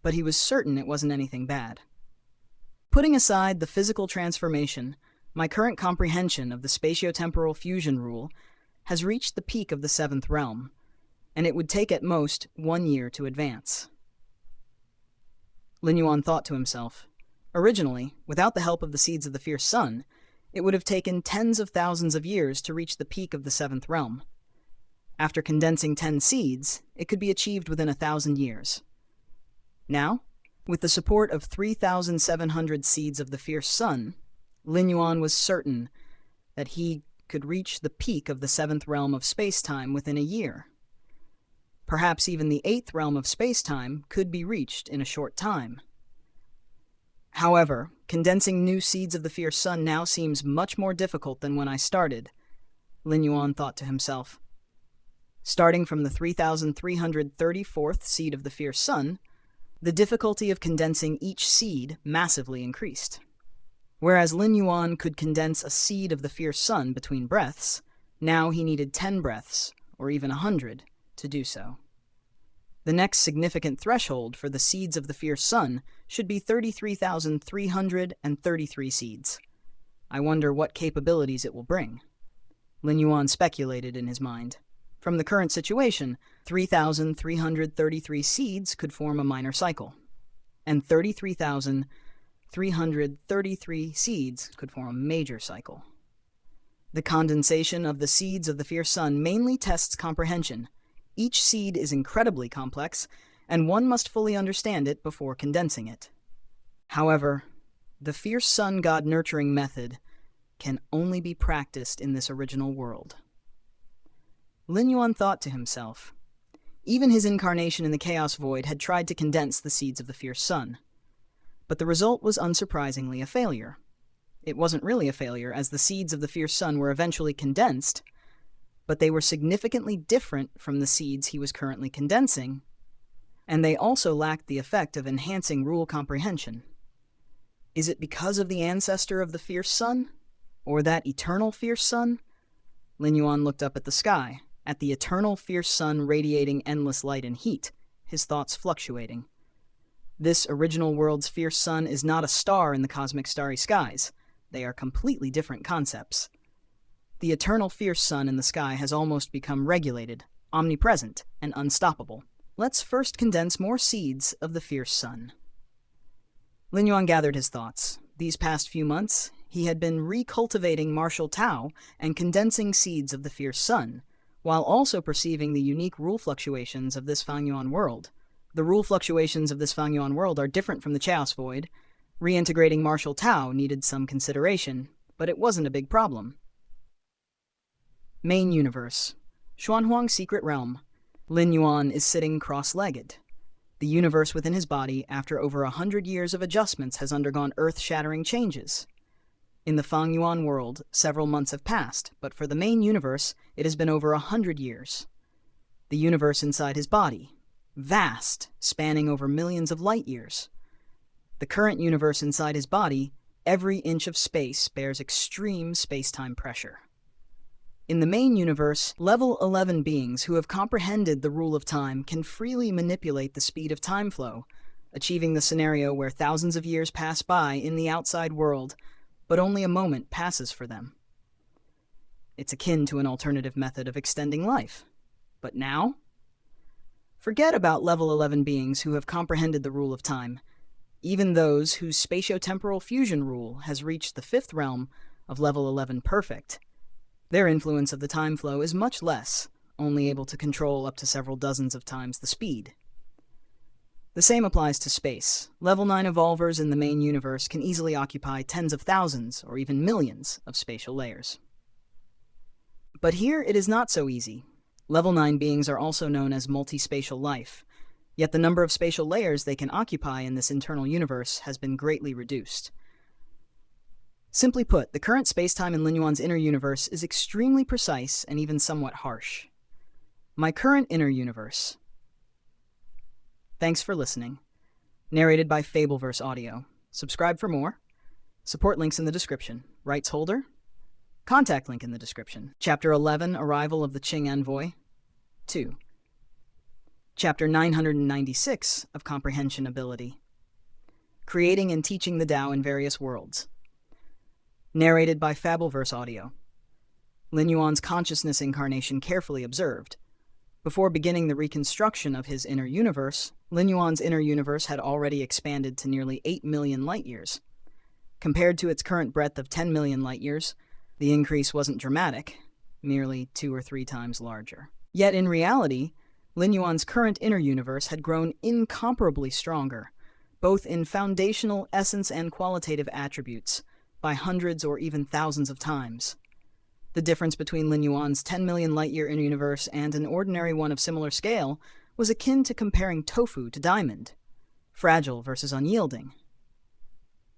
but he was certain it wasn't anything bad. Putting aside the physical transformation, my current comprehension of the spatio-temporal fusion rule has reached the peak of the 7th realm, and it would take at most 1 year to advance. Lin Yuan thought to himself, originally, without the help of the seeds of the fierce sun, it would have taken tens of thousands of years to reach the peak of the 7th realm. After condensing 10 seeds, it could be achieved within 1,000 years. Now, with the support of 3,700 seeds of the fierce sun, Lin Yuan was certain that he could reach the peak of the 7th realm of space-time within a year. Perhaps even the 8th realm of space-time could be reached in a short time. However, condensing new seeds of the fierce sun now seems much more difficult than when I started, Lin Yuan thought to himself. Starting from the 3,334th seed of the fierce sun, the difficulty of condensing each seed massively increased. Whereas Lin Yuan could condense a seed of the fierce sun between breaths, now he needed 10 breaths, or even 100, to do so. The next significant threshold for the seeds of the fierce sun should be 33,333 seeds. I wonder what capabilities it will bring. Lin Yuan speculated in his mind. From the current situation, 3,333 seeds could form a minor cycle, and 33,333 seeds could form a major cycle. The condensation of the seeds of the fierce sun mainly tests comprehension. Each seed is incredibly complex, and one must fully understand it before condensing it. However, the fierce sun god nurturing method can only be practiced in this original world. Lin Yuan thought to himself. Even his incarnation in the Chaos Void had tried to condense the seeds of the fierce sun. But the result was unsurprisingly a failure. It wasn't really a failure, as the seeds of the fierce sun were eventually condensed, but they were significantly different from the seeds he was currently condensing, and they also lacked the effect of enhancing rule comprehension. Is it because of the ancestor of the fierce sun? Or that eternal fierce sun? Lin Yuan looked up at the sky, at the eternal fierce sun radiating endless light and heat, his thoughts fluctuating. This original world's fierce sun is not a star in the cosmic starry skies. They are completely different concepts. The eternal fierce sun in the sky has almost become regulated, omnipresent, and unstoppable. Let's first condense more seeds of the fierce sun. Lin Yuan gathered his thoughts. These past few months, he had been recultivating martial Tao and condensing seeds of the fierce sun, while also perceiving the unique rule fluctuations of this Fangyuan world. The rule fluctuations of this Fangyuan world are different from the Chaos Void. Reintegrating martial Tao needed some consideration, but it wasn't a big problem. Main Universe. Xuanhuang's Secret Realm. Lin Yuan is sitting cross-legged. The universe within his body, after over 100 years of adjustments, has undergone earth-shattering changes. In the Fangyuan world, several months have passed, but for the main universe, it has been over 100 years. The universe inside his body. Vast, spanning over millions of light years. The current universe inside his body, every inch of space bears extreme space-time pressure. In the main universe, level 11 beings who have comprehended the rule of time can freely manipulate the speed of time flow, achieving the scenario where thousands of years pass by in the outside world, but only a moment passes for them. It's akin to an alternative method of extending life. But now? Forget about level 11 beings who have comprehended the rule of time. Even those whose spatio-temporal fusion rule has reached the 5th realm of level 11 perfect. Their influence of the time flow is much less, only able to control up to several dozens of times the speed. The same applies to space. Level 9 evolvers in the main universe can easily occupy tens of thousands or even millions of spatial layers. But here it is not so easy. Level 9 beings are also known as multi-spatial life, yet the number of spatial layers they can occupy in this internal universe has been greatly reduced. Simply put, the current space-time in Lin Yuan's inner universe is extremely precise and even somewhat harsh. My current inner universe. Thanks for listening. Narrated by Fableverse Audio. Subscribe for more. Support links in the description. Rights holder. Contact link in the description. Chapter 11, Arrival of the Qing Envoy. 2. Chapter 996 of Comprehension Ability. Creating and Teaching the Tao in Various Worlds. Narrated by Fableverse Audio. Lin Yuan's consciousness incarnation carefully observed. Before beginning the reconstruction of his inner universe, Lin Yuan's inner universe had already expanded to nearly 8 million light-years. Compared to its current breadth of 10 million light-years, the increase wasn't dramatic, merely 2 or 3 times larger. Yet in reality, Lin Yuan's current inner universe had grown incomparably stronger, both in foundational essence and qualitative attributes, by hundreds or even thousands of times. The difference between Lin Yuan's 10 million light-year inner universe and an ordinary one of similar scale was akin to comparing tofu to diamond, fragile versus unyielding.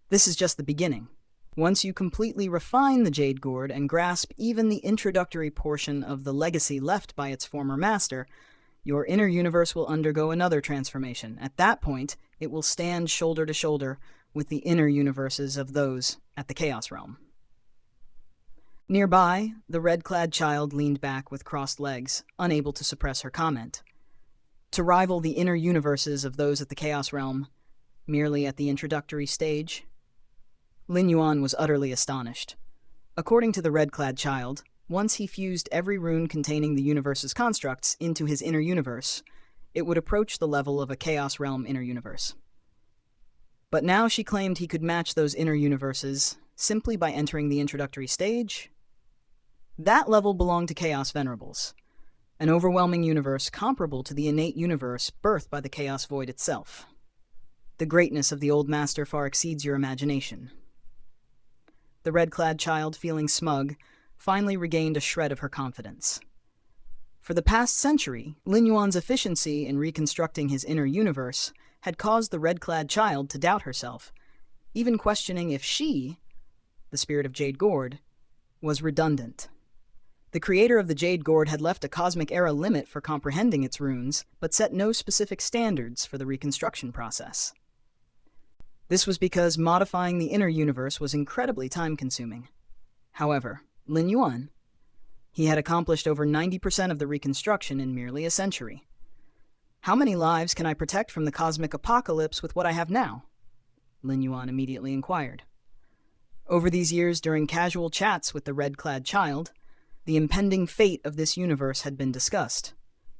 This is just the beginning. Once you completely refine the jade gourd and grasp even the introductory portion of the legacy left by its former master, your inner universe will undergo another transformation. At that point, it will stand shoulder to shoulder with the inner universes of those at the Chaos Realm. Nearby, the red-clad child leaned back with crossed legs, unable to suppress her comment. To rival the inner universes of those at the Chaos Realm, merely at the introductory stage? Lin Yuan was utterly astonished. According to the red-clad child, once he fused every rune containing the universe's constructs into his inner universe, it would approach the level of a Chaos Realm inner universe. But now she claimed he could match those inner universes simply by entering the introductory stage? That level belonged to Chaos Venerables. an overwhelming universe comparable to the innate universe birthed by the chaos void itself. The greatness of the old master far exceeds your imagination. The red-clad child, feeling smug, finally regained a shred of her confidence. For the past century, Lin Yuan's efficiency in reconstructing his inner universe had caused the red-clad child to doubt herself, even questioning if she, the spirit of Jade Gourd, was redundant. The creator of the Jade Gourd had left a cosmic era limit for comprehending its runes, but set no specific standards for the reconstruction process. This was because modifying the inner universe was incredibly time-consuming. However, Lin Yuan, he had accomplished over 90% of the reconstruction in merely a century. How many lives can I protect from the cosmic apocalypse with what I have now? Lin Yuan immediately inquired. Over these years, during casual chats with the red-clad child, the impending fate of this universe had been discussed.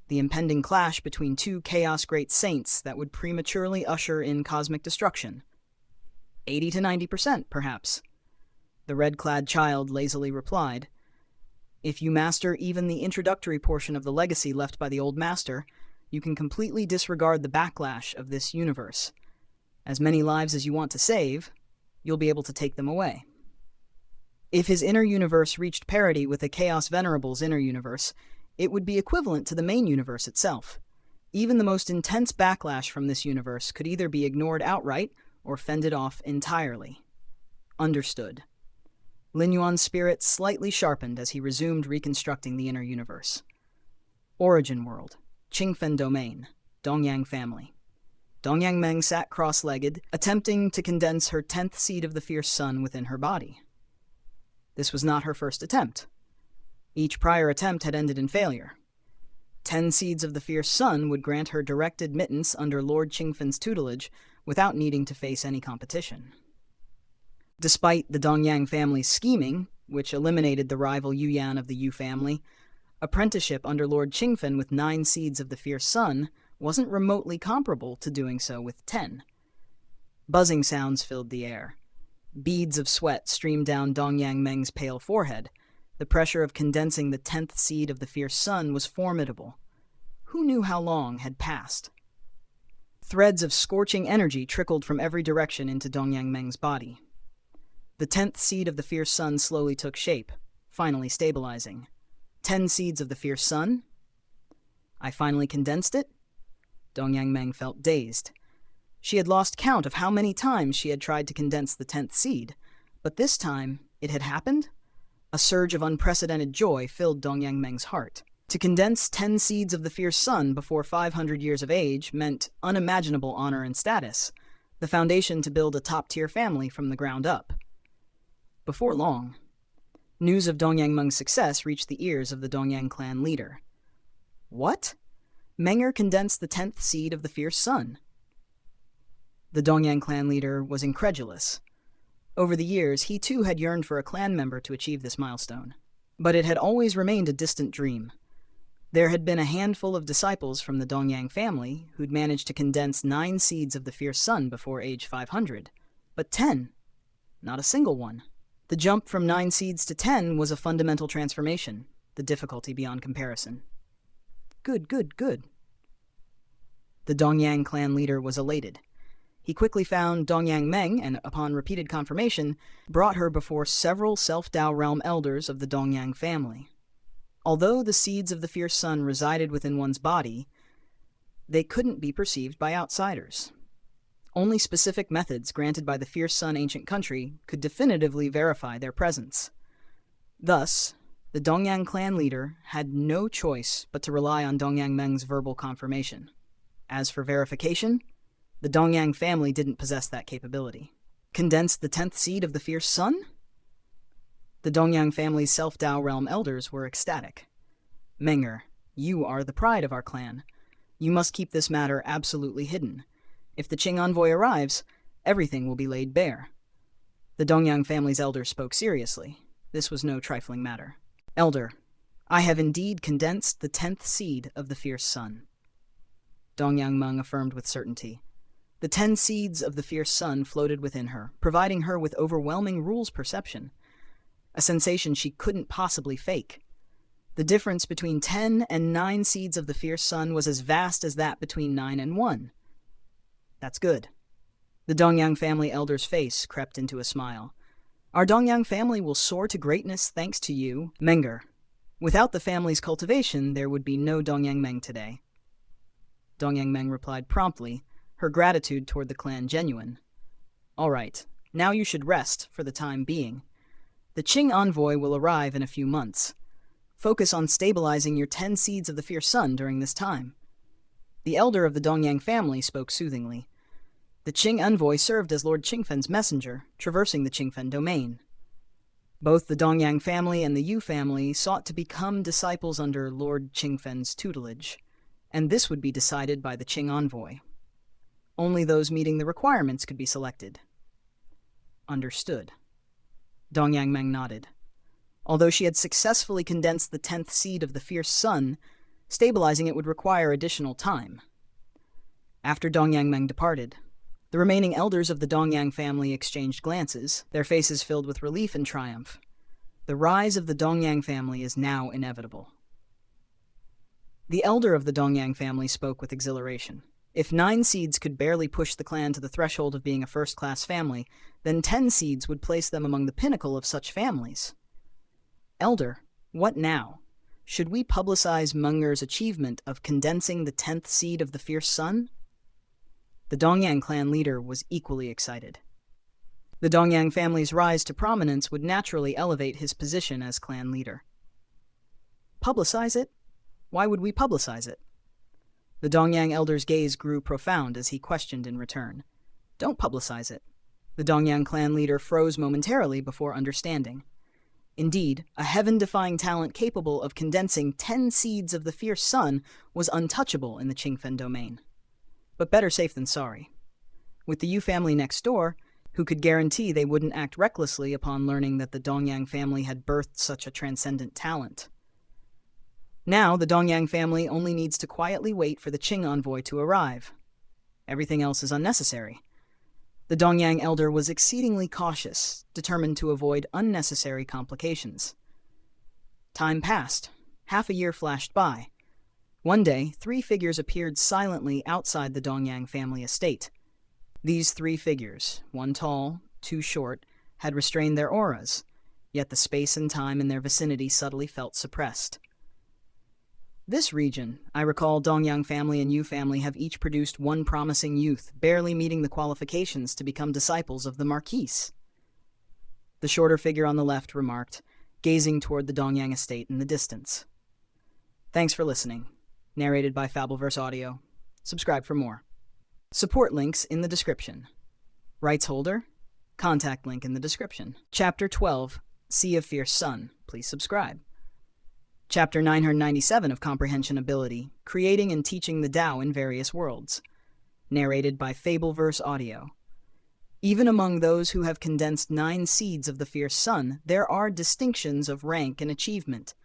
The impending clash between two chaos great saints that would prematurely usher in cosmic destruction. 80 to 90%, perhaps. The red-clad child lazily replied, "If you master even the introductory portion of the legacy left by the old master, you can completely disregard the backlash of this universe. As many lives as you want to save, you'll be able to take them away." If his inner universe reached parity with the Chaos Venerable's inner universe, it would be equivalent to the main universe itself. Even the most intense backlash from this universe could either be ignored outright or fended off entirely. Understood. Lin Yuan's spirit slightly sharpened as he resumed reconstructing the inner universe. Origin world, Qingfen domain, Dongyang family. Dongyang Meng sat cross-legged, attempting to condense her 10th seed of the fierce sun within her body. This was not her first attempt. Each prior attempt had ended in failure. 10 seeds of the fierce sun would grant her direct admittance under Lord Qingfen's tutelage without needing to face any competition. Despite the Dongyang family's scheming, which eliminated the rival Yuyan of the Yu family, apprenticeship under Lord Qingfen with 9 seeds of the fierce sun wasn't remotely comparable to doing so with 10. Buzzing sounds filled the air. Beads of sweat streamed down Dongyang Meng's pale forehead. The pressure of condensing the 10th seed of the fierce sun was formidable. Who knew how long had passed? Threads of scorching energy trickled from every direction into Dongyang Meng's body. The 10th seed of the fierce sun slowly took shape, finally stabilizing. 10 seeds of the fierce sun? I finally condensed it? Dongyang Meng felt dazed. She had lost count of how many times she had tried to condense the 10th seed, but this time it had happened? A surge of unprecedented joy filled Dongyang Meng's heart. To condense 10 seeds of the fierce sun before 500 years of age meant unimaginable honor and status, the foundation to build a top-tier family from the ground up. Before long, news of Dongyang Meng's success reached the ears of the Dongyang clan leader. What? Menger condensed the 10th seed of the fierce sun. The Dongyang clan leader was incredulous. Over the years, he too had yearned for a clan member to achieve this milestone. But it had always remained a distant dream. There had been a handful of disciples from the Dongyang family who'd managed to condense 9 seeds of the fierce sun before age 500. But 10? Not a single one. The jump from 9 seeds to 10 was a fundamental transformation, the difficulty beyond comparison. Good. The Dongyang clan leader was elated. He quickly found Dongyang Meng and, upon repeated confirmation, brought her before several Self-Dao realm elders of the Dongyang family. Although the seeds of the fierce sun resided within one's body, they couldn't be perceived by outsiders. Only specific methods granted by the fierce sun ancient country could definitively verify their presence. Thus, the Dongyang clan leader had no choice but to rely on Dongyang Meng's verbal confirmation. As for verification, the Dongyang family didn't possess that capability. Condensed the 10th seed of the fierce sun? The Dongyang family's Self-Dao realm elders were ecstatic. Menger, you are the pride of our clan. You must keep this matter absolutely hidden. If the Qing envoy arrives, everything will be laid bare. The Dongyang family's elder spoke seriously. This was no trifling matter. Elder, I have indeed condensed the 10th seed of the fierce sun. Dongyang Meng affirmed with certainty. The 10 seeds of the fierce sun floated within her, providing her with overwhelming rules perception, a sensation she couldn't possibly fake. The difference between 10 and 9 seeds of the fierce sun was as vast as that between 9 and 1. That's good. The Dongyang family elder's face crept into a smile. Our Dongyang family will soar to greatness thanks to you, Menger. Without the family's cultivation, there would be no Dongyang Meng today. Dongyang Meng replied promptly, her gratitude toward the clan genuine. All right, now you should rest for the time being. The Qing envoy will arrive in a few months. Focus on stabilizing your 10 seeds of the fierce sun during this time. The elder of the Dongyang family spoke soothingly. The Qing envoy served as Lord Qingfen's messenger, traversing the Qingfen domain. Both the Dongyang family and the Yu family sought to become disciples under Lord Qingfen's tutelage, and this would be decided by the Qing envoy. Only those meeting the requirements could be selected. Understood. Dongyang Meng nodded. Although she had successfully condensed the 10th seed of the fierce sun, stabilizing it would require additional time. After Dongyang Meng departed, the remaining elders of the Dongyang family exchanged glances, their faces filled with relief and triumph. The rise of the Dongyang family is now inevitable. The elder of the Dongyang family spoke with exhilaration. If 9 seeds could barely push the clan to the threshold of being a first-class family, then 10 seeds would place them among the pinnacle of such families. Elder, what now? Should we publicize Menger's achievement of condensing the 10th seed of the fierce sun? The Dongyang clan leader was equally excited. The Dongyang family's rise to prominence would naturally elevate his position as clan leader. Publicize it? Why would we publicize it? The Dongyang elder's gaze grew profound as he questioned in return. Don't publicize it. The Dongyang clan leader froze momentarily before understanding. Indeed, a heaven-defying talent capable of condensing 10 seeds of the fierce sun was untouchable in the Qingfen domain. But better safe than sorry. With the Yu family next door, who could guarantee they wouldn't act recklessly upon learning that the Dongyang family had birthed such a transcendent talent? Now, the Dongyang family only needs to quietly wait for the Qing envoy to arrive. Everything else is unnecessary. The Dongyang elder was exceedingly cautious, determined to avoid unnecessary complications. Time passed. Half a year flashed by. One day, 3 figures appeared silently outside the Dongyang family estate. These 3 figures, one tall, 2 short, had restrained their auras, yet the space and time in their vicinity subtly felt suppressed. This region, I recall Dongyang family and Yu family have each produced 1 promising youth, barely meeting the qualifications to become disciples of the Marquise. The shorter figure on the left remarked, gazing toward the Dongyang estate in the distance. Thanks for listening. Narrated by Fableverse Audio. Subscribe for more. Support links in the description. Rights holder? Contact link in the description. Chapter 12, Sea of Fierce Sun. Please subscribe. Chapter 997 of Comprehension Ability, Creating and Teaching the Tao in Various Worlds. Narrated by Fableverse Audio. Even among those who have condensed 9 seeds of the fierce sun, there are distinctions of rank and achievement.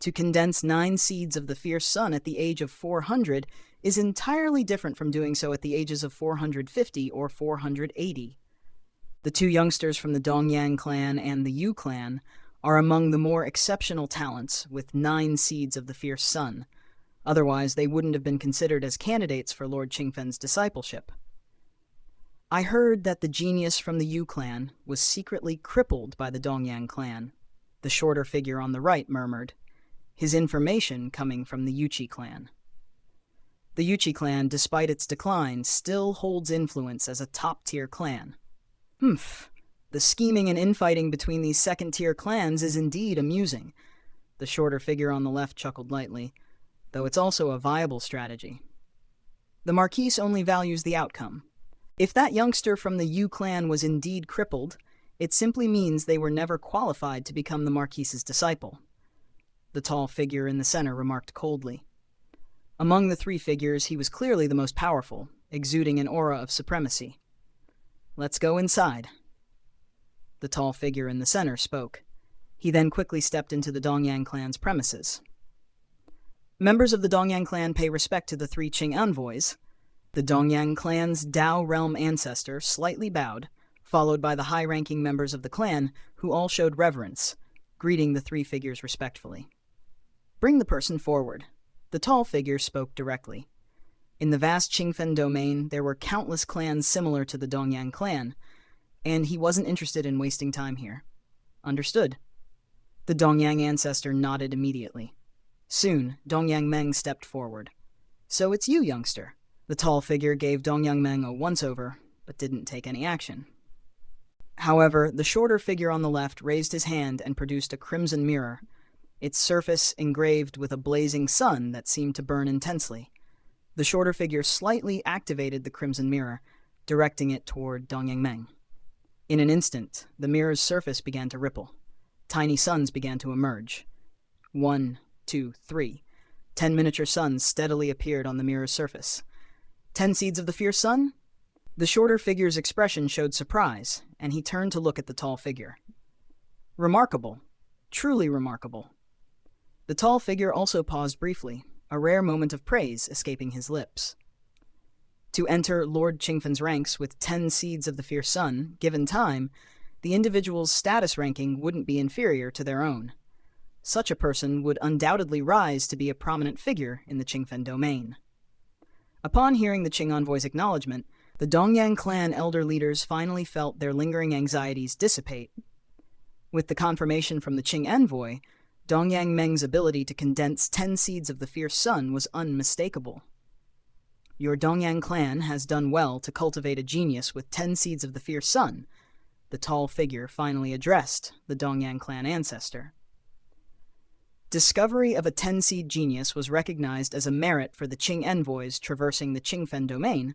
To condense 9 seeds of the fierce sun at the age of 400 is entirely different from doing so at the ages of 450 or 480. The 2 youngsters from the Dongyang clan and the Yu clan are among the more exceptional talents with 9 seeds of the fierce sun. Otherwise, they wouldn't have been considered as candidates for Lord Qingfen's discipleship. I heard that the genius from the Yu clan was secretly crippled by the Dongyang clan, the shorter figure on the right murmured, his information coming from the Yuchi clan. The Yuchi clan, despite its decline, still holds influence as a top-tier clan. The scheming and infighting between these second-tier clans is indeed amusing. The shorter figure on the left chuckled lightly, though it's also a viable strategy. The Marquise only values the outcome. If that youngster from the Yu clan was indeed crippled, it simply means they were never qualified to become the Marquise's disciple. The tall figure in the center remarked coldly. Among the 3 figures, he was clearly the most powerful, exuding an aura of supremacy. Let's go inside. The tall figure in the center spoke. He then quickly stepped into the Dongyang clan's premises. Members of the Dongyang clan pay respect to the 3 Qing envoys. The Dongyang clan's Tao realm ancestor slightly bowed, followed by the high-ranking members of the clan, who all showed reverence, greeting the 3 figures respectfully. Bring the person forward. The tall figure spoke directly. In the vast Qingfen domain, there were countless clans similar to the Dongyang clan, and he wasn't interested in wasting time here. Understood. The Dongyang ancestor nodded immediately. Soon, Dongyang Meng stepped forward. So it's you, youngster. The tall figure gave Dongyang Meng a once-over, but didn't take any action. However, the shorter figure on the left raised his hand and produced a crimson mirror, its surface engraved with a blazing sun that seemed to burn intensely. The shorter figure slightly activated the crimson mirror, directing it toward Dongyang Meng. In an instant, the mirror's surface began to ripple. Tiny suns began to emerge. 1, 2, 3. 10 miniature suns steadily appeared on the mirror's surface. 10 seeds of the fierce sun? The shorter figure's expression showed surprise, and he turned to look at the tall figure. Remarkable. Truly remarkable. The tall figure also paused briefly, a rare moment of praise escaping his lips. To enter Lord Qingfen's ranks with 10 seeds of the fierce sun, given time, the individual's status ranking wouldn't be inferior to their own. Such a person would undoubtedly rise to be a prominent figure in the Qingfen domain. Upon hearing the Qing envoy's acknowledgement, the Dongyang clan elder leaders finally felt their lingering anxieties dissipate. With the confirmation from the Qing envoy, Dongyang Meng's ability to condense 10 seeds of the fierce sun was unmistakable. Your Dongyang clan has done well to cultivate a genius with 10 seeds of the fierce sun, the tall figure finally addressed the Dongyang clan ancestor. Discovery of a 10-seed genius was recognized as a merit for the Qing envoys traversing the Qingfen domain,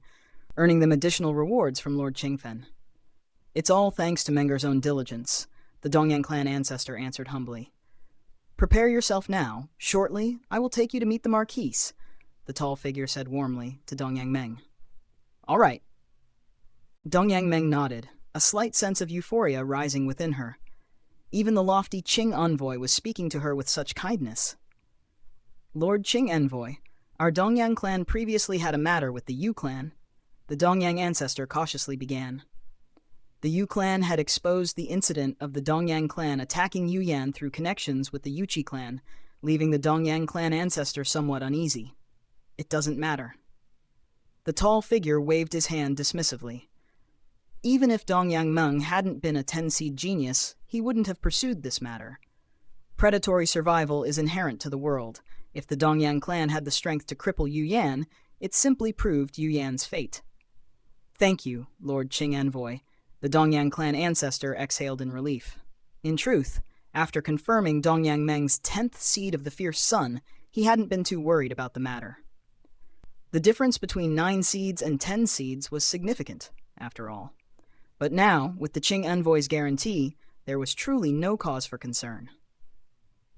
earning them additional rewards from Lord Qingfen. It's all thanks to Menger's own diligence, the Dongyang clan ancestor answered humbly. Prepare yourself now. Shortly, I will take you to meet the Marquise, the tall figure said warmly to Dongyang Meng. All right. Dongyang Meng nodded, a slight sense of euphoria rising within her. Even the lofty Qing envoy was speaking to her with such kindness. Lord Qing envoy, our Dongyang clan previously had a matter with the Yu clan. The Dongyang ancestor cautiously began. The Yu clan had exposed the incident of the Dongyang clan attacking Yu Yan through connections with the Yuchi clan, leaving the Dongyang clan ancestor somewhat uneasy. It doesn't matter. The tall figure waved his hand dismissively. Even if Dongyang Meng hadn't been a 10-seed genius, he wouldn't have pursued this matter. Predatory survival is inherent to the world. If the Dongyang clan had the strength to cripple Yu Yan, it simply proved Yu Yan's fate. Thank you, Lord Qing envoy. The Dongyang clan ancestor exhaled in relief. In truth, after confirming Dongyang Meng's 10th seed of the fierce sun, he hadn't been too worried about the matter. The difference between 9 seeds and 10 seeds was significant, after all. But now, with the Qing envoy's guarantee, there was truly no cause for concern.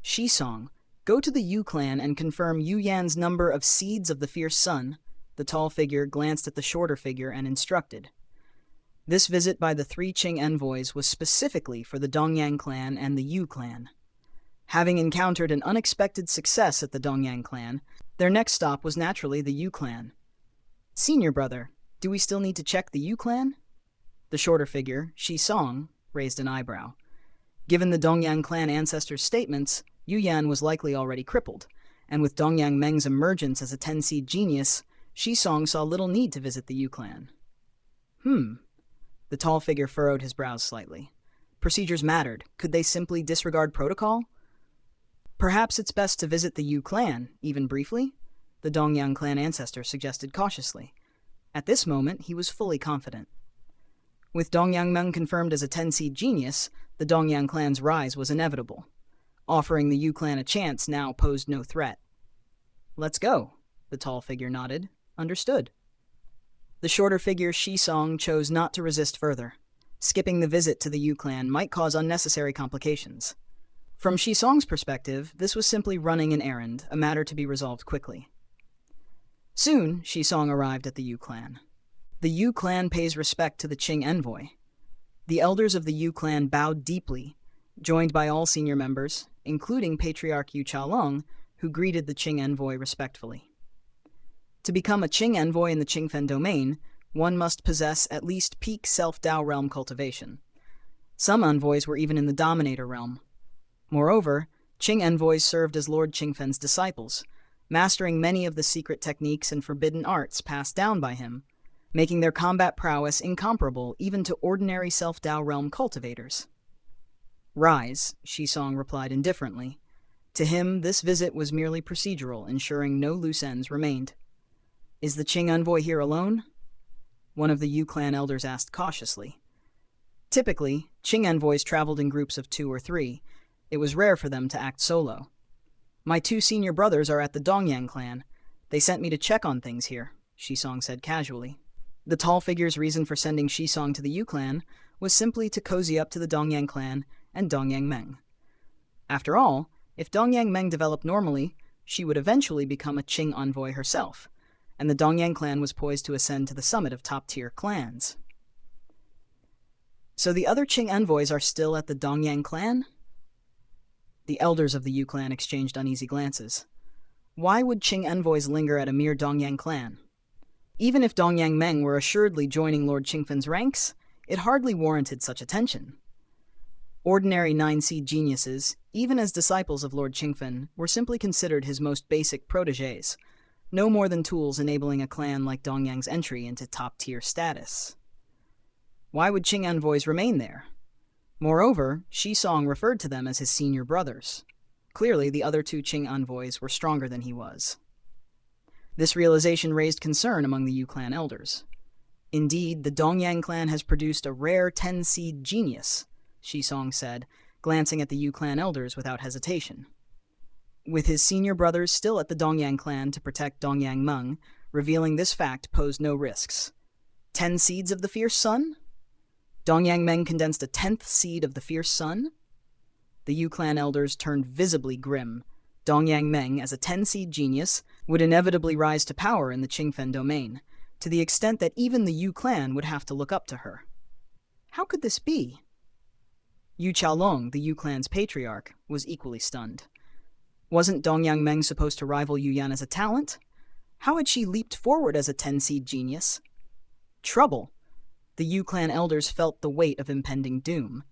Shisong, go to the Yu clan and confirm Yu Yan's number of seeds of the fierce sun. The tall figure glanced at the shorter figure and instructed. This visit by the 3 Qing envoys was specifically for the Dongyang clan and the Yu clan. Having encountered an unexpected success at the Dongyang clan, their next stop was naturally the Yu clan. Senior brother, do we still need to check the Yu clan? The shorter figure, Shisong, raised an eyebrow. Given the Dongyang clan ancestor's statements, Yu Yan was likely already crippled, and with Dongyang Meng's emergence as a 10-seed genius, Shisong saw little need to visit the Yu clan. The tall figure furrowed his brows slightly. Procedures mattered. Could they simply disregard protocol? Perhaps it's best to visit the Yu clan, even briefly? The Dongyang clan ancestor suggested cautiously. At this moment, he was fully confident. With Dongyang Meng confirmed as a 10-seed genius, the Dongyang clan's rise was inevitable. Offering the Yu clan a chance now posed no threat. Let's go, the tall figure nodded. Understood. The shorter figure, Shisong, chose not to resist further. Skipping the visit to the Yu clan might cause unnecessary complications. From Shisong's perspective, this was simply running an errand, a matter to be resolved quickly. Soon, Shisong arrived at the Yu clan. The Yu clan pays respect to the Qing envoy. The elders of the Yu clan bowed deeply, joined by all senior members, including Patriarch Yu Chalong, who greeted the Qing envoy respectfully. To become a Qing envoy in the Qingfen domain, one must possess at least peak self-Dao realm cultivation. Some envoys were even in the Dominator realm. Moreover, Qing envoys served as Lord Qingfen's disciples, mastering many of the secret techniques and forbidden arts passed down by him, making their combat prowess incomparable even to ordinary Self-Dao realm cultivators. "Rise," Shisong replied indifferently. To him, this visit was merely procedural, ensuring no loose ends remained. "Is the Qing envoy here alone?" one of the Yu clan elders asked cautiously. Typically, Qing envoys traveled in groups of 2 or 3. It was rare for them to act solo. "My 2 senior brothers are at the Dongyang clan. They sent me to check on things here," Shisong said casually. The tall figure's reason for sending Shisong to the Yu clan was simply to cozy up to the Dongyang clan and Dongyang Meng. After all, if Dongyang Meng developed normally, she would eventually become a Qing envoy herself, and the Dongyang clan was poised to ascend to the summit of top-tier clans. "So the other Qing envoys are still at the Dongyang clan?" The elders of the Yu clan exchanged uneasy glances. Why would Qing envoys linger at a mere Dongyang clan? Even if Dongyang Meng were assuredly joining Lord Qingfen's ranks, it hardly warranted such attention. Ordinary 9-seed geniuses, even as disciples of Lord Qingfen, were simply considered his most basic protégés, no more than tools enabling a clan like Dongyang's entry into top-tier status. Why would Qing envoys remain there? Moreover, Shisong referred to them as his senior brothers. Clearly, the other 2 Qing envoys were stronger than he was. This realization raised concern among the Yu clan elders. "Indeed, the Dongyang clan has produced a rare 10-seed genius," Shisong said, glancing at the Yu clan elders without hesitation. With his senior brothers still at the Dongyang clan to protect Dongyang Meng, revealing this fact posed no risks. 10 seeds of the Fierce Sun? Dongyang Meng condensed a 10th seed of the Fierce Sun? The Yu clan elders turned visibly grim. Dongyang Meng, as a 10-seed genius, would inevitably rise to power in the Qingfen domain, to the extent that even the Yu clan would have to look up to her. How could this be? Yu Qiaolong, the Yu clan's patriarch, was equally stunned. Wasn't Dongyang Meng supposed to rival Yu Yan as a talent? How had she leaped forward as a 10-seed genius? Trouble. The Yu clan elders felt the weight of impending doom.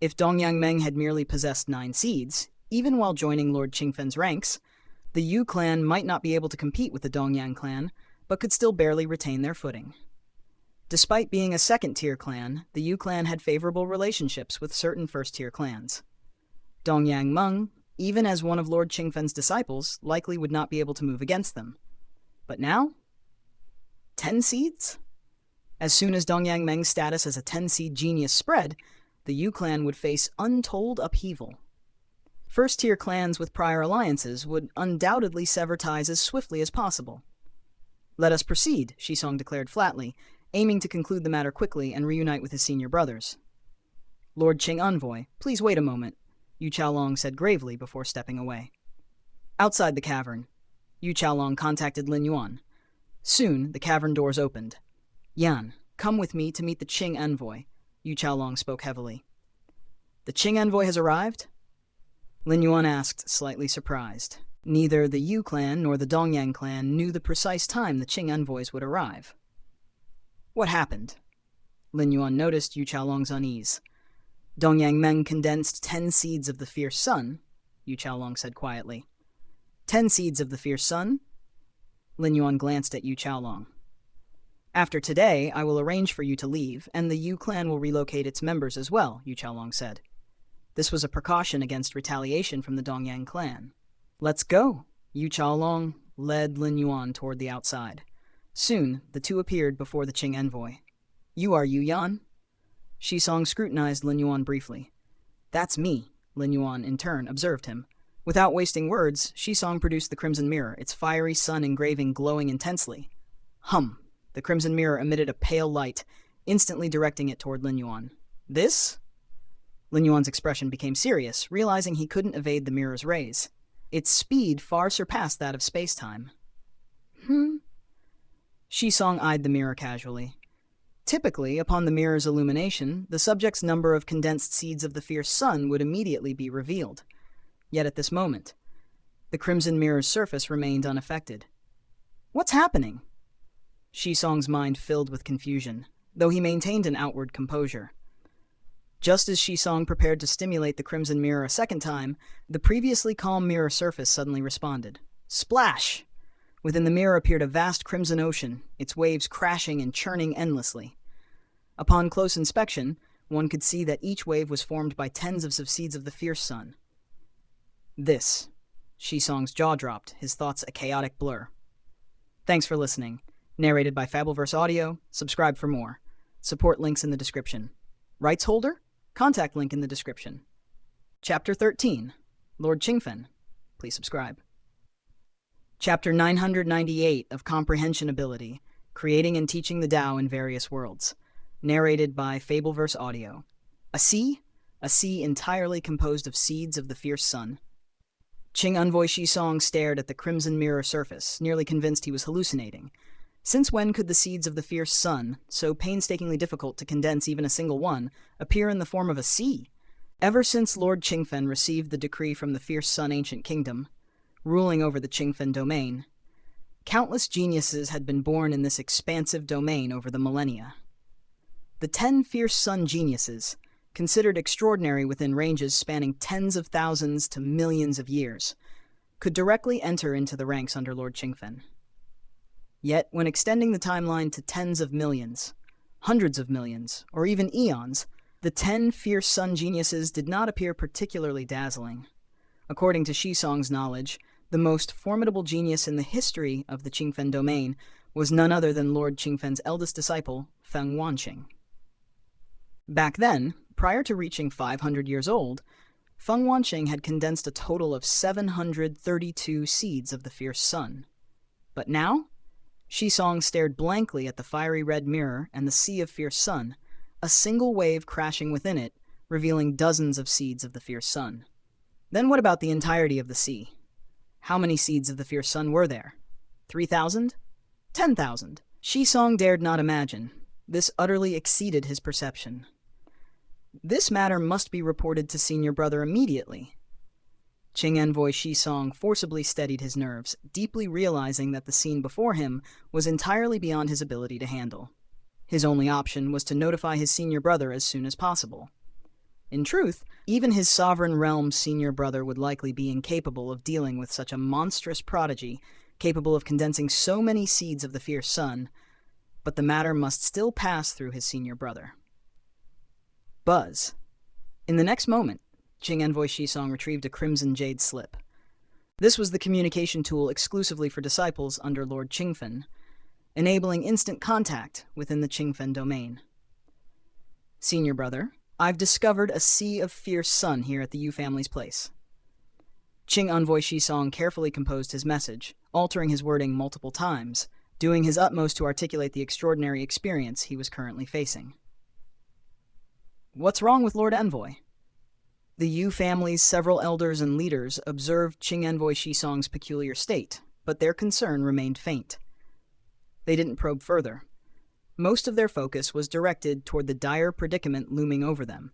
If Dongyang Meng had merely possessed 9 seeds, even while joining Lord Qingfen's ranks, the Yu clan might not be able to compete with the Dongyang clan, but could still barely retain their footing. Despite being a second-tier clan, the Yu clan had favorable relationships with certain first-tier clans. Dongyang Meng, even as one of Lord Qingfen's disciples, likely would not be able to move against them. But now? 10 seeds? As soon as Dongyang Meng's status as a 10-seed genius spread, the Yu clan would face untold upheaval. First-tier clans with prior alliances would undoubtedly sever ties as swiftly as possible. "Let us proceed," Shisong declared flatly, aiming to conclude the matter quickly and reunite with his senior brothers. "Lord Qing envoy, please wait a moment," Yu Qiaolong said gravely before stepping away. Outside the cavern, Yu Qiaolong contacted Lin Yuan. Soon, the cavern doors opened. "Yan, come with me to meet the Qing envoy," Yu Qiaolong spoke heavily. "The Qing envoy has arrived?" Lin Yuan asked, slightly surprised. Neither the Yu clan nor the Dongyang clan knew the precise time the Qing envoys would arrive. "What happened?" Lin Yuan noticed Yu Qiaolong's unease. "Dongyang Meng condensed 10 seeds of the Fierce Sun," Yu Qiaolong said quietly. 10 seeds of the Fierce Sun? Lin Yuan glanced at Yu Qiaolong. "After today, I will arrange for you to leave, and the Yu clan will relocate its members as well," Yu Qiaolong said. This was a precaution against retaliation from the Dongyang clan. "Let's go!" Yu Qiaolong led Lin Yuan toward the outside. Soon, the two appeared before the Qing envoy. "You are Yu Yan?" Shisong scrutinized Lin Yuan briefly. "That's me," Lin Yuan, in turn, observed him. Without wasting words, Shisong produced the crimson mirror, its fiery sun engraving glowing intensely. Hum! The crimson mirror emitted a pale light, instantly directing it toward Lin Yuan. "This?" Lin Yuan's expression became serious, realizing he couldn't evade the mirror's rays. Its speed far surpassed that of space-time. Shisong eyed the mirror casually. Typically, upon the mirror's illumination, the subject's number of condensed seeds of the fierce sun would immediately be revealed. Yet at this moment, the crimson mirror's surface remained unaffected. "What's happening?" Shisong's mind filled with confusion, though he maintained an outward composure. Just as Shisong prepared to stimulate the crimson mirror a second time, the previously calm mirror surface suddenly responded. Splash! Within the mirror appeared a vast crimson ocean, its waves crashing and churning endlessly. Upon close inspection, one could see that each wave was formed by tens of seeds of the fierce sun. This. Shisong's jaw dropped, his thoughts a chaotic blur. Thanks for listening. Narrated by Fableverse Audio. Subscribe for more. Support links in the description. Rights holder? Contact link in the description. Chapter 13. Lord Qingfen. Please subscribe. Chapter 998 of Comprehension Ability. Creating and Teaching the Tao in Various Worlds. Narrated by Fableverse Audio. A sea? A sea entirely composed of seeds of the fierce sun. Qing Envoy Shisong stared at the crimson mirror surface, nearly convinced he was hallucinating. Since when could the seeds of the fierce sun, so painstakingly difficult to condense even a single one, appear in the form of a sea? Ever since Lord Qingfen received the decree from the fierce sun ancient kingdom, ruling over the Qingfen domain, countless geniuses had been born in this expansive domain over the millennia. The 10 fierce sun geniuses, considered extraordinary within ranges spanning tens of thousands to millions of years, could directly enter into the ranks under Lord Qingfen. Yet, when extending the timeline to tens of millions, hundreds of millions, or even eons, the 10 fierce sun geniuses did not appear particularly dazzling. According to Shisong's knowledge, the most formidable genius in the history of the Qingfen domain was none other than Lord Qingfen's eldest disciple, Feng Wanqing. Back then, prior to reaching 500 years old, Feng Wanqing had condensed a total of 732 seeds of the fierce sun. But now, Shisong stared blankly at the fiery red mirror and the sea of fierce sun, a single wave crashing within it, revealing dozens of seeds of the fierce sun. Then what about the entirety of the sea? How many seeds of the fierce sun were there? 3,000? 10,000? Shisong dared not imagine. This utterly exceeded his perception. This matter must be reported to senior brother immediately. Qing Envoy Shisong forcibly steadied his nerves, deeply realizing that the scene before him was entirely beyond his ability to handle. His only option was to notify his senior brother as soon as possible. In truth, even his sovereign realm's senior brother would likely be incapable of dealing with such a monstrous prodigy, capable of condensing so many seeds of the fierce sun, but the matter must still pass through his senior brother. Buzz. In the next moment, Qing Envoy Shisong retrieved a crimson jade slip. This was the communication tool exclusively for disciples under Lord Qingfen, enabling instant contact within the Qingfen domain. Senior brother, I've discovered a sea of fierce sun here at the Yu family's place. Qing Envoy Shisong carefully composed his message, altering his wording multiple times, doing his utmost to articulate the extraordinary experience he was currently facing. What's wrong with Lord Envoy? The Yu family's several elders and leaders observed Qing Envoy Shisong's peculiar state, but their concern remained faint. They didn't probe further. Most of their focus was directed toward the dire predicament looming over them.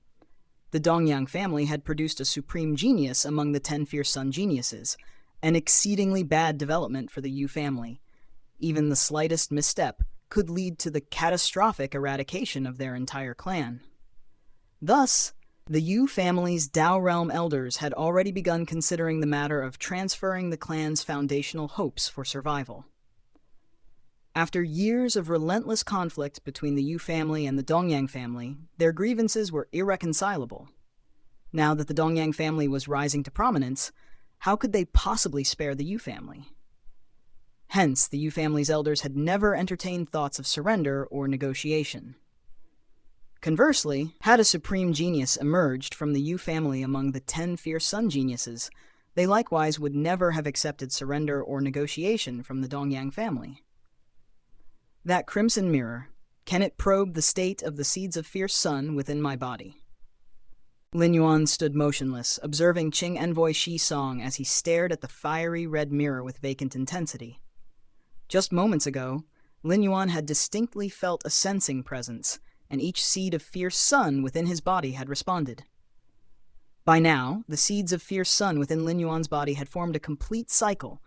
The Dongyang family had produced a supreme genius among the 10 fierce sun geniuses, an exceedingly bad development for the Yu family. Even the slightest misstep could lead to the catastrophic eradication of their entire clan. Thus, the Yu family's Dao Realm elders had already begun considering the matter of transferring the clan's foundational hopes for survival. After years of relentless conflict between the Yu family and the Dongyang family, their grievances were irreconcilable. Now that the Dongyang family was rising to prominence, how could they possibly spare the Yu family? Hence, the Yu family's elders had never entertained thoughts of surrender or negotiation. Conversely, had a supreme genius emerged from the Yu family among the 10 fierce sun geniuses, they likewise would never have accepted surrender or negotiation from the Dongyang family. That crimson mirror, can it probe the state of the seeds of fierce sun within my body? Lin Yuan stood motionless, observing Qing Envoy Shisong as he stared at the fiery red mirror with vacant intensity. Just moments ago, Lin Yuan had distinctly felt a sensing presence, and each seed of fierce sun within his body had responded. By now, the seeds of fierce sun within Lin Yuan's body had formed a complete cycle,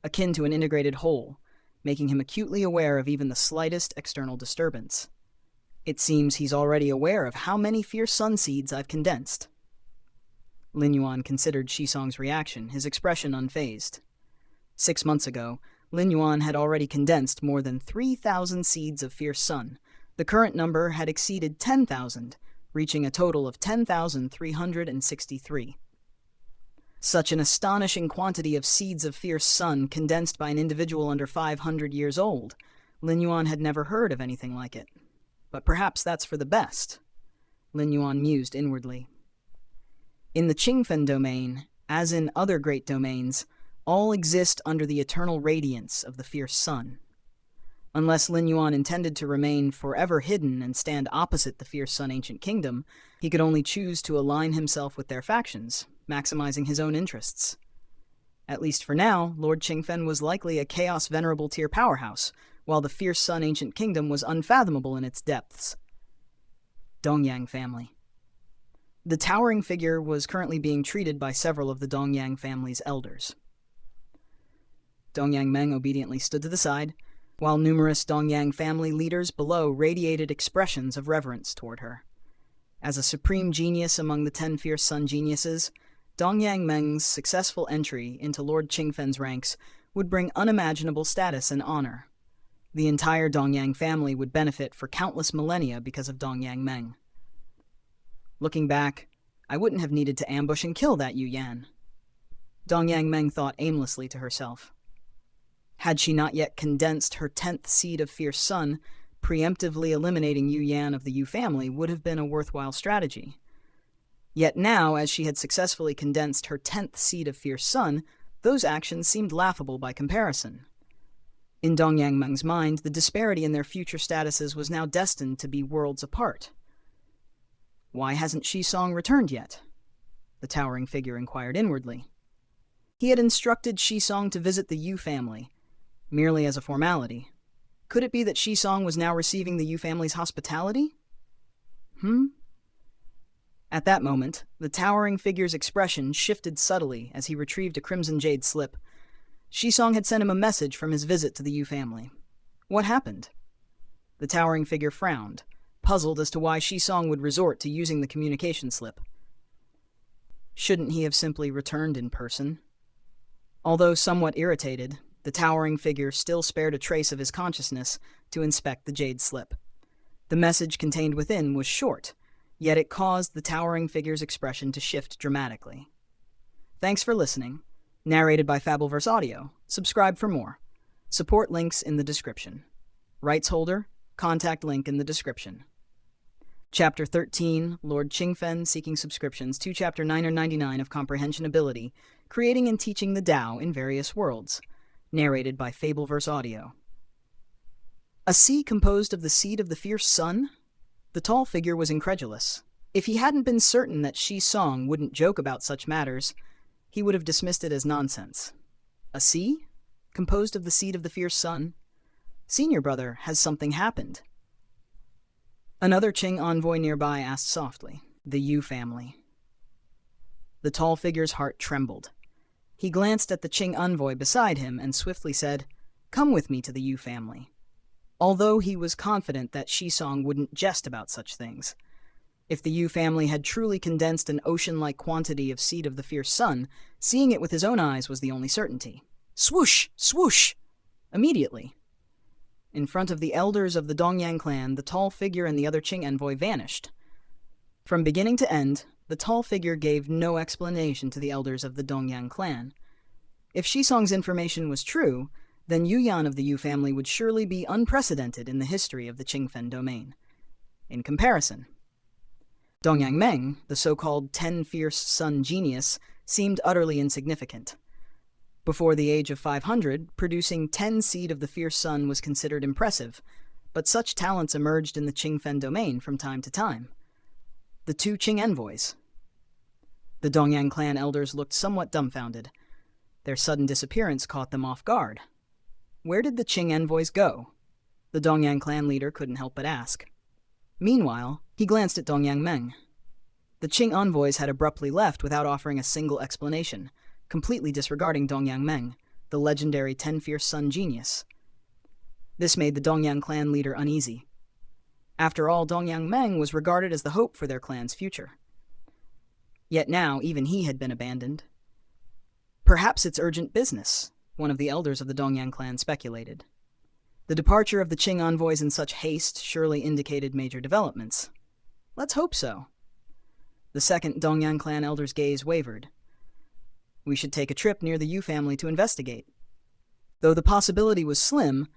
akin to an integrated whole, making him acutely aware of even the slightest external disturbance. It seems he's already aware of how many fierce sun seeds I've condensed. Lin Yuan considered Shisong's reaction, his expression unfazed. 6 months ago, Lin Yuan had already condensed more than 3,000 seeds of fierce sun. The current number had exceeded 10,000, reaching a total of 10,363. Such an astonishing quantity of seeds of fierce sun condensed by an individual under 500 years old. Lin Yuan had never heard of anything like it. But perhaps that's for the best, Lin Yuan mused inwardly. In the Qingfen domain, as in other great domains, all exist under the eternal radiance of the fierce sun. Unless Lin Yuan intended to remain forever hidden and stand opposite the fierce sun ancient kingdom, he could only choose to align himself with their factions, maximizing his own interests. At least for now, Lord Qingfen was likely a chaos venerable tier powerhouse, while the fierce sun ancient kingdom was unfathomable in its depths. Dongyang family. The towering figure was currently being treated by several of the Dongyang family's elders. Dongyang Meng obediently stood to the side, while numerous Dongyang family leaders below radiated expressions of reverence toward her. As a supreme genius among the 10 fierce sun geniuses, Dongyang Meng's successful entry into Lord Qingfen's ranks would bring unimaginable status and honor. The entire Dongyang family would benefit for countless millennia because of Dongyang Meng. Looking back, I wouldn't have needed to ambush and kill that Yu Yan. Dongyang Meng thought aimlessly to herself. Had she not yet condensed her 10th seed of fierce sun, preemptively eliminating Yu Yan of the Yu family would have been a worthwhile strategy. Yet now, as she had successfully condensed her 10th seed of fierce sun, those actions seemed laughable by comparison. In Dongyang Meng's mind, the disparity in their future statuses was now destined to be worlds apart. Why hasn't Shisong returned yet? The towering figure inquired inwardly. He had instructed Shisong to visit the Yu family, merely as a formality. Could it be that Shisong was now receiving the Yu family's hospitality? At that moment, the towering figure's expression shifted subtly as he retrieved a crimson jade slip. Shisong had sent him a message from his visit to the Yu family. What happened? The towering figure frowned, puzzled as to why Shisong would resort to using the communication slip. Shouldn't he have simply returned in person? Although somewhat irritated, the towering figure still spared a trace of his consciousness to inspect the jade slip. The message contained within was short, yet it caused the towering figure's expression to shift dramatically. Thanks for listening. Narrated by Fableverse Audio. Subscribe for more. Support links in the description. Rights holder, contact link in the description. Chapter 13, Lord Qingfen seeking subscriptions to Chapter 999 of Comprehension Ability, creating and teaching the Tao in various worlds. Narrated by Fableverse Audio. A sea composed of the seed of the fierce sun? The tall figure was incredulous. If he hadn't been certain that Shisong wouldn't joke about such matters, he would have dismissed it as nonsense. A sea? Composed of the seed of the fierce sun? Senior brother, has something happened? Another Qing envoy nearby asked softly. The Yu family. The tall figure's heart trembled. He glanced at the Qing envoy beside him and swiftly said, "Come with me to the Yu family." Although he was confident that Shisong wouldn't jest about such things. If the Yu family had truly condensed an ocean-like quantity of seed of the fierce sun, seeing it with his own eyes was the only certainty. Swoosh! Swoosh! Immediately. In front of the elders of the Dongyang clan, the tall figure and the other Qing envoy vanished. From beginning to end, the tall figure gave no explanation to the elders of the Dongyang clan. If Shisong's information was true, then Yu Yan of the Yu family would surely be unprecedented in the history of the Qingfen domain. In comparison, Dongyang Meng, the so-called 10 fierce sun genius, seemed utterly insignificant. Before the age of 500, producing 10 seed of the fierce sun was considered impressive, but such talents emerged in the Qingfen domain from time to time. The 2 Qing envoys. The Dongyang clan elders looked somewhat dumbfounded. Their sudden disappearance caught them off guard. Where did the Qing envoys go? The Dongyang clan leader couldn't help but ask. Meanwhile, he glanced at Dongyang Meng. The Qing envoys had abruptly left without offering a single explanation, completely disregarding Dongyang Meng, the legendary 10 fierce sun genius. This made the Dongyang clan leader uneasy. After all, Dongyang Meng was regarded as the hope for their clan's future. Yet now, even he had been abandoned. Perhaps it's urgent business, one of the elders of the Dongyang clan speculated. The departure of the Qing envoys in such haste surely indicated major developments. Let's hope so. The second Dongyang clan elder's gaze wavered. We should take a trip near the Yu family to investigate. Though the possibility was slim,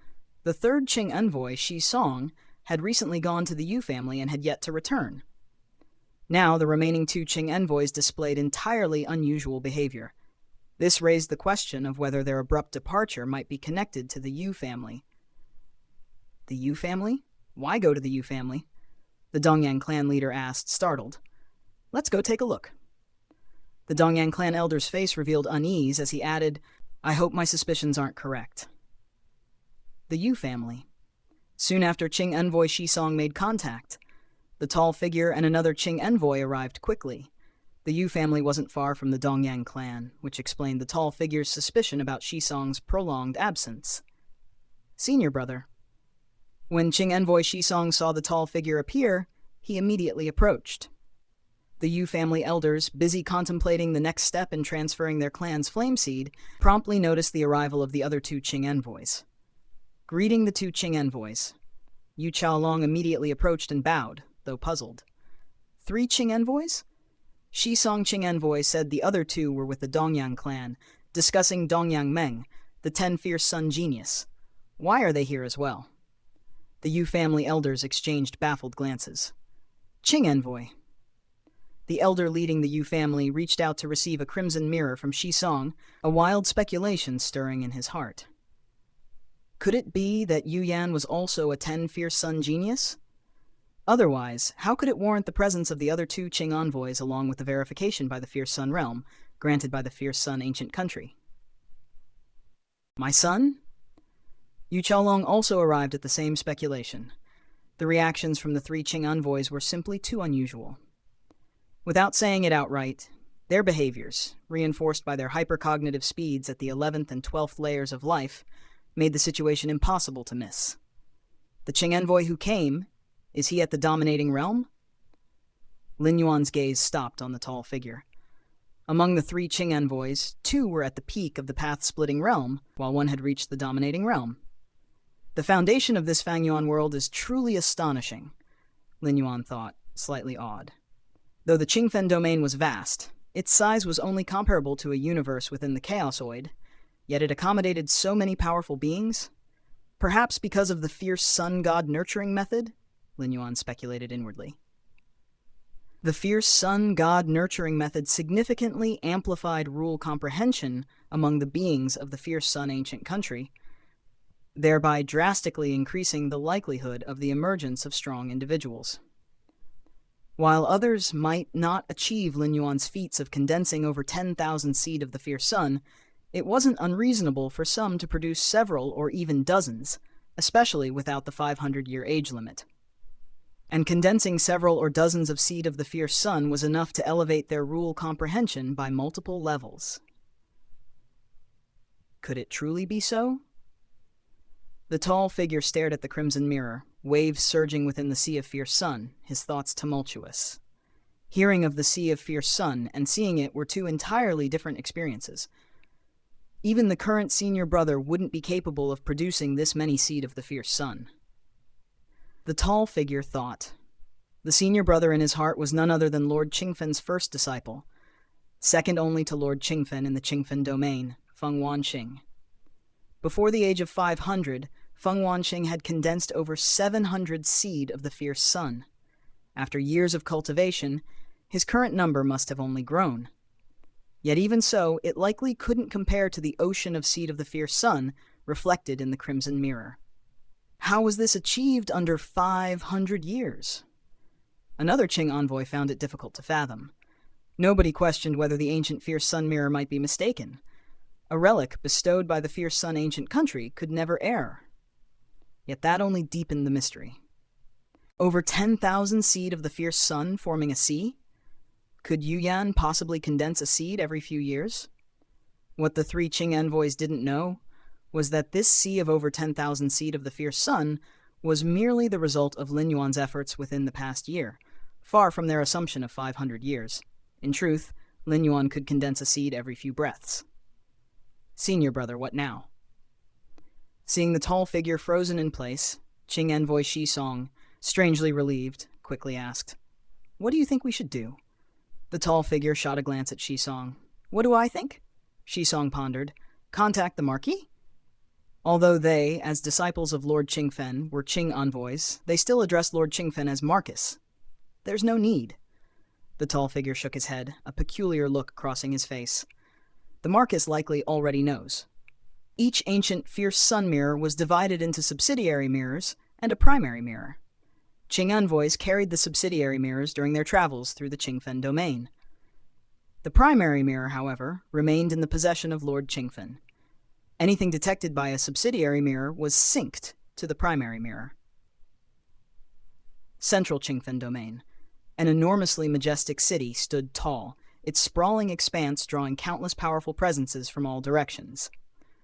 the third Qing envoy, Shi Song, had recently gone to the Yu family and had yet to return. Now the remaining two Qing envoys displayed entirely unusual behavior. This raised the question of whether their abrupt departure might be connected to the Yu family. The Yu family? Why go to the Yu family? The Dongyang clan leader asked, startled. Let's go take a look. The Dongyang clan elder's face revealed unease as he added, I hope my suspicions aren't correct. The Yu family. Soon after Qing envoy Shi Song made contact, the tall figure and another Qing envoy arrived quickly. The Yu family wasn't far from the Dongyang clan, which explained the tall figure's suspicion about Shi Song's prolonged absence. Senior brother. When Qing envoy Shi Song saw the tall figure appear, he immediately approached. The Yu family elders, busy contemplating the next step in transferring their clan's flame seed, promptly noticed the arrival of the other two Qing envoys. Greeting the two Qing envoys, Yu Chaolong immediately approached and bowed, though puzzled. 3 Qing envoys? Shi Song Qing envoy said the other two were with the Dongyang clan, discussing Dongyang Meng, the 10 fierce sun genius. Why are they here as well? The Yu family elders exchanged baffled glances. Qing envoy. The elder leading the Yu family reached out to receive a crimson mirror from Shi Song, a wild speculation stirring in his heart. Could it be that Yu Yan was also a 10 fierce sun genius? Otherwise, how could it warrant the presence of the other two Qing envoys along with the verification by the fierce sun realm, granted by the fierce sun ancient country? My son? Yu Chaolong also arrived at the same speculation. The reactions from the 3 Qing envoys were simply too unusual. Without saying it outright, their behaviors, reinforced by their hypercognitive speeds at the 11th and 12th layers of life, made the situation impossible to miss. The Qing envoy who came, is he at the dominating realm? Lin Yuan's gaze stopped on the tall figure. Among the 3 Qing envoys, 2 were at the peak of the path-splitting realm, while 1 had reached the dominating realm. The foundation of this Fangyuan world is truly astonishing, Lin Yuan thought, slightly awed. Though the Qingfen domain was vast, its size was only comparable to a universe within the Chaosoid, yet it accommodated so many powerful beings? Perhaps because of the fierce sun god nurturing method? Lin Yuan speculated inwardly. The fierce sun god nurturing method significantly amplified rule comprehension among the beings of the fierce sun ancient country, thereby drastically increasing the likelihood of the emergence of strong individuals. While others might not achieve Lin Yuan's feats of condensing over 10,000 seed of the fierce sun, it wasn't unreasonable for some to produce several or even dozens, especially without the 500-year age limit. And condensing several or dozens of seed of the fierce sun was enough to elevate their rule comprehension by multiple levels. Could it truly be so? The tall figure stared at the crimson mirror, waves surging within the sea of fierce sun, his thoughts tumultuous. Hearing of the sea of fierce sun and seeing it were 2 entirely different experiences. Even the current senior brother wouldn't be capable of producing this many seed of the fierce sun. The tall figure thought. The senior brother in his heart was none other than Lord Qingfen's first disciple, second only to Lord Qingfen in the Qingfen domain, Feng Wanxing. Before the age of 500, Feng Wanxing had condensed over 700 seed of the fierce sun. After years of cultivation, his current number must have only grown. Yet even so, it likely couldn't compare to the ocean of seed of the fierce sun reflected in the crimson mirror. How was this achieved under 500 years? Another Qing envoy found it difficult to fathom. Nobody questioned whether the ancient fierce sun mirror might be mistaken. A relic bestowed by the fierce sun ancient country could never err. Yet that only deepened the mystery. Over 10,000 seed of the fierce sun forming a sea? Could Yu Yan possibly condense a seed every few years? What the 3 Qing envoys didn't know was that this sea of over 10,000 seed of the fierce sun was merely the result of Lin Yuan's efforts within the past year, far from their assumption of 500 years. In truth, Lin Yuan could condense a seed every few breaths. Senior brother, what now? Seeing the tall figure frozen in place, Qing envoy Shi Song, strangely relieved, quickly asked, "What do you think we should do?" The tall figure shot a glance at Shi Song. "What do I think?" Shi Song pondered. "Contact the Marquis?" Although they, as disciples of Lord Qingfen, were Qing envoys, they still addressed Lord Qingfen as Marcus. "There's no need." The tall figure shook his head, a peculiar look crossing his face. "The Marcus likely already knows. Each ancient fierce sun mirror was divided into subsidiary mirrors and a primary mirror. Qing envoys carried the subsidiary mirrors during their travels through the Qingfen domain. The primary mirror, however, remained in the possession of Lord Qingfen. Anything detected by a subsidiary mirror was synced to the primary mirror." Central Qingfen domain. An enormously majestic city stood tall, its sprawling expanse drawing countless powerful presences from all directions.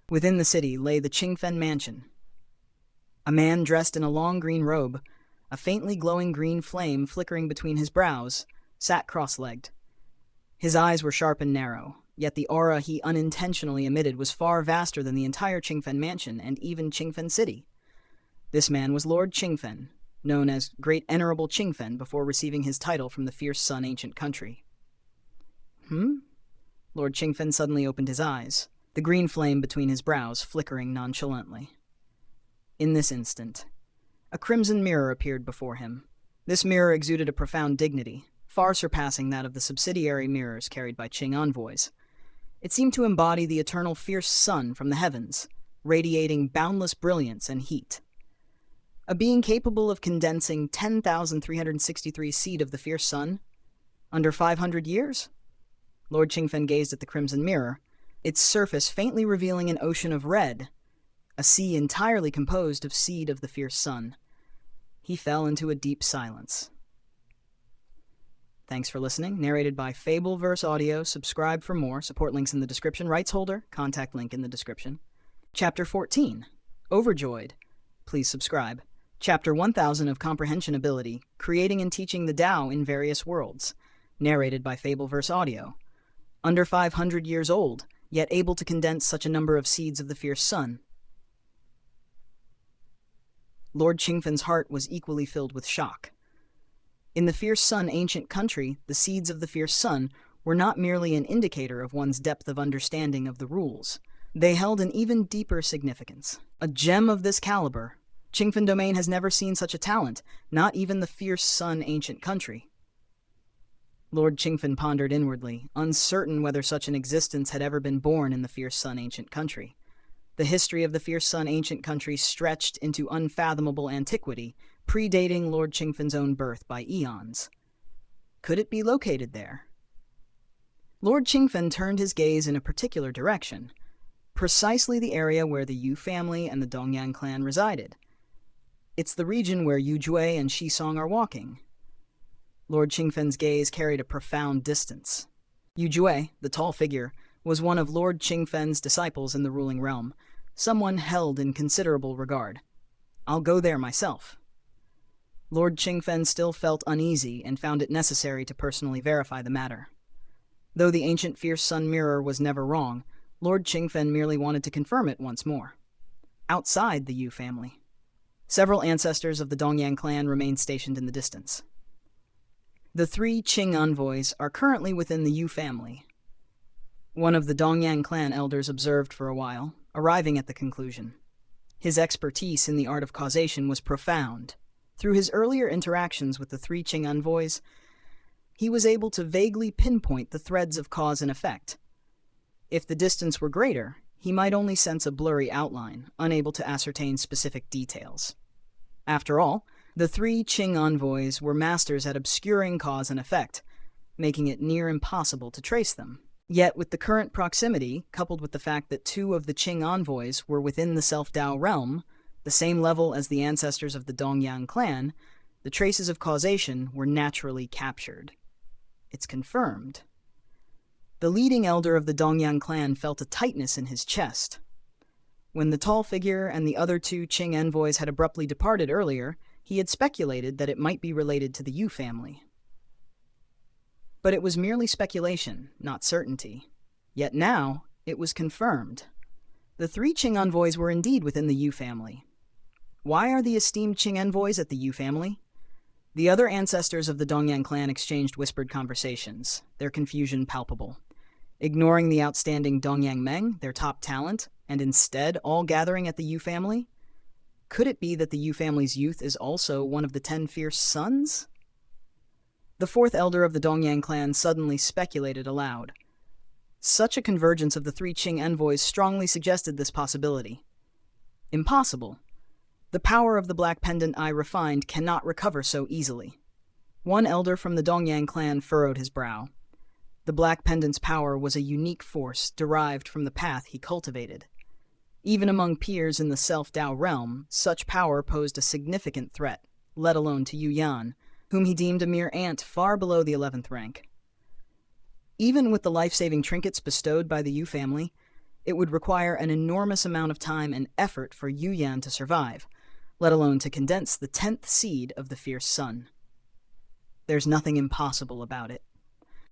Within the city lay the Qingfen mansion. A man dressed in a long green robe, a faintly glowing green flame flickering between his brows, sat cross-legged. His eyes were sharp and narrow, yet the aura he unintentionally emitted was far vaster than the entire Qingfen mansion and even Qingfen city. This man was Lord Qingfen, known as Great Venerable Qingfen before receiving his title from the fierce sun ancient country. Lord Qingfen suddenly opened his eyes, the green flame between his brows flickering nonchalantly. In this instant, a crimson mirror appeared before him. This mirror exuded a profound dignity, far surpassing that of the subsidiary mirrors carried by Qing envoys. It seemed to embody the eternal fierce sun from the heavens, radiating boundless brilliance and heat. A being capable of condensing 10,363 seed of the fierce sun? Under 500 years? Lord Qingfen gazed at the crimson mirror, its surface faintly revealing an ocean of red, a sea entirely composed of seed of the fierce sun. He fell into a deep silence. Thanks for listening. Narrated by Fableverse Audio. Subscribe for more. Support links in the description. Rights holder, contact link in the description. Chapter 14. Overjoyed. Please subscribe. Chapter 1000 of Comprehension Ability. Creating and teaching the Tao in various worlds. Narrated by Fableverse Audio. Under 500 years old, yet able to condense such a number of seeds of the fierce sun. Lord Qingfen's heart was equally filled with shock. In the fierce sun ancient country, the seeds of the fierce sun were not merely an indicator of one's depth of understanding of the rules. They held an even deeper significance. A gem of this caliber. Qingfen domain has never seen such a talent, not even the fierce sun ancient country. Lord Qingfen pondered inwardly, uncertain whether such an existence had ever been born in the fierce sun ancient country. The history of the fierce sun ancient country stretched into unfathomable antiquity, predating Lord Qingfen's own birth by eons. Could it be located there? Lord Qingfen turned his gaze in a particular direction, precisely the area where the Yu family and the Dongyang clan resided. It's the region where Yu Jue and Shi Song are walking. Lord Qingfen's gaze carried a profound distance. Yu Jue, the tall figure, was one of Lord Qingfen's disciples in the ruling realm, someone held in considerable regard. I'll go there myself. Lord Qingfen still felt uneasy and found it necessary to personally verify the matter. Though the ancient fierce sun mirror was never wrong, Lord Qingfen merely wanted to confirm it once more. Outside the Yu family, several ancestors of the Dongyang clan remained stationed in the distance. The 3 Qing envoys are currently within the Yu family. One of the Dongyang clan elders observed for a while, arriving at the conclusion. His expertise in the art of causation was profound. Through his earlier interactions with the 3 Qing envoys, he was able to vaguely pinpoint the threads of cause and effect. If the distance were greater, he might only sense a blurry outline, unable to ascertain specific details. After all, the 3 Qing envoys were masters at obscuring cause and effect, making it near impossible to trace them. Yet, with the current proximity, coupled with the fact that 2 of the Qing envoys were within the Self-Tao realm, the same level as the ancestors of the Dongyang clan, the traces of causation were naturally captured. It's confirmed. The leading elder of the Dongyang clan felt a tightness in his chest. When the tall figure and the other two Qing envoys had abruptly departed earlier, he had speculated that it might be related to the Yu family. But it was merely speculation, not certainty. Yet now, it was confirmed. The three Qing envoys were indeed within the Yu family. Why are the esteemed Qing envoys at the Yu family? The other ancestors of the Dongyang clan exchanged whispered conversations, their confusion palpable. Ignoring the outstanding Dongyang Meng, their top talent, and instead all gathering at the Yu family? Could it be that the Yu family's youth is also one of the 10 fierce sons? The fourth elder of the Dongyang clan suddenly speculated aloud. Such a convergence of the three Qing envoys strongly suggested this possibility. Impossible. The power of the Black Pendant I refined cannot recover so easily. One elder from the Dongyang clan furrowed his brow. The Black Pendant's power was a unique force derived from the path he cultivated. Even among peers in the Self-Dao realm, such power posed a significant threat, let alone to Yu Yan, whom he deemed a mere ant far below the 11th rank. Even with the life-saving trinkets bestowed by the Yu family, it would require an enormous amount of time and effort for Yu Yan to survive, let alone to condense the 10th seed of the fierce sun. There's nothing impossible about it.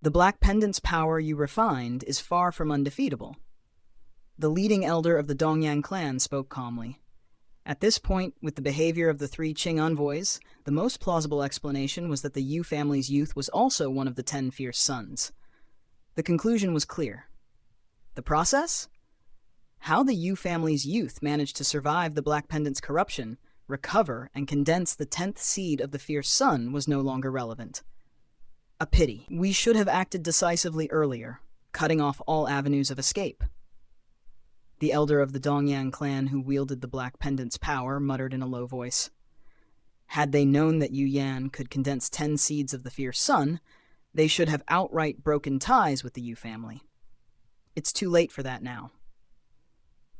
The Black Pendant's power you refined is far from undefeatable. The leading elder of the Dongyang clan spoke calmly. At this point, with the behavior of the three Qing envoys, the most plausible explanation was that the Yu family's youth was also one of the 10 fierce sons. The conclusion was clear. The process? How the Yu family's youth managed to survive the Black Pendant's corruption, recover, and condense the 10th seed of the fierce sun was no longer relevant. A pity. We should have acted decisively earlier, cutting off all avenues of escape. The elder of the Dongyang clan who wielded the Black Pendant's power muttered in a low voice. Had they known that Yu Yan could condense 10 seeds of the fierce sun, they should have outright broken ties with the Yu family. It's too late for that now.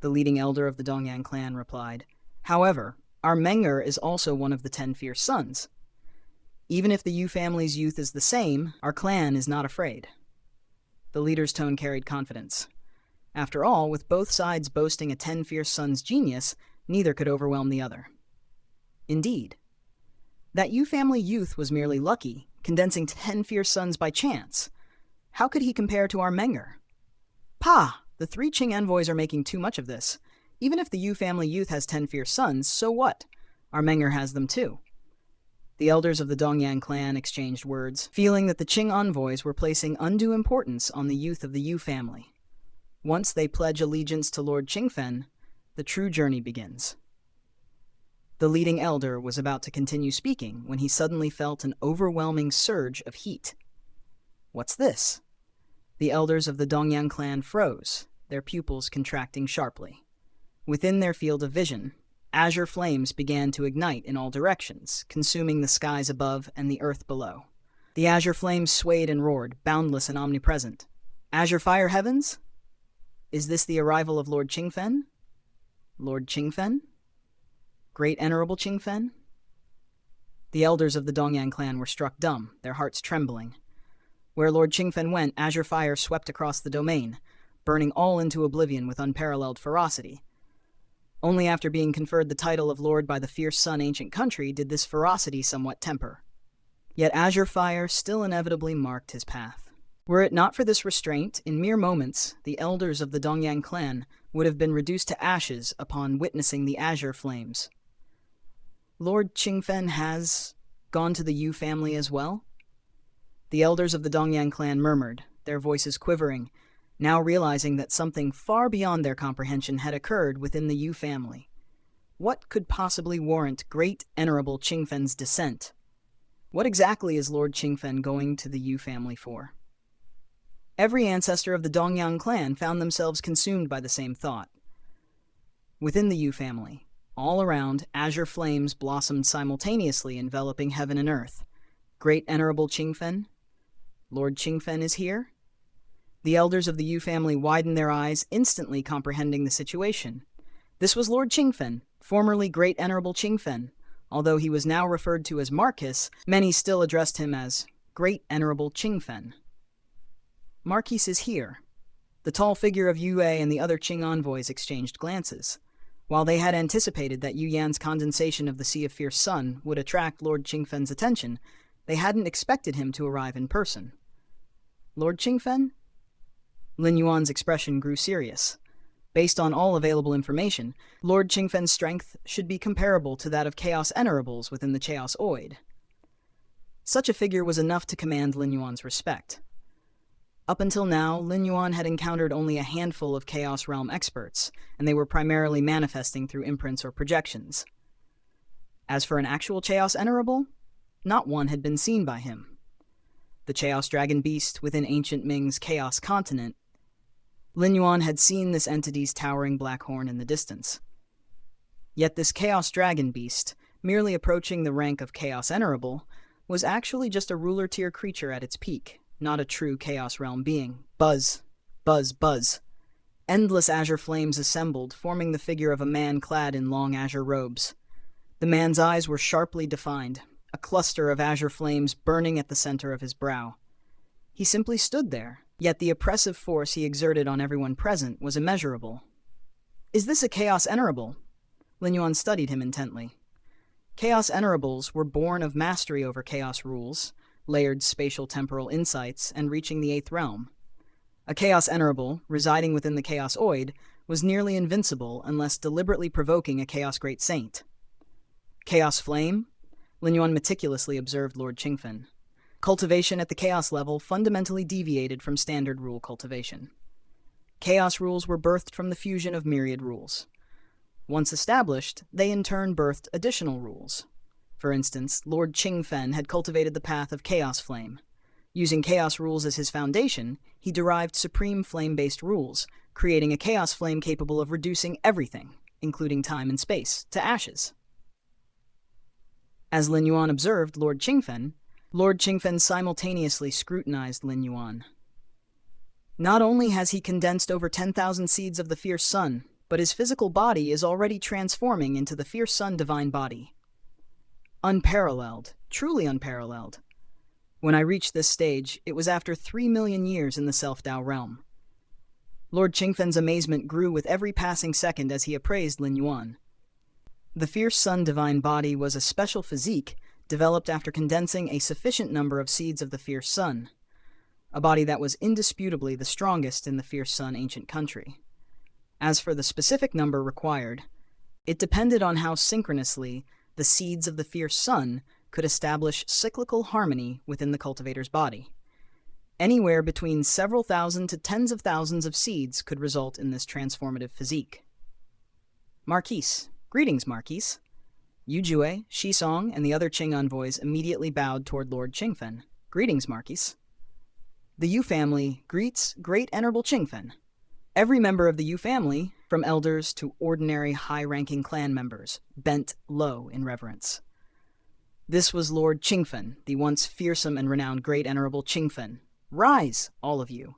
The leading elder of the Dongyang clan replied, However, our Menger is also one of the 10 fierce sons. Even if the Yu family's youth is the same, our clan is not afraid. The leader's tone carried confidence. After all, with both sides boasting a 10 fierce sons genius, neither could overwhelm the other. Indeed, that Yu family youth was merely lucky, condensing 10 fierce sons by chance. How could he compare to our Menger? Pah! The three Qing envoys are making too much of this. Even if the Yu family youth has 10 fierce sons, so what? Our Menger has them too. The elders of the Dongyang clan exchanged words, feeling that the Qing envoys were placing undue importance on the youth of the Yu family. Once they pledge allegiance to Lord Qingfen, the true journey begins. The leading elder was about to continue speaking when he suddenly felt an overwhelming surge of heat. What's this? The elders of the Dongyang clan froze, their pupils contracting sharply. Within their field of vision, azure flames began to ignite in all directions, consuming the skies above and the earth below. The azure flames swayed and roared, boundless and omnipresent. Azure fire heavens? Is this the arrival of Lord Qingfen? Lord Qingfen? Great Venerable Qingfen? The elders of the Dongyang clan were struck dumb, their hearts trembling. Where Lord Qingfen went, azure fire swept across the domain, burning all into oblivion with unparalleled ferocity. Only after being conferred the title of Lord by the fierce Sun ancient country did this ferocity somewhat temper. Yet azure fire still inevitably marked his path. Were it not for this restraint, in mere moments, the elders of the Dongyang clan would have been reduced to ashes upon witnessing the azure flames. Lord Qingfen has gone to the Yu family as well? The elders of the Dongyang clan murmured, their voices quivering, now realizing that something far beyond their comprehension had occurred within the Yu family. What could possibly warrant Great Venerable Qingfen's descent? What exactly is Lord Qingfen going to the Yu family for? Every ancestor of the Dongyang clan found themselves consumed by the same thought. Within the Yu family, all around, azure flames blossomed simultaneously, enveloping heaven and earth. Great Venerable Qingfen? Lord Qingfen is here? The elders of the Yu family widened their eyes, instantly comprehending the situation. This was Lord Qingfen, formerly Great Venerable Qingfen. Although he was now referred to as Marquis, many still addressed him as Great Venerable Qingfen. Marquis is here. The tall figure of Yue and the other Qing envoys exchanged glances. While they had anticipated that Yu Yan's condensation of the Sea of Fierce Sun would attract Lord Qingfen's attention, they hadn't expected him to arrive in person. Lord Qingfen? Lin Yuan's expression grew serious. Based on all available information, Lord Qingfen's strength should be comparable to that of Chaos Enerables within the Chaos Oid. Such a figure was enough to command Lin Yuan's respect. Up until now, Lin Yuan had encountered only a handful of Chaos Realm experts, and they were primarily manifesting through imprints or projections. As for an actual Chaos Enerable, not one had been seen by him. The Chaos Dragon Beast within ancient Ming's Chaos Continent, Lin Yuan had seen this entity's towering black horn in the distance. Yet this Chaos Dragon Beast, merely approaching the rank of Chaos Enerable, was actually just a ruler-tier creature at its peak, not a true Chaos Realm being. Buzz, buzz, buzz. Endless azure flames assembled, forming the figure of a man clad in long azure robes. The man's eyes were sharply defined, a cluster of azure flames burning at the center of his brow. He simply stood there, yet the oppressive force he exerted on everyone present was immeasurable. Is this a Chaos Enerable? Lin Yuan studied him intently. Chaos Enerables were born of mastery over Chaos rules, layered spatial temporal insights, and reaching the 8th realm. A Chaos Enerable, residing within the Chaos Oid, was nearly invincible unless deliberately provoking a Chaos Great Saint. Chaos Flame? Lin Yuan meticulously observed Lord Qingfen. Cultivation at the Chaos level fundamentally deviated from standard rule cultivation. Chaos rules were birthed from the fusion of Myriad rules. Once established, they in turn birthed additional rules. For instance, Lord Qingfen had cultivated the path of Chaos Flame. Using Chaos rules as his foundation, he derived supreme flame-based rules, creating a Chaos Flame capable of reducing everything, including time and space, to ashes. As Lin Yuan observed Lord Qingfen simultaneously scrutinized Lin Yuan. Not only has he condensed over 10,000 seeds of the Fierce Sun, but his physical body is already transforming into the Fierce Sun Divine Body. Unparalleled, truly unparalleled. When I reached this stage, it was after 3 million years in the Self-Dao realm. Lord Qingfen's amazement grew with every passing second as he appraised Lin Yuan. The Fierce Sun Divine Body was a special physique developed after condensing a sufficient number of seeds of the Fierce Sun, a body that was indisputably the strongest in the Fierce Sun ancient country. As for the specific number required, it depended on how synchronously the seeds of the Fierce Sun could establish cyclical harmony within the cultivator's body. Anywhere between several thousand to tens of thousands of seeds could result in this transformative physique. Marquise. Greetings, Marquise. Yu Jue, Shisong, and the other Qing envoys immediately bowed toward Lord Qingfen. Greetings, Marquise. The Yu family greets Great Venerable Qingfen. Every member of the Yu family, from elders to ordinary high-ranking clan members, bent low in reverence. This was Lord Qingfen, the once fearsome and renowned Great Venerable Qingfen. Rise, all of you.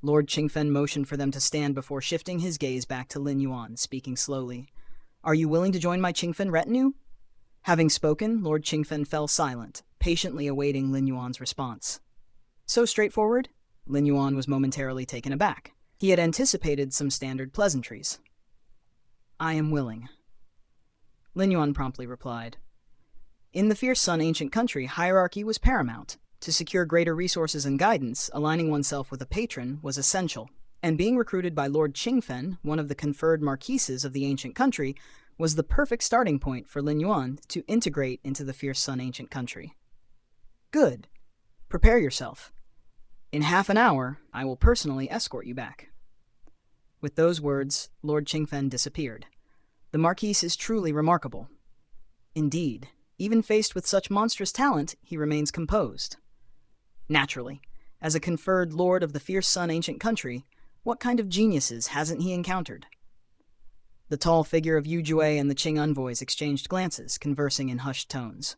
Lord Qingfen motioned for them to stand before shifting his gaze back to Lin Yuan, speaking slowly. Are you willing to join my Qingfen retinue? Having spoken, Lord Qingfen fell silent, patiently awaiting Lin Yuan's response. So straightforward? Lin Yuan was momentarily taken aback. He had anticipated some standard pleasantries. I am willing. Lin Yuan promptly replied. In the Fierce Sun ancient country, hierarchy was paramount. To secure greater resources and guidance, aligning oneself with a patron was essential. And being recruited by Lord Qingfen, one of the conferred marquises of the ancient country, was the perfect starting point for Lin Yuan to integrate into the Fierce Sun ancient country. Good. Prepare yourself. In half an hour, I will personally escort you back. With those words, Lord Qingfen disappeared. The Marquise is truly remarkable. Indeed, even faced with such monstrous talent, he remains composed. Naturally, as a conferred lord of the Fierce Sun ancient country, what kind of geniuses hasn't he encountered? The tall figure of Yu Jue and the Qing envoys exchanged glances, conversing in hushed tones.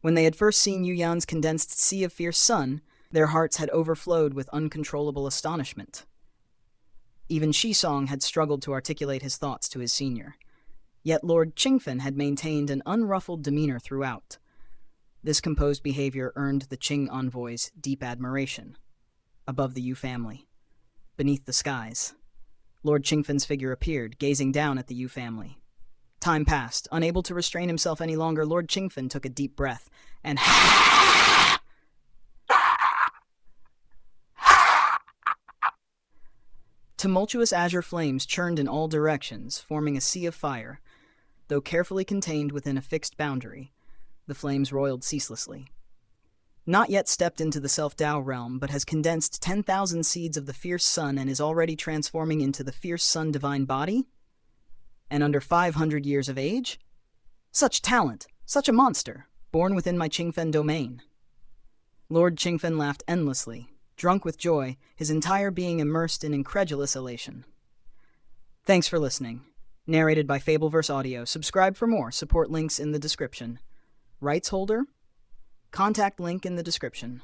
When they had first seen Yu Yan's condensed Sea of Fierce Sun, their hearts had overflowed with uncontrollable astonishment. Even Shisong had struggled to articulate his thoughts to his senior. Yet Lord Qingfen had maintained an unruffled demeanor throughout. This composed behavior earned the Qing envoys deep admiration. Above the Yu family, beneath the skies, Lord Qingfen's figure appeared, gazing down at the Yu family. Time passed. Unable to restrain himself any longer, Lord Qingfen took a deep breath and tumultuous azure flames churned in all directions, forming a sea of fire. Though carefully contained within a fixed boundary, the flames roiled ceaselessly. Not yet stepped into the self-Tao realm, but has condensed 10,000 seeds of the fierce sun and is already transforming into the fierce sun divine body? And under 500 years of age? Such talent, such a monster, born within my Qingfen domain. Lord Qingfen laughed endlessly, drunk with joy, his entire being immersed in incredulous elation. Thanks for listening. Narrated by Fableverse Audio. Subscribe for more. Support links in the description. Rights holder? Contact link in the description.